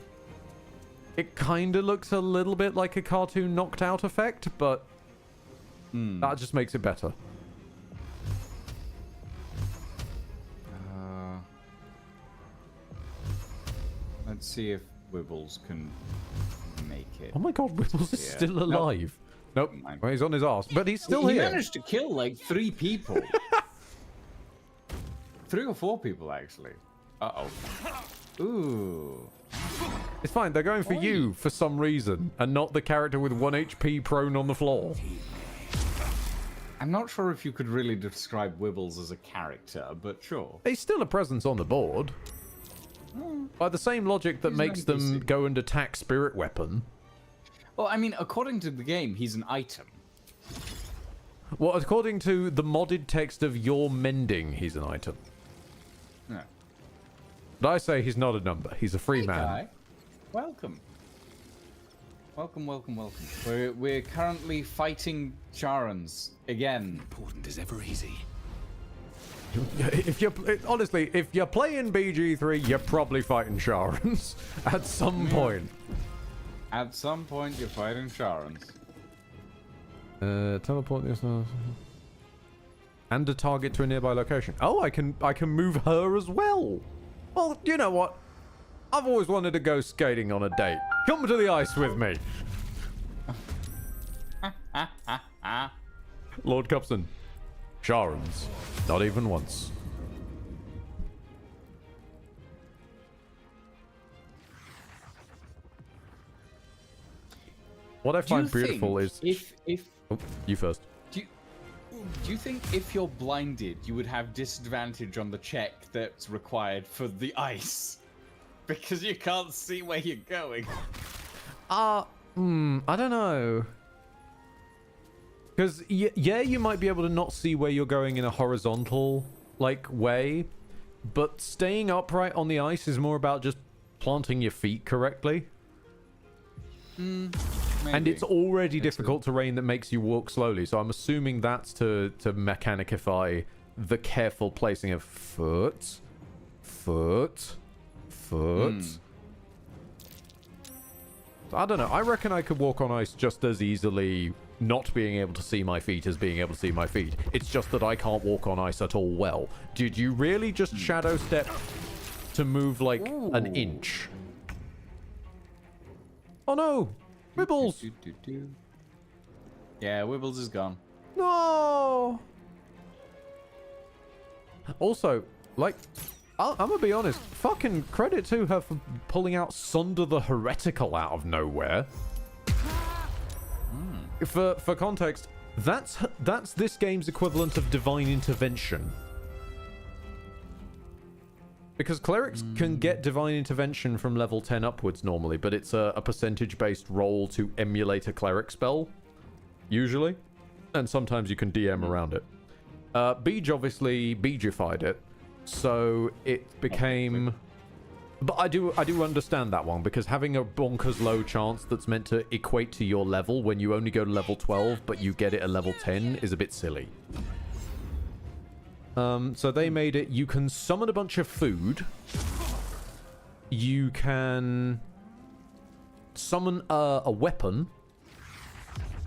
It kind of looks a little bit like a cartoon knocked out effect, but that just makes it better. Let's see if Wibbles can make it. Oh my god, Wibbles is Yeah. still alive. Nope. Well, he's on his ass, but he's still he here. managed to kill like 3 people. 3 or 4 people, actually. Uh-oh. Ooh. It's fine, they're going for you for some reason, and not the character with 1 HP prone on the floor. I'm not sure if you could really describe Wibbles as a character, but sure. He's still a presence on the board. By the same logic that He's makes an them NPC. go and attack Spirit Weapon. Well, I mean, according to the game, he's an item. Well, according to the modded text of Your Mending, he's an item. Yeah. But I say he's not a number. He's a free man. Guy. Welcome. Welcome, welcome, welcome. We're currently fighting Charons again. Important as ever easy. If you're honestly, if you're playing BG3, you're probably fighting Charons at some point. At some point, you're fighting Charons. Teleport this and a target to a nearby location. Oh, I can move her as well. Well, you know what? I've always wanted to go skating on a date. Come to the ice with me. Lord Cupson. Charons. Not even once. What I find beautiful is... If Oh, you first. Do you think if you're blinded, you would have disadvantage on the check that's required for the ice? Because you can't see where you're going. I don't know. Because, yeah, you might be able to not see where you're going in a horizontal, like, way. But staying upright on the ice is more about just planting your feet correctly. And it's already difficult terrain that makes you walk slowly. So I'm assuming that's to mechanicify the careful placing of foot. I don't know. I reckon I could walk on ice just as easily not being able to see my feet as being able to see my feet. It's just that I can't walk on ice at all well. Did you really just shadow step to move like an inch? Oh no! Wibbles! Yeah, Wibbles is gone. No! Also, like, I'm gonna be honest, fucking credit to her for pulling out Sunder the Heretical out of nowhere. For context, that's this game's equivalent of Divine Intervention. Because clerics can get Divine Intervention from level 10 upwards normally, but it's a percentage-based roll to emulate a cleric spell, usually. And sometimes you can DM around it. Beej obviously Beegified it, so it became But I do understand that one, because having a bonkers low chance that's meant to equate to your level when you only go to level 12, but you get it at level 10 is a bit silly. So they made it, you can summon a bunch of food. You can summon a weapon.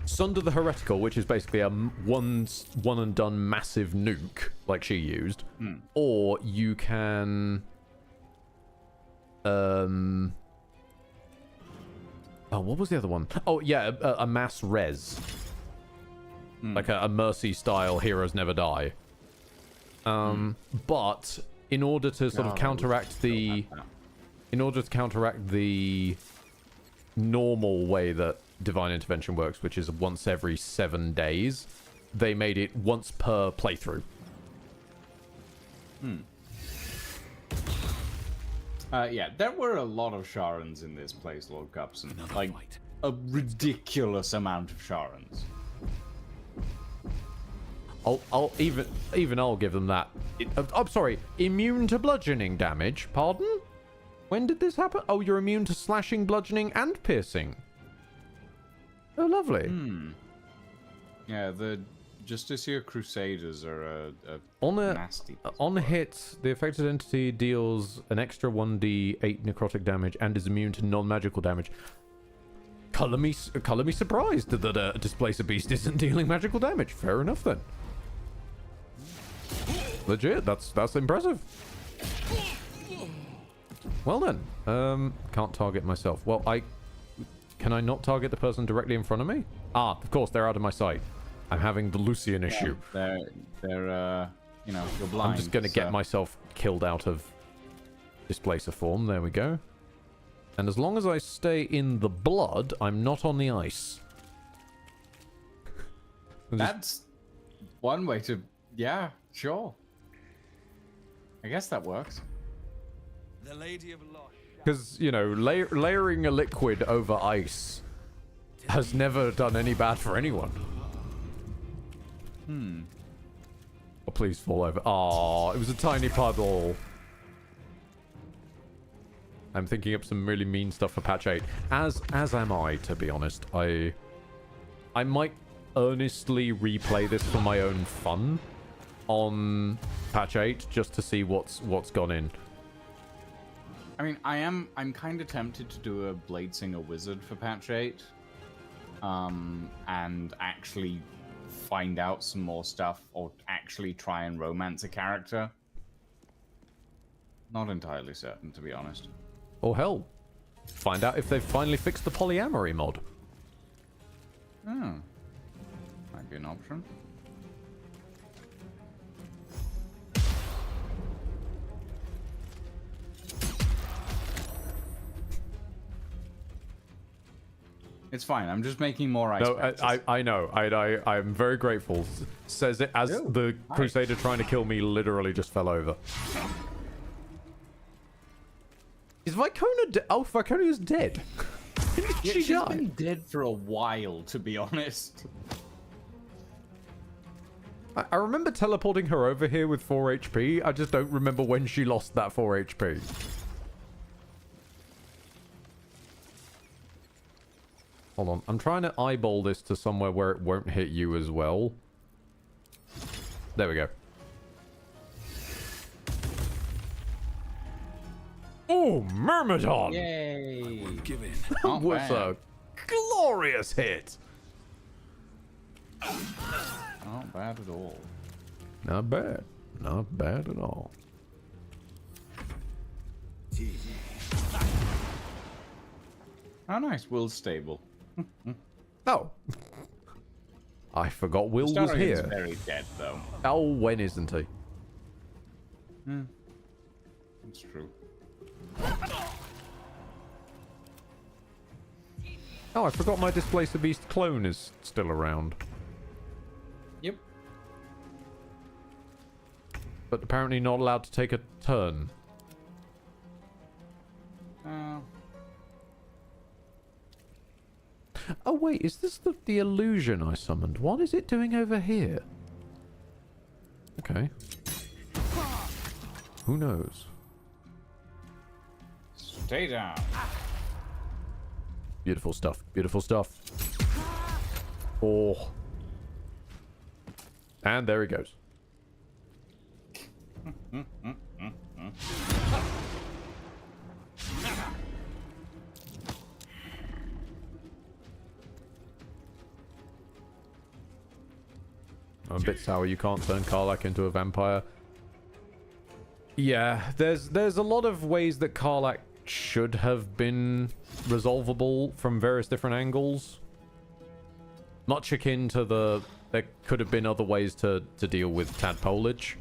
Sunder the Heretical, which is basically a one and done massive nuke, like she used. Or you can... oh, what was the other one? Oh, yeah, a mass res. Like a Mercy style Heroes Never Die. But in order to sort of counteract the... In order to counteract the normal way that Divine Intervention works, which is once every 7 days, they made it once per playthrough. Yeah, there were a lot of Sharons in this place, Lord Cupson. Like, a ridiculous amount of Sharons. I'll give them that. I'm sorry, immune to bludgeoning damage. Pardon? When did this happen? Oh, you're immune to slashing, bludgeoning, and piercing. Oh, lovely. Yeah, the Justiciar Crusaders are a nasty. On a hit, the affected entity deals an extra 1d8 necrotic damage and is immune to non-magical damage. Color me surprised that a Displacer Beast isn't dealing magical damage. Fair enough then. Legit, that's impressive. Well then, can't target myself. Well, can I not target the person directly in front of me? Ah, of course, they're out of my sight. I'm having the Lucian issue. They're you know, you're blind. I'm just gonna get myself killed out of Displacer form. There we go. And as long as I stay in the blood, I'm not on the ice. That's one way to... Yeah, sure. I guess that works. The Lady of Lost. Because, you know, layering a liquid over ice has never done any bad for anyone. Oh, please fall over. Oh, it was a tiny puddle. I'm thinking up some really mean stuff for patch 8. As am I, to be honest. I might earnestly replay this for my own fun on patch 8 just to see what's gone in. I mean, I'm kind of tempted to do a Bladesinger Wizard for patch 8. And actually find out some more stuff, or actually try and romance a character. Not entirely certain, to be honest. Or hell, find out if they've finally fixed the polyamory mod. Might be an option. It's fine. I'm just making more ice. No, I know. I'm very grateful. Says it as the Crusader trying to kill me literally just fell over. Is Vicona dead? Oh, Vicona's dead. Yeah, she's been dead for a while, to be honest. I remember teleporting her over here with 4 HP. I just don't remember when she lost that 4 HP. Hold on. I'm trying to eyeball this to somewhere where it won't hit you as well. There we go. Oh, Myrmidon! Yay! That was a glorious hit. Not bad at all. Not bad. Not bad at all. Oh, nice. Will's stable. Oh. I forgot Will was here. Starion's very dead, though. Oh, when isn't he? That's true. Oh, I forgot my Displacer Beast clone is still around. Yep. But apparently not allowed to take a turn. Oh wait, is this the illusion I summoned? What is it doing over here? Okay. Who knows? Stay down. Beautiful stuff. Beautiful stuff. Oh. And there he goes. I'm a bit sour you can't turn Karlach into a vampire. Yeah, there's a lot of ways that Karlach should have been resolvable from various different angles. Much akin to there could have been other ways to deal with tadpolage.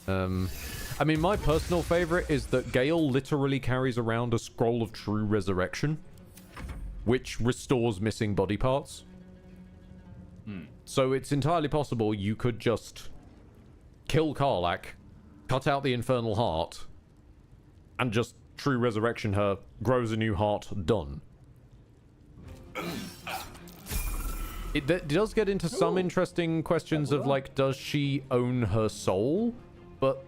I mean, my personal favorite is that Gale literally carries around a scroll of true resurrection, which restores missing body parts. So it's entirely possible you could just kill Karlach, cut out the infernal heart, and just true resurrection her, grows a new heart, done. It does get into some interesting questions of, like, does she own her soul? But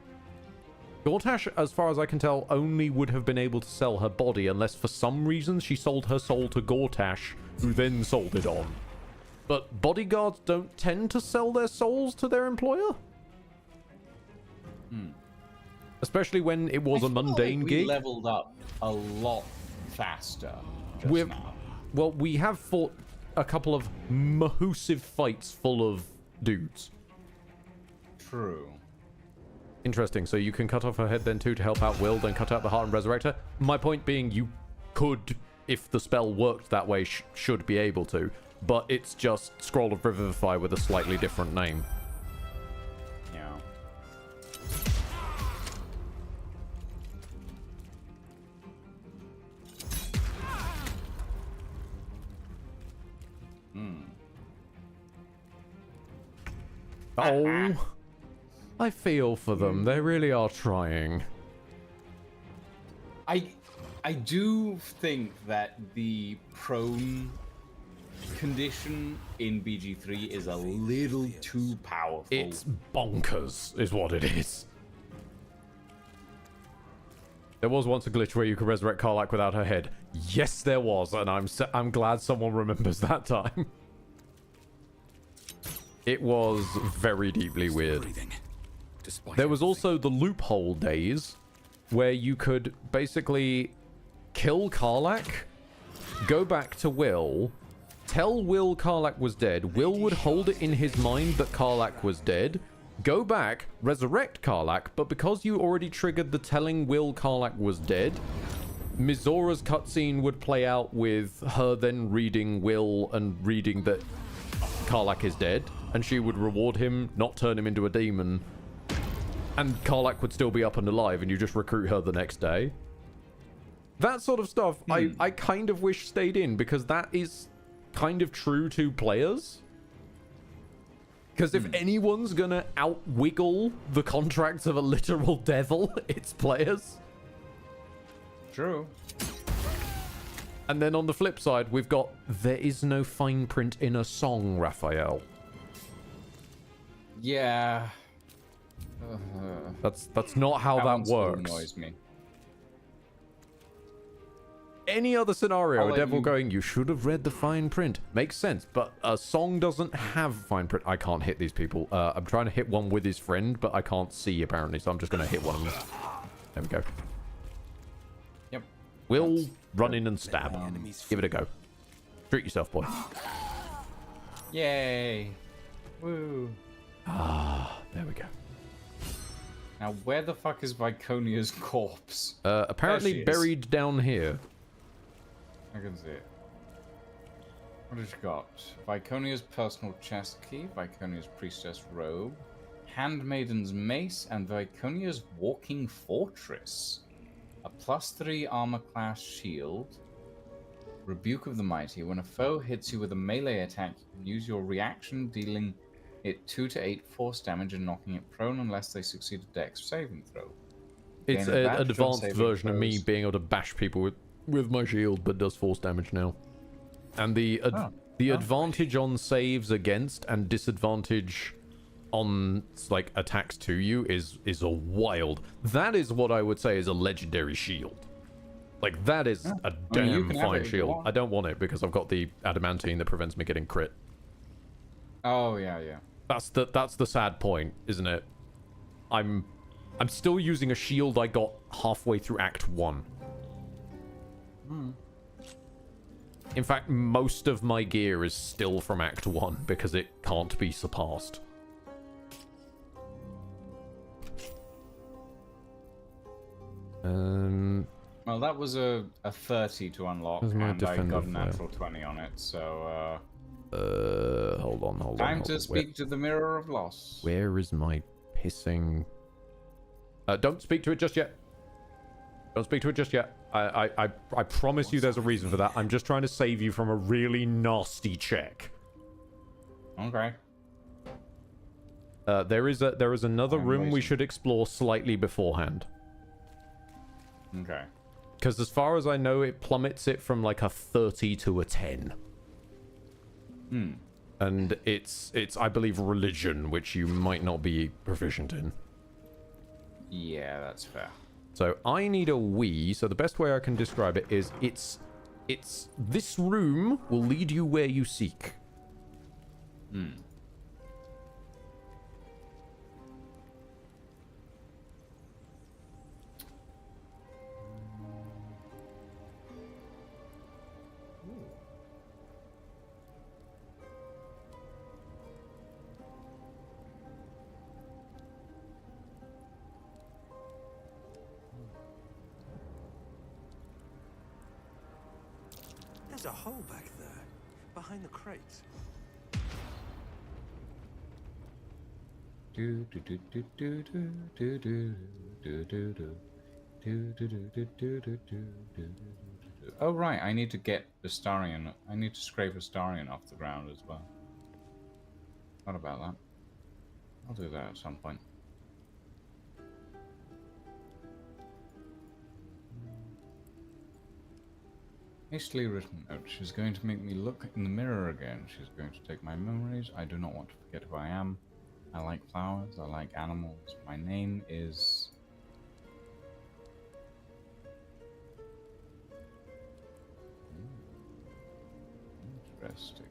Gortash, as far as I can tell, only would have been able to sell her body unless for some reason she sold her soul to Gortash, who then sold it on. But bodyguards don't tend to sell their souls to their employer. Especially when it was a mundane we gig. Leveled up a lot faster. Well, we have fought a couple of mahoosive fights full of dudes. True. Interesting. So you can cut off her head then too to help out Will, then cut out the heart and resurrect her. My point being, you could, if the spell worked that way, should be able to. But it's just Scroll of Revivify with a slightly different name. Yeah. Oh, I feel for them. They really are trying. I do think that the prone condition in BG3 is a little too powerful. It's bonkers, is what it is. There was once a glitch where you could resurrect Karlach without her head. Yes, there was, and I'm glad someone remembers that time. It was very deeply weird. There was also the loophole days where you could basically kill Karlach, go back to Will, tell Will Karlach was dead. Will would hold it in his mind that Karlach was dead, go back, resurrect Karlach, but because you already triggered the telling Will Karlach was dead, Mizora's cutscene would play out with her then reading Will and reading that Karlach is dead, and she would reward him, not turn him into a demon, and Karlach would still be up and alive, and you just recruit her the next day. That sort of stuff, I kind of wish stayed in, because that is kind of true to players. Because if anyone's gonna outwiggle the contracts of a literal devil, it's players. True. And then on the flip side, we've got, there is no fine print in a song, Raphael. Yeah. That's not how that works. Annoys me. Any other scenario, a devil going, you should have read the fine print. Makes sense, but a song doesn't have fine print. I can't hit these people. I'm trying to hit one with his friend, but I can't see, apparently, so I'm just going to hit one of them. There we go. Yep. We'll run in and stab. Give it a go. Treat yourself, boy. Yay. Woo. Ah, there we go. Now, where the fuck is Viconia's corpse? Apparently buried down here. I can see it. What has she got? Viconia's personal chest key, Viconia's priestess robe, Handmaiden's mace, and Viconia's walking fortress. A +3 armor class shield. Rebuke of the Mighty. When a foe hits you with a melee attack, you can use your reaction, dealing it 2 to 8 force damage and knocking it prone unless they succeed a dex saving throw. It's an advanced version of me being able to bash people with my shield, but does force damage now. And the advantage on saves against and disadvantage on like attacks to you is a wild. That is what I would say is a legendary shield. Like that is a damn fine shield. I don't want it because I've got the adamantine that prevents me getting crit. Oh yeah, yeah. That's the sad point, isn't it? I'm still using a shield I got halfway through Act 1. Hmm. In fact, most of my gear is still from Act 1 because it can't be surpassed. Well, that was a 30 to unlock, Where's my and I defender got a for? natural 20 on it, so, hold on. time to speak to the Mirror of Loss. Where is my pissing... don't speak to it just yet. Don't speak to it just yet. I promise you there's a reason for that. I'm just trying to save you from a really nasty check. Okay. There is another room we should explore slightly beforehand. Okay. Because as far as I know, it plummets it from like a 30 to a 10. Hmm. And it's I believe, religion, which you might not be proficient in. Yeah, that's fair. So I need a wee. So the best way I can describe it is it's this room will lead you where you seek. Hmm. There's a hole back there, behind the crates. Oh right, I need to get Astarion. I need to scrape Astarion off the ground as well. What about that? I'll do that at some point. Hastily written note. She's going to make me look in the mirror again. She's going to take my memories. I do not want to forget who I am. I like flowers. I like animals. My name is... Interesting.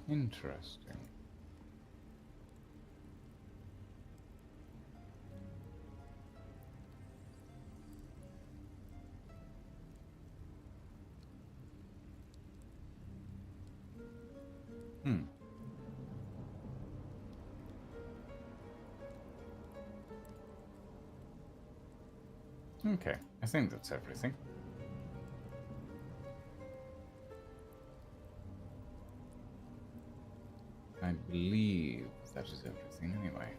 Interesting. Hmm. Okay, I think that's everything. I believe that is everything anyway.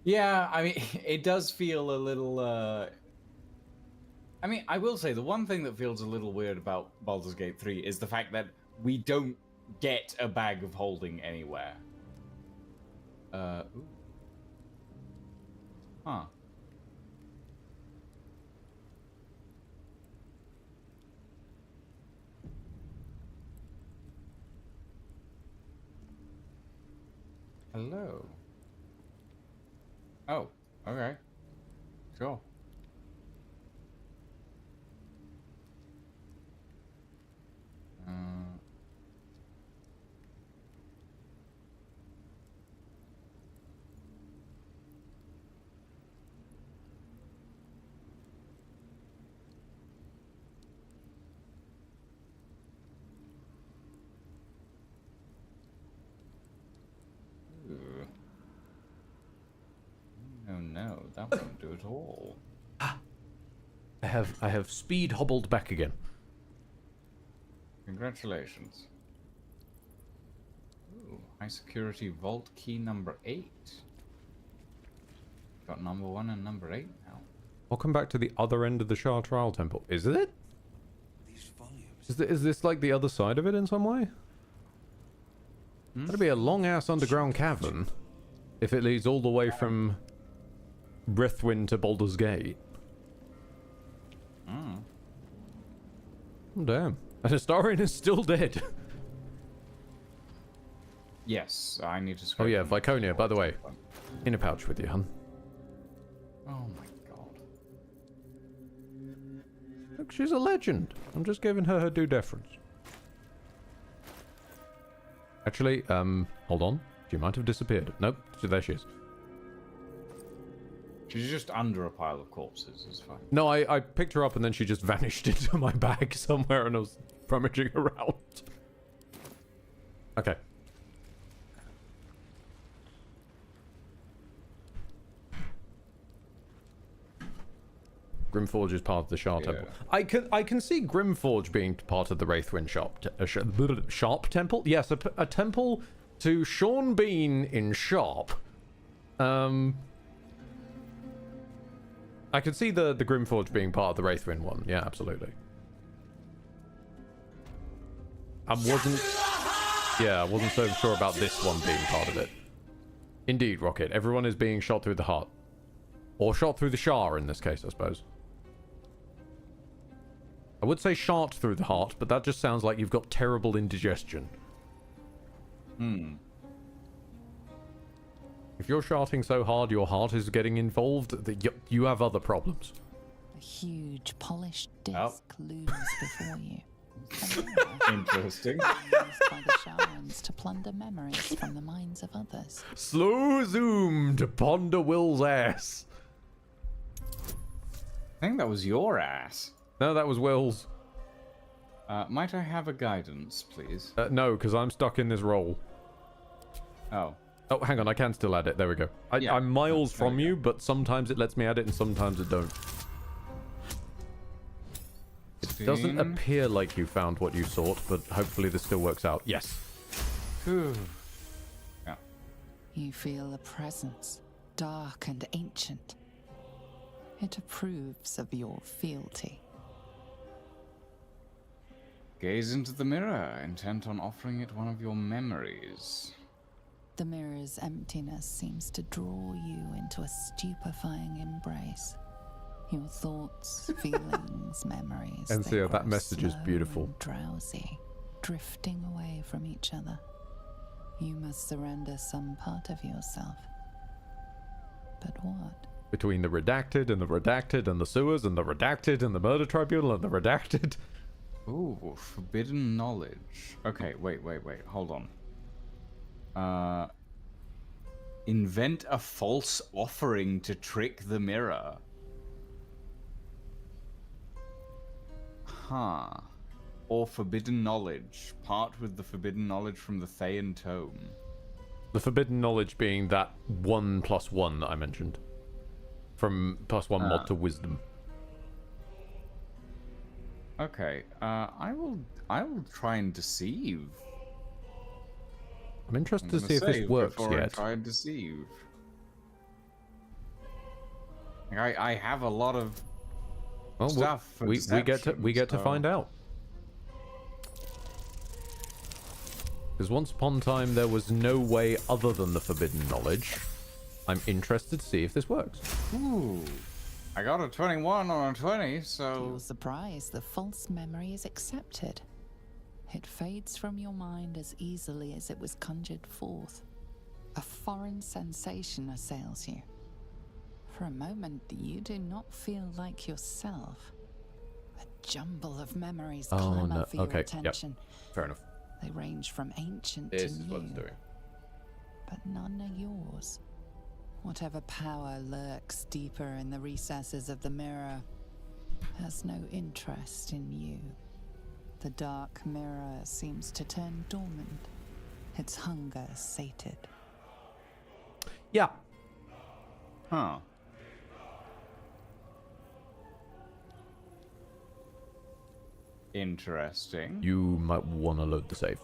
Yeah, I mean, it does feel a little, I mean, I will say the one thing that feels a little weird about Baldur's Gate 3 is the fact that we don't get a bag of holding anywhere. Ooh. Huh. Hello. Oh, okay. Sure. Ooh. Oh no, that won't do it all. I have speed hobbled back again. Congratulations. Ooh, high security vault key number 8. Got number 1 and number 8 now. Welcome back to the other end of the Shah Trial Temple. Is it? These volumes. Is this like the other side of it in some way? That'd be a long-ass underground cavern if it leads all the way from Brithwin to Baldur's Gate. Mm. Oh, damn. And Astarion is still dead. Yes, I need to... Oh yeah, Viconia, by the way. In a pouch with you, hun. Oh my god. Look, she's a legend. I'm just giving her due deference. Actually, hold on. She might have disappeared. Nope, there she is. She's just under a pile of corpses, it's fine. No, I picked her up and then she just vanished into my bag somewhere and I was rummaging around. Okay. Grimforge is part of the Shah Temple. I can see Grimforge being part of the Wraithwind Sharp Temple. Yes, a temple to Sean Bean in Sharp. I could see the Grimforge being part of the Wraithwind one. Yeah, absolutely. I wasn't so sure about this one being part of it. Indeed, Rocket. Everyone is being shot through the heart. Or shot through the Shah in this case, I suppose. I would say shot through the heart, but that just sounds like you've got terrible indigestion. Hmm. If you're shouting so hard your heart is getting involved, you have other problems. A huge polished disc looms before you. Interesting. Used by the Sharans to plunder memories from the minds of others. Slow zoom to ponder Will's ass. I think that was your ass. No, that was Will's. Might I have a guidance, please? No, because I'm stuck in this role. Oh. Oh, hang on, I can still add it. There we go. I'm miles from you, but sometimes it lets me add it and sometimes it don't. It doesn't appear like you found what you sought, but hopefully this still works out. Yes. Yeah. You feel a presence, dark and ancient. It approves of your fealty. Gaze into the mirror, intent on offering it one of your memories. The mirror's emptiness seems to draw you into a stupefying embrace. Your thoughts, feelings, memories. And Theo, that message is beautiful. Drowsy, drifting away from each other. You must surrender some part of yourself. But what? Between the redacted and the redacted and the sewers and the redacted and the murder tribunal and the redacted. Ooh, forbidden knowledge. Okay, wait, hold on. Invent a false offering to trick the mirror. Huh. Or forbidden knowledge. Part with the forbidden knowledge from the Thayan Tome. The forbidden knowledge being that 1+1 that I mentioned. From +1 mod to wisdom. Okay, I will try and deceive. I'm interested to see if this works yet. I try and deceive. I have a lot of stuff. For we get to find out. Because once upon a time there was no way other than the forbidden knowledge. I'm interested to see if this works. Ooh. I got a 21 on a 20, so... To your surprise, the false memory is accepted. It fades from your mind as easily as it was conjured forth. A foreign sensation assails you. For a moment, you do not feel like yourself. A jumble of memories clamor for your attention. Yep. Fair enough. They range from ancient This to is new, what it's doing. but none are yours. Whatever power lurks deeper in the recesses of the mirror has no interest in you. The dark mirror seems to turn dormant, its hunger sated. Yeah. Huh. interesting. You might want to load the save.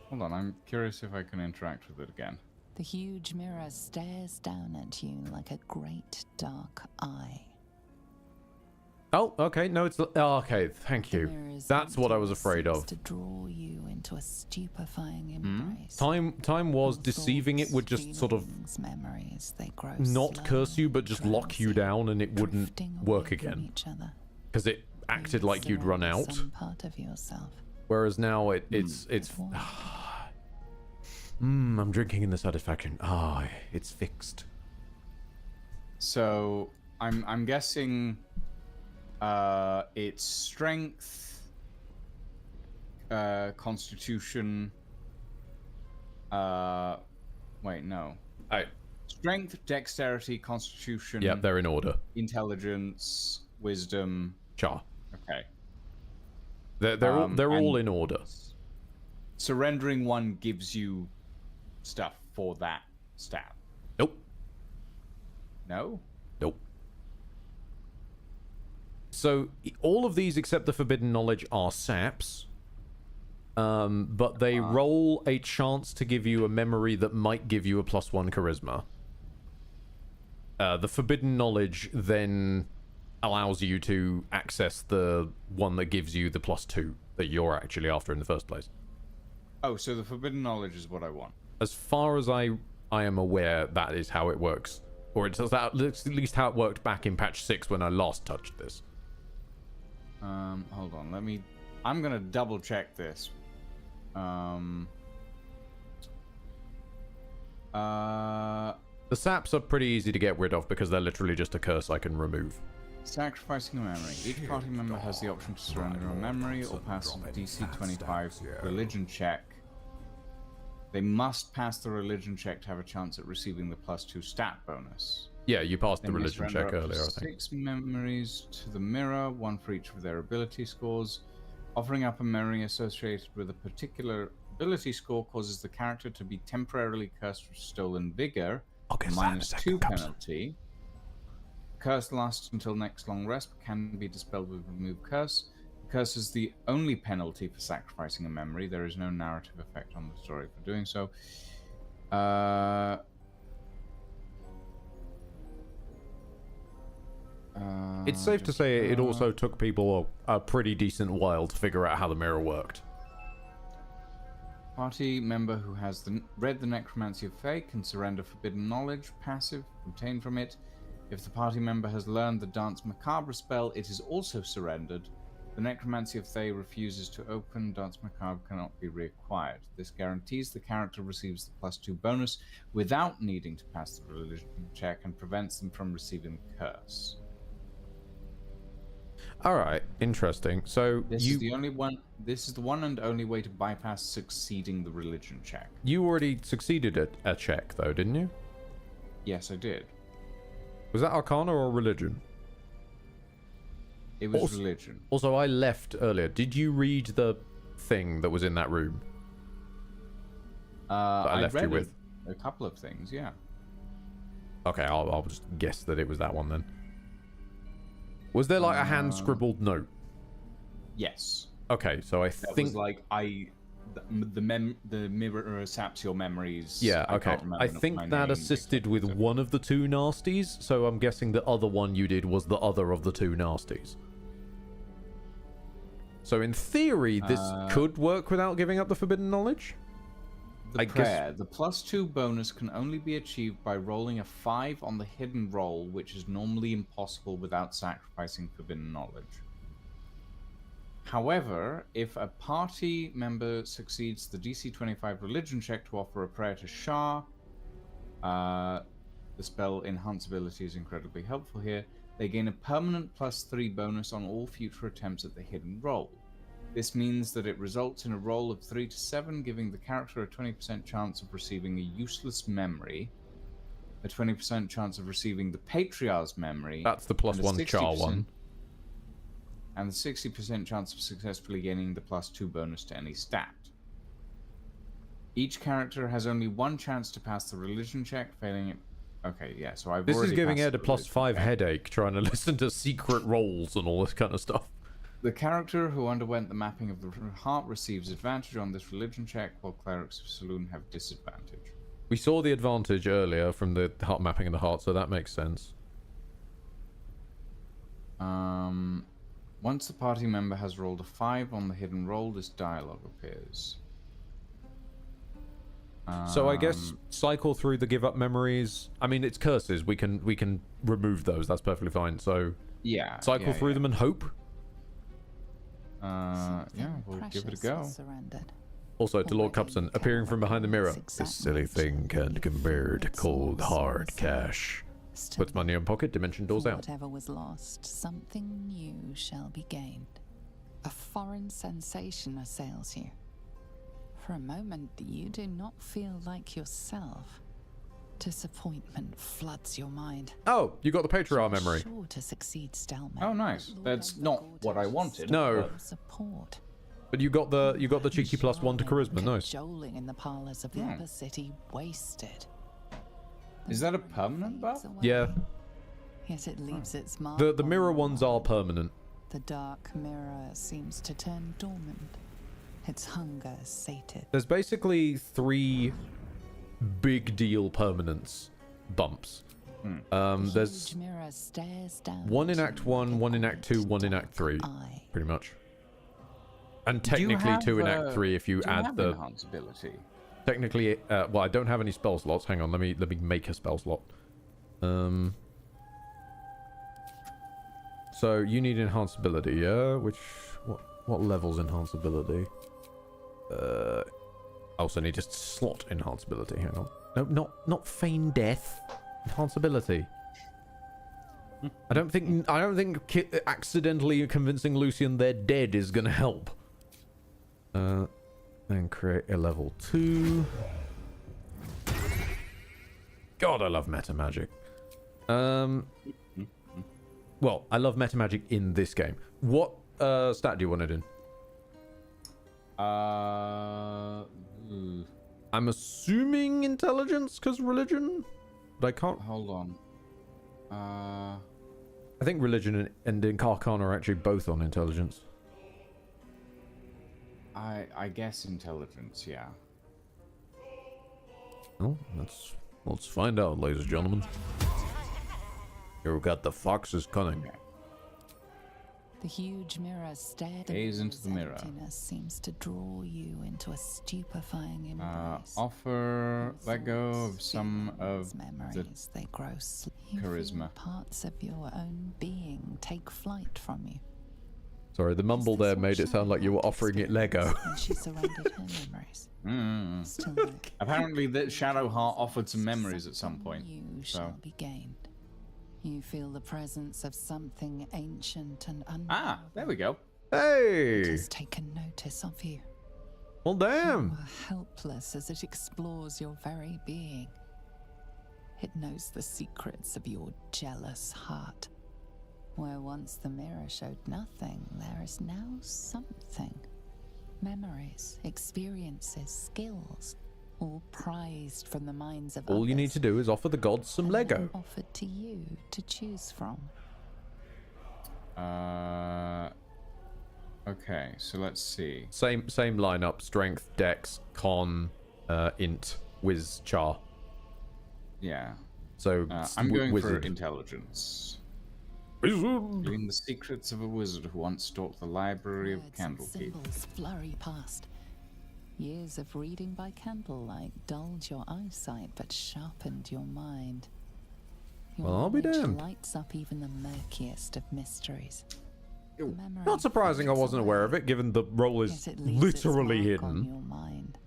Hold on, I'm curious if I can interact with it again. The huge mirror stares down at you like a great dark eye. Oh, okay. No, it's... Oh, okay, thank you. That's what I was afraid of. To draw you into a stupefying embrace. Time was deceiving it would just sort of memories, they grow not curse you, but just lock you down, and it wouldn't work again. Because it acted like you'd run out. Some part of yourself. Whereas now it's I'm drinking in the satisfaction. It's fixed. So I'm guessing it's strength, constitution. Wait, no. Strength, dexterity, constitution. Yeah, they're in order. Intelligence, wisdom. Char. Okay. They're all in order. Surrendering one gives you stuff for that stat. Nope. No? Nope. So all of these except the forbidden knowledge are saps. But they roll a chance to give you a memory that might give you a +1 charisma. The forbidden knowledge then allows you to access the one that gives you the +2 that you're actually after in the first place. Oh, so the forbidden knowledge is what I want. As far as I am aware, that is how it works. Or it's at least how it worked back in patch 6 when I last touched this. Hold on, I'm gonna double check this. The saps are pretty easy to get rid of because they're literally just a curse I can remove. Sacrificing a memory. Each party member has the option to surrender a memory or pass a DC 25 religion check. They must pass the religion check to have a chance at receiving the +2 stat bonus. Yeah, you passed the religion check earlier, I think. 6 memories to the mirror, 1 for each of their ability scores. Offering up a memory associated with a particular ability score causes the character to be temporarily cursed with stolen vigor, -2 penalty. Curse lasts until next long rest, but can be dispelled with remove curse. Curse is the only penalty for sacrificing a memory. There is no narrative effect on the story for doing so. It's safe to say it also took people a pretty decent while to figure out how the mirror worked. Party member who has read the Necromancy of Fae can surrender forbidden knowledge, passive, obtained from it. If the party member has learned the Dance Macabre spell, it is also surrendered. The Necromancy of Fae refuses to open, Dance Macabre cannot be reacquired. This guarantees the character receives the +2 bonus without needing to pass the religion check and prevents them from receiving the curse. Alright, interesting. So this is the one and only way to bypass succeeding the religion check. You already succeeded at a check though, didn't you? Yes, I did. Was that Arcana or Religion? It was Religion. Also, I left earlier. Did you read the thing that was in that room? That I left you with? A couple of things, yeah. Okay, I'll just guess that it was that one then. Was there like a hand-scribbled note? Yes. Okay, so I that think... was like, the mirror saps your memories. Yeah, okay. I think that assisted with one of the 2 nasties, so I'm guessing the other one you did was the other of the 2 nasties. So in theory, this could work without giving up the forbidden knowledge? The prayer. The +2 bonus can only be achieved by rolling a 5 on the hidden roll, which is normally impossible without sacrificing forbidden knowledge. However, if a party member succeeds the DC 25 religion check to offer a prayer to Shah, the spell Enhance ability is incredibly helpful here, they gain a permanent +3 bonus on all future attempts at the hidden roll. This means that it results in a roll of 3 to 7, giving the character a 20% chance of receiving a useless memory, a 20% chance of receiving the Patriarch's memory. That's the +1 Char one. And the 60% chance of successfully gaining the +2 bonus to any stat. Each character has only 1 chance to pass the religion check, failing it. Okay, yeah, so I've This already is giving passed Ed a +5 headache trying to listen to secret rolls and all this kind of stuff. The character who underwent the mapping of the heart receives advantage on this religion check, while clerics of Saloon have disadvantage. We saw the advantage earlier from the heart mapping of the heart, so that makes sense. Once the party member has rolled a 5 on the hidden roll, this dialogue appears. So I guess cycle through the give up memories. I mean, it's curses. We can remove those. That's perfectly fine. So yeah, cycle through them and hope. Yeah, we'll give it a go. Also, to Lord Cupson, appearing from behind the mirror. This silly thing can't compare to cold, hard cash. Puts money in pocket, dimension doors out. Whatever was lost, something new shall be gained. A foreign sensation assails you. For a moment, you do not feel like yourself. Disappointment floods your mind. Oh, you got the Patriarch memory. Sure to succeed, Stelman. Oh, nice. That's not what I wanted. No. Support. But you got the cheeky +1 to charisma. Nice. Cajoling in the parlors of the upper city, wasted. Is that a permanent buff? Yeah. Yet it leaves its mark. The mirror ones are permanent. The dark mirror seems to turn dormant. Its hunger sated. There's basically 3 big deal permanence bumps. There's mirror stares down 1 in Act 1, 1 in Act 2, 1 in Act 3, pretty much. And technically 2 in Act 3 if you add the enhanceability. Technically, well, I don't have any spell slots. Hang on, let me make a spell slot. So you need enhanceability, yeah? What level's enhanceability? I also need just slot enhanceability. Hang on. No, not feign death. Enhanceability. I don't think accidentally convincing Lucian they're dead is gonna help. Then create a level 2. God, I love meta magic. Well, I love meta magic in this game. What stat do you want it in? I'm assuming intelligence, because religion? But I can't... Hold on. I think religion and Arcana are actually both on intelligence. I guess intelligence, yeah. Well, let's find out, ladies and gentlemen. Here we got the fox's cunning. The huge mirror stared. Gaze into the mirror. Seems to draw you into a stupefying embrace. Let go of some of memories. They grow charisma. Parts of your own being take flight from you. Sorry, the mumble there made it sound like you were offering it Lego. And she surrendered her memories. Apparently, that Shadowheart offered some memories at some point. You shall be gained. You feel the presence of something ancient and unknown. Ah, there we go. Hey! It has taken notice of you. Well, damn. You are helpless as it explores your very being. It knows the secrets of your jealous heart. Where once the mirror showed nothing, there is now something. Memories, experiences, skills, all prized from the minds of All you need to do is offer the gods some Lego. Offered to you to choose from. Okay, so let's see. Same lineup: strength, dex, con, int, whiz, char. Yeah. So I'm going wizard. for intelligence. Wizard. Reading the secrets of a wizard who once stalked the library of Candlekeep. Symbols flurry past. Years of reading by candlelight dulled your eyesight but sharpened your mind. Your Well, I'll be knowledge damned. lights up even the murkiest of mysteries. Not surprising I wasn't aware of it, given the role is literally hidden. Your mind.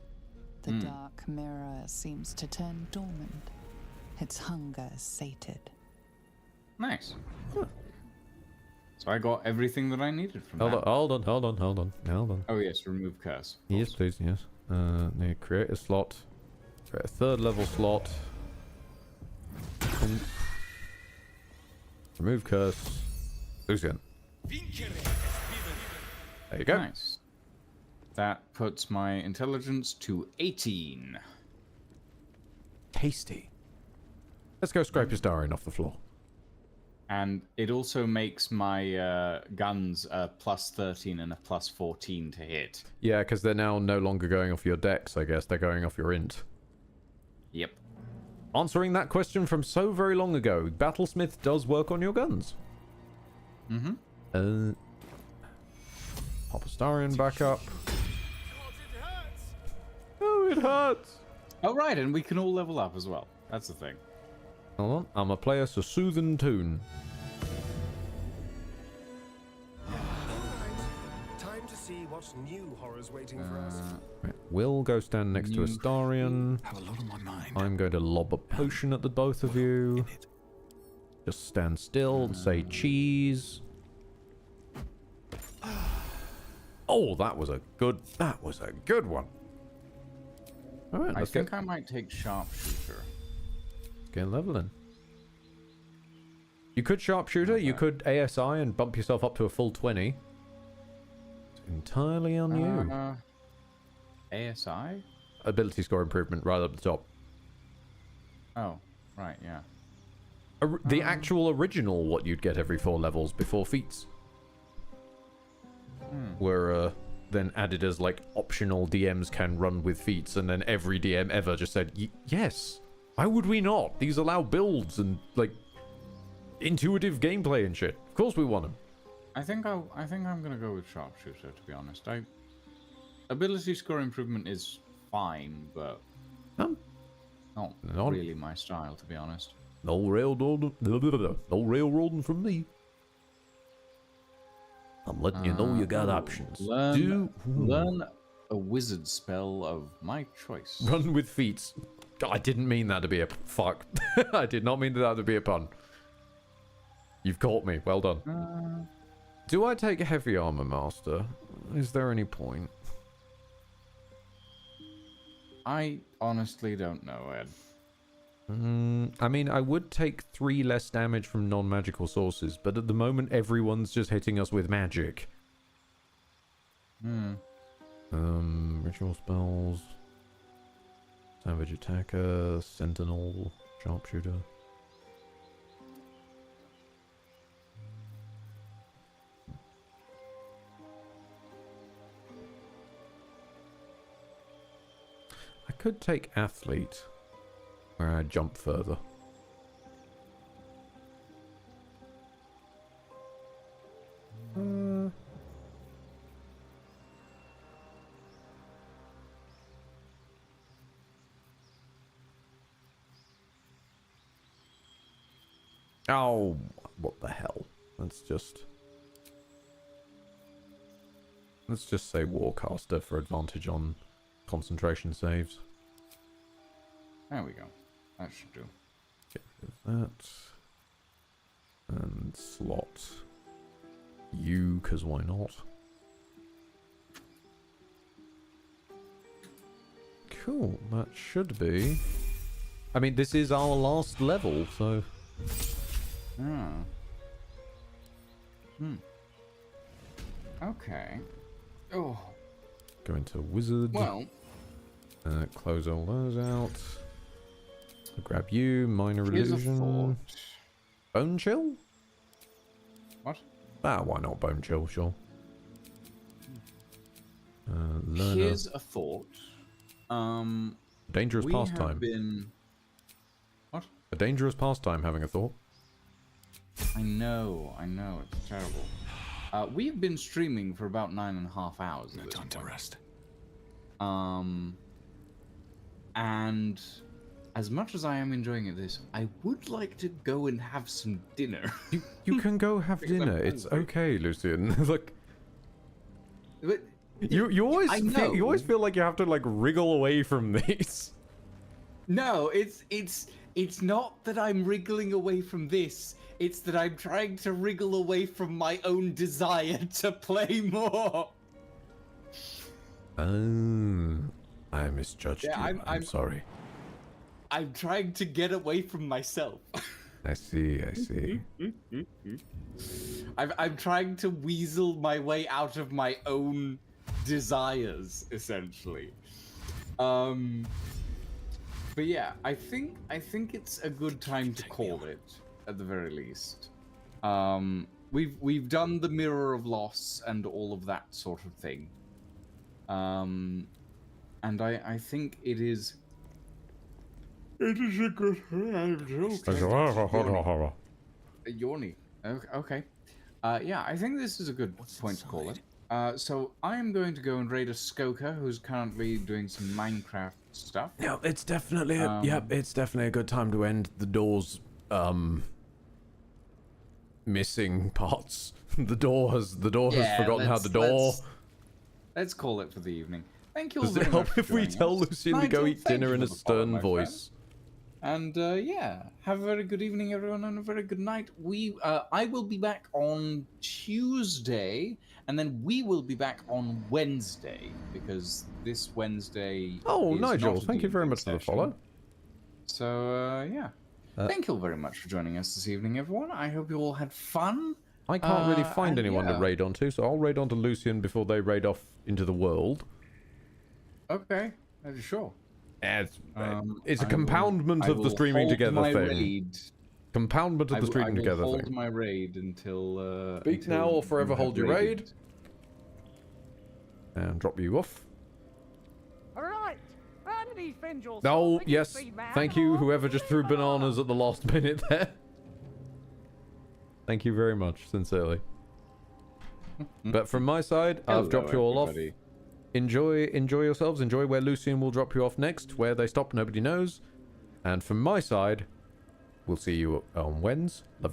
The dark mirror seems to turn dormant. Its hunger sated. Nice. Huh. So I got everything that I needed from that. Hold on. Oh yes, remove curse. Yes, please, yes. Need create a slot. Create a 3rd level slot. Remove curse. Lucian. There you go. Nice. That puts my intelligence to 18. Tasty. Let's go scrape your star in off the floor. And it also makes my guns a +13 and a +14 to hit. Yeah, because they're now no longer going off your dex, I guess. They're going off your int. Yep. Answering that question from so very long ago, Battlesmith does work on your guns. Mm-hmm. Pop Astarion back up. Oh, it hurts! Oh, right, and we can all level up as well. That's the thing. Hold on, I'm gonna play us a soothing tune. Time to see what's new horrors waiting for us. Right, Will go stand next to Astarion. Have a lot on my mind. I'm going to lob a potion at the both of you. Just stand still and say cheese. Oh, that was a good one. All right, I think I might take sharpshooter. Get leveling. You could sharpshooter, you could ASI and bump yourself up to a full 20. It's entirely on you. ASI? Ability score improvement right up the top. Oh, right, yeah. The actual original what you'd get every 4 levels before feats. Were then added as like optional DMs can run with feats, and then every DM ever just said, yes, why would we not? These allow builds and like intuitive gameplay and shit. Of course we want them. I think I'm gonna go with sharpshooter, to be honest. Ability score improvement is fine, but not really my style, to be honest. No railroading from me. I'm letting you know you got options. Learn a wizard spell of my choice. Run with feats. I didn't mean that to be a fuck. I did not mean that to be a pun. You've caught me. Well done. Do I take heavy armor master? Is there any point? I honestly don't know, Ed. I mean, I would take 3 less damage from non-magical sources, but at the moment everyone's just hitting us with magic. Ritual spells, savage attacker, sentinel, sharpshooter. I could take athlete, where I jump further. Oh, what the hell? Let's just say Warcaster for advantage on concentration saves. There we go. That should do. Get rid of that. And slot you, because why not? Cool, that should be... I mean, this is our last level, so... Okay. Oh. Go into wizard. Well. Close all those out. I'll grab you, minor illusion. Bone chill? What? Why not bone chill, sure. Learner. Here's a thought. Dangerous pastime. What? A dangerous pastime, having a thought. I know, it's terrible. We've been streaming for about 9.5 hours. No time to rest. And as much as I am enjoying this, I would like to go and have some dinner. You can go have dinner. It's okay, Lucian. Look, but you always feel like you have to like wriggle away from these. No, it's not that I'm wriggling away from this. It's that I'm trying to wriggle away from my own desire to play more. I misjudged you. I'm sorry. I'm trying to get away from myself. I see. I'm trying to weasel my way out of my own desires, essentially. But yeah, I think it's a good time to call it, at the very least. We've done the Mirror of Loss and all of that sort of thing. And I think it is a good Yorny. Okay. Yeah, I think this is a good point to call it. So I am going to go and raid a Skoker who's currently doing some Minecraft stuff. Yeah, it's definitely it's definitely a good time to end the door's missing parts. the door has forgotten how to Let's call it for the evening. Thank you all Does it very help much for if we joining tell us. Lucian to Nigel, go eat thank dinner you in for a the follow, stern my friend. voice? And yeah, have a very good evening, everyone, and a very good night. I will be back on Tuesday, and then we will be back on Wednesday, because this Wednesday. Oh, is Nigel, not a thank you very D&D much for the session. follow. So yeah, thank you all very much for joining us this evening, everyone. I hope you all had fun. I can't really find and anyone to yeah. raid onto, so I'll raid onto Lucian before they raid off into the world. Okay, sure. It's a I compoundment of the will streaming hold together my thing. raid. Compoundment of the streaming together I will hold thing. my raid until. Speak until now or forever you have hold your raided. raid. And drop you off. All right, Vanity Fingers. Oh, yes. Thank you, whoever just threw bananas at the last minute there. Thank you very much, sincerely. But from my side, I've dropped you all off. Enjoy yourselves. Enjoy where Lucian will drop you off next. Where they stop, nobody knows. And from my side, we'll see you on Wednesday. Love you.